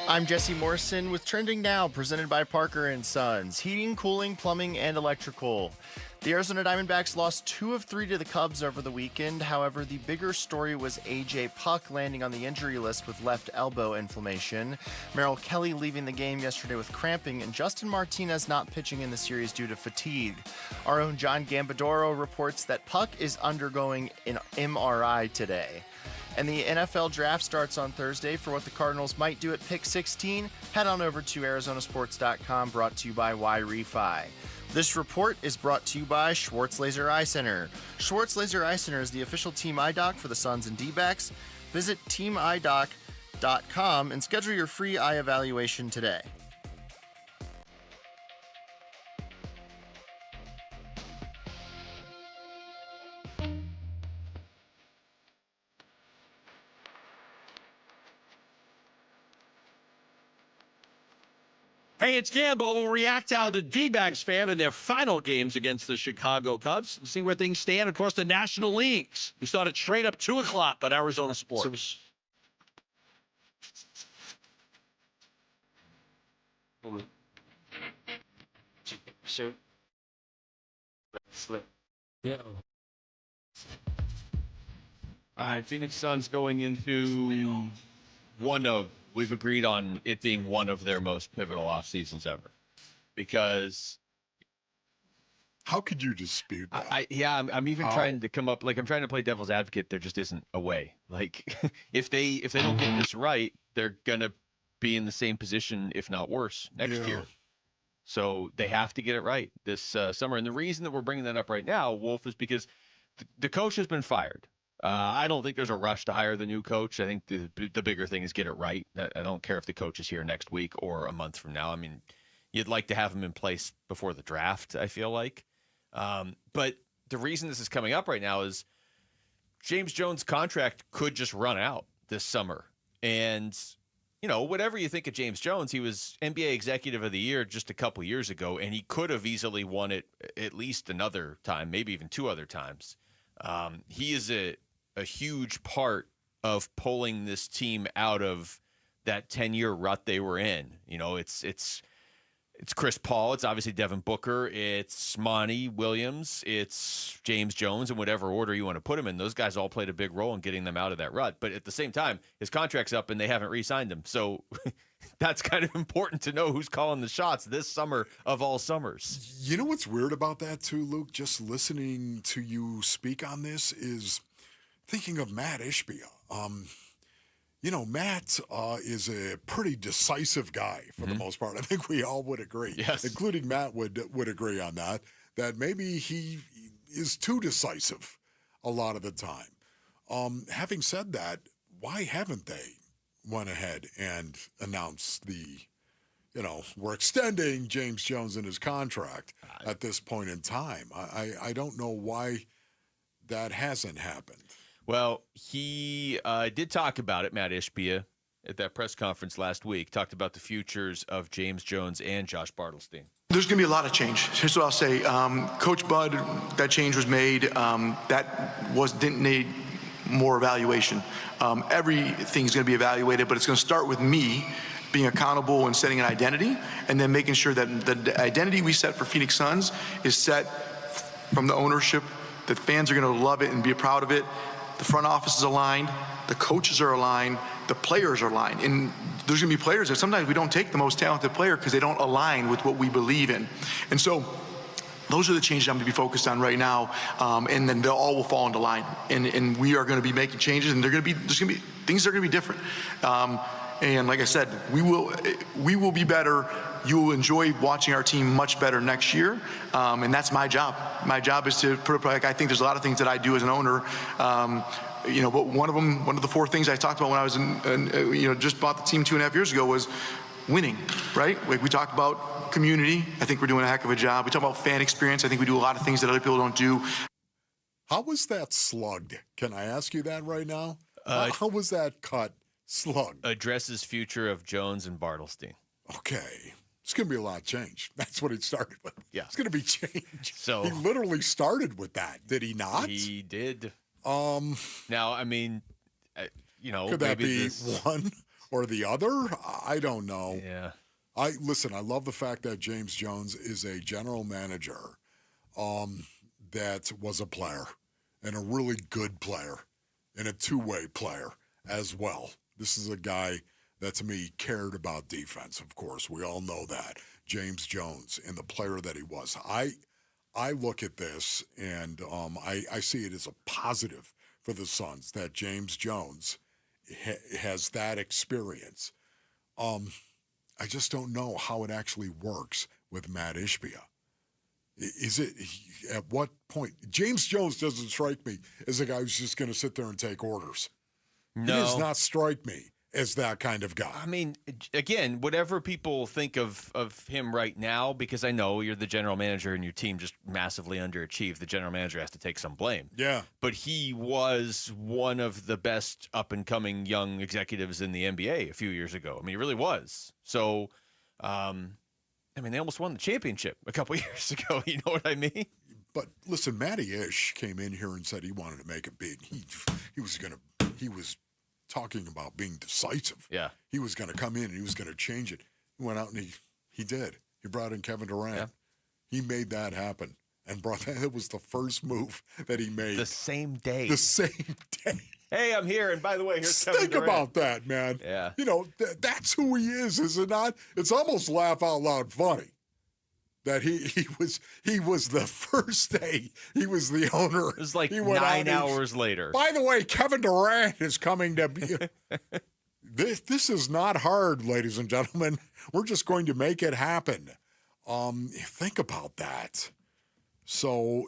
I'm Jesse Morrison with Trending Now, presented by Parker & Sons. Heating, cooling, plumbing, and electrical. The Arizona Diamondbacks lost 2 of 3 to the Cubs over the weekend. However, the bigger story was A.J. Puck landing on the injury list with left elbow inflammation, Merrill Kelly leaving the game yesterday with cramping, and Justin Martinez not pitching in the series due to fatigue. Our own John Gambadoro reports that Puck is undergoing an MRI today. And the NFL draft starts on Thursday. For what the Cardinals might do at pick 16, head on over to ArizonaSports.com, brought to you by Y-Refi. This report is brought to you by Schwartz Laser Eye Center. Schwartz Laser Eye Center is the official team eye doc for the Suns and Dbacks. Visit teamidoc.com and schedule your free eye evaluation today. Hey, it's Gamble. We'll react how the Dbacks fan in their final games against the Chicago Cubs and see where things stand across the National Leagues. We start a trade up 2 o'clock on Arizona Sports. Shoot. Slip. Yeah. All right, Phoenix Suns going into we've agreed on it being one of their most pivotal off seasons ever. Because how could you dispute that? I'm even trying to come up, I'm trying to play devil's advocate. There just isn't a way. Like if they don't get this right, they're gonna be in the same position, if not worse, next year. So they have to get it right this summer. And the reason that we're bringing that up right now, Wolf, is because the coach has been fired. I don't think there's a rush to hire the new coach. I think the bigger thing is get it right. I don't care if the coach is here next week or a month from now. I mean, you'd like to have him in place before the draft, I feel like. But the reason this is coming up right now is James Jones' contract could just run out this summer. And, you know, whatever you think of James Jones, he was NBA Executive of the Year just a couple years ago, and he could have easily won it at least another time, maybe even 2 other times. He is a huge part of pulling this team out of that 10-year rut they were in. You know, it's Chris Paul, it's obviously Devin Booker, it's Monty Williams, it's James Jones, in whatever order you want to put him in. Those guys all played a big role in getting them out of that rut. But at the same time, his contract's up and they haven't re-signed him. So that's kind of important to know who's calling the shots this summer of all summers. You know what's weird about that too, Luke? Just listening to you speak on this is thinking of Matt Ishbia. You know, Matt is a pretty decisive guy for the most part. I think we all would agree, including Matt would agree on that maybe he is too decisive a lot of the time. Having said that, why haven't they went ahead and announced we're extending James Jones in his contract at this point in time? I don't know why that hasn't happened. Well, he did talk about it, Matt Ishbia, at that press conference last week, talked about the futures of James Jones and Josh Bartlestein. There's going to be a lot of change. Here's what I'll say. Coach Bud, that change was made. Didn't need more evaluation. Everything's going to be evaluated, but it's going to start with me being accountable and setting an identity, and then making sure that the identity we set for Phoenix Suns is set from the ownership, that fans are going to love it and be proud of it. The front office is aligned, the coaches are aligned, the players are aligned. And there's going to be players that sometimes we don't take the most talented player because they don't align with what we believe in. And so those are the changes I'm going to be focused on right now, and then they all will fall into line. And we are going to be making changes, and there's going to be things that are going to be different. And like I said, we will be better. You will enjoy watching our team much better next year, and that's my job. My job is to put. I think there's a lot of things that I do as an owner. But one of the 4 things I talked about when I was just bought the team 2.5 years ago was winning. Right? Like we talked about community. I think we're doing a heck of a job. We talk about fan experience. I think we do a lot of things that other people don't do. How was that slugged? Can I ask you that right now? How was that cut? Slug addresses future of Jones and Bartlestein. Okay. It's going to be a lot of change. That's what he started with. Yeah. It's going to be change. So he literally started with that. Did he not? He did. Now, I mean, could that be one or the other? I don't know. Yeah. I love the fact that James Jones is a general manager that was a player and a really good player and a two-way player as well. This is a guy that, to me, cared about defense, of course. We all know that. James Jones and the player that he was. I look at this, and I see it as a positive for the Suns that James Jones has that experience. I just don't know how it actually works with Matt Ishbia. Is it at what point? James Jones doesn't strike me as a guy who's just going to sit there and take orders. No. He does not strike me as that kind of guy. I mean, again, whatever people think of him right now, because I know you're the general manager and your team just massively underachieved, the general manager has to take some blame. Yeah. But he was one of the best up-and-coming young executives in the NBA a few years ago. I mean, he really was. So, I mean, they almost won the championship a couple years ago. You know what I mean? But listen, Matty Ish came in here and said he wanted to make it big. He was talking about being decisive. Yeah. He was going to come in and he was going to change it. He went out and he did. He brought in Kevin Durant. Yeah. He made that happen and brought that. It was the first move that he made. The same day. The same day. Hey, I'm here, and by the way, here's Kevin Think Durant. about that, man. Yeah. You know, that's who he is it not? It's almost laugh out loud funny that he was the first day he was the owner. It was like he went 9 hours later. By the way, Kevin Durant is coming to be. This is not hard, ladies and gentlemen. We're just going to make it happen. Think about that. So,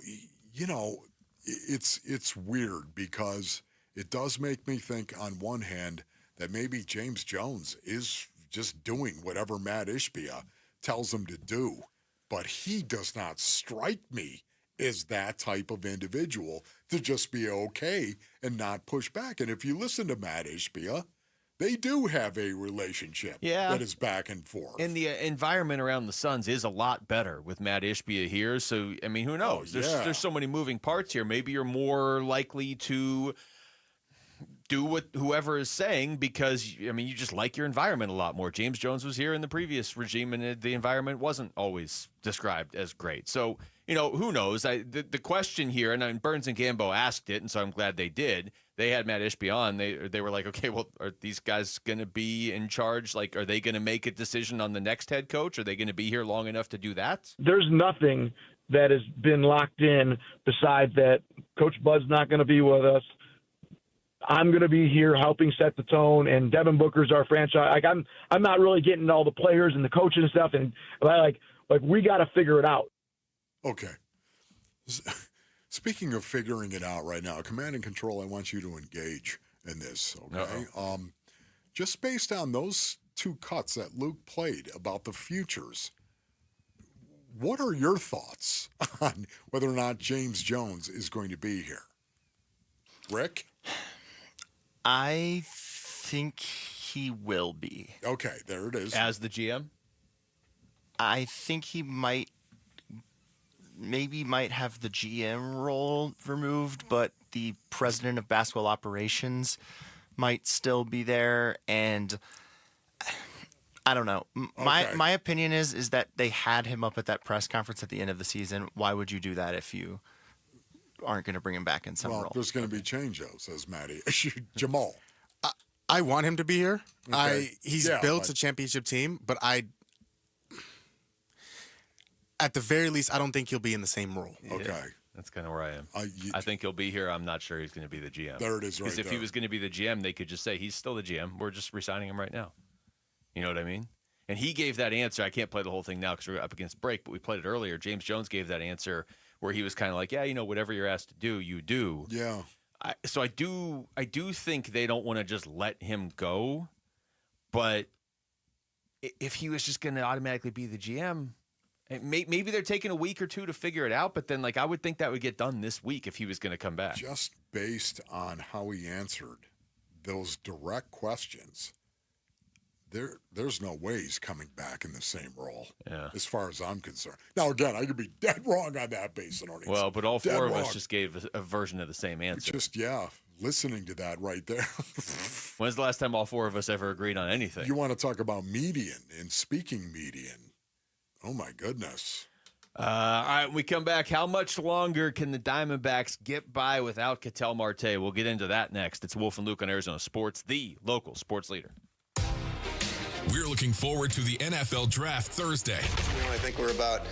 you know, it's weird because it does make me think on one hand that maybe James Jones is just doing whatever Matt Ishbia tells him to do. But he does not strike me as that type of individual to just be okay and not push back. And if you listen to Matt Ishbia, they do have a relationship that is back and forth. And the environment around the Suns is a lot better with Matt Ishbia here. So, I mean, who knows? There's so many moving parts here. Maybe you're more likely to do what whoever is saying because, I mean, you just like your environment a lot more. James Jones was here in the previous regime, and the environment wasn't always described as great. So, you know, who knows? The question here, and Burns and Gambo asked it, and so I'm glad they did. They had Matt Ishbia on. They were like, okay, well, are these guys going to be in charge? Like, are they going to make a decision on the next head coach? Are they going to be here long enough to do that? There's nothing that has been locked in besides that Coach Bud's not going to be with us. I'm going to be here helping set the tone, and Devin Booker's our franchise. Like I'm not really getting all the players and the coaches and stuff, and like we got to figure it out. Okay. Speaking of figuring it out right now, Command and Control, I want you to engage in this. Okay. Just based on those two cuts that Luke played about the futures, what are your thoughts on whether or not James Jones is going to be here? Rick? I think he will be. Okay, there it is. As the GM? I think he might have the GM role removed, but the president of basketball operations might still be there. And I don't know. My opinion is that they had him up at that press conference at the end of the season. Why would you do that if you aren't going to bring him back in some role? There's going to be change, though, says Matty. Jamal. I want him to be here. Okay. He's built a championship team, but at the very least, I don't think he'll be in the same role. Okay. Yeah, that's kind of where I am. I think he'll be here. I'm not sure he's going to be the GM. There it is right Because if he was going to be the GM, they could just say, he's still the GM. We're just re-signing him right now. You know what I mean? And he gave that answer. I can't play the whole thing now because we're up against break, but we played it earlier. James Jones gave that answer where he was kind of like, yeah, you know, whatever you're asked to do, you do. Yeah. So I do think they don't want to just let him go. But if he was just going to automatically be the GM, maybe they're taking a week or two to figure it out. But then, like, I would think that would get done this week if he was going to come back. Just based on how he answered those direct questions, there's no way he's coming back in the same role, as far as I'm concerned. Now, again, I could be dead wrong on that base. Well, but all four of us just gave a version of the same answer. Listening to that right there. When's the last time all four of us ever agreed on anything? You want to talk about median and speaking median. Oh, my goodness. All right, we come back. How much longer can the Diamondbacks get by without Ketel Marte? We'll get into that next. It's Wolf and Luke on Arizona Sports, the local sports leader. We're looking forward to the NFL Draft Thursday. I think we're about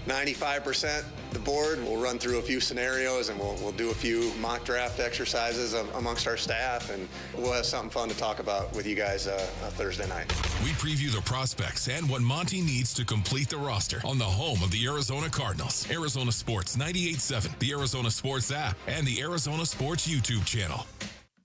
95% the board. We'll run through a few scenarios and we'll do a few mock draft exercises amongst our staff, and we'll have something fun to talk about with you guys Thursday night. We preview the prospects and what Monty needs to complete the roster on the home of the Arizona Cardinals. Arizona Sports 98.7, the Arizona Sports app, and the Arizona Sports YouTube channel.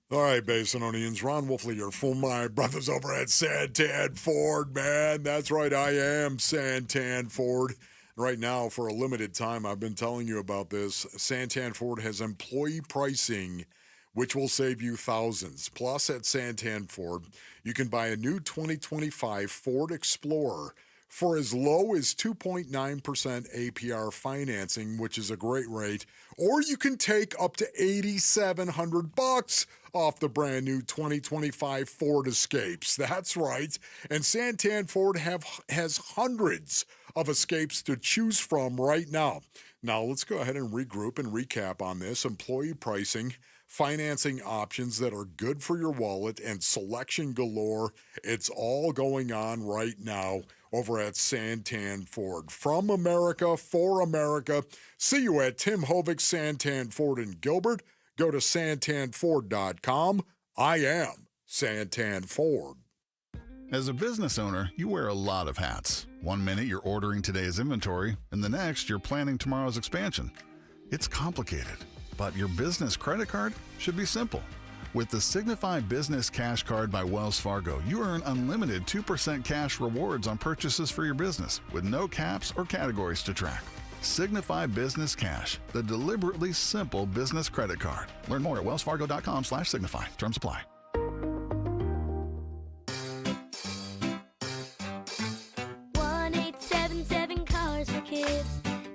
All right, Basinonians, Ron Wolfley here for my brothers over at Santan Ford, man. That's right, I am Santan Ford. Right now, for a limited time, I've been telling you about this. Santan Ford has employee pricing, which will save you thousands. Plus, at Santan Ford, you can buy a new 2025 Ford Explorer for as low as 2.9% APR financing, which is a great rate, or you can take up to $8,700 off the brand new 2025 Ford Escapes. That's right. And Santan Ford has hundreds of Escapes to choose from right now. Now, let's go ahead and regroup and recap on this. Employee pricing, financing options that are good for your wallet, and selection galore. It's all going on right now over at Santan Ford. From America, for America. See you at Tim Hovik Santan Ford in Gilbert. Go to santanford.com. I am Santan Ford. As a business owner, you wear a lot of hats. One minute you're ordering today's inventory, and the next you're planning tomorrow's expansion. It's complicated, but your business credit card should be simple. With the Signify Business Cash Card by Wells Fargo, you earn unlimited 2% cash rewards on purchases for your business with no caps or categories to track. Signify Business Cash, the deliberately simple business credit card. Learn more at wellsfargo.com/signify. Terms apply. Cars for Kids.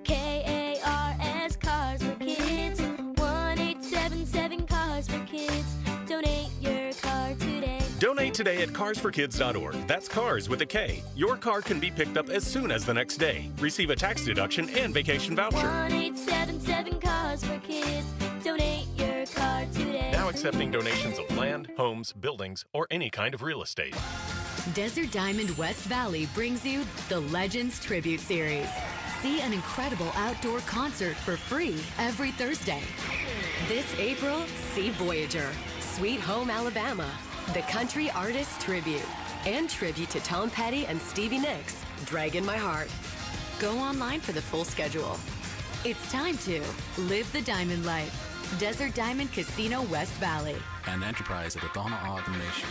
KARS Cars for Kids. 1-877 Cars for Kids. Donate your car today. Donate today at carsforkids.org. That's cars with a K. Your car can be picked up as soon as the next day. Receive a tax deduction and vacation voucher. 1-877 Cars for Kids. Donate your car today. Now accepting donations of land, homes, buildings, or any kind of real estate. Desert Diamond West Valley brings you the Legends Tribute Series. See an incredible outdoor concert for free every Thursday. This April, see Voyager, Sweet Home Alabama, the Country Artist Tribute, and tribute to Tom Petty and Stevie Nicks, Dragging My Heart. Go online for the full schedule. It's time to live the diamond life. Desert Diamond Casino West Valley. An enterprise of the Ghana Organization.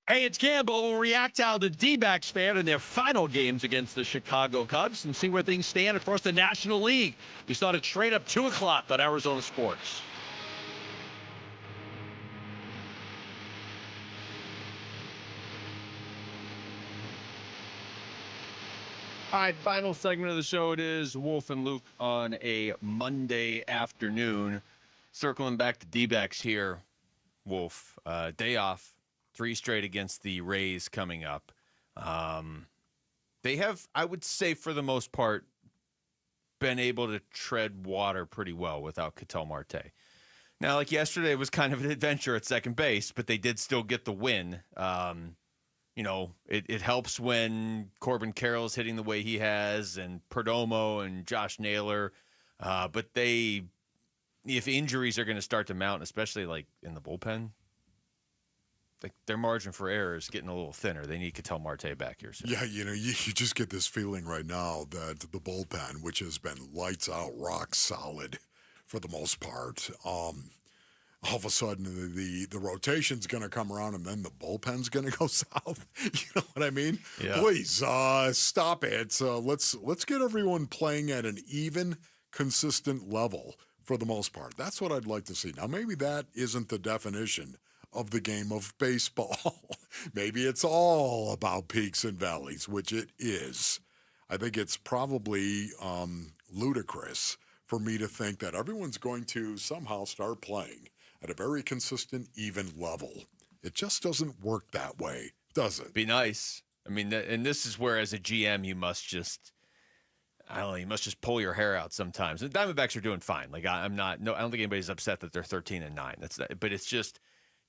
Hey, it's Campbell. We'll react to how the Dbacks fared in their final games against the Chicago Cubs and see where things stand across the National League. We start a trade up 2 o'clock on Arizona Sports. All right, final segment of the show. It is Wolf and Luke on a Monday afternoon. Circling back to D-backs here, Wolf. Day off, 3 straight against the Rays coming up. They have, I would say for the most part, been able to tread water pretty well without Ketel Marte. Now, like yesterday was kind of an adventure at second base, but they did still get the win. You know, it helps when Corbin Carroll's hitting the way he has and Perdomo and Josh Naylor. But if injuries are going to start to mount, especially like in the bullpen, like their margin for error is getting a little thinner. They need Ketel Marte back here soon. Yeah, you know, you just get this feeling right now that the bullpen, which has been lights out, rock solid for the most part, all of a sudden the rotation's going to come around and then the bullpen's going to go south. You know what I mean? Yeah. Please stop it. Let's get everyone playing at an even, consistent level for the most part. That's what I'd like to see. Now, maybe that isn't the definition of the game of baseball. Maybe it's all about peaks and valleys, which it is. I think it's probably ludicrous for me to think that everyone's going to somehow start playing at a very consistent, even level. It just doesn't work that way, does it? Be nice. I mean, and this is where as a GM, you must just, I don't know, you must just pull your hair out sometimes. The Diamondbacks are doing fine. Like I don't think anybody's upset that they're 13-9. But it's just,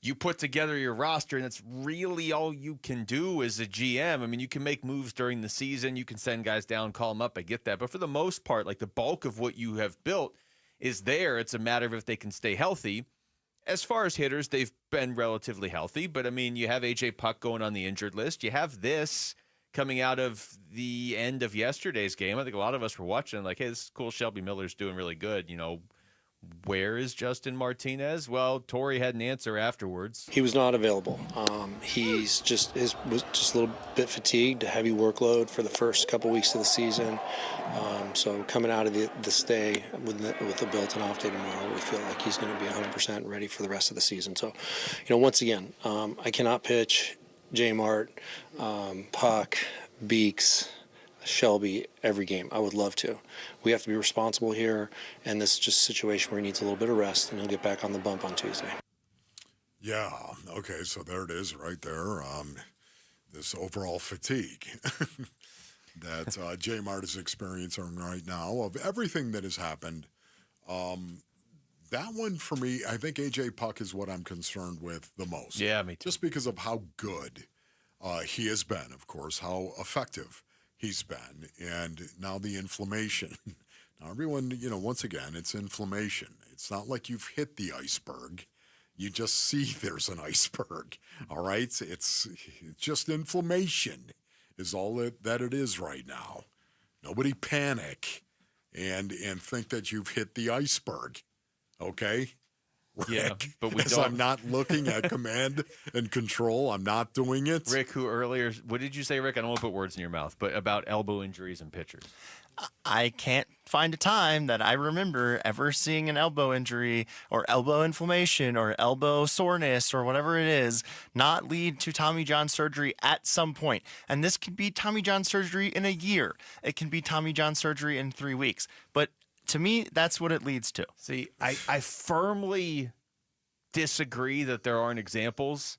you put together your roster, and that's really all you can do as a GM. I mean, you can make moves during the season. You can send guys down, call them up. I get that. But for the most part, like the bulk of what you have built is there. It's a matter of if they can stay healthy. As far as hitters, they've been relatively healthy. But, I mean, you have A.J. Puck going on the injured list. You have this coming out of the end of yesterday's game. I think a lot of us were watching like, hey, this is cool. Shelby Miller's doing really good. You know, Where is Justin Martinez? Well, Torrey had an answer afterwards. He was not available. Was just a little bit fatigued, a heavy workload for the first couple weeks of the season. So coming out of this day with the built-in off day tomorrow, we feel like he's going to be 100% ready for the rest of the season. So, once again, I cannot pitch J Mart, Puck, Beeks, Shelby every game. I would love to. We have to be responsible here, and this is just a situation where he needs a little bit of rest, and he'll get back on the bump on Tuesday. Yeah, okay, so there it is right there. This overall fatigue that J Mart is experiencing right now of everything that has happened. That one for me, I think AJ Puck is what I'm concerned with the most. Yeah, me too. Just because of how good he has been, of course, how effective he's been, and now the inflammation. Now everyone, once again, it's inflammation. It's not like you've hit the iceberg. You just see there's an iceberg, all right? It's just inflammation is all that it is right now. Nobody panic and think that you've hit the iceberg, okay? Rick, yeah, but we as don't. I'm not looking at command and control, I'm not doing it. Rick, who earlier, what did you say, Rick? I don't want to put words in your mouth, but about elbow injuries and pitchers. I can't find a time that I remember ever seeing an elbow injury or elbow inflammation or elbow soreness or whatever it is not lead to Tommy John surgery at some point. And this could be Tommy John surgery in a year. It can be Tommy John surgery in 3 weeks. But to me, that's what it leads to. See, I firmly disagree that there aren't examples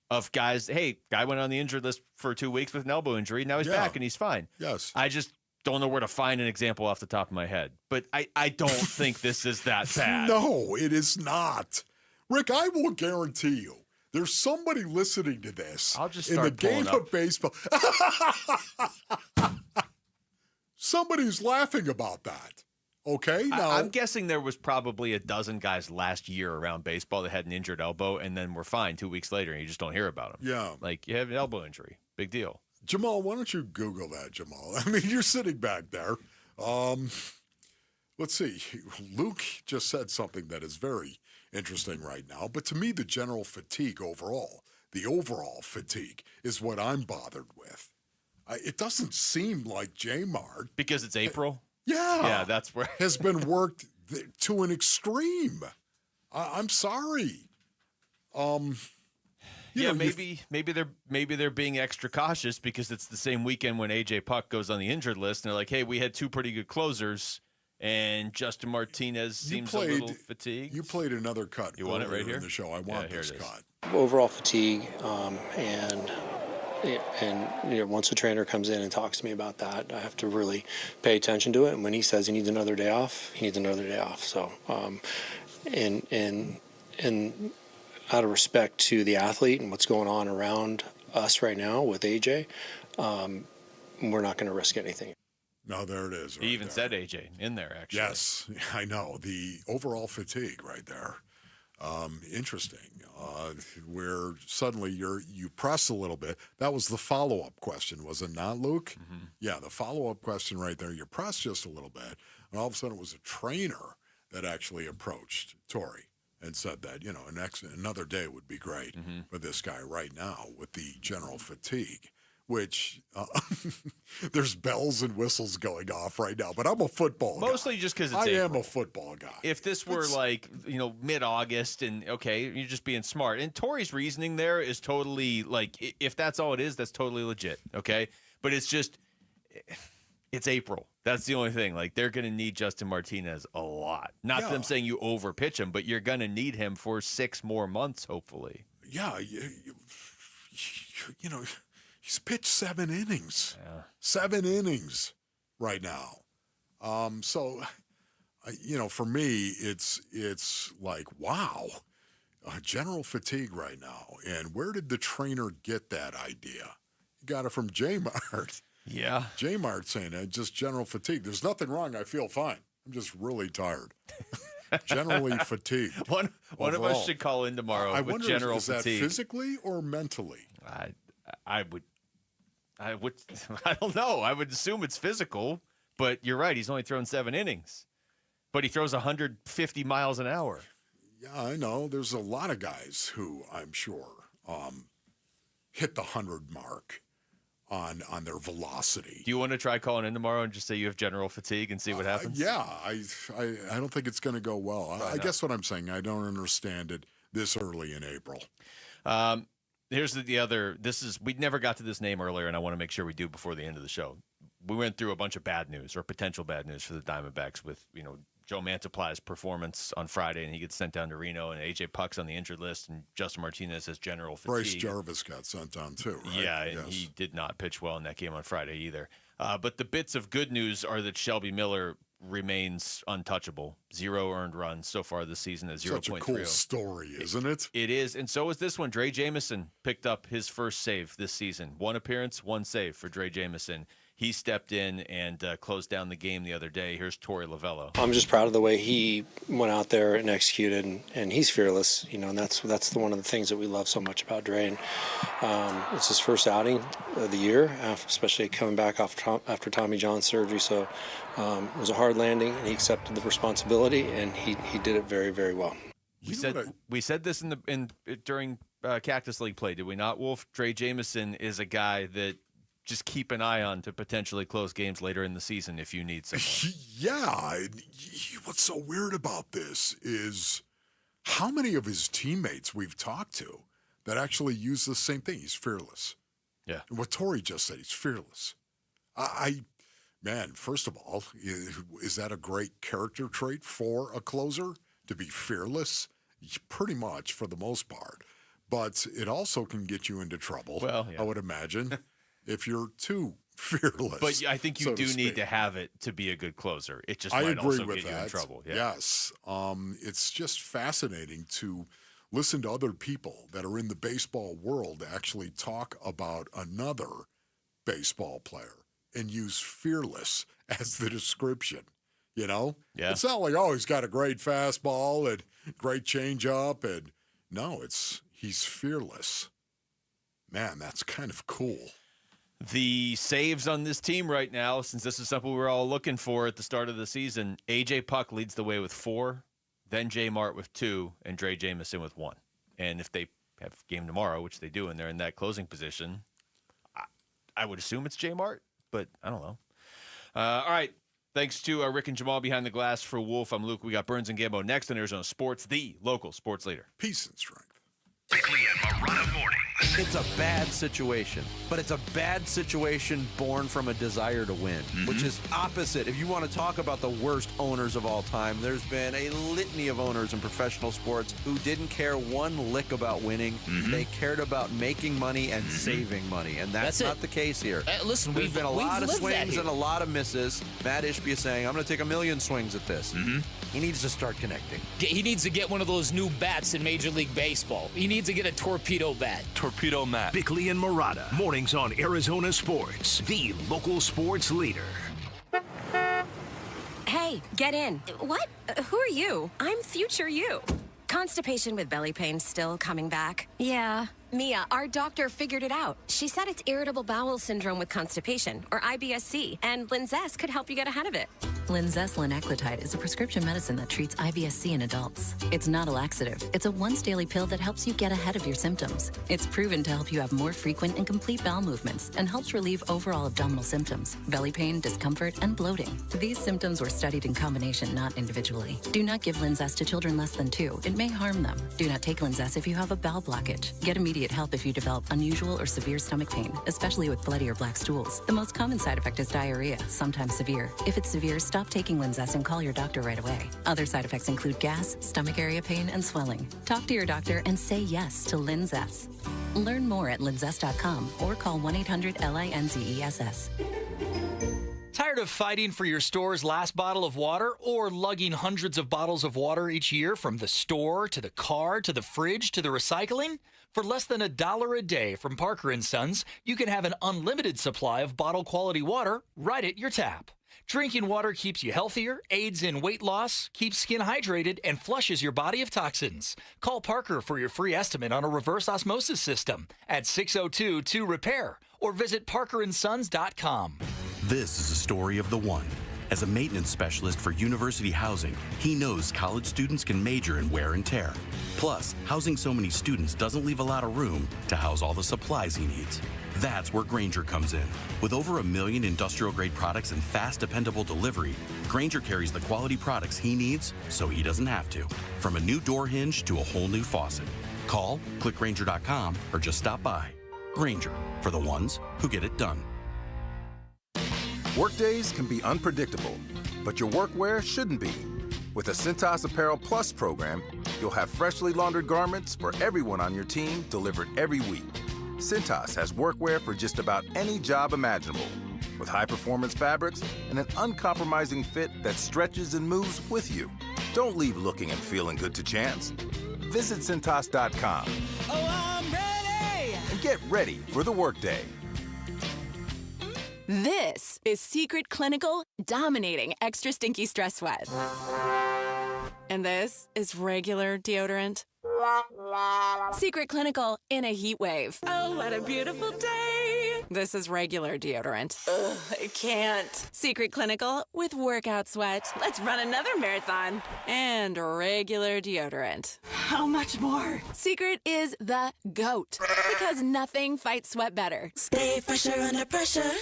of guys, hey, guy went on the injured list for 2 weeks with an elbow injury. Now he's back and he's fine. Yes. I just don't know where to find an example off the top of my head. But I don't think this is that bad. No, it is not. Rick, I will guarantee you, there's somebody listening to this I'll just in the start pulling game up. of baseball. Somebody's laughing about that. Okay, now I'm guessing there was probably a dozen guys last year around baseball that had an injured elbow and then were fine 2 weeks later, and you just don't hear about them. Yeah. Like, you have an elbow injury. Big deal. Jamal, why don't you Google that, Jamal? I mean, you're sitting back there. Let's see. Luke just said something that is very interesting right now. But to me, the general fatigue overall, the overall fatigue is what I'm bothered with. It doesn't seem like J-Mart. Because it's April? Yeah. Yeah, that's where. has been worked to an extreme. I'm sorry. Maybe they're being extra cautious because it's the same weekend when AJ Puck goes on the injured list, and they're like, "Hey, we had two pretty good closers, and Justin Martinez seems a little fatigued." You played another cut. You want it right here in the show? I want this cut. Overall fatigue, and once a trainer comes in and talks to me about that, I have to really pay attention to it. And when he says he needs another day off, he needs another day off. So, and out of respect to the athlete and what's going on around us right now with AJ, we're not going to risk anything. No, there it is. He even said AJ in there, actually. Yes, I know. The overall fatigue right there. Interesting. Where suddenly you press a little bit. That was the follow-up question, was it not, Luke? Mm-hmm. Yeah, the follow-up question right there. You press just a little bit, and all of a sudden it was a trainer that actually approached Torrey and said that, another day would be great for this guy right now with the general fatigue, which there's bells and whistles going off right now. But I'm a football guy. Mostly just because it's I April. am a football guy. If this were mid-August and, okay, you're just being smart. And Torrey's reasoning there is totally, if that's all it is, that's totally legit, okay? But it's just, it's April. That's the only thing. They're going to need Justin Martinez a lot. Not them saying you overpitch him, but you're going to need him for 6 more months, hopefully. Yeah, he's pitched 7 innings. Yeah. 7 innings right now. So, for me, it's like, wow, general fatigue right now. And where did the trainer get that idea? He got it from J-Mart. Yeah. J-Mart saying that, just general fatigue. There's nothing wrong. I feel fine. I'm just really tired. Generally fatigued. One of us should call in tomorrow with general is fatigue. That physically or mentally? I don't know. I would assume it's physical, but you're right. He's only thrown 7 innings. But he throws 150 miles an hour. Yeah, I know. There's a lot of guys who I'm sure hit the 100 mark on their velocity. Do you want to try calling in tomorrow and just say you have general fatigue and see what happens? Yeah, I don't think it's going to go well. I guess what I'm saying, I don't understand it this early in April. Here's the other. We never got to this name earlier, and I want to make sure we do before the end of the show. We went through a bunch of bad news or potential bad news for the Diamondbacks with, Joe Mantiply's performance on Friday, and he gets sent down to Reno, and A.J. Puck's on the injured list, and Justin Martinez has general fatigue. Bryce Jarvis got sent down too, right? Yeah, and he did not pitch well in that game on Friday either. But the bits of good news are that Shelby Miller remains untouchable. 0 earned runs so far this season at 0.30. Such a cool story, isn't it? It is, and so is this one. Dre Jameson picked up his first save this season. 1 appearance, 1 save for Dre Jameson. He stepped in and closed down the game the other day. Here's Torey Lovello. I'm just proud of the way he went out there and executed, and he's fearless. And that's one of the things that we love so much about Dre. And it's his first outing of the year, especially coming back after Tommy John surgery. So it was a hard landing, and he accepted the responsibility, and he did it very, very well. We said this during Cactus League play, did we not, Wolf? Dre Jameson is a guy that just keep an eye on to potentially close games later in the season if you need someone. Yeah. What's so weird about this is how many of his teammates we've talked to that actually use the same thing. He's fearless. Yeah. And what Torey just said, he's fearless. Man, first of all, is that a great character trait for a closer, to be fearless? Pretty much, for the most part. But it also can get you into trouble, well, yeah. I would imagine. If you're too fearless. But I think you do need to have it to be a good closer. It just I might agree also with get that. you in trouble. Yeah. Yes. It's just fascinating to listen to other people that are in the baseball world actually talk about another baseball player and use fearless as the description. Yeah. It's not like, he's got a great fastball and great changeup. And no, he's fearless. Man, that's kind of cool. The saves on this team right now, since this is something we were all looking for at the start of the season, A.J. Puck leads the way with 4, then J. Mart with 2, and Dre Jameson with 1. And if they have a game tomorrow, which they do, and they're in that closing position, I would assume it's J. Mart, but I don't know. All right. Thanks to Rick and Jamal behind the glass. For Wolf, I'm Luke. We got Burns and Gambo next on Arizona Sports, the local sports leader. Peace and strength. Bickley and Marana mornings. It's a bad situation, but it's a bad situation born from a desire to win, which is opposite. If you want to talk about the worst owners of all time, there's been a litany of owners in professional sports who didn't care one lick about winning. They cared about making money and saving money, and that's not the case here. Listen, there's been a lot of swings and a lot of misses. Matt Ishbia is saying, I'm going to take a million swings at this. He needs to start connecting. He needs to get one of those new bats in Major League Baseball. He needs to get a torpedo bat. Torpedo Matt. Bickley and Murata, mornings on Arizona Sports, the local sports leader. Hey, get in. What? Who are you? I'm future you. Constipation with belly pain still coming back? Yeah. Mia, our doctor figured it out. She said it's irritable bowel syndrome with constipation, or IBS-C, and Linzess could help you get ahead of it. Linzess linaclotide is a prescription medicine that treats IBS-C in adults. It's not a laxative. It's a once-daily pill that helps you get ahead of your symptoms. It's proven to help you have more frequent and complete bowel movements and helps relieve overall abdominal symptoms, belly pain, discomfort, and bloating. These symptoms were studied in combination, not individually. Do not give Linzess to children less than 2. It may harm them. Do not take Linzess if you have a bowel blockage. Get immediate help if you develop unusual or severe stomach pain, especially with bloody or black stools. The most common side effect is diarrhea, sometimes severe. If it's severe, stop taking Linzess and call your doctor right away. Other side effects include gas, stomach area pain, and swelling. Talk to your doctor and say yes to Linzess. Learn more at linzess.com or call 1-800-LINZESS. Tired of fighting for your store's last bottle of water or lugging hundreds of bottles of water each year from the store to the car to the fridge to the recycling? For less than $1 a day from Parker & Sons, you can have an unlimited supply of bottle quality water right at your tap. Drinking water keeps you healthier, aids in weight loss, keeps skin hydrated, and flushes your body of toxins. Call Parker for your free estimate on a reverse osmosis system at 602-2-REPAIR or visit parkerandsons.com. This is a story of the one. As a maintenance specialist for university housing, he knows college students can major in wear and tear. Plus, housing so many students doesn't leave a lot of room to house all the supplies he needs. That's where Grainger comes in. With over 1 million industrial-grade products and fast, dependable delivery, Grainger carries the quality products he needs so he doesn't have to. From a new door hinge to a whole new faucet. Call, click Grainger.com, or just stop by. Grainger, for the ones who get it done. Workdays can be unpredictable, but your workwear shouldn't be. With the Cintas Apparel Plus program, you'll have freshly laundered garments for everyone on your team delivered every week. Cintas has workwear for just about any job imaginable, with high-performance fabrics and an uncompromising fit that stretches and moves with you. Don't leave looking and feeling good to chance. Visit Cintas.com. Oh, I'm ready! And get ready for the workday. This is Secret Clinical dominating extra stinky stress sweat. And this is regular deodorant. Secret Clinical in a heat wave. Oh, what a beautiful day! This is regular deodorant. Ugh, I can't. Secret Clinical with workout sweat. Let's run another marathon. And regular deodorant. How much more? Secret is the GOAT. Because nothing fights sweat better. Stay fresher under pressure.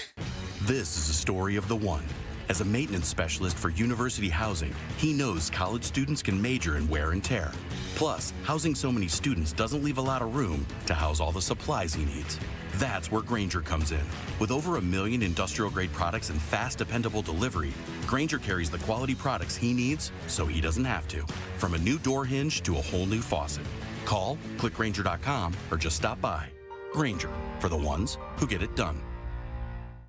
This is a story of the one. As a maintenance specialist for university housing, he knows college students can major in wear and tear. Plus, housing so many students doesn't leave a lot of room to house all the supplies he needs. That's where Grainger comes in. With over 1 million industrial-grade products and fast, dependable delivery, Grainger carries the quality products he needs so he doesn't have to. From a new door hinge to a whole new faucet. Call, click Grainger.com, or just stop by. Grainger, for the ones who get it done.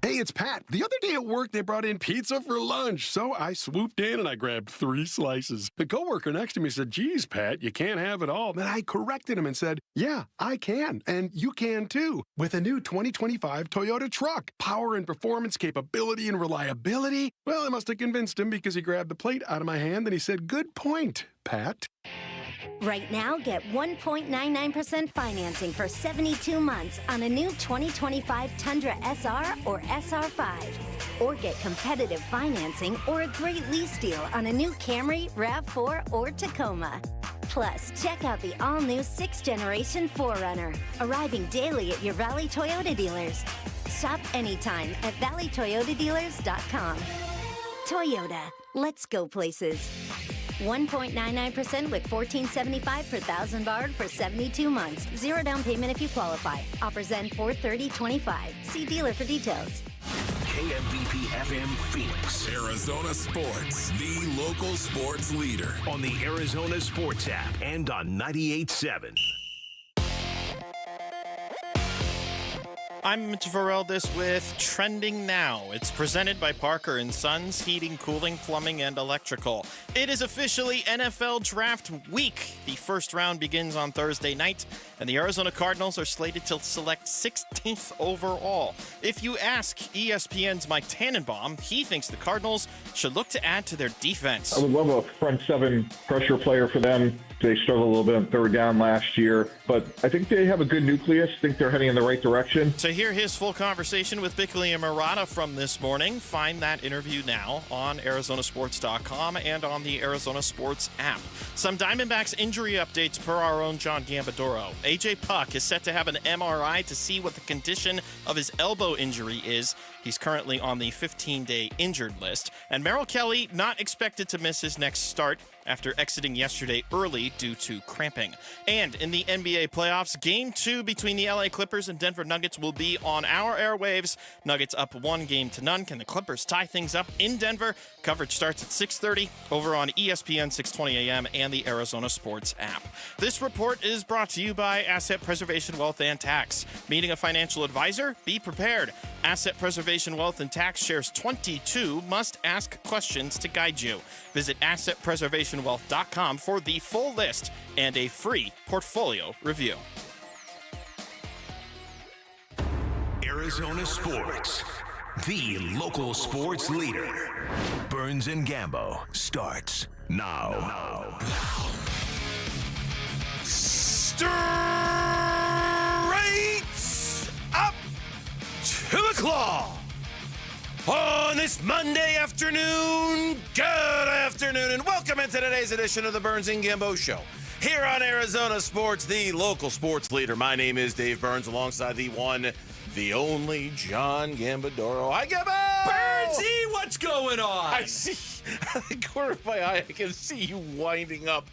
Hey, it's Pat. The other day at work, they brought in pizza for lunch, so I swooped in and I grabbed 3 slices. The coworker next to me said, "Geez, Pat, you can't have it all." Then I corrected him and said, "Yeah, I can, and you can too." With a new 2025 Toyota truck, power and performance, capability and reliability. Well, I must have convinced him because he grabbed the plate out of my hand and he said, "Good point, Pat." Right now, get 1.99% financing for 72 months on a new 2025 Tundra SR or SR5. Or get competitive financing or a great lease deal on a new Camry, RAV4, or Tacoma. Plus, check out the all-new 6th generation 4Runner, arriving daily at your Valley Toyota dealers. Shop anytime at valleytoyotadealers.com. Toyota, let's go places. 1.99% with $14.75 per thousand borrowed for 72 months. 0 down payment if you qualify. Offers end 4/30/25. See dealer for details. KMVP FM Phoenix. Arizona Sports, the local sports leader. On the Arizona Sports app and on 98.7. I'm Mitch Varel, with Trending Now. It's presented by Parker & Sons Heating, Cooling, Plumbing, and Electrical. It is officially NFL Draft Week. The first round begins on Thursday night, and the Arizona Cardinals are slated to select 16th overall. If you ask ESPN's Mike Tannenbaum, he thinks the Cardinals should look to add to their defense. I would love a front seven pressure player for them. They struggled a little bit on third down last year, but I think they have a good nucleus. I think they're heading in the right direction. To hear his full conversation with Bickley and Murata from this morning, find that interview now on ArizonaSports.com and on the Arizona Sports app. Some Diamondbacks injury updates per our own John Gambadoro. A.J. Puck is set to have an MRI to see what the condition of his elbow injury is. He's currently on the 15-day injured list. And Merrill Kelly not expected to miss his next start after exiting yesterday early due to cramping. And in the NBA playoffs, Game 2 between the LA Clippers and Denver Nuggets will be on our airwaves. Nuggets up 1-0. Can the Clippers tie things up in Denver? Coverage starts at 6:30 over on ESPN 620 AM and the Arizona Sports app. This report is brought to you by Asset Preservation Wealth and Tax. Meeting a financial advisor? Be prepared. Asset Preservation Wealth and Tax shares 22 must-ask questions to guide you. Visit AssetPreservationWealth.com for the full list and a free portfolio review. Arizona Sports, the local sports leader. Burns and Gambo starts now. Straight up to the claw. On this Monday afternoon, good afternoon, and welcome into today's edition of the Burns and Gambo Show. Here on Arizona Sports, the local sports leader. My name is Dave Burns, alongside the one, the only John Gambadoro. Hi, Gambo! Burnsy, what's going on? I see, at the corner of my eye, I can see you winding up.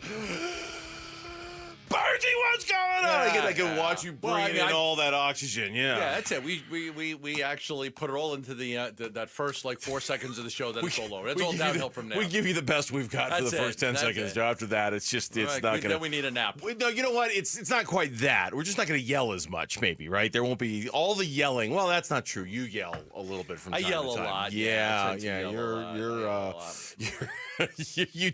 Bergie, what's going on? I can watch you breathe in all that oxygen. Yeah, that's it. We actually put it all into the that first 4 seconds of the show. Then it's all over. It's all downhill from there. We give you the best we've got for the first 10 seconds. After that, it's just not going to. Then we need a nap. No, you know what? It's not quite that. We're just not going to yell as much. Maybe right? There won't be all the yelling. Well, that's not true. You yell a little bit from time to time. I yell a lot. Yeah. You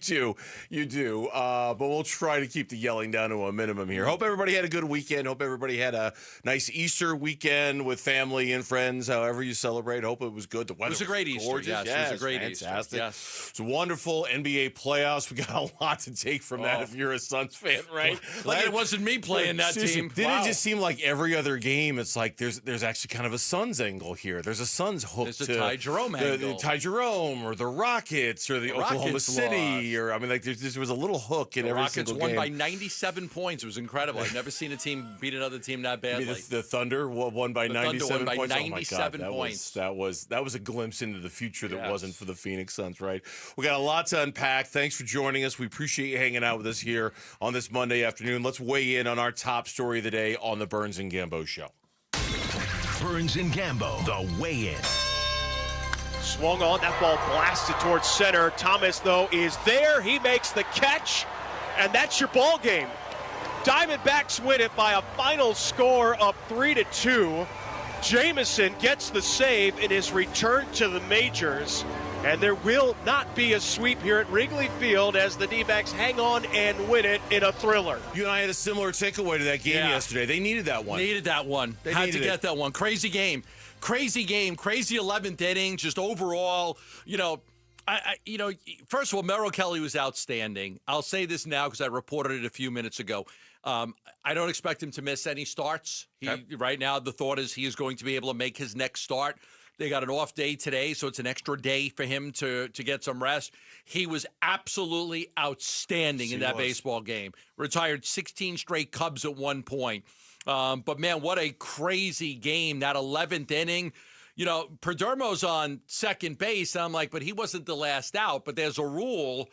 do. But we'll try to keep the yelling down to a minimum here. Hope everybody had a good weekend. Hope everybody had a nice Easter weekend with family and friends, however you celebrate. Hope it was good. The weather was a great Easter. Gorgeous. Yes, it was a great fantastic. Easter. Yes. It's wonderful. NBA playoffs. We got a lot to take from that if you're a Suns fan, right? It wasn't me playing that team. Didn't it just seem like every other game, it's like there's actually kind of a Suns angle here. There's a Suns hook to a Ty Jerome angle. The Ty Jerome or the Rockets or the Oklahoma City. Or there was a little hook in every single game. The Rockets won by 97 points. It was incredible. I've never seen a team beat another team that badly. The Thunder won by 97 points. 97 points. That was a glimpse into the future that wasn't for the Phoenix Suns, right? We got a lot to unpack. Thanks for joining us. We appreciate you hanging out with us here on this Monday afternoon. Let's weigh in on our top story of the day on the Burns and Gambo Show. Burns and Gambo, the weigh-in. Swung on, that ball blasted towards center. Thomas, though, is there. He makes the catch, and that's your ball game. Diamondbacks win it by a final score of 3-2. Jamison gets the save in his return to the majors, and there will not be a sweep here at Wrigley Field as the Dbacks hang on and win it in a thriller. You and I had a similar takeaway to that game yesterday. They needed that one. They had to get that one. Crazy game, crazy 11th inning. Just overall, first of all, Merrill Kelly was outstanding. I'll say this now because I reported it a few minutes ago. I don't expect him to miss any starts. Right now, the thought is he is going to be able to make his next start. They got an off day today, so it's an extra day for him to get some rest. He was absolutely outstanding in that baseball game. Retired 16 straight Cubs at one point. But, man, what a crazy game, that 11th inning. Perdomo's on second base, and I'm like, but he wasn't the last out. But there's a rule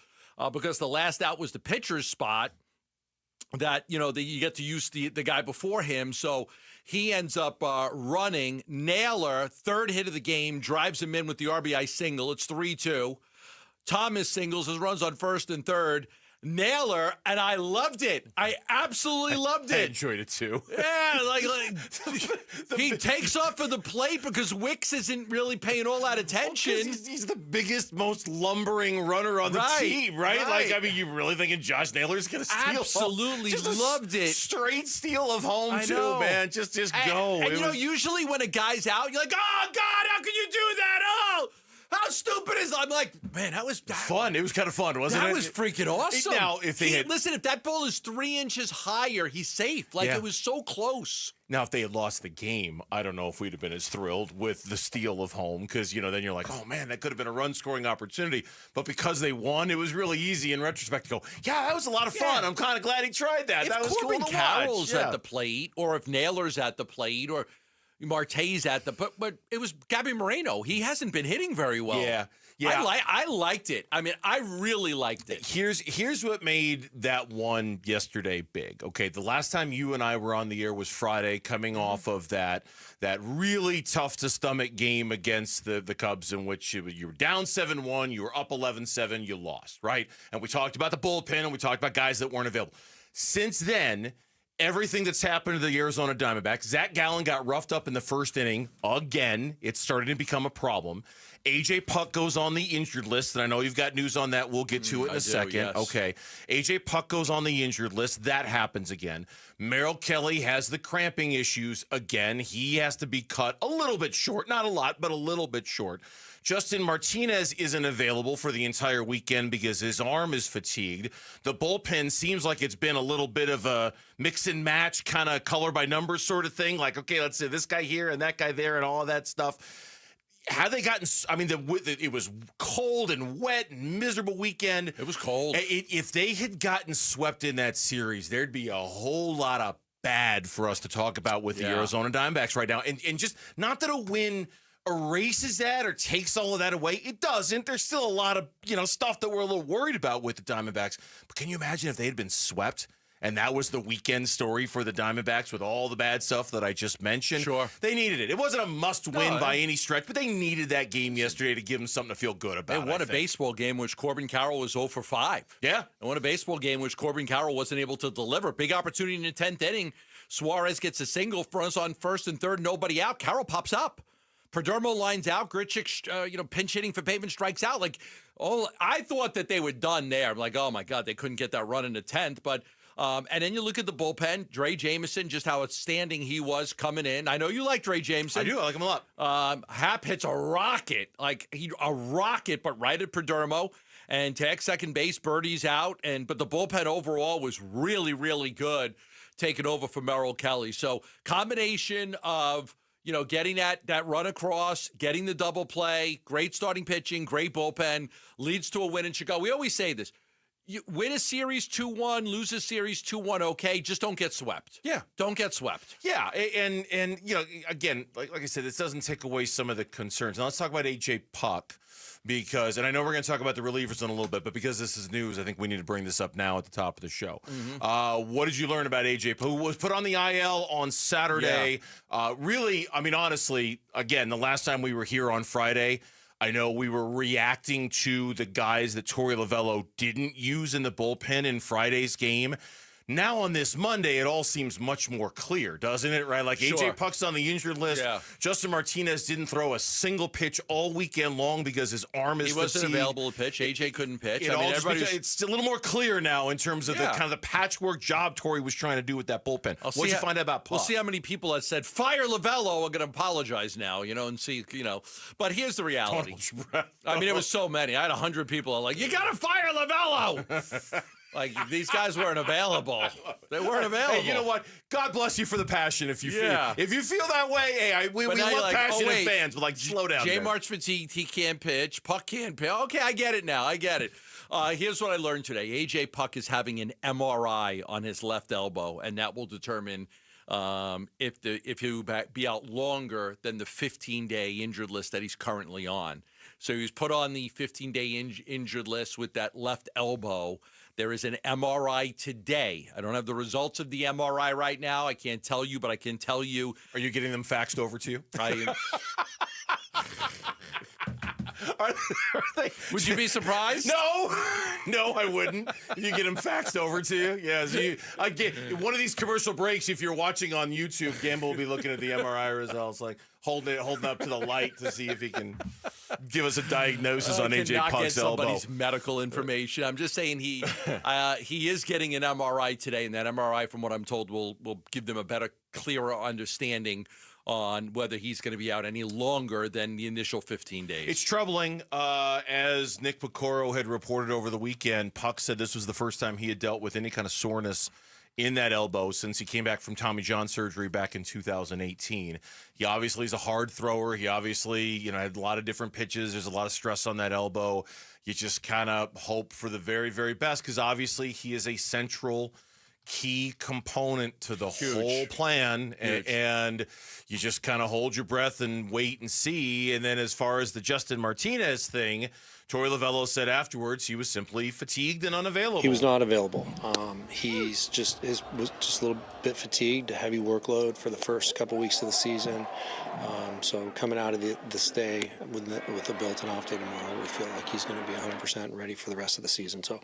because the last out was the pitcher's spot that, you get to use the guy before him. So he ends up running. Naylor, third hit of the game, drives him in with the RBI single. It's 3-2. Thomas singles, his runs on first and third. Naylor, and I loved it. I absolutely loved it. I enjoyed it too. Yeah, he takes off for the plate because Wicks isn't really paying all that attention. He's the biggest, most lumbering runner on the team, right? You really thinking Josh Naylor's going to steal? Absolutely loved it. Straight steal of home too, man. Just go. And usually when a guy's out, you're like, oh God, how can you do that? Oh. How stupid is I'm like, man, that was fun. It was kind of fun, wasn't it? That was freaking awesome. Now, if if that ball is 3 inches higher, he's safe. It was so close. Now, if they had lost the game, I don't know if we'd have been as thrilled with the steal of home because, then you're like, oh, man, that could have been a run-scoring opportunity. But because they won, it was really easy in retrospect to go, yeah, that was a lot of fun. I'm kind of glad he tried that. That was cool to watch. If Corbin Carroll's at the plate or if Naylor's at the plate or Marte's at the but it was Gabby Moreno. He hasn't been hitting very well. Yeah. I liked it. I mean, I really liked it. Here's what made that one yesterday big. Okay, the last time you and I were on the air was Friday, coming off of that really tough to stomach game against the Cubs, in which you were down 7-1, you were up 11-7, you lost, right? And we talked about the bullpen and we talked about guys that weren't available. Since then, everything that's happened to the Arizona Diamondbacks, Zach Gallen got roughed up in the first inning again. It's starting to become a problem. A.J. Puck goes on the injured list, and I know you've got news on that. We'll get to it in a second. Yes. Okay. A.J. Puck goes on the injured list. That happens again. Merrill Kelly has the cramping issues again. He has to be cut a little bit short. Not a lot, but a little bit short. Justin Martinez isn't available for the entire weekend because his arm is fatigued. The bullpen seems like it's been a little bit of a mix and match kind of color by numbers sort of thing. Like, okay, let's say this guy here and that guy there and all of that stuff. had they gotten, I mean, it was cold and wet and miserable weekend. It was cold. If they had gotten swept in that series, there'd be a whole lot of bad for us to talk about with the Arizona Diamondbacks right now. And just not that a win erases that or takes all of that away. It doesn't. There's still a lot of, stuff that we're a little worried about with the Diamondbacks. But can you imagine if they had been swept? And that was the weekend story for the Diamondbacks with all the bad stuff that I just mentioned. Sure. They needed it. It wasn't a must-win by any stretch, but they needed that game yesterday to give them something to feel good about. They won a baseball game which Corbin Carroll was 0 for 5. Yeah. They won a baseball game which Corbin Carroll wasn't able to deliver. Big opportunity in the 10th inning. Suarez gets a single, runs on first and third, nobody out. Carroll pops up. Perdomo lines out. Grichuk, pinch hitting for Pavement strikes out. I thought that they were done there. I'm like, oh, my God, they couldn't get that run in the 10th, but... and then you look at the bullpen, Dre Jameson, just how outstanding he was coming in. I know you like Dre Jameson. I do. I like him a lot. Hap hits a rocket, but right at Perdomo. And Tech second base, Birdie's out. But the bullpen overall was really, really good, taking over for Merrill Kelly. So combination of, getting that run across, getting the double play, great starting pitching, great bullpen, leads to a win in Chicago. We always say this. You win a series 2-1, lose a series 2-1, okay, just don't get swept. Yeah. Don't get swept. Yeah, and again, like I said, this doesn't take away some of the concerns. Now let's talk about A.J. Puck because, and I know we're going to talk about the relievers in a little bit, but because this is news, I think we need to bring this up now at the top of the show. Mm-hmm. What did you learn about A.J. Puck, who was put on the IL on Saturday? Yeah. Really, I mean, honestly, again, the last time we were here on Friday, I know we were reacting to the guys that Torey Lovello didn't use in the bullpen in Friday's game. Now on this Monday, it all seems much more clear, doesn't it? Right? Like Sure. A.J. Puck's on the injured list. Yeah. Justin Martinez didn't throw a single pitch all weekend long because his arm is He wasn't fatigued. available to pitch. A.J. couldn't pitch. It's a little more clear now in terms of the kind of the patchwork job Torey was trying to do with that bullpen. What did you find out about Puck? We'll see how many people that said, fire Lovello are going to apologize now, and see, But here's the reality. I mean, it was so many. I had 100 people are like, you got to fire Lovello. Like, these guys weren't available. They weren't available. Hey, you know what? God bless you for the passion. If you feel that way, hey, we love passionate fans, but slow down. J. Mart's fatigued. He can't pitch. Puck can't pitch. Okay, I get it now. I get it. Here's what I learned today. A.J. Puck is having an MRI on his left elbow, and that will determine if he will be out longer than the 15-day injured list that he's currently on. So he was put on the 15-day injured list with that left elbow. There is an MRI today. I don't have the results of the MRI right now. I can't tell you, but I can tell you. Are you getting them faxed over to you? Would you be surprised? No, I wouldn't. You get them faxed over to you. Yeah, I get one of these commercial breaks. If you're watching on YouTube, Gamble will be looking at the MRI results, holding up to the light to see if he can give us a diagnosis on A.J. Puck's elbow. Somebody's medical information. I'm just saying he is getting an MRI today, and that MRI, from what I'm told, will give them a better, clearer understanding on whether he's going to be out any longer than the initial 15 days. It's troubling. As Nick Piccoro had reported over the weekend, Puck said this was the first time he had dealt with any kind of soreness in that elbow since he came back from Tommy John surgery back in 2018. He obviously is a hard thrower. He obviously, had a lot of different pitches. There's a lot of stress on that elbow. You just kind of hope for the very, very best because obviously he is a central key component to the whole plan, and you just kind of hold your breath and wait and see. And then as far as the Justin Martinez thing, Torey Lovello said afterwards he was simply fatigued and unavailable. He was not available. Was just a little bit fatigued, a heavy workload for the first couple weeks of the season. So coming out of this day with the built-in off day tomorrow, we feel like he's going to be 100% ready for the rest of the season. So,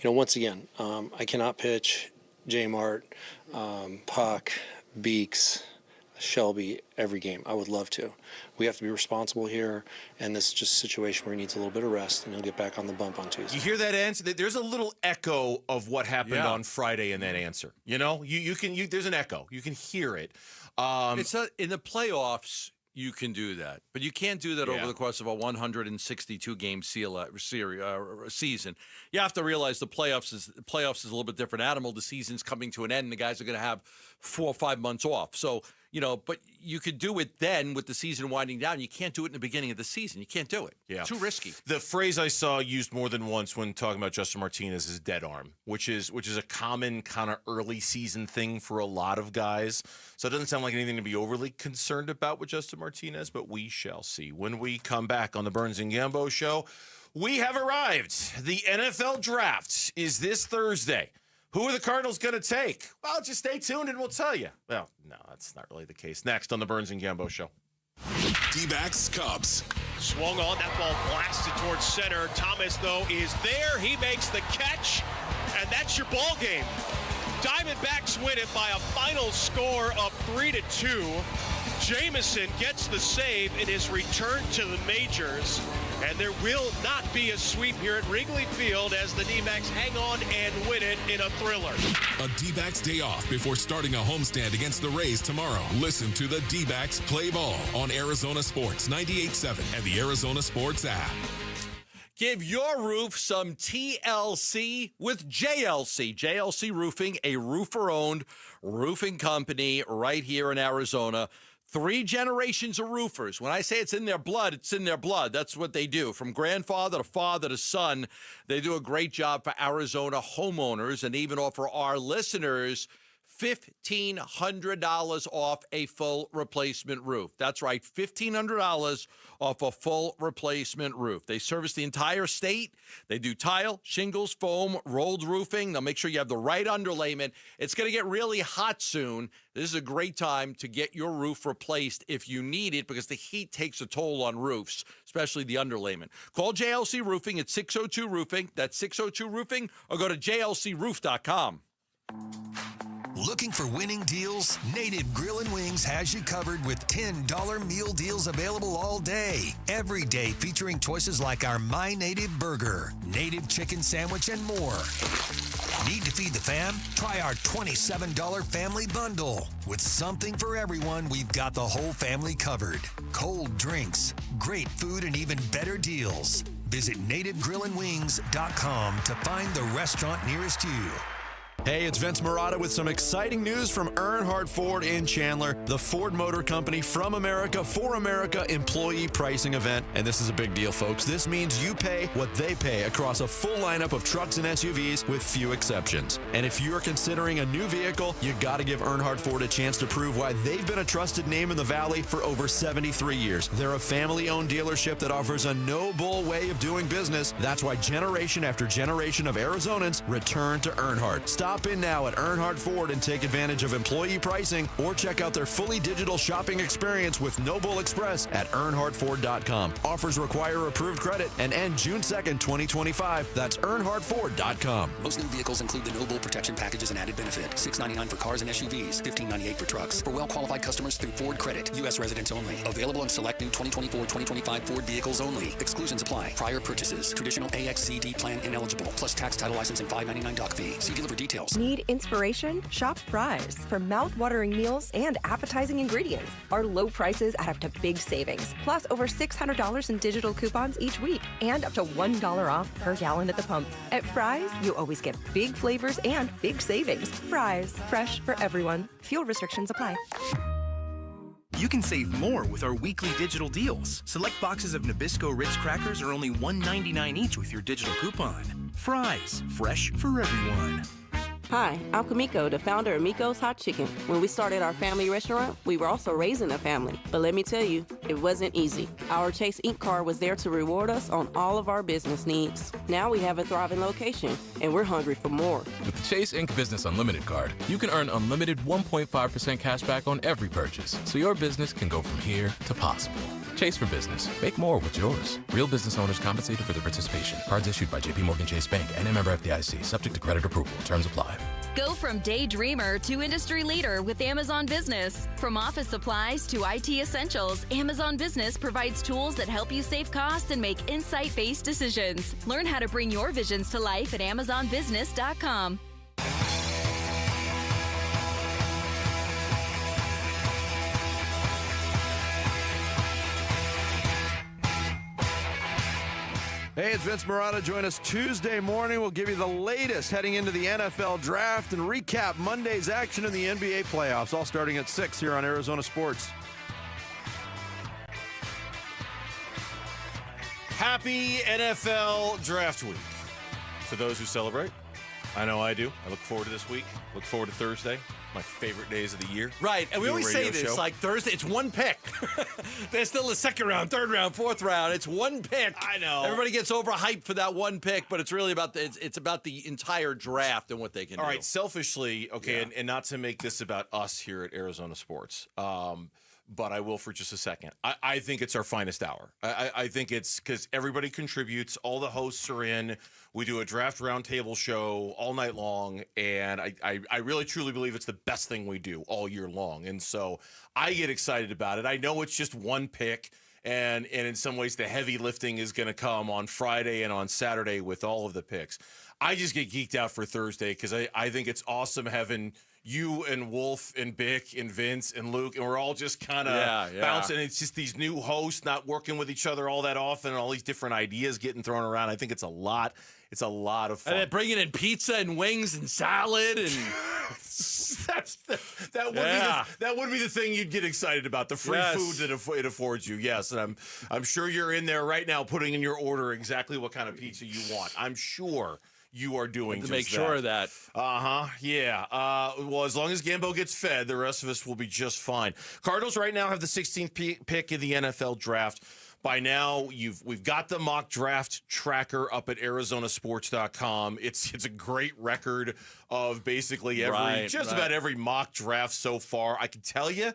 once again, I cannot pitch J. Mart, Puck, Beeks, Shelby every game. I would love to. We have to be responsible here, and this is just a situation where he needs a little bit of rest, and he'll get back on the bump on Tuesday. You hear that answer? There's a little echo of what happened on Friday in that answer. There's an echo. You can hear it. It's in the playoffs. You can do that, but you can't do that over the course of a 162-game season. You have to realize the playoffs is a little bit different animal. The season's coming to an end, and the guys are going to have 4 or 5 months off. So but you could do it then with the season winding down. You can't do it in the beginning of the season. You can't do it. Yeah. Too risky. The phrase I saw used more than once when talking about Justin Martinez is dead arm, which is a common kind of early season thing for a lot of guys. So it doesn't sound like anything to be overly concerned about with Justin Martinez, but we shall see. When we come back on the Burns and Gambo show, we have arrived. The NFL draft is this Thursday. Who are the Cardinals going to take? Well, just stay tuned and we'll tell you. Well, no, that's not really the case. Next on the Burns and Gambo show. Dbacks Cubs. Swung on, that ball blasted towards center. Thomas, though, is there. He makes the catch, and that's your ball game. Diamondbacks win it by a final score of 3-2. Jamison gets the save in his return to the majors, and there will not be a sweep here at Wrigley Field as the D-backs hang on and win it in a thriller. A D-backs day off before starting a homestand against the Rays tomorrow. Listen to the D-backs play ball on Arizona Sports 98.7 and the Arizona Sports app. Give your roof some TLC with JLC. JLC Roofing, a roofer-owned roofing company right here in Arizona. 3 generations of roofers. When I say it's in their blood, it's in their blood. That's what they do. From grandfather to father to son, they do a great job for Arizona homeowners and even offer our listeners $1,500 off a full replacement roof. That's right, $1,500 off a full replacement roof. They service the entire state. They do tile, shingles, foam, rolled roofing. They'll make sure you have the right underlayment. It's going to get really hot soon. This is a great time to get your roof replaced if you need it because the heat takes a toll on roofs, especially the underlayment. Call JLC Roofing at 602-ROOFING. That's 602-ROOFING, or go to jlcroof.com. Looking for winning deals? Native Grill & Wings has you covered with $10 meal deals available all day. Every day featuring choices like our My Native Burger, Native Chicken Sandwich, and more. Need to feed the fam? Try our $27 family bundle. With something for everyone, we've got the whole family covered. Cold drinks, great food, and even better deals. Visit nativegrillandwings.com to find the restaurant nearest you. Hey, it's Vince Marotta with some exciting news from Earnhardt Ford in Chandler, the Ford Motor Company from America for America employee pricing event. And this is a big deal, folks. This means you pay what they pay across a full lineup of trucks and SUVs with few exceptions. And if you're considering a new vehicle, you got to give Earnhardt Ford a chance to prove why they've been a trusted name in the Valley for over 73 years. They're a family-owned dealership that offers a no-bull way of doing business. That's why generation after generation of Arizonans return to Earnhardt. Stop in now at Earnhardt Ford and take advantage of employee pricing, or check out their fully digital shopping experience with No Bull Express at earnhardtford.com. Offers require approved credit and end June 2nd, 2025. That's earnhardtford.com. Most new vehicles include the No Bull protection packages and added benefit. $699 for cars and SUVs, $1598 for trucks. For well-qualified customers through Ford Credit, U.S. residents only. Available on select new 2024-2025 Ford vehicles only. Exclusions apply. Prior purchases. Traditional AXZD plan ineligible. Plus tax, title, license, and $599 doc fee. See dealer for details. Need inspiration? Shop Fry's. For mouth-watering meals and appetizing ingredients. Our low prices add up to big savings. Plus over $600 in digital coupons each week. And up to $1 off per gallon at the pump. At Fry's, you always get big flavors and big savings. Fry's. Fresh for everyone. Fuel restrictions apply. You can save more with our weekly digital deals. Select boxes of Nabisco Ritz crackers are only $1.99 each with your digital coupon. Fry's. Fresh for everyone. Hi, I'm Kamiko, the founder of Miko's Hot Chicken. When we started our family restaurant, we were also raising a family. But let me tell you, it wasn't easy. Our Chase Ink card was there to reward us on all of our business needs. Now we have a thriving location, and we're hungry for more. With the Chase Ink Business Unlimited card, you can earn unlimited 1.5% cash back on every purchase, so your business can go from here to possible. Chase for Business. Make more with yours. Real business owners compensated for their participation. Cards issued by JPMorgan Chase Bank and a member FDIC. Subject to credit approval. Terms apply. Go from daydreamer to industry leader with Amazon Business. From office supplies to IT essentials, Amazon Business provides tools that help you save costs and make insight-based decisions. Learn how to bring your visions to life at AmazonBusiness.com. Hey, it's Vince Marotta. Join us Tuesday morning. We'll give you the latest heading into the NFL draft and recap Monday's action in the NBA playoffs, all starting at 6 here on Arizona Sports. Happy NFL Draft Week to those who celebrate. I know I do. I look forward to this week. Look forward to Thursday. My favorite days of the year. Right, and we always say this, like Thursday, it's one pick. There's still a second round, third round, fourth round. It's one pick. I know. Everybody gets overhyped for that one pick, but it's really about it's about the entire draft and what they can do. All right, selfishly, okay, and not to make this about us here at Arizona Sports, but I will for just a second. I think it's our finest hour. I think it's because everybody contributes. All the hosts are in. We do a draft roundtable show all night long, and I really, truly believe it's the best thing we do all year long. And so I get excited about it. I know it's just one pick, and in some ways the heavy lifting is going to come on Friday and on Saturday with all of the picks. I just get geeked out for Thursday because I think it's awesome having you and Wolf and Bick and Vince and Luke, and we're all just kind of bouncing. It's just these new hosts not working with each other all that often, and all these different ideas getting thrown around. I think it's a lot. It's a lot of fun. And then bringing in pizza and wings and salad and that would be the thing you'd get excited about, the free food that it affords you. Yes, and I'm sure you're in there right now putting in your order exactly what kind of pizza you want. I'm sure you are doing to make sure of that. Yeah. Well, as long as Gambo gets fed, the rest of us will be just fine. Cardinals right now have the 16th pick in the NFL draft. By now, we've got the mock draft tracker up at ArizonaSports.com. It's a great record of basically about every mock draft so far. I can tell you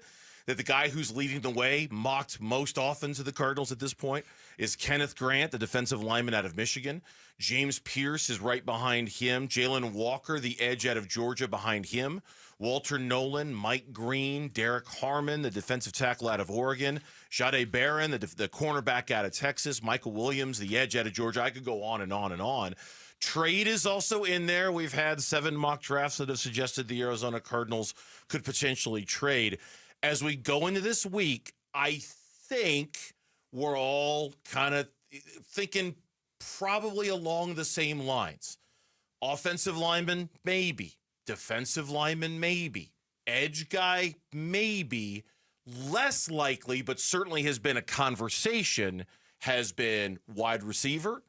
that the guy who's leading the way, mocked most often to the Cardinals at this point, is Kenneth Grant, the defensive lineman out of Michigan. James Pierce is right behind him. Jalen Walker, the edge out of Georgia, behind him. Walter Nolan, Mike Green, Derek Harmon, the defensive tackle out of Oregon. Jahdae Barron, the cornerback out of Texas. Michael Williams, the edge out of Georgia. I could go on and on and on. Trade is also in there. We've had 7 mock drafts that have suggested the Arizona Cardinals could potentially trade. As we go into this week, I think we're all kind of thinking probably along the same lines. Offensive lineman, maybe. Defensive lineman, maybe. Edge guy, maybe. Less likely, but certainly has been a conversation, has been wide receiver.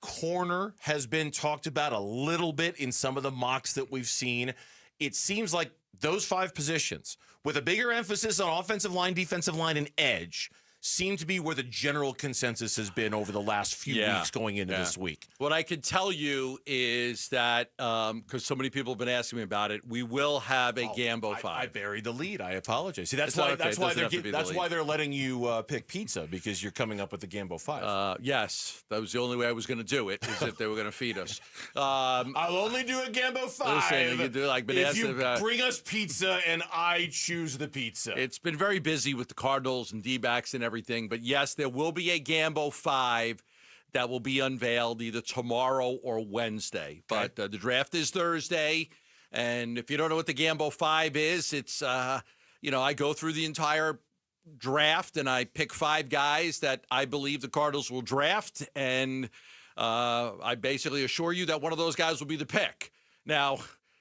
Corner has been talked about a little bit in some of the mocks that we've seen. It seems like those 5 positions, with a bigger emphasis on offensive line, defensive line, and edge, seem to be where the general consensus has been over the last few weeks going into this week. What I can tell you is that, because so many people have been asking me about it, we will have a Gambo 5. I buried the lead. I apologize. See, that's why they're letting you pick pizza, because you're coming up with the Gambo 5. Yes, that was the only way I was going to do it, is if they were going to feed us. I'll only do a Gambo 5 listen, you do like if you bring us pizza and I choose the pizza. It's been very busy with the Cardinals and Dbacks and everything, but yes, there will be a Gambo 5 that will be unveiled either tomorrow or Wednesday. But the draft is Thursday, and if you don't know what the Gambo 5 is, it's I go through the entire draft and I pick 5 guys that I believe the Cardinals will draft, and I basically assure you that one of those guys will be the pick. Now,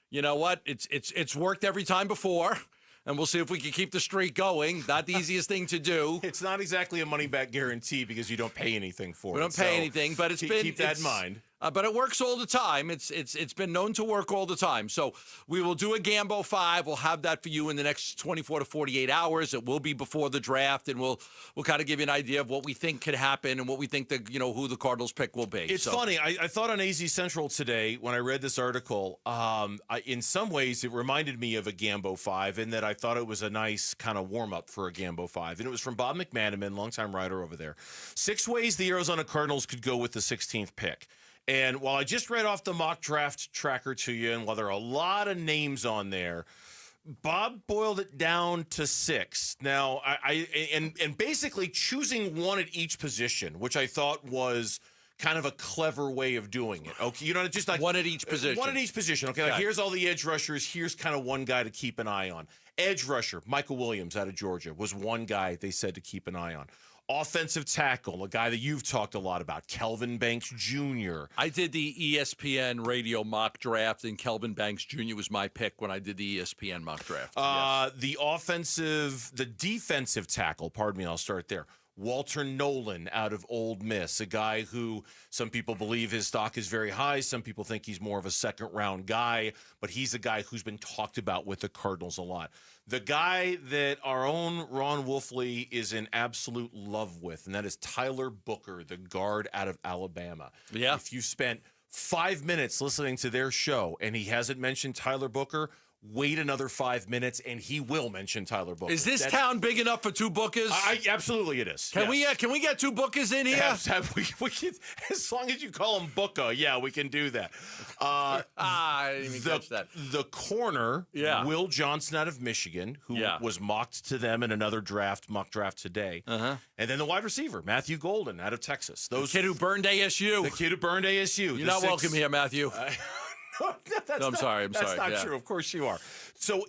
you know what? It's worked every time before. And we'll see if we can keep the streak going. Not the easiest thing to do. It's not exactly a money-back guarantee because you don't pay anything for it. We don't pay anything, but keep that in mind. But it works all the time. It's been known to work all the time. So we will do a Gambo 5. We'll have that for you in the next 24 to 48 hours. It will be before the draft, and we'll kind of give you an idea of what we think could happen and what we think who the Cardinals pick will be. It's funny. I thought on AZ Central today when I read this article, in some ways it reminded me of a Gambo 5 in that I thought it was a nice kind of warm-up for a Gambo 5. And it was from Bob McManaman, longtime writer over there. 6 ways the Arizona Cardinals could go with the 16th pick. And while I just read off the mock draft tracker to you, and while there are a lot of names on there, Bob boiled it down to 6. Now, and basically choosing one at each position, which I thought was kind of a clever way of doing it. Okay, just like one at each position. One at each position. Okay, like here's all the edge rushers. Here's kind of one guy to keep an eye on. Edge rusher, Michael Williams out of Georgia, was one guy they said to keep an eye on. Offensive tackle, a guy that you've talked a lot about, Kelvin Banks Jr. I did the ESPN radio mock draft, and Kelvin Banks Jr. was my pick when I did the ESPN mock draft. The defensive tackle, pardon me, I'll start there. Walter Nolan out of Ole Miss, a guy who some people believe his stock is very high. Some people think he's more of a second-round guy, but he's a guy who's been talked about with the Cardinals a lot. The guy that our own Ron Wolfley is in absolute love with, and that is Tyler Booker, the guard out of Alabama. Yeah. If you spent 5 minutes listening to their show and he hasn't mentioned Tyler Booker, wait another 5 minutes, and he will mention Tyler Booker. Is this town big enough for two Bookers? Absolutely, it is. Can we get two Bookers in here? We can, as long as you call him Booker, yeah, we can do that. I didn't even catch that. The corner, Will Johnson out of Michigan, who was mocked to them in another mock draft today. And then the wide receiver, Matthew Golden out of Texas. The kid who burned ASU. The kid who burned ASU. You're not welcome here, Matthew. I'm sorry. That's not true. Of course you are. So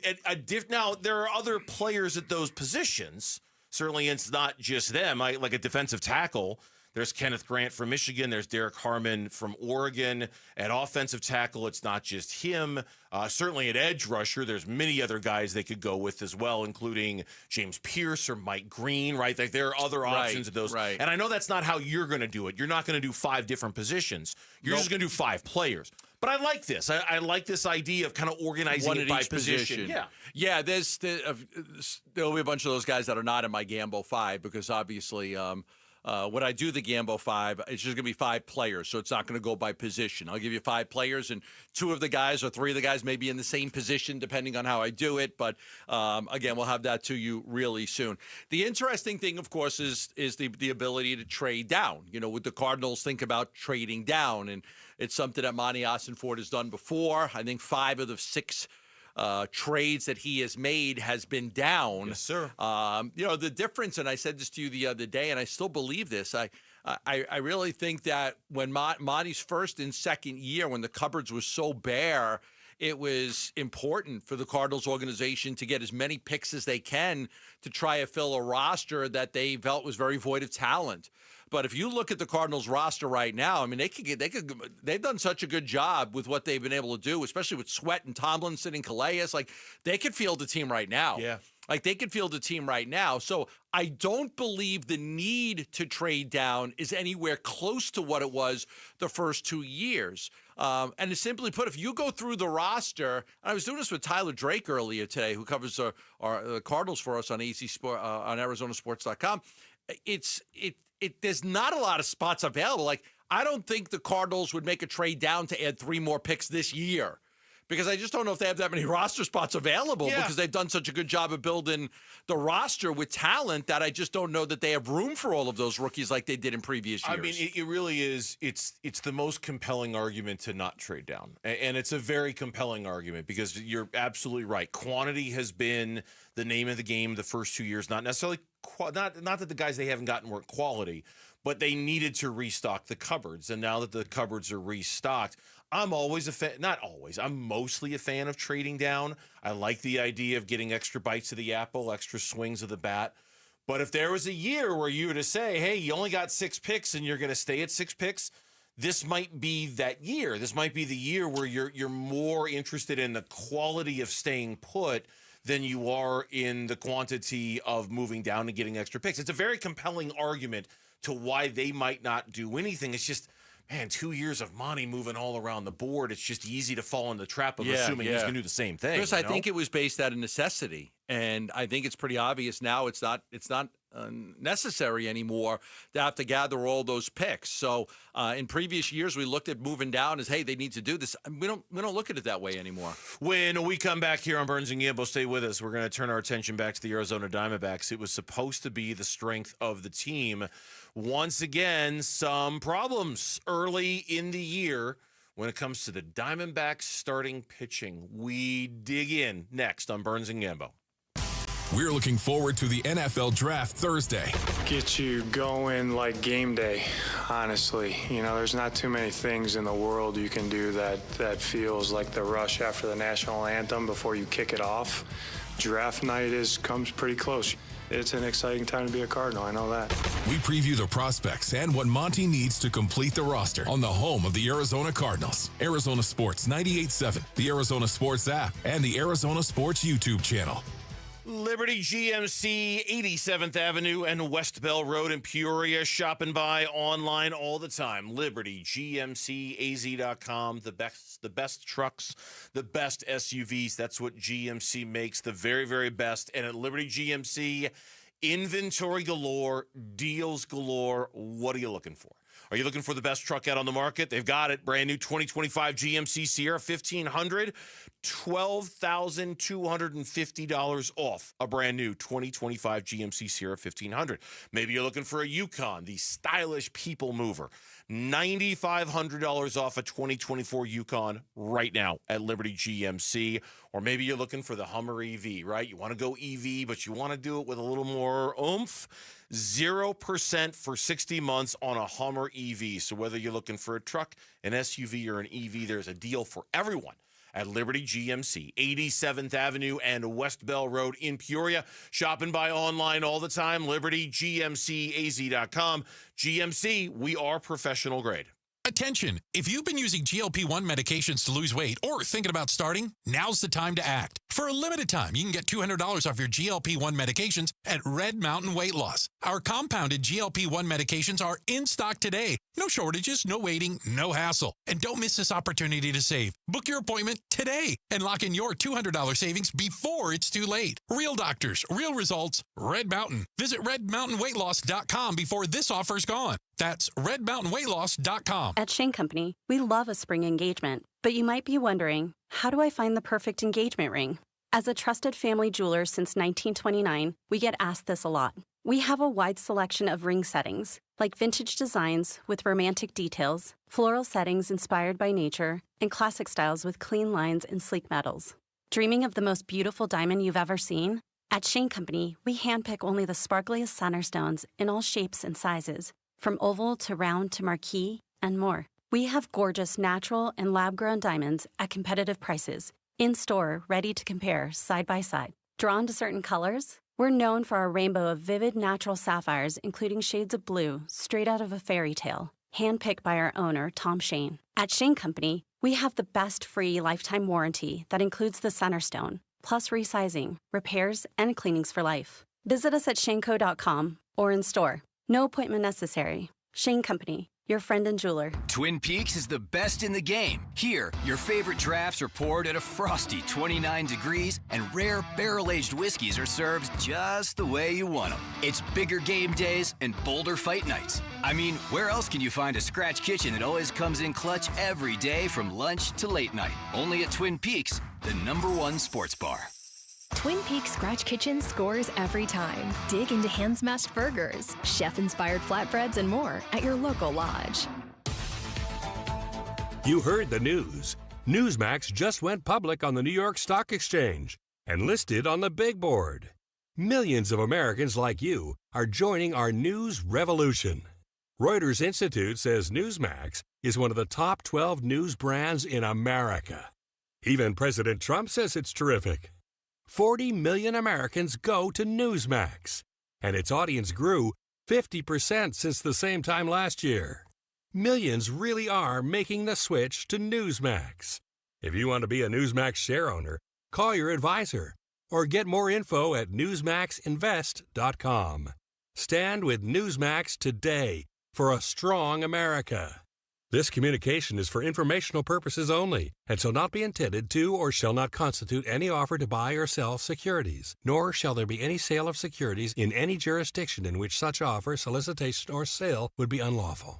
now there are other players at those positions. Certainly it's not just them. Like a defensive tackle, there's Kenneth Grant from Michigan. There's Derek Harmon from Oregon. At offensive tackle, it's not just him. Certainly at edge rusher, there's many other guys they could go with as well, including James Pierce or Mike Green, right? Like there are other options at those. Right. And I know that's not how you're going to do it. You're not going to do 5 different positions. You're just going to do 5 players. But I like this. I like this idea of kind of organizing it by position. Yeah. There'll be a bunch of those guys that are not in my Gambo 5 because obviously when I do the Gambo 5, it's just going to be 5 players, so it's not going to go by position. I'll give you 5 players, and 2 of the guys or 3 of the guys may be in the same position depending on how I do it. But again, we'll have that to you really soon. The interesting thing, of course, is the ability to trade down. You know, would the Cardinals think about trading down? And it's something that Monty Ossenfort has done before. I think 5 of the 6 trades that he has made has been down. Yes, sir. The difference, and I said this to you the other day, and I still believe this. I really think that when Monty's first and second year, when the cupboards were so bare, it was important for the Cardinals organization to get as many picks as they can to try to fill a roster that they felt was very void of talent. But if you look at the Cardinals roster right now, I mean, they've done such a good job with what they've been able to do, especially with Sweat and Tomlinson and Calais. Like, they could field a team right now. Yeah. Like, they could field a team right now. So I don't believe the need to trade down is anywhere close to what it was the first 2 years. And to simply put, if you go through the roster, and I was doing this with Tyler Drake earlier today, who covers the Cardinals for us on on ArizonaSports.com. There's not a lot of spots available. Like, I don't think the Cardinals would make a trade down to add 3 more picks this year because I just don't know if they have that many roster spots available because they've done such a good job of building the roster with talent that I just don't know that they have room for all of those rookies like they did in previous years. I mean, it really is. It's the most compelling argument to not trade down. And it's a very compelling argument because you're absolutely right. Quantity has been the name of the game the first 2 years, not necessarily not that the guys they haven't gotten weren't quality, but they needed to restock the cupboards. And now that the cupboards are restocked, I'm always a fan. Not always. I'm mostly a fan of trading down. I like the idea of getting extra bites of the apple, extra swings of the bat. But if there was a year where you were to say, hey, you only got 6 picks and you're going to stay at 6 picks, this might be that year. This might be the year where you're more interested in the quality of staying put than you are in the quantity of moving down and getting extra picks. It's a very compelling argument to why they might not do anything. It's just, man, 2 years of Monty moving all around the board, it's just easy to fall in the trap of assuming he's going to do the same thing. Chris, I think it was based out of necessity, and I think it's pretty obvious now it's not necessary anymore to have to gather all those picks. So in previous years, we looked at moving down as, hey, they need to do this. We don't look at it that way anymore. When we come back here on Burns and Gambo, stay with us. We're going to turn our attention back to the Arizona Diamondbacks. It was supposed to be the strength of the team. Once again, some problems early in the year when it comes to the Diamondbacks starting pitching. We dig in next on Burns and Gambo. We're looking forward to the NFL Draft Thursday. Get you going like game day, honestly. You know, there's not too many things in the world you can do that feels like the rush after the national anthem before you kick it off. Draft night comes pretty close. It's an exciting time to be a Cardinal, I know that. We preview the prospects and what Monty needs to complete the roster on the home of the Arizona Cardinals. Arizona Sports 98.7, the Arizona Sports app, and the Arizona Sports YouTube channel. Liberty GMC, 87th Avenue and West Bell Road in Peoria. Shop and buy online all the time. LibertyGMCAZ.com. The best trucks, the best SUVs. That's what GMC makes, the very, very best. And at Liberty GMC, inventory galore, deals galore. What are you looking for? Are you looking for the best truck out on the market? They've got it. Brand new 2025 GMC Sierra 1500, $12,250 off a brand new 2025 GMC Sierra 1500. Maybe you're looking for a Yukon, the stylish people mover. $9,500 off a 2024 Yukon right now at Liberty GMC. Or maybe you're looking for the Hummer EV, right? You want to go EV, but you want to do it with a little more oomph. 0% for 60 months on a Hummer EV. So whether you're looking for a truck, an SUV, or an EV, there's a deal for everyone at Liberty GMC, 87th Avenue and West Bell Road in Peoria. Shop and buy online all the time, LibertyGMCAZ.com. GMC, we are professional grade. Attention! If you've been using GLP-1 medications to lose weight or thinking about starting, now's the time to act. For a limited time, you can get $200 off your GLP-1 medications at Red Mountain Weight Loss. Our compounded GLP-1 medications are in stock today. No shortages, no waiting, no hassle. And don't miss this opportunity to save. Book your appointment today and lock in your $200 savings before it's too late. Real doctors, real results, Red Mountain. Visit redmountainweightloss.com before this offer's gone. That's redmountainweightloss.com. At Shane Company, we love a spring engagement, but you might be wondering, how do I find the perfect engagement ring? As a trusted family jeweler since 1929, we get asked this a lot. We have a wide selection of ring settings, like vintage designs with romantic details, floral settings inspired by nature, and classic styles with clean lines and sleek metals. Dreaming of the most beautiful diamond you've ever seen? At Shane Company, we handpick only the sparkliest center stones in all shapes and sizes, from oval to round to marquise, and more. We have gorgeous natural and lab-grown diamonds at competitive prices, in-store, ready to compare side by side. Drawn to certain colors? We're known for our rainbow of vivid natural sapphires, including shades of blue, straight out of a fairy tale, handpicked by our owner, Tom Shane. At Shane Company, we have the best free lifetime warranty that includes the center stone, plus resizing, repairs, and cleanings for life. Visit us at shaneco.com or in store. No appointment necessary. Shane Company, your friend and jeweler. Twin Peaks is the best in the game. Here, your favorite drafts are poured at a frosty 29 degrees, and rare barrel-aged whiskeys are served just the way you want them. It's bigger game days and bolder fight nights. I mean, where else can you find a scratch kitchen that always comes in clutch every day from lunch to late night? Only at Twin Peaks, the #1 sports bar. Twin Peaks Scratch Kitchen scores every time. Dig into hand-smashed burgers, chef-inspired flatbreads, and more at your local lodge. You heard the news. Newsmax just went public on the New York Stock Exchange and listed on the big board. Millions of Americans like you are joining our news revolution. Reuters Institute says Newsmax is one of the top 12 news brands in America. Even President Trump says it's terrific. 40 million Americans go to Newsmax, and its audience grew 50% since the same time last year. Millions really are making the switch to Newsmax. If you want to be a Newsmax share owner, call your advisor or get more info at newsmaxinvest.com. Stand with Newsmax today for a strong America. This communication is for informational purposes only and shall not be intended to or shall not constitute any offer to buy or sell securities, nor shall there be any sale of securities in any jurisdiction in which such offer, solicitation, or sale would be unlawful.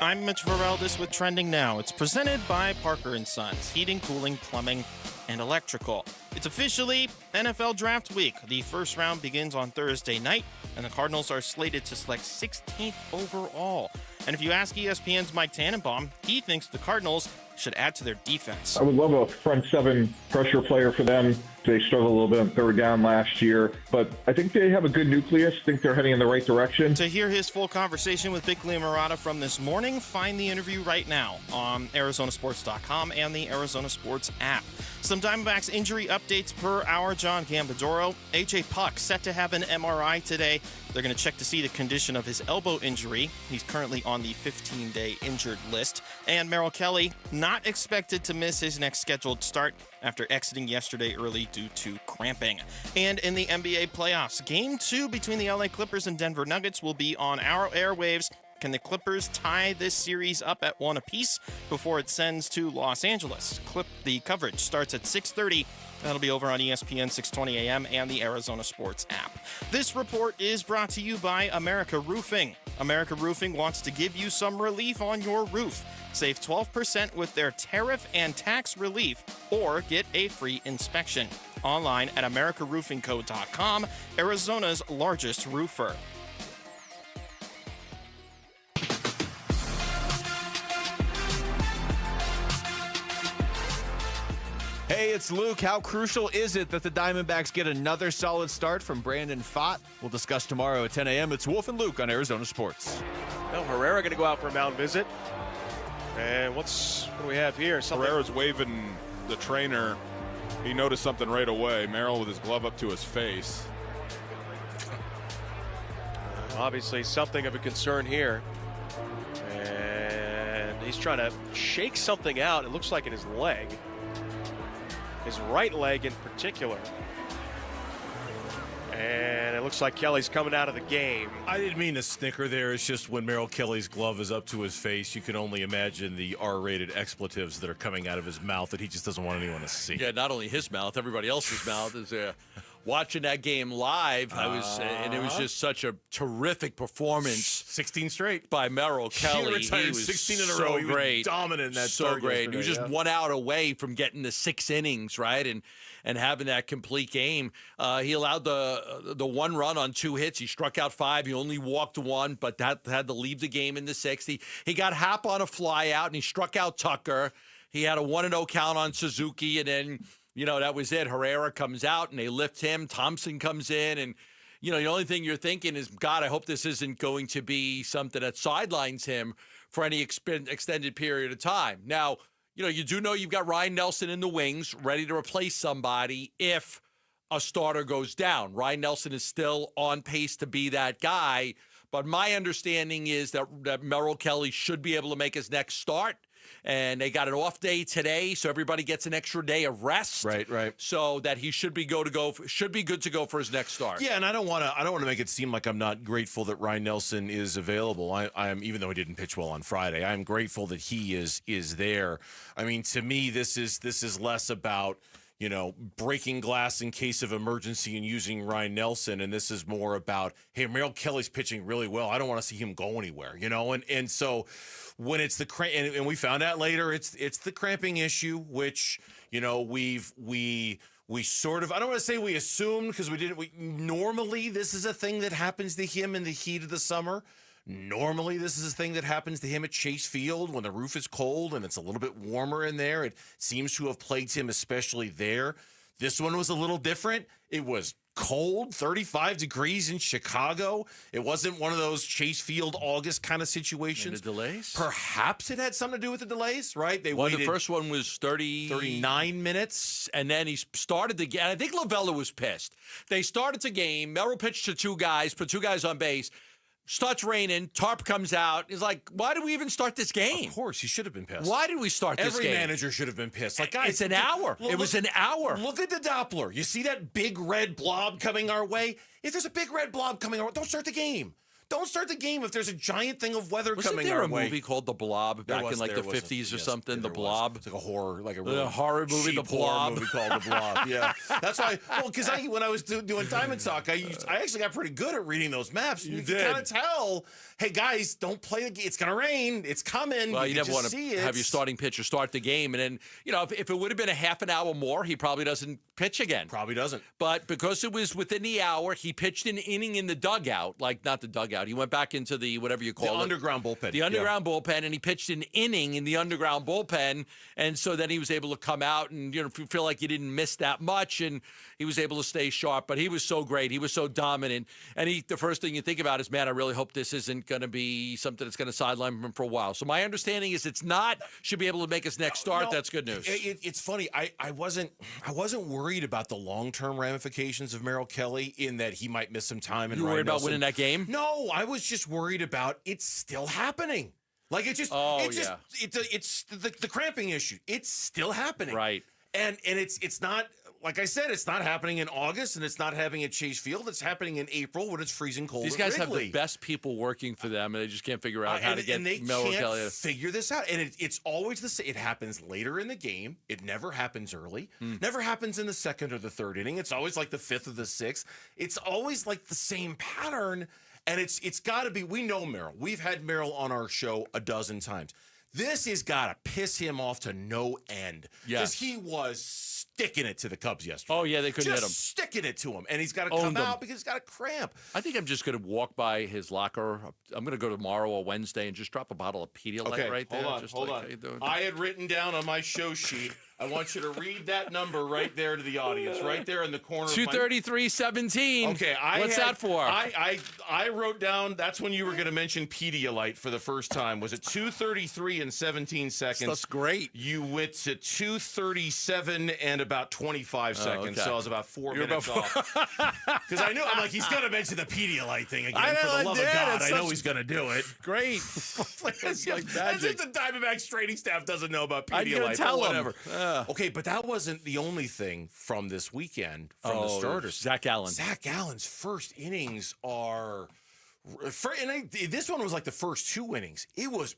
I'm Mitch Vareldes with Trending Now. It's presented by Parker & Sons, heating, cooling, plumbing, and electrical. It's officially NFL Draft Week. The first round begins on Thursday night, and the Cardinals are slated to select 16th overall. And if you ask ESPN's Mike Tannenbaum, he thinks the Cardinals should add to their defense. I would love a front seven pressure player for them They struggled a little bit on third down last year, but I think they have a good nucleus. I think they're heading in the right direction. To hear his full conversation with Bickley and Murata from this morning, find the interview right now on ArizonaSports.com and the Arizona Sports app. Some Diamondbacks injury updates per hour. John Gambadoro. A.J. Puck set to have an MRI today. They're going to check to see the condition of his elbow injury. He's currently on the 15-day injured list. And Merrill Kelly not expected to miss his next scheduled start after exiting yesterday early due to cramping. And in the NBA playoffs, Game 2 between the LA Clippers and Denver Nuggets will be on our airwaves. Can the Clippers tie this series up at 1 apiece before it sends to Los Angeles? The coverage starts at 6:30. That'll be over on ESPN 620 AM and the Arizona Sports app. This report is brought to you by America Roofing. America Roofing wants to give you some relief on your roof. Save 12% with their tariff and tax relief or get a free inspection. Online at AmericaRoofingCo.com, Arizona's largest roofer. Hey, it's Luke. How crucial is it that the Diamondbacks get another solid start from Brandon Pfaadt? We'll discuss tomorrow at 10 a.m. It's Wolf and Luke on Arizona Sports. Well, Herrera going to go out for a mound visit. And what do we have here? Herrera's waving the trainer. He noticed something right away. Merrill with his glove up to his face. Obviously something of a concern here. And he's trying to shake something out. It looks like in his leg. His right leg in particular. And it looks like Kelly's coming out of the game. I didn't mean to snicker there. It's just when Merrill Kelly's glove is up to his face, you can only imagine the R-rated expletives that are coming out of his mouth that he just doesn't want anyone to see. Yeah, not only his mouth, everybody else's mouth is watching that game live. And it was just such a terrific performance. 16 straight by Merrill Kelly. He retired 16 in a row. He was dominant in that so great. He was just 1 out away from getting the 6 innings, right? And having that complete game. He allowed the 1 run on 2 hits. He struck out 5. He only walked 1, but that had to leave the game in the 6th. He got Happ on a fly out, and he struck out Tucker. He had a 1-0 count on Suzuki, and then, that was it. Herrera comes out, and they lift him. Thompson comes in, and, the only thing you're thinking is, God, I hope this isn't going to be something that sidelines him for any extended period of time. Now, you do know you've got Ryan Nelson in the wings ready to replace somebody if a starter goes down. Ryan Nelson is still on pace to be that guy, but my understanding is that Merrill Kelly should be able to make his next start. And they got an off day today, so everybody gets an extra day of rest. Right. So that he should be good to go for his next start. Yeah, and I don't want to make it seem like I'm not grateful that Ryan Nelson is available. I am, even though he didn't pitch well on Friday, I am grateful that he is there. I mean, to me, this is less about breaking glass in case of emergency and using Ryan Nelson, and this is more about, hey, Merrill Kelly's pitching really well. I don't want to see him go anywhere, and so when it's the cramp, and we found out later it's the cramping issue, which we sort of, I don't want to say we assumed because we didn't. Normally this is a thing that happens to him in the heat of the summer. Normally, this is a thing that happens to him at Chase Field when the roof is cold and it's a little bit warmer in there. It seems to have plagued him, especially there. This one was a little different. It was cold, 35 degrees in Chicago. It wasn't one of those Chase Field August kind of situations. And the delays? Perhaps it had something to do with the delays, right? The first one was 39 minutes. And then he started the game. I think Lavella was pissed. They started the game. Merrill pitched to 2 guys, put 2 guys on base. Starts raining. Tarp comes out. He's like, why did we even start this game? Of course, he should have been pissed. Why did we start this game? Every manager should have been pissed. Like, guys, it's an hour. It was an hour. Look at the Doppler. You see that big red blob coming our way? If there's a big red blob coming our way, don't start the game. Don't start the game if there's a giant thing of weather coming our way. Wasn't there a movie called The Blob back in like the 50s or something? The Blob. It's like a horror, like a really horror movie. The Blob. Movie called The Blob. Yeah, that's why. Well, because when I was doing Diamond Talk, I actually got pretty good at reading those maps. You can kind of tell. Hey guys, don't play the game. It's gonna rain. It's coming. Well, you never want to have your starting pitcher start the game, and then if it would have been a half an hour more, he probably doesn't pitch again. Probably doesn't. But because it was within the hour, he pitched an inning in the dugout, like not the dugout. dugout. He went back into the whatever you call the it. underground bullpen. The underground bullpen, and he pitched an inning in the underground bullpen, and so then he was able to come out and feel like he didn't miss that much, and he was able to stay sharp. But he was so great. He was so dominant. And the first thing you think about is, man, I really hope this isn't going to be something that's going to sideline him for a while. So my understanding is it's not. Should be able to make his next start. No, that's good news. It's funny. I wasn't worried about the long-term ramifications of Merrill Kelly in that he might miss some time. You were worried about winning that game? No, I was just worried about it's still happening. Like it's the cramping issue. It's still happening. Right. And it's not, like I said, it's not happening in August, and it's not happening at Chase Field. It's happening in April when it's freezing cold. These guys have the best people working for them, and they just can't figure out how to get Merrill Kelly. And they can't figure this out. And it's always the same. It happens later in the game. It never happens early. Never happens in the second or the third inning. It's always like the fifth or the sixth. It's always like the same pattern. And it's got to be. We know Merrill. We've had Merrill on our show a dozen times. This has got to piss him off to no end. Yes. Because he was sticking it to the Cubs yesterday. Oh, yeah, they couldn't hit him. Just sticking it to him. And he's got to come out because he's got a cramp. I think I'm just going to walk by his locker. I'm going to go tomorrow or Wednesday and just drop a bottle of Pedialyte right there. Hold on. I had written down on my show sheet, I want you to read that number right there to the audience, right there in the corner. 233.17. Okay, what's that for? I wrote down, that's when you were going to mention Pedialyte for the first time. Was it 2:33 and 17 seconds? That's great. You went to 2:37 and about 25 seconds, okay. so I was about 4 minutes off. Because I knew, I'm like, he's going to mention the Pedialyte thing again. For the love of God, I know he's going to do it. Great. It's like magic. As if the Diamondbacks training staff doesn't know about Pedialyte. I'm going to tell whatever. him. Okay, but that wasn't the only thing from this weekend from the starters. Zach Gallen. Zach Gallen's first innings are... this one was like the first two innings. It was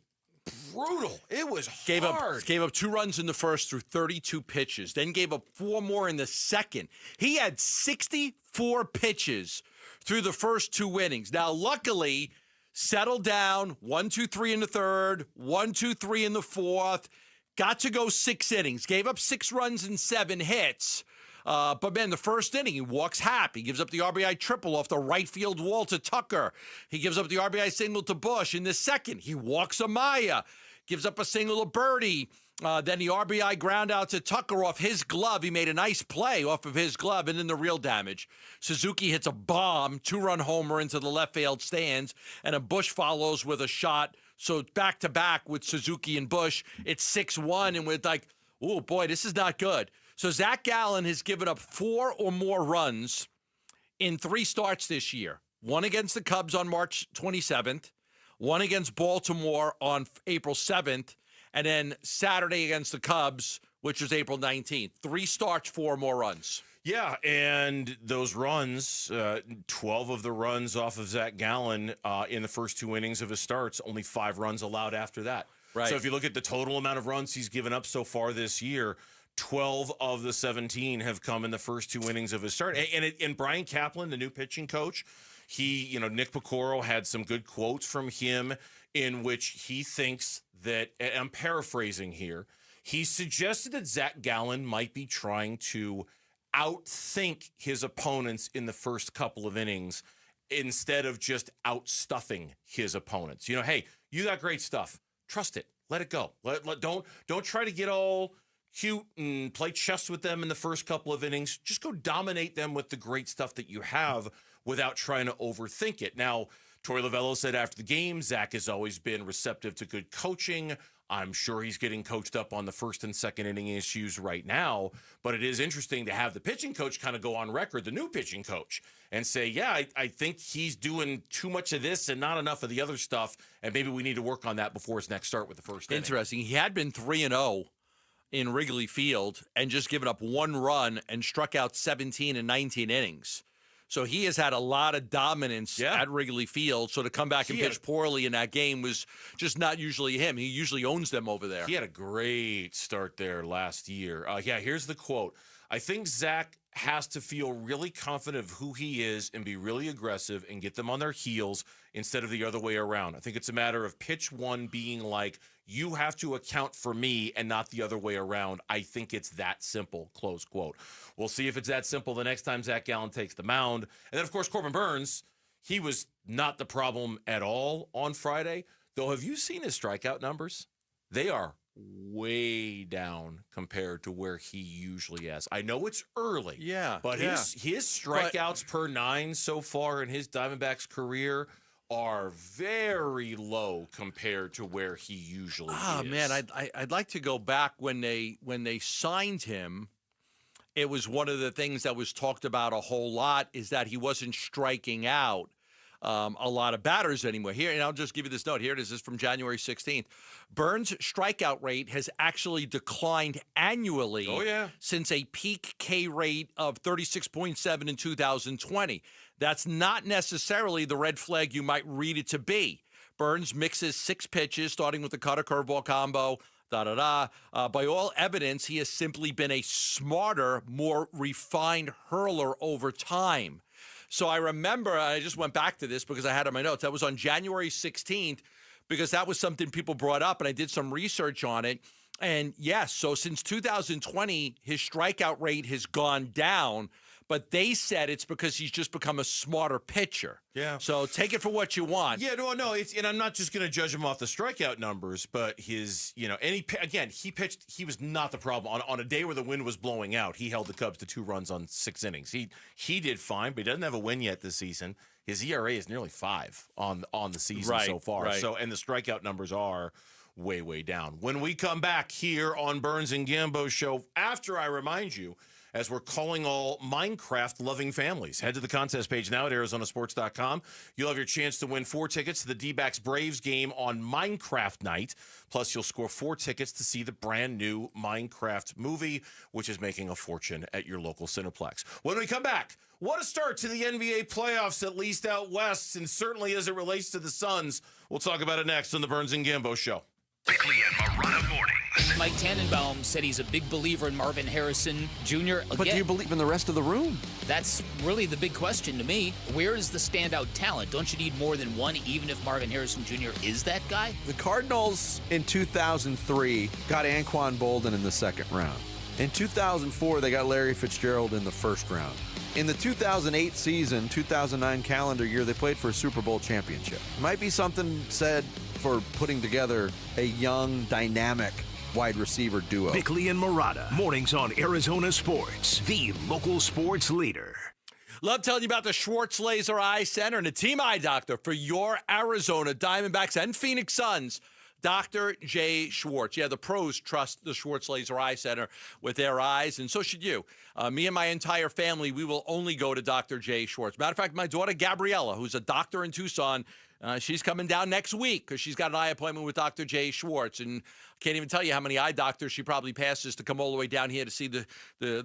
brutal. It was hard. Gave up 2 runs in the first through 32 pitches, then gave up 4 more in the second. He had 64 pitches through the first 2 innings. Now, luckily, settled down, 1, 2, 3 in the third, 1, 2, 3 in the fourth, got to go 6 innings, gave up 6 runs and 7 hits. But, man, the first inning, he walks Happ. He gives up the RBI triple off the right field wall to Tucker. He gives up the RBI single to Bush. In the second, he walks Amaya, gives up a single to Birdie. Then the RBI ground out to Tucker off his glove. He made a nice play off of his glove. And then the real damage. Suzuki hits a bomb, 2-run homer into the left field stands. And a Bush follows with a shot. So back-to-back with Suzuki and Bush, it's 6-1. And we're like, oh, boy, this is not good. So Zach Gallen has given up 4 or more runs in 3 starts this year. 1 against the Cubs on March 27th, 1 against Baltimore on April 7th, and then Saturday against the Cubs, which was April 19th. 3 starts, 4 more runs. Yeah, and those runs, 12 of the runs off of Zach Gallen in the first 2 innings of his starts, only 5 runs allowed after that. Right. So if you look at the total amount of runs he's given up so far this year, 12 of the 17 have come in the first 2 innings of his start. And Brian Kaplan, the new pitching coach, Nick Picoro had some good quotes from him in which he thinks that, and I'm paraphrasing here, he suggested that Zach Gallen might be trying to outthink his opponents in the first couple of innings instead of just outstuffing his opponents. Hey, you got great stuff. Trust it. Let it go. Don't try to get all cute and play chess with them in the first couple of innings. Just go dominate them with the great stuff that you have without trying to overthink it. Now, Torey Lovello said after the game, Zach has always been receptive to good coaching. I'm sure he's getting coached up on the first and second inning issues right now, but it is interesting to have the pitching coach kind of go on record, the new pitching coach, and say, yeah, I think he's doing too much of this and not enough of the other stuff, and maybe we need to work on that before his next start with the first inning. Interesting. He had been 3-0 in Wrigley Field and just given up 1 run and struck out 17 in 19 innings. So he has had a lot of dominance at Wrigley Field. So to come back and pitch poorly in that game was just not usually him. He usually owns them over there. He had a great start there last year. Here's the quote. I think Zach has to feel really confident of who he is and be really aggressive and get them on their heels instead of the other way around. I think it's a matter of pitch 1 being like, you have to account for me and not the other way around. I think it's that simple, close quote. We'll see if it's that simple the next time Zach Gallen takes the mound. And then, of course, Corbin Burns, he was not the problem at all on Friday. Though, have you seen his strikeout numbers? They are way down compared to where he usually is. I know it's early. Yeah. But his strikeouts per 9 so far in his Diamondbacks career are very low compared to where he usually is. Man, I'd like to go back when they signed him. It was one of the things that was talked about a whole lot is that he wasn't striking out a lot of batters anymore. Here, and I'll just give you this note. Here it is. This is from January 16th. Burns' strikeout rate has actually declined annually since a peak K rate of 36.7 in 2020. That's not necessarily the red flag you might read it to be. Burns mixes 6 pitches, starting with the cutter curveball combo, By all evidence, he has simply been a smarter, more refined hurler over time. So I remember, I just went back to this because I had it in my notes. That was on January 16th because that was something people brought up, and I did some research on it. And yes, so since 2020, his strikeout rate has gone down, but they said it's because he's just become a smarter pitcher. Yeah. So take it for what you want. Yeah, no. And I'm not just going to judge him off the strikeout numbers, but his, and he pitched. He was not the problem on a day where the wind was blowing out. He held the Cubs to 2 runs on 6 innings. He did fine, but he doesn't have a win yet this season. His ERA is nearly 5 on the season so far. Right. So, and the strikeout numbers are way, way down. When we come back here on Burns and Gambo Show, after I remind you, as we're calling all Minecraft-loving families. Head to the contest page now at ArizonaSports.com. You'll have your chance to win 4 tickets to the Dbacks Braves game on Minecraft night. Plus, you'll score 4 tickets to see the brand-new Minecraft movie, which is making a fortune at your local Cineplex. When we come back, what a start to the NBA playoffs, at least out west, and certainly as it relates to the Suns. We'll talk about it next on the Burns and Gambo Show. Bickley and Morana Mornings. Mike Tannenbaum said he's a big believer in Marvin Harrison Jr. Again, but do you believe in the rest of the room? That's really the big question to me. Where is the standout talent? Don't you need more than one, even if Marvin Harrison Jr. is that guy? The Cardinals in 2003 got Anquan Bolden in the 2nd round. In 2004, they got Larry Fitzgerald in the 1st round. In the 2008 season, 2009 calendar year, they played for a Super Bowl championship. Might be something said for putting together a young, dynamic wide receiver duo. Bickley and Morana, mornings on Arizona Sports, the local sports leader. Love telling you about the Schwartz Laser Eye Center and the Team Eye Doctor for your Arizona Diamondbacks and Phoenix Suns. Dr. J. Schwartz. Yeah, the pros trust the Schwartz Laser Eye Center with their eyes, and so should you. Me and my entire family, we will only go to Dr. J. Schwartz. Matter of fact, my daughter Gabriella, who's a doctor in Tucson, she's coming down next week because she's got an eye appointment with Dr. J. Schwartz. And I can't even tell you how many eye doctors she probably passes to come all the way down here to see the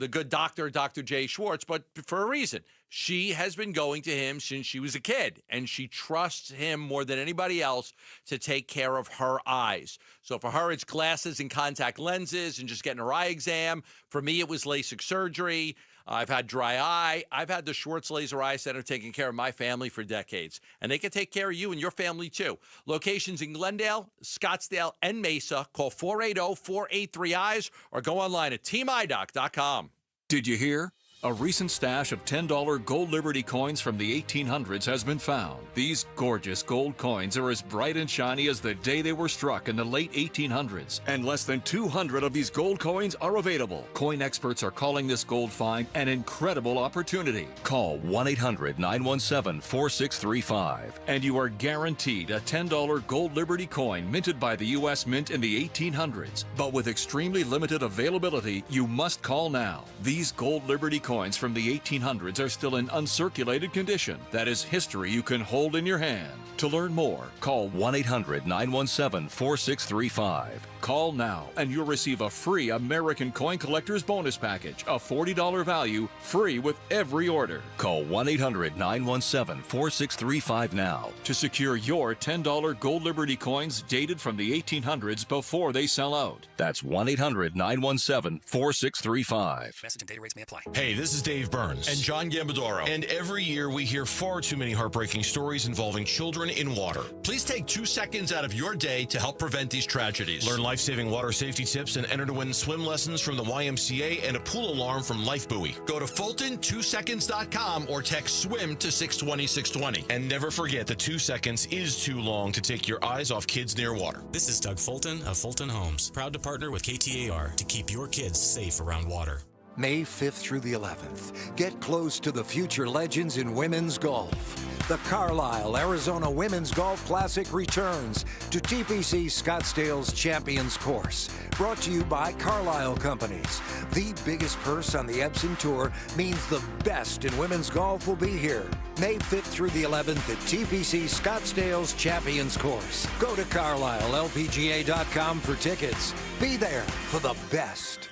good doctor, Dr. J. Schwartz. But for a reason. She has been going to him since she was a kid, and she trusts him more than anybody else to take care of her eyes. So for her, it's glasses and contact lenses and just getting her eye exam. For me, it was LASIK surgery. I've had dry eye. I've had the Schwartz Laser Eye Center taking care of my family for decades. And they can take care of you and your family, too. Locations in Glendale, Scottsdale, and Mesa. Call 480-483-EYES or go online at teamidoc.com. Did you hear? A recent stash of $10 gold Liberty coins from the 1800s has been found. These gorgeous gold coins are as bright and shiny as the day they were struck in the late 1800s. And less than 200 of these gold coins are available. Coin experts are calling this gold find an incredible opportunity. Call 1-800-917-4635 and you are guaranteed a $10 gold Liberty coin minted by the U.S. Mint in the 1800s. But with extremely limited availability, you must call now. These gold Liberty coins from the 1800s are still in uncirculated condition. That is history you can hold in your hand. To learn more, call 1-800-917-4635. Call now and you'll receive a free American Coin Collector's Bonus Package, a $40 value, free with every order. Call 1-800-917-4635 now to secure your $10 gold Liberty coins dated from the 1800s before they sell out. That's 1-800-917-4635. Message and data rates may apply. Hey, this is Dave Burns. And John Gambadoro. And every year we hear far too many heartbreaking stories involving children in water. Please take 2 seconds out of your day to help prevent these tragedies. Learn life-saving water safety tips and enter to win swim lessons from the YMCA and a pool alarm from Life Buoy. Go to Fulton2seconds.com or text SWIM to 620-620. And never forget that 2 seconds is too long to take your eyes off kids near water. This is Doug Fulton of Fulton Homes, proud to partner with KTAR to keep your kids safe around water. May 5th through the 11th, get close to the future legends in women's golf. The Carlisle, Arizona Women's Golf Classic returns to TPC Scottsdale's Champions Course. Brought to you by Carlisle Companies. The biggest purse on the Epson Tour means the best in women's golf will be here. May 5th through the 11th at TPC Scottsdale's Champions Course. Go to CarlisleLPGA.com for tickets. Be there for the best.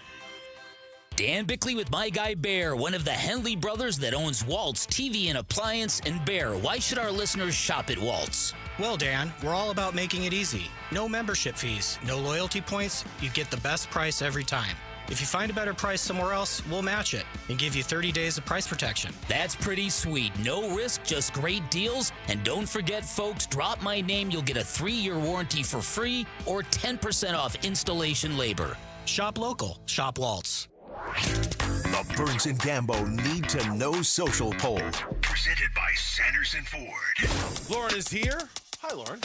Dan Bickley with My Guy Bear, one of the Henley brothers that owns Waltz TV and Appliance. And Bear, why should our listeners shop at Waltz? Well, Dan, we're all about making it easy. No membership fees, no loyalty points. You get the best price every time. If you find a better price somewhere else, we'll match it and give you 30 days of price protection. That's pretty sweet. No risk, just great deals. And don't forget, folks, drop my name. You'll get a 3-year warranty for free or 10% off installation labor. Shop local. Shop Waltz. The Burns and Gambo Need to Know Social Poll. Presented by Sanderson Ford. Lauren is here. Hi, Lauren.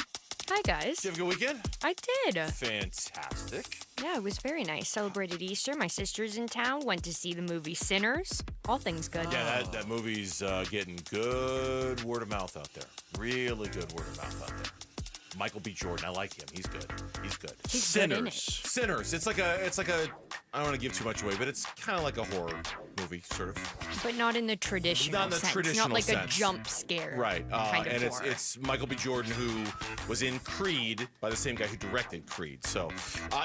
Hi, guys. Did you have a good weekend? I did. Fantastic. Yeah, it was very nice. Celebrated Easter. My sister's in town. Went to see the movie Sinners. All things good. Yeah, that movie's getting good word of mouth out there. Really good word of mouth out there. Michael B. Jordan, I like him. He's good. He's good. He's Sinners. good in it. Sinners. It's like a. I don't want to give too much away, but it's kind of like a horror movie, sort of. But not in the traditional Not in the sense. traditional Not like sense. a jump scare. Right. Kind of And horror. it's Michael B. Jordan, who was in Creed by the same guy who directed Creed. So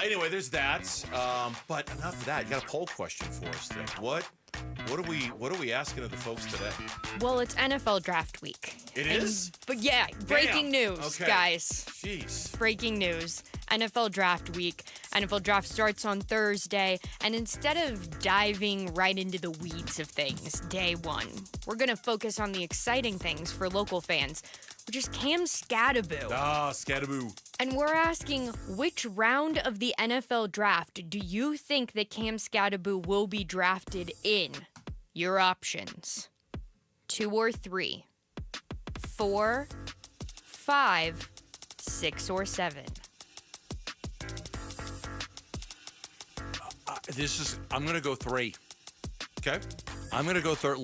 anyway, there's that. But enough of that. You got a poll question for us today. What are we asking of the folks today? Well, it's NFL draft week. It is? But yeah, breaking news, Okay. guys. Jeez. Breaking news. NFL draft week. NFL draft starts on Thursday. And instead of diving right into the weeds of things, day one, we're going to focus on the exciting things for local fans, which is Cam Scadaboo. Scadaboo. And we're asking, which round of the NFL draft do you think that Cam Scadaboo will be drafted in? Your options: 2 or 3, 4, 5, 6 or 7. I'm going to go 3. Okay. I'm going to go third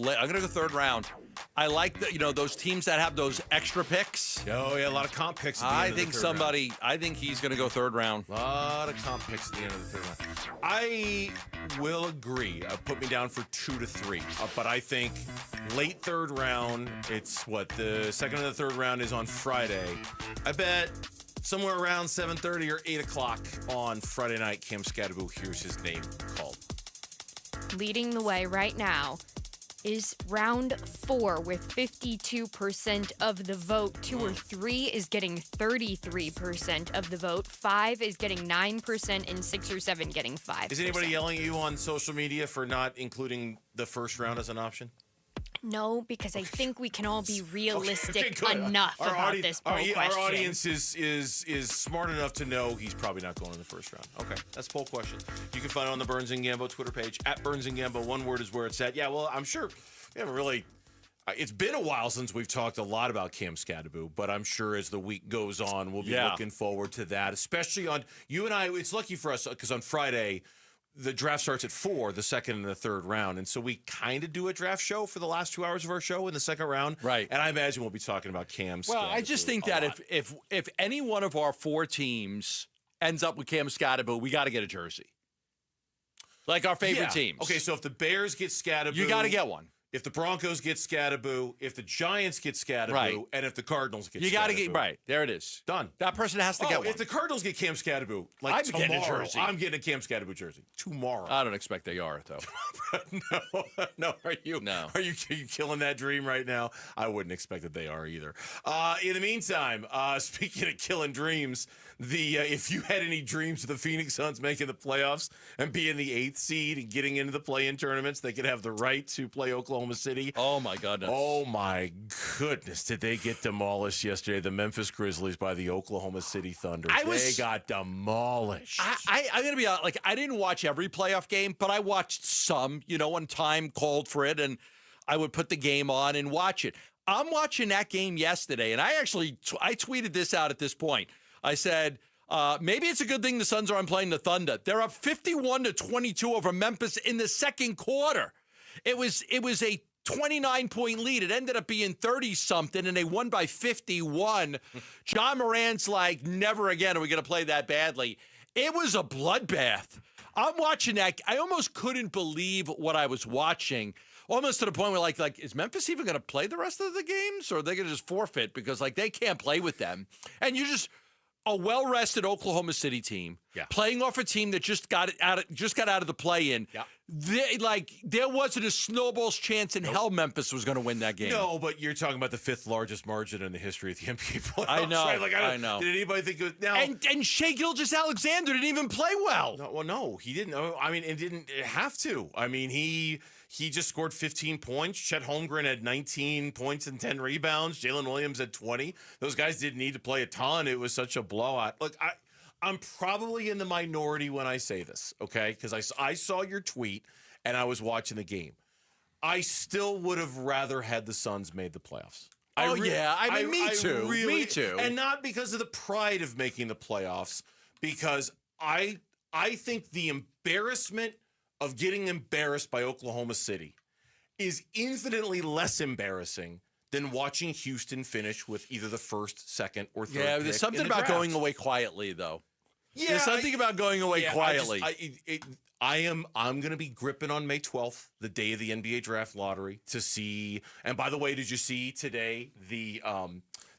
round. I like those teams that have those extra picks. Oh yeah, a lot of comp picks. At the end of the third round. I think he's going to go third round. A lot of comp picks at the end of the third round. I will agree. Put me down for 2 to 3. But I think late third round. It's the second and the third round is on Friday. I bet somewhere around 7:30 or 8 o'clock on Friday night, Cam Scadaboo hears his name called. Leading the way right now is round 4 with 52% of the vote. 2 or 3 is getting 33% of the vote. 5 is getting 9%, and 6 or 7 getting 5%. Is anybody yelling at you on social media for not including the first round as an option? No, because I think we can all be realistic good. enough about this poll question. Our audience is smart enough to know he's probably not going in the first round. Okay, that's poll question. You can find it on the Burns and Gambo Twitter page, at Burns and Gambo. One word is where it's at. Yeah, well, I'm sure we haven't really. It's been a while since we've talked a lot about Cam Scadaboo, but I'm sure as the week goes on, we'll be looking forward to that, especially on you and I. It's lucky for us because on Friday, the draft starts at 4, the second and the third round. And so we kind of do a draft show for the last 2 hours of our show in the second round. Right. And I imagine we'll be talking about Cam Scadaboo. Well, I just think that if any one of our 4 teams ends up with Cam Scadaboo, we got to get a jersey. Like our favorite teams. Okay, so if the Bears get Scadaboo, you got to get one. if the Broncos get Scadaboo, if the Giants get Scadaboo, and if the Cardinals get Scadaboo. You got to get right. There it is. Done. That person has to get one. If the Cardinals get Cam Scadaboo, like I'm tomorrow, getting a jersey. I'm getting a Cam Scadaboo jersey tomorrow. I don't expect they are, though. No. Are you? No. Are you killing that dream right now? I wouldn't expect that they are either. In the meantime, speaking of killing dreams, if you had any dreams of the Phoenix Suns making the playoffs and being the 8th seed and getting into the play-in tournaments, they could have the right to play Oklahoma City. Oh my goodness. Oh my goodness. Did they get demolished yesterday? The Memphis Grizzlies by the Oklahoma City Thunder. They got demolished. I'm going to be honest, like, I didn't watch every playoff game, but I watched some, when time called for it, and I would put the game on and watch it. I'm watching that game yesterday, and I tweeted this out at this point. I said, maybe it's a good thing the Suns aren't playing the Thunder. They're up 51-22 over Memphis in the second quarter. It was a 29-point lead. It ended up being 30-something, and they won by 51. John Morant's like, never again are we going to play that badly. It was a bloodbath. I'm watching that. I almost couldn't believe what I was watching, almost to the point where, like, is Memphis even going to play the rest of the games, or are they going to just forfeit because, like, they can't play with them? And you just a well-rested Oklahoma City team playing off a team that just got out of the play-in. Yeah. There wasn't a snowball's chance in hell Memphis was going to win that game. No, but you're talking about the 5th largest margin in the history of the NBA playoffs. I know. Right? I know. Did anybody think it was now? And Shai Gilgeous-Alexander didn't even play well. No, he didn't. I mean, it didn't have to. I mean, he just scored 15 points. Chet Holmgren had 19 points and 10 rebounds. Jalen Williams had 20. Those guys didn't need to play a ton. It was such a blowout. Look, I'm probably in the minority when I say this, okay? Because I saw your tweet and I was watching the game. I still would have rather had the Suns made the playoffs. Me too. Me too. And not because of the pride of making the playoffs, because I think the embarrassment of getting embarrassed by Oklahoma City is infinitely less embarrassing than watching Houston finish with either the first, second, or third. Yeah, there's something about going away quietly, though. Yeah, there's something about going away quietly. I'm going to be gripping on May 12th, the day of the NBA draft lottery, to see. And by the way, did you see today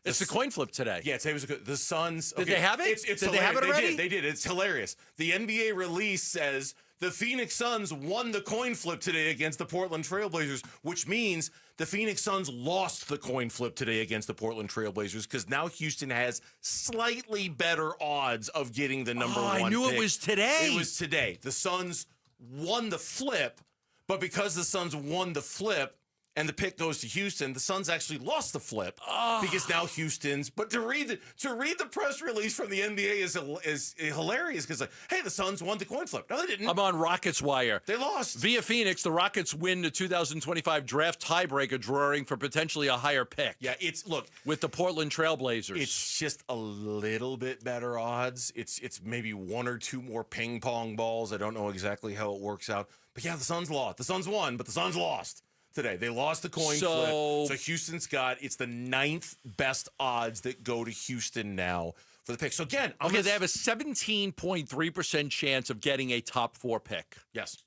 it's the coin flip today. Yeah, today was the Suns. Did they have it? Did they have it already? They did. It's hilarious. The NBA release says the Phoenix Suns won the coin flip today against the Portland Trailblazers, which means the Phoenix Suns lost the coin flip today against the Portland Trailblazers because now Houston has slightly better odds of getting the number one I knew pick. it was today. It was today. The Suns won the flip, but because the Suns won the flip, and the pick goes to Houston, the Suns actually lost the flip because now Houston's. But to read the press release from the NBA is hilarious because hey, the Suns won the coin flip. No, they didn't. I'm on Rockets Wire. They lost via Phoenix. The Rockets win the 2025 draft tiebreaker, drawing for potentially a higher pick. Yeah, with the Portland Trailblazers. It's just a little bit better odds. It's maybe one or two more ping pong balls. I don't know exactly how it works out, but yeah, the Suns lost. The Suns won, but the Suns lost today. They lost the coin flip. So Houston's it's the 9th best odds that go to Houston now for the pick. So again, they have a 17.3% chance of getting a top 4 pick. Yes.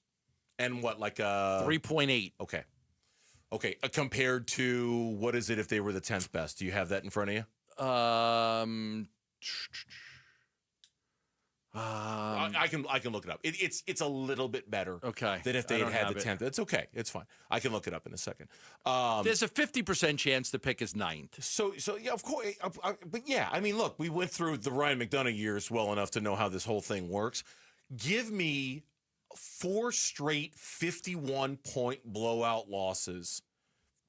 And what, like 3.8. Okay. Compared to, what is it if they were the 10th best? Do you have that in front of you? I can look it up. It's a little bit better than if they had the 10th. It's okay. It's fine. I can look it up in a second. There's a 50% chance the pick is 9th. So yeah, of course. But yeah, I mean, look, we went through the Ryan McDonough years well enough to know how this whole thing works. Give me 4 straight 51-point blowout losses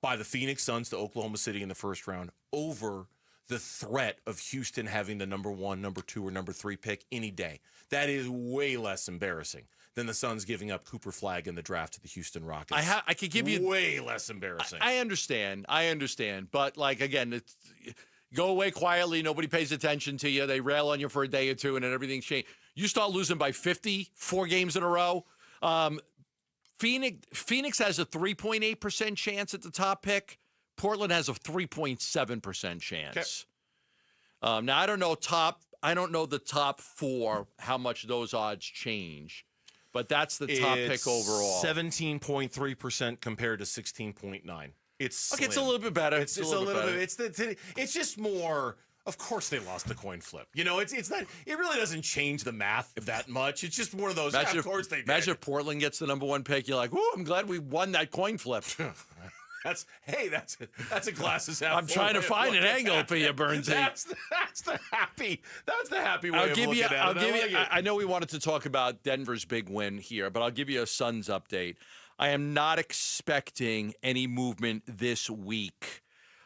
by the Phoenix Suns to Oklahoma City in the first round over the threat of Houston having the number 1, number 2, or number 3 pick any day. That is way less embarrassing than the Suns giving up Cooper Flagg in the draft to the Houston Rockets. I could give you way less embarrassing. I understand, but like again, it's go away quietly. Nobody pays attention to you. They rail on you for a day or two, and then everything's changed. You start losing by 50 4 games in a row. Phoenix has a 3.8% chance at the top pick. Portland has a 3.7% chance. Okay. Now I don't know the top 4, how much those odds change. but that's the top pick overall. 17.3% compared to 16.9. It's okay. It's a little bit better. It's a little bit. It's just more. Of course, they lost the coin flip. You know, it's not. It really doesn't change the math that much. It's just one of those. Of course, they did. Imagine if Portland gets the number 1 pick. You're like, "Ooh, I'm glad we won that coin flip." That's a glasses half. I'm trying to find an angle for you, Burnsy. That's the happy way of looking at it. I know we wanted to talk about Denver's big win here, but I'll give you a Suns update. I am not expecting any movement this week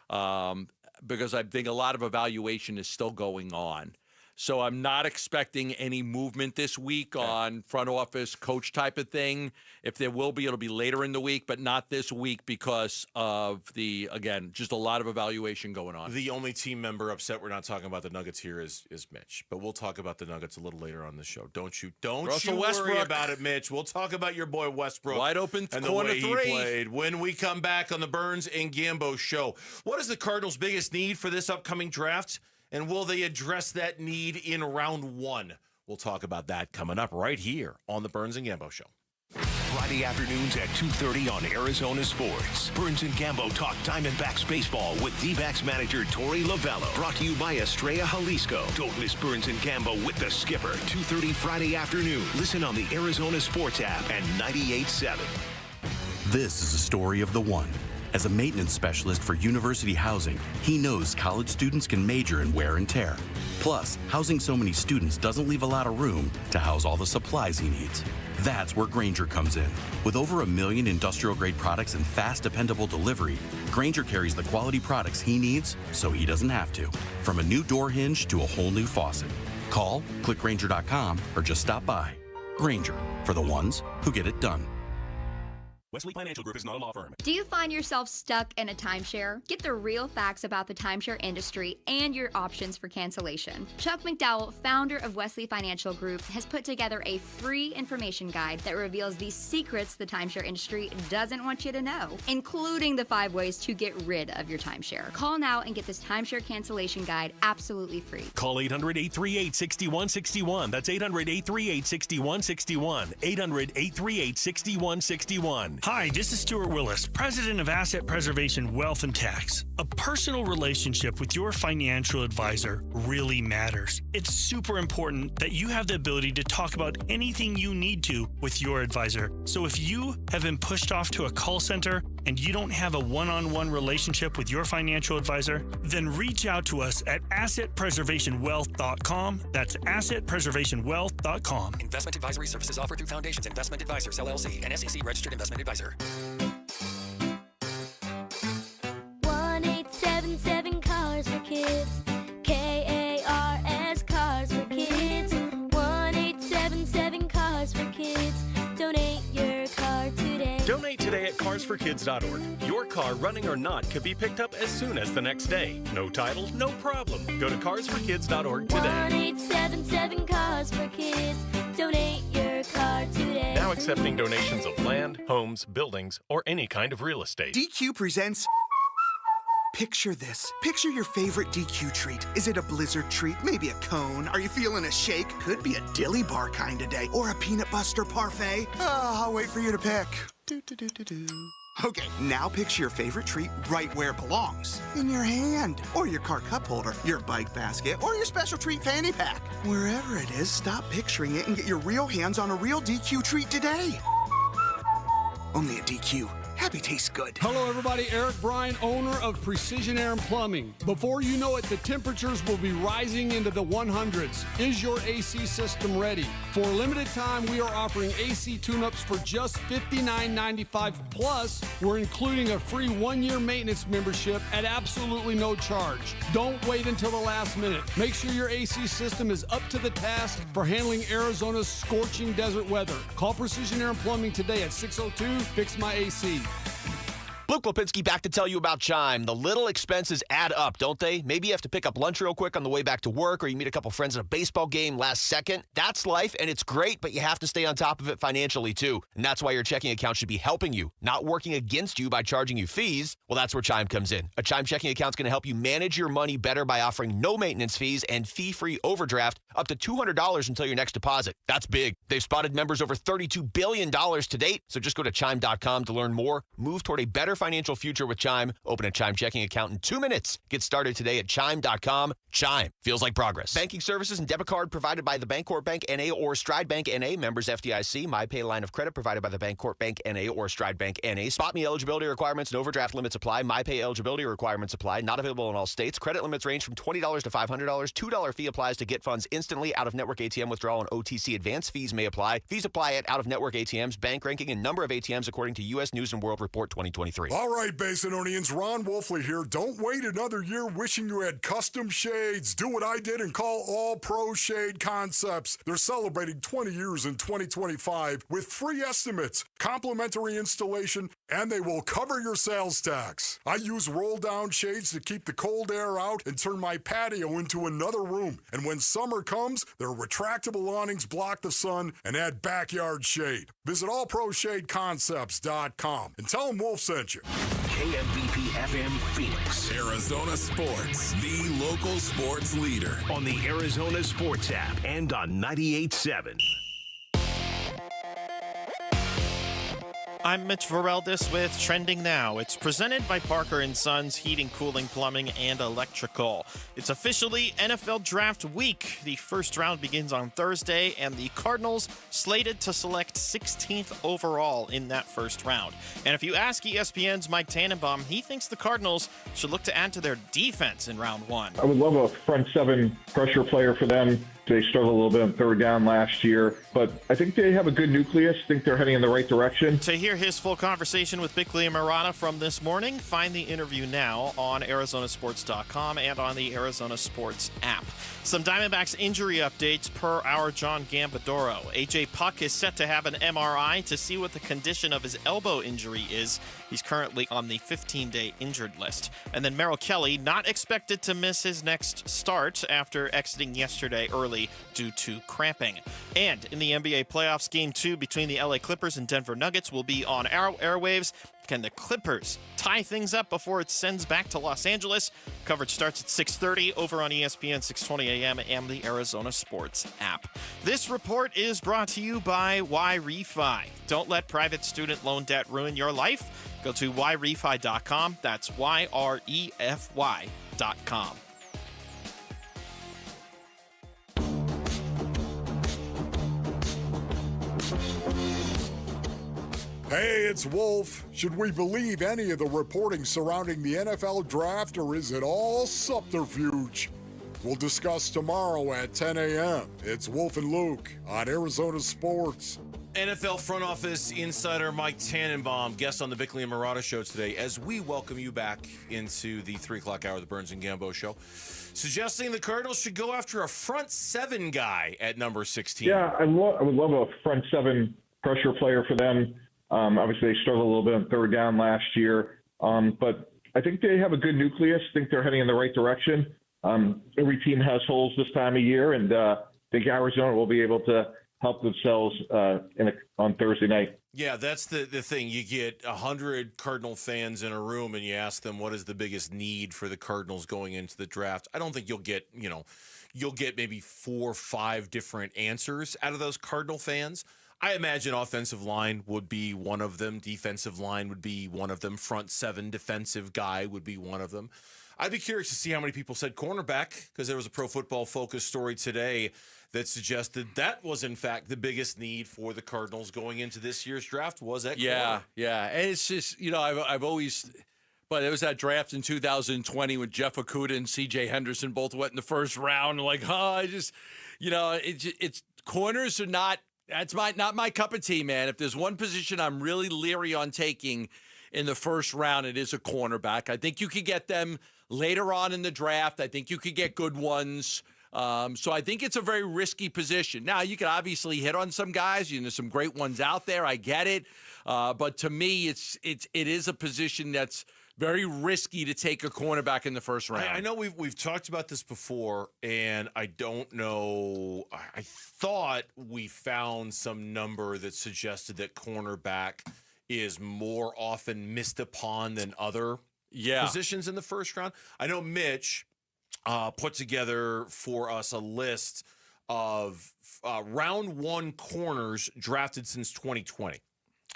because I think a lot of evaluation is still going on. So I'm not expecting any movement this week on front office, coach type of thing. If there will be, it'll be later in the week, but not this week because of just a lot of evaluation going on. The only team member upset we're not talking about the Nuggets here is Mitch, but we'll talk about the Nuggets a little later on the show. Don't you worry about it, Mitch. We'll talk about your boy Westbrook. Wide open and the corner way three. He played when we come back on the Burns and Gambo show. What is the Cardinals' biggest need for this upcoming draft? And will they address that need in round 1? We'll talk about that coming up right here on the Burns and Gambo Show. Friday afternoons at 2:30 on Arizona Sports. Burns and Gambo talk Diamondbacks baseball with Dbacks manager Torey Lovello. Brought to you by Estrella Jalisco. Don't miss Burns and Gambo with the skipper. 2:30 Friday afternoon. Listen on the Arizona Sports app and 98.7. This is a story of the one. As a maintenance specialist for university housing, he knows college students can major in wear and tear. Plus, housing so many students doesn't leave a lot of room to house all the supplies he needs. That's where Grainger comes in. With over 1 million industrial-grade products and fast, dependable delivery, Grainger carries the quality products he needs so he doesn't have to. From a new door hinge to a whole new faucet. Call, click Grainger.com, or just stop by. Grainger, for the ones who get it done. Wesley Financial Group is not a law firm. Do you find yourself stuck in a timeshare? Get the real facts about the timeshare industry and your options for cancellation. Chuck McDowell, founder of Wesley Financial Group, has put together a free information guide that reveals the secrets the timeshare industry doesn't want you to know, including the 5 ways to get rid of your timeshare. Call now and get this timeshare cancellation guide absolutely free. Call 800-838-6161. That's 800-838-6161. 800-838-6161. Hi, this is Stuart Willis, President of Asset Preservation Wealth and Tax. A personal relationship with your financial advisor really matters. It's super important that you have the ability to talk about anything you need to with your advisor. So if you have been pushed off to a call center and you don't have a one-on-one relationship with your financial advisor, then reach out to us at assetpreservationwealth.com. That's assetpreservationwealth.com. Investment advisory services offered through Foundations Investment Advisors, LLC, an SEC registered investment advisor. 1-877 Cars for Kids. KARS Cars for Kids. 1-877 Cars for Kids. Donate your car today. Donate today at carsforkids.org. Your car, running or not, could be picked up as soon as the next day. No title, no problem. Go to carsforkids.org today. 1-877 Cars for Kids. Donate your car today. Now accepting donations of land, homes, buildings, or any kind of real estate. DQ presents... Picture this. Picture your favorite DQ treat. Is it a blizzard treat? Maybe a cone? Are you feeling a shake? Could be a dilly bar kind of day. Or a peanut buster parfait. I'll wait for you to pick. Okay, now picture your favorite treat right where it belongs. In your hand. Or your car cup holder. Your bike basket. Or your special treat fanny pack. Wherever it is, stop picturing it and get your real hands on a real DQ treat today. Only a DQ. Happy tastes good. Hello, everybody. Eric Bryan, owner of Precision Air and Plumbing. Before you know it, the temperatures will be rising into the 100s. Is your AC system ready? For a limited time, we are offering AC tune-ups for just $59.95. Plus, we're including a free 1-year maintenance membership at absolutely no charge. Don't wait until the last minute. Make sure your AC system is up to the task for handling Arizona's scorching desert weather. Call Precision Air and Plumbing today at 602-FIX-MY-AC. Luke Lipinski back to tell you about Chime. The little expenses add up, don't they? Maybe you have to pick up lunch real quick on the way back to work, or you meet a couple friends at a baseball game last second. That's life, and it's great, but you have to stay on top of it financially, too. And that's why your checking account should be helping you, not working against you by charging you fees. Well, that's where Chime comes in. A Chime checking account's going to help you manage your money better by offering no maintenance fees and fee-free overdraft up to $200 until your next deposit. That's big. They've spotted members over $32 billion to date, so just go to Chime.com to learn more. Move toward a better financial future with Chime. Open a Chime checking account in 2 minutes. Get started today at Chime.com. Chime. Feels like progress. Banking services and debit card provided by the Bancorp Bank N.A. or Stride Bank N.A. Members FDIC. MyPay line of credit provided by the Bancorp Bank N.A. or Stride Bank N.A. Spot me eligibility requirements and overdraft limits apply. MyPay eligibility requirements apply. Not available in all states. Credit limits range from $20 to $500. $2 fee applies to get funds instantly. Out-of-network ATM withdrawal and OTC advance fees may apply. Fees apply at out-of-network ATMs. Bank ranking and number of ATMs according to U.S. News & World Report 2023. All right, Basinonians, Ron Wolfley here. Don't wait another year wishing you had custom shades. Do what I did and call All Pro Shade Concepts. They're celebrating 20 years in 2025 with free estimates, complimentary installation, and they will cover your sales tax. I use roll-down shades to keep the cold air out and turn my patio into another room. And when summer comes, their retractable awnings block the sun and add backyard shade. Visit allproShadeConcepts.com and tell them Wolf sent you. KMVP FM Phoenix. Arizona Sports, the local sports leader. On the Arizona Sports app and on 98.7. I'm Mitch Vareldis with Trending Now. It's presented by Parker & Sons Heating, Cooling, Plumbing, and Electrical. It's officially NFL Draft Week. The first round begins on Thursday, and the Cardinals slated to select 16th overall in that first round. And if you ask ESPN's Mike Tannenbaum, he thinks the Cardinals should look to add to their defense in round one. I would love a front seven pressure player for them. They struggled a little bit on third down last year, but I think they have a good nucleus. I think they're heading in the right direction. To hear his full conversation with Bickley and Marana from this morning, find the interview now on ArizonaSports.com and on the Arizona Sports app. Some Diamondbacks injury updates per our John Gambadoro. A.J. Puck is set to have an MRI to see what the condition of his elbow injury is. He's currently on the 15-day injured list. And then Merrill Kelly not expected to miss his next start after exiting yesterday early due to cramping. And in the NBA playoffs, Game 2 between the LA Clippers and Denver Nuggets will be on our airwaves. Can the Clippers tie things up before it sends back to Los Angeles? Coverage starts at 6:30 over on ESPN 620 AM and the Arizona Sports app. This report is brought to you by YRefi. Don't let private student loan debt ruin your life. Go to YRefi.com. That's YREFY.com. Hey, it's Wolf. Should we believe any of the reporting surrounding the NFL draft, or is it all subterfuge? We'll discuss tomorrow at 10 a.m. It's Wolf and Luke on Arizona Sports. NFL front office insider Mike Tannenbaum, guest on the Bickley and Murata show today, as we welcome you back into the 3 o'clock hour of the Burns and Gambo show, suggesting the Cardinals should go after a front seven guy at number 16. Yeah, I would love a front seven pressure player for them. Obviously, they struggled a little bit on third down last year, but I think they have a good nucleus. I think they're heading in the right direction. Every team has holes this time of year, and I think Arizona will be able to help themselves on Thursday night. Yeah, that's the thing. You get 100 Cardinal fans in a room, and you ask them what is the biggest need for the Cardinals going into the draft. I don't think you'll get maybe 4 or 5 different answers out of those Cardinal fans. I imagine offensive line would be one of them. Defensive line would be one of them. Front seven defensive guy would be one of them. I'd be curious to see how many people said cornerback, because there was a Pro Football Focus story today that suggested that was, in fact, the biggest need for the Cardinals going into this year's draft was at corner. Yeah. And it's just, I've always – but it was that draft in 2020 when Jeff Okudah and C.J. Henderson both went in the first round. Like, it's corners are not – that's not my cup of tea, man. If there's one position I'm really leery on taking in the first round, it is a cornerback. I think you could get them later on in the draft. I think you could get good ones. So I think it's a very risky position. Now, you can obviously hit on some guys. There's some great ones out there. I get it. But to me, it is a position that's very risky to take a cornerback in the first round. I know we've talked about this before, and I don't know. I thought we found some number that suggested that cornerback is more often missed upon than other positions in the first round. I know Mitch put together for us a list of round one corners drafted since 2020.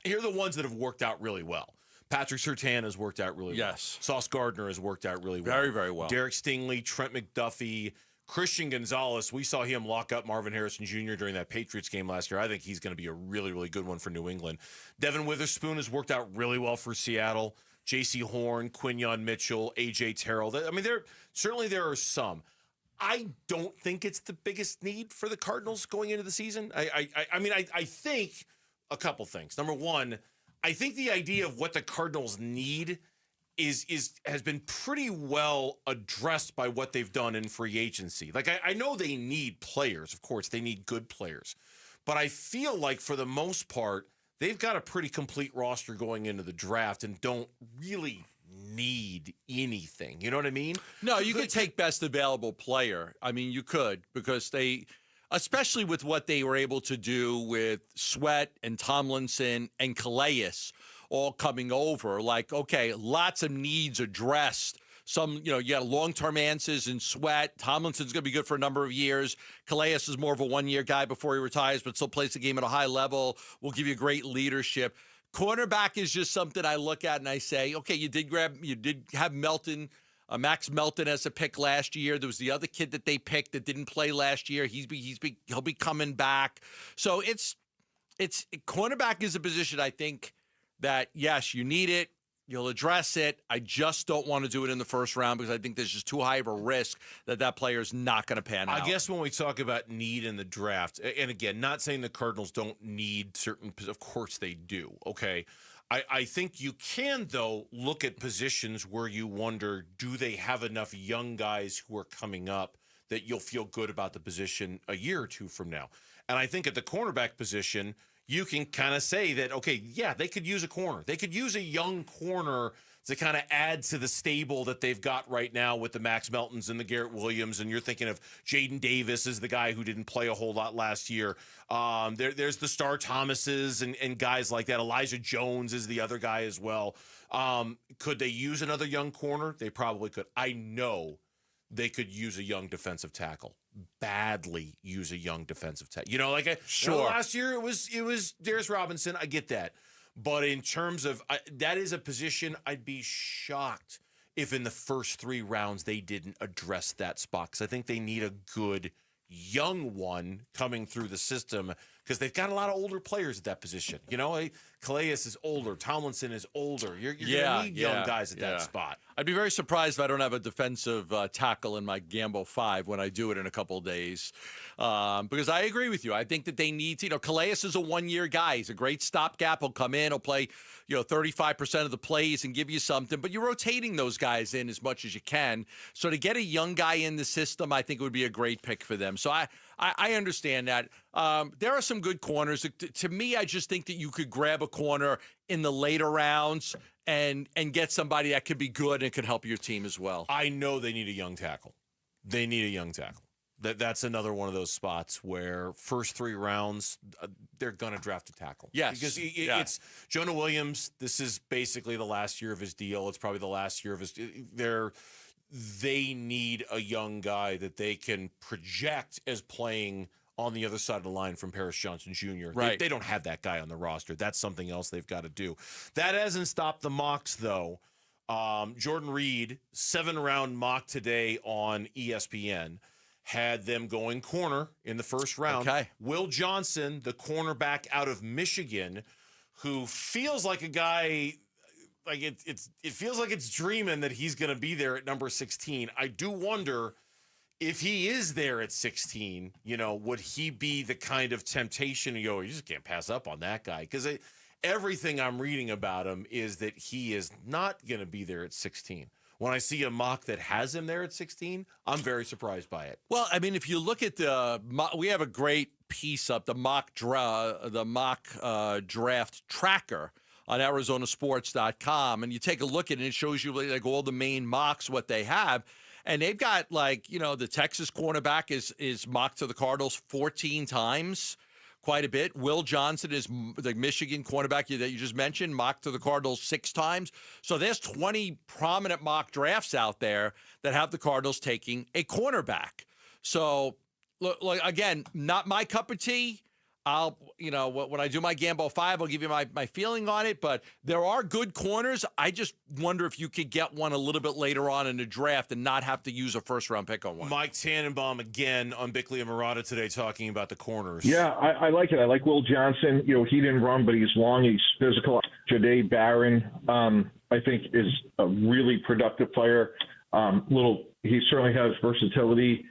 Here are the ones that have worked out really well. Patrick Surtain has worked out really well. Sauce Gardner has worked out really well. Very, very well. Derek Stingley, Trent McDuffie, Christian Gonzalez. We saw him lock up Marvin Harrison Jr. during that Patriots game last year. I think he's going to be a really, really good one for New England. Devin Witherspoon has worked out really well for Seattle. J.C. Horn, Quinyon Mitchell, A.J. Terrell. I mean, there are some. I don't think it's the biggest need for the Cardinals going into the season. I think a couple things. Number one, I think the idea of what the Cardinals need has been pretty well addressed by what they've done in free agency. Like, I know they need players. Of course, they need good players. But I feel like for the most part, they've got a pretty complete roster going into the draft and don't really need anything. You know what I mean? No, you could take best available player. I mean, you could, because especially with what they were able to do with Sweat and Tomlinson and Calais all coming over. Like, okay, lots of needs addressed. Some, you got long-term answers in Sweat. Tomlinson's going to be good for a number of years. Calais is more of a one-year guy before he retires, but still plays the game at a high level, will give you great leadership. Cornerback is just something I look at and I say, okay, you did have Melton, Max Melton as a pick last year. There was the other kid that they picked that didn't play last year. He'll be coming back. So it's cornerback is a position I think that, yes, you need it. You'll address it. I just don't want to do it in the first round because I think there's just too high of a risk that player's not going to pan out. I guess when we talk about need in the draft, and again, not saying the Cardinals don't need certain, of course they do, okay? I think you can, though, look at positions where you wonder, do they have enough young guys who are coming up that you'll feel good about the position a year or two from now? And I think at the cornerback position, you can kind of say that, okay, yeah, they could use a corner. They could use a young corner to kind of add to the stable that they've got right now with the Max Meltons and the Garrett Williams. And you're thinking of Jaden Davis as the guy who didn't play a whole lot last year. There's the Star Thomases and guys like that. Elijah Jones is the other guy as well. Could they use another young corner? They probably could. I know they could use a young defensive tackle. Badly use a young defensive tackle. Last year it was Darius Robinson. I get that. But in terms of that is a position I'd be shocked if in the first 3 rounds they didn't address that spot, because I think they need a good young one coming through the system because they've got a lot of older players at that position. Calais is older. Tomlinson is older. You're going to need young guys at that spot. I'd be very surprised if I don't have a defensive tackle in my Gambo 5 when I do it in a couple of days. Because I agree with you. I think that they need to, Calais is a one-year guy. He's a great stopgap. He'll come in. He'll play, 35% of the plays and give you something. But you're rotating those guys in as much as you can. So to get a young guy in the system, I think it would be a great pick for them. So I understand that. There are some good corners. To me, I just think that you could grab a corner in the later rounds and get somebody that could be good and could help your team as well. I know they need a young tackle. They need a young tackle. That's another one of those spots where first 3 rounds, they're going to draft a tackle. Yes. Because it's Jonah Williams. This is basically the last year of his deal. It's probably the last year of his they need a young guy that they can project as playing on the other side of the line from Paris Johnson Jr. Right. They don't have that guy on the roster. That's something else they've got to do. That hasn't stopped the mocks, though. Jordan Reed, 7-round mock today on ESPN, had them going corner in the first round. Okay. Will Johnson, the cornerback out of Michigan, who feels like a guy... it feels like it's dreaming that he's going to be there at number 16. I do wonder if he is there at 16, would he be the kind of temptation to go, you just can't pass up on that guy? Because everything I'm reading about him is that he is not going to be there at 16. When I see a mock that has him there at 16, I'm very surprised by it. Well, I mean, if you look at we have a great piece up, the mock draft tracker on ArizonaSports.com, and you take a look at it, and it shows you like all the main mocks, what they have. And they've got the Texas cornerback is mocked to the Cardinals 14 times, quite a bit. Will Johnson is the Michigan cornerback that you just mentioned, mocked to the Cardinals 6 times. So there's 20 prominent mock drafts out there that have the Cardinals taking a cornerback. So, look, again, not my cup of tea. When I do my Gambo 5, I'll give you my feeling on it, but there are good corners. I just wonder if you could get one a little bit later on in the draft and not have to use a first-round pick on one. Mike Tannenbaum again on Bickley and Murata today talking about the corners. Yeah, I like it. I like Will Johnson. He didn't run, but he's long. He's physical. Jahdae Barron, I think, is a really productive player. He certainly has versatility.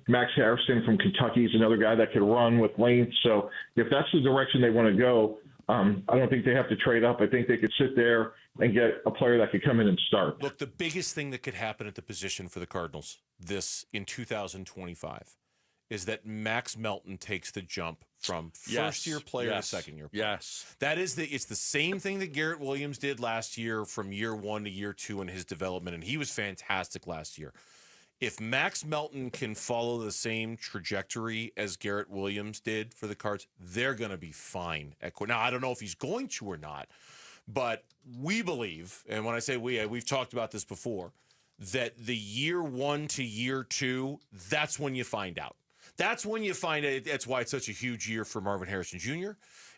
Max Harrison from Kentucky is another guy that could run with length. So if that's the direction they want to go, I don't think they have to trade up. I think they could sit there and get a player that could come in and start. Look, the biggest thing that could happen at the position for the Cardinals in 2025 is that Max Melton takes the jump from first-year player to second-year player. Yes. It's the same thing that Garrett Williams did last year from year 1 to year 2 in his development, and he was fantastic last year. If Max Melton can follow the same trajectory as Garrett Williams did for the Cards, they're going to be fine. Now, I don't know if he's going to or not, but we believe, and when I say we've talked about this before, that the year 1 to year 2, that's when you find out. That's when you find out. That's why it's such a huge year for Marvin Harrison Jr.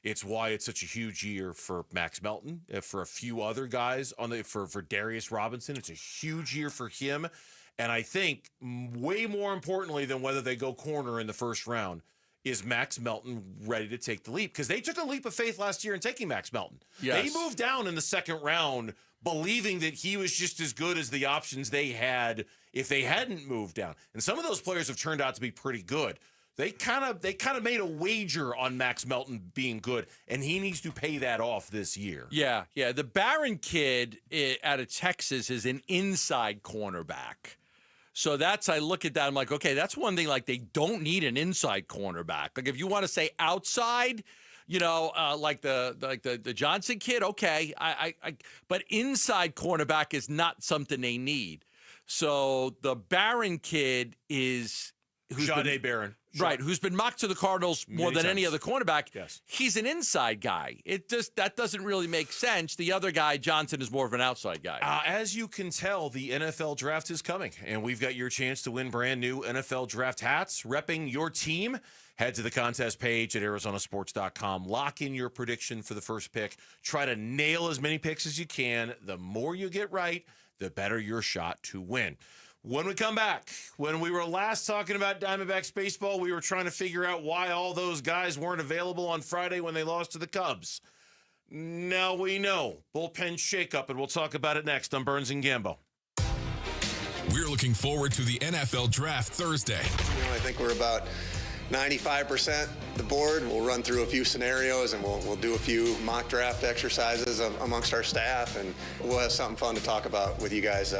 It's why it's such a huge year for Max Melton, for a few other guys for Darius Robinson. It's a huge year for him. And I think way more importantly than whether they go corner in the first round is Max Melton ready to take the leap? Because they took a leap of faith last year in taking Max Melton. Yes. They moved down in the second round believing that he was just as good as the options they had if they hadn't moved down. And some of those players have turned out to be pretty good. They kind of made a wager on Max Melton being good, and he needs to pay that off this year. Yeah. The Barron kid out of Texas is an inside cornerback. So I look at that, I'm like, okay, that's one thing, like they don't need an inside cornerback. Like if you want to say outside, like the Johnson kid, okay, but inside cornerback is not something they need. So the Barron kid is Jahdae Barron. Right, who's been mocked to the Cardinals more than any other cornerback. Yes. He's an inside guy. That doesn't really make sense. The other guy, Johnson, is more of an outside guy. As you can tell, the NFL draft is coming, and we've got your chance to win brand new NFL draft hats, repping your team. Head to the contest page at ArizonaSports.com. Lock in your prediction for the first pick. Try to nail as many picks as you can. The more you get right, the better your shot to win. When we come back, when we were last talking about Diamondbacks baseball, we were trying to figure out why all those guys weren't available on Friday when they lost to the Cubs. Now we know. Bullpen shakeup, and we'll talk about it next on Burns and Gambo. We're looking forward to the NFL Draft Thursday. I think we're about 95% the board. We'll run through a few scenarios and we'll do a few mock draft exercises amongst our staff, and we'll have something fun to talk about with you guys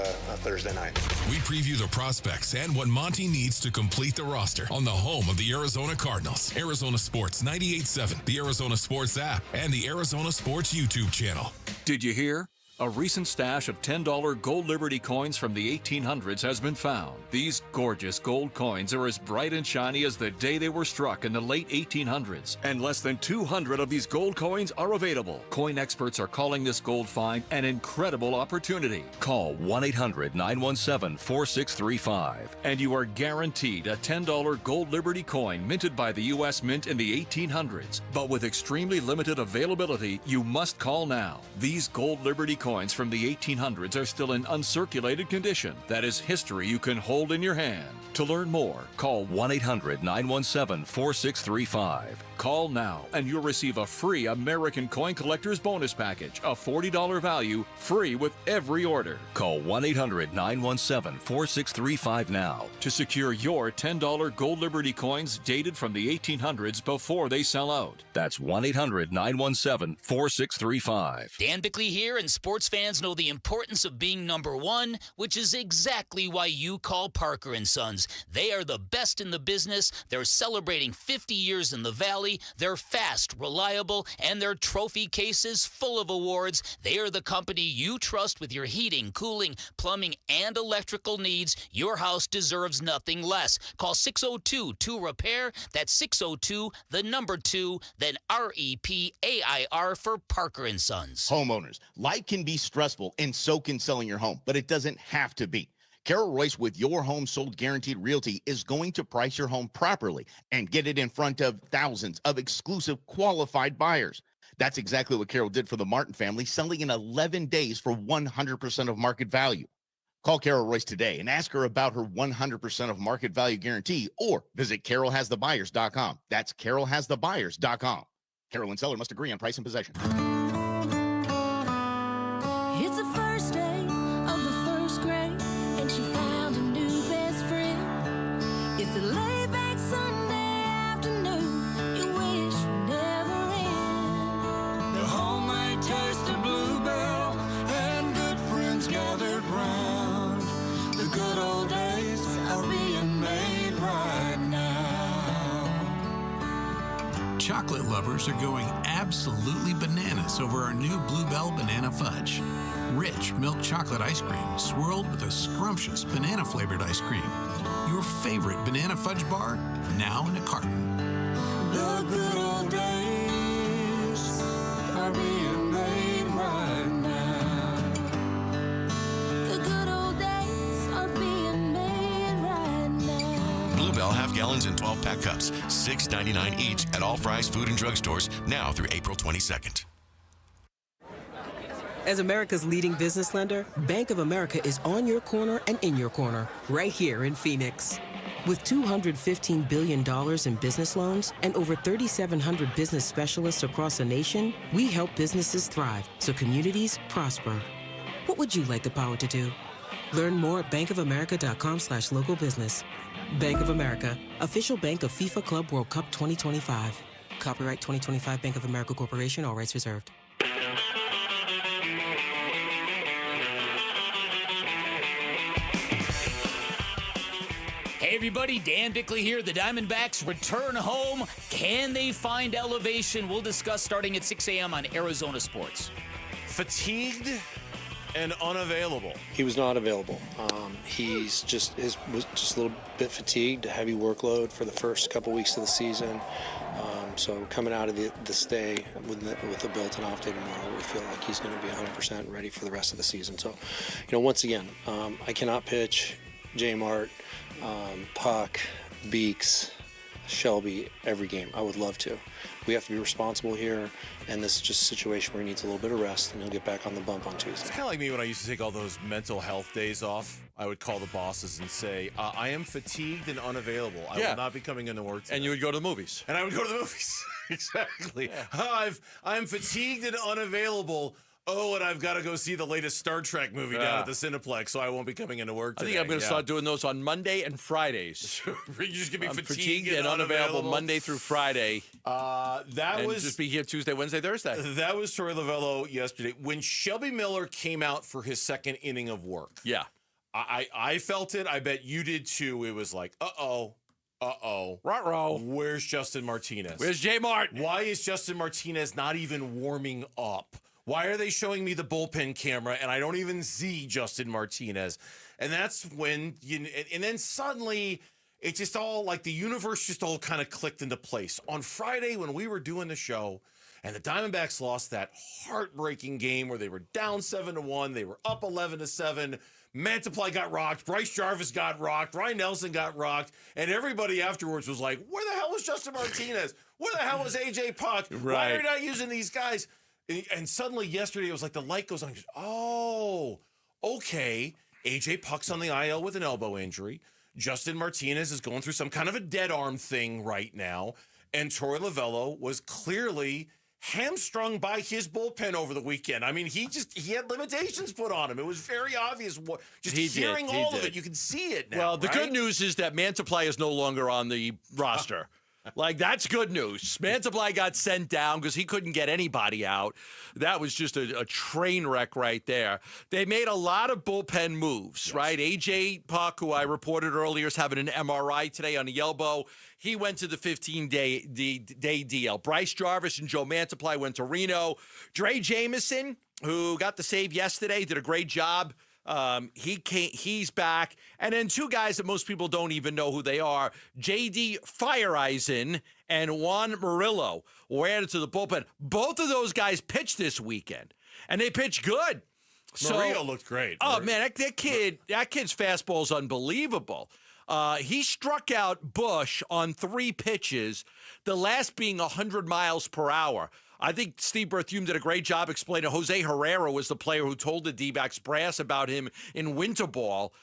Thursday night. We preview the prospects and what Monty needs to complete the roster on the home of the Arizona Cardinals. Arizona Sports 98.7, the Arizona Sports app, and the Arizona Sports YouTube channel. Did you hear? A recent stash of $10 gold Liberty coins from the 1800s has been found. These gorgeous gold coins are as bright and shiny as the day they were struck in the late 1800s. And less than 200 of these gold coins are available. Coin experts are calling this gold find an incredible opportunity. Call 1-800-917-4635 and you are guaranteed a $10 gold Liberty coin minted by the U.S. Mint in the 1800s. But with extremely limited availability, you must call now. These gold Liberty coins from the 1800s are still in uncirculated condition. That is history you can hold in your hand. To learn more, call 1-800-917-4635. Call now and you'll receive a free American Coin Collector's Bonus Package, a $40 value, free with every order. Call 1-800-917-4635 now to secure your $10 gold Liberty coins dated from the 1800s before they sell out. That's 1-800-917-4635. Dan Bickley here, and sports sports fans know the importance of being number one, which is exactly why you call Parker & Sons. They are the best in the business. They're celebrating 50 years in the Valley. They're fast, reliable, and their trophy cases full of awards. They are the company you trust with your heating, cooling, plumbing, and electrical needs. Your house deserves nothing less. Call 602-2REPAIR. That's 602-2, then REPAIR for Parker & Sons. Homeowners, life can be stressful, and so can selling your home, but it doesn't have to be. Carol Royce with Your Home Sold Guaranteed Realty is going to price your home properly and get it in front of thousands of exclusive qualified buyers. That's exactly what Carol did for the Martin family, selling in 11 days for 100% of market value. Call Carol Royce today and ask her about her 100% of market value guarantee, or visit carolhasthebuyers.com. That's carolhasthebuyers.com. Carol and seller must agree on price and possession. It's the first day of the first grade, and she found a new best friend. It's a laid-back Sunday afternoon, you wish would never end. The homemade taste of Bluebell, and good friends gathered round. The good old days are being made right now. Chocolate lovers are going absolutely bananas over our new Bluebell Banana Fudge. Rich milk chocolate ice cream swirled with a scrumptious banana-flavored ice cream. Your favorite banana fudge bar, now in a carton. The good old days are being made right now. The good old days are being made right now. Bluebell half gallons and 12-pack cups, $6.99 each at all Fry's food and drug stores now through April 22nd. As America's leading business lender, Bank of America is on your corner and in your corner, right here in Phoenix. With $215 billion in business loans and over 3,700 business specialists across the nation, we help businesses thrive so communities prosper. What would you like the power to do? Learn more at bankofamerica.com/local business. Bank of America, official bank of FIFA Club World Cup 2025. Copyright 2025 Bank of America Corporation, all rights reserved. Hey everybody, Dan Bickley here. The Diamondbacks return home. Can they find elevation? We'll discuss starting at 6 a.m. on Arizona Sports. Fatigued and unavailable. He was not available. Was just a little bit fatigued, a heavy workload for the first couple weeks of the season. So coming out of the stay with the built-in off day tomorrow, we feel like he's going to be 100% ready for the rest of the season. So, once again, I cannot pitch J Mart, Puck, Beeks, Shelby every game. I would love to. We have to be responsible here, and this is just a situation where he needs a little bit of rest, and he'll get back on the bump on Tuesday. It's kind of like me when I used to take all those mental health days off. I would call the bosses and say, I am fatigued and unavailable. I will not be coming into work today. And you would go to the movies. And I would go to the movies. Exactly. Yeah. I'm fatigued and unavailable. Oh, and I've got to go see the latest Star Trek movie down at the Cineplex, so I won't be coming into work today. I think I'm going to start doing those on Monday and Fridays. You're just going to be fatigued and unavailable Monday through Friday. Just be here Tuesday, Wednesday, Thursday. That was Torey Lovello yesterday. When Shelby Miller came out for his second inning of work. Yeah. I felt it. I bet you did too. It was like, uh-oh. Ruh-roh. Where's Justin Martinez? Where's J Mart? Why is Justin Martinez not even warming up? Why are they showing me the bullpen camera and I don't even see Justin Martinez? And that's when and then suddenly it just all like the universe just all kind of clicked into place. On Friday when we were doing the show and the Diamondbacks lost that heartbreaking game where they were down 7-1, they were up 11-7. Mantiply got rocked. Bryce Jarvis got rocked. Ryan Nelson got rocked. And everybody afterwards was like, where the hell was Justin Martinez? Where the hell was A.J. Puck? Right. Why are you not using these guys? And suddenly yesterday it was like the light goes on. Oh, okay. A.J. Puck's on the IL with an elbow injury. Justin Martinez is going through some kind of a dead arm thing right now. And Torey Lovello was clearly hamstrung by his bullpen over the weekend. I mean, he had limitations put on him. It was very obvious. Hearing all of it, you can see it now. Well, the good news is that Mantiply is no longer on the roster. Like, that's good news. Mantiply got sent down because he couldn't get anybody out. That was just a train wreck right there. They made a lot of bullpen moves, right? A.J. Puck, who I reported earlier, is having an MRI today on the elbow. He went to the 15-day deal. Bryce Jarvis and Joe Mantiply went to Reno. Dre Jameson, who got the save yesterday, did a great job. He's back. And then two guys that most people don't even know who they are, J.D. Fireeisen and Juan Murillo, were added to the bullpen. Both of those guys pitched this weekend, and they pitched good. Murillo looked great. Oh, man, that kid's fastball is unbelievable. He struck out Bush on 3 pitches, the last being 100 miles per hour. I think Steve Berthume did a great job explaining. Jose Herrera was the player who told the D-backs brass about him in winter ball.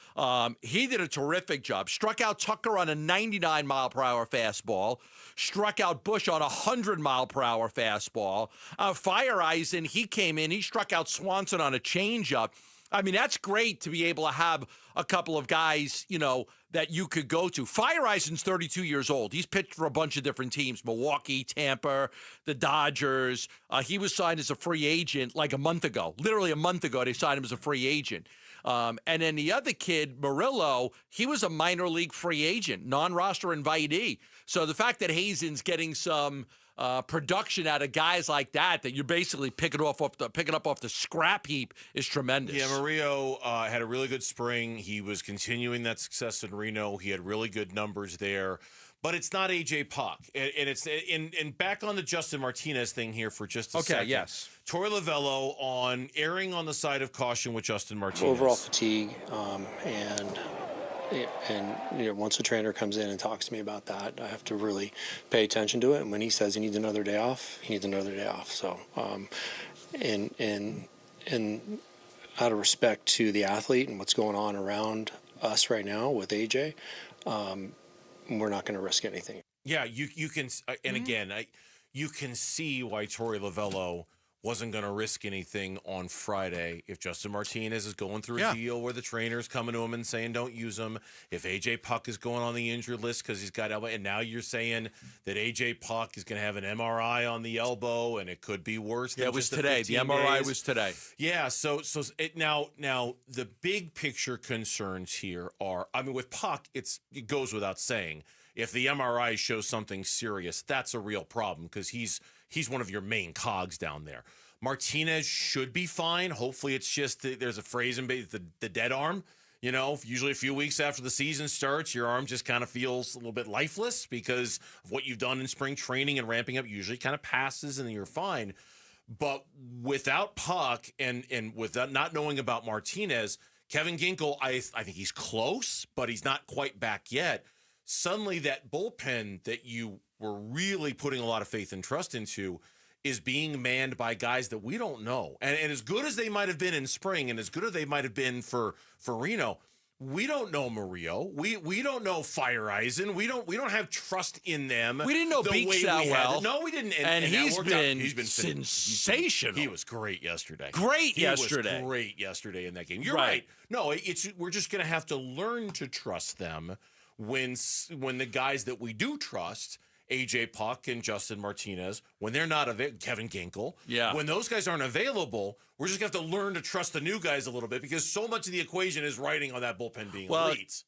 He did a terrific job. Struck out Tucker on a 99-mile-per-hour fastball. Struck out Bush on a 100-mile-per-hour fastball. Fireeisen, he came in. He struck out Swanson on a changeup. I mean, that's great to be able to have a couple of guys, that you could go to. Fireeisen's 32 years old. He's pitched for a bunch of different teams, Milwaukee, Tampa, the Dodgers. He was signed as a free agent like a month ago. Literally a month ago, they signed him as a free agent. And then the other kid, Murillo, he was a minor league free agent, non-roster invitee. So the fact that Hazen's getting some production out of guys like that you're basically picking up off the scrap heap is tremendous. Yeah, Murillo had a really good spring. He was continuing that success in Reno. He had really good numbers there. But it's not A.J. Puck. And it's and back on the Justin Martinez thing here for just a second. Okay, yes. Torey Lovullo erring on the side of caution with Justin Martinez. Overall fatigue, and once a trainer comes in and talks to me about that, I have to really pay attention to it. And when he says he needs another day off, he needs another day off. So, and out of respect to the athlete and what's going on around us right now with AJ, we're not going to risk anything. Yeah, you can, and again, you can see why Torey Lovullo wasn't going to risk anything on Friday if Justin Martinez is going through a deal where the trainer's coming to him and saying don't use him. If A.J. Puck is going on the injured list because he's got elbow, and now you're saying that A.J. Puck is going to have an MRI on the elbow and it could be worse. Yeah, it was today. The MRI was today. Yeah, so now the big picture concerns here are, with Puck, it goes without saying, if the MRI shows something serious, that's a real problem because he's one of your main cogs down there. Martinez should be fine. Hopefully it's just there's a phrase in the dead arm. Usually a few weeks after the season starts, your arm just kind of feels a little bit lifeless because of what you've done in spring training and ramping up. Usually kind of passes and then you're fine. But without Puck and without not knowing about Martinez, Kevin Ginkel, I think he's close, but he's not quite back yet. Suddenly that bullpen that you were really putting a lot of faith and trust into is being manned by guys that we don't know. And as good as they might have been in spring and as good as they might have been for Reno, we don't know Murillo. We don't know Fireeisen. We don't have trust in them. We didn't know Beeks that well. No, we didn't. And he's been sensational. He was great yesterday. He was great yesterday in that game. You're right. No, we're just going to have to learn to trust them when the guys that we do trust, A.J. Puck and Justin Martinez, when they're not available, Kevin Ginkel, when those guys aren't available, we're just going to have to learn to trust the new guys a little bit because so much of the equation is riding on that bullpen being elite.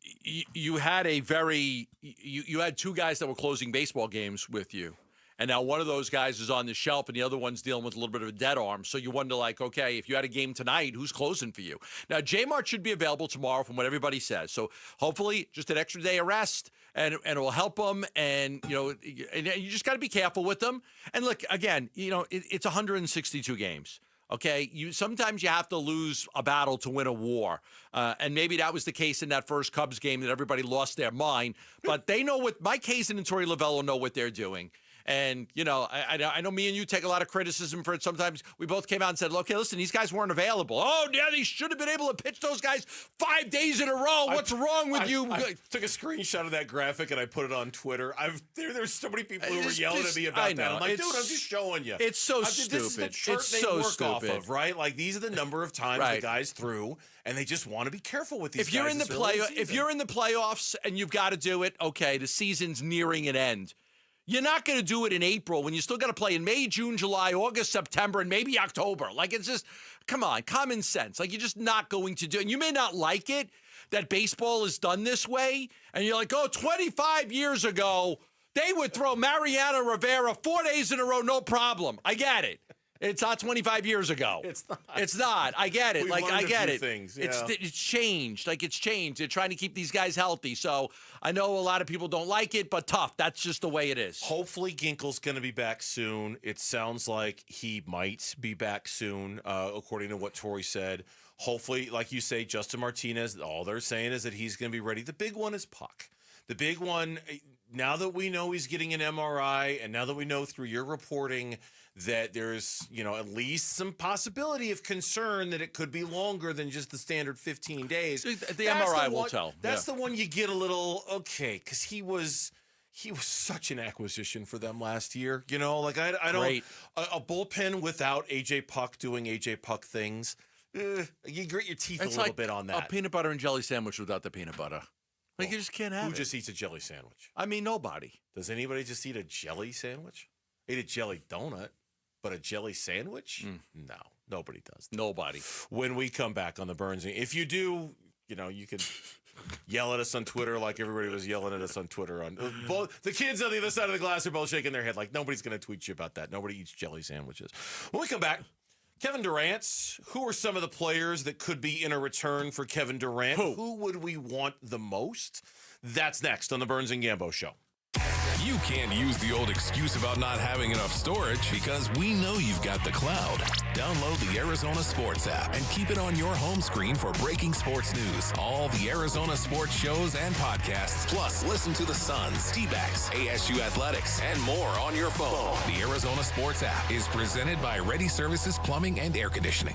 You had you had two guys that were closing baseball games with you. And now one of those guys is on the shelf and the other one's dealing with a little bit of a dead arm. So you wonder, okay, if you had a game tonight, who's closing for you? Now, J-Mart should be available tomorrow from what everybody says. So hopefully just an extra day of rest and it will help them. And, and you just got to be careful with them. And look, again, it's 162 games. Okay, sometimes you have to lose a battle to win a war, and maybe that was the case in that first Cubs game that everybody lost their mind. But they know Mike Hazen and Torey Lovullo know what they're doing. And, I know me and you take a lot of criticism for it. Sometimes we both came out and said, okay, listen, these guys weren't available. Oh, yeah, they should have been able to pitch those guys 5 days in a row. What's wrong with you? I took a screenshot of that graphic and I put it on Twitter. There's so many people who were yelling at me about that. I'm like, dude, I'm just showing you. It's so stupid. This is the chart they work off of, right? Like, these are the number of times the guys threw, and they just want to be careful with these guys. If you're in the playoffs and you've got to do it, okay, the season's nearing an end. You're not going to do it in April when you still got to play in May, June, July, August, September, and maybe October. Like, it's just, come on, common sense. Like, you're just not going to do it. And you may not like it that baseball is done this way. And you're like, 25 years ago, they would throw Mariano Rivera 4 days in a row, no problem. I get it. It's not 25 years ago. It's not. I get it. I get it. Things, It's changed. It's changed. They're trying to keep these guys healthy. So I know a lot of people don't like it, but tough. That's just the way it is. Hopefully Ginkel's going to be back soon. It sounds like he might be back soon, according to what Tori said. Hopefully, like you say, Justin Martinez, all they're saying is that he's going to be ready. The big one is Puck. The big one, now that we know he's getting an MRI, and now that we know through your reporting that there's, at least some possibility of concern that it could be longer than just the standard 15 days. The MRI will tell. That's the one you get a little, because he was such an acquisition for them last year. I don't, a bullpen without AJ Puck doing AJ Puck things, you grit your teeth a little bit on that. A peanut butter and jelly sandwich without the peanut butter. You just can't have it. Who just eats a jelly sandwich? I mean, nobody. Does anybody just eat a jelly sandwich? Eat a jelly donut, but a jelly sandwich? No, nobody does that. Nobody. When we come back on the Burns, if you do, you can yell at us on Twitter like everybody was yelling at us on Twitter. Both the kids on the other side of the glass are both shaking their head like nobody's going to tweet you about that. Nobody eats jelly sandwiches. When we come back, Kevin Durant, who are some of the players that could be in a return for Kevin Durant? Who would we want the most? That's next on the Burns and Gambo Show. You can't use the old excuse about not having enough storage because we know you've got the cloud. Download the Arizona Sports app and keep it on your home screen for breaking sports news, all the Arizona sports shows and podcasts. Plus, listen to the Suns, Dbacks, ASU Athletics, and more on your phone. The Arizona Sports app is presented by Ready Services Plumbing and Air Conditioning.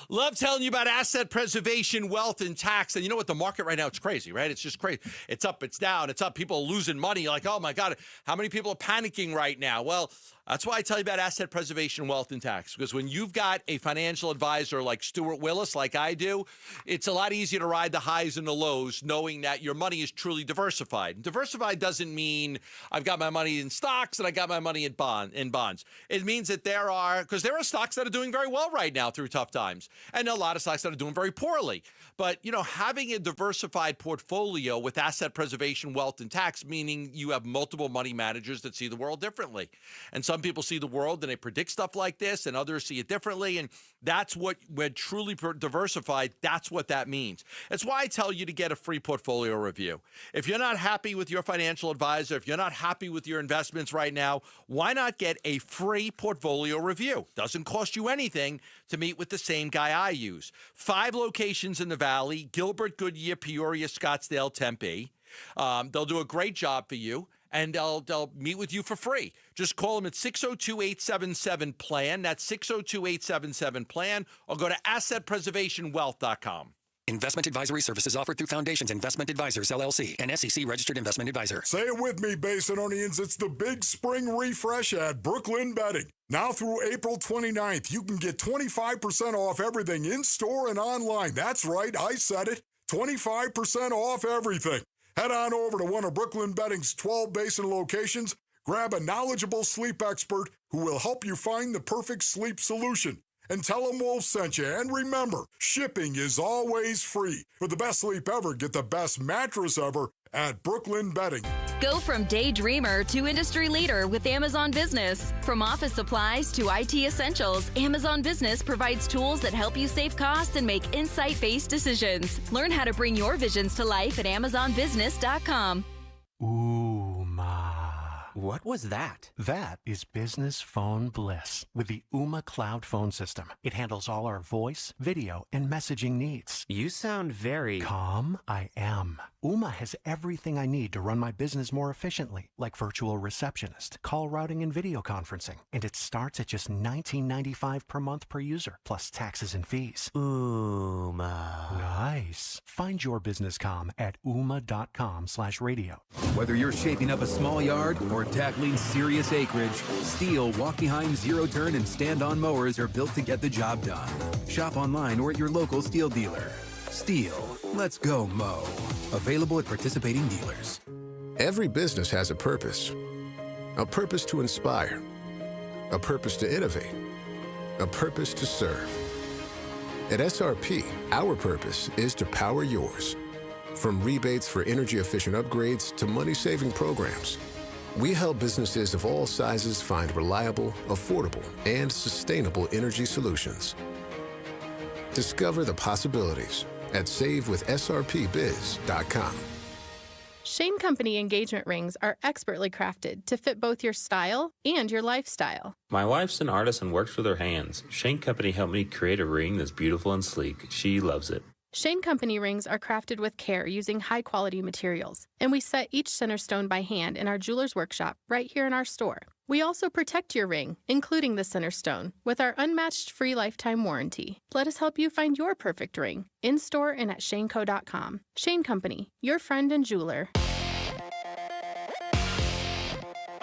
Love telling you about asset preservation, wealth, and tax. And you know what? The market right now, it's crazy, right? It's just crazy. It's up, it's down, it's up. People are losing money. You're like, oh, my God, how many people are panicking right now? Well, that's why I tell you about asset preservation, wealth, and tax. Because when you've got a financial advisor like Stuart Willis, like I do, it's a lot easier to ride the highs and the lows knowing that your money is truly diversified. Diversified doesn't mean I've got my money in stocks and I got my money in bonds. It means that there are stocks that are doing very well right now through tough times. And a lot of stocks that are doing very poorly. But, having a diversified portfolio with asset preservation, wealth, and tax, meaning you have multiple money managers that see the world differently. And some people see the world and they predict stuff like this, and others see it differently. And that's what, when truly diversified, that's what that means. That's why I tell you to get a free portfolio review. If you're not happy with your financial advisor, if you're not happy with your investments right now, why not get a free portfolio review? Doesn't cost you anything to meet with the same guy I use. 5 locations in the Valley: Gilbert, Goodyear, Peoria, Scottsdale, Tempe. They'll do a great job for you, and they'll meet with you for free. Just call them at 602-877-PLAN. That's 602-877-PLAN, or go to assetpreservationwealth.com. Investment advisory services offered through Foundations Investment Advisors, LLC, an SEC-registered investment advisor. Say it with me, Basinonians. It's the big spring refresh at Brooklyn Betting. Now through April 29th, you can get 25% off everything in-store and online. That's right, I said it. 25% off everything. Head on over to one of Brooklyn Betting's 12 Basin locations. Grab a knowledgeable sleep expert who will help you find the perfect sleep solution. And tell them Wolf sent you. And remember, shipping is always free. For the best sleep ever, get the best mattress ever at Brooklyn Betting. Go from daydreamer to industry leader with Amazon Business. From office supplies to IT essentials, Amazon Business provides tools that help you save costs and make insight-based decisions. Learn how to bring your visions to life at AmazonBusiness.com. Ooh, ma. What was that? That is business phone bliss with the Ooma Cloud Phone System. It handles all our voice, video, and messaging needs. You sound very... Calm. I am. Ooma has everything I need to run my business more efficiently, like virtual receptionist, call routing, and video conferencing. And it starts at just $19.95 per month per user, plus taxes and fees. Ooma. Nice. Find your business calm at ooma.com/radio. Whether you're shaping up a small yard or tackling serious acreage, Steel walk-behind, zero-turn, and stand-on mowers are built to get the job done. Shop online or at your local Steel dealer. Steel. Let's go mow. Available at participating dealers. Every business has a purpose, A purpose to inspire. A purpose to innovate. A purpose to serve. At SRP, our purpose is to power yours. From rebates for energy-efficient upgrades to money-saving programs, we help businesses of all sizes find reliable, affordable, and sustainable energy solutions. Discover the possibilities at savewithsrpbiz.com. Shane Company engagement rings are expertly crafted to fit both your style and your lifestyle. My wife's an artist and works with her hands. Shane Company helped me create a ring that's beautiful and sleek. She loves it. Shane Company rings are crafted with care using high-quality materials, and we set each center stone by hand in our jeweler's workshop right here in our store. We also protect your ring, including the center stone, with our unmatched free lifetime warranty. Let us help you find your perfect ring, in-store and at shaneco.com. Shane Company, your friend and jeweler.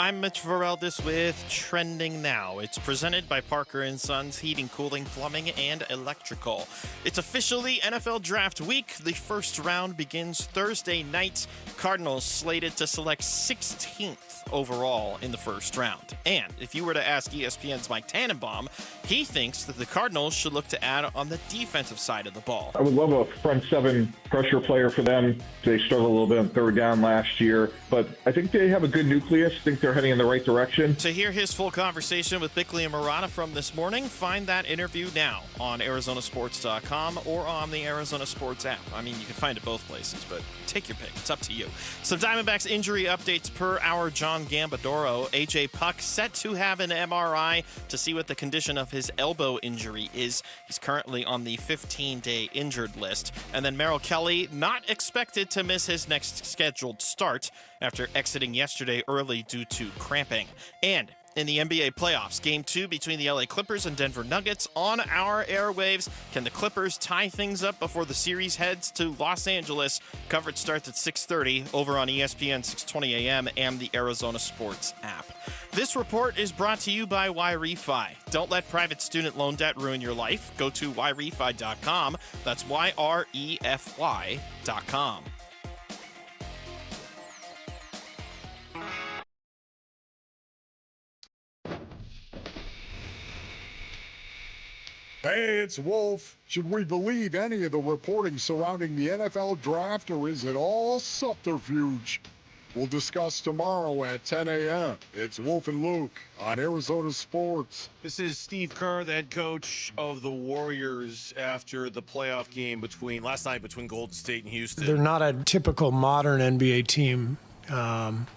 I'm Mitch Vareldis with Trending Now. It's presented by Parker & Sons Heating, Cooling, Plumbing, and Electrical. It's officially NFL Draft Week. The first round begins Thursday night. Cardinals slated to select 16th overall in the first round. And if you were to ask ESPN's Mike Tannenbaum, he thinks that the Cardinals should look to add on the defensive side of the ball. I would love a front seven pressure player for them. They struggled a little bit on third down last year, but I think they have a good nucleus. I think they're heading in the right direction. To hear his full conversation with Bickley and Murata from this morning, find that interview now on ArizonaSports.com or on the Arizona Sports app. I mean, you can find it both places, but take your pick. It's up to you. Some Diamondbacks injury updates per our John Gambadoro. A.J. Puck set to have an MRI to see what the condition of his elbow injury is. He's currently on the 15-day injured list. And then Merrill Kelly not expected to miss his next scheduled start after exiting yesterday early due to cramping. And in the NBA playoffs, Game 2 between the LA Clippers and Denver Nuggets on our airwaves. Can the Clippers tie things up before the series heads to Los Angeles? Coverage starts at 6:30 over on ESPN 620 AM and the Arizona Sports app. This report is brought to you by YRefi. Don't let private student loan debt ruin your life. Go to YRefi.com. That's YREFY.com. Hey, it's Wolf. Should we believe any of the reporting surrounding the NFL draft, or is it all subterfuge? We'll discuss tomorrow at 10 a.m. It's Wolf and Luke on Arizona Sports. This is Steve Kerr, the head coach of the Warriors, after the playoff game last night between Golden State and Houston. They're not a typical modern NBA team. And,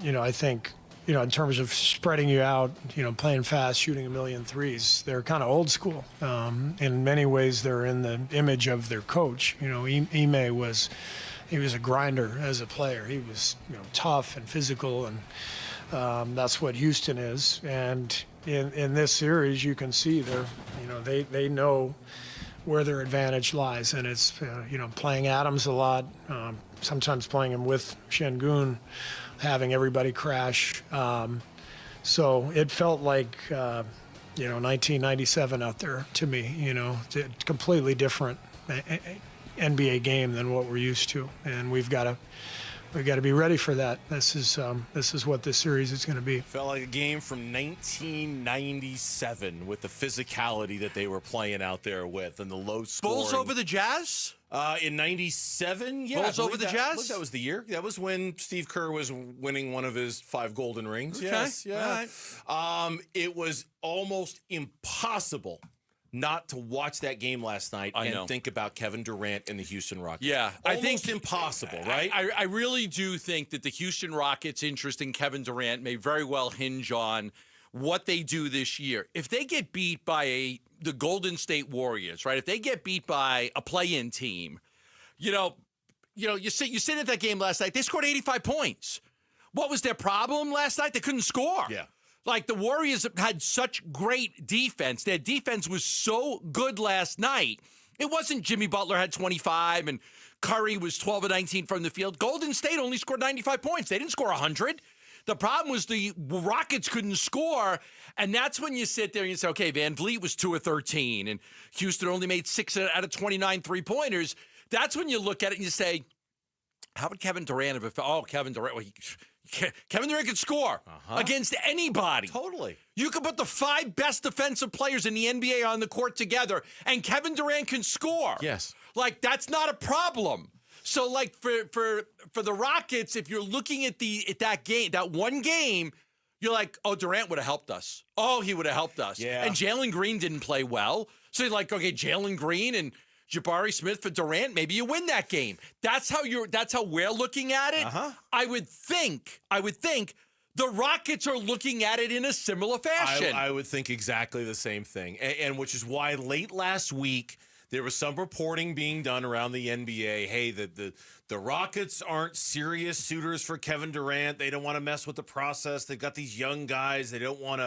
I think, in terms of spreading you out, playing fast, shooting a million threes, they're kind of old school. In many ways, they're in the image of their coach. Ime was a grinder as a player. He was, tough and physical, and that's what Houston is. And in this series, you can see they know where their advantage lies, and it's playing Adams a lot, sometimes playing him with Şengün, having everybody crash. So it felt like 1997 out there to me. Completely different NBA game than what we're used to, and we've got to be ready for that. This is what this series is going to be. Felt like a game from 1997 with the physicality that they were playing out there with, and the low scoring. Bulls over the Jazz? In 97, yeah. Bulls over the Jazz? That was the year. That was when Steve Kerr was winning one of his 5 golden rings. Okay. Yes, yeah. All right. It was almost impossible not to watch that game last night and think about Kevin Durant and the Houston Rockets. Yeah. I think impossible, right? I really do think that the Houston Rockets' interest in Kevin Durant may very well hinge on what they do this year. If they get beat by the Golden State Warriors, right? If they get beat by a play-in team, you sit at that game last night, they scored 85 points. What was their problem last night? They couldn't score. Yeah. Like, the Warriors had such great defense. Their defense was so good last night. It wasn't Jimmy Butler had 25 and Curry was 12 of 19 from the field. Golden State only scored 95 points. They didn't score 100. The problem was the Rockets couldn't score, and that's when you sit there and you say, okay, Van Vliet was 2 of 13, and Houston only made 6 out of 29 three-pointers. That's when you look at it and you say, how would Kevin Durant have – Kevin Durant, well, Kevin Durant can score against anybody. Totally. You could put the 5 best defensive players in the NBA on the court together, and Kevin Durant can score. Yes. Like, that's not a problem. So, like, for the Rockets, if you're looking at that one game, you're like, oh, Durant would have helped us. Oh, he would have helped us. Yeah. And Jalen Green didn't play well. So you're like, okay, Jalen Green and Jabari Smith for Durant, maybe you win that game. That's how we're looking at it. I would think the Rockets are looking at it in a similar fashion. I would think exactly the same thing. And which is why late last week there was some reporting being done around the NBA. Hey, the Rockets aren't serious suitors for Kevin Durant. They don't want to mess with the process. They've got these young guys. They don't want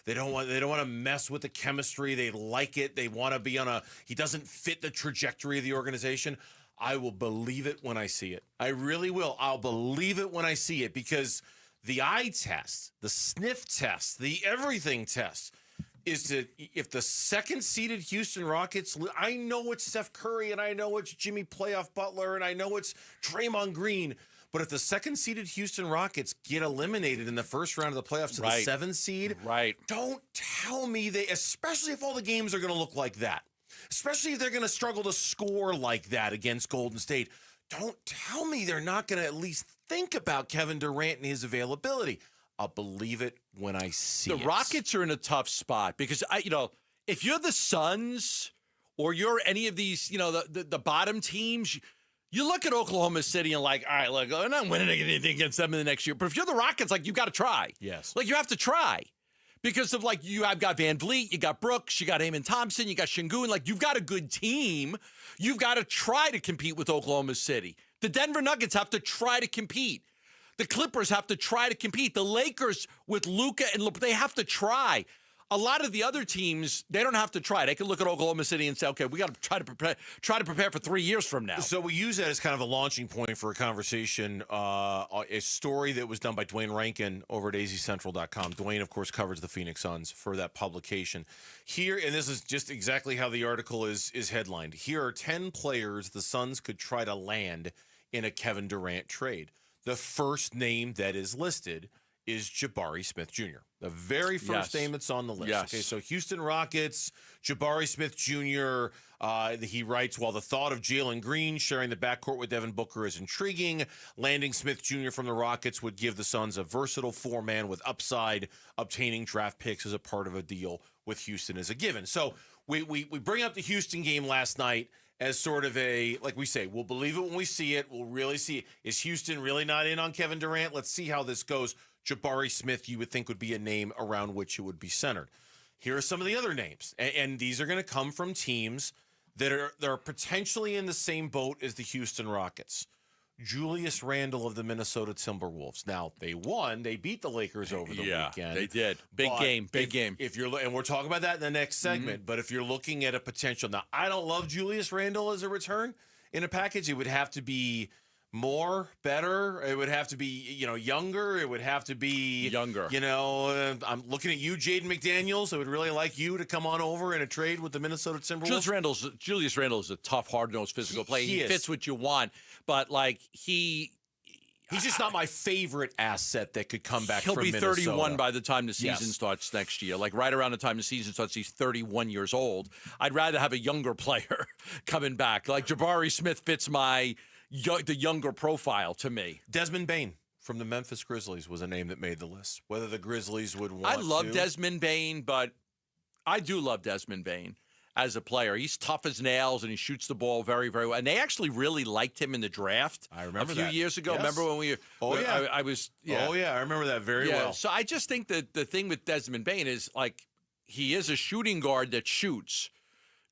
to mess with the chemistry. They like it. They want to be he doesn't fit the trajectory of the organization. I will believe it when I see it. I really will. I'll believe it when I see it, because the eye test, the sniff test, the everything test is if the second-seeded Houston Rockets, I know it's Steph Curry, and I know it's Jimmy Playoff Butler, and I know it's Draymond Green, but if the second-seeded Houston Rockets get eliminated in the first round of the playoffs to the 7th seed, don't tell me especially if all the games are going to look like that, especially if they're going to struggle to score like that against Golden State, don't tell me they're not going to at least think about Kevin Durant and his availability. I'll believe it when I see it. The Rockets are in a tough spot because, if you're the Suns or you're any of these, the bottom teams, you look at Oklahoma City and like, all right, look, I'm not winning anything against them in the next year. But if you're the Rockets, like, you got to try. Yes. Like, you have to try. Because of, like, I've got Van Vliet, you got Brooks, you got Amon Thompson, you got Şengün. Like, you've got a good team. You've got to try to compete with Oklahoma City. The Denver Nuggets have to try to compete. The Clippers have to try to compete. The Lakers with Luka and they have to try. A lot of the other teams, they don't have to try. They can look at Oklahoma City and say, okay, we got to try to prepare for 3 years from now. So we use that as kind of a launching point for a conversation, a story that was done by Dwayne Rankin over at azcentral.com. Dwayne, of course, covers the Phoenix Suns for that publication. Here, and this is just exactly how the article is headlined. Here are 10 players the Suns could try to land in a Kevin Durant trade. The first name that is listed is Jabari Smith Jr., the very first name that's on the list. Yes. Okay, so Houston Rockets, Jabari Smith Jr., he writes, while the thought of Jalen Green sharing the backcourt with Devin Booker is intriguing, landing Smith Jr. from the Rockets would give the Suns a versatile four-man with upside. Obtaining draft picks as a part of a deal with Houston is a given. So we bring up the Houston game last night as sort of like we say, we'll believe it when we see it. We'll really see it. Is Houston really not in on Kevin Durant? Let's see how this goes. Jabari Smith, you would think, would be a name around which it would be centered. Here are some of the other names, and these are going to come from teams that are potentially in the same boat as the Houston Rockets. Julius Randle of the Minnesota Timberwolves. Now, they won. They beat the Lakers over the weekend. They did. Big game. If you're, and we'll talk about that in the next segment, but if you're looking at a potential, now, I don't love Julius Randle as a return in a package. It would have to be more, better. It would have to be, younger. It would have to be younger. I'm looking at you, Jaden McDaniels. I would really like you to come on over in a trade with the Minnesota Timberwolves. Julius Randle is a tough, hard-nosed physical player. He fits what you want, but he's just not my favorite asset that could come back from Minnesota. He'll be 31 by the time the season starts next year. Like right around the time the season starts, he's 31 years old. I'd rather have a younger player coming back. Like Jabari Smith fits the younger profile to me. Desmond Bane from the Memphis Grizzlies was a name that made the list. Whether the Grizzlies would want to. I love Desmond Bane, but I do love Desmond Bane as a player. He's tough as nails, and he shoots the ball very, very well. And they actually really liked him in the draft a few years ago. Yes. Remember when we I was Oh, yeah, I remember that very well. So I just think that the thing with Desmond Bane is, he is a shooting guard that shoots.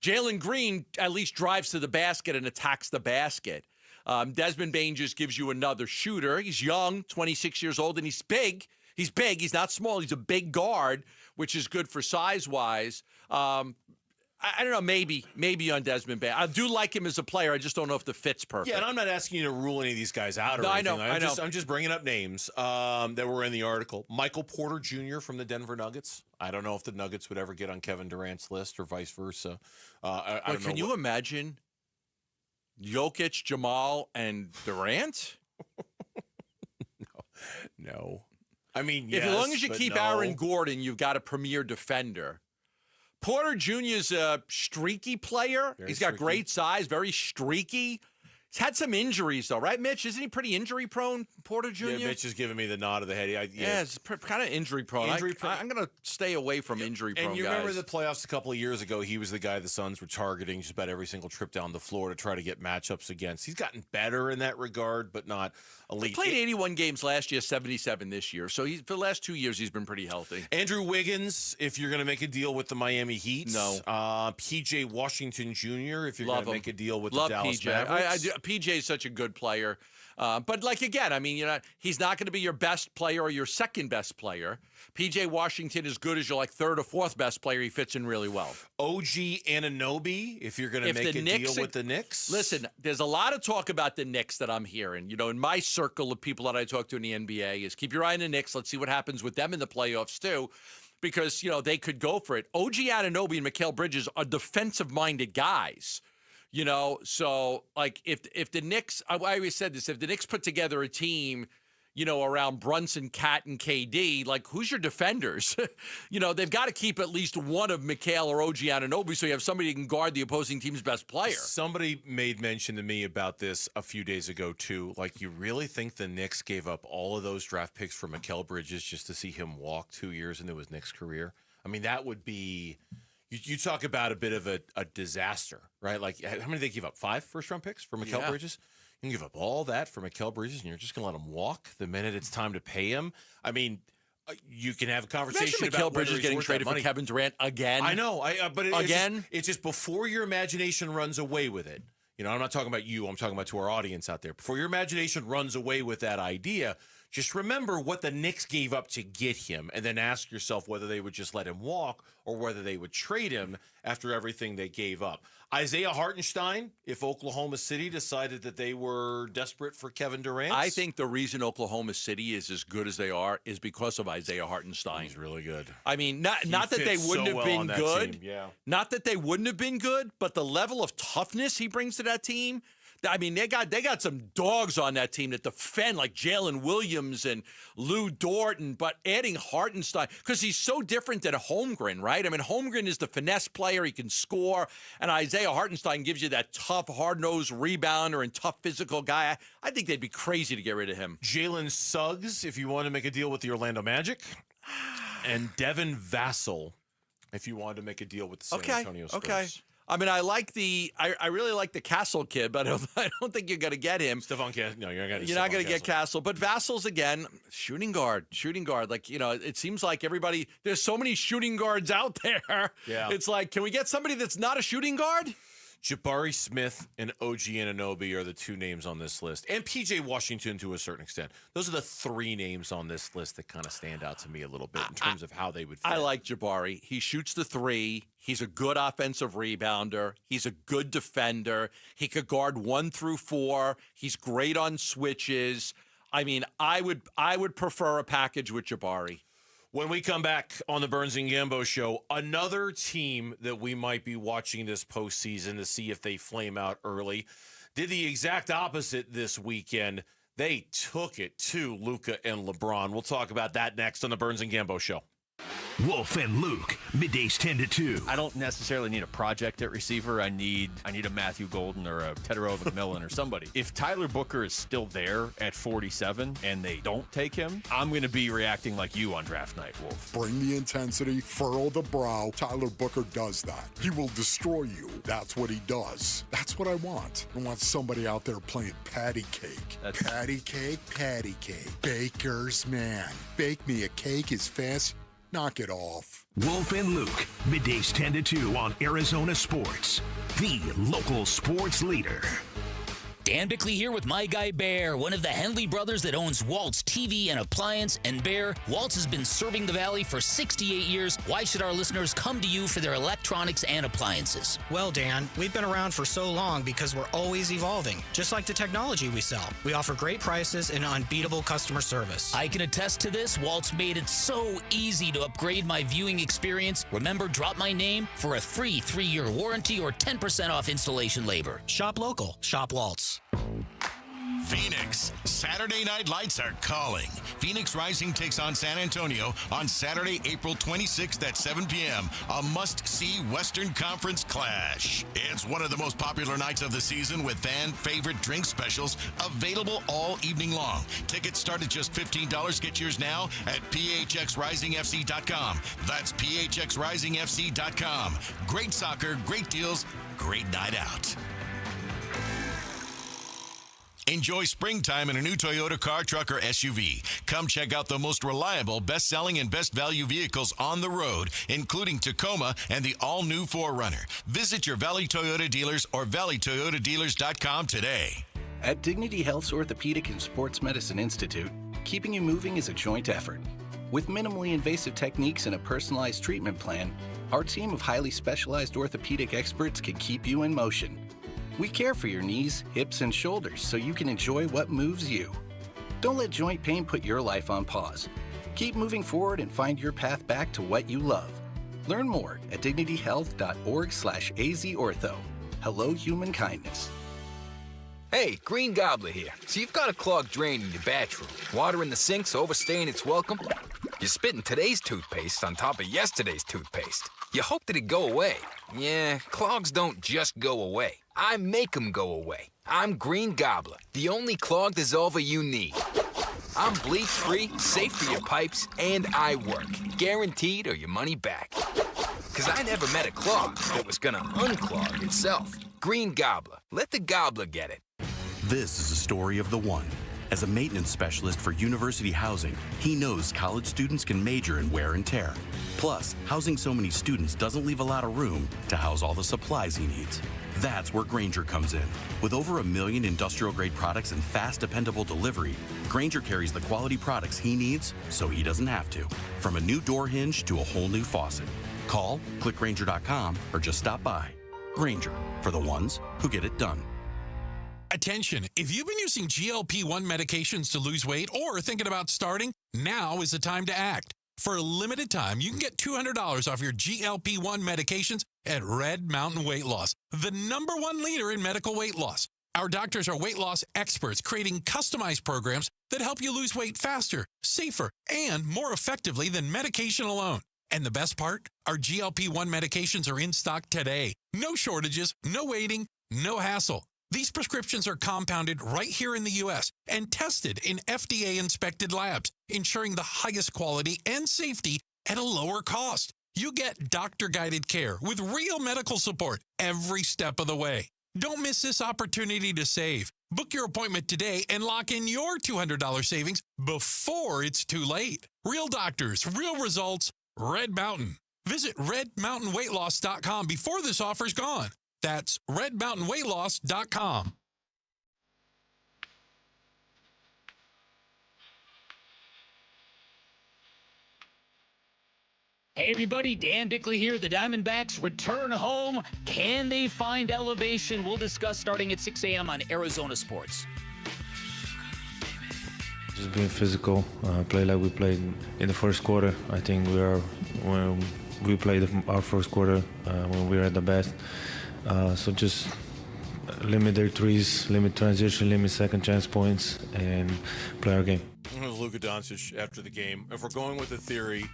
Jalen Green at least drives to the basket and attacks the basket. Desmond Bane just gives you another shooter. He's young, 26 years old, and he's big. He's big. He's not small. He's a big guard, which is good for size-wise. I don't know, maybe on Desmond Bane. I do like him as a player. I just don't know if the fit's perfect. Yeah, and I'm not asking you to rule any of these guys out or anything. I know. I'm just bringing up names that were in the article. Michael Porter Jr. from the Denver Nuggets. I don't know if the Nuggets would ever get on Kevin Durant's list or vice versa. I don't know. Can you imagine Jokic, Jamal, and Durant? No. I mean, as long as you keep Aaron Gordon, you've got a premier defender. Porter Jr. is a streaky player. He's got great size, very streaky. He's had some injuries, though, right, Mitch? Isn't he pretty injury-prone, Porter Jr.? Yeah, Mitch is giving me the nod of the head. It's kind of injury-prone. I'm going to stay away from injury-prone guys. And you remember the playoffs a couple of years ago, he was the guy the Suns were targeting just about every single trip down the floor to try to get matchups against. He's gotten better in that regard, but not elite. He played 81 games last year, 77 this year. So for the last 2 years, he's been pretty healthy. Andrew Wiggins, if you're going to make a deal with the Miami Heat. No. P.J. Washington Jr., if you're going to make a deal with Love the Dallas PJ. Mavericks. PJ is such a good player. But again, I mean, he's not going to be your best player or your second best player. P.J. Washington is good as your third or fourth best player. He fits in really well. OG Anunoby, if you're going to make a deal with the Knicks. Listen, there's a lot of talk about the Knicks that I'm hearing. In my circle of people that I talk to in the NBA is keep your eye on the Knicks. Let's see what happens with them in the playoffs too. Because, they could go for it. OG Anunoby and Mikal Bridges are defensive-minded guys. So if the Knicks, I always said this, if the Knicks put together a team, around Brunson, Cat, and KD, who's your defenders? They've got to keep at least one of Mikal or OG Anunoby so you have somebody who can guard the opposing team's best player. Somebody made mention to me about this a few days ago, too. You really think the Knicks gave up all of those draft picks for Mikal Bridges just to see him walk 2 years into his Knicks career? I mean, that would be... You talk about a bit of a disaster, right? How many did they give up? 5 first-round picks for Mikal Bridges? You can give up all that for Mikal Bridges, and you're just going to let him walk the minute it's time to pay him? I mean, you can have a conversation about Mikal Bridges getting traded for Kevin Durant again. I know, but it's just before your imagination runs away with it. I'm not talking about you. I'm talking about to our audience out there. Before your imagination runs away with that idea, just remember what the Knicks gave up to get him, and then ask yourself whether they would just let him walk or whether they would trade him after everything they gave up. Isaiah Hartenstein, if Oklahoma City decided that they were desperate for Kevin Durant. I think the reason Oklahoma City is as good as they are is because of Isaiah Hartenstein. He's really good. I mean, not that they wouldn't have been good. Yeah. Not that they wouldn't have been good, but the level of toughness he brings to that team. I mean, they got some dogs on that team that defend, like Jalen Williams and Lou Dort, but adding Hartenstein, because he's so different than Holmgren, right? I mean, Holmgren is the finesse player. He can score, and Isaiah Hartenstein gives you that tough, hard-nosed rebounder and tough physical guy. I think they'd be crazy to get rid of him. Jalen Suggs, if you want to make a deal with the Orlando Magic, and Devin Vassell, if you wanted to make a deal with the San Antonio Spurs. Okay. I mean, I really like the Castle kid, but I don't think you're going to get him. Stephon Castle. No, you're not going to get Castle. But Vassell's, again, shooting guard. It seems like everybody, there's so many shooting guards out there. Yeah. It's like, can we get somebody that's not a shooting guard? Jabari Smith and OG Anunoby are the 2 names on this list, and P.J. Washington to a certain extent. Those are the 3 names on this list that kind of stand out to me a little bit in terms of how they would fit. I like Jabari. He shoots the 3. He's a good offensive rebounder. He's a good defender. He could guard 1 through 4. He's great on switches. I mean, I would prefer a package with Jabari. When we come back on the Burns and Gambo show, another team that we might be watching this postseason to see if they flame out early did the exact opposite this weekend. They took it to Luka and LeBron. We'll talk about that next on the Burns and Gambo show. Wolf and Luke, middays 10 to 2. I don't necessarily need a project at receiver. I need a Matthew Golden or a Tedero McMillan or somebody. If Tyler Booker is still there at 47 and they don't take him, I'm going to be reacting like you on draft night, Wolf. Bring the intensity, furrow the brow. Tyler Booker does that. He will destroy you. That's what he does. That's what I want. I want somebody out there playing patty cake. Patty cake. Baker's man. Bake me a cake as fast. Knock it off. Wolf and Luke, middays 10 to 2 on Arizona Sports, the local sports leader. Dan Bickley here with my guy Bear, one of the Henley brothers that owns Waltz TV and Appliance. And Bear, Waltz has been serving the Valley for 68 years. Why should our listeners come to you for their electronics and appliances? Well, Dan, we've been around for so long because we're always evolving, just like the technology we sell. We offer great prices and unbeatable customer service. I can attest to this. Waltz made it so easy to upgrade my viewing experience. Remember, drop my name for a free 3-year warranty or 10% off installation labor. Shop local. Shop Waltz. Phoenix, Saturday Night Lights are calling. Phoenix Rising takes on San Antonio on Saturday, April 26th at 7 p.m. A must-see Western Conference clash. It's one of the most popular nights of the season with fan-favorite drink specials available all evening long. Tickets start at just $15. Get yours now at phxrisingfc.com. That's phxrisingfc.com. Great soccer, great deals, great night out. Enjoy springtime in a new Toyota car, truck, or SUV. Come check out the most reliable, best-selling, and best-value vehicles on the road, including Tacoma and the all-new 4Runner. Visit your Valley Toyota dealers or valleytoyotadealers.com today. At Dignity Health's Orthopedic and Sports Medicine Institute, keeping you moving is a joint effort. With minimally invasive techniques and a personalized treatment plan, our team of highly specialized orthopedic experts can keep you in motion. We care for your knees, hips, and shoulders so you can enjoy what moves you. Don't let joint pain put your life on pause. Keep moving forward and find your path back to what you love. Learn more at dignityhealth.org/azortho. Hello, human kindness. Hey, Green Gobbler here. So you've got a clogged drain in your bathroom. Water in the sink's overstaying its welcome. You're spitting today's toothpaste on top of yesterday's toothpaste. You hope that it go away. Yeah, clogs don't just go away. I make them go away. I'm Green Gobbler, the only clog dissolver you need. I'm bleach-free, safe for your pipes, and I work. Guaranteed or your money back. Because I never met a clog that was gonna unclog itself. Green Gobbler. Let the gobbler get it. This is a story of the one. As a maintenance specialist for university housing, he knows college students can major in wear and tear. Plus, housing so many students doesn't leave a lot of room to house all the supplies he needs. That's where Grainger comes in. With over 1 million industrial-grade products and fast, dependable delivery, Grainger carries the quality products he needs so he doesn't have to. From a new door hinge to a whole new faucet. Call, click Grainger.com, or just stop by. Grainger, for the ones who get it done. Attention, if you've been using GLP-1 medications to lose weight or thinking about starting, now is the time to act. For a limited time, you can get $200 off your GLP-1 medications at Red Mountain Weight Loss, the #1 leader in medical weight loss. Our doctors are weight loss experts creating customized programs that help you lose weight faster, safer, and more effectively than medication alone. And the best part? Our GLP-1 medications are in stock today. No shortages, no waiting, no hassle. These prescriptions are compounded right here in the U.S. and tested in FDA-inspected labs, ensuring the highest quality and safety at a lower cost. You get doctor-guided care with real medical support every step of the way. Don't miss this opportunity to save. Book your appointment today and lock in your $200 savings before it's too late. Real doctors, real results, Red Mountain. Visit redmountainweightloss.com before this offer's gone. That's redmountainweightloss.com. Hey everybody, Dan Bickley here. The Diamondbacks return home. Can they find elevation? We'll discuss starting at 6 a.m. on Arizona Sports. Just being physical, play like we played in the first quarter. I think when we played our first quarter when we were at the best. So just limit their threes, limit transition, limit second chance points, and play our game. Luka Doncic after the game. If we're going with the theory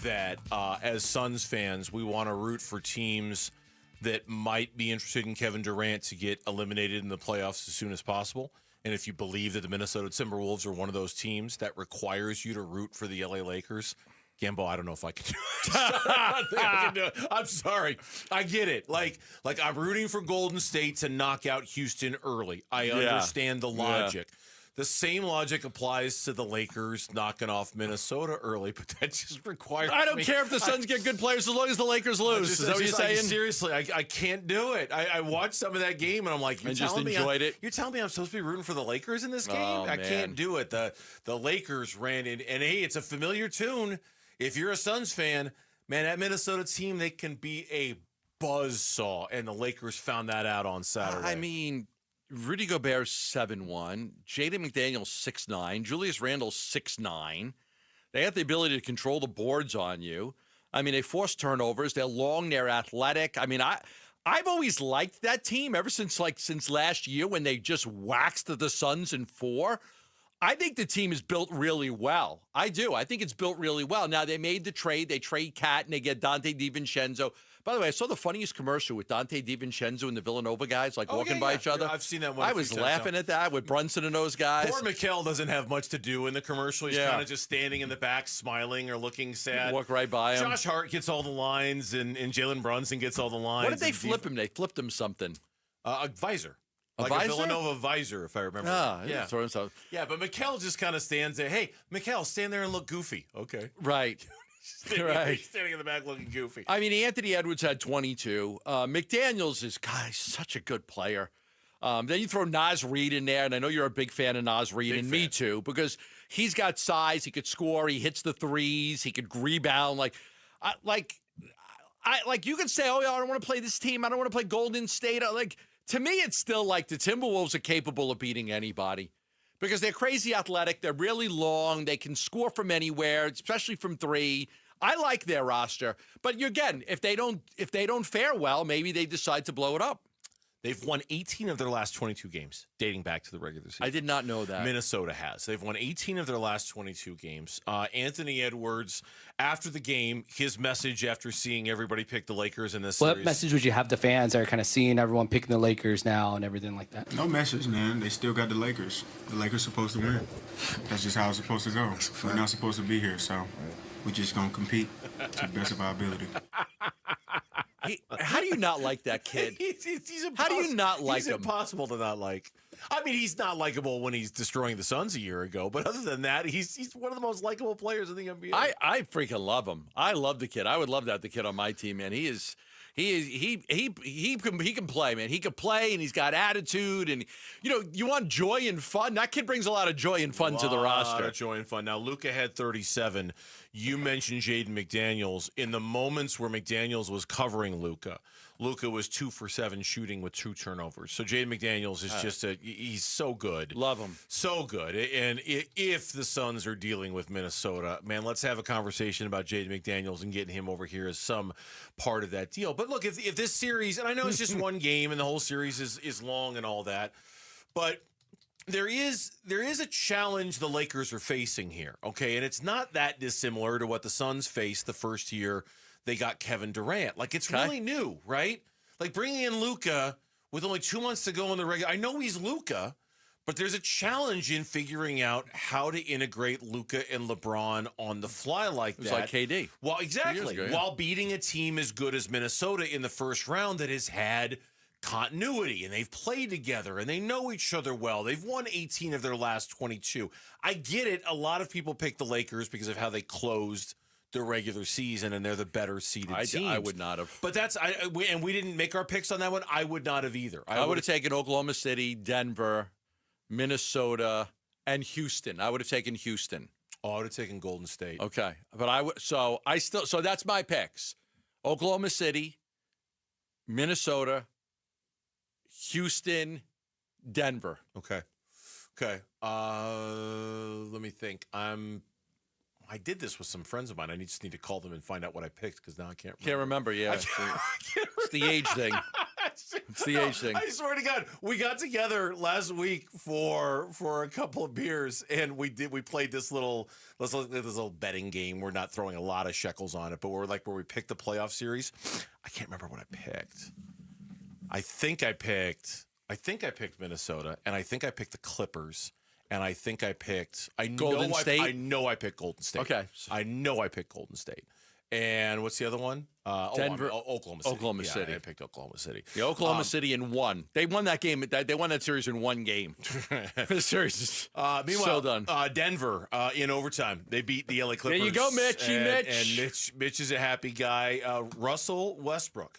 that as Suns fans, we want to root for teams that might be interested in Kevin Durant to get eliminated in the playoffs as soon as possible. And if you believe that the Minnesota Timberwolves are one of those teams that requires you to root for the LA Lakers, Gambo, I don't know if I can do it. I don't think I can do it. I'm sorry. I get it. Like I'm rooting for Golden State to knock out Houston early. I understand the logic. Yeah. The same logic applies to the Lakers knocking off Minnesota early, but that just requires I don't care if the Suns get good players as long as the Lakers lose. Is that what you're saying? Seriously, I can't do it. I watched some of that game, and I'm like, you're telling me I'm supposed to be rooting for the Lakers in this game? Oh, I can't do it. The Lakers ran in, and hey, it's a familiar tune. If you're a Suns fan, man, that Minnesota team, they can be a buzzsaw, and the Lakers found that out on Saturday. I mean, Rudy Gobert 7'1", Jaden McDaniels 6'9", Julius Randle 6'9". They have the ability to control the boards on you. I mean, they force turnovers. They're long. They're athletic. I mean, I've always liked that team ever since last year when they just waxed the Suns in 4. I think the team is built really well. I do. I think it's built really well. Now, they made the trade. They trade Cat, and they get Dante DiVincenzo. By the way, I saw the funniest commercial with Dante DiVincenzo and the Villanova guys, walking by each other. I've seen that one. I was laughing at that with Brunson and those guys. Poor Mikal doesn't have much to do in the commercial. He's kind of just standing in the back, smiling or looking sad. Walk right by him. Josh Hart gets all the lines, and Jalen Brunson gets all the lines. What did they flip him? They flipped him something. A visor. A like visor? a Villanova visor, if I remember. Yeah. Throwing something. Yeah, but Mikal just kind of stands there. Hey, Mikal, stand there and look goofy. Okay. Right. Standing in the back looking goofy. I mean, Anthony Edwards had 22. McDaniels is, God, such a good player. Then you throw Naz Reid in there, and I know you're a big fan of Naz Reid, and me too, because he's got size. He could score. He hits the threes. He could rebound. You could say, oh, yeah, I don't want to play this team. I don't want to play Golden State. To me, it's still like the Timberwolves are capable of beating anybody because they're crazy athletic. They're really long. They can score from anywhere, especially from 3. I like their roster, but again, if they don't fare well, maybe they decide to blow it up. They've won 18 of their last 22 games, dating back to the regular season. I did not know that. Minnesota has. They've won 18 of their last 22 games. Anthony Edwards, after the game, his message after seeing everybody pick the Lakers in this series. What message would you have to fans that are kind of seeing everyone picking the Lakers now and everything like that? No message, man. They still got the Lakers. The Lakers supposed to win. That's just how it's supposed to go. We're not supposed to be here, so we're just going to compete to the best of our ability. How do you not like that kid? How do you not like him? He's impossible to not like. I mean, he's not likable when he's destroying the Suns a year ago, but other than that, he's one of the most likable players in the NBA. I freaking love him. I love the kid. I would love to have the kid on my team, man. He can play, man. He can play, and he's got attitude, and you want joy and fun. That kid brings a lot of joy and fun to the roster. A lot of joy and fun. Now, Luka had 37. You mentioned Jaden McDaniels. In the moments where McDaniels was covering Luka was 2 for 7 shooting with 2 turnovers. So Jaden McDaniels is he's so good. Love him. So good. And if the Suns are dealing with Minnesota, man, let's have a conversation about Jaden McDaniels and getting him over here as some part of that deal. But look, if this series, and I know it's just one game and the whole series is long and all that, but there is a challenge the Lakers are facing here, okay? And it's not that dissimilar to what the Suns faced the first year they got Kevin Durant. It's really new, right? Like bringing in Luka with only 2 months to go in the regular. I know he's Luka, but there's a challenge in figuring out how to integrate Luka and LeBron on the fly like that. It's like KD. Well, exactly. Ago, yeah. While beating a team as good as Minnesota in the first round that has had continuity, and they've played together, and they know each other well. They've won 18 of their last 22. I get it. A lot of people pick the Lakers because of how they closed the regular season, and they're the better seeded team. I would not have. But we didn't make our picks on that one. I would not have either. I would have taken Oklahoma City, Denver, Minnesota, and Houston. I would have taken Houston. Oh, I would have taken Golden State. Okay, but so that's my picks: Oklahoma City, Minnesota, Houston, Denver. Okay. Let me think. I did this with some friends of mine. I just need to call them and find out what I picked because now I can't remember. Can't remember, yeah. It's the age thing. It's the age thing. I swear to God, we got together last week for a couple of beers, and we played this little betting game. We're not throwing a lot of shekels on it, but we're where we picked the playoff series. I can't remember what I picked. I think I picked Minnesota, and I think I picked the Clippers, and I think I picked Golden State. I know I picked Golden State. Okay, I know I picked Golden State. And what's the other one? Denver, Oklahoma City. Oklahoma City. I picked Oklahoma City. Yeah, Oklahoma City in one. They won that game. They won that series in one game. The series is meanwhile, so done. Denver in overtime. They beat the LA Clippers. There you go, Mitch. And Mitch is a happy guy. Russell Westbrook.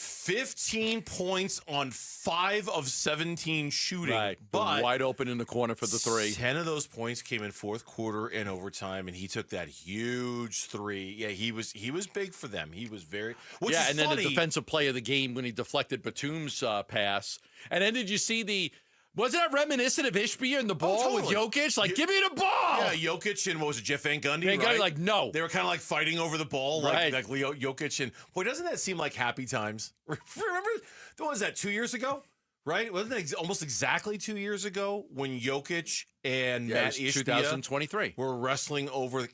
15 points on 5 of 17 shooting. Right, but wide open in the corner for the 3. 10 of those points came in fourth quarter and overtime, and he took that huge 3. Yeah, he was big for them. He was very and then the defensive play of the game when he deflected Batum's pass. And then did you see the Wasn't that reminiscent of Ishbia and the ball with Jokic? Like, give me the ball! Yeah, Jokic and what was it, Jeff Van Gundy? Van Gundy, like, no. They were kind of like fighting over the ball, like Leo Jokic. And boy, doesn't that seem like happy times? Remember, what was that, 2 years ago? Right? Wasn't it almost exactly 2 years ago when Jokic and Matt Ishbia 2023 were wrestling over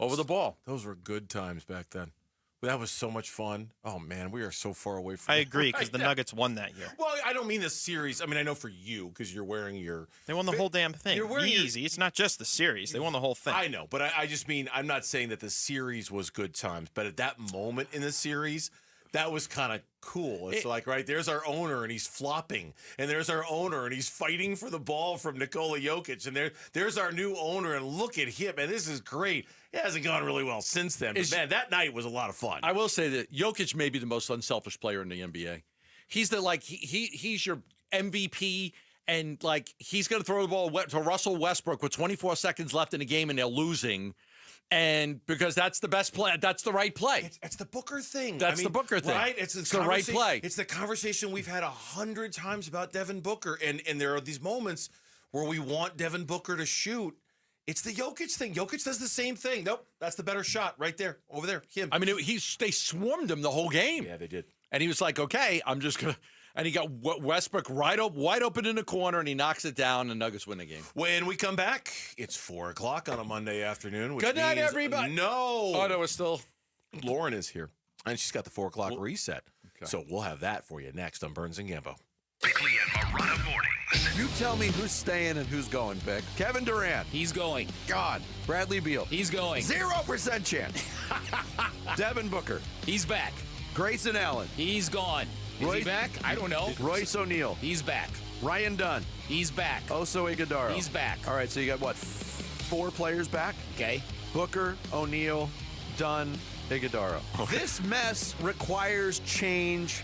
over the ball? Those were good times back then. That was so much fun. Oh, man, we are so far away from I agree, because the Nuggets won that year. Well, I don't mean the series. I mean, I know for you, because you're wearing your... They won the whole damn thing. You're wearing Easy. It's not just the series. They won the whole thing. I know, but I just mean, I'm not saying that the series was good times, but at that moment in the series, that was kind of cool. It's like, right, there's our owner, and he's flopping. And there's our owner, and he's fighting for the ball from Nikola Jokic. And there's our new owner, and look at him, and this is great. It hasn't gone really well since then. But, man, that night was a lot of fun. I will say that Jokic may be the most unselfish player in the NBA. He's he's your MVP, and, like, he's going to throw the ball to Russell Westbrook with 24 seconds left in the game, and they're losing. And because that's the best play, that's the right play. It's the Booker thing. That's the Booker thing. Right? It's the right play. It's the conversation we've had 100 times about Devin Booker. And there are these moments where we want Devin Booker to shoot. It's the Jokic thing. Jokic does the same thing. Nope, that's the better shot right there, over there. Him. I mean, they swarmed him the whole game. Yeah, they did. And he was like, okay, I'm just going to. And he got Westbrook wide open in the corner, and he knocks it down, and Nuggets win the game. When we come back, it's 4 o'clock on a Monday afternoon. Which Good night, means everybody. No. Oh, no, it's still. Lauren is here, and she's got the 4 o'clock reset. Okay. So we'll have that for you next on Burns and Gambo. Bickley and Marana mornings. You tell me who's staying and who's going, Bick. Kevin Durant. He's going. God. Bradley Beal. He's going. 0% chance. Devin Booker. He's back. Grayson Allen. He's gone. Is he back? I don't know. Royce O'Neal. He's back. Ryan Dunn. He's back. Oso Ighodaro. He's back. All right, so you got what? 4 players back? Okay. Booker, O'Neal, Dunn, Ighodaro. Okay. This mess requires change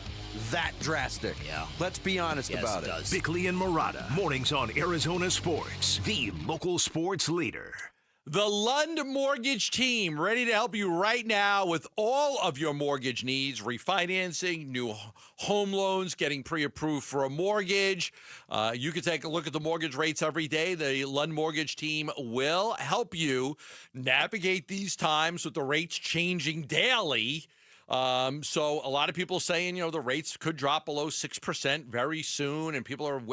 that drastic. Yeah. Let's be honest about it. Does. Bickley and Murata. Mornings on Arizona Sports, the local sports leader. The Lund Mortgage Team, ready to help you right now with all of your mortgage needs, refinancing, new home loans, getting pre-approved for a mortgage. You can take a look at the mortgage rates every day. The Lund Mortgage Team will help you navigate these times with the rates changing daily. So a lot of people saying, the rates could drop below 6% very soon, and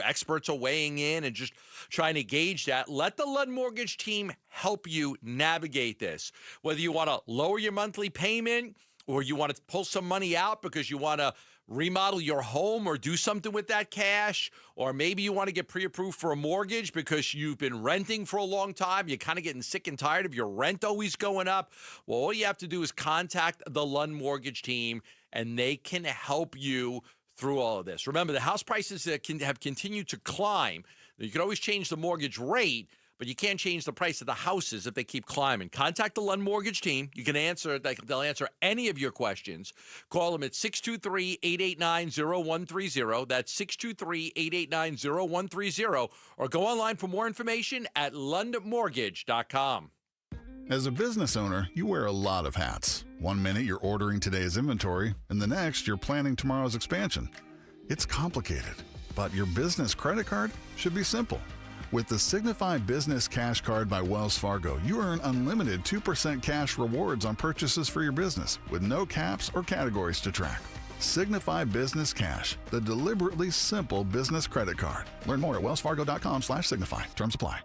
experts are weighing in and just trying to gauge that. Let the Lund Mortgage Team help you navigate this. Whether you want to lower your monthly payment or you want to pull some money out because you want to remodel your home or do something with that cash, or maybe you want to get pre-approved for a mortgage because you've been renting for a long time. You're kind of getting sick and tired of your rent always going up. Well, all you have to do is contact the Lund Mortgage Team, and they can help you through all of this. Remember, the house prices have continued to climb. You can always change the mortgage rate, but you can't change the price of the houses if they keep climbing. Contact the Lund Mortgage Team. You can answer. They'll answer any of your questions. Call them at 623-889-0130. That's 623-889-0130. Or go online for more information at lundmortgage.com. As a business owner, you wear a lot of hats. One minute you're ordering today's inventory, and the next you're planning tomorrow's expansion. It's complicated, but your business credit card should be simple. With the Signify Business Cash Card by Wells Fargo, you earn unlimited 2% cash rewards on purchases for your business with no caps or categories to track. Signify Business Cash, the deliberately simple business credit card. Learn more at wellsfargo.com/signify. Terms apply.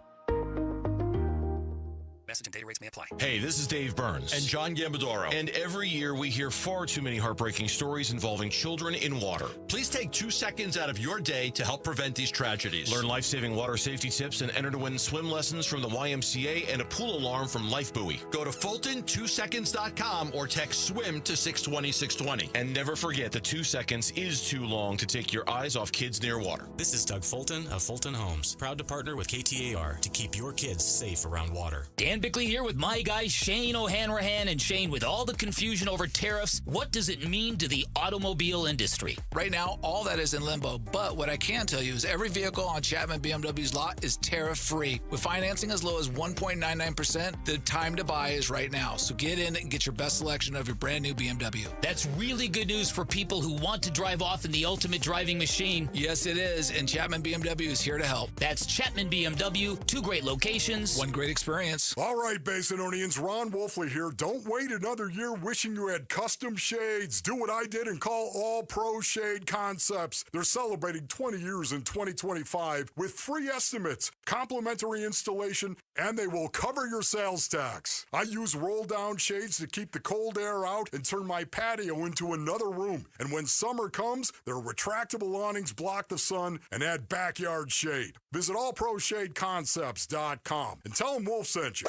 Message and data rates may apply. Hey, this is Dave Burns. And John Gambadoro. And every year we hear far too many heartbreaking stories involving children in water. Please take 2 seconds out of your day to help prevent these tragedies. Learn life-saving water safety tips and enter to win swim lessons from the YMCA and a pool alarm from Life Buoy. Go to Fulton2seconds.com or text SWIM to 620-620. And never forget that 2 seconds is too long to take your eyes off kids near water. This is Doug Fulton of Fulton Homes, proud to partner with KTAR to keep your kids safe around water. Dan Bickley here with my Hey guys, Shane O'Hanrahan and Shane, with all the confusion over tariffs, what does it mean to the automobile industry? Right now, all that is in limbo, but what I can tell you is every vehicle on Chapman BMW's lot is tariff-free. With financing as low as 1.99%, the time to buy is right now. So get in and get your best selection of your brand new BMW. That's really good news for people who want to drive off in the ultimate driving machine. Yes, it is, and Chapman BMW is here to help. That's Chapman BMW, 2 great locations, 1 great experience. All right, Basinonians, Ron Wolfley here. Don't wait another year wishing you had custom shades. Do what I did and call All Pro Shade Concepts. They're celebrating 20 years in 2025 with free estimates, complimentary installation, and they will cover your sales tax. I use roll-down shades to keep the cold air out and turn my patio into another room. And when summer comes, their retractable awnings block the sun and add backyard shade. Visit allproshadeconcepts.com and tell them Wolf sent you.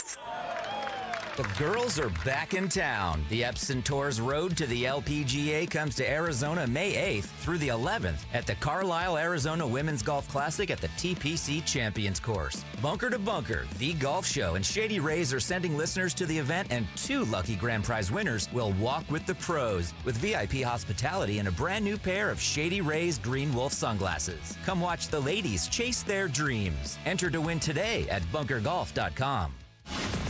The girls are back in town. The Epson Tours Road to the LPGA comes to Arizona May 8th through the 11th at the Carlisle, Arizona Women's Golf Classic at the TPC Champions Course. Bunker to Bunker, the golf show, and Shady Rays are sending listeners to the event, and 2 lucky grand prize winners will walk with the pros with VIP hospitality and a brand new pair of Shady Rays Green Wolf sunglasses. Come watch the ladies chase their dreams. Enter to win today at bunkergolf.com.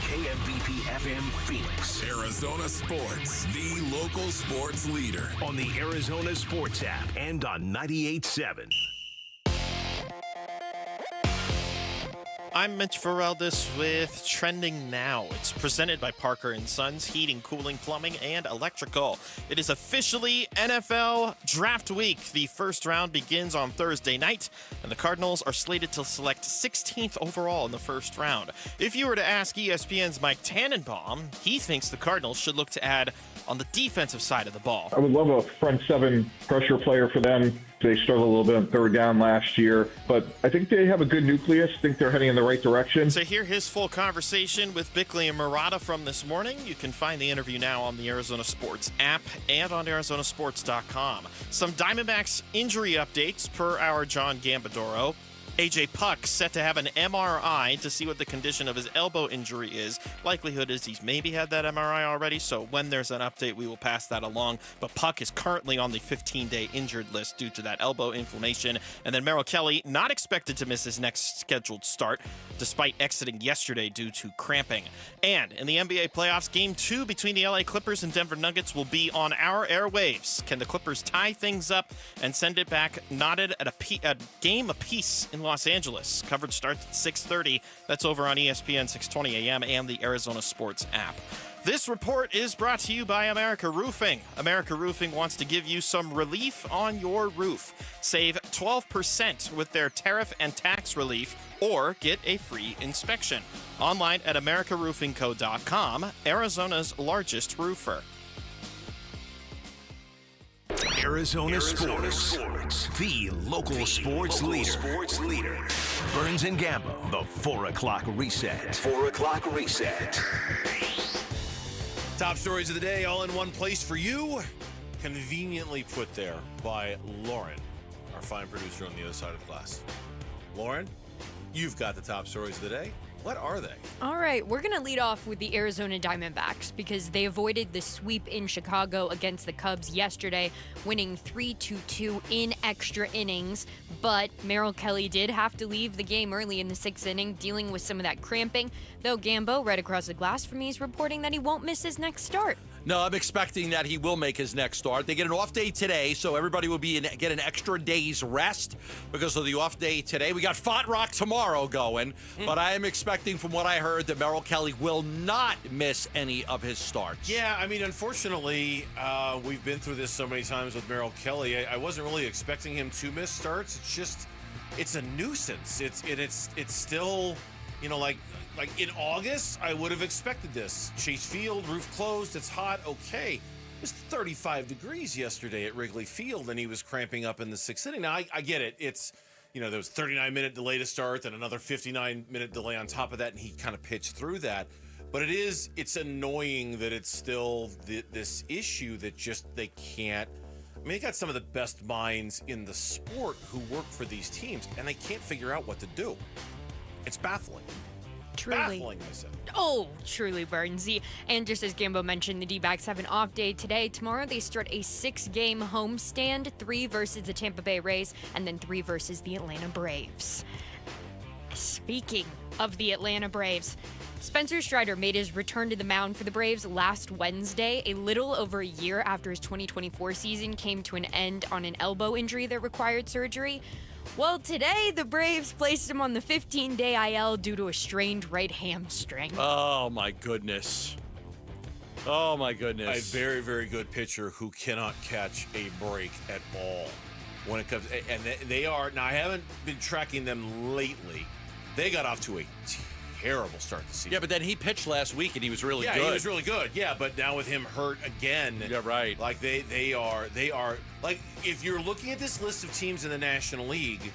KMVP FM Phoenix. Arizona Sports, the local sports leader. On the Arizona Sports app and on 98.7. I'm Mitch Ferreldis with Trending Now. It's presented by Parker & Sons Heating, Cooling, Plumbing, and Electrical. It is officially NFL Draft Week. The first round begins on Thursday night, and the Cardinals are slated to select 16th overall in the first round. If you were to ask ESPN's Mike Tannenbaum, he thinks the Cardinals should look to add on the defensive side of the ball. I would love a front 7 pressure player for them. They struggled a little bit on third down last year, but I think they have a good nucleus. I think they're heading in the right direction. To hear his full conversation with Bickley and Murata from this morning, you can find the interview now on the Arizona Sports app and on ArizonaSports.com. Some Diamondbacks injury updates per our John Gambadoro. A.J. Puck set to have an MRI to see what the condition of his elbow injury is. Likelihood is he's maybe had that MRI already, so when there's an update, we will pass that along. But Puck is currently on the 15-day injured list due to that elbow inflammation. And then Merrill Kelly not expected to miss his next scheduled start, despite exiting yesterday due to cramping. And in the NBA playoffs, Game 2 between the LA Clippers and Denver Nuggets will be on our airwaves. Can the Clippers tie things up and send it back knotted at a game apiece in Los Angeles? Coverage starts at 6:30. That's over on ESPN 620 AM and the Arizona Sports app. This report is brought to you by America Roofing. America Roofing wants to give you some relief on your roof. Save 12% with their tariff and tax relief, or get a free inspection. Online at americaroofingco.com, Arizona's largest roofer. Arizona Sports, the local sports leader. Burns and Gambo, the 4 o'clock reset. 4 o'clock reset. Top stories of the day, all in one place for you. Conveniently put there by Lauren, our fine producer on the other side of the glass. Lauren, you've got the top stories of the day. What are they? All right, we're going to lead off with the Arizona Diamondbacks because they avoided the sweep in Chicago against the Cubs yesterday, winning 3-2 in extra innings. But Merrill Kelly did have to leave the game early in the 6th inning, dealing with some of that cramping. Though Gambo, right across the glass from me, is reporting that he won't miss his next start. No, I'm expecting that he will make his next start. They get an off day today, so everybody will get an extra day's rest because of the off day today. We got Font Rock tomorrow going, but I am expecting, from what I heard, that Merrill Kelly will not miss any of his starts. Yeah, I mean, unfortunately, we've been through this so many times with Merrill Kelly. I wasn't really expecting him to miss starts. It's just, it's a nuisance. It's still, you know, like in August, I would have expected this. Chase Field, roof closed, it's hot, okay. It was 35 degrees yesterday at Wrigley Field, and he was cramping up in the 6th inning. Now, I get it. It's, you know, there was a 39-minute delay to start, then another 59-minute delay on top of that, and he kind of pitched through that. But it's annoying that it's still this issue that just they can't. I mean, they got some of the best minds in the sport who work for these teams, and they can't figure out what to do. It's baffling. Truly. Baffling, I said. Oh, truly, Burnsy. And just as Gambo mentioned, the D-backs have an off day today. Tomorrow they start a 6-game homestand, 3 versus the Tampa Bay Rays, and then 3 versus the Atlanta Braves. Speaking of the Atlanta Braves, Spencer Strider made his return to the mound for the Braves last Wednesday, a little over a year after his 2024 season came to an end on an elbow injury that required surgery. Well, today the Braves placed him on the 15-day IL due to a strained right hamstring. Oh, my goodness. Oh, my A goodness. very, very good pitcher who cannot catch a break at all when it comes. And they are, now I haven't been tracking them lately. They got off to a terrible start this season. Yeah, but then he pitched last week and he was really good. Yeah, he was really good. Yeah, but now with him hurt again. Yeah, right. Like they are like, if you're looking at this list of teams in the National League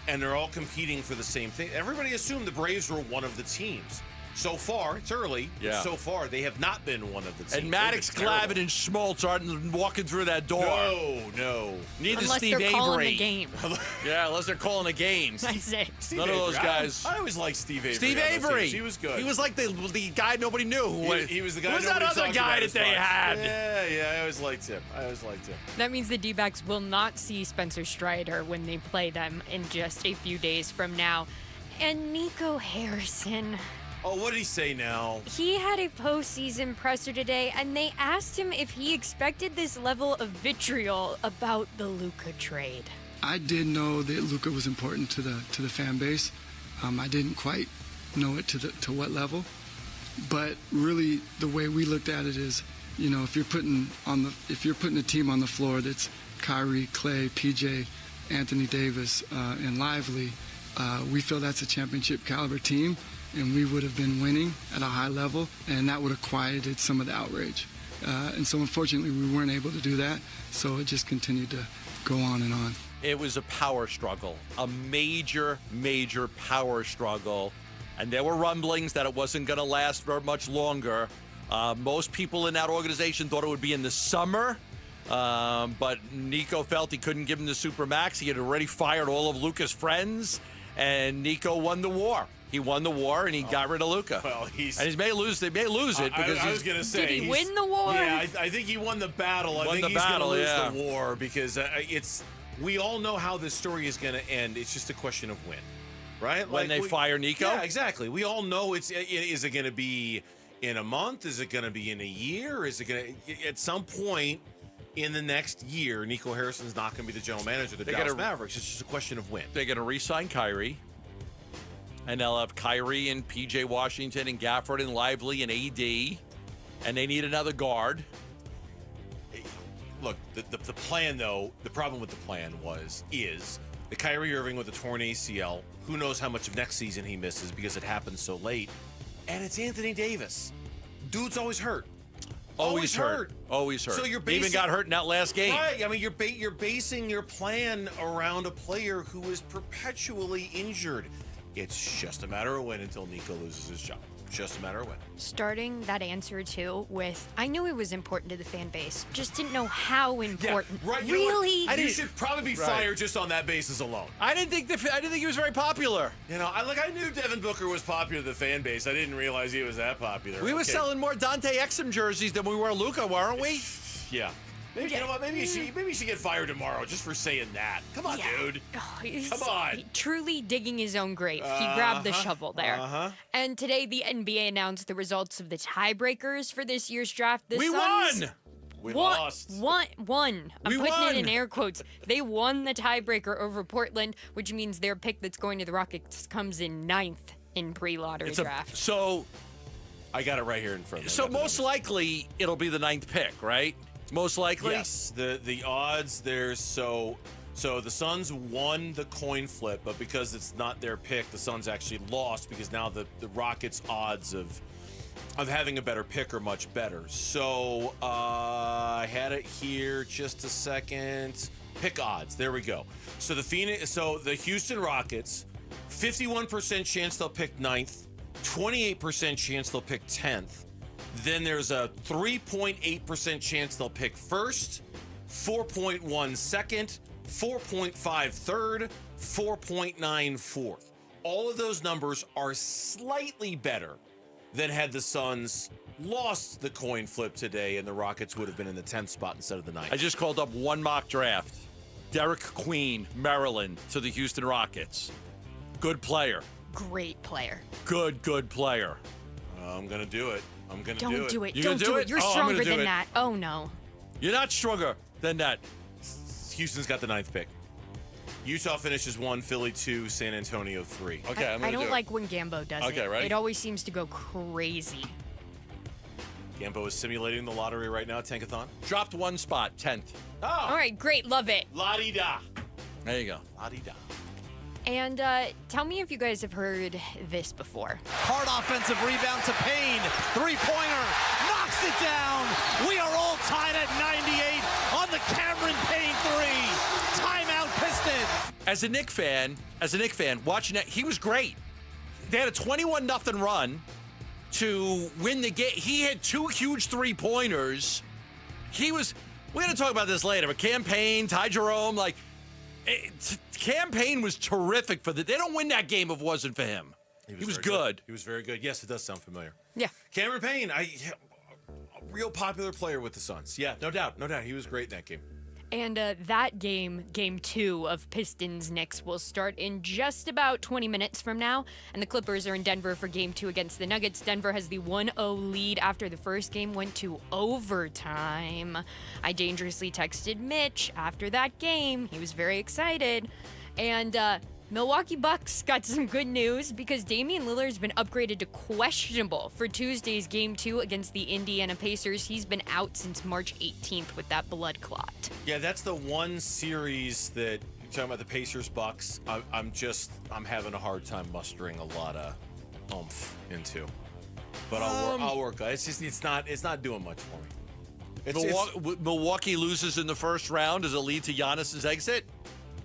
and they're all competing for the same thing, everybody assumed the Braves were one of the teams. So far, it's early. Yeah. So far, they have not been one of the teams. And Maddox, Glavine, and Schmaltz aren't walking through that door. No. Neither Unless Steve they're Avery. calling the game. Yeah, unless they're calling a game. That's it. None of those guys. I always liked Steve Avery. Steve on those Avery. teams. He was good. He was like the guy nobody knew. He was the guy. Who was that nobody other talked guy about that as they much. had? Yeah. I always liked him. That means the D-backs will not see Spencer Strider when they play them in just a few days from now. And Nico Harrison. Oh, what did he say now? He had a postseason presser today, and they asked him if he expected this level of vitriol about the Luka trade. I did know that Luka was important to the fan base. I didn't quite know it to what level, but really the way we looked at it is, if you're putting a team on the floor that's Kyrie, Clay, PJ, Anthony Davis, and Lively, we feel that's a championship caliber team. And we would have been winning at a high level, and that would have quieted some of the outrage. And so unfortunately, we weren't able to do that, so it just continued to go on and on. It was a power struggle, a major, major power struggle. And there were rumblings that it wasn't going to last very much longer. Most people in that organization thought it would be in the summer, but Nico felt he couldn't give him the Supermax. He had already fired all of Luka's friends, and Nico won the war. He won the war, and he got rid of Luka. Well, they may lose it because I was going to say, did he win the war? Yeah, I think he won the battle. I think he's going to lose the war because we all know how this story is going to end. It's just a question of when, right? When they fire Nico? Yeah, exactly. We all know is it going to be in a month? Is it going to be in a year? Is it going to at some point in the next year? Nico Harrison's not going to be the general manager of the Dallas Mavericks. It's just a question of when. They're going to re-sign Kyrie. And they'll have Kyrie and P.J. Washington and Gafford and Lively and A.D. And they need another guard. Look, the plan, though, the problem with the plan is the Kyrie Irving with a torn ACL. Who knows how much of next season he misses because it happens so late. And it's Anthony Davis. Dude's always hurt. Always hurt. So you're even got hurt in that last game. Right. I mean, you're basing your plan around a player who is perpetually injured. It's just a matter of when until Nico loses his job. Just a matter of when. Starting that answer, too, with, I knew it was important to the fan base, just didn't know how important. Yeah, right. Really? You should probably be fired just on that basis alone. I didn't think he was very popular. I knew Devin Booker was popular to the fan base. I didn't realize he was that popular. We were selling more Dante Exum jerseys than we were Luka, weren't we? Yeah. Maybe, you know what? Maybe he should get fired tomorrow just for saying that. Come on, dude. Come on. Truly digging his own grave. He grabbed the shovel there. And today, the NBA announced the results of the tiebreakers for this year's draft. We won! We lost. Won. I'm putting it in won. air quotes. They won the tiebreaker over Portland, which means their pick that's going to the Rockets comes in 9th in pre-lottery draft. So I got it right here in front of me. So most likely, it'll be the 9th pick, right? Most likely? Yes. The odds there's so the Suns won the coin flip, but because it's not their pick, the Suns actually lost because now the Rockets' odds of having a better pick are much better. So I had it here just a second. Pick odds. There we go. So the Houston Rockets, 51% chance they'll pick 9th, 28% chance they'll pick 10th. Then there's a 3.8% chance they'll pick first, 4.1 second, 4.5 third, 4.9 fourth. all of those numbers are slightly better than had the Suns lost the coin flip today and the Rockets would have been in the 10th spot instead of the 9th. I just called up one mock draft. Derek Queen, Maryland, to the Houston Rockets. Good player. Great player. Good player. I'm going to do it. Don't do it. You Don't gonna do it. You're I'm stronger gonna do than it. that. Oh, no. You're not stronger than that. Houston's got the 9th pick. Utah finishes 1, Philly 2, San Antonio 3. Okay, I don't like when Gambo does it. Okay, right? It always seems to go crazy. Gambo is simulating the lottery right now, Tankathon. Dropped one spot, 10th. Oh. All right, great. Love it. La-di-da. There you go. La-di-da. And tell me if you guys have heard this before. Hard offensive rebound to Payne. Three-pointer. Knocks it down. We are all tied at 98 on the Cameron Payne three. Timeout Pistons. As a Knick fan, watching that, he was great. They had a 21-0 run to win the game. He had 2 huge three-pointers. We're going to talk about this later, but Campaign, Ty Jerome, Campaign was terrific for they don't win that game if it wasn't for him. He was good. He was very good. Yes, it does sound familiar. Yeah. Cameron Payne, a real popular player with the Suns. Yeah, no doubt. He was great in that game. And that game 2 of Pistons-Knicks, will start in just about 20 minutes from now. And the Clippers are in Denver for game 2 against the Nuggets. Denver has the 1-0 lead after the first game went to overtime. I dangerously texted Mitch after that game. He was very excited. And Milwaukee Bucks got some good news because Damian Lillard has been upgraded to questionable for Tuesday's Game 2 against the Indiana Pacers. He's been out since March 18th with that blood clot. Yeah, that's the one series that you're talking about, the Pacers-Bucks. I'm having a hard time mustering a lot of oomph into. But I'll work. It's not doing much for me. Milwaukee loses in the first round. Does it lead to Giannis's exit?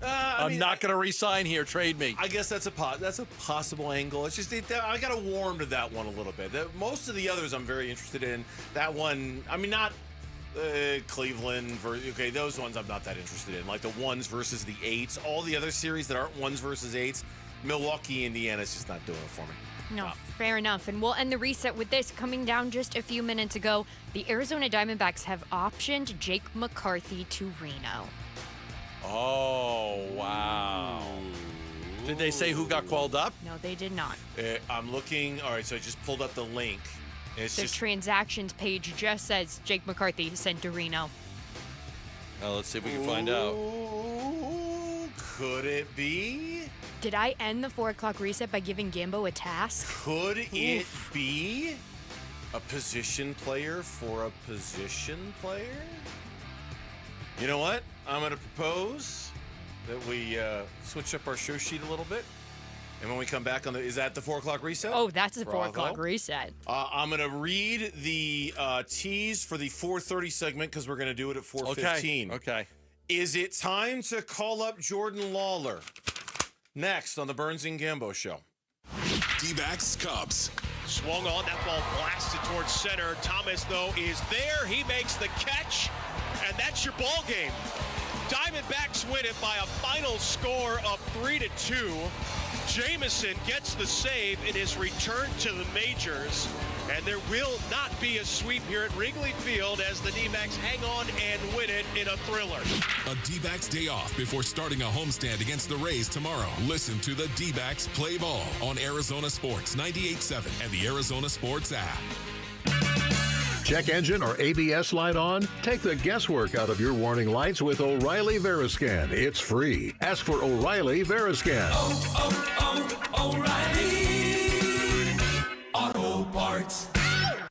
I'm not going to re-sign here. Trade me. I guess that's a possible angle. It's just I got to warm to that one a little bit. Most of the others I'm very interested in. That one, not Cleveland. Okay, those ones I'm not that interested in. Like the 1s versus the 8s. All the other series that aren't 1s versus 8s. Milwaukee, Indiana's just not doing it for me. No, fair enough. And we'll end the reset with this. Coming down just a few minutes ago, the Arizona Diamondbacks have optioned Jake McCarthy to Reno. Oh, wow. Did they say who got called up? No, they did not. I'm looking. All right, so I just pulled up the link. The transactions page just says Jake McCarthy sent to Reno. Well, let's see if we can find out. Could it be? Did I end the 4 o'clock reset by giving Gambo a task? Could it be a position player for a position player? You know what? I'm going to propose that we switch up our show sheet a little bit. And when we come back is that the 4 o'clock reset? Oh, that's the 4 o'clock reset. I'm going to read the tease for the 4:30 segment because we're going to do it at 4:15. Okay. Is it time to call up Jordan Lawler? Next on the Burns and Gambo Show. Dbacks Cubs. Swung on, that ball blasted towards center. Thomas, though, is there. He makes the catch, and that's your ball game. Diamondbacks win it by a final score of 3-2. Jamison gets the save in his return to the majors, and there will not be a sweep here at Wrigley Field as the D-backs hang on and win it in a thriller. A D-backs day off before starting a homestand against the Rays tomorrow. Listen to the D-backs play ball on Arizona Sports 98.7 and the Arizona Sports app. Check engine or ABS light on? Take the guesswork out of your warning lights with O'Reilly Veriscan. It's free. Ask for O'Reilly Veriscan. O'Reilly Auto Parts.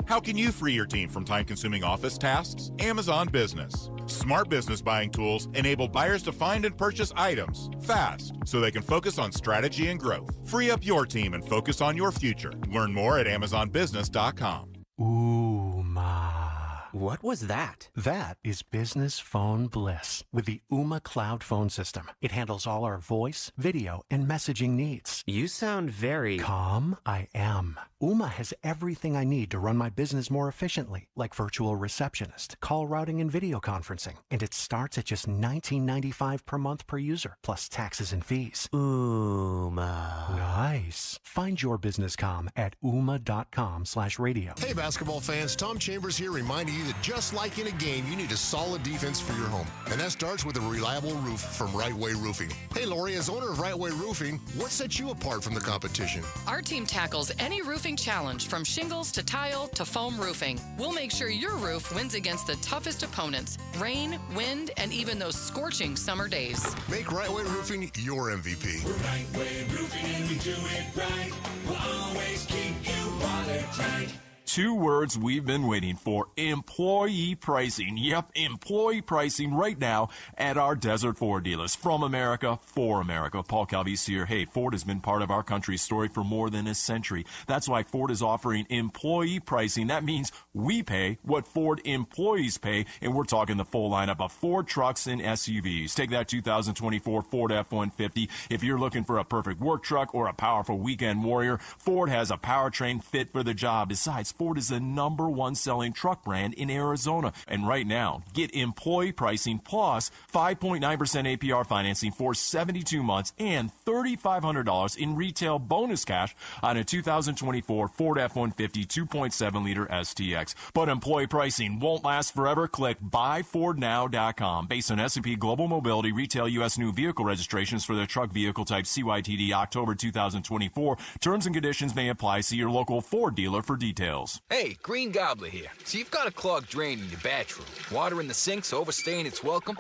How can you free your team from time-consuming office tasks? Amazon Business. Smart business buying tools enable buyers to find and purchase items fast so they can focus on strategy and growth. Free up your team and focus on your future. Learn more at AmazonBusiness.com. Ooh, ma. What was that? That is business phone bliss with the Ooma Cloud Phone System. It handles all our voice, video, and messaging needs. You sound very... Calm? I am. Ooma has everything I need to run my business more efficiently, like virtual receptionist, call routing, and video conferencing. And it starts at just $19.95 per month per user, plus taxes and fees. Ooma. Nice. Find your business comm at ooma.com/radio. Hey, basketball fans, Tom Chambers here reminding you that just like in a game, you need a solid defense for your home. And that starts with a reliable roof from Right Way Roofing. Hey, Lori, as owner of Right Way Roofing, what sets you apart from the competition? Our team tackles any roofing challenge from shingles to tile to foam roofing. We'll make sure your roof wins against the toughest opponents, rain, wind, and even those scorching summer days. Make Right Way Roofing your MVP. We're Right Way Roofing and we do it right. We'll always keep you watertight. Two words we've been waiting for: employee pricing. Yep, employee pricing right now at our Desert Ford dealers. From America, for America. Paul Calvise here. Hey, Ford has been part of our country's story for more than a century. That's why Ford is offering employee pricing. That means we pay what Ford employees pay, and we're talking the full lineup of Ford trucks and SUVs. Take that 2024 Ford F-150. If you're looking for a perfect work truck or a powerful weekend warrior, Ford has a powertrain fit for the job. Besides, Ford is the #1 selling truck brand in Arizona. And right now, get employee pricing plus 5.9% APR financing for 72 months and $3,500 in retail bonus cash on a 2024 Ford F-150 2.7-liter STX. But employee pricing won't last forever. Click buyfordnow.com. Based on S&P Global Mobility retail U.S. new vehicle registrations for the truck vehicle type CYTD October 2024. Terms and conditions may apply. See your local Ford dealer for details. Hey, Green Gobbler here. So you've got a clogged drain in your bathroom. Water in the sink's overstaying its welcome.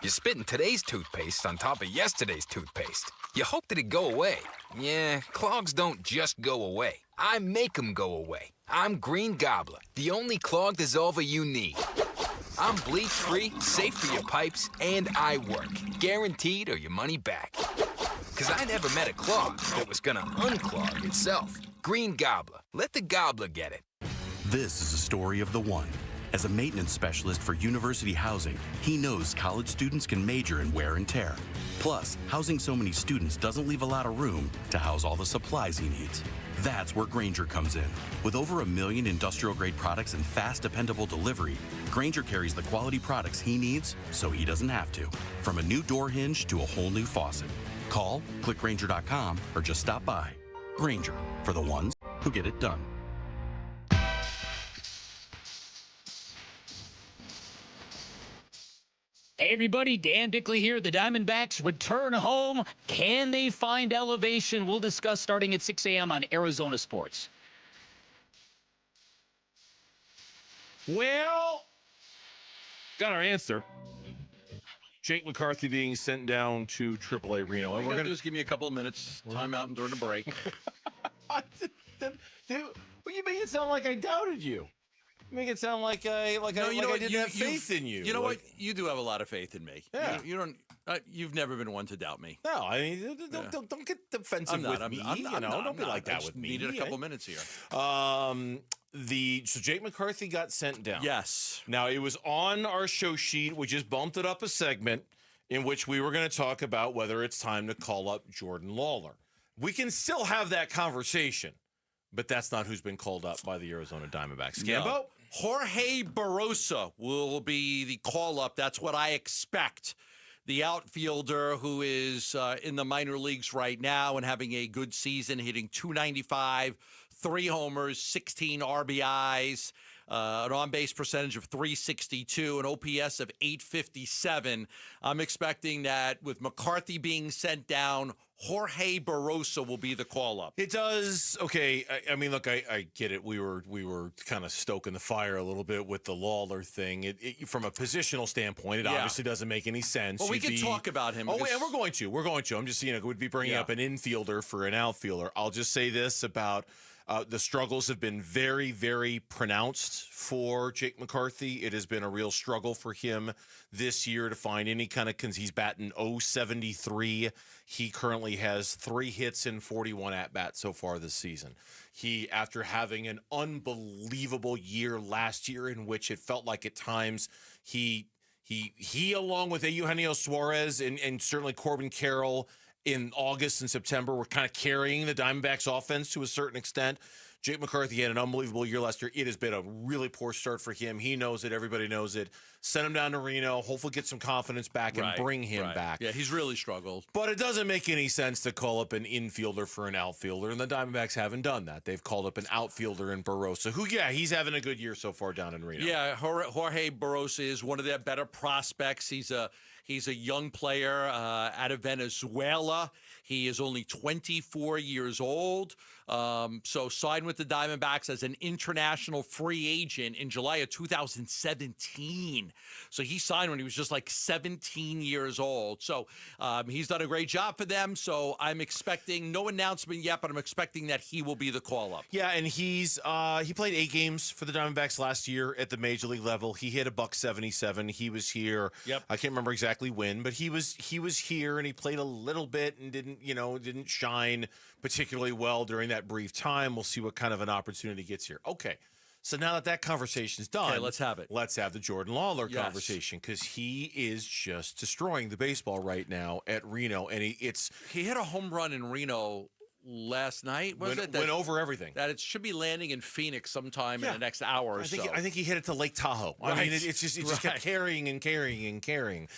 You're spitting today's toothpaste on top of yesterday's toothpaste. You hope that it go away. Yeah, clogs don't just go away. I make them go away. I'm Green Gobbler, the only clog dissolver you need. I'm bleach-free, safe for your pipes, and I work. Guaranteed or your money back. Because I never met a clog that was gonna unclog itself. Green Gobbler. Let the gobbler get it. This is a story of the one. As a maintenance specialist for university housing, he knows college students can major in wear and tear. Plus, housing so many students doesn't leave a lot of room to house all the supplies he needs. That's where Grainger comes in. With over 1 million industrial-grade products and fast, dependable delivery, Grainger carries the quality products he needs so he doesn't have to. From a new door hinge to a whole new faucet. Call, click Grainger.com, or just stop by. Grainger, for the ones who get it done. Hey everybody, Dan Bickley here. The Diamondbacks return home. Can they find elevation? We'll discuss starting at 6 a.m. on Arizona Sports. Well, got our answer. Jake McCarthy being sent down to AAA Reno. All you gotta do is give me a couple of minutes, time out during the break. Dude, well, you make it sound like I doubted you. You make it sound like I didn't have faith in you. You know what? You do have a lot of faith in me. Yeah. You don't. You've never been one to doubt me. No, I mean, don't get defensive with me. Don't be like that with me. Needed a couple minutes here. So Jake McCarthy got sent down. Yes. Now it was on our show sheet. We just bumped it up a segment in which we were going to talk about whether it's time to call up Jordan Lawler. We can still have that conversation, but that's not who's been called up by the Arizona Diamondbacks. Gambo? No. Jorge Barrosa will be the call-up. That's what I expect. The outfielder who is in the minor leagues right now and having a good season, hitting .295, 3 homers, 16 RBIs, an on-base percentage of .362, an OPS of .857. I'm expecting that with McCarthy being sent down, Jorge Barrosa will be the call-up. It does. Okay. I mean, look, I get it. We were kind of stoking the fire a little bit with the Lawler thing. From a positional standpoint, it obviously doesn't make any sense. Well, we can talk about him. Oh, and we're going to. I'm just, we'd be bringing up an infielder for an outfielder. I'll just say this about The struggles have been very, very pronounced for Jake McCarthy. It has been a real struggle for him this year to find any kind of he's batting .073. He currently has 3 hits in 41 at-bats so far this season. He, after having an unbelievable year last year in which it felt like at times he along with Eugenio Suarez and certainly Corbin Carroll in August and September were kind of carrying the Diamondbacks offense to a certain extent. Jake McCarthy had an unbelievable year last year. It has been a really poor start for him. He knows it. Everybody knows it. Send him down to Reno. Hopefully get some confidence back and bring him back. Yeah, he's really struggled. But it doesn't make any sense to call up an infielder for an outfielder, and the Diamondbacks haven't done that. They've called up an outfielder in Barossa, who, he's having a good year so far down in Reno. Yeah, Jorge Barossa is one of their better prospects. He's a young player out of Venezuela. He is only 24 years old. So signed with the Diamondbacks as an international free agent in July of 2017. So he signed when he was just like 17 years old. So he's done a great job for them. So I'm expecting no announcement yet, but I'm expecting that he will be the call-up. Yeah, and he played 8 games for the Diamondbacks last year at the major league level. He hit $177. He was here. Yep. I can't remember exactly when, but he was here and he played a little bit and didn't shine particularly well during that brief time. We'll see what kind of an opportunity he gets here. Okay. So now that conversation's done, okay, let's have it. Let's have the Jordan Lawler conversation, because he is just destroying the baseball right now at Reno, and he hit a home run in Reno last night. Went over everything. That it should be landing in Phoenix sometime in the next hour or so. I think he hit it to Lake Tahoe. Right. I mean, it just kept carrying and carrying and carrying.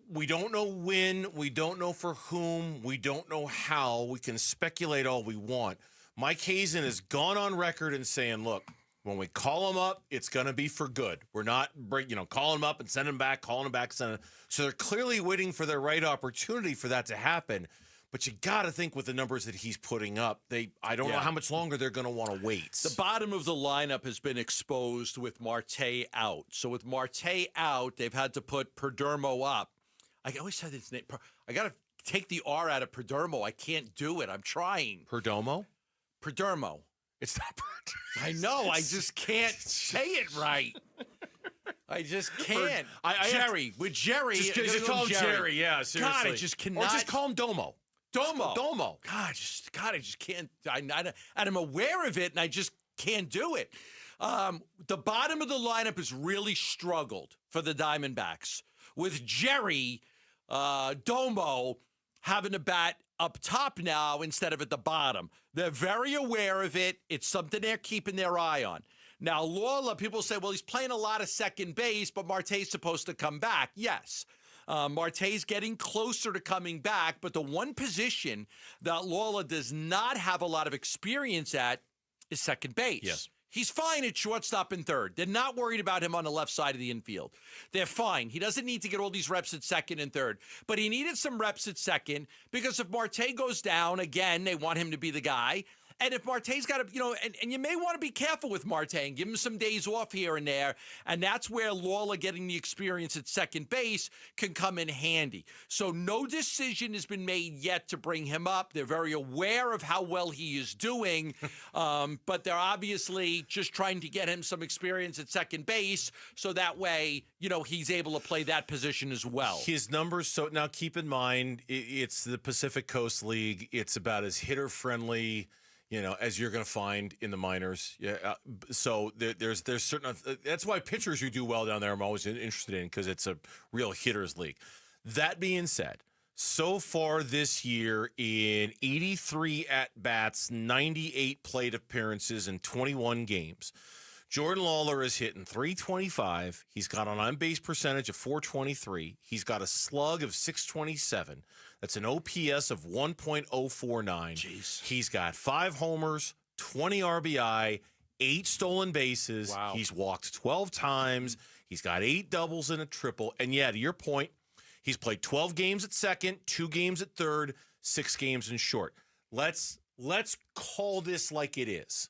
We don't know when, we don't know for whom, we don't know how. We can speculate all we want. Mike Hazen has gone on record and saying, look, when we call him up, it's going to be for good. We're not, calling him up and sending him back, calling him back, sending him. So they're clearly waiting for the right opportunity for that to happen. But you got to think with the numbers that he's putting up, I don't know how much longer they're going to want to wait. The bottom of the lineup has been exposed with Marte out. So with Marte out, they've had to put Perdomo up. I always said his name. I got to take the R out of Perdomo. I can't do it. I'm trying. Perdomo? Perdomo. It's not Perdomo. I know. I just can't say it right. I just can't. Jerry. With Jerry. Just call him Jerry. Yeah, seriously. God, I just cannot. Or just call him Domo. Domo. God, I just can't. And I'm aware of it, and I just can't do it. The bottom of the lineup has really struggled for the Diamondbacks, with Jerry Domo having to bat up top now instead of at the bottom. They're very aware of it. It's something they're keeping their eye on. Now, Lawler, people say, well, he's playing a lot of second base, but Marte's supposed to come back. Yes. Marte's getting closer to coming back, but the one position that Lawler does not have a lot of experience at is second base. Yes. He's fine at shortstop and third. They're not worried about him on the left side of the infield. They're fine. He doesn't need to get all these reps at second and third. But he needed some reps at second, because if Marte goes down, again, they want him to be the guy. And if Marte's got to, and you may want to be careful with Marte and give him some days off here and there. And that's where Lawler getting the experience at second base can come in handy. So no decision has been made yet to bring him up. They're very aware of how well he is doing, but they're obviously just trying to get him some experience at second base, so that way, he's able to play that position as well. His numbers, so now keep in mind, it's the Pacific Coast League. It's about as hitter-friendly as you're going to find in the minors. Yeah. So there's certain, that's why pitchers who do well down there I'm always interested in, because it's a real hitters league. That being said, so far this year in 83 at-bats, 98 plate appearances in 21 games, Jordan Lawler is hitting .325. He's got an on-base percentage of .423. He's got a slug of .627. That's an OPS of 1.049. Jeez. He's got 5 homers, 20 RBI, 8 stolen bases. Wow. He's walked 12 times. He's got 8 doubles and a triple. And yeah, to your point, he's played 12 games at second, 2 games at third, 6 games in short. Let's call this like it is.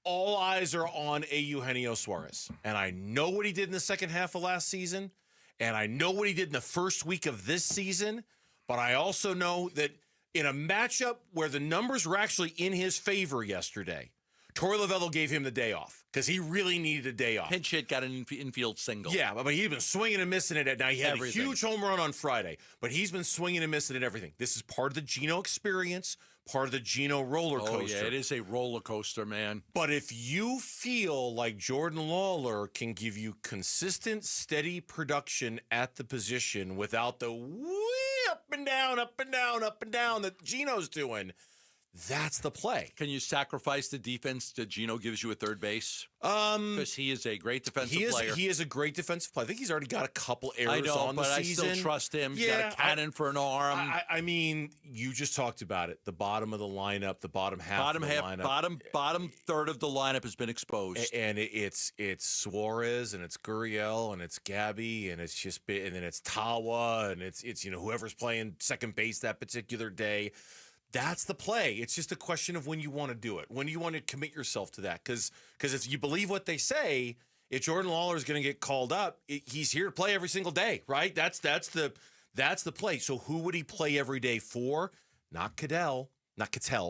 All eyes are on Eugenio Suarez. And I know what he did in the second half of last season, and I know what he did in the first week of this season, but I also know that in a matchup where the numbers were actually in his favor yesterday, Torey Lovullo gave him the day off because he really needed a day off. Pinch hit, got an infield single. Yeah, but he'd been swinging and missing it. Now, he had a huge home run on Friday, but he's been swinging and missing at everything. This is part of the Geno experience, part of the Geno roller coaster. Oh, yeah, it is a roller coaster, man. But if you feel like Jordan Lawler can give you consistent, steady production at the position without the up and down, up and down, up and down that Geno's doing, that's the play. Can you sacrifice the defense that Geno gives you at third base? Because he is a great defensive player. He is a great defensive player. I think he's already got a couple errors on the season. I still trust him. He's got a cannon for an arm. I mean, you just talked about it. The bottom of the lineup, the bottom half of the lineup. Bottom third of the lineup has been exposed. And it's Suarez, and it's Gurriel, and it's Gabby, and it's just and then it's Tawa, and it's whoever's playing second base that particular day. That's the play. It's just a question of when you want to do it, when you want to commit yourself to that. Because if you believe what they say, if Jordan Lawler is going to get called up, he's here to play every single day, right? That's the play. So who would he play every day for? Not Cattell,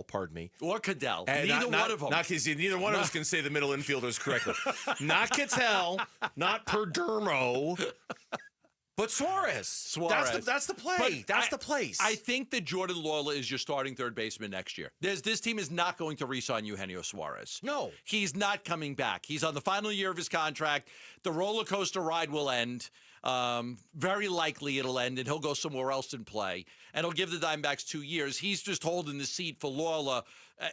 pardon me. Or Caddell. Neither one of them. Neither one of us can say the middle infielders correctly. Not Cattell, not Perdermo. But Suarez. That's the play. That's the place. I think that Jordan Lawler is your starting third baseman next year. This team is not going to re-sign Eugenio Suarez. No. He's not coming back. He's on the final year of his contract. The roller coaster ride will end. Very likely it'll end, and he'll go somewhere else and play. And he'll give the Diamondbacks 2 years. He's just holding the seat for Lawler.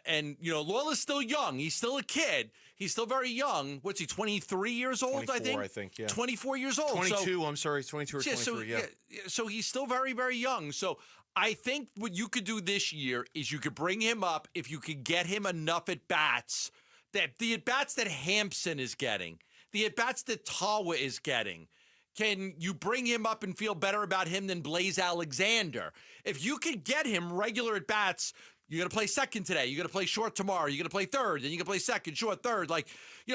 And, Lawler's still young. He's still a kid. He's still very young. What's he, 23 years old, 24, I think, yeah. 24 years old. 22, I'm sorry, 22 or 23, yeah. So he's still very, very young. So I think what you could do this year is you could bring him up if you could get him enough at-bats, the at-bats that Hampson is getting, the at-bats that Tawa is getting. Can you bring him up and feel better about him than Blaze Alexander? If you could get him regular at-bats, you're going to play second today. You're going to play short tomorrow. You're going to play third. Then you're going to play second, short, third.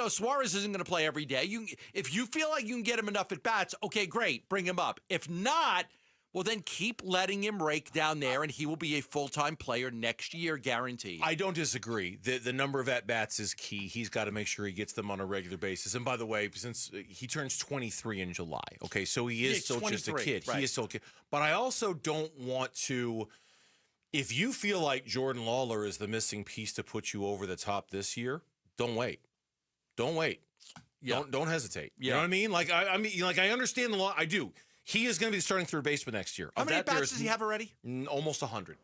Suarez isn't going to play every day. If you feel like you can get him enough at-bats, okay, great, bring him up. If not, well, then keep letting him rake down there, and he will be a full-time player next year, guaranteed. I don't disagree. The number of at-bats is key. He's got to make sure he gets them on a regular basis. And by the way, since he turns 23 in July, okay, so he is still just a kid. Right. He is still a kid. But I also don't want to – if you feel like Jordan Lawler is the missing piece to put you over the top this year, don't wait. Don't wait. Yeah. Don't hesitate. Yeah. You know what I mean? I understand the law. I do. He is going to be the starting third baseman next year. How many bats does he have already? Almost 100.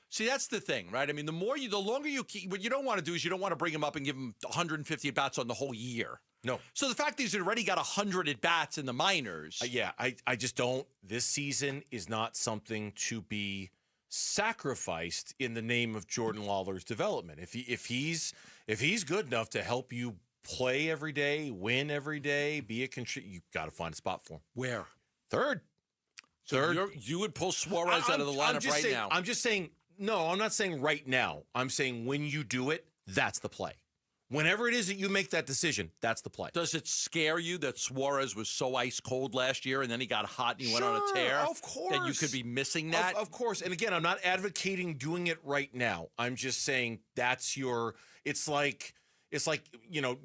See, that's the thing, right? I mean, the longer you keep, what you don't want to do is you don't want to bring him up and give him 150 at bats on the whole year. No. So the fact that he's already got 100 at bats in the minors. I just don't. This season is not something to be sacrificed in the name of Jordan Lawler's development. If he's good enough to help you play every day, win every day, be a contributor, you got to find a spot for him. Where? Third. You would pull Suarez out of the lineup now. I'm just saying. No, I'm not saying right now. I'm saying when you do it, that's the play. Whenever it is that you make that decision, that's the play. Does it scare you that Suarez was so ice cold last year and then he got hot and he went on a tear? Of course. That you could be missing that? Of course. And again, I'm not advocating doing it right now. I'm just saying it's like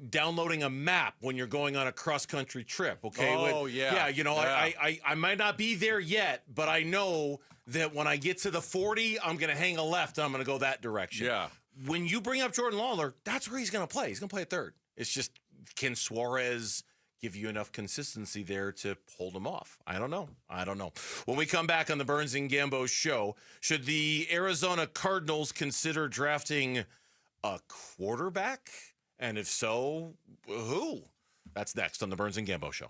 downloading a map when you're going on a cross-country trip, okay? Yeah. I might not be there yet, but I know that when I get to the 40, I'm going to hang a left and I'm going to go that direction. Yeah. When you bring up Jordan Lawler, that's where he's going to play. He's going to play at third. It's just, can Suarez give you enough consistency there to hold him off? I don't know. When we come back on the Burns and Gambo show, should the Arizona Cardinals consider drafting a quarterback? And if so, who? That's next on the Burns and Gambo show.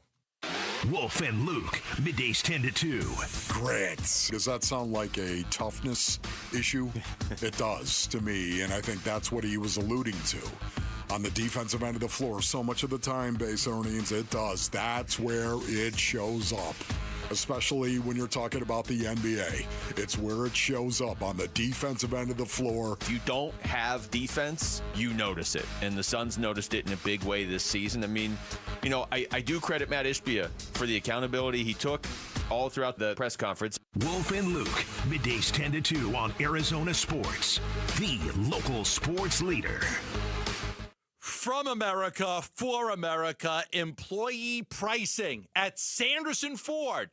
Wolf and Luke, middays 10 to 2. Grits. Does that sound like a toughness issue? It does to me, and I think that's what he was alluding to. On the defensive end of the floor, so much of the time, Base-Onians, it does. That's where it shows up. Especially when you're talking about the NBA. It's where it shows up, on the defensive end of the floor. If you don't have defense, you notice it. And the Suns noticed it in a big way this season. I mean, I do credit Matt Ishbia for the accountability he took. all throughout the press conference. Wolf and Luke, middays 10 to 2 on Arizona Sports, the local sports leader. From America, for America, employee pricing at Sanderson Ford.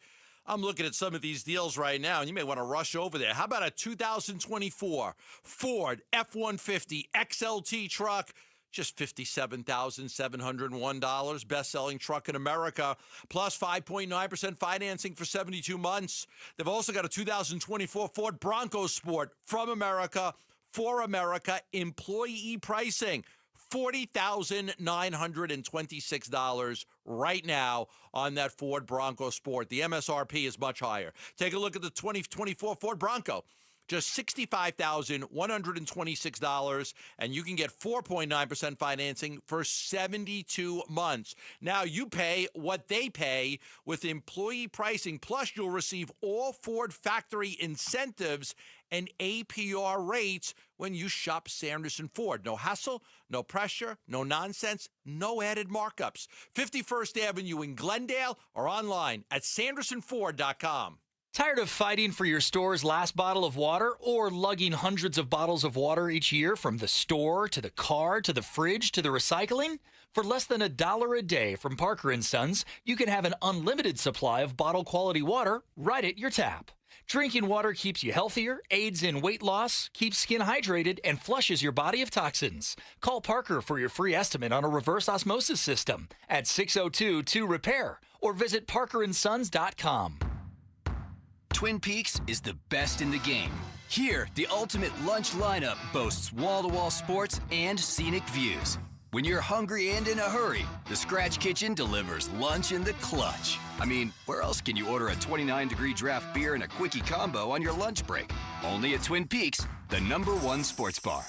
I'm looking at some of these deals right now, and you may want to rush over there. How about a 2024 Ford F-150 XLT truck? Just $57,701, best-selling truck in America, plus 5.9% financing for 72 months. They've also got a 2024 Ford Bronco Sport from America, for America, employee pricing. $40,926 right now on that Ford Bronco Sport. The MSRP is much higher. Take a look at the 2024 Ford Bronco. Just $65,126, and you can get 4.9% financing for 72 months. Now you pay what they pay with employee pricing, plus you'll receive all Ford factory incentives and APR rates when you shop Sanderson Ford. No hassle, no pressure, no nonsense, no added markups. 51st Avenue in Glendale or online at sandersonford.com. Tired of fighting for your store's last bottle of water or lugging hundreds of bottles of water each year from the store to the car to the fridge to the recycling? For less than $1 a day from Parker & Sons, you can have an unlimited supply of bottle quality water right at your tap. Drinking water keeps you healthier, aids in weight loss, keeps skin hydrated, and flushes your body of toxins. Call Parker for your free estimate on a reverse osmosis system at 602-2-REPAIR or visit parkerandsons.com. Twin Peaks is the best in the game. Here, the ultimate lunch lineup boasts wall-to-wall sports and scenic views. When you're hungry and in a hurry, the Scratch Kitchen delivers lunch in the clutch. I mean, where else can you order a 29-degree draft beer and a quickie combo on your lunch break? Only at Twin Peaks, the #1 sports bar.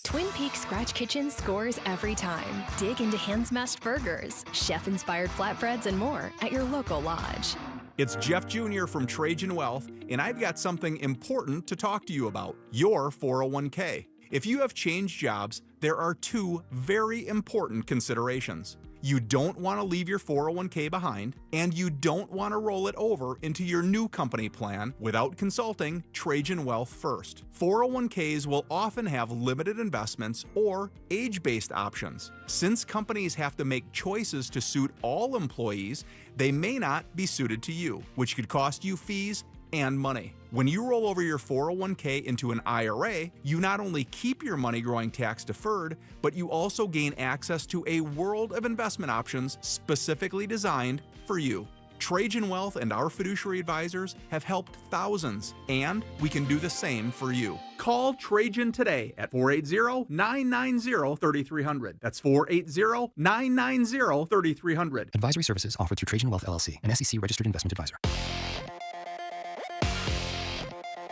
Twin Peaks Scratch Kitchen scores every time. Dig into hand-smashed burgers, chef-inspired flatbreads, and more at your local lodge. It's Jeff Jr. from Trajan Wealth, and I've got something important to talk to you about, your 401k. If you have changed jobs, there are two very important considerations. You don't want to leave your 401k behind, and you don't want to roll it over into your new company plan without consulting Trajan Wealth first. 401ks will often have limited investments or age-based options. Since companies have to make choices to suit all employees, they may not be suited to you, which could cost you fees and money. When you roll over your 401k into an IRA, you not only keep your money growing tax deferred, but you also gain access to a world of investment options specifically designed for you. Trajan Wealth and our fiduciary advisors have helped thousands, and we can do the same for you. Call Trajan today at 480-990-3300. That's 480-990-3300. Advisory services offered through Trajan Wealth LLC, an SEC registered investment advisor.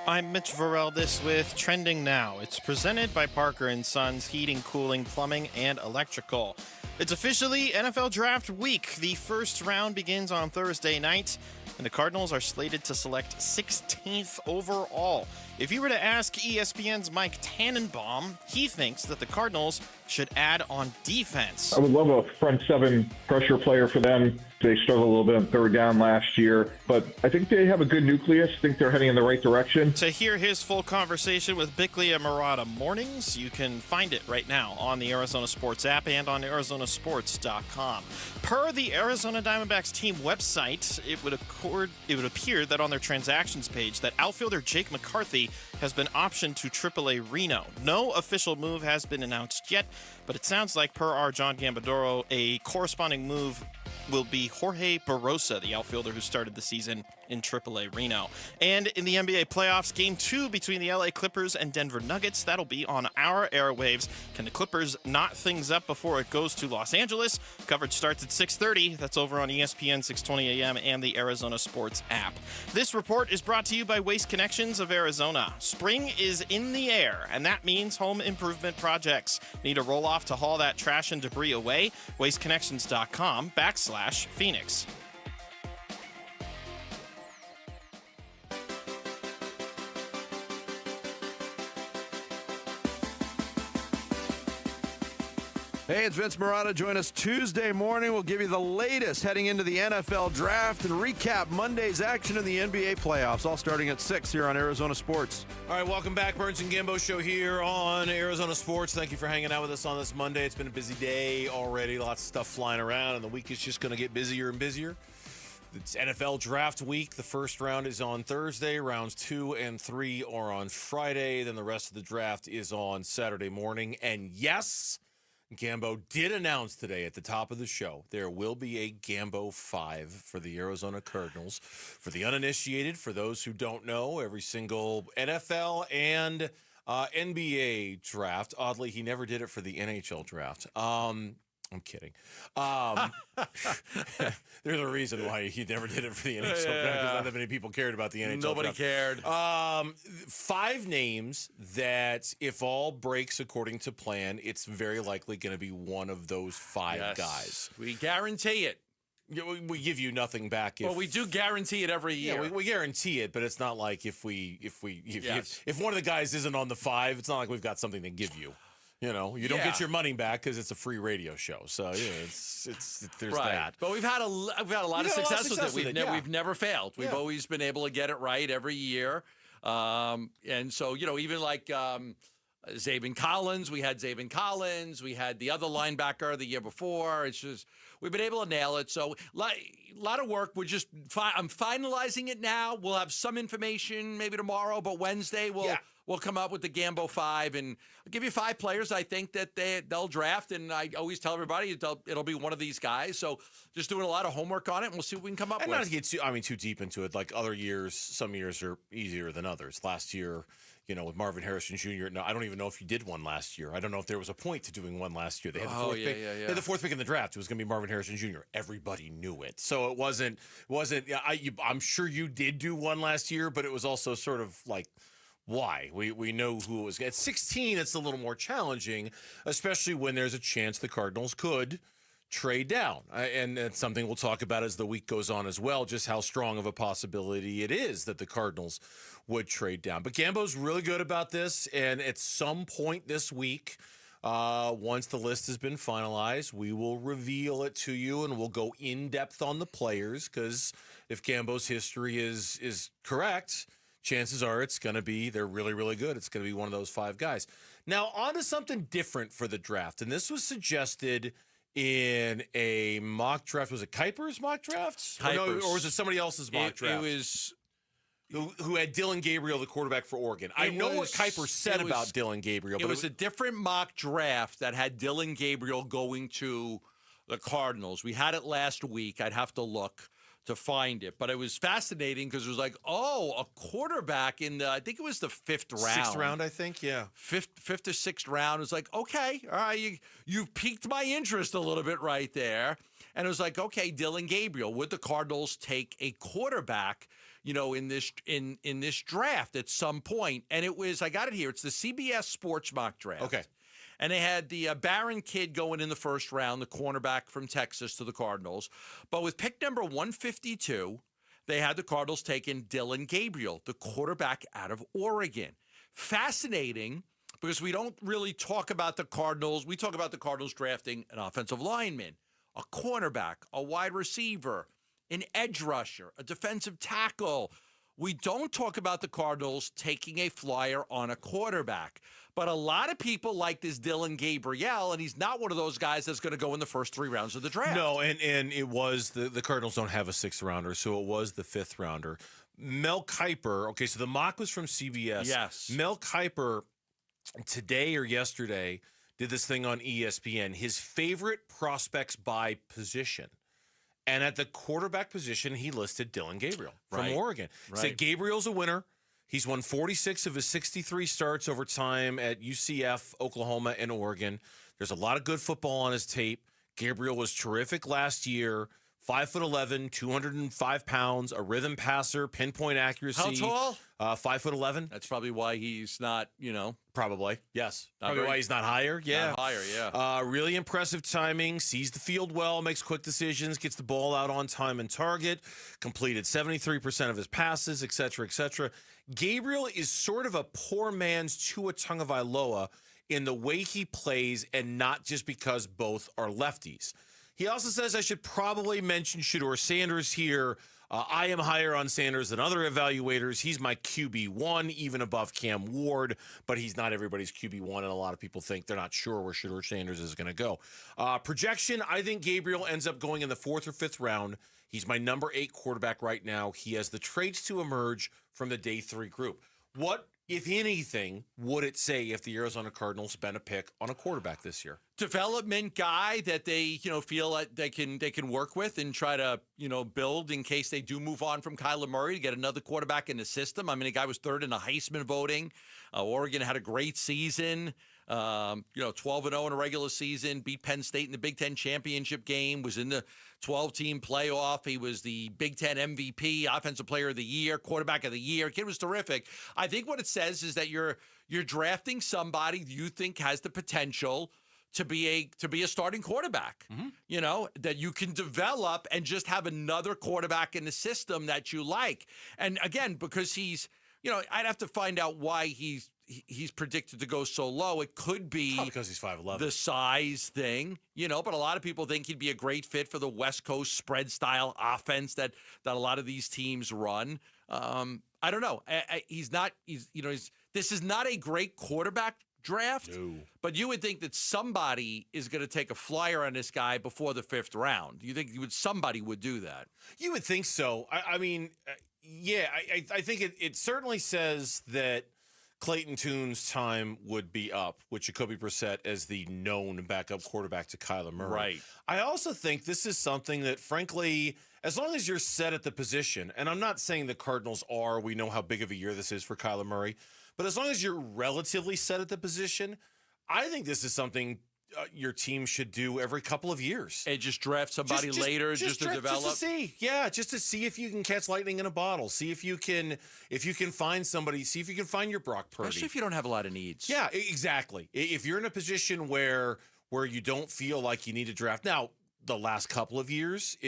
I'm Mitch Varel. This with Trending Now. It's presented by Parker & Sons Heating, Cooling, Plumbing, and Electrical. It's officially NFL Draft Week. The first round begins on Thursday night, and the Cardinals are slated to select 16th overall. If you were to ask ESPN's Mike Tannenbaum, he thinks that the Cardinals should add on defense. I would love a front seven pressure player for them. They struggled a little bit on third down last year, but I think they have a good nucleus. I think they're heading in the right direction. To hear his full conversation with Bickley and Murata mornings, you can find it right now on the Arizona Sports app and on arizonasports.com. Per the Arizona Diamondbacks team website, it would appear that on their transactions page that outfielder Jake McCarthy has been optioned to AAA Reno. No official move has been announced yet, but it sounds like per our John Gambadoro, a corresponding move will be Jorge Barrosa, the outfielder who started the season in AAA Reno. And in the NBA playoffs, Game 2 between the LA Clippers and Denver Nuggets, that'll be on our airwaves. Can the Clippers knot things up before it goes to Los Angeles? Coverage starts at 6:30. That's over on ESPN 620 AM and the Arizona Sports app. This report is brought to you by Waste Connections of Arizona. Spring is in the air, and that means home improvement projects. Need a roll-off to haul that trash and debris away? WasteConnections.com/Phoenix. Hey, it's Vince Marotta. Join us Tuesday morning. We'll give you the latest heading into the NFL draft and recap Monday's action in the NBA playoffs, all starting at 6 here on Arizona Sports. All right, welcome back. Burns and Gambo show here on Arizona Sports. Thank you for hanging out with us on this Monday. It's been a busy day already. Lots of stuff flying around, and the week is just going to get busier and busier. It's NFL draft week. The first round is on Thursday. Rounds 2 and 3 are on Friday. Then the rest of the draft is on Saturday morning. And yes, Gambo did announce today at the top of the show there will be a Gambo 5 for the Arizona Cardinals. For the uninitiated, for those who don't know, every single NFL and NBA draft. Oddly, he never did it for the NHL draft. I'm kidding. There's a reason why he never did it for the NHL draft, because not that many people cared about the NHL Nobody draft. cared. 5 names that, if all breaks according to plan, it's very likely going to be one of those 5 guys. We guarantee it. Yeah, we give you nothing back. Well, we do guarantee it every year. Yeah, we guarantee it, but it's not like if one of the guys isn't on the 5, it's not like we've got something to give you. You know, you don't get your money back because it's a free radio show. So yeah, it's there's that. But we've had a lot of success with it. We've never failed. We've Yeah. always been able to get it right every year. And so, even like Zaven Collins, we had Zaven Collins. We had the other linebacker the year before. It's just we've been able to nail it. So a lot of work. I'm finalizing it now. We'll have some information maybe tomorrow, but Wednesday we'll come up with the Gambo 5, and I'll give you 5 players I think that they'll draft, and I always tell everybody it'll be one of these guys. So just doing a lot of homework on it, and we'll see what we can come up with. Not to get too deep into it. Like other years, some years are easier than others. Last year, with Marvin Harrison Jr. No, I don't even know if you did one last year. I don't know if there was a point to doing one last year. They had the 4th pick. They had the 4th pick in the draft. It was going to be Marvin Harrison Jr. Everybody knew it, so it wasn't. I'm sure you did do one last year, but it was also sort of like. Why? We know who it was. At 16, it's a little more challenging, especially when there's a chance the Cardinals could trade down. And that's something we'll talk about as the week goes on as well, just how strong of a possibility it is that the Cardinals would trade down. But Gambo's really good about this, and at some point this week, once the list has been finalized, we will reveal it to you, and we'll go in-depth on the players, because if Gambo's history is correct, chances are they're really, really good. It's going to be one of those 5 guys. Now, on to something different for the draft. And this was suggested in a mock draft. Was it Kuiper's mock draft? Kuiper's. Or was it somebody else's mock draft? It was... Who had Dylan Gabriel, the quarterback for Oregon. I know what Kuiper said about Dylan Gabriel. But it was a different mock draft that had Dylan Gabriel going to the Cardinals. We had it last week. I'd have to look to find it, but it was fascinating because it was like, a quarterback in I think it was the 5th round. 6th round, I think, yeah. 5th or 6th round. It was like, okay, all right, you've piqued my interest a little bit right there. And it was like, okay, Dylan Gabriel, would the Cardinals take a quarterback, in this draft at some point? And it was, I got it here, it's the CBS Sports mock draft. Okay. And they had the Barron kid going in the 1st round, the cornerback from Texas to the Cardinals. But with pick number 152, they had the Cardinals taking Dylan Gabriel, the quarterback out of Oregon. Fascinating, because we don't really talk about the Cardinals. We talk about the Cardinals drafting an offensive lineman, a cornerback, a wide receiver, an edge rusher, a defensive tackle. We don't talk about the Cardinals taking a flyer on a quarterback. But a lot of people like this Dylan Gabriel, and he's not one of those guys that's going to go in the first 3 rounds of the draft. No, and it was the Cardinals don't have a 6th rounder, so it was the 5th rounder. Mel Kiper, okay, so the mock was from CBS. Yes. Mel Kiper, today or yesterday, did this thing on ESPN, his favorite prospects by position. And at the quarterback position, he listed Dylan Gabriel from Oregon. He said Gabriel's a winner. He's won 46 of his 63 starts over time at UCF, Oklahoma, and Oregon. There's a lot of good football on his tape. Gabriel was terrific last year. 5'11", 205 pounds, a rhythm passer, pinpoint accuracy. How tall? 5'11". That's probably why he's not, Probably, yes. Not Probably very- why he's not higher. Yeah. Not higher, yeah. Really impressive timing, sees the field well, makes quick decisions, gets the ball out on time and target, completed 73% of his passes, et cetera, et cetera. Gabriel is sort of a poor man's Tua Tagovailoa in the way he plays and not just because both are lefties. He also says I should probably mention Shedeur Sanders here. I am higher on Sanders than other evaluators. He's my QB1, even above Cam Ward, but he's not everybody's QB1, and a lot of people think they're not sure where Shedeur Sanders is going to go. Projection, I think Gabriel ends up going in the 4th or 5th round. He's my number 8 quarterback right now. He has the traits to emerge from the day 3 group. What, if anything, would it say if the Arizona Cardinals spent a pick on a quarterback this year? Development guy that they, feel like they can work with and try to, build in case they do move on from Kyler Murray to get another quarterback in the system. I mean, the guy was 3rd in the Heisman voting. Oregon had a great season. 12-0 in a regular season, beat Penn State in the Big Ten championship game, was in the 12-team playoff. He was the Big Ten MVP, Offensive Player of the Year, Quarterback of the Year. Kid was terrific. I think what it says is that you're drafting somebody you think has the potential to be a starting quarterback, that you can develop and just have another quarterback in the system that you like. And again, because he's, I'd have to find out why he's predicted to go so low. It could be because he's 5'11", the size thing, but a lot of people think he'd be a great fit for the West Coast spread style offense that a lot of these teams run. I don't know. This is not a great quarterback draft, but you would think that somebody is going to take a flyer on this guy before the 5th round. You think somebody would do that? You would think so. I think it certainly says that Clayton Tune's time would be up with Jacoby Brissett as the known backup quarterback to Kyler Murray. Right. I also think this is something that, frankly, as long as you're set at the position, and I'm not saying the Cardinals are, we know how big of a year this is for Kyler Murray, but as long as you're relatively set at the position, I think this is something your team should do every couple of years. And just draft somebody later just to develop? Just to see. Yeah, just to see if you can catch lightning in a bottle. See if you can find somebody. See if you can find your Brock Purdy. Especially if you don't have a lot of needs. Yeah, exactly. If you're in a position where you don't feel like you need to draft. Now, the last couple of years,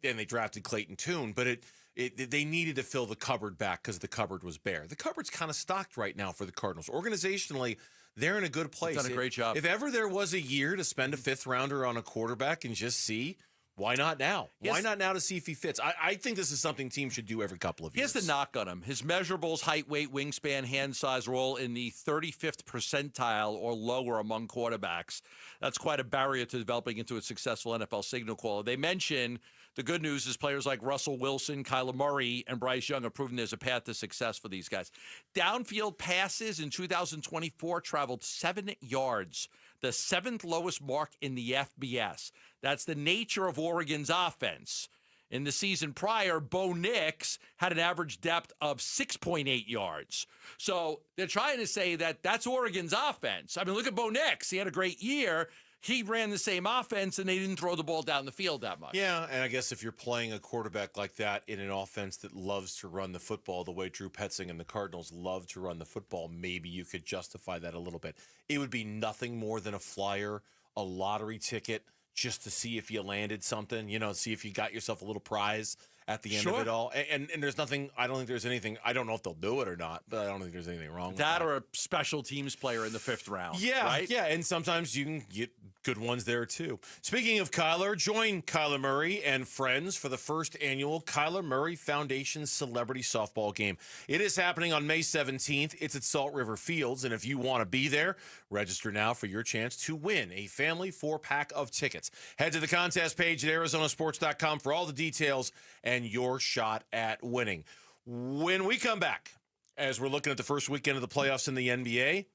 and they drafted Clayton Tune, but they needed to fill the cupboard back because the cupboard was bare. The cupboard's kind of stocked right now for the Cardinals. Organizationally, they're in a good place. They've done a great job. If ever there was a year to spend a 5th rounder on a quarterback and just see, why not now? Yes. Why not now to see if he fits? I think this is something teams should do every couple of years. Here's the knock on him. His measurables, height, weight, wingspan, hand size are all in the 35th percentile or lower among quarterbacks. That's quite a barrier to developing into a successful NFL signal caller. They mention the good news is players like Russell Wilson, Kyler Murray, and Bryce Young have proven there's a path to success for these guys. Downfield passes in 2024 traveled 7 yards, the 7th lowest mark in the FBS. That's the nature of Oregon's offense. In the season prior, Bo Nix had an average depth of 6.8 yards. So they're trying to say that that's Oregon's offense. I mean, look at Bo Nix. He had a great year. He ran the same offense, and they didn't throw the ball down the field that much. Yeah, and I guess if you're playing a quarterback like that in an offense that loves to run the football the way Drew Petzing and the Cardinals love to run the football, maybe you could justify that a little bit. It would be nothing more than a flyer, a lottery ticket, just to see if you landed something, see if you got yourself a little prize at the end of it all. And there's nothing, I don't think there's anything, I don't know if they'll do it or not, but I don't think there's anything wrong with that. Or a special teams player in the 5th round. Yeah, right? Yeah, and sometimes you can get good ones there too. Speaking of Kyler, join Kyler Murray and friends for the first annual Kyler Murray Foundation Celebrity Softball Game. It is happening on May 17th. It's at Salt River Fields, and if you want to be there, register now for your chance to win a family 4-pack of tickets. Head to the contest page at arizonasports.com for all the details and your shot at winning. When we come back, as we're looking at the first weekend of the playoffs in the NBA,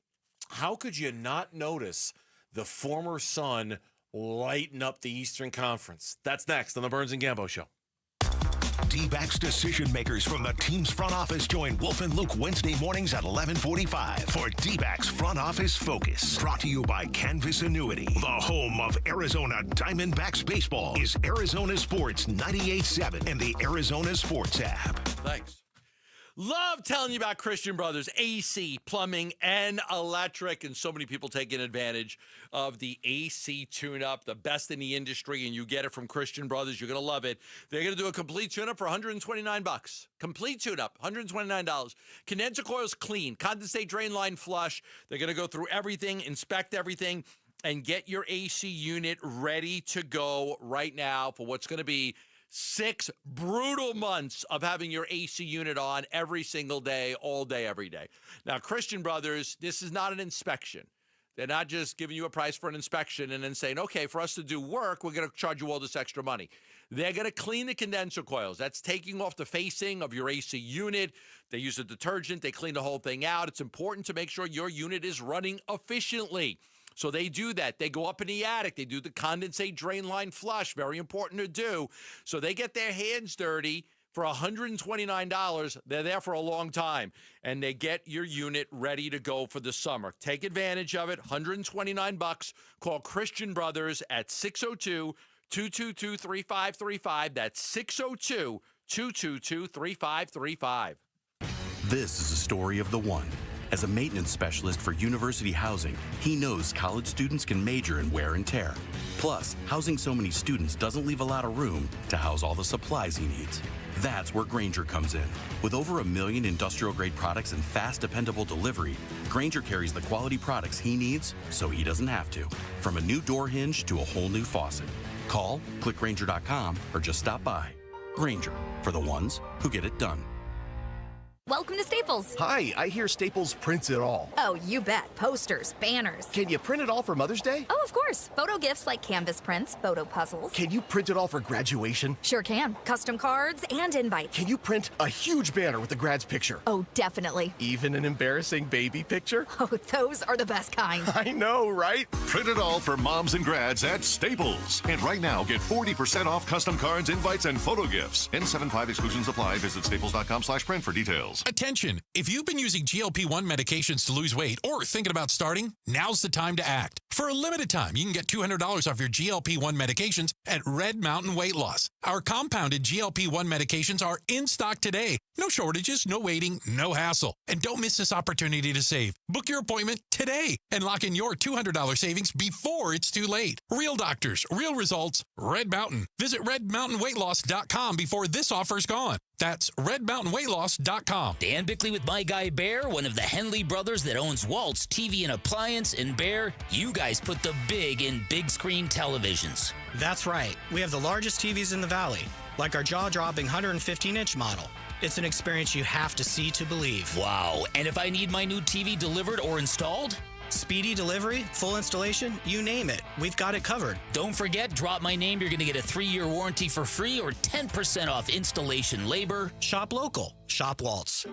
how could you not notice the former Sun lighting up the Eastern Conference? That's next on the Burns and Gambo Show. Dbacks decision makers from the team's front office join Wolf and Luke Wednesday mornings at 11:45 for Dbacks Front Office Focus. Brought to you by Canvas Annuity. The home of Arizona Diamondbacks baseball is Arizona Sports 98.7 and the Arizona Sports app. Thanks. Love telling you about Christian Brothers, AC, plumbing, and electric. And so many people taking advantage of the AC tune-up, the best in the industry, and you get it from Christian Brothers. You're going to love it. They're going to do a complete tune-up for $129. Complete tune-up, $129. Condenser coils clean, condensate drain line flush. They're going to go through everything, inspect everything, and get your AC unit ready to go right now for what's going to be 6 brutal months of having your AC unit on every single day, all day, every day. Now, Christian Brothers, this is not an inspection. They're not just giving you a price for an inspection and then saying, okay, for us to do work, we're going to charge you all this extra money. They're going to clean the condenser coils. That's taking off the facing of your AC unit. They use a detergent. They clean the whole thing out. It's important to make sure your unit is running efficiently. So they do that. They go up in the attic. They do the condensate drain line flush. Very important to do. So they get their hands dirty for $129. They're there for a long time. And they get your unit ready to go for the summer. Take advantage of it. $129. Call Christian Brothers at 602-222-3535. That's 602-222-3535. This is a story of the one. As a maintenance specialist for university housing, he knows college students can major in wear and tear. Plus, housing so many students doesn't leave a lot of room to house all the supplies he needs. That's where Grainger comes in. With over 1 million industrial-grade products and fast, dependable delivery, Grainger carries the quality products he needs so he doesn't have to. From a new door hinge to a whole new faucet. Call, click Grainger.com, or just stop by. Grainger, for the ones who get it done. Welcome to Staples. Hi, I hear Staples prints it all. Oh, you bet. Posters, banners. Can you print it all for Mother's Day? Oh, of course. Photo gifts like canvas prints, photo puzzles. Can you print it all for graduation? Sure can. Custom cards and invites. Can you print a huge banner with the grad's picture? Oh, definitely. Even an embarrassing baby picture? Oh, those are the best kind. I know, right? Print it all for moms and grads at Staples. And right now, get 40% off custom cards, invites, and photo gifts. N75 exclusions apply. Visit staples.com/print for details. Attention! If you've been using GLP-1 medications to lose weight or thinking about starting, now's the time to act. For a limited time, you can get $200 off your GLP-1 medications at Red Mountain Weight Loss. Our compounded GLP-1 medications are in stock today. No shortages, no waiting, no hassle. And don't miss this opportunity to save. Book your appointment today and lock in your $200 savings before it's too late. Real doctors, real results, Red Mountain. Visit redmountainweightloss.com before this offer's gone. That's redmountainweightloss.com. Dan Bickley with my guy Bear, one of the Henley brothers that owns Walt's TV and Appliance. And Bear, you guys put the big in big screen televisions. That's right. We have the largest TVs in the valley, like our jaw-dropping 115-inch model. It's an experience you have to see to believe. Wow. And if I need my new TV delivered or installed? Speedy delivery, full installation, you name it. We've got it covered. Don't forget, drop my name. You're going to get a 3-year warranty for free or 10% off installation labor. Shop local. Shop Waltz.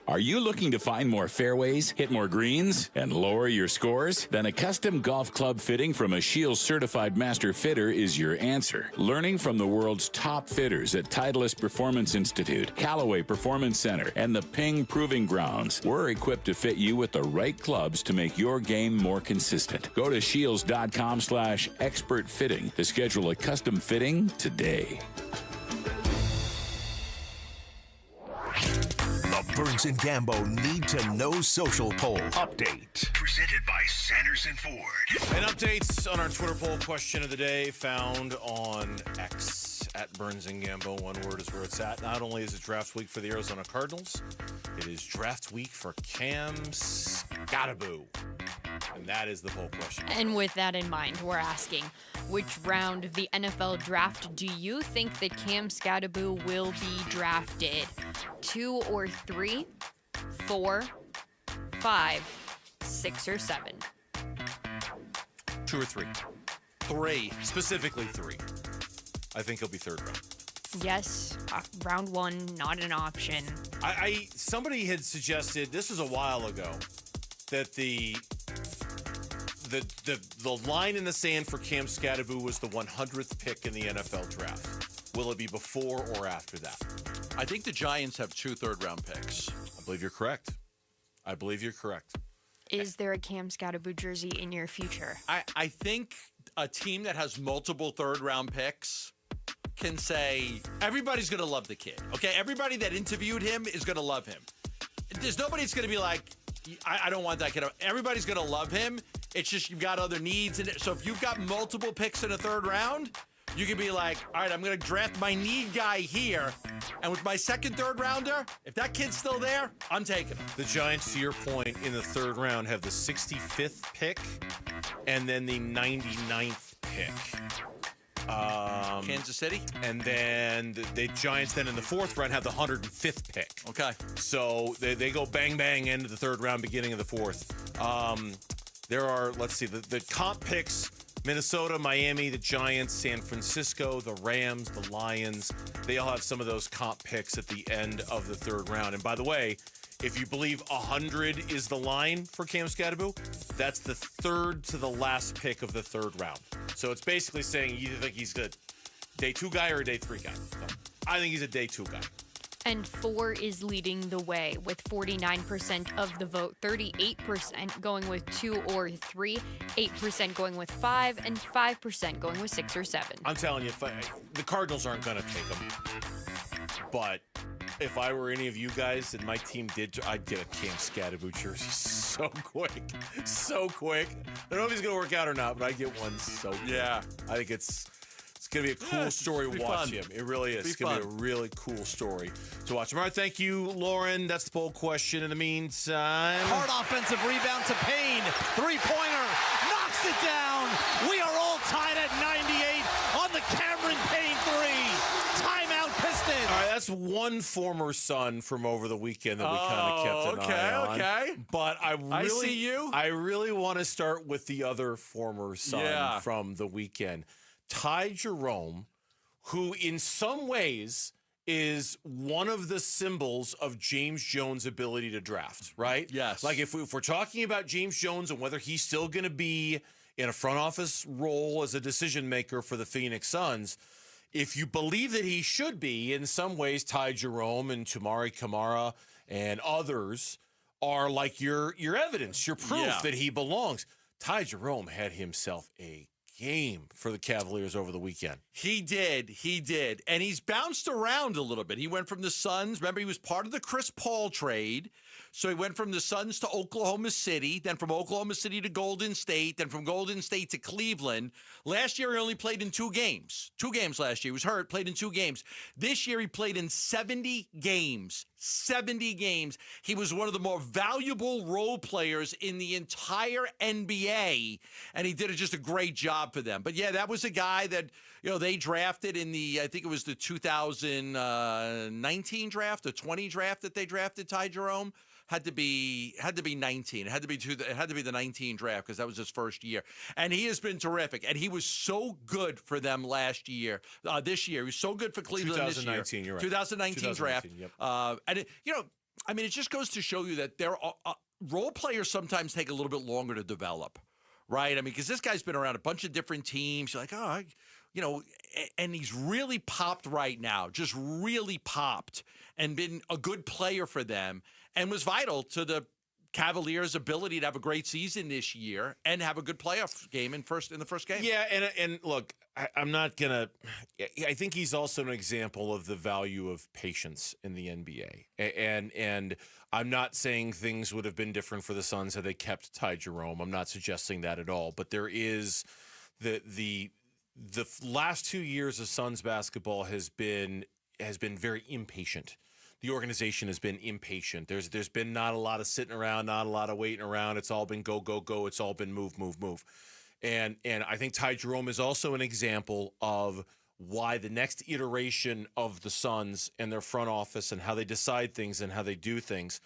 Are you looking to find more fairways, hit more greens, and lower your scores? Then a custom golf club fitting from a Shields certified master fitter is your answer. Learning from the world's top fitters at Titleist Performance Institute, Callaway Performance Center, and the Ping Proving Grounds, we're equipped to fit you with the right clubs to make your game more consistent. Go to shields.com/expert fitting to schedule a custom fitting today. Burns and Gambo Need to Know Social Poll Update. Presented by Sanderson Ford. And updates on our Twitter poll question of the day found on X at Burns and Gambo. One word is where it's at. Not only is it draft week for the Arizona Cardinals, it is draft week for Cam Scatterboo. And that is the poll question. And with that in mind, we're asking, which round of the NFL draft do you think that Cam Scatterboo will be drafted? 2 or 3, 4, 5, 6 or 7? 2 or 3. 3, specifically 3. I think he'll be third round. Yes, round 1, not an option. Somebody had suggested, this was a while ago, that the line in the sand for Cam Scatterboo was the 100th pick in the NFL draft. Will it be before or after that? I think the Giants have 2 third-round picks. I believe you're correct. Is there a Cam Scatterboo jersey in your future? I think a team that has multiple third-round picks can say everybody's going to love the kid. Okay, everybody that interviewed him is going to love him. There's nobody that's going to be like, I don't want that kid. Everybody's going to love him. It's just you've got other needs. So if you've got multiple picks in the third round, you can be like, all right, I'm going to draft my need guy here. And with my second, third rounder, if that kid's still there, I'm taking him. The Giants, to your point, in the third round have the 65th pick and then the 99th pick. Kansas City? And then the Giants then in the fourth round have the 105th pick. Okay. So they go bang, bang into the third round, beginning of the fourth. There are, let's see, the comp picks, Minnesota, Miami, the Giants, San Francisco, the Rams, the Lions. They all have some of those comp picks at the end of the third round. And by the way, if you believe 100 is the line for Cam Scadaboo, that's the third to the last pick of the third round. So it's basically saying you think he's a day 2 guy or a day 3 guy. So I think he's a day 2 guy. And 4 is leading the way with 49% of the vote, 38% going with 2 or 3, 8% going with 5, and 5% going with 6 or 7. I'm telling you, the Cardinals aren't going to take him. But if I were any of you guys and my team did, I'd get a Cam Scadaboo jersey so quick. So quick. I don't know if he's going to work out or not, but I'd get one so quick. Yeah. I think it's going to be a cool story to watch him. It really is. It's going to be a really cool story to watch him. All right, thank you, Lauren. That's the poll question. In the meantime, hard offensive rebound to Payne. Three-pointer. Knocks it down. We are all tied at 98 on the Cameron Payne three. Timeout Pistons. All right, that's one former Sun from over the weekend that we kind of kept an eye on. Okay. But I see you. I really want to start with the other former Sun from the weekend. Ty Jerome, who in some ways is one of the symbols of James Jones' ability to draft, right? Yes. Like if we're talking about James Jones and whether he's still going to be in a front office role as a decision maker for the Phoenix Suns, if you believe that he should be, in some ways, Ty Jerome and Tumari Kamara and others are like your evidence, your proof that he belongs. Ty Jerome had himself a game for the Cavaliers over the weekend. He did. And he's bounced around a little bit. He went from the Suns. Remember, he was part of the Chris Paul trade. So he went from the Suns to Oklahoma City, then from Oklahoma City to Golden State, then from Golden State to Cleveland. Last year, he only played in 2 games. 2 games last year. He was hurt, played in 2 games. This year, he played in 70 games. 70 games. He was one of the more valuable role players in the entire NBA, and he did just a great job for them. But yeah, that was a guy that, they drafted in I think it was the 2019 draft, the 20 draft that they drafted Ty Jerome. Had to be 19. It had to be the 19 draft because that was his first year. And he has been terrific. And he was so good for them last year. This year, he was so good for Cleveland this year. 2019, you're right. 2019 draft. Yep. And it just goes to show you that there are role players sometimes take a little bit longer to develop, right? I mean, because this guy's been around a bunch of different teams. You're like, and he's really popped right now, just really popped and been a good player for them. And was vital to the Cavaliers' ability to have a great season this year and have a good playoff game in the first game. Yeah, and look, I'm not gonna. I think he's also an example of the value of patience in the NBA. And I'm not saying things would have been different for the Suns had they kept Ty Jerome. I'm not suggesting that at all. But there is the last 2 years of Suns basketball has been very impatient. The organization has been impatient. There's been not a lot of sitting around, not a lot of waiting around. It's all been go, go, go. It's all been move, move, move. And I think Ty Jerome is also an example of why the next iteration of the Suns and their front office and how they decide things and how they do things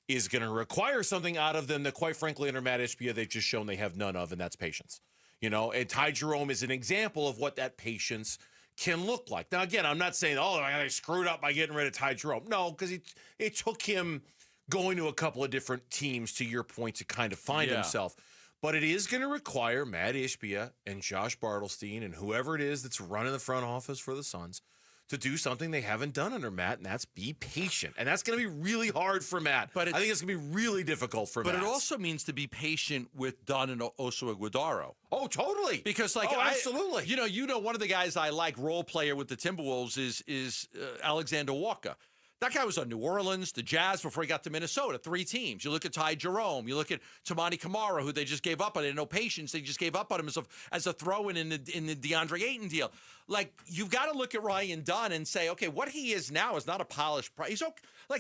is going to require something out of them that, quite frankly, under Matt Ishbia, they've just shown they have none of, and that's patience. And Ty Jerome is an example of what that patience can look like. Now, again, I'm not saying, I screwed up by getting rid of Ty Jerome. No, because it took him going to a couple of different teams, to your point, to kind of find himself. But it is going to require Matt Ishbia and Josh Bartelstein and whoever it is that's running the front office for the Suns to do something they haven't done under Matt, and that's be patient. And that's going to be really hard for Matt. But I think it's going to be really difficult for Matt. But it also means to be patient with Dunn and Oso Aguadaro. Oh, totally. Because, absolutely. One of the guys I like, role player with the Timberwolves, is Alexander Walker. That guy was on New Orleans, the Jazz, before he got to Minnesota. 3 teams. You look at Ty Jerome. You look at Tamani Kamara, who they just gave up on. They had no patience. They just gave up on him as a throw-in in the DeAndre Ayton deal. Like, you've got to look at Ryan Dunn and say, okay, what he is now is not a polished player.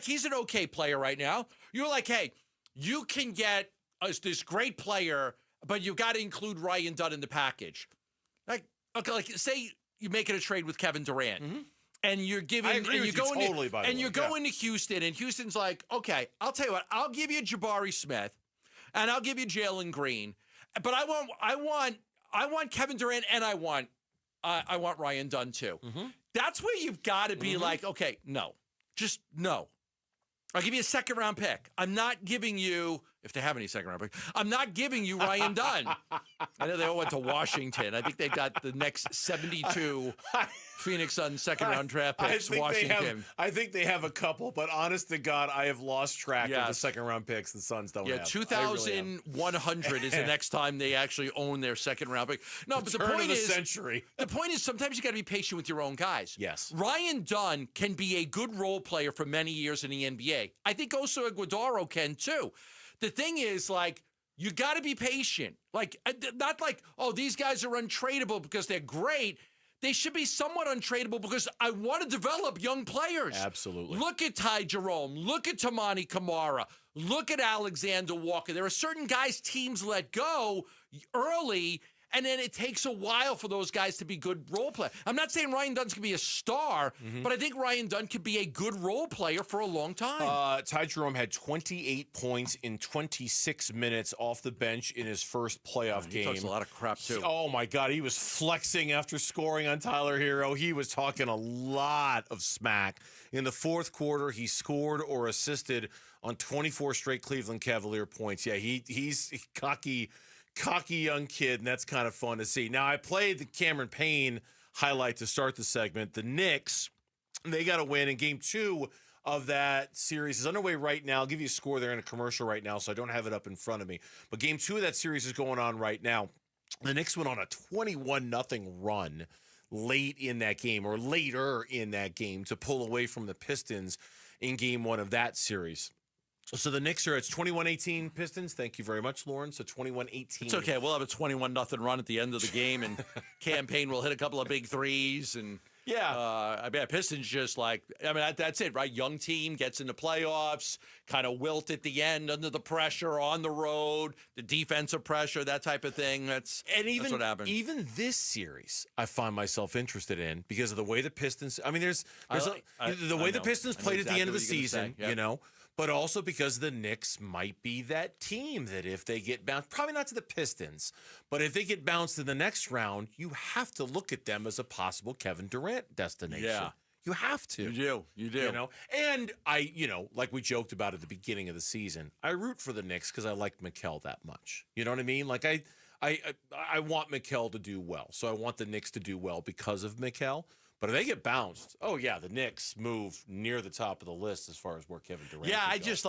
He's an okay player right now. You're like, hey, you can get this great player, but you've got to include Ryan Dunn in the package. Say you're making a trade with Kevin Durant. Mm-hmm. And you're giving, I agree with you totally, by the way. And you're going to Houston, and Houston's like, okay, I'll tell you what, I'll give you Jabari Smith, and I'll give you Jalen Green, but I want Kevin Durant, and I want Ryan Dunn too. Mm-hmm. That's where you've got to be like, okay, no, just no. I'll give you a 2nd-round pick. I'm not giving you, if they have any 2nd-round pick, I'm not giving you Ryan Dunn. I know they all went to Washington. I think they got the next 72 Phoenix Suns 2nd-round draft picks. Washington. I think they have a couple, but honest to God, I have lost track of the 2nd-round picks the Suns don't have. 2,100 is the next time they actually own their 2nd-round pick. No, but the point is, the point is sometimes you got to be patient with your own guys. Yes. Ryan Dunn can be a good role player for many years in the NBA. I think Oso Aguadaro can too. The thing is, you got to be patient. Not like, oh, these guys are untradeable because they're great. They should be somewhat untradeable because I want to develop young players. Absolutely. Look at Ty Jerome. Look at Tamani Kamara. Look at Alexander Walker. There are certain guys teams let go early, and then it takes a while for those guys to be good role players. I'm not saying Ryan Dunn's going to be a star, but I think Ryan Dunn could be a good role player for a long time. Ty Jerome had 28 points in 26 minutes off the bench in his first playoff game. He talks a lot of crap, too. Oh, my God. He was flexing after scoring on Tyler Hero. He was talking a lot of smack. In the 4th quarter, he scored or assisted on 24 straight Cleveland Cavalier points. Yeah, he's cocky young kid, and that's kind of fun to see. Now, I played the Cameron Payne highlight to start the segment. The Knicks, they got to win, and Game 2 of that series is underway right now. I'll give you a score there in a commercial right now, so I don't have it up in front of me. But Game 2 of that series is going on right now. The Knicks went on a 21-0 run late in that game, or later in that game, to pull away from the Pistons in Game 1 of that series. So the Knicks are at 21-18 Pistons. Thank you very much, Lauren. So 21-18. It's okay. We'll have a 21-0 run at the end of the game, and Campaign will hit a couple of big threes. And Pistons just that's it, right? Young team gets into playoffs, kind of wilt at the end under the pressure, on the road, the defensive pressure, that type of thing. That's what happens. Even this series, I find myself interested in because of the way the Pistons. I mean, the way the Pistons played at the end of the season, but also because the Knicks might be that team that if they get bounced, probably not to the Pistons, but if they get bounced in the next round, you have to look at them as a possible Kevin Durant destination. Yeah. You have to. You do. And I, like we joked about at the beginning of the season, I root for the Knicks because I like Mikal that much. You know what I mean? Like I want Mikal to do well. So I want the Knicks to do well because of Mikal. But if they get bounced, the Knicks move near the top of the list as far as where Kevin Durant. Yeah, I just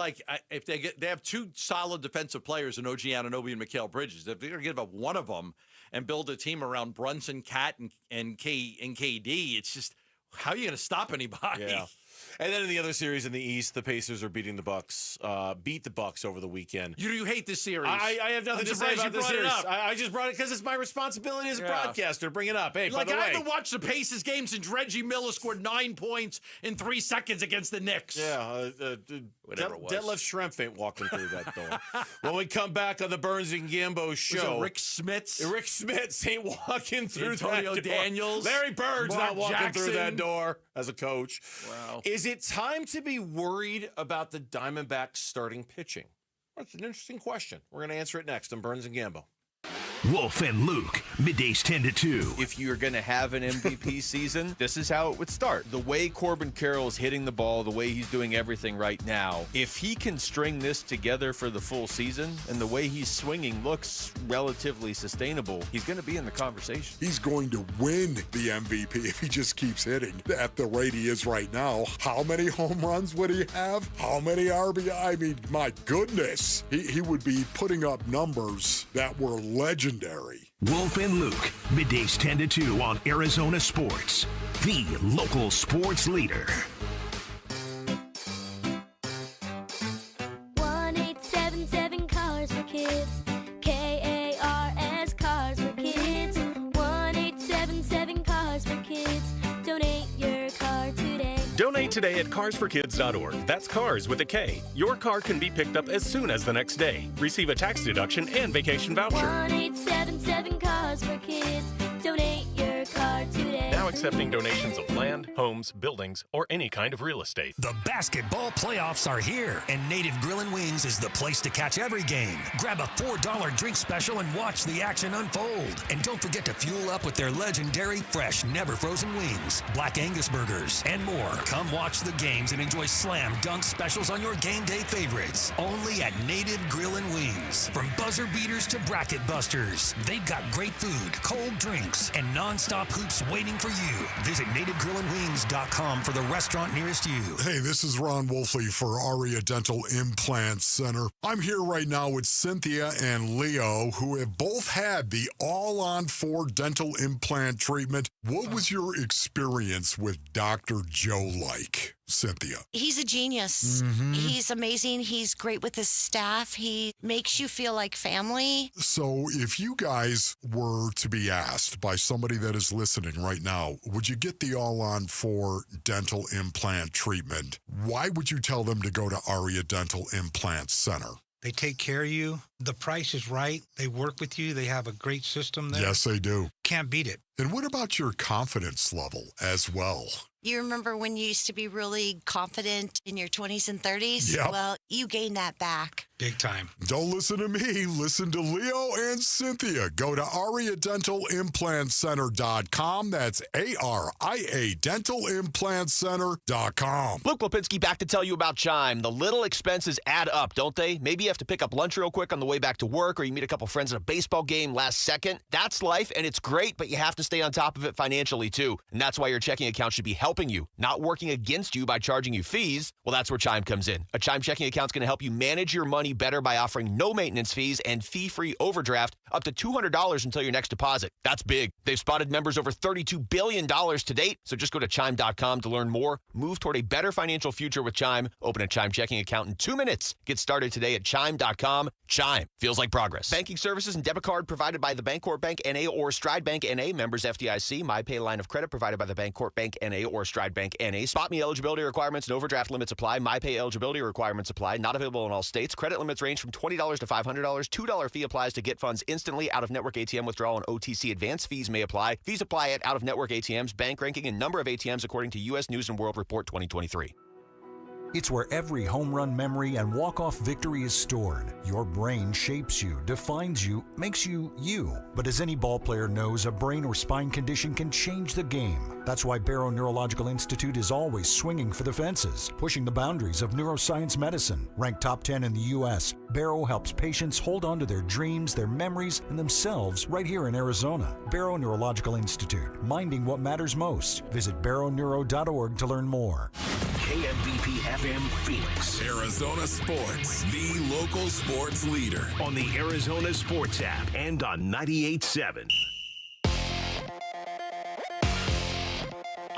if they have 2 solid defensive players in OG Anunoby and Mikal Bridges. If they're going to give up one of them and build a team around Brunson, Cat, and KD, it's just how are you going to stop anybody? Yeah. And then in the other series in the East, the Pacers are beating the Bucks. Beat the Bucks over the weekend. You hate this series. I have nothing to say about this series. I just brought it because it's my responsibility as a broadcaster to bring it up. Hey, by the way, I haven't watched the Pacers game since Reggie Miller scored 9 points in 3 seconds against the Knicks. Yeah, whatever it was. Detlef Schrempf ain't walking through that door. When we come back on the Burns and Gambo show, Rick Smits ain't walking through Antonio that door. Daniels, Larry Bird's Mark not walking Jackson. through that door as a coach. Wow. Is it time to be worried about the Diamondbacks starting pitching? That's an interesting question. We're going to answer it next on Burns and Gambo. Wolf and Luke, middays 10 to 2. If you're going to have an MVP season, this is how it would start. The way Corbin Carroll is hitting the ball, the way he's doing everything right now, if he can string this together for the full season and the way he's swinging looks relatively sustainable, he's going to be in the conversation. He's going to win the MVP if he just keeps hitting at the rate he is right now. How many home runs would he have? How many RBI? I mean, my goodness. He would be putting up numbers that were legendary. Wolf and Luke, middays 10 to 2 on Arizona Sports, the local sports leader. 1-877 Cars for Kids. K-A-R-S Cars for Kids. 1-877 Cars for Kids. Donate your car today. Donate today at carsforkids.org. That's cars with a K. Your car can be picked up as soon as the next day. Receive a tax deduction and vacation voucher. 1-877 Cars for Kids. Donate your car today. Now accepting donations of land, homes, buildings, or any kind of real estate. The basketball playoffs are here, and Native Grill & Wings is the place to catch every game. Grab a $4 drink special and watch the action unfold. And don't forget to fuel up with their legendary fresh, never frozen wings, Black Angus burgers, and more. Come watch the games and enjoy slam dunk specials on your game day favorites. Only at Native Grill & Wings. From buzzer beaters to bracket busters, they've got great food, cold drinks, and non-stop hoops waiting for you. Visit nativegrillandwings.com for the restaurant nearest you. Hey, this is Ron Wolfley for Aria Dental Implant Center. I'm here right now with Cynthia and Leo, who have both had the all-on-4 dental implant treatment. What was your experience with Dr. Joe like? Cynthia. He's a genius. Mm-hmm. He's amazing. He's great with his staff. He makes you feel like family. So if you guys were to be asked by somebody that is listening right now, would you get the all-on-4 dental implant treatment? Why would you tell them to go to Aria Dental Implant Center? They take care of you. The price is right. They work with you. They have a great system there. Yes, they do. Can't beat it. And what about your confidence level as well? You remember when you used to be really confident in your 20s and 30s? Yep. Well, you gained that back. Big time. Don't listen to me. Listen to Leo and Cynthia. Go to AriaDentalImplantCenter.com. That's ARIA DentalImplantCenter.com. Luke Lipinski back to tell you about Chime. The little expenses add up, don't they? Maybe you have to pick up lunch real quick on the way back to work, or you meet a couple friends at a baseball game last second. That's life, and it's great, but you have to stay on top of it financially, too. And that's why your checking account should be helping you, not working against you by charging you fees. Well, that's where Chime comes in. A Chime checking account is going to help you manage your money better by offering no maintenance fees and fee-free overdraft up to $200 until your next deposit. That's big. They've spotted members over $32 billion to date, so just go to Chime.com to learn more. Move toward a better financial future with Chime. Open a Chime checking account in 2 minutes. Get started today at Chime.com. Chime. Feels like progress. Banking services and debit card provided by the Bancorp Bank N.A. or Stride Bank N.A. Members FDIC. MyPay line of credit provided by the Bancorp Bank N.A. or Stride Bank N.A. Spot me eligibility requirements and overdraft limits apply. MyPay eligibility requirements apply. Not available in all states. Credit limits range from $20 to $500. $2 fee applies to get funds instantly. Out-of-network ATM withdrawal and OTC advance fees may apply. Fees apply at out-of-network ATMs. Bank ranking and number of ATMs according to U.S. News & World Report 2023. It's where every home run memory and walk-off victory is stored. Your brain shapes you, defines you, makes you you. But as any ball player knows, a brain or spine condition can change the game. That's why Barrow Neurological Institute is always swinging for the fences, pushing the boundaries of neuroscience medicine. Ranked top 10 in the U.S., Barrow helps patients hold on to their dreams, their memories, and themselves right here in Arizona. Barrow Neurological Institute, minding what matters most. Visit barrowneuro.org to learn more. KMBP FM Phoenix. Arizona Sports, the local sports leader. On the Arizona Sports app and on 98.7.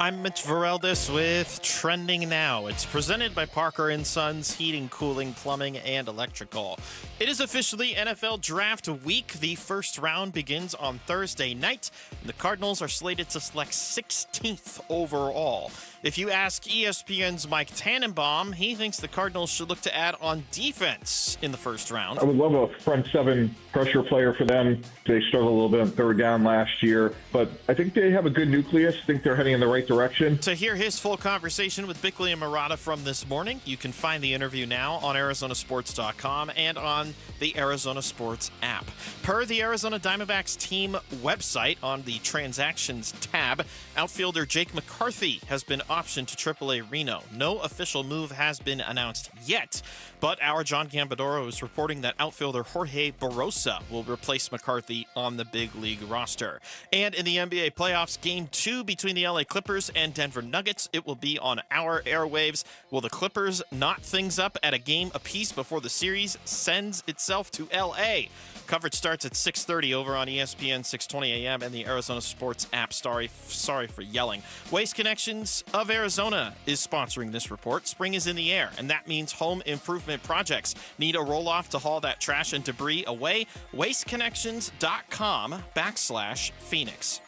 I'm Mitch Vareldis with Trending Now. It's presented by Parker & Sons Heating, Cooling, Plumbing, and Electrical. It is officially NFL Draft Week. The first round begins on Thursday night, and the Cardinals are slated to select 16th overall. If you ask ESPN's Mike Tannenbaum, he thinks the Cardinals should look to add on defense in the first round. I would love a front seven pressure player for them. They struggled a little bit on third down last year, but I think they have a good nucleus. I think they're heading in the right direction. To hear his full conversation with Bickley and Murata from this morning, you can find the interview now on ArizonaSports.com and on the Arizona Sports app. Per the Arizona Diamondbacks team website on the Transactions tab, outfielder Jake McCarthy has been optioned to AAA Reno. No official move has been announced yet, but our John Gambadoro is reporting that outfielder Jorge Barosa will replace McCarthy on the big league roster. And in the NBA playoffs, Game 2 between the LA Clippers and Denver Nuggets, it will be on our airwaves. Will the Clippers knot things up at a game apiece before the series sends itself to LA? Coverage starts at 6:30 over on ESPN 620 AM and the Arizona Sports app. Sorry for yelling. Waste Connections of Arizona is sponsoring this report. Spring is in the air, and that means home improvement projects. Need a roll-off to haul that trash and debris away? wasteconnections.com/Phoenix.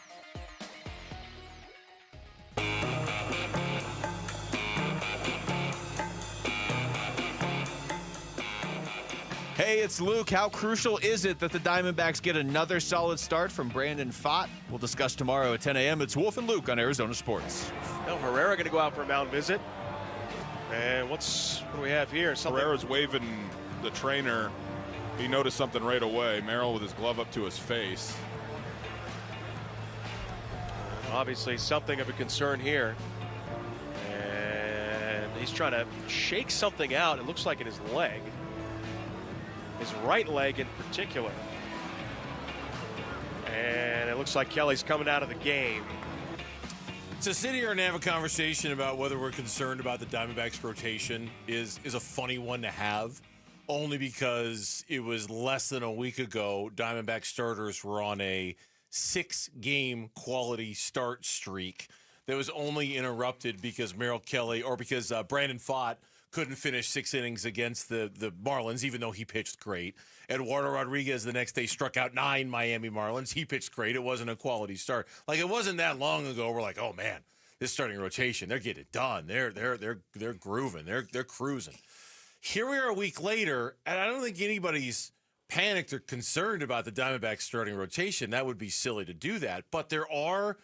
Hey, it's Luke. How crucial is it that the Diamondbacks get another solid start from Brandon Pfaadt? We'll discuss tomorrow at 10 a.m. It's Wolf and Luke on Arizona Sports. Now Herrera going to go out for a mound visit. And what do we have here? Herrera's waving the trainer. He noticed something right away. Merrill with his glove up to his face. Obviously something of a concern here. And he's trying to shake something out. It looks like in his leg. His right leg in particular. And it looks like Kelly's coming out of the game. To sit here and have a conversation about whether we're concerned about the Diamondbacks rotation is a funny one to have, only because it was less than a week ago Diamondback starters were on a 6-game quality start streak that was only interrupted because Merrill Kelly or because Brandon Pfaadt couldn't finish 6 innings against the Marlins, even though he pitched great. Eduardo Rodriguez the next day struck out 9 Miami Marlins. He pitched great. It wasn't a quality start. Like, it wasn't that long ago. We're like, oh man, this starting rotation, they're getting it done. They're grooving. They're cruising. Here we are a week later, and I don't think anybody's panicked or concerned about the Diamondbacks starting rotation. That would be silly to do that. But there are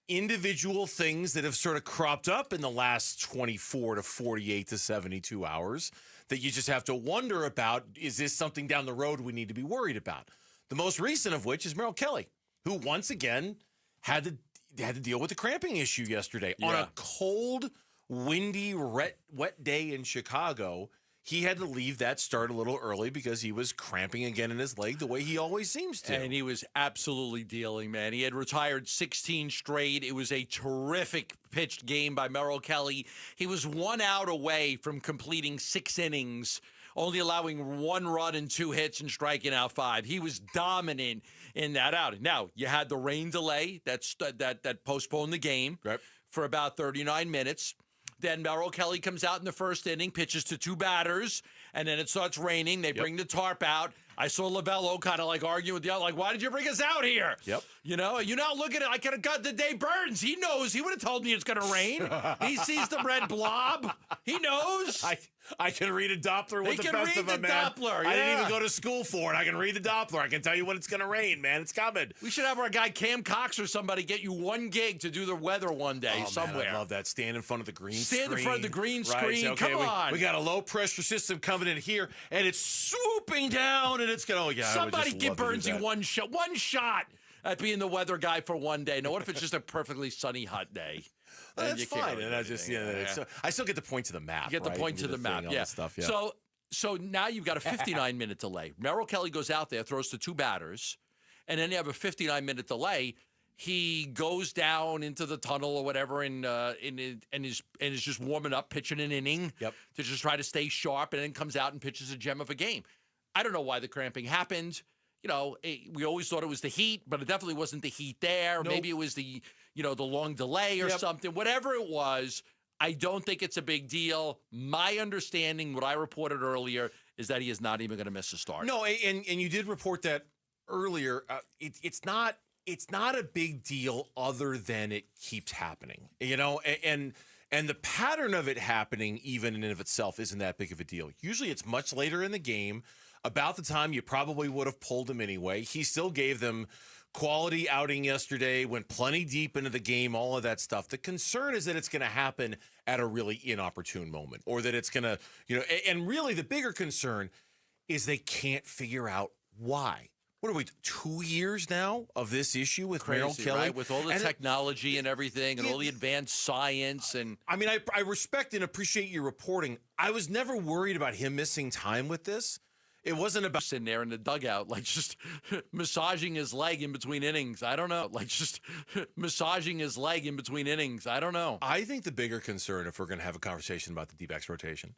individual things that have sort of cropped up in the last 24 to 48 to 72 hours that you just have to wonder about. Is this something down the road we need to be worried about? The most recent of which is Merrill Kelly, who once again had to deal with the cramping issue yesterday. On a cold, windy, wet day in Chicago. He had to leave that start a little early because he was cramping again in his leg the way he always seems to. And he was absolutely dealing, man. He had retired 16 straight. It was a terrific pitched game by Merrill Kelly. He was 1 out away from completing 6 innings, only allowing 1 run and 2 hits and striking out 5. He was dominant in that outing. Now, you had the rain delay that postponed the game for about 39 minutes. Then Merrill Kelly comes out in the first inning, pitches to 2 batters, and then it starts raining. They bring the tarp out. I saw Lovello kind of like arguing with the other, like, why did you bring us out here? Yep. You know, you now look at it. I could have got the Dave Burns. He knows. He would have told me it's going to rain. He sees the red blob. He knows. I can read a Doppler with the best of them, man. Doppler, I didn't even go to school for it. I can read the Doppler. I can tell you when it's going to rain, man. It's coming. We should have our guy Cam Cox or somebody get you 1 gig to do the weather one day somewhere. Man, I love that. Stand in front of the green screen. Stand in front of the green screen. So, okay, come on. We got a low pressure system coming in here, and it's swooping down, and it's going to, Somebody give Burnsy one shot at being the weather guy for 1 day. Now, what if it's just a perfectly sunny, hot day? That's fine. And I just, I still get the point to the map. You get the point to the map, Stuff, So now you've got a 59-minute delay. Merrill Kelly goes out there, throws to 2 batters, and then you have a 59-minute delay. He goes down into the tunnel or whatever, and is just warming up, pitching an inning to just try to stay sharp, and then comes out and pitches a gem of a game. I don't know why the cramping happened. You know, we always thought it was the heat, but it definitely wasn't the heat there. Nope. Maybe it was the long delay or something. Whatever it was, I don't think it's a big deal. My understanding, what I reported earlier, is that he is not even going to miss a start. No, and you did report that earlier. It's not a big deal other than it keeps happening. And And the pattern of it happening, even in and of itself, isn't that big of a deal. Usually it's much later in the game, about the time you probably would have pulled him anyway. He still gave them quality outing yesterday, went plenty deep into the game, all of that stuff. The concern is that it's going to happen at a really inopportune moment, or that it's going to, and really the bigger concern is they can't figure out why. What are we, 2 years now of this issue with Merrill Kelly? Right? With all the technology and everything and all the advanced science. And I mean, I respect and appreciate your reporting. I was never worried about him missing time with this. It wasn't about sitting there in the dugout, like just massaging his leg in between innings. I don't know. Like just massaging his leg in between innings. I don't know. I think the bigger concern, if we're going to have a conversation about the D-backs rotation,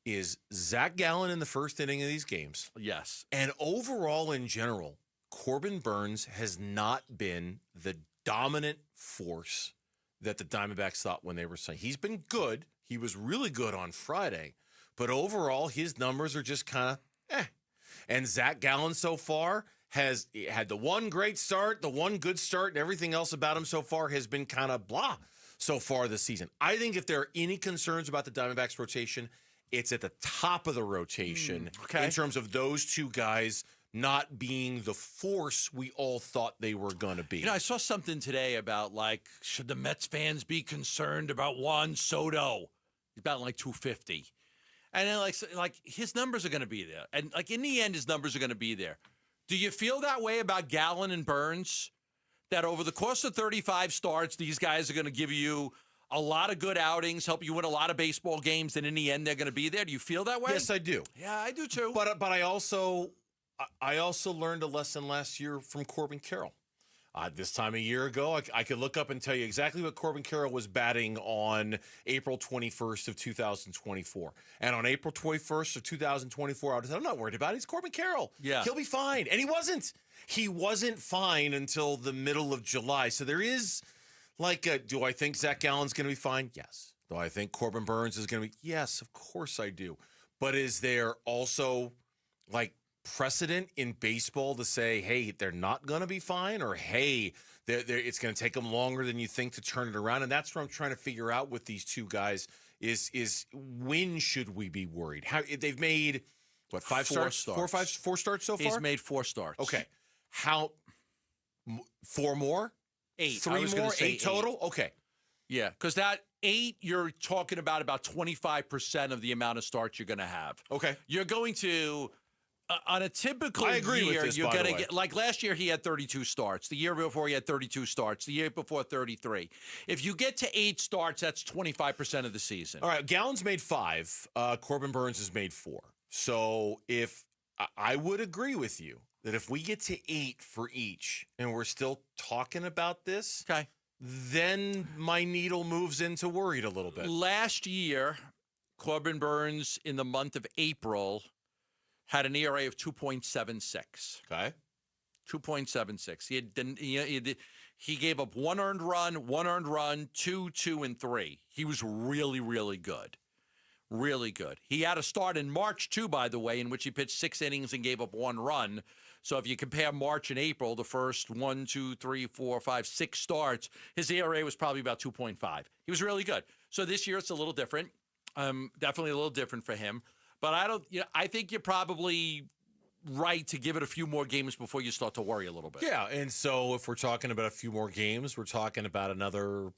is Zach Gallen in the first inning of these games. Yes. And overall, in general, Corbin Burnes has not been the dominant force that the Diamondbacks thought when they were saying. He's been good. He was really good on Friday. But overall, his numbers are just kind of And Zach Gallen so far has had the one great start, the one good start, and everything else about him so far has been kind of blah so far this season. I think if there are any concerns about the Diamondbacks rotation, it's at the top of the rotation in terms of those two guys not being the force we all thought they were going to be. I saw something today about, like, should the Mets fans be concerned about Juan Soto? He's about like 250. And then, like his numbers are going to be there. And, like, in the end, his numbers are going to be there. Do you feel that way about Gallen and Burnes? That over the course of 35 starts, these guys are going to give you a lot of good outings, help you win a lot of baseball games, and in the end, they're going to be there? Do you feel that way? Yes, I do. Yeah, I do too. But I also learned a lesson last year from Corbin Carroll. This time a year ago, I could look up and tell you exactly what Corbin Carroll was batting on April 21st of 2024. And on April 21st of 2024, I was I'm not worried about it. He's Corbin Carroll. Yeah. He'll be fine. And he wasn't. He wasn't fine until the middle of July. So there is, do I think Zach Gallen's going to be fine? Yes. Do I think Corbin Burnes is going to be? Yes, of course I do. But is there also, precedent in baseball to say, hey, they're not going to be fine, or hey, it's going to take them longer than you think to turn it around? And that's what I'm trying to figure out with these two guys is when should we be worried? How they've made what, 5 starts? 4 or 5 4 starts so far? He's made 4 starts. Okay. How 4 more? 8. 3 more? 8 total? Okay. Yeah, because that 8, you're talking about 25% of the amount of starts you're going to have. Okay. You're going to on a typical I agree year, with this, you're by going the to way. get, like last year, he had 32 starts. The year before, he had 32 starts. The year before, 33. If you get to 8 starts, that's 25% of the season. All right, Gallen's made 5. Corbin Burnes has made 4. So if I would agree with you that if we get to 8 for each and we're still talking about this, then my needle moves into worried a little bit. Last year, Corbin Burnes in the month of April had an ERA of 2.76. Okay. 2.76. He gave up 1 earned run, 2, 2, and 3. He was really, really good. Really good. He had a start in March, too, by the way, in which he pitched 6 innings and gave up 1 run. So if you compare March and April, the first 1, 2, 3, 4, 5, 6 starts, his ERA was probably about 2.5. He was really good. So this year it's a little different. Definitely a little different for him. But I think you're probably right to give it a few more games before you start to worry a little bit. Yeah, and so if we're talking about a few more games, we're talking about another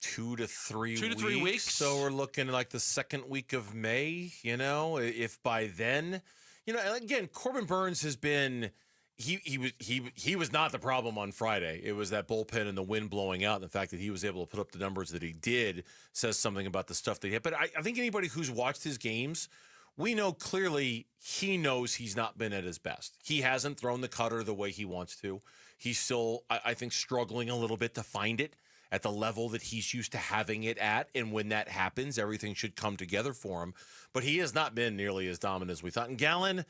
2 to 3 weeks. So we're looking like the second week of May, if by then, again, Corbin Burnes has been, he was not the problem on Friday. It was that bullpen and the wind blowing out, and the fact that he was able to put up the numbers that he did says something about the stuff that he had. But I think anybody who's watched his games, we know clearly he knows he's not been at his best. He hasn't thrown the cutter the way he wants to. He's still, I think, struggling a little bit to find it at the level that he's used to having it at. And when that happens, everything should come together for him. But he has not been nearly as dominant as we thought. And Gallen,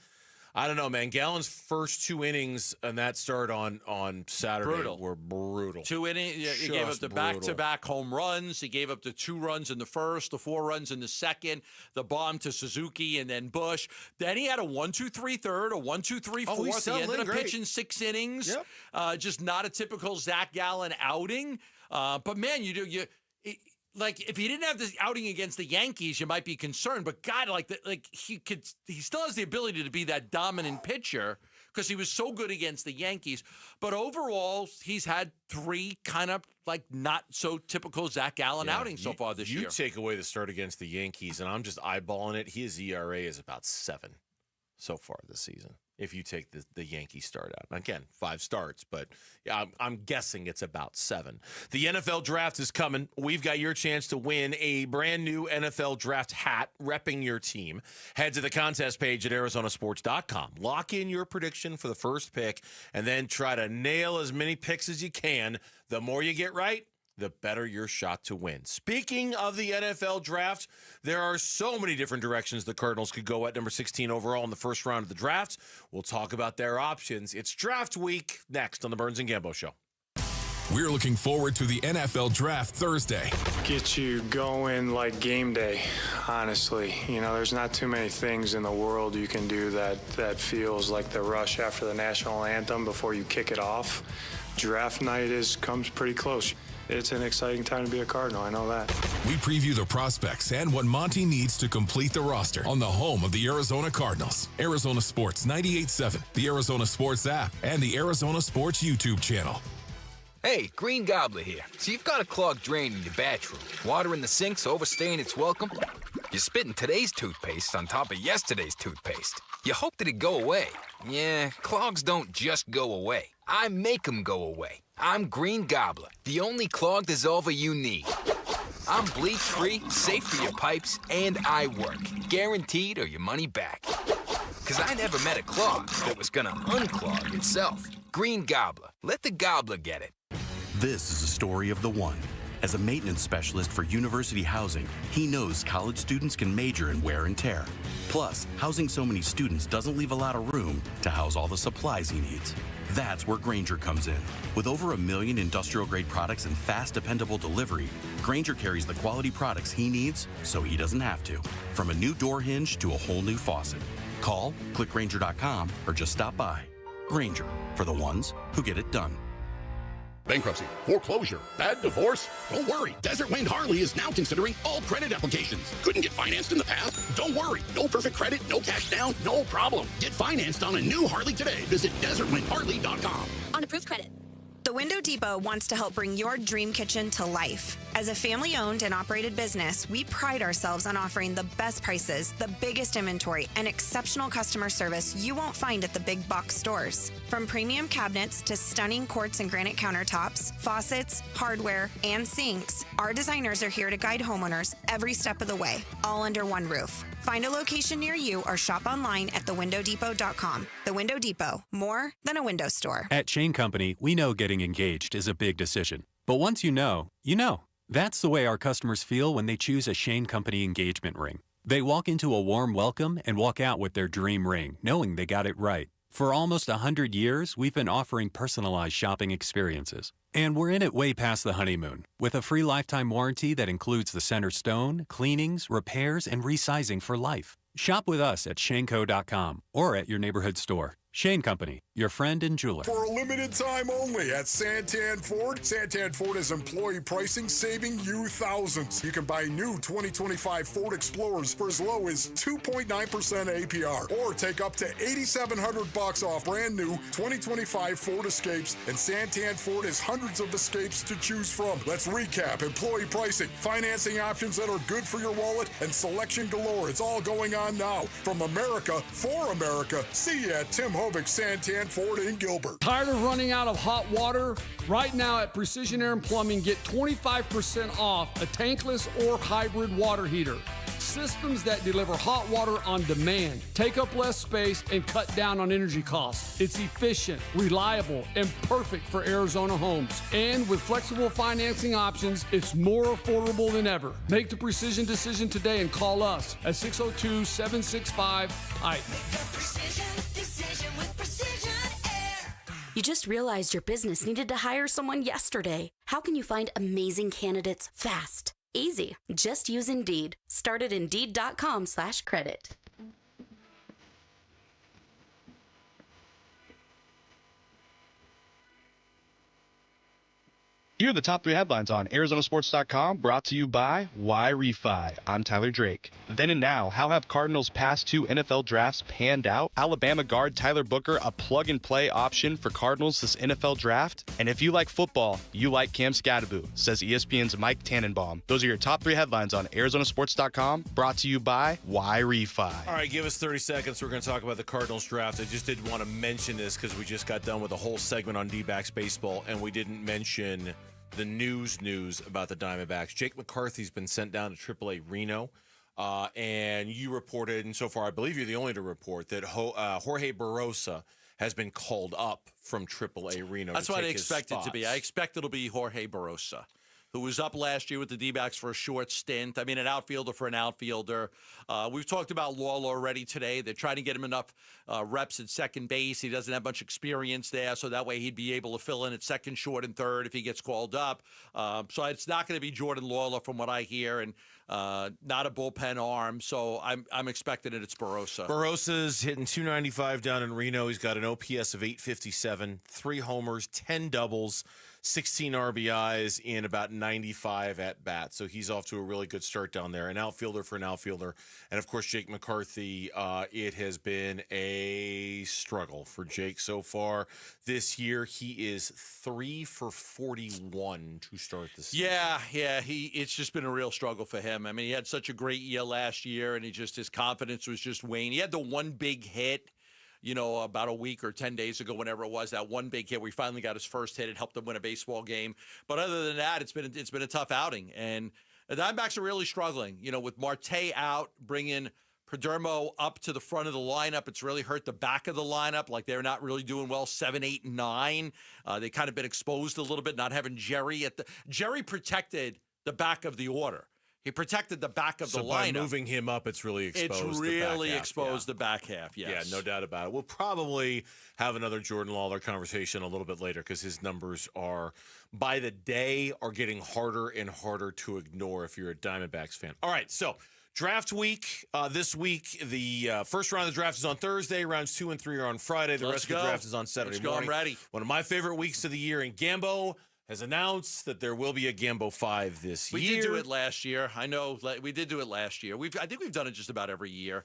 I don't know, man. Gallen's first 2 innings and that start on Saturday were brutal. 2 innings. He gave up the back-to-back home runs. He gave up the 2 runs in the first, the 4 runs in the second, the bomb to Suzuki and then Bush. Then he had a 1-2-3 third, a 1-2-3 fourth. He ended up pitching 6 innings. Just not a typical Zach Gallen outing. But man, like if he didn't have this outing against the Yankees, you might be concerned. But God, he still has the ability to be that dominant pitcher because he was so good against the Yankees. But overall, he's had 3 kind of not so typical Zach Allen outings so far this year. You take away the start against the Yankees, and I'm just eyeballing it. His ERA is about 7 so far this season. If you take the Yankee start out. Again, 5 starts, but I'm guessing it's about 7. The NFL draft is coming. We've got your chance to win a brand new NFL draft hat repping your team. Head to the contest page at arizonasports.com. Lock in your prediction for the first pick and then try to nail as many picks as you can. The more you get right, the better your shot to win. Speaking of the NFL draft, there are so many different directions the Cardinals could go at number 16 overall in the first round of the draft. We'll talk about their options. It's draft week next on the Burns and Gambo Show. We're looking forward to the NFL Draft Thursday. Get you going like game day, honestly. There's not too many things in the world you can do that feels like the rush after the national anthem before you kick it off. Draft night comes pretty close. It's an exciting time to be a Cardinal, I know that. We preview the prospects and what Monty needs to complete the roster on the home of the Arizona Cardinals. Arizona Sports 98.7, the Arizona Sports app, and the Arizona Sports YouTube channel. Hey, Green Gobbler here. So you've got a clogged drain in your bathroom. Water in the sink's overstaying its welcome. You're spitting today's toothpaste on top of yesterday's toothpaste. You hope that it'd go away. Yeah, clogs don't just go away. I make them go away. I'm Green Gobbler, the only clog dissolver you need. I'm bleach-free, safe for your pipes, and I work. Guaranteed or your money back. Because I never met a clog that was gonna unclog itself. Green Gobbler. Let the gobbler get it. This is a story of the one. As a maintenance specialist for university housing, he knows college students can major in wear and tear. Plus, housing so many students doesn't leave a lot of room to house all the supplies he needs. That's where Grainger comes in. With over 1 million industrial-grade products and fast, dependable delivery, Grainger carries the quality products he needs so he doesn't have to. From a new door hinge to a whole new faucet. Call, click Grainger.com, or just stop by. Grainger, for the ones who get it done. Bankruptcy, foreclosure, bad divorce? Don't worry. Desert Wind Harley is now considering all credit applications. Couldn't get financed in the past? Don't worry. No perfect credit, no cash down, no problem. Get financed on a new Harley today. Visit desertwindharley.com. On approved credit. The Window Depot wants to help bring your dream kitchen to life. As a family-owned and operated business, we pride ourselves on offering the best prices, the biggest inventory, and exceptional customer service you won't find at the big box stores. From premium cabinets to stunning quartz and granite countertops, faucets, hardware, and sinks, our designers are here to guide homeowners every step of the way, all under one roof. Find a location near you or shop online at thewindowdepot.com. The Window Depot, more than a window store. At Shane Company, we know getting engaged is a big decision. But once you know, you know. That's the way our customers feel when they choose a Shane Company engagement ring. They walk into a warm welcome and walk out with their dream ring, knowing they got it right. For almost 100 years, we've been offering personalized shopping experiences. And we're in it way past the honeymoon, with a free lifetime warranty that includes the center stone, cleanings, repairs, and resizing for life. Shop with us at shaneco.com or at your neighborhood store. Shane Company, your friend and jeweler. For a limited time only at Santan Ford. Santan Ford is employee pricing, saving you thousands. You can buy new 2025 Ford Explorers for as low as 2.9% APR, or take up to $8,700 off brand new 2025 Ford Escapes. And Santan Ford has hundreds of Escapes to choose from. Let's recap: employee pricing, financing options that are good for your wallet, and selection galore. It's all going on now. From America for America. See you at Tim Hovick Santan Ford in Gilbert. Tired of running out of hot water? Right now at Precision Air and Plumbing, get 25% off a tankless or hybrid water heater. Systems that deliver hot water on demand, take up less space, and cut down on energy costs. It's efficient, reliable, and perfect for Arizona homes. And with flexible financing options, it's more affordable than ever. Make the precision decision today and call us at 602-765-IKE. You just realized your business needed to hire someone yesterday. How can you find amazing candidates fast? Easy. Just use Indeed. Start at Indeed.com/credit. Here are the top 3 headlines on ArizonaSports.com, brought to you by Y-Refi. I'm Tyler Drake. Then and now, how have Cardinals' past 2 NFL drafts panned out? Alabama guard Tyler Booker, a plug-and-play option for Cardinals this NFL draft? And if you like football, you like Cam Scadaboo, says ESPN's Mike Tannenbaum. Those are your top 3 headlines on ArizonaSports.com, brought to you by Y-Refi. All right, give us 30 seconds. We're going to talk about the Cardinals draft. I just did want to mention this because we just got done with a whole segment on Dbacks baseball, and we didn't mention the news about the Diamondbacks. Jake McCarthy's been sent down to AAA Reno, and you reported, and so far I believe you're the only to report, that Jorge Barrosa has been called up from AAA Reno. That's what I expect it to be. I expect it'll be Jorge Barrosa, who was up last year with the D-backs for a short stint. I mean, an outfielder for an outfielder. We've talked about Lawler already today. They're trying to get him enough reps at second base. He doesn't have much experience there, so that way he'd be able to fill in at second, short, and third if he gets called up. So it's not going to be Jordan Lawler from what I hear, and not a bullpen arm. So I'm expecting it's Barrosa. Barrosa's hitting .295 down in Reno. He's got an OPS of 857, 3 homers, 10 doubles, 16 RBIs in about 95 at-bats. So he's off to a really good start down there. An outfielder for an outfielder. And, of course, Jake McCarthy, it has been a struggle for Jake so far. This year, he is 3 for 41 to start the season. Yeah, it's just been a real struggle for him. I mean, he had such a great year last year, and his confidence was just waning. He had the one big hit, about a week or 10 days ago, whenever it was, that one big hit where he finally got his first hit. It helped him win a baseball game. But other than that, it's been a tough outing. And the Diamondbacks are really struggling. with Marte out, bringing Perdomo up to the front of the lineup. It's really hurt the back of the lineup. Like, they're not really doing well 7, 8, and 9. They kind of been exposed a little bit, not having Jerry Jerry protected the back of the order. He protected the back of the lineup. By moving him up, it's really exposed the back half, yes. Yeah, no doubt about it. We'll probably have another Jordan Lawler conversation a little bit later because his numbers are, by the day, are getting harder and harder to ignore if you're a Diamondbacks fan. All right, so draft week. This week, the first round of the draft is on Thursday. Rounds 2 and 3 are on Friday. The rest of the draft is on Saturday morning. I'm ready. One of my favorite weeks of the year in Gambo has announced that there will be a Gambo 5 this year. We did do it last year. I know we did do it last year. I think we've done it just about every year.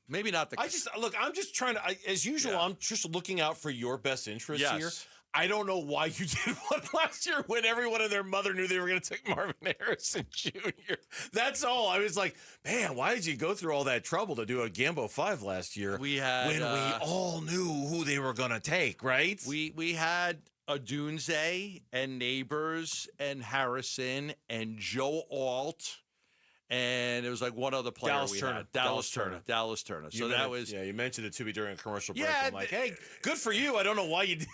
Maybe not the. I'm just trying to. As usual, I'm just looking out for your best interest here. I don't know why you did one last year when everyone and their mother knew they were going to take Marvin Harrison Jr. That's all. I was like, man, why did you go through all that trouble to do a Gambo 5 last year? We had when we all knew who they were going to take, right? We had Odunze and Neighbors and Harrison and Joe Alt, and it was like one other player. Dallas Turner. So that was. Yeah, you mentioned it to me during a commercial break. I'm like, hey, good for you. I don't know why you did.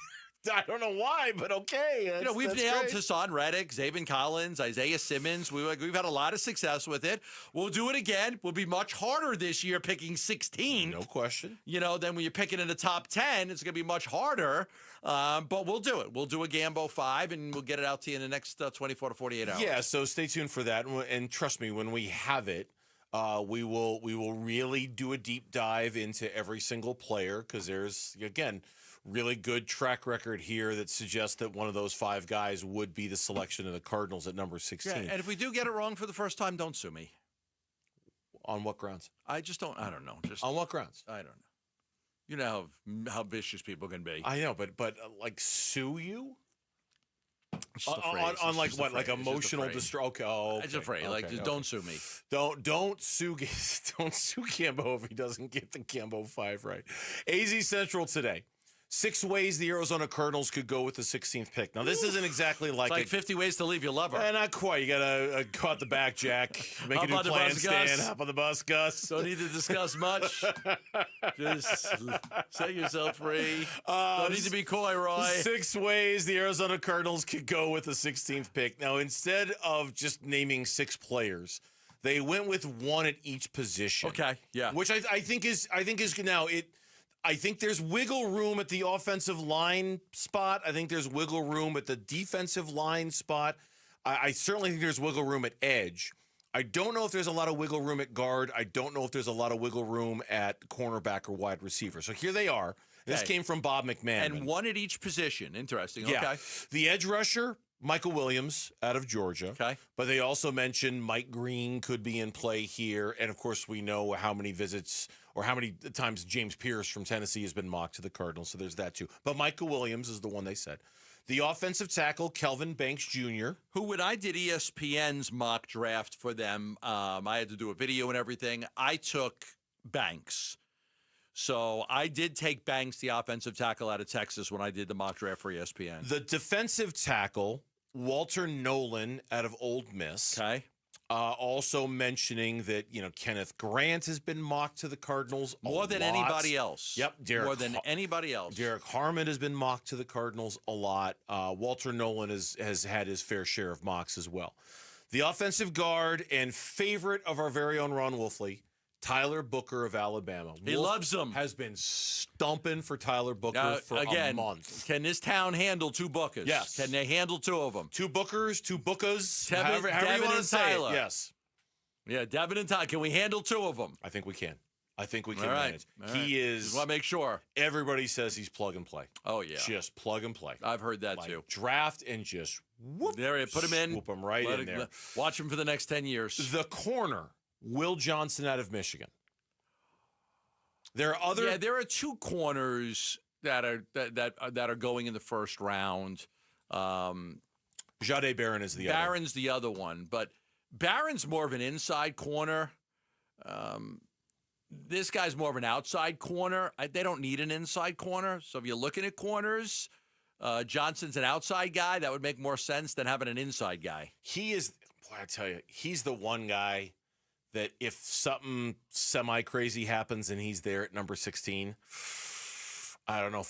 I don't know why, but okay. We've nailed Hassan Reddick, Zaven Collins, Isaiah Simmons. We've had a lot of success with it. We'll do it again. We'll be much harder this year picking 16. No question. Then when you're picking in the top 10, it's going to be much harder. But we'll do it. We'll do a Gambo 5, and we'll get it out to you in the next 24 to 48 hours. Yeah, so stay tuned for that. And trust me, when we have it, we will really do a deep dive into every single player because there's, again, really good track record here that suggests that one of those 5 guys would be the selection of the Cardinals at number 16. Yeah, and if we do get it wrong for the first time, don't sue me. On what grounds? I don't know. Just on what grounds? I don't know. You know how vicious people can be. I know, but like sue you? On like what? Like emotional distress? Okay. I'm just afraid. Don't sue me. Don't sue Gambo if he doesn't get the Gambo 5 right. AZ Central today. 6 ways the Arizona Cardinals could go with the 16th pick. Now, this isn't exactly like 50 ways to leave your lover. Not quite. You got to go out the back, Jack. Make a new plan, Stan. Hop on the bus, Gus. Don't need to discuss much. Just set yourself free. Don't need to be coy, Roy. 6 ways the Arizona Cardinals could go with the 16th pick. Now, instead of just naming 6 players, they went with 1 at each position. Okay, yeah. Which I think is now it. I think there's wiggle room at the offensive line spot. I think there's wiggle room at the defensive line spot. I certainly think there's wiggle room at edge. I don't know if there's a lot of wiggle room at guard. I don't know if there's a lot of wiggle room at cornerback or wide receiver. So here they are. This came from Bob McMahon. And 1 at each position. Interesting. Yeah. Okay. The edge rusher, Michael Williams out of Georgia. Okay. But they also mentioned Mike Green could be in play here. And, of course, we know how many visits or how many times James Pierce from Tennessee has been mocked to the Cardinals. So there's that, too. But Michael Williams is the one they said. The offensive tackle, Kelvin Banks Jr. Who, when I did ESPN's mock draft for them, I had to do a video and everything. I took Banks. So I did take Banks, the offensive tackle out of Texas, when I did the mock draft for ESPN. The defensive tackle, Walter Nolan out of Ole Miss. Okay. Also mentioning that, Kenneth Grant has been mocked to the Cardinals More than anybody else. Yep. More than anybody else. Derek Harmon has been mocked to the Cardinals a lot. Walter Nolan has had his fair share of mocks as well. The offensive guard and favorite of our very own Ron Wolfley, Tyler Booker of Alabama. He loves him. Has been stumping for Tyler Booker Now, for again, a month. Can this town handle two Bookers? Yes. Can they handle two of them? Two Bookers, two Bookas, Devin, however you want to say Tyler. it. Yes. Yeah, Devin and Tyler. Can we handle two of them? I think we can. I think we can All right. manage. All right. He is. Just want to make sure. Everybody says he's plug and play. Oh, yeah. Just plug and play. I've heard that, too. Draft and just whoop. There, put him in. Swoop him right in there. Watch him for the next 10 years. The corner, Will Johnson out of Michigan. There are other. Yeah, there are two corners that are going in the first round. Jahdae Barron is the other. Barron's the other one, but Barron's more of an inside corner. This guy's more of an outside corner. They don't need an inside corner. So if you're looking at corners, Johnson's an outside guy. That would make more sense than having an inside guy. He is, boy, I tell you, he's the one guy that if something semi-crazy happens and he's there at number 16, I don't know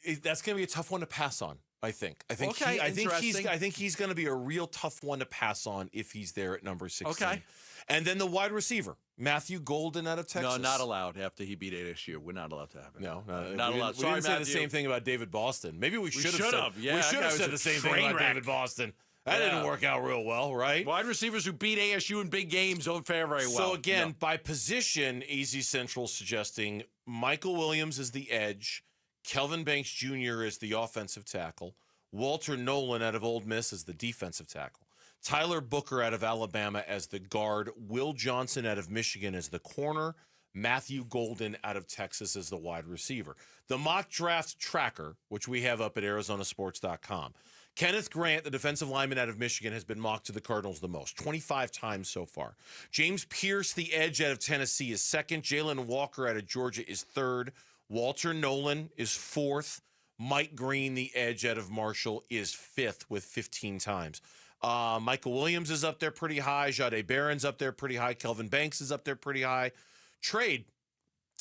if that's going to be a tough one to pass on. I think Okay, I think he's going to be a real tough one to pass on if he's there at number 16. Okay. And then the wide receiver, Matthew Golden out of Texas. No, not allowed after he beat ASU. We're not allowed to have it. No, not allowed. We didn't say the same thing about David Boston. Maybe we should have. Yeah, we should have said the same thing about David Boston. That didn't work out real well, right? Wide receivers who beat ASU in big games don't fare very well. So, again, by position, AZ Central suggesting Michael Williams is the edge, Kelvin Banks Jr. is the offensive tackle, Walter Nolan out of Ole Miss is the defensive tackle, Tyler Booker out of Alabama as the guard, Will Johnson out of Michigan as the corner, Matthew Golden out of Texas as the wide receiver. The mock draft tracker, which we have up at ArizonaSports.com, Kenneth Grant, the defensive lineman out of Michigan, has been mocked to the Cardinals the most, 25 times so far. James Pierce, the edge out of Tennessee, is second. Jalen Walker out of Georgia is third. Walter Nolan is fourth. Mike Green, the edge out of Marshall, is fifth with 15 times. Michael Williams is up there pretty high. Jahdae Barron's up there pretty high. Kelvin Banks is up there pretty high. Trade.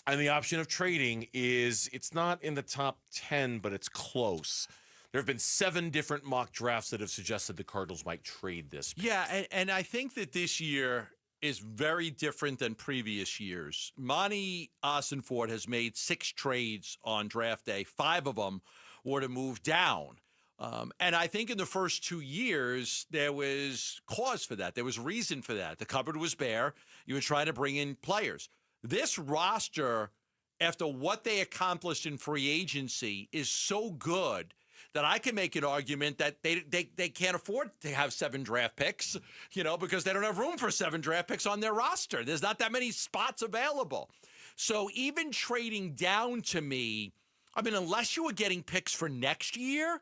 And the option of trading it's not in the top 10, but it's close. There have been 7 different mock drafts that have suggested the Cardinals might trade this pick. Yeah, and I think that this year is very different than previous years. Monty Ossenfort has made 6 trades on draft day. 5 of them were to move down. And I think in the first 2 years, there was cause for that. There was reason for that. The cupboard was bare. You were trying to bring in players. This roster, after what they accomplished in free agency, is so good that I can make an argument that they can't afford to have 7 draft picks, because they don't have room for 7 draft picks on their roster. There's not that many spots available. So even trading down to me, unless you were getting picks for next year,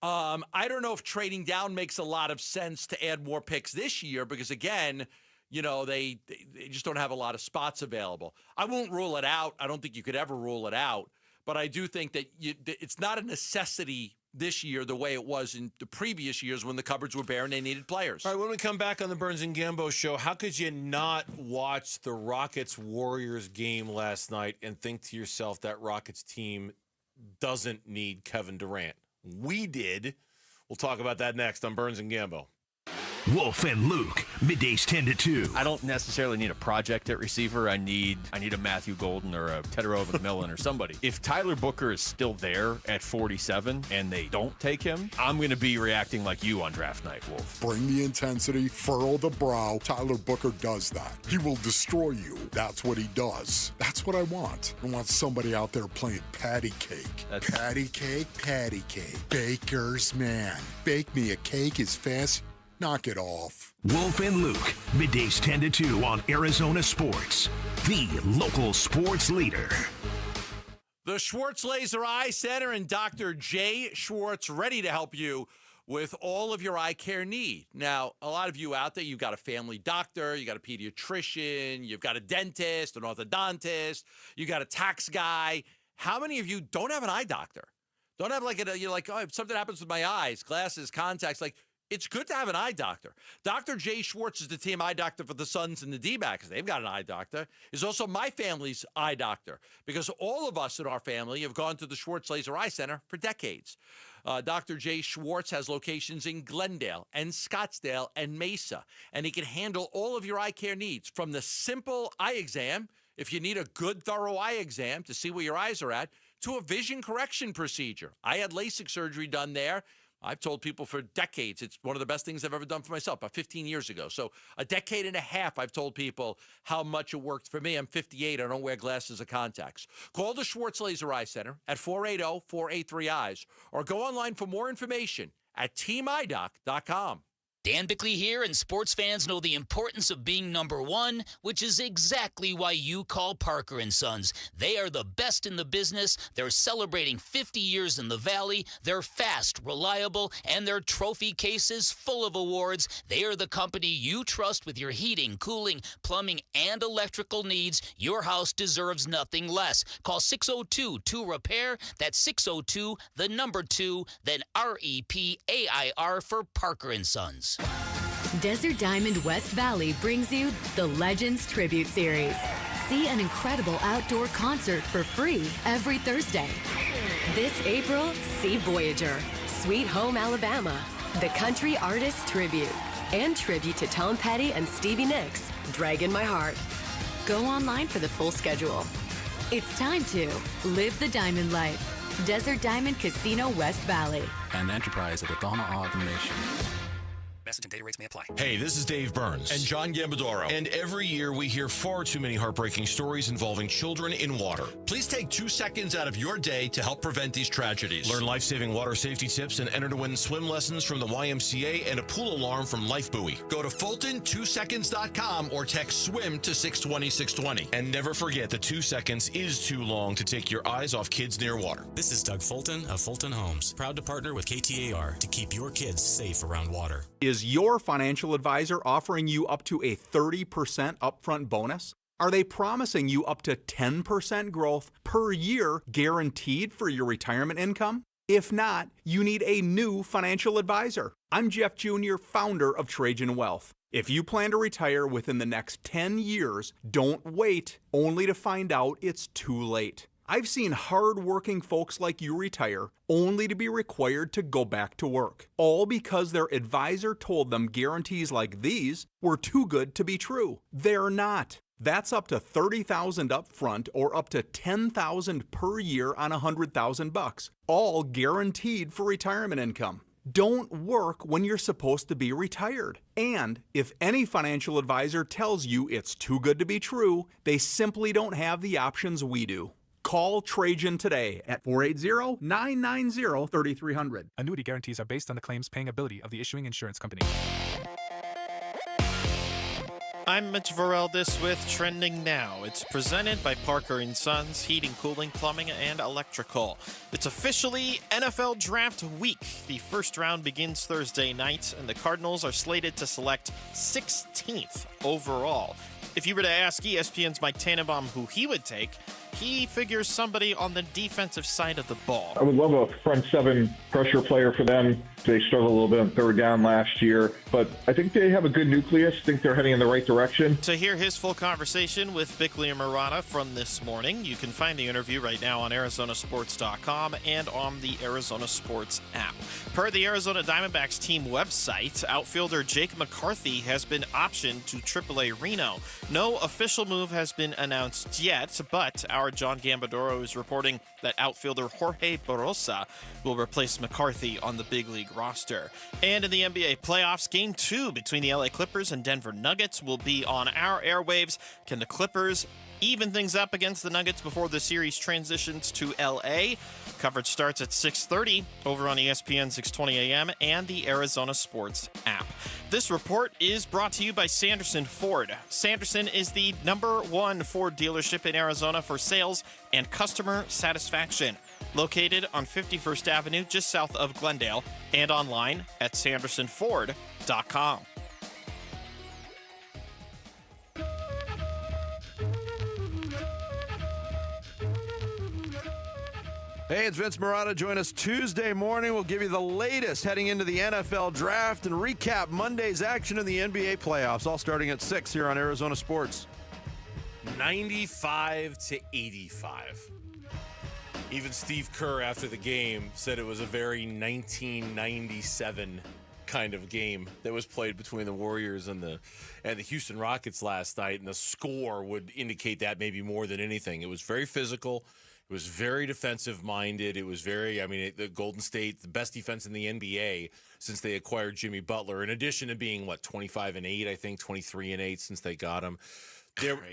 I don't know if trading down makes a lot of sense to add more picks this year because, again, they just don't have a lot of spots available. I won't rule it out. I don't think you could ever rule it out. But I do think that it's not a necessity this year the way it was in the previous years when the cupboards were bare and they needed players. All right, when we come back on the Burns and Gambo show, how could you not watch the Rockets-Warriors game last night and think to yourself that Rockets team doesn't need Kevin Durant? We did. We'll talk about that next on Burns and Gambo. Wolf and Luke, middays 10 to 2. I don't necessarily need a project at receiver. I need a Matthew Golden or a Tedero McMillan or somebody. If Tyler Booker is still there at 47 and they don't take him, I'm going to be reacting like you on draft night, Wolf. Bring the intensity, furrow the brow. Tyler Booker does that. He will destroy you. That's what he does. That's what I want. I want somebody out there playing patty cake. Patty cake, patty cake. Baker's man. Bake me a cake as fast. Knock it off. Wolf and Luke, middays 10 to 2 on Arizona Sports, the local sports leader. The Schwartz Laser Eye Center and Dr. Jay Schwartz ready to help you with all of your eye care need. Now, a lot of you out there, you've got a family doctor, you got a pediatrician, you've got a dentist, an orthodontist, you got a tax guy. How many of you don't have an eye doctor? Don't have you're like, oh, if something happens with my eyes, glasses, contacts, it's good to have an eye doctor. Dr. Jay Schwartz is the team eye doctor for the Suns and the Dbacks. They've got an eye doctor. He's also my family's eye doctor because all of us in our family have gone to the Schwartz Laser Eye Center for decades. Dr. Jay Schwartz has locations in Glendale and Scottsdale and Mesa, and he can handle all of your eye care needs from the simple eye exam, if you need a good, thorough eye exam to see where your eyes are at, to a vision correction procedure. I had LASIK surgery done there. I've told people for decades it's one of the best things I've ever done for myself, about 15 years ago. So a decade and a half, I've told people how much it worked for me. I'm 58. I don't wear glasses or contacts. Call the Schwartz Laser Eye Center at 480-483-EYES or go online for more information at teamidoc.com. Dan Bickley here, and sports fans know the importance of being number one, which is exactly why you call Parker & Sons. They are the best in the business. They're celebrating 50 years in the Valley. They're fast, reliable, and their trophy cases full of awards. They are the company you trust with your heating, cooling, plumbing, and electrical needs. Your house deserves nothing less. Call 602-2REPAIR. That's 602-2, then REPAIR for Parker & Sons. Desert Diamond West Valley brings you the Legends Tribute Series. See an incredible outdoor concert for free every Thursday. This April, see Voyager, Sweet Home Alabama, the Country Artist Tribute, and tribute to Tom Petty and Stevie Nicks, Dragging My Heart. Go online for the full schedule. It's time to live the diamond life. Desert Diamond Casino West Valley. An enterprise of the Donna Ogden Nation. Message and data rates may apply. Hey, this is Dave Burns. And John Gambadoro. And every year we hear far too many heartbreaking stories involving children in water. Please take 2 seconds out of your day to help prevent these tragedies. Learn life-saving water safety tips and enter to win swim lessons from the YMCA and a pool alarm from Life Buoy. Go to Fulton2seconds.com or text SWIM to 620-620. And never forget that 2 seconds is too long to take your eyes off kids near water. This is Doug Fulton of Fulton Homes, proud to partner with KTAR to keep your kids safe around water. Is your financial advisor offering you up to a 30% upfront bonus? Are they promising you up to 10% growth per year guaranteed for your retirement income? If not, you need a new financial advisor. I'm Jeff Jr., founder of Trajan Wealth. If you plan to retire within the next 10 years, don't wait only to find out it's too late. I've seen hard-working folks like you retire only to be required to go back to work, all because their advisor told them guarantees like these were too good to be true. They're not. That's up to $30,000 up front or up to $10,000 per year on $100,000, all guaranteed for retirement income. Don't work when you're supposed to be retired. And if any financial advisor tells you it's too good to be true, they simply don't have the options we do. Call Trajan today at 480-990-3300. Annuity guarantees are based on the claims paying ability of the issuing insurance company. I'm Mitch Varel, this with Trending Now. It's presented by Parker & Sons, heating, cooling, plumbing, and electrical. It's officially NFL Draft Week. The first round begins Thursday night, and the Cardinals are slated to select 16th overall. If you were to ask ESPN's Mike Tannenbaum who he would take, he figures somebody on the defensive side of the ball. I would love a front seven pressure player for them. They struggled a little bit on third down last year, but I think they have a good nucleus. I think they're heading in the right direction. To hear his full conversation with Bickley and Murata from this morning, you can find the interview right now on ArizonaSports.com and on the Arizona Sports app. Per the Arizona Diamondbacks team website, outfielder Jake McCarthy has been optioned to AAA Reno. No official move has been announced yet, but our John Gambadoro is reporting that outfielder Jorge Barosa will replace McCarthy on the big league roster. And in the NBA playoffs, Game 2 between the LA Clippers and Denver Nuggets will be on our airwaves. Can the Clippers even things up against the Nuggets before the series transitions to LA? Coverage starts at 6:30 over on ESPN 620 AM and the Arizona Sports app. This report is brought to you by Sanderson Ford. Sanderson is the #1 Ford dealership in Arizona for sales and customer satisfaction. Located on 51st Avenue, just south of Glendale, and online at sandersonford.com. Hey, it's Vince Murata. Join us Tuesday morning. We'll give you the latest heading into the NFL draft and recap Monday's action in the NBA playoffs, all starting at 6 here on Arizona Sports. 95-85. Even Steve Kerr, after the game, said it was a very 1997 kind of game that was played between the Warriors and the Houston Rockets last night, and the score would indicate that maybe more than anything. It was very physical. It was very defensive-minded. It was very, the Golden State, the best defense in the NBA since they acquired Jimmy Butler, in addition to being, 25-8, I think, 23-8 since they got him.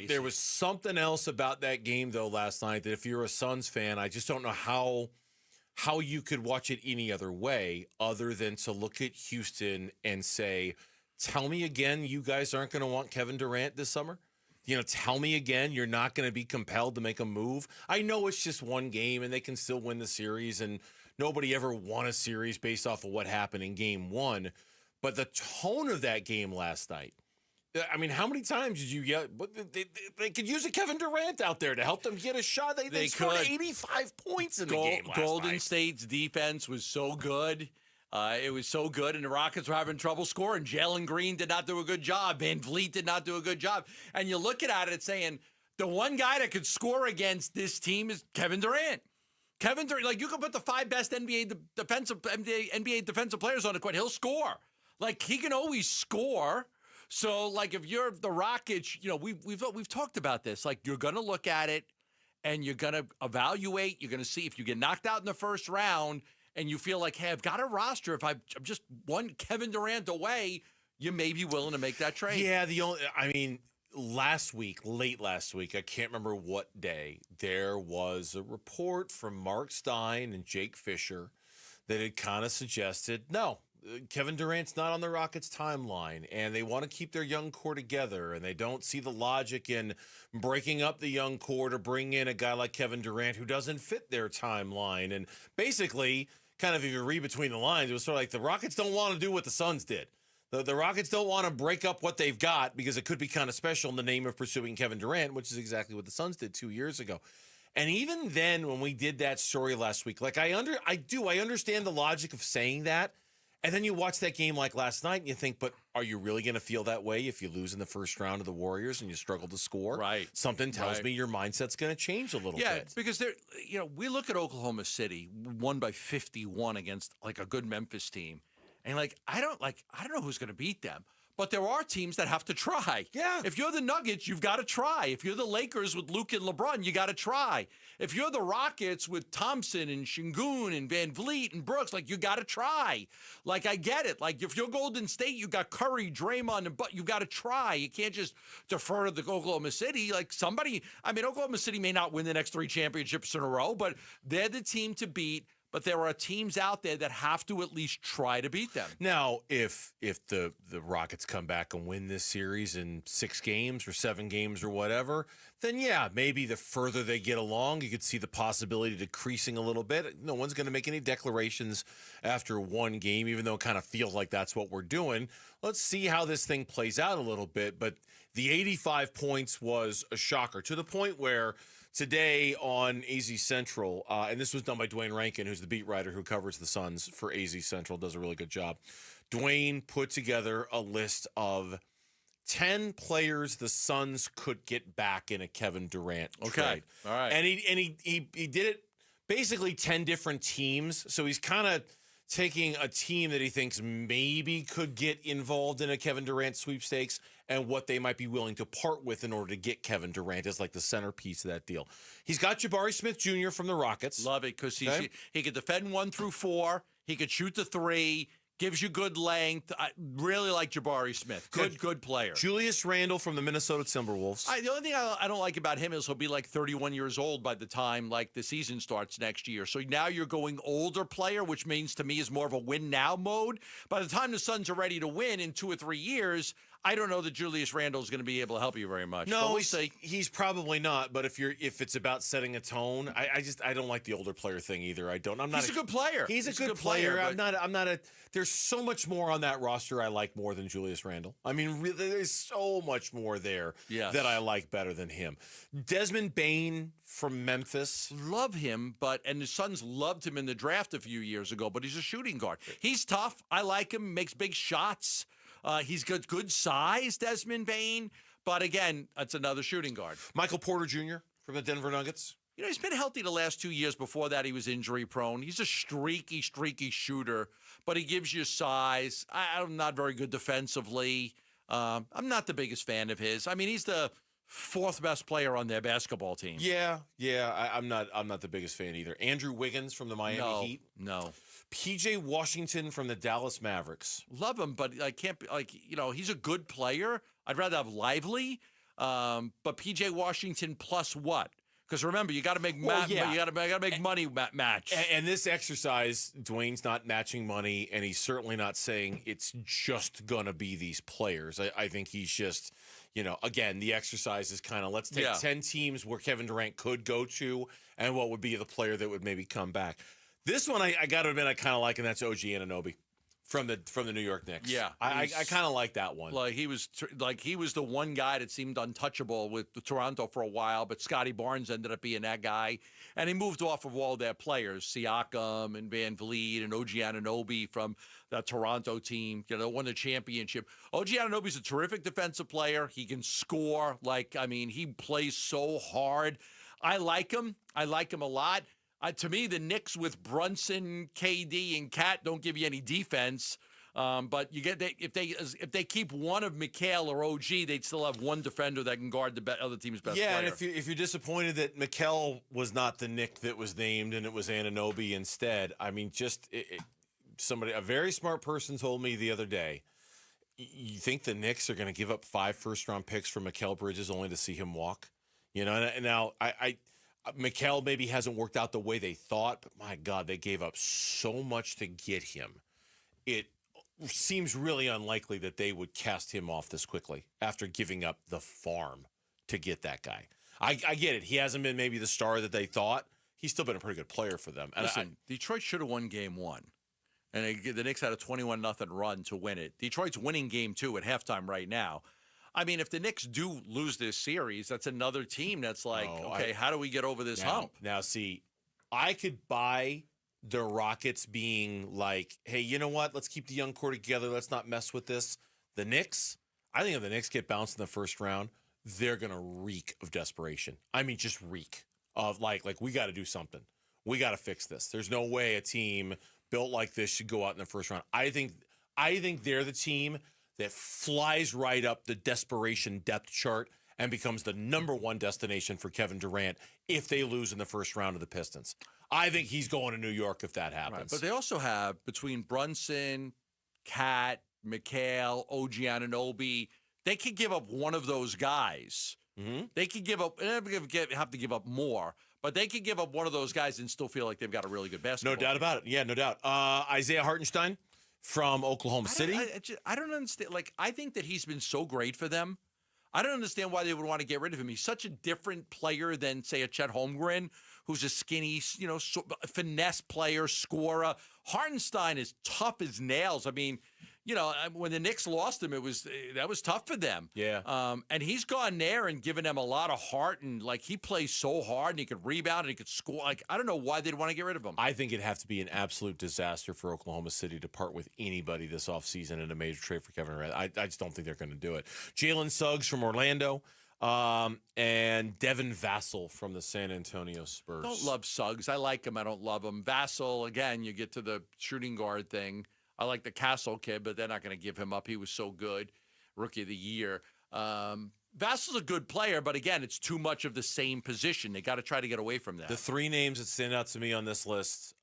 There was something else about that game, though, last night that if you're a Suns fan, I just don't know how you could watch it any other way other than to look at Houston and say, tell me again you guys aren't going to want Kevin Durant this summer? Tell me again you're not going to be compelled to make a move. I know it's just one game and they can still win the series, and nobody ever won a series based off of what happened in game one. But the tone of that game last night, how many times did you get? They could use a Kevin Durant out there to help them get a shot. They scored 85 points in the game last Golden night. State's defense was so good. It was so good, and the Rockets were having trouble scoring. Jalen Green did not do a good job. Van Vliet did not do a good job. And you're looking at it saying, the one guy that could score against this team is Kevin Durant. Kevin Durant, you can put the 5 best NBA defensive players on the court. He'll score. He can always score. So, if you're the Rockets, we've talked about this. You're going to look at it, and you're going to evaluate. You're going to see if you get knocked out in the first round, and you feel like, hey, I've got a roster. If I'm just one Kevin Durant away, you may be willing to make that trade. Yeah, late last week, I can't remember what day, there was a report from Mark Stein and Jake Fisher that had kind of suggested, no, Kevin Durant's not on the Rockets' timeline, and they want to keep their young core together, and they don't see the logic in breaking up the young core to bring in a guy like Kevin Durant who doesn't fit their timeline. And basically, kind of if you read between the lines, it was sort of like the Rockets don't want to do what the Suns did. The Rockets don't want to break up what they've got because it could be kind of special in the name of pursuing Kevin Durant, which is exactly what the Suns did 2 years ago. And even then, when we did that story last week, I understand the logic of saying that. And then you watch that game like last night and you think, but are you really going to feel that way if you lose in the first round of the Warriors and you struggle to score? Right. Something tells me your mindset's going to change a little bit. Yeah, because we look at Oklahoma City, won by 51 against a good Memphis team. And I don't know who's going to beat them. But there are teams that have to try. Yeah. If you're the Nuggets, you've got to try. If you're the Lakers with Luke and LeBron, you got to try. If you're the Rockets with Thompson and Şengün and Van Vliet and Brooks, you got to try. I get it. If you're Golden State, you got Curry, Draymond, and you got to try. You can't just defer to the Oklahoma City. Oklahoma City may not win the next 3 championships in a row, but they're the team to beat. But there are teams out there that have to at least try to beat them. Now, if the Rockets come back and win this series in 6 games or 7 games or whatever, then yeah, maybe the further they get along, you could see the possibility decreasing a little bit. No one's going to make any declarations after one game, even though it kind of feels like that's what we're doing. Let's see how this thing plays out a little bit. But the 85 points was a shocker, to the point where today on AZ Central, and this was done by Dwayne Rankin, who's the beat writer who covers the Suns for AZ Central, does a really good job. Dwayne put together a list of 10 players the Suns could get back in a Kevin Durant trade. All right. And he did it basically 10 different teams. So he's kind of taking a team that he thinks maybe could get involved in a Kevin Durant sweepstakes and what they might be willing to part with in order to get Kevin Durant as like the centerpiece of that deal. He's got Jabari Smith Jr. from the Rockets. Love it because he could defend 1 through 4. He could shoot the 3. Gives you good length. I really like Jabari Smith. Good player. Julius Randle from the Minnesota Timberwolves. The only thing I don't like about him is he'll be like 31 years old by the time like the season starts next year. So now you're going older player, which means to me is more of a win now mode. By the time the Suns are ready to win in 2 or 3 years, I don't know that Julius Randle is going to be able to help you very much. No, he's probably not. But if it's about setting a tone, I don't like the older player thing either. He's a good player. He's a good player. I'm not a. There's so much more on that roster I like more than Julius Randle. I mean, really, there's so much more there that I like better than him. Desmond Bane from Memphis, love him, and the Suns loved him in the draft a few years ago. But he's a shooting guard. He's tough. I like him. Makes big shots. He's got good size, Desmond Bane. But again, that's another shooting guard. Michael Porter Jr. from the Denver Nuggets. You know, he's been healthy the last 2 years. Before that, he was injury prone. He's a streaky shooter, but he gives you size. I'm not very good defensively. I'm not the biggest fan of his. I mean, he's the 4th best player on their basketball team. Yeah. I'm not the biggest fan either. Andrew Wiggins from the Miami Heat. No. PJ Washington from the Dallas Mavericks. Love him, but I can't be he's a good player. I'd rather have Lively, but PJ Washington plus what? Because remember, you got to make you got to make money match. And this exercise, Dwayne's not matching money, and he's certainly not saying it's just gonna be these players. I think he's just, again, the exercise is kind of let's take 10 teams where Kevin Durant could go to, and what would be the player that would maybe come back. This one, I got to admit, I kind of like, and that's OG Anunoby from the New York Knicks. Yeah, I kind of like that one. Like he was the one guy that seemed untouchable with Toronto for a while, but Scotty Barnes ended up being that guy, and he moved off of all their players, Siakam and Van Vliet and OG Anunoby from that Toronto team. Won the championship. OG Anunoby's a terrific defensive player. He can score. He plays so hard. I like him. I like him a lot. To me, the Knicks with Brunson, KD, and Cat don't give you any defense. But if they keep one of Mikal or OG, they'd still have one defender that can guard the other team's best player. Yeah, and if you're disappointed that Mikal was not the Knick that was named and it was Anunoby instead, I mean, a very smart person told me the other day, you think the Knicks are going to give up 5 first-round picks for Mikal Bridges only to see him walk? And now Mikal maybe hasn't worked out the way they thought, but my God, they gave up so much to get him. It seems really unlikely that they would cast him off this quickly after giving up the farm to get that guy. I get it. He hasn't been maybe the star that they thought. He's still been a pretty good player for them. And listen, Detroit should have won Game 1. And the Knicks had a 21-0 run to win it. Detroit's winning Game 2 at halftime right now. I mean, if the Knicks do lose this series, that's another team that's like, how do we get over this hump? Now, see, I could buy the Rockets being like, hey, you know what? Let's keep the young core together. Let's not mess with this. The Knicks, I think if the Knicks get bounced in the first round, they're going to reek of desperation. I mean, just reek of like we got to do something. We got to fix this. There's no way a team built like this should go out in the first round. I think they're the team that flies right up the desperation depth chart and becomes the #1 destination for Kevin Durant if they lose in the first round of the Pistons. I think he's going to New York if that happens. Right, but they also have, between Brunson, Cat, Mikal, OG Anunoby, they could give up one of those guys. Mm-hmm. They could give up, have to give up more, but they could give up one of those guys and still feel like they've got a really good basketball. No doubt about it. Yeah, no doubt. Isaiah Hartenstein from Oklahoma City. I don't understand. I think that he's been so great for them. I don't understand why they would want to get rid of him. He's such a different player than, say, a Chet Holmgren, who's a skinny, finesse player, scorer. Hartenstein is tough as nails. I mean, when the Knicks lost him, that was tough for them. Yeah. And he's gone there and given them a lot of heart, and he plays so hard, and he could rebound, and he could score. I don't know why they'd want to get rid of him. I think it'd have to be an absolute disaster for Oklahoma City to part with anybody this offseason in a major trade for Kevin Durant. I just don't think they're going to do it. Jalen Suggs from Orlando. And Devin Vassell from the San Antonio Spurs. Don't love Suggs. I like him. I don't love him. Vassell, again, you get to the shooting guard thing. I like the Castle kid, but they're not going to give him up. He was so good. Rookie of the year. Vassell's a good player, but again, it's too much of the same position. They got to try to get away from that. The three names that stand out to me on this list,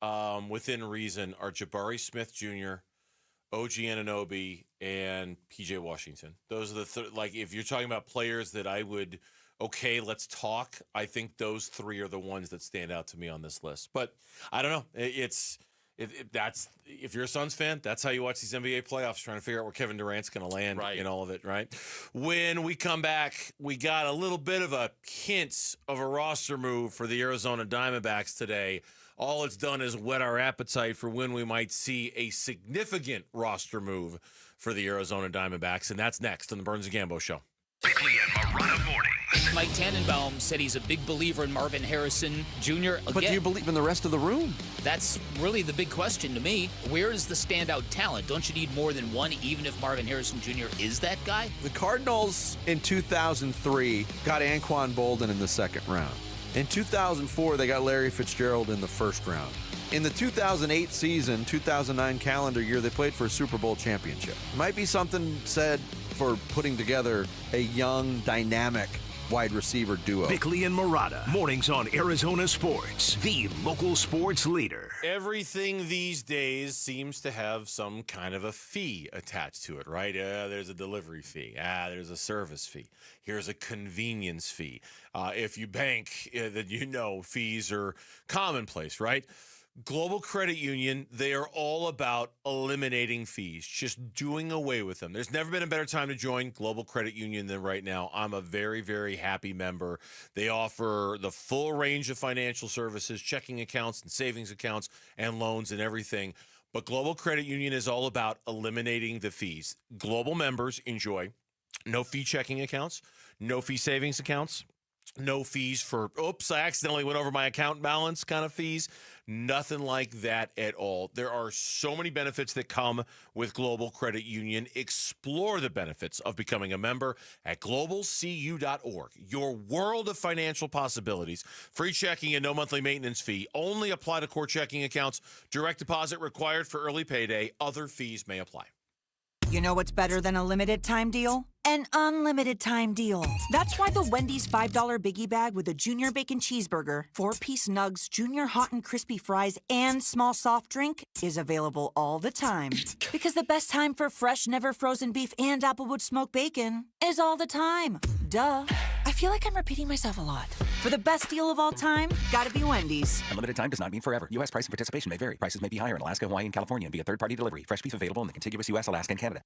within reason, are Jabari Smith Jr., OG Anunoby, and PJ Washington. Those are the if you're talking about players that I would, let's talk. I think those three are the ones that stand out to me on this list. But I don't know. That's if you're a Suns fan, that's how you watch these NBA playoffs, trying to figure out where Kevin Durant's going to land in all of it, right? When we come back, we got a little bit of a hint of a roster move for the Arizona Diamondbacks today. All it's done is whet our appetite for when we might see a significant roster move for the Arizona Diamondbacks, and that's next on the Burns and Gambo Show. Bickley and Marotta Mornings. Mike Tannenbaum said he's a big believer in Marvin Harrison Jr. But do you believe in the rest of the room? That's really the big question to me. Where is the standout talent? Don't you need more than one, even if Marvin Harrison Jr. is that guy? The Cardinals in 2003 got Anquan Bolden in the second round. In 2004, they got Larry Fitzgerald in the first round. In the 2008 season, 2009 calendar year, they played for a Super Bowl championship. Might be something said for putting together a young, dynamic wide receiver duo. Bickley and Marotta, mornings on Arizona Sports, the local sports leader. Everything these days seems to have some kind of a fee attached to it, right? There's a delivery fee. There's a service fee. Here's a convenience fee. If you bank, then fees are commonplace, right? Global Credit Union, they are all about eliminating fees, just doing away with them. There's never been a better time to join Global Credit Union than right now. I'm a very, very happy member. They offer the full range of financial services, checking accounts and savings accounts and loans and everything. But Global Credit Union is all about eliminating the fees. Global members enjoy no fee checking accounts, no fee savings accounts, no fees for, I accidentally went over my account balance kind of fees. Nothing like that at all. There are so many benefits that come with Global Credit Union. Explore the benefits of becoming a member at globalcu.org. Your world of financial possibilities. Free checking and no monthly maintenance fee. Only apply to core checking accounts. Direct deposit required for early payday. Other fees may apply. You know what's better than a limited time deal? An unlimited time deal. That's why the Wendy's $5 Biggie Bag with a Junior Bacon Cheeseburger, 4-piece nugs, Junior Hot and Crispy Fries, and small soft drink is available all the time. Because the best time for fresh, never frozen beef and Applewood smoked bacon is all the time. Duh. I feel like I'm repeating myself a lot. For the best deal of all time, gotta be Wendy's. Unlimited time does not mean forever. U.S. price and participation may vary. Prices may be higher in Alaska, Hawaii, and California and via third-party delivery. Fresh beef available in the contiguous U.S., Alaska, and Canada.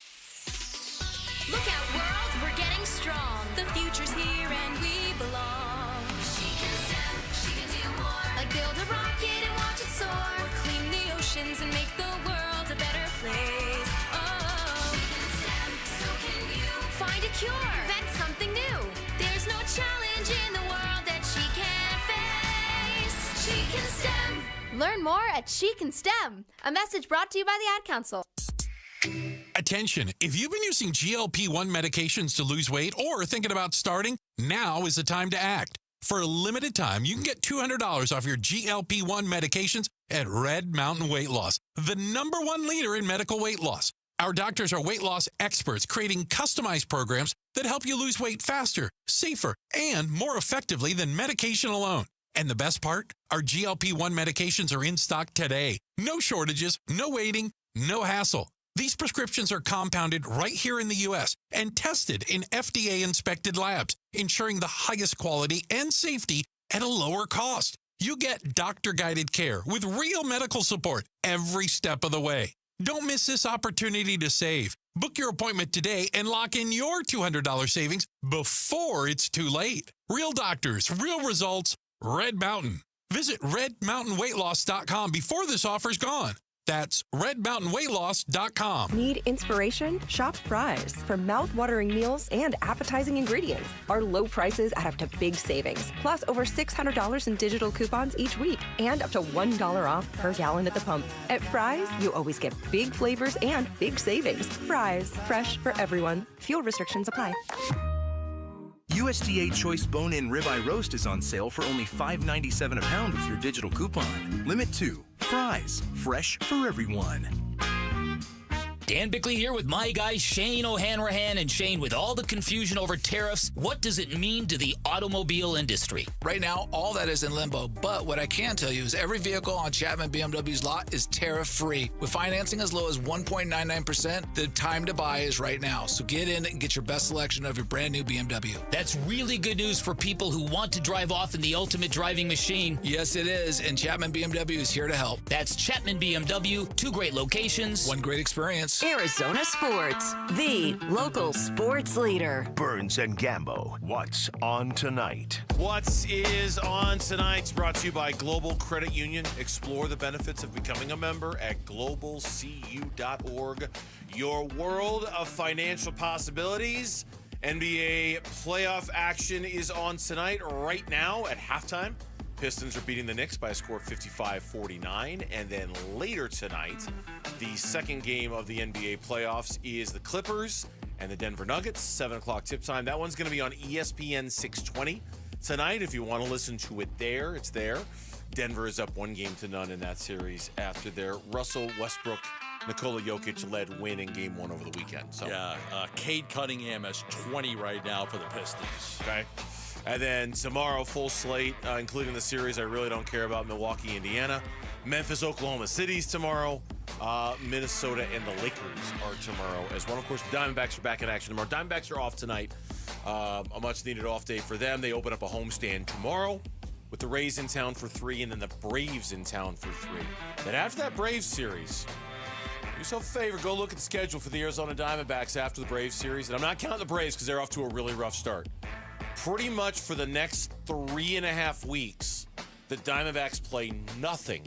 Look out, world, we're getting strong. The future's here and we belong. She can STEM, she can do more. Like build a rocket and watch it soar. Or clean the oceans and make the world a better place. Oh, she can STEM, so can you. Find a cure, invent something new. There's no challenge in the world that she can't face. She can STEM. Learn more at She Can STEM. A message brought to you by the Ad Council. Attention, if you've been using GLP-1 medications to lose weight or thinking about starting, now is the time to act. For a limited time, you can get $200 off your GLP-1 medications at Red Mountain Weight Loss, the #1 leader in medical weight loss. Our doctors are weight loss experts creating customized programs that help you lose weight faster, safer, and more effectively than medication alone. And the best part? Our GLP-1 medications are in stock today. No shortages, no waiting, no hassle. These prescriptions are compounded right here in the U.S. and tested in FDA-inspected labs, ensuring the highest quality and safety at a lower cost. You get doctor-guided care with real medical support every step of the way. Don't miss this opportunity to save. Book your appointment today and lock in your $200 savings before it's too late. Real doctors, real results, Red Mountain. Visit redmountainweightloss.com before this offer's gone. That's redmountainweightloss.com. Need inspiration? Shop Fry's. For mouth-watering meals and appetizing ingredients. Our low prices add up to big savings. Plus, over $600 in digital coupons each week. And up to $1 off per gallon at the pump. At Fry's, you always get big flavors and big savings. Fry's. Fresh for everyone. Fuel restrictions apply. USDA Choice Bone-In Ribeye Roast is on sale for only $5.97 a pound with your digital coupon. Limit 2. Fry's. Fresh for everyone. Dan Bickley here with my guy Shane O'Hanrahan. And Shane, with all the confusion over tariffs, what does it mean to the automobile industry? Right now, all that is in limbo. But what I can tell you is every vehicle on Chapman BMW's lot is tariff-free. With financing as low as 1.99%, the time to buy is right now. So get in and get your best selection of your brand new BMW. That's really good news for people who want to drive off in the ultimate driving machine. Yes, it is. And Chapman BMW is here to help. That's Chapman BMW. 2 great locations. 1 great experience. Arizona Sports, the local sports leader. Burns and Gambo, what's on tonight? What is on tonight's brought to you by Global Credit Union. Explore the benefits of becoming a member at globalcu.org. Your world of financial possibilities. NBA playoff action is on tonight right now at halftime. Pistons are beating the Knicks by a score of 55-49. And then later tonight, the second game of the NBA playoffs is the Clippers and the Denver Nuggets, 7 o'clock tip time. That one's going to be on ESPN 620 tonight. If you want to listen to it there, it's there. Denver is up 1-0 in that series after their Russell Westbrook, Nikola Jokic-led win in Game 1 over the weekend. So, yeah, Cade Cunningham has 20 right now for the Pistons. Okay. And then tomorrow, full slate, including the series I really don't care about, Milwaukee, Indiana. Memphis, Oklahoma City's tomorrow. Minnesota and the Lakers are tomorrow as well. Of course, the Diamondbacks are back in action tomorrow. Diamondbacks are off tonight. A much-needed off day for them. They open up a homestand tomorrow with the Rays in town for 3 and then the Braves in town for 3. Then after that Braves series, do yourself a favor, go look at the schedule for the Arizona Diamondbacks after the Braves series. And I'm not counting the Braves because they're off to a really rough start. Pretty much for the next 3.5 weeks, the Diamondbacks play nothing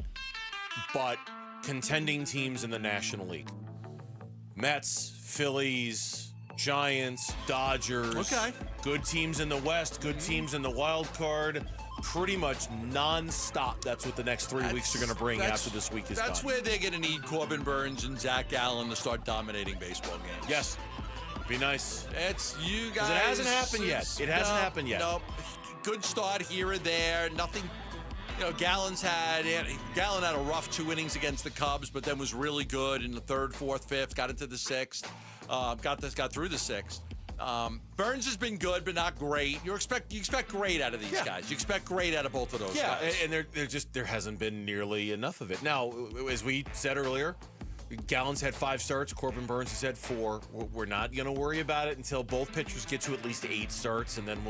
but contending teams in the National League. Mets, Phillies, Giants, Dodgers. Okay. Good teams in the West, good teams in the wild card. Pretty much nonstop. That's what the next 3 weeks are going to bring after this week is done. That's where they're going to need Corbin Burns and Zach Allen to start dominating baseball games. Yes. Be nice. It's you guys. It hasn't happened yet. It hasn't happened yet. Nope. Good start here and there. Nothing. Gallon had a rough 2 innings against the Cubs, but then was really good in the 3rd, 4th, 5th. Got into the 6th. Got through the 6th. Burns has been good, but not great. You expect great out of these guys. You expect great out of both of those guys. And there hasn't been nearly enough of it. Now, as we said earlier, Gallon's had 5 starts. Corbin Burns has had 4. We're not going to worry about it until both pitchers get to at least 8 starts, and then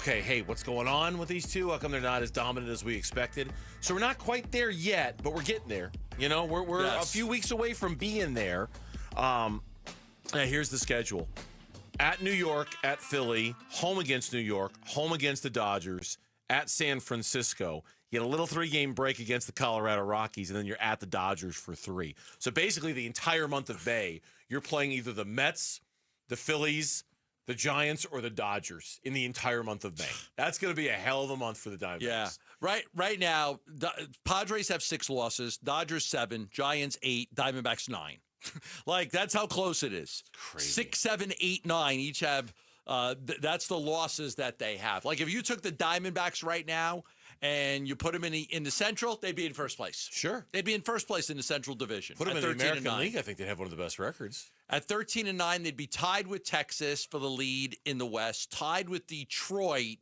hey, what's going on with these two? How come they're not as dominant as we expected? So we're not quite there yet, but we're getting there. We're a few weeks away from being there. Here's the schedule. At New York, at Philly, home against New York, home against the Dodgers, at San Francisco. You get a little 3-game break against the Colorado Rockies, and then you're at the Dodgers for 3. So basically the entire month of May, you're playing either the Mets, the Phillies, the Giants, or the Dodgers in the entire month of May. That's going to be a hell of a month for the Diamondbacks. Yeah. Right now, Padres have 6 losses, Dodgers 7, Giants 8, Diamondbacks 9. That's how close it is. Crazy. 6, 7, 8, 9 each have. That's the losses that they have. If you took the Diamondbacks right now and you put them in the Central, they'd be in first place. Sure. They'd be in first place in the Central Division. Put them in the American League, I think they'd have one of the best records. At 13-9, they'd be tied with Texas for the lead in the West, tied with Detroit,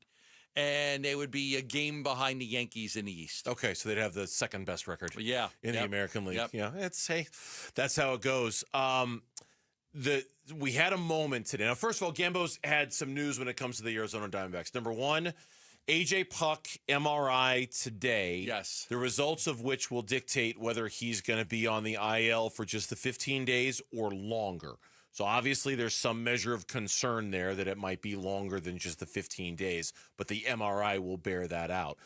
and they would be a game behind the Yankees in the East. Okay, so they'd have the second best record in the American League. Yep. Yeah, that's how it goes. We had a moment today. Now, first of all, Gambo's had some news when it comes to the Arizona Diamondbacks. Number one, A.J. Puck MRI today. Yes. The results of which will dictate whether he's going to be on the IL for just the 15 days or longer. So obviously there's some measure of concern there that it might be longer than just the 15 days, but the MRI will bear that out.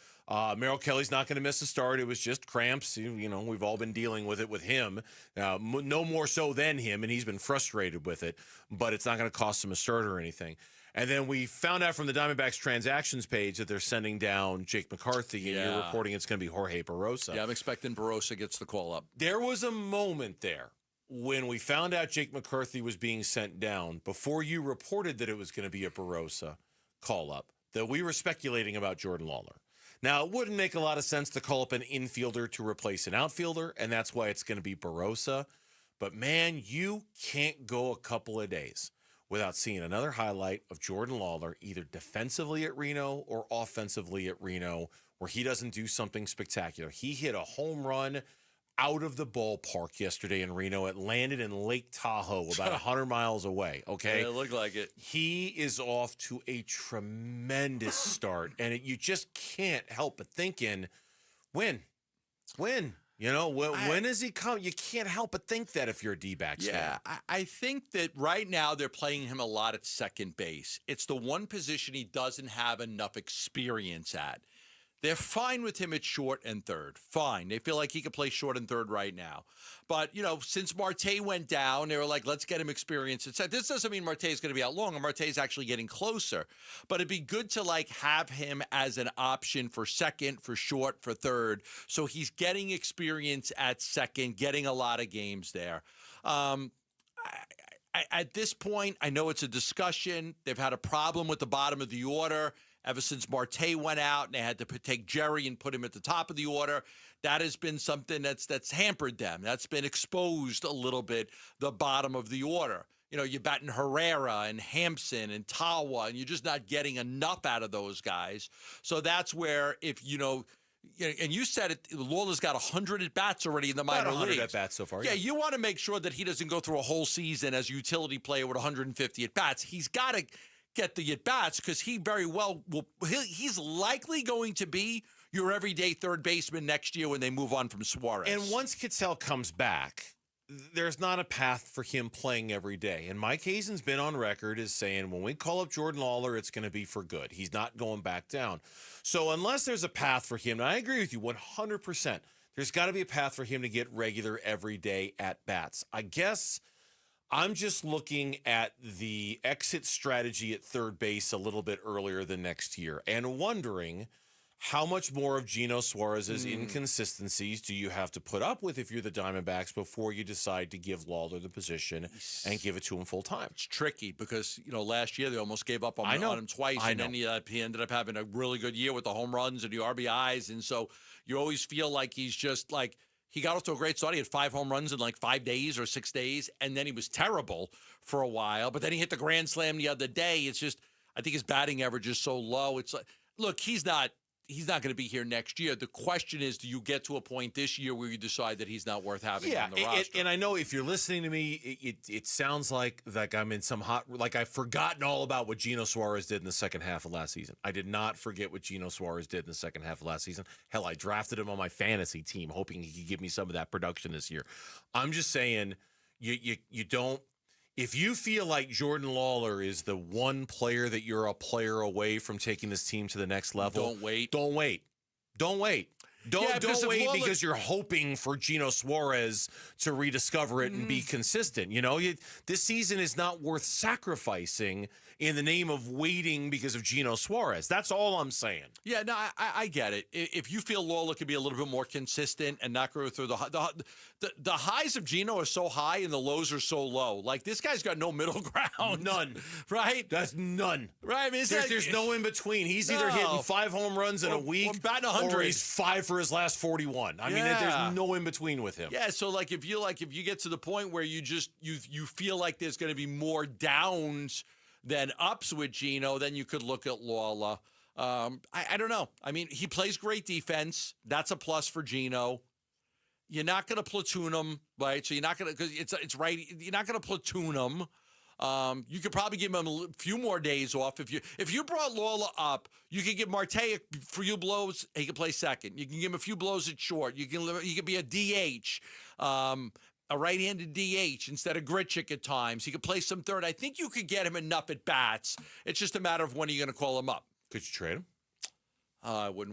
Merrill Kelly's not going to miss a start. It was just cramps. You know, we've all been dealing with it with him. No more so than him, and he's been frustrated with it. But it's not going to cost him a start or anything. And then we found out from the Diamondbacks transactions page that they're sending down Jake McCarthy, and you're reporting it's going to be Jorge Barrosa. Yeah, I'm expecting Barrosa gets the call up. There was a moment there when we found out Jake McCarthy was being sent down, before you reported that it was going to be a Barrosa call-up, that we were speculating about Jordan Lawler. Now, it wouldn't make a lot of sense to call up an infielder to replace an outfielder, and that's why it's going to be Barrosa. But, man, you can't go a couple of days without seeing another highlight of Jordan Lawler, either defensively at Reno or offensively at Reno, where he doesn't do something spectacular. He hit a home run out of the ballpark yesterday in Reno. It landed in Lake Tahoe, about 100 miles away, okay? Yeah, it looked like it. He is off to a tremendous start, and you just can't help but thinking, when? You know, when does he come? You can't help but think that if you're a D-backs fan. I think that right now they're playing him a lot at second base. It's the one position he doesn't have enough experience at. They're fine with him at short and third. Fine. They feel like he could play short and third right now. But, you know, since Marte went down, they were like, let's get him experience. This doesn't mean Marte is going to be out long, and Marte is actually getting closer. But it'd be good to, like, have him as an option for second, for short, for third. So he's getting experience at second, getting a lot of games there. At this point, I know it's a discussion. They've had a problem with the bottom of the order ever since Marte went out, and they had to take Jerry and put him at the top of the order. That has been something that's hampered them. That's been exposed a little bit, the bottom of the order. You know, you're batting Herrera and Hampson and Tawa, and you're just not getting enough out of those guys. So that's where, if, you know, and you said it, Lawler's got 100 at-bats already in the minor leagues. 100 at-bats so far. Yeah, you want to make sure that he doesn't go through a whole season as a utility player with 150 at-bats. He's got to get the at-bats because he very well will. He's likely going to be your everyday third baseman next year when they move on from Suarez. And once Kitzel comes back, there's not a path for him playing every day. And Mike Hazen's been on record as saying, when we call up Jordan Lawler, it's going to be for good. He's not going back down. So unless there's a path for him, and I agree with you 100%, there's got to be a path for him to get regular everyday at-bats. I guess I'm just looking at the exit strategy at third base a little bit earlier than next year and wondering how much more of Geno Suarez's inconsistencies do you have to put up with if you're the Diamondbacks before you decide to give Lawler the position and give it to him full time? It's tricky because, you know, last year they almost gave up on him twice, and then he ended up having a really good year with the home runs and the RBIs, and so you always feel like he's just like, he got off to a great start. He had 5 home runs in like 5 days or 6 days, and then he was terrible for a while. But then he hit the grand slam the other day. It's just, I think his batting average is so low. It's like, look, he's not going to be here next year. The question is, do you get to a point this year where you decide that he's not worth having on the roster? And I know if you're listening to me, it sounds like I'm in some hot, like I've forgotten all about what Geno Suarez did in the second half of last season. I did not forget what Geno Suarez did in the second half of last season. Hell, I drafted him on my fantasy team, hoping he could give me some of that production this year. I'm just saying, you don't. If you feel like Jordan Lawler is the one player that you're a player away from taking this team to the next level, don't wait. Don't wait. Don't wait because you're hoping for Geno Suarez to rediscover it and be consistent. You know, this season is not worth sacrificing in the name of waiting because of Geno Suarez. That's all I'm saying. Yeah, no, I get it. If you feel Lawler could be a little bit more consistent and not go through the highs of Geno are so high and the lows are so low. Like, this guy's got no middle ground. None. Right? That's none. Right? I mean, there's no in between. He's either hitting 5 home runs in a week batting 100. or he's 5 for his last 41. I mean, there's no in between with him. Yeah, so like if you get to the point where you just you feel like there's going to be more downs than ups with Geno, then you could look at Lawler. I don't know. I mean, he plays great defense. That's a plus for Geno. You're not going to platoon him, right? So you're not going to, because it's right. You're not going to platoon him. You could probably give him a few more days off. If you brought Lawler up, you could give Marte a few blows. He could play second. You can give him a few blows at short. He could be a DH, a right-handed DH instead of Grichuk at times. He could play some third. I think you could get him enough at bats. It's just a matter of when are you going to call him up. Could you trade him? I wouldn't